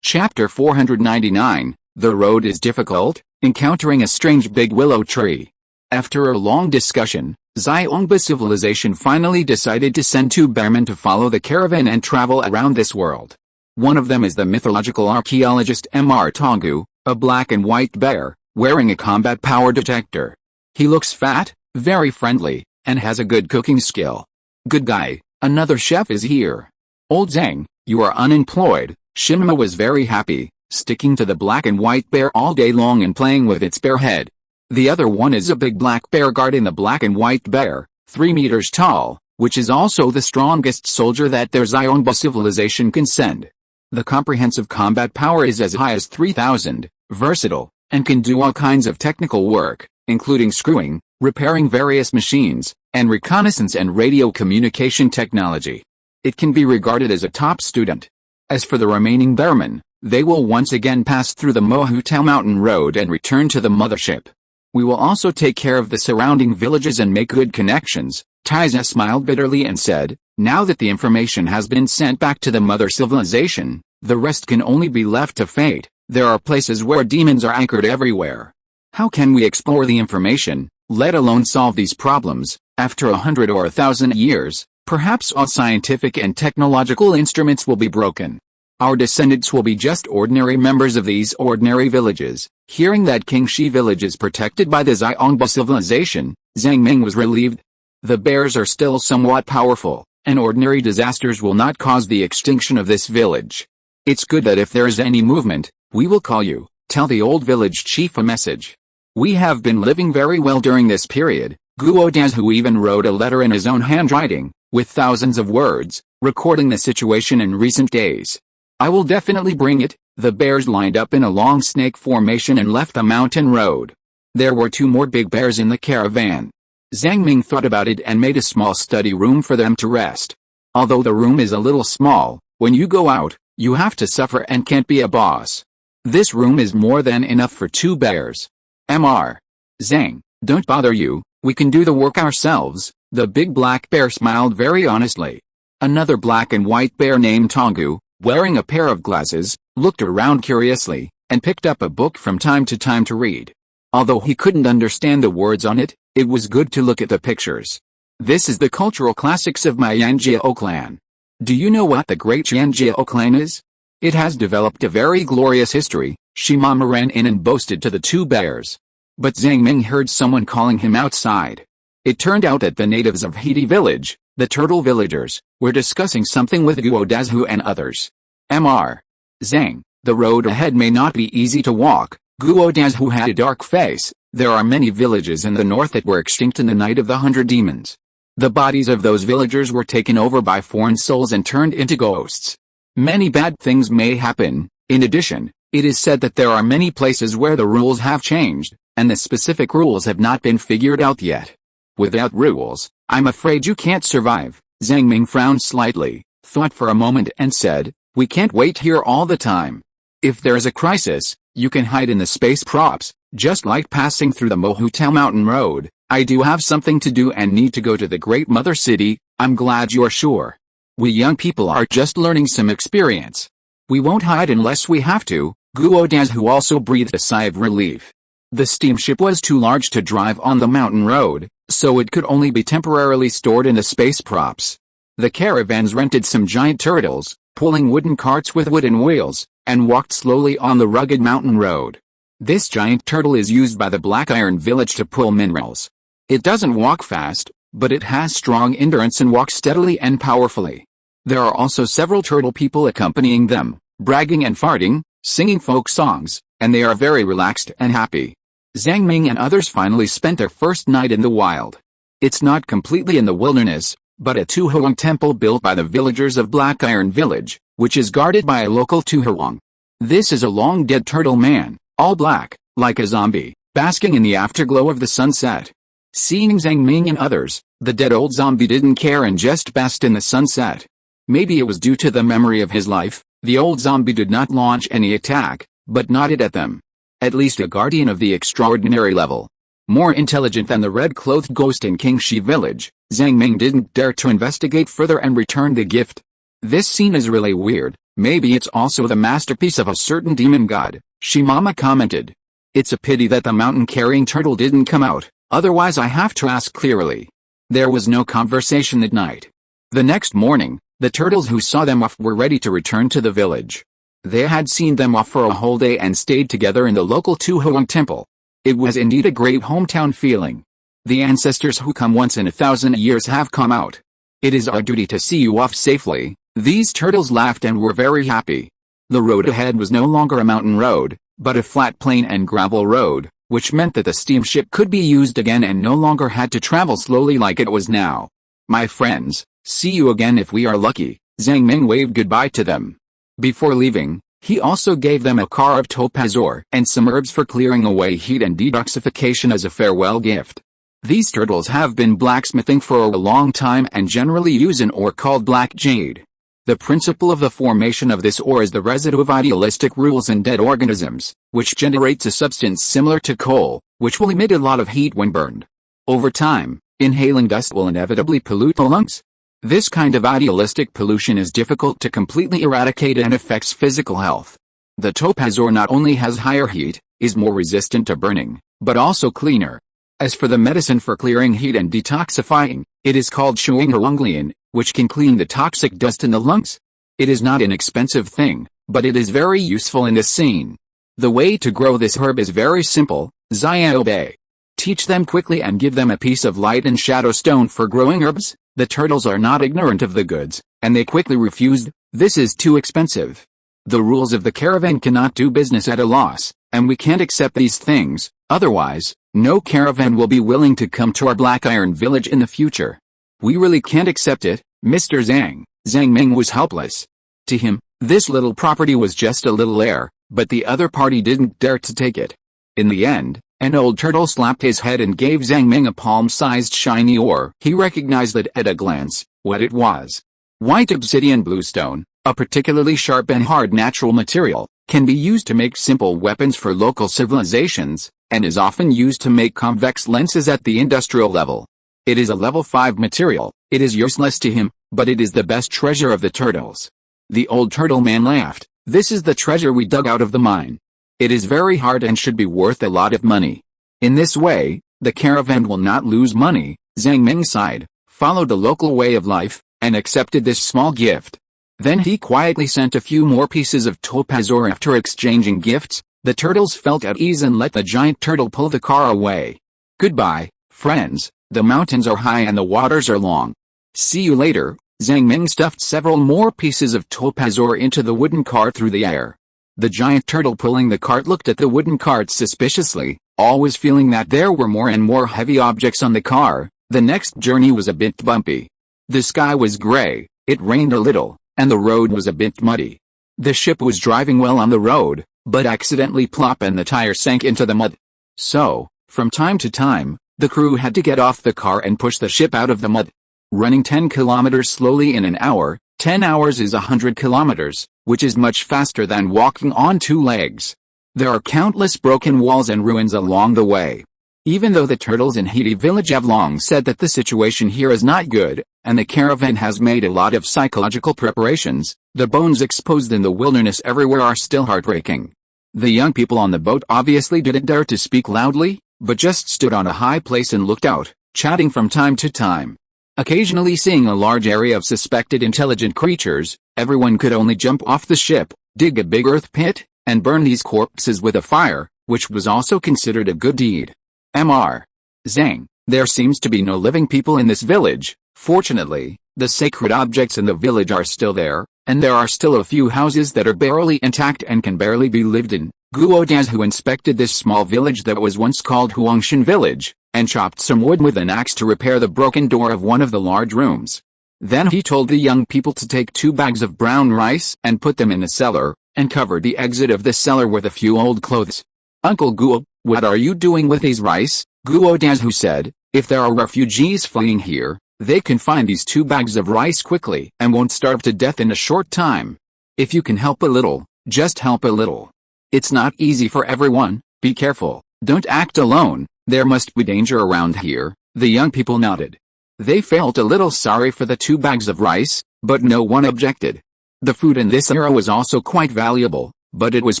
Chapter 499, The Road is Difficult, Encountering a Strange Big Willow Tree. After a long discussion, Xiongba civilization finally decided to send 2 bearmen to follow the caravan and travel around this world. One of them is the mythological archaeologist Mr. Tongu, a black and white bear, wearing a combat power detector. He looks fat, very friendly, and has a good cooking skill. Good guy, another chef is here. Old Zhang, you are unemployed. Shima was very happy, sticking to the black and white bear all day long and playing with its bear head. The other one is a big black bear guarding the black and white bear, 3 meters tall, which is also the strongest soldier that their Xiongba civilization can send. The comprehensive combat power is as high as 3,000, versatile, and can do all kinds of technical work, including screwing, repairing various machines, and reconnaissance and radio communication technology. It can be regarded as a top student. As for the remaining bearmen, they will once again pass through the Mohutao Mountain Road and return to the mothership. We will also take care of the surrounding villages and make good connections. Taiza smiled bitterly and said, now that the information has been sent back to the mother civilization, the rest can only be left to fate. There are places where demons are anchored everywhere. How can we explore the information, let alone solve these problems, after 100 or 1,000 years? Perhaps all scientific and technological instruments will be broken. Our descendants will be just ordinary members of these ordinary villages. Hearing that Qingxi village is protected by the Xiongba civilization, Zhang Ming was relieved. The bears are still somewhat powerful, and ordinary disasters will not cause the extinction of this village. It's good that if there is any movement, we will call you. Tell the old village chief a message. We have been living very well during this period. Guo Dazhu even wrote a letter in his own handwriting, with thousands of words, recording the situation in recent days. I will definitely bring it. The bears lined up in a long snake formation and left the mountain road. There were 2 more big bears in the caravan. Zhang Ming thought about it and made a small study room for them to rest. Although the room is a little small, when you go out, you have to suffer and can't be a boss. This room is more than enough for 2 bears. Mr. Zhang, don't bother you, we can do the work ourselves. The big black bear smiled very honestly. Another black and white bear named Tongu, wearing a pair of glasses, looked around curiously, and picked up a book from time to time to read. Although he couldn't understand the words on it, it was good to look at the pictures. This is the cultural classics of my Yanjiao clan. Do you know what the great Yanjiao clan is? It has developed a very glorious history, Shimama ran in and boasted to the 2 bears. But Zhang Ming heard someone calling him outside. It turned out that the natives of Hidi village, the turtle villagers, were discussing something with Guo Dazhu and others. Mr. Zhang, the road ahead may not be easy to walk. Guo Dazhu had a dark face. There are many villages in the north that were extinct in the night of the 100 demons. The bodies of those villagers were taken over by foreign souls and turned into ghosts. Many bad things may happen. In addition, it is said that there are many places where the rules have changed, and the specific rules have not been figured out yet. Without rules, I'm afraid you can't survive. Zhang Ming frowned slightly, thought for a moment and said, we can't wait here all the time. If there is a crisis, you can hide in the space props, just like passing through the Mohutao Mountain Road. I do have something to do and need to go to the Great Mother City. I'm glad you're sure. We young people are just learning some experience. We won't hide unless we have to. Guo Dazhu also breathed a sigh of relief. The steamship was too large to drive on the mountain road, so it could only be temporarily stored in the space props. The caravans rented some giant turtles, pulling wooden carts with wooden wheels, and walked slowly on the rugged mountain road. This giant turtle is used by the Black Iron village to pull minerals. It doesn't walk fast, but it has strong endurance and walks steadily and powerfully. There are also several turtle people accompanying them, bragging and farting, singing folk songs, and they are very relaxed and happy. Zhang Ming and others finally spent their first night in the wild. It's not completely in the wilderness, but a Tuhuang temple built by the villagers of Black Iron village, which is guarded by a local Tuhuang. This is a long-dead turtle man, all black, like a zombie, basking in the afterglow of the sunset. Seeing Zhang Ming and others, the dead old zombie didn't care and just basked in the sunset. Maybe it was due to the memory of his life. The old zombie did not launch any attack, but nodded at them. At least a guardian of the extraordinary level. More intelligent than the red-clothed ghost in Qingxi village, Zhang Ming didn't dare to investigate further and returned the gift. This scene is really weird. Maybe it's also the masterpiece of a certain demon god, Shimama commented. It's a pity that the mountain-carrying turtle didn't come out, otherwise I have to ask clearly. There was no conversation that night. The next morning, the turtles who saw them off were ready to return to the village. They had seen them off for a whole day and stayed together in the local Tuhuang temple. It was indeed a great hometown feeling. The ancestors who come once in 1,000 years have come out. It is our duty to see you off safely. These turtles laughed and were very happy. The road ahead was no longer a mountain road, but a flat plain and gravel road, which meant that the steamship could be used again and no longer had to travel slowly like it was now. My friends, see you again if we are lucky. Zhang Ming waved goodbye to them. Before leaving, he also gave them a car of topaz ore and some herbs for clearing away heat and detoxification as a farewell gift. These turtles have been blacksmithing for a long time and generally use an ore called black jade. The principle of the formation of this ore is the residue of idealistic rules in dead organisms, which generates a substance similar to coal, which will emit a lot of heat when burned. Over time, inhaling dust will inevitably pollute the lungs. This kind of idealistic pollution is difficult to completely eradicate and affects physical health. The topaz ore not only has higher heat, is more resistant to burning, but also cleaner. As for the medicine for clearing heat and detoxifying, it is called Shuangherunglian, which can clean the toxic dust in the lungs. It is not an expensive thing, but it is very useful in this scene. The way to grow this herb is very simple. Ziobe. Teach them quickly and give them a piece of light and shadow stone for growing herbs. The turtles are not ignorant of the goods, and they quickly refused. This is too expensive. The rules of the caravan cannot do business at a loss, and we can't accept these things, otherwise, no caravan will be willing to come to our Black Iron village in the future. We really can't accept it, Mr. Zhang. Zhang Ming was helpless. To him, this little property was just a little air, but the other party didn't dare to take it. In the end, an old turtle slapped his head and gave Zhang Ming a palm-sized shiny ore. He recognized it at a glance, what it was. White obsidian bluestone, a particularly sharp and hard natural material, can be used to make simple weapons for local civilizations, and is often used to make convex lenses at the industrial level. It is a level 5 material. It is useless to him, but it is the best treasure of the turtles. The old turtle man laughed. This is the treasure we dug out of the mine. It is very hard and should be worth a lot of money. In this way, the caravan will not lose money. Zhang Ming sighed, followed the local way of life, and accepted this small gift. Then he quietly sent a few more pieces of topaz ore. After exchanging gifts, the turtles felt at ease and let the giant turtle pull the car away. Goodbye, friends, the mountains are high and the waters are long. See you later. Zhang Ming stuffed several more pieces of topaz ore into the wooden cart through the air. The giant turtle pulling the cart looked at the wooden cart suspiciously, always feeling that there were more and more heavy objects on the car. The next journey was a bit bumpy. The sky was gray, it rained a little, and the road was a bit muddy. The ship was driving well on the road, but accidentally plop and the tire sank into the mud. So, from time to time, the crew had to get off the car and push the ship out of the mud. Running 10 kilometers slowly in an hour, 10 hours is 100 kilometers, which is much faster than walking on 2 legs. There are countless broken walls and ruins along the way. Even though the turtles in Haiti village have long said that the situation here is not good, and the caravan has made a lot of psychological preparations, the bones exposed in the wilderness everywhere are still heartbreaking. The young people on the boat obviously didn't dare to speak loudly, but just stood on a high place and looked out, chatting from time to time. Occasionally seeing a large area of suspected intelligent creatures, everyone could only jump off the ship, dig a big earth pit, and burn these corpses with a fire, which was also considered a good deed. Mr. Zhang, there seems to be no living people in this village. Fortunately, the sacred objects in the village are still there, and there are still a few houses that are barely intact and can barely be lived in. Guo Daz, who inspected this small village that was once called Huangshan village, and chopped some wood with an axe to repair the broken door of one of the large rooms. Then he told the young people to take 2 bags of brown rice and put them in the cellar, and covered the exit of the cellar with a few old clothes. Uncle Guo, what are you doing with these rice? Guo Dazhu said, if there are refugees fleeing here, they can find these 2 bags of rice quickly and won't starve to death in a short time. If you can help a little, just help a little. It's not easy for everyone, be careful, don't act alone, there must be danger around here. The young people nodded. They felt a little sorry for the 2 bags of rice, but no one objected. The food in this era was also quite valuable, but it was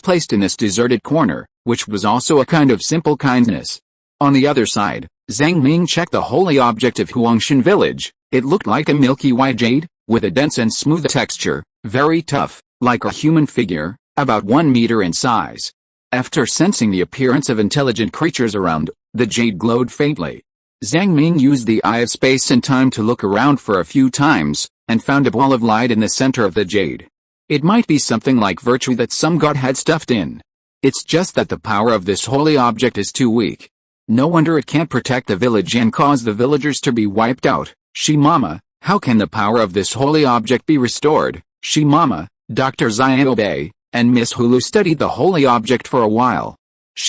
placed in this deserted corner, which was also a kind of simple kindness. On the other side, Zhang Ming checked the holy object of Huangshan village. It looked like a milky white jade, with a dense and smooth texture, very tough, like a human figure, about 1 meter in size. After sensing the appearance of intelligent creatures around, the jade glowed faintly. Zhang Ming used the eye of space and time to look around for a few times, and found a ball of light in the center of the jade. It might be something like virtue that some god had stuffed in. It's just that the power of this holy object is too weak. No wonder it can't protect the village and cause the villagers to be wiped out. Mama, how can the power of this holy object be restored? Mama, Dr. Ziobe, and Miss Hulu studied the holy object for a while.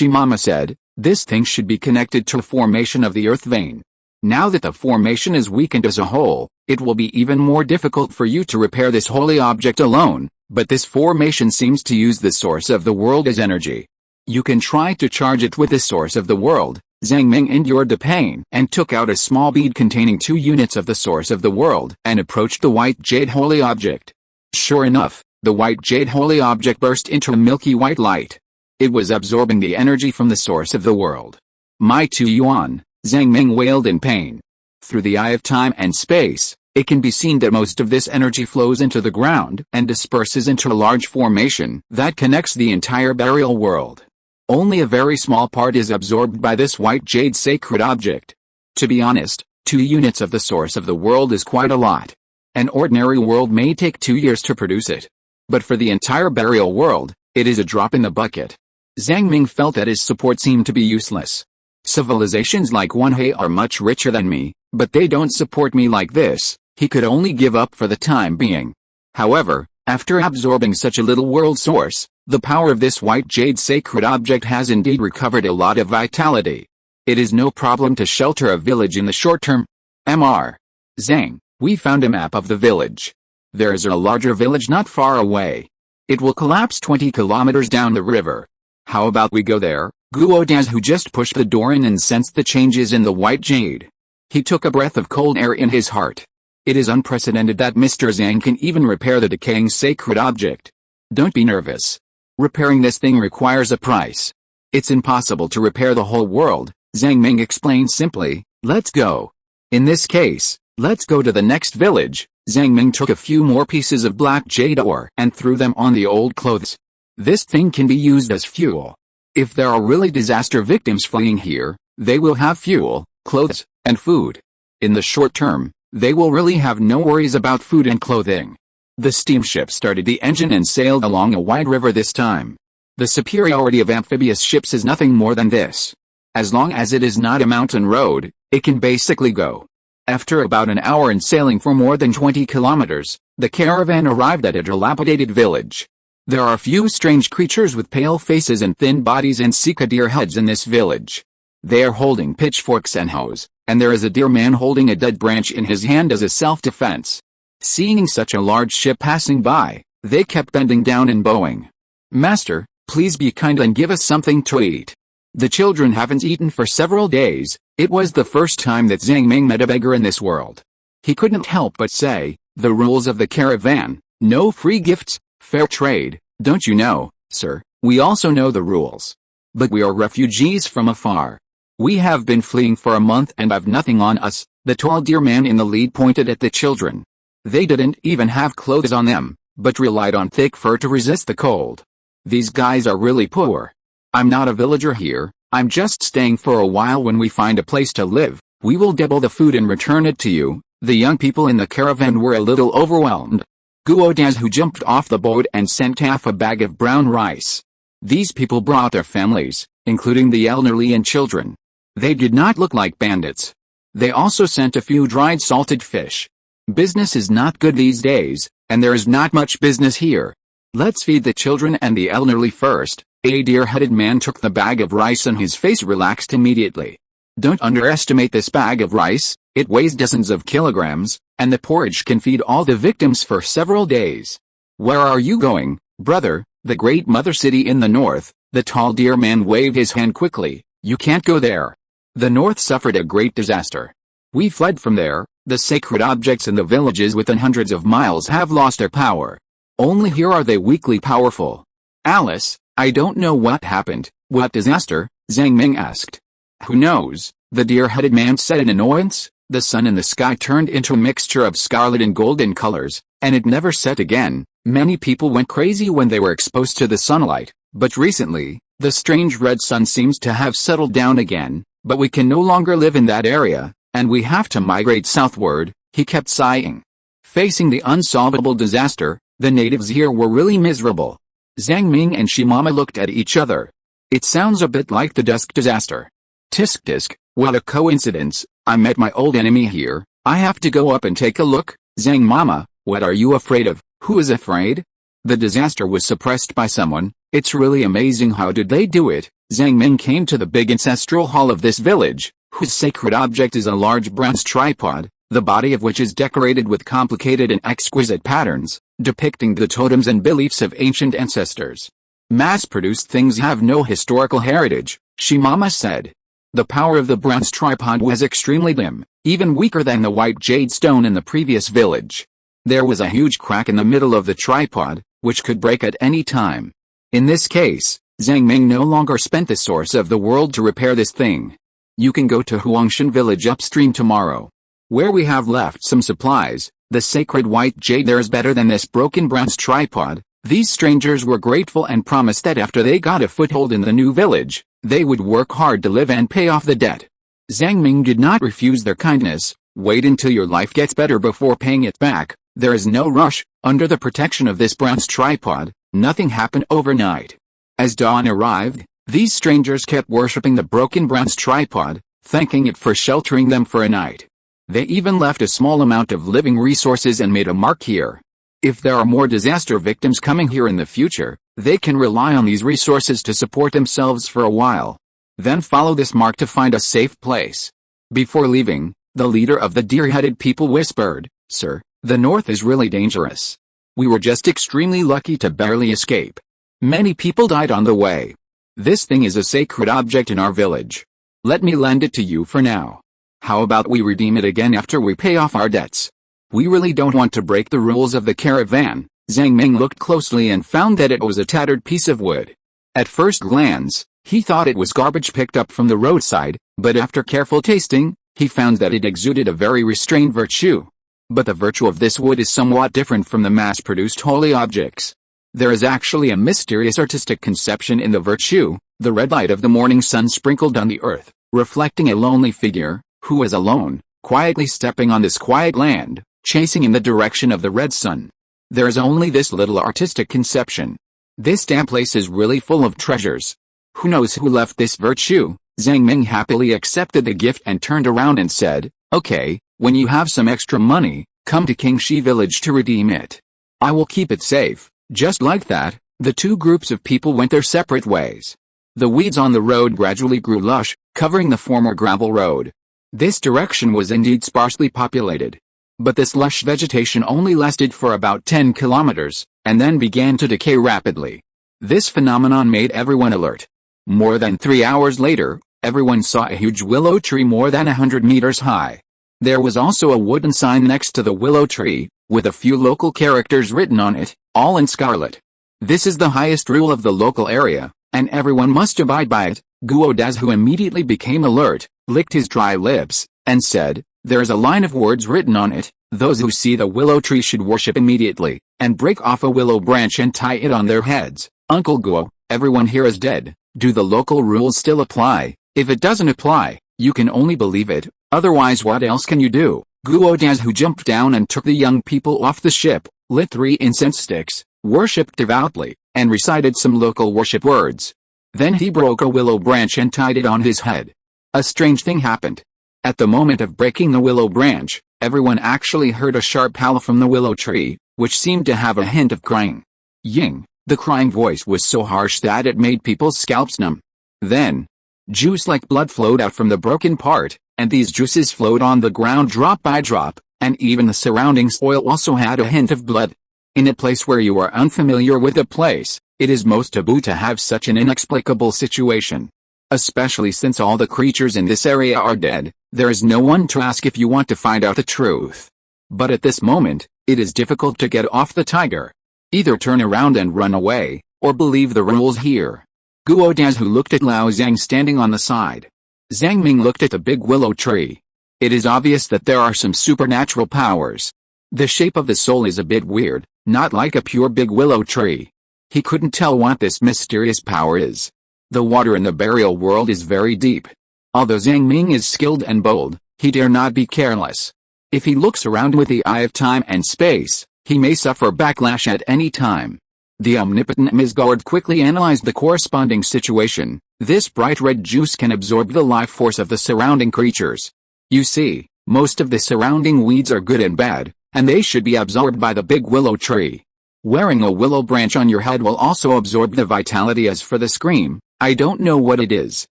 Mama said, this thing should be connected to a formation of the earth vein. Now that the formation is weakened as a whole, it will be even more difficult for you to repair this holy object alone, but this formation seems to use the source of the world as energy. You can try to charge it with the source of the world. Zhang Ming endured the pain and took out a small bead containing 2 units of the source of the world and approached the white jade holy object. Sure enough, the white jade holy object burst into a milky white light. It was absorbing the energy from the source of the world. My 2 yuan, Zhang Ming wailed in pain. Through the eye of time and space, It can be seen that most of this energy flows into the ground and disperses into a large formation that connects the entire burial world. Only a very small part is absorbed by this white jade sacred object. To be honest, 2 units of the source of the world is quite a lot. An ordinary world may take 2 years to produce it. But for the entire burial world, it is a drop in the bucket. Zhang Ming felt that his support seemed to be useless. Civilizations like Wanhe are much richer than me, but they don't support me like this. He could only give up for the time being. However, after absorbing such a little world source, the power of this white jade sacred object has indeed recovered a lot of vitality. It is no problem to shelter a village in the short term. Mr. Zhang, we found a map of the village. There is a larger village not far away. It will collapse 20 kilometers down the river. How about we go there? Guo Daz, who just pushed the door in and sensed the changes in the white jade. He took a breath of cold air in his heart. It is unprecedented that Mr. Zhang can even repair the decaying sacred object. Don't be nervous. Repairing this thing requires a price. It's impossible to repair the whole world, Zhang Ming explained simply. Let's go. In this case, let's go to the next village. Zhang Ming took a few more pieces of black jade ore and threw them on the old clothes. This thing can be used as fuel. If there are really disaster victims fleeing here, they will have fuel, clothes, and food. In the short term, they will really have no worries about food and clothing. The steamship started the engine and sailed along a wide river this time. The superiority of amphibious ships is nothing more than this. As long as it is not a mountain road, it can basically go. After about an hour and sailing for more than 20 kilometers, the caravan arrived at a dilapidated village. There are few strange creatures with pale faces and thin bodies and Sika deer heads in this village. They are holding pitchforks and hoes, and there is a deer man holding a dead branch in his hand as a self-defense. Seeing such a large ship passing by, they kept bending down and bowing. Master, please be kind and give us something to eat. The children haven't eaten for several days. It was the first time that Zhang Ming met a beggar in this world. He couldn't help but say, the rules of the caravan, no free gifts, fair trade, don't you know, sir? We also know the rules. But we are refugees from afar. We have been fleeing for a month and have nothing on us. The tall deer man in the lead pointed at the children. They didn't even have clothes on them, but relied on thick fur to resist the cold. These guys are really poor. I'm not a villager here, I'm just staying for a while. When we find a place to live, we will double the food and return it to you. The young people in the caravan were a little overwhelmed. Guo Daz, who jumped off the boat and sent half a bag of brown rice. These people brought their families, including the elderly and children. They did not look like bandits. They also sent a few dried salted fish. Business is not good these days, and there is not much business here. Let's feed the children and the elderly first. A deer-headed man took the bag of rice and his face relaxed immediately. Don't underestimate this bag of rice, it weighs dozens of kilograms, and the porridge can feed all the victims for several days. Where are you going, brother? The great mother city in the north. The tall deer man waved his hand quickly. You can't go there. The north suffered a great disaster. We fled from there. The sacred objects in the villages within hundreds of miles have lost their power. Only here are they weakly powerful. Alice, I don't know what happened. What disaster? Zhang Ming asked. Who knows? The deer-headed man said in annoyance. The sun in the sky turned into a mixture of scarlet and golden colors, and it never set again. Many people went crazy when they were exposed to the sunlight, but recently, the strange red sun seems to have settled down again, but we can no longer live in that area, and we have to migrate southward, he kept sighing. Facing the unsolvable disaster, the natives here were really miserable. Zhang Ming and Shimama looked at each other. It sounds a bit like the Dusk disaster. Tisk tisk, what a coincidence, I met my old enemy here. I have to go up and take a look. Zhang Mama, what are you afraid of? Who is afraid? The disaster was suppressed by someone. It's really amazing how did they do it. Zhang Ming came to the big ancestral hall of this village, whose sacred object is a large bronze tripod, the body of which is decorated with complicated and exquisite patterns, depicting the totems and beliefs of ancient ancestors. Mass-produced things have no historical heritage, Shimama said. The power of the bronze tripod was extremely dim, even weaker than the white jade stone in the previous village. There was a huge crack in the middle of the tripod, which could break at any time. In this case, Zhang Ming no longer spent the source of the world to repair this thing. You can go to Huangshan village upstream tomorrow. Where we have left some supplies, the sacred white jade there's better than this broken bronze tripod. These strangers were grateful and promised that after they got a foothold in the new village, they would work hard to live and pay off the debt. Zhang Ming did not refuse their kindness. Wait until your life gets better before paying it back. There is no rush. Under the protection of this bronze tripod, nothing happened overnight. As dawn arrived, these strangers kept worshipping the broken bronze tripod, thanking it for sheltering them for a night. They even left a small amount of living resources and made a mark here. If there are more disaster victims coming here in the future, they can rely on these resources to support themselves for a while. Then follow this mark to find a safe place. Before leaving, the leader of the deer-headed people whispered, "Sir, the north is really dangerous. We were just extremely lucky to barely escape. Many people died on the way. This thing is a sacred object in our village. Let me lend it to you for now. How about we redeem it again after we pay off our debts? We really don't want to break the rules of the caravan." Zhang Ming looked closely and found that it was a tattered piece of wood. At first glance, he thought it was garbage picked up from the roadside, but after careful tasting, he found that it exuded a very restrained virtue. But the virtue of this wood is somewhat different from the mass-produced holy objects. There is actually a mysterious artistic conception in the virtue, the red light of the morning sun sprinkled on the earth, reflecting a lonely figure, who is alone, quietly stepping on this quiet land, chasing in the direction of the red sun. There is only this little artistic conception. This damn place is really full of treasures. Who knows who left this virtue? Zhang Ming happily accepted the gift and turned around and said, "Okay, when you have some extra money, come to Qingxi village to redeem it. I will keep it safe." Just like that, the two groups of people went their separate ways. The weeds on the road gradually grew lush, covering the former gravel road. This direction was indeed sparsely populated. But this lush vegetation only lasted for about 10 kilometers, and then began to decay rapidly. This phenomenon made everyone alert. More than 3 hours later, everyone saw a huge willow tree more than 100 meters high. There was also a wooden sign next to the willow tree, with a few local characters written on it, all in scarlet. This is the highest rule of the local area, and everyone must abide by it. Guo Daz, who immediately became alert, licked his dry lips, and said, "There is a line of words written on it. Those who see the willow tree should worship immediately, and break off a willow branch and tie it on their heads." Uncle Guo, everyone here is dead. Do the local rules still apply? If it doesn't apply, you can only believe it, otherwise what else can you do? Guo Daz, who jumped down and took the young people off the ship, lit 3 incense sticks, worshipped devoutly, and recited some local worship words. Then he broke a willow branch and tied it on his head. A strange thing happened. At the moment of breaking the willow branch, everyone actually heard a sharp howl from the willow tree, which seemed to have a hint of crying. Ying, the crying voice was so harsh that it made people's scalps numb. Then, juice like blood flowed out from the broken part, and these juices flowed on the ground drop by drop, and even the surrounding soil also had a hint of blood. In a place where you are unfamiliar with the place, it is most taboo to have such an inexplicable situation. Especially since all the creatures in this area are dead, there is no one to ask if you want to find out the truth. But at this moment, it is difficult to get off the tiger. Either turn around and run away, or believe the rules here. Guo Daz, who looked at Lao Zhang standing on the side. Zhang Ming looked at the big willow tree. It is obvious that there are some supernatural powers. The shape of the soul is a bit weird, not like a pure big willow tree. He couldn't tell what this mysterious power is. The water in the burial world is very deep. Although Zhang Ming is skilled and bold, he dare not be careless. If he looks around with the eye of time and space, he may suffer backlash at any time. The omnipotent Misgard quickly analyzed the corresponding situation. This bright red juice can absorb the life force of the surrounding creatures. You see, most of the surrounding weeds are good and bad, and they should be absorbed by the big willow tree. Wearing a willow branch on your head will also absorb the vitality. As for the scream, I don't know what it is.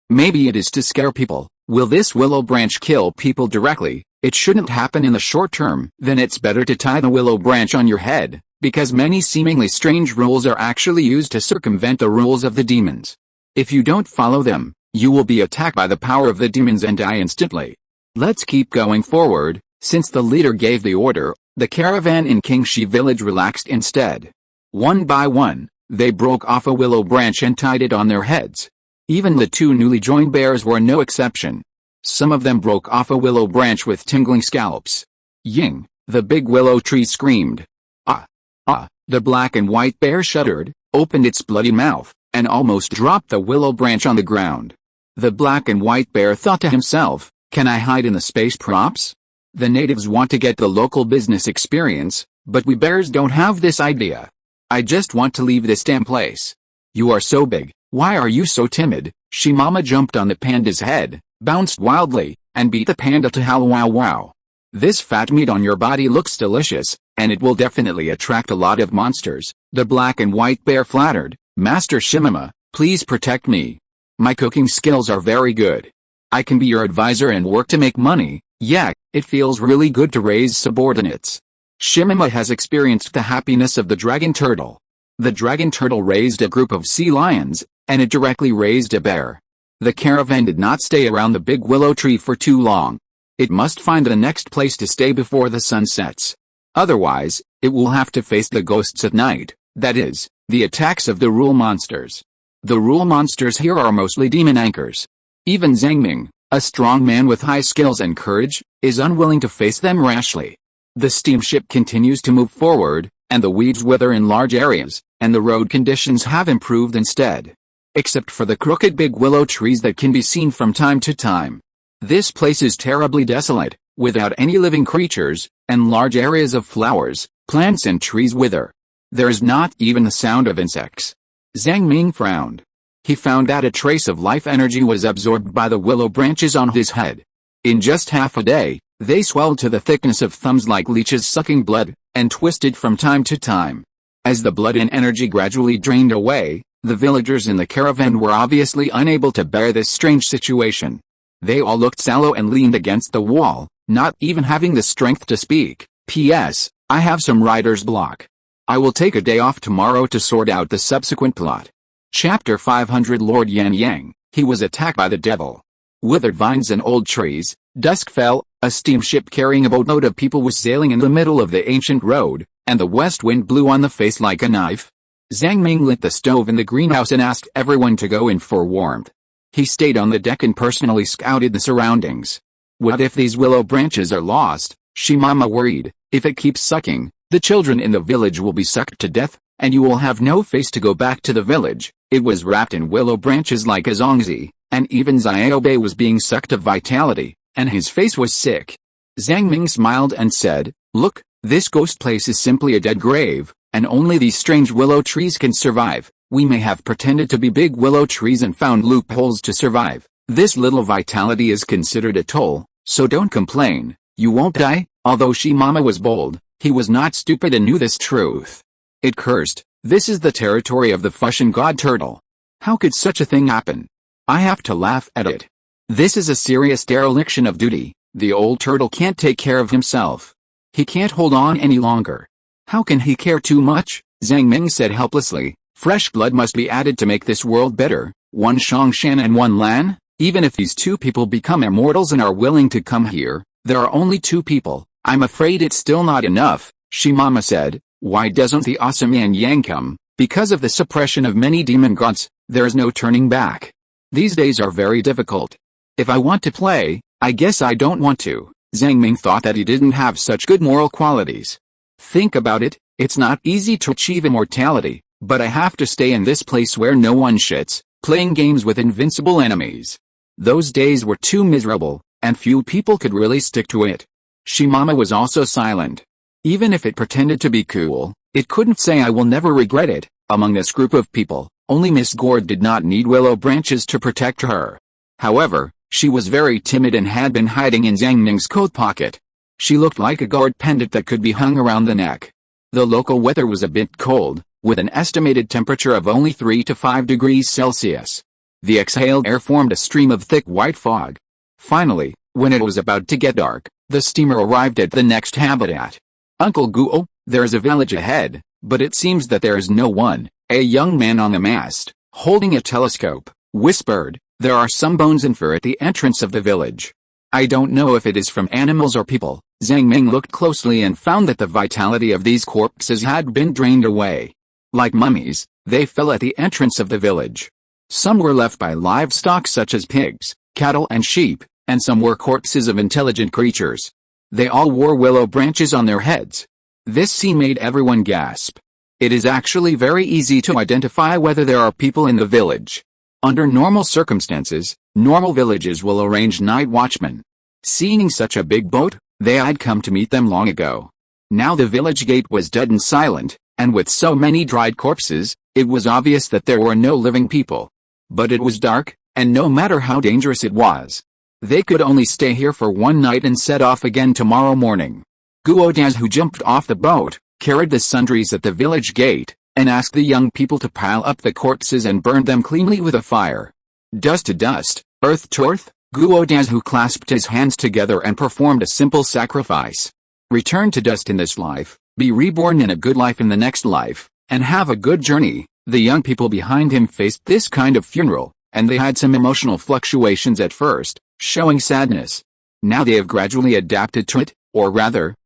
Maybe it is to scare people. Will this willow branch kill people directly? It shouldn't happen in the short term. Then it's better to tie the willow branch on your head, because many seemingly strange rules are actually used to circumvent the rules of the demons. If you don't follow them, you will be attacked by the power of the demons and die instantly. Let's keep going forward. Since the leader gave the order, the caravan in Qingxi village relaxed instead. One by one, they broke off a willow branch and tied it on their heads. Even the two newly joined bears were no exception. Some of them broke off a willow branch with tingling scalps. Ying, the big willow tree screamed. Ah! Ah! The black and white bear shuddered, opened its bloody mouth, and almost dropped the willow branch on the ground. The black and white bear thought to himself, can I hide in the space props? The natives want to get the local business experience, but we bears don't have this idea. I just want to leave this damn place. You are so big, why are you so timid? Shimama jumped on the panda's head, bounced wildly, and beat the panda to howl wow wow. This fat meat on your body looks delicious, and it will definitely attract a lot of monsters. The black and white bear flattered, Master Shimama, please protect me. My cooking skills are very good. I can be your advisor and work to make money. Yeah, it feels really good to raise subordinates. Shimama has experienced the happiness of the dragon turtle. The dragon turtle raised a group of sea lions, and it directly raised a bear. The caravan did not stay around the big willow tree for too long. It must find the next place to stay before the sun sets. Otherwise, it will have to face the ghosts at night, that is, the attacks of the rule monsters. The rule monsters here are mostly demon anchors. Even Zhang Ming, a strong man with high skills and courage, is unwilling to face them rashly. The steamship continues to move forward, and the weeds wither in large areas, and the road conditions have improved instead. Except for the crooked big willow trees that can be seen from time to time. This place is terribly desolate, without any living creatures, and large areas of flowers, plants and trees wither. There is not even the sound of insects. Zhang Ming frowned. He found that a trace of life energy was absorbed by the willow branches on his head. In just half a day, they swelled to the thickness of thumbs like leeches sucking blood, and twisted from time to time. As the blood and energy gradually drained away, the villagers in the caravan were obviously unable to bear this strange situation. They all looked sallow and leaned against the wall, not even having the strength to speak. P.S. I have some writer's block. I will take a day off tomorrow to sort out the subsequent plot. Chapter 500 Lord Yan Yang, he was attacked by the devil. Withered vines and old trees, dusk fell, a steamship carrying a boatload of people was sailing in the middle of the ancient road, and the west wind blew on the face like a knife. Zhang Ming lit the stove in the greenhouse and asked everyone to go in for warmth. He stayed on the deck and personally scouted the surroundings. What if these willow branches are lost? Shimama worried. If it keeps sucking, the children in the village will be sucked to death, and you will have no face to go back to the village. It was wrapped in willow branches like a zongzi, and even Xiaobei was being sucked of vitality, and his face was sick. Zhang Ming smiled and said, look, this ghost place is simply a dead grave, and only these strange willow trees can survive. We may have pretended to be big willow trees and found loopholes to survive. This little vitality is considered a toll, so don't complain. You won't die. Although Shimama was bold, he was not stupid and knew this truth. It cursed. This is the territory of the Fushun god turtle. How could such a thing happen? I have to laugh at it. This is a serious dereliction of duty. The old turtle can't take care of himself. He can't hold on any longer. How can he care too much? Zhang Ming said helplessly. Fresh blood must be added to make this world better. One Shongshan and one Lan? Even if these two people become immortals and are willing to come here, there are only two people. I'm afraid it's still not enough, Shimama said. Why doesn't the awesome Yan Yang come? Because of the suppression of many demon gods, there is no turning back. These days are very difficult. If I want to play, I guess I don't want to. Zhang Ming thought that he didn't have such good moral qualities. Think about it, it's not easy to achieve immortality, but I have to stay in this place where no one shits, playing games with invincible enemies. Those days were too miserable, and few people could really stick to it. Shimama was also silent. Even if it pretended to be cool, it couldn't say I will never regret it. Among this group of people, only Miss Gourd did not need willow branches to protect her. However, she was very timid and had been hiding in Zhang Ming's coat pocket. She looked like a gourd pendant that could be hung around the neck. The local weather was a bit cold, with an estimated temperature of only 3 to 5 degrees Celsius. The exhaled air formed a stream of thick white fog. Finally, when it was about to get dark, the steamer arrived at the next habitat. Uncle Guo, there is a village ahead, but it seems that there is no one. A young man on the mast, holding a telescope, whispered, there are some bones and fur at the entrance of the village. I don't know if it is from animals or people. Zhang Ming looked closely and found that the vitality of these corpses had been drained away. Like mummies, they fell at the entrance of the village. Some were left by livestock such as pigs, cattle and sheep, and some were corpses of intelligent creatures. They all wore willow branches on their heads. This scene made everyone gasp. It is actually very easy to identify whether there are people in the village. Under normal circumstances, normal villages will arrange night watchmen. Seeing such a big boat, they had come to meet them long ago. Now the village gate was dead and silent, and with so many dried corpses, it was obvious that there were no living people. But it was dark, and no matter how dangerous it was, they could only stay here for one night and set off again tomorrow morning. Guodaz, who jumped off the boat, carried the sundries at the village gate, and asked the young people to pile up the corpses and burn them cleanly with a fire. Dust to dust, earth to earth, Guodaz, who clasped his hands together and performed a simple sacrifice. Return to dust in this life, be reborn in a good life in the next life, and have a good journey. The young people behind him faced this kind of funeral, and they had some emotional fluctuations at first, showing sadness. Now they have gradually adapted to it, or rather,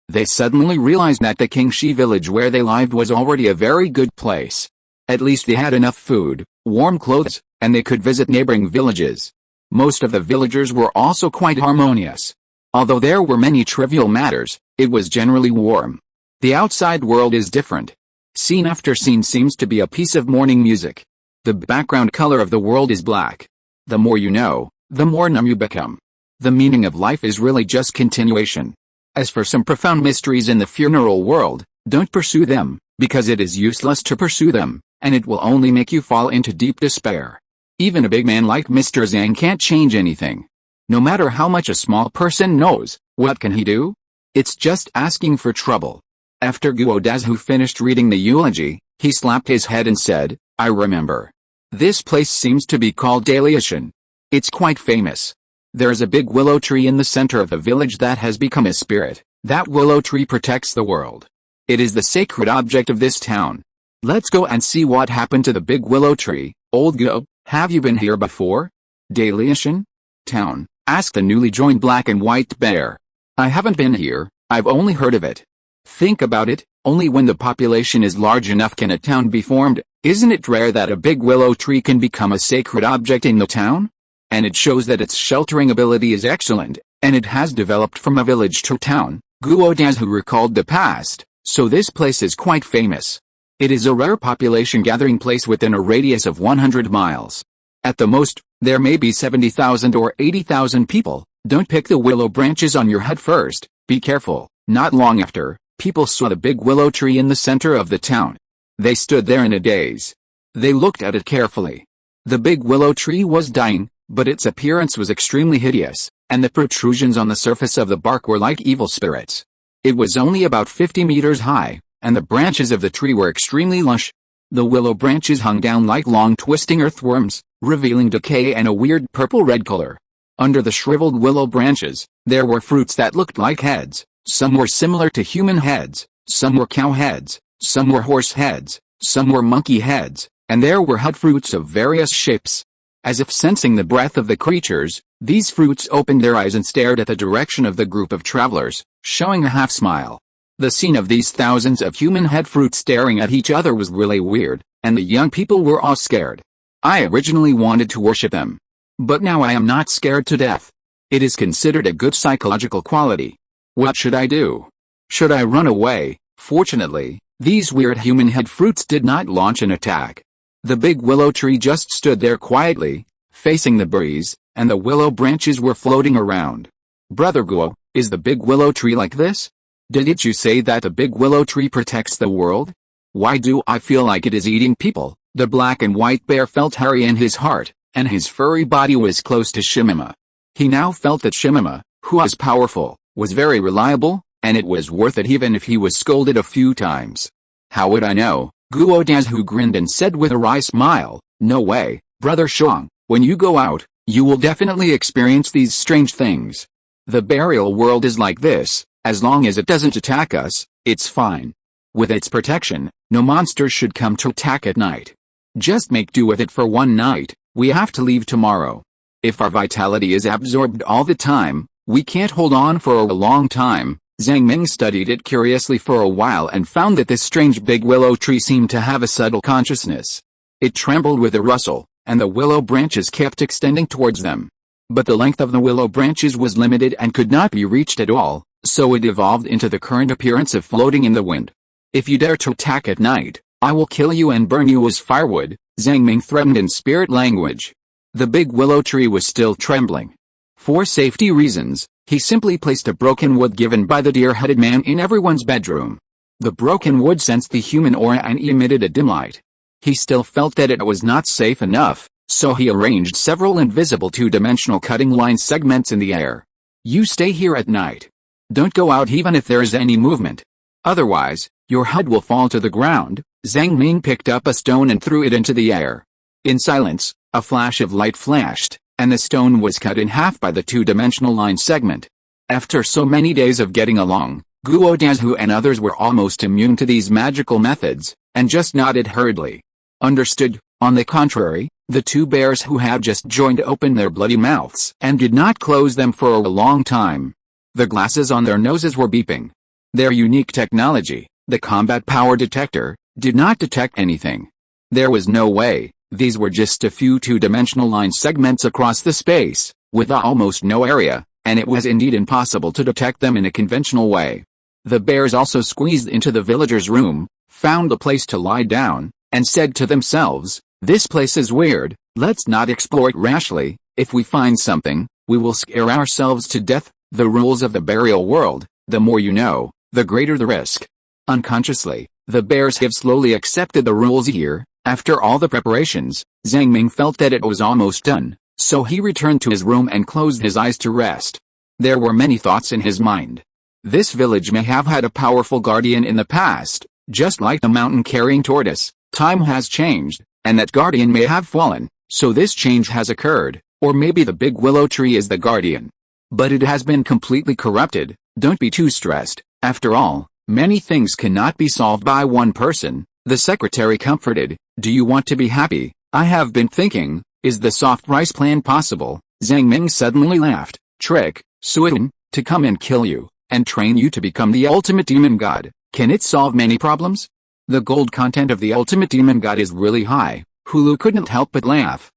They suddenly realized that the Qingxi village where they lived was already a very good place. At least they had enough food, warm clothes, and they could visit neighboring villages. Most of the villagers were also quite harmonious. Although there were many trivial matters, it was generally warm. The outside world is different. Scene after scene seems to be a piece of mourning music. The background color of the world is black. The more you know, the more numb you become. The meaning of life is really just continuation. As for some profound mysteries in the funeral world, don't pursue them, because it is useless to pursue them, and it will only make you fall into deep despair. Even a big man like Mr. Zhang can't change anything. No matter how much a small person knows, what can he do? It's just asking for trouble. After Guodaz, who finished reading the eulogy, he slapped his head and said, I remember. This place seems to be called Daliashan. It's quite famous. There's a big willow tree in the center of the village that has become a spirit. That willow tree protects the world. It is the sacred object of this town. Let's go and see what happened to the big willow tree. Old Go, have you been here before? Daliashan town, asked the newly joined black and white bear. I haven't been here, I've only heard of it. Think about it, only when the population is large enough can a town be formed. Isn't it rare that a big willow tree can become a sacred object in the town? And it shows that its sheltering ability is excellent, and it has developed from a village to town. Guodaz, who recalled the past, so this place is quite famous. It is a rare population gathering place within a radius of 100 miles. At the most, there may be 70,000 or 80,000 people. Don't pick the willow branches on your head first, be careful. Not long after, people saw the big willow tree in the center of the town. They stood there in a daze. They looked at it carefully. The big willow tree was dying, but its appearance was extremely hideous, and the protrusions on the surface of the bark were like evil spirits. It was only about 50 meters high, and the branches of the tree were extremely lush. The willow branches hung down like long twisting earthworms, revealing decay and a weird purple-red color. Under the shriveled willow branches, there were fruits that looked like heads. Some were similar to human heads, some were cow heads, some were horse heads, some were monkey heads, and there were hut fruits of various shapes. As if sensing the breath of the creatures, these fruits opened their eyes and stared at the direction of the group of travelers, showing a half-smile. The scene of these thousands of human head fruits staring at each other was really weird, and the young people were all scared. I originally wanted to worship them. But now I am not scared to death. It is considered a good psychological quality. What should I do? Should I run away? Fortunately, these weird human head fruits did not launch an attack. The big willow tree just stood there quietly, facing the breeze, and the willow branches were floating around. Brother Guo, is the big willow tree like this? Didn't you say that the big willow tree protects the world? Why do I feel like it is eating people? The black and white bear felt hurry in his heart, and his furry body was close to Shimima. He now felt that Shimima, who was powerful, was very reliable, and it was worth it even if he was scolded a few times. How would I know? Guodaz, who grinned and said with a wry smile, no way, Brother Shuang, when you go out, you will definitely experience these strange things. The burial world is like this, as long as it doesn't attack us, it's fine. With its protection, no monsters should come to attack at night. Just make do with it for one night, we have to leave tomorrow. If our vitality is absorbed all the time, we can't hold on for a long time. Zhang Ming studied it curiously for a while and found that this strange big willow tree seemed to have a subtle consciousness. It trembled with a rustle, and the willow branches kept extending towards them. But the length of the willow branches was limited and could not be reached at all, so it evolved into the current appearance of floating in the wind. If you dare to attack at night, I will kill you and burn you as firewood, Zhang Ming threatened in spirit language. The big willow tree was still trembling. For safety reasons, he simply placed a broken wood given by the deer-headed man in everyone's bedroom. The broken wood sensed the human aura and emitted a dim light. He still felt that it was not safe enough, so he arranged several invisible two-dimensional cutting line segments in the air. You stay here at night. Don't go out even if there is any movement. Otherwise, your head will fall to the ground. Zhang Ming picked up a stone and threw it into the air. In silence, a flash of light flashed, and the stone was cut in half by the two-dimensional line segment. After so many days of getting along, Guo Dazhu and others were almost immune to these magical methods, and just nodded hurriedly. Understood. On the contrary, the two bears who had just joined opened their bloody mouths and did not close them for a long time. The glasses on their noses were beeping. Their unique technology, the combat power detector, did not detect anything. There was no way. These were just a few two-dimensional line segments across the space, with almost no area, and it was indeed impossible to detect them in a conventional way. The bears also squeezed into the villager's room, found a place to lie down, and said to themselves, "This place is weird, let's not explore it rashly. If we find something, we will scare ourselves to death." The rules of the burial world, the more you know, the greater the risk. Unconsciously, the bears have slowly accepted the rules here. After all the preparations, Zhang Ming felt that it was almost done, so he returned to his room and closed his eyes to rest. There were many thoughts in his mind. This village may have had a powerful guardian in the past, just like the mountain-carrying tortoise. Time has changed, and that guardian may have fallen, so this change has occurred, or maybe the big willow tree is the guardian. But it has been completely corrupted. Don't be too stressed. After all, many things cannot be solved by one person. The secretary comforted. Do you want to be happy? I have been thinking, is the soft rice plan possible? Zhang Ming suddenly laughed. Trick, Suan, to come and kill you, and train you to become the ultimate demon god. Can it solve many problems? The gold content of the ultimate demon god is really high. Hulu couldn't help but laugh.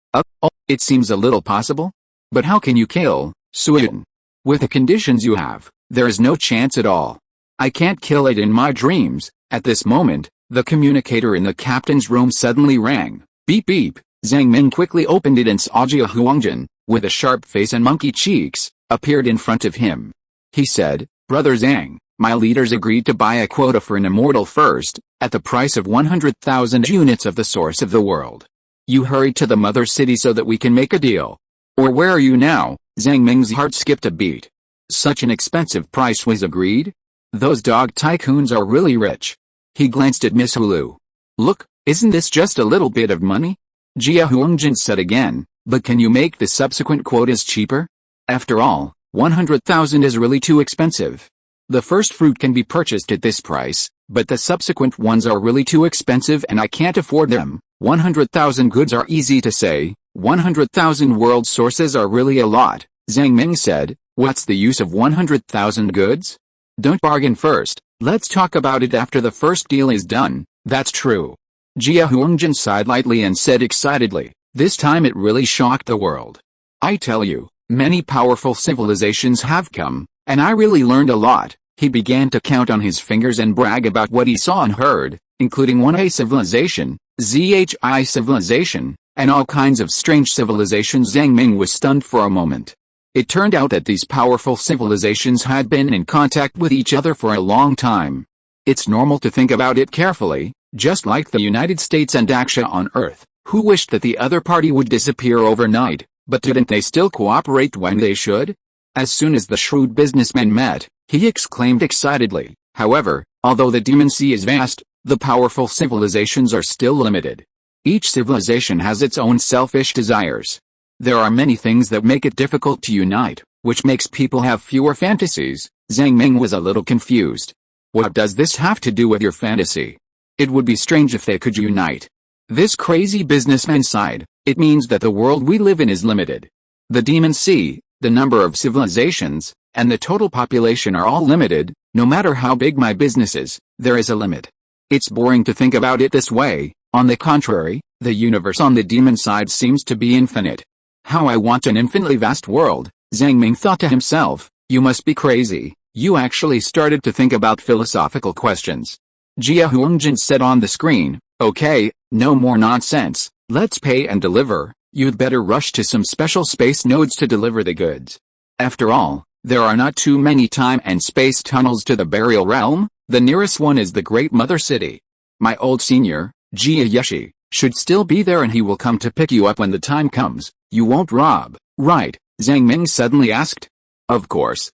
It seems a little possible. But how can you kill Suan? With the conditions you have, there is no chance at all. I can't kill it in my dreams. At this moment, the communicator in the captain's room suddenly rang. Beep beep. Zhang Ming quickly opened it and saw Jia Huangjin, with a sharp face and monkey cheeks, appeared in front of him. He said, Brother Zhang, my leaders agreed to buy a quota for an immortal first, at the price of 100,000 units of the source of the world. You hurry to the mother city so that we can make a deal. Or where are you now? Zhang Ming's heart skipped a beat. Such an expensive price was agreed? Those dog tycoons are really rich. He glanced at Miss Hulu. Look, isn't this just a little bit of money? Jia Huangjin said again, but can you make the subsequent quotas cheaper? After all, 100,000 is really too expensive. The first fruit can be purchased at this price, but the subsequent ones are really too expensive and I can't afford them. 100,000 goods are easy to say, 100,000 world sources are really a lot. Zhang Ming said, what's the use of 100,000 goods? Don't bargain first, let's talk about it after the first deal is done. That's true. Jia Huangjin sighed lightly and said excitedly, this time it really shocked the world. I tell you, many powerful civilizations have come, and I really learned a lot. He began to count on his fingers and brag about what he saw and heard, including 1A civilization, ZHI civilization, and all kinds of strange civilizations. Zhang Ming was stunned for a moment. It turned out that these powerful civilizations had been in contact with each other for a long time. It's normal to think about it carefully, just like the United States and Aksha on Earth, who wished that the other party would disappear overnight, but didn't they still cooperate when they should? As soon as the shrewd businessmen met, he exclaimed excitedly, however, although the Demon Sea is vast, the powerful civilizations are still limited. Each civilization has its own selfish desires. There are many things that make it difficult to unite, which makes people have fewer fantasies. Zhang Ming was a little confused. What does this have to do with your fantasy? It would be strange if they could unite. This crazy businessman sighed. It means that the world we live in is limited. The Demon Sea, the number of civilizations, and the total population are all limited. No matter how big my business is, there is a limit. It's boring to think about it this way. On the contrary, the universe on the demon side seems to be infinite. How I want an infinitely vast world, Zhang Ming thought to himself. You must be crazy. You actually started to think about philosophical questions. Jia Huangjin said on the screen, okay, no more nonsense, let's pay and deliver. You'd better rush to some special space nodes to deliver the goods. After all, there are not too many time and space tunnels to the burial realm. The nearest one is the Great Mother City. My old senior, Jia Yeshi, should still be there and he will come to pick you up when the time comes. You won't rob, right? Zhang Ming suddenly asked. Of course,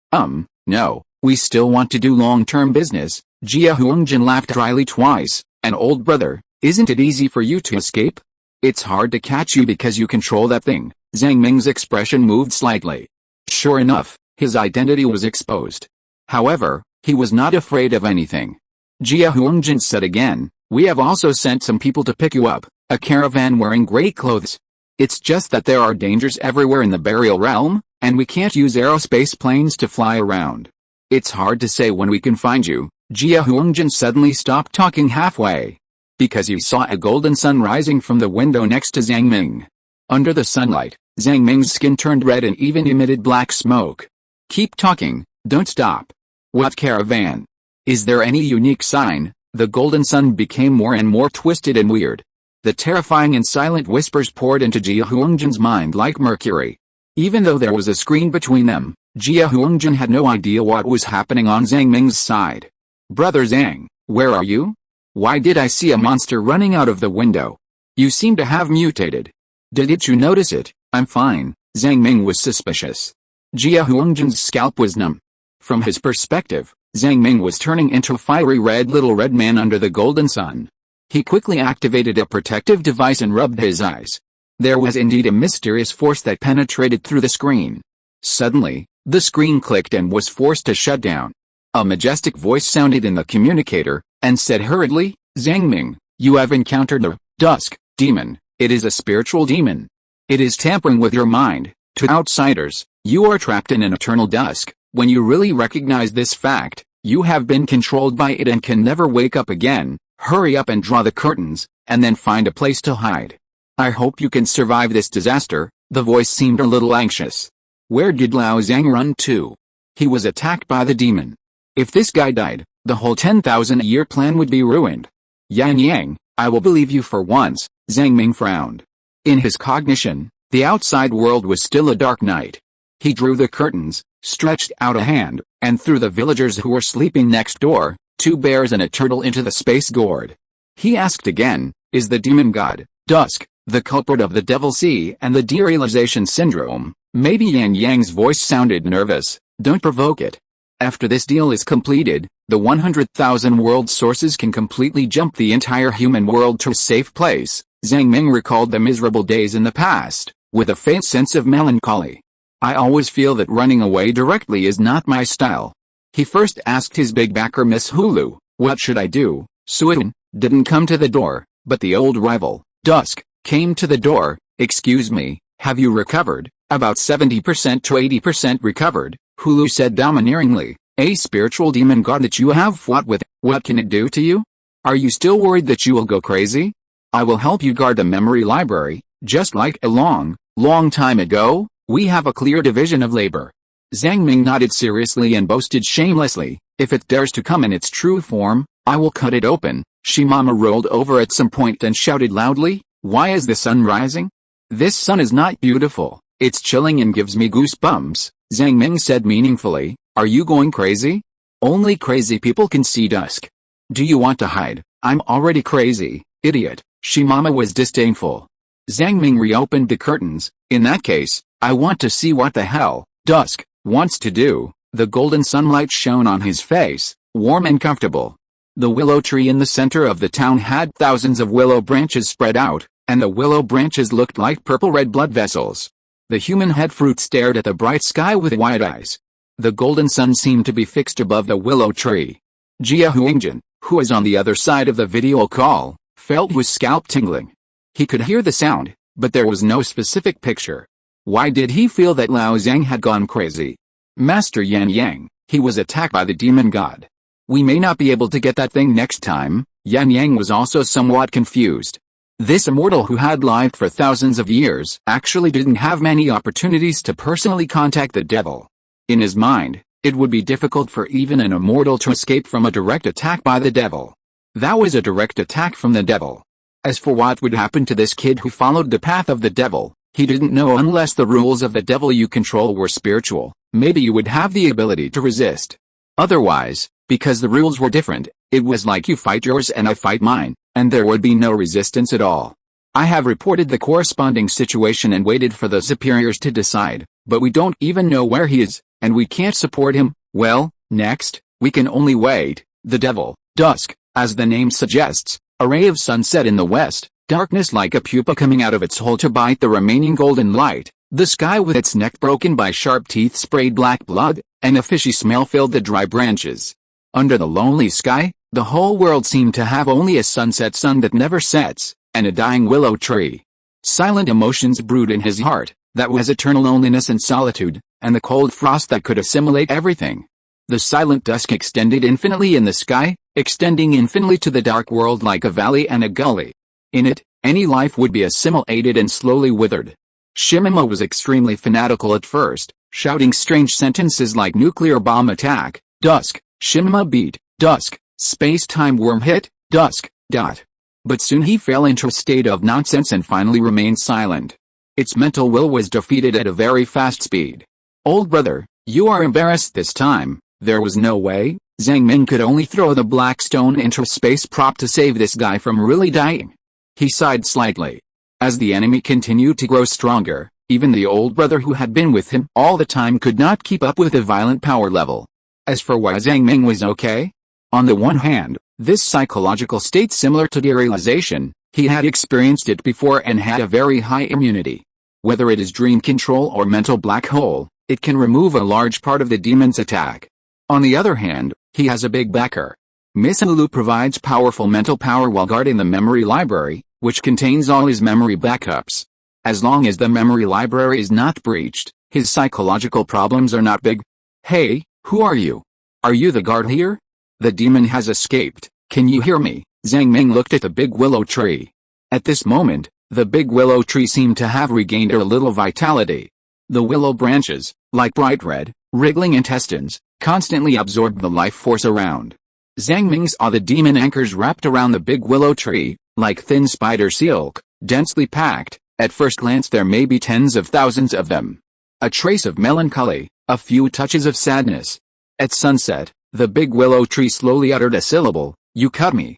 no, we still want to do long-term business. Jia Huangjin laughed dryly twice. And old brother, isn't it easy for you to escape? It's hard to catch you because you control that thing. Zhang Ming's expression moved slightly. Sure enough, his identity was exposed. However, he was not afraid of anything. Jia Huangjin said again, we have also sent some people to pick you up, a caravan wearing great clothes. It's just that there are dangers everywhere in the burial realm, and we can't use aerospace planes to fly around. It's hard to say when we can find you. Jia Huangjin suddenly stopped talking halfway. Because he saw a golden sun rising from the window next to Zhang Ming. Under the sunlight, Zhang Ming's skin turned red and even emitted black smoke. Keep talking, don't stop. What caravan? Is there any unique sign? The golden sun became more and more twisted and weird. The terrifying and silent whispers poured into Jia Huangjin's mind like mercury. Even though there was a screen between them, Jia Huangjin had no idea what was happening on Zhang Ming's side. Brother Zhang, where are you? Why did I see a monster running out of the window? You seem to have mutated. Didn't you notice it? I'm fine. Zhang Ming was suspicious. Jia Huangjin's scalp was numb. From his perspective, Zhang Ming was turning into a fiery red little red man under the golden sun. He quickly activated a protective device and rubbed his eyes. There was indeed a mysterious force that penetrated through the screen. Suddenly, the screen clicked and was forced to shut down. A majestic voice sounded in the communicator, and said hurriedly, Zhang Ming, you have encountered a dusk demon. It is a spiritual demon. It is tampering with your mind. To outsiders, you are trapped in an eternal dusk. When you really recognize this fact, you have been controlled by it and can never wake up again. Hurry up and draw the curtains, and then find a place to hide. I hope you can survive this disaster. The voice seemed a little anxious. Where did Lao Zhang run to? He was attacked by the demon. If this guy died, the whole 10,000-year plan would be ruined. Yan Yang, I will believe you for once. Zhang Ming frowned. In his cognition, the outside world was still a dark night. He drew the curtains, stretched out a hand, and threw the villagers who were sleeping next door, 2 bears and a turtle, into the space gourd. He asked again, is the demon god, Dusk, the culprit of the Devil Sea and the derealization syndrome? Maybe Yan Yang's voice sounded nervous. Don't provoke it. After this deal is completed, the 100,000 world sources can completely jump the entire human world to a safe place. Zhang Ming recalled the miserable days in the past, with a faint sense of melancholy. I always feel that running away directly is not my style. He first asked his big backer Miss Hulu, what should I do? Suan didn't come to the door, but the old rival, Dusk, came to the door. Excuse me, have you recovered? About 70% to 80% recovered, Hulu said domineeringly. A spiritual demon god that you have fought with, what can it do to you? Are you still worried that you will go crazy? I will help you guard the memory library, just like a long time ago. We have a clear division of labor. Zhang Ming nodded seriously and boasted shamelessly, if it dares to come in its true form, I will cut it open. Shimama rolled over at some point and shouted loudly, why is the sun rising? This sun is not beautiful, it's chilling and gives me goosebumps. Zhang Ming said meaningfully, are you going crazy? Only crazy people can see dusk. Do you want to hide? I'm already crazy, idiot. Shimama was disdainful. Zhang Ming reopened the curtains. In that case, I want to see what the hell Dusk wants to do. The golden sunlight shone on his face, warm and comfortable. The willow tree in the center of the town had thousands of willow branches spread out, and the willow branches looked like purple-red blood vessels. The human head fruit stared at the bright sky with wide eyes. The golden sun seemed to be fixed above the willow tree. Jia Huangjin, who was on the other side of the video call, felt his scalp tingling. He could hear the sound, but there was no specific picture. Why did he feel that Lao Zhang had gone crazy? Master Yan Yang, he was attacked by the demon god. We may not be able to get that thing next time. Yan Yang was also somewhat confused. This immortal who had lived for thousands of years actually didn't have many opportunities to personally contact the devil. In his mind, it would be difficult for even an immortal to escape from a direct attack by the devil. That was a direct attack from the devil. As for what would happen to this kid who followed the path of the devil, he didn't know unless the rules of the devil you control were spiritual. Maybe you would have the ability to resist. Otherwise, because the rules were different, it was like you fight yours and I fight mine, and there would be no resistance at all. I have reported the corresponding situation and waited for the superiors to decide, but we don't even know where he is, and we can't support him. Well, next, we can only wait. The devil, dusk, as the name suggests, a ray of sunset in the west, darkness like a pupa coming out of its hole to bite the remaining golden light. The sky with its neck broken by sharp teeth sprayed black blood, and a fishy smell filled the dry branches. Under the lonely sky, the whole world seemed to have only a sunset sun that never sets, and a dying willow tree. Silent emotions brewed in his heart, that was eternal loneliness and solitude, and the cold frost that could assimilate everything. The silent dusk extended infinitely in the sky, extending infinitely to the dark world like a valley and a gully. In it, any life would be assimilated and slowly withered. Shimima was extremely fanatical at first, shouting strange sentences like nuclear bomb attack, dusk, Shimima beat, dusk, space-time worm hit, dusk, dot. But soon he fell into a state of nonsense and finally remained silent. Its mental will was defeated at a very fast speed. Old brother, you are embarrassed this time. There was no way. Zhang Ming could only throw the black stone into a space prop to save this guy from really dying. He sighed slightly. As the enemy continued to grow stronger, even the old brother who had been with him all the time could not keep up with the violent power level. As for why Zhang Ming was okay? On the one hand, this psychological state similar to derealization, he had experienced it before and had a very high immunity. Whether it is dream control or mental black hole, it can remove a large part of the demon's attack. On the other hand, he has a big backer. Miss Lulu provides powerful mental power while guarding the memory library, which contains all his memory backups. As long as the memory library is not breached, his psychological problems are not big. Hey, who are you? Are you the guard here? The demon has escaped. Can you hear me? Zhang Ming looked at the big willow tree. At this moment, the big willow tree seemed to have regained a little vitality. The willow branches, like bright red, wriggling intestines, constantly absorbed the life force around. Zhang Ming saw the demon anchors wrapped around the big willow tree, like thin spider silk, densely packed. At first glance there may be tens of thousands of them. A trace of melancholy, a few touches of sadness. At sunset, the big willow tree slowly uttered a syllable. You cut me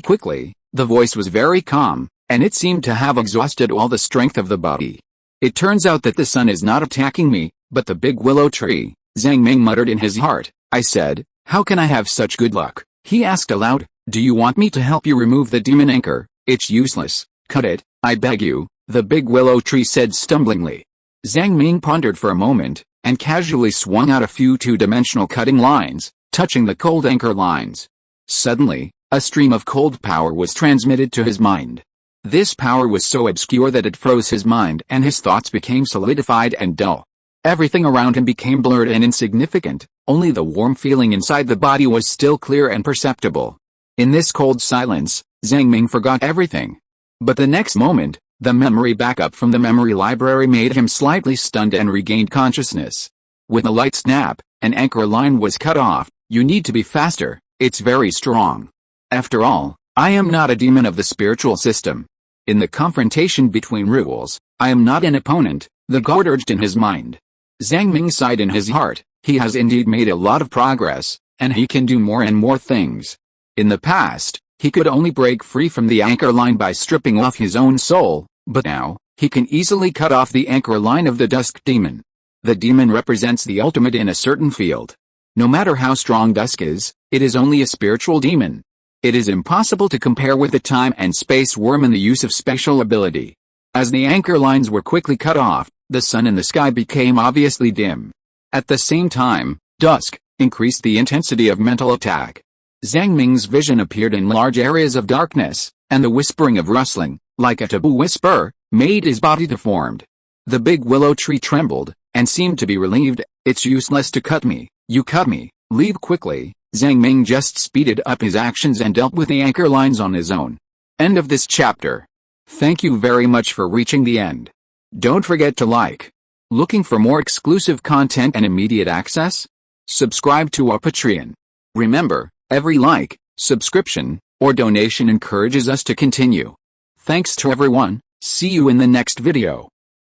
quickly. The voice was very calm, and it seemed to have exhausted all the strength of the body. It turns out that the sun is not attacking me, but the big willow tree, Zhang Ming muttered in his heart. I said, how can I have such good luck? He asked aloud, do you want me to help you remove the demon anchor? It's useless. Cut it, I beg you, the big willow tree said stumblingly. Zhang Ming pondered for a moment, and casually swung out a few two-dimensional cutting lines, touching the cold anchor lines. Suddenly, a stream of cold power was transmitted to his mind. This power was so obscure that it froze his mind and his thoughts became solidified and dull. Everything around him became blurred and insignificant, only the warm feeling inside the body was still clear and perceptible. In this cold silence, Zhang Ming forgot everything. But the next moment, the memory backup from the memory library made him slightly stunned and regained consciousness. With a light snap, an anchor line was cut off. You need to be faster, it's very strong. After all, I am not a demon of the spiritual system. In the confrontation between rules, I am not an opponent, the guard urged in his mind. Zhang Ming sighed in his heart. He has indeed made a lot of progress, and he can do more and more things. In the past, he could only break free from the anchor line by stripping off his own soul, but now, he can easily cut off the anchor line of the dusk demon. The demon represents the ultimate in a certain field. No matter how strong dusk is, it is only a spiritual demon. It is impossible to compare with the time and space worm in the use of special ability. As the anchor lines were quickly cut off, the sun in the sky became obviously dim. At the same time, dusk increased the intensity of mental attack. Zhang Ming's vision appeared in large areas of darkness, and the whispering of rustling, like a taboo whisper, made his body deformed. The big willow tree trembled, and seemed to be relieved. It's useless to cut me, you cut me, leave quickly. Zhang Ming just speeded up his actions and dealt with the anchor lines on his own. End of this chapter. Thank you very much for reaching the end. Don't forget to like. Looking for more exclusive content and immediate access? Subscribe to our Patreon. Remember, every like, subscription, or donation encourages us to continue. Thanks to everyone. See you in the next video.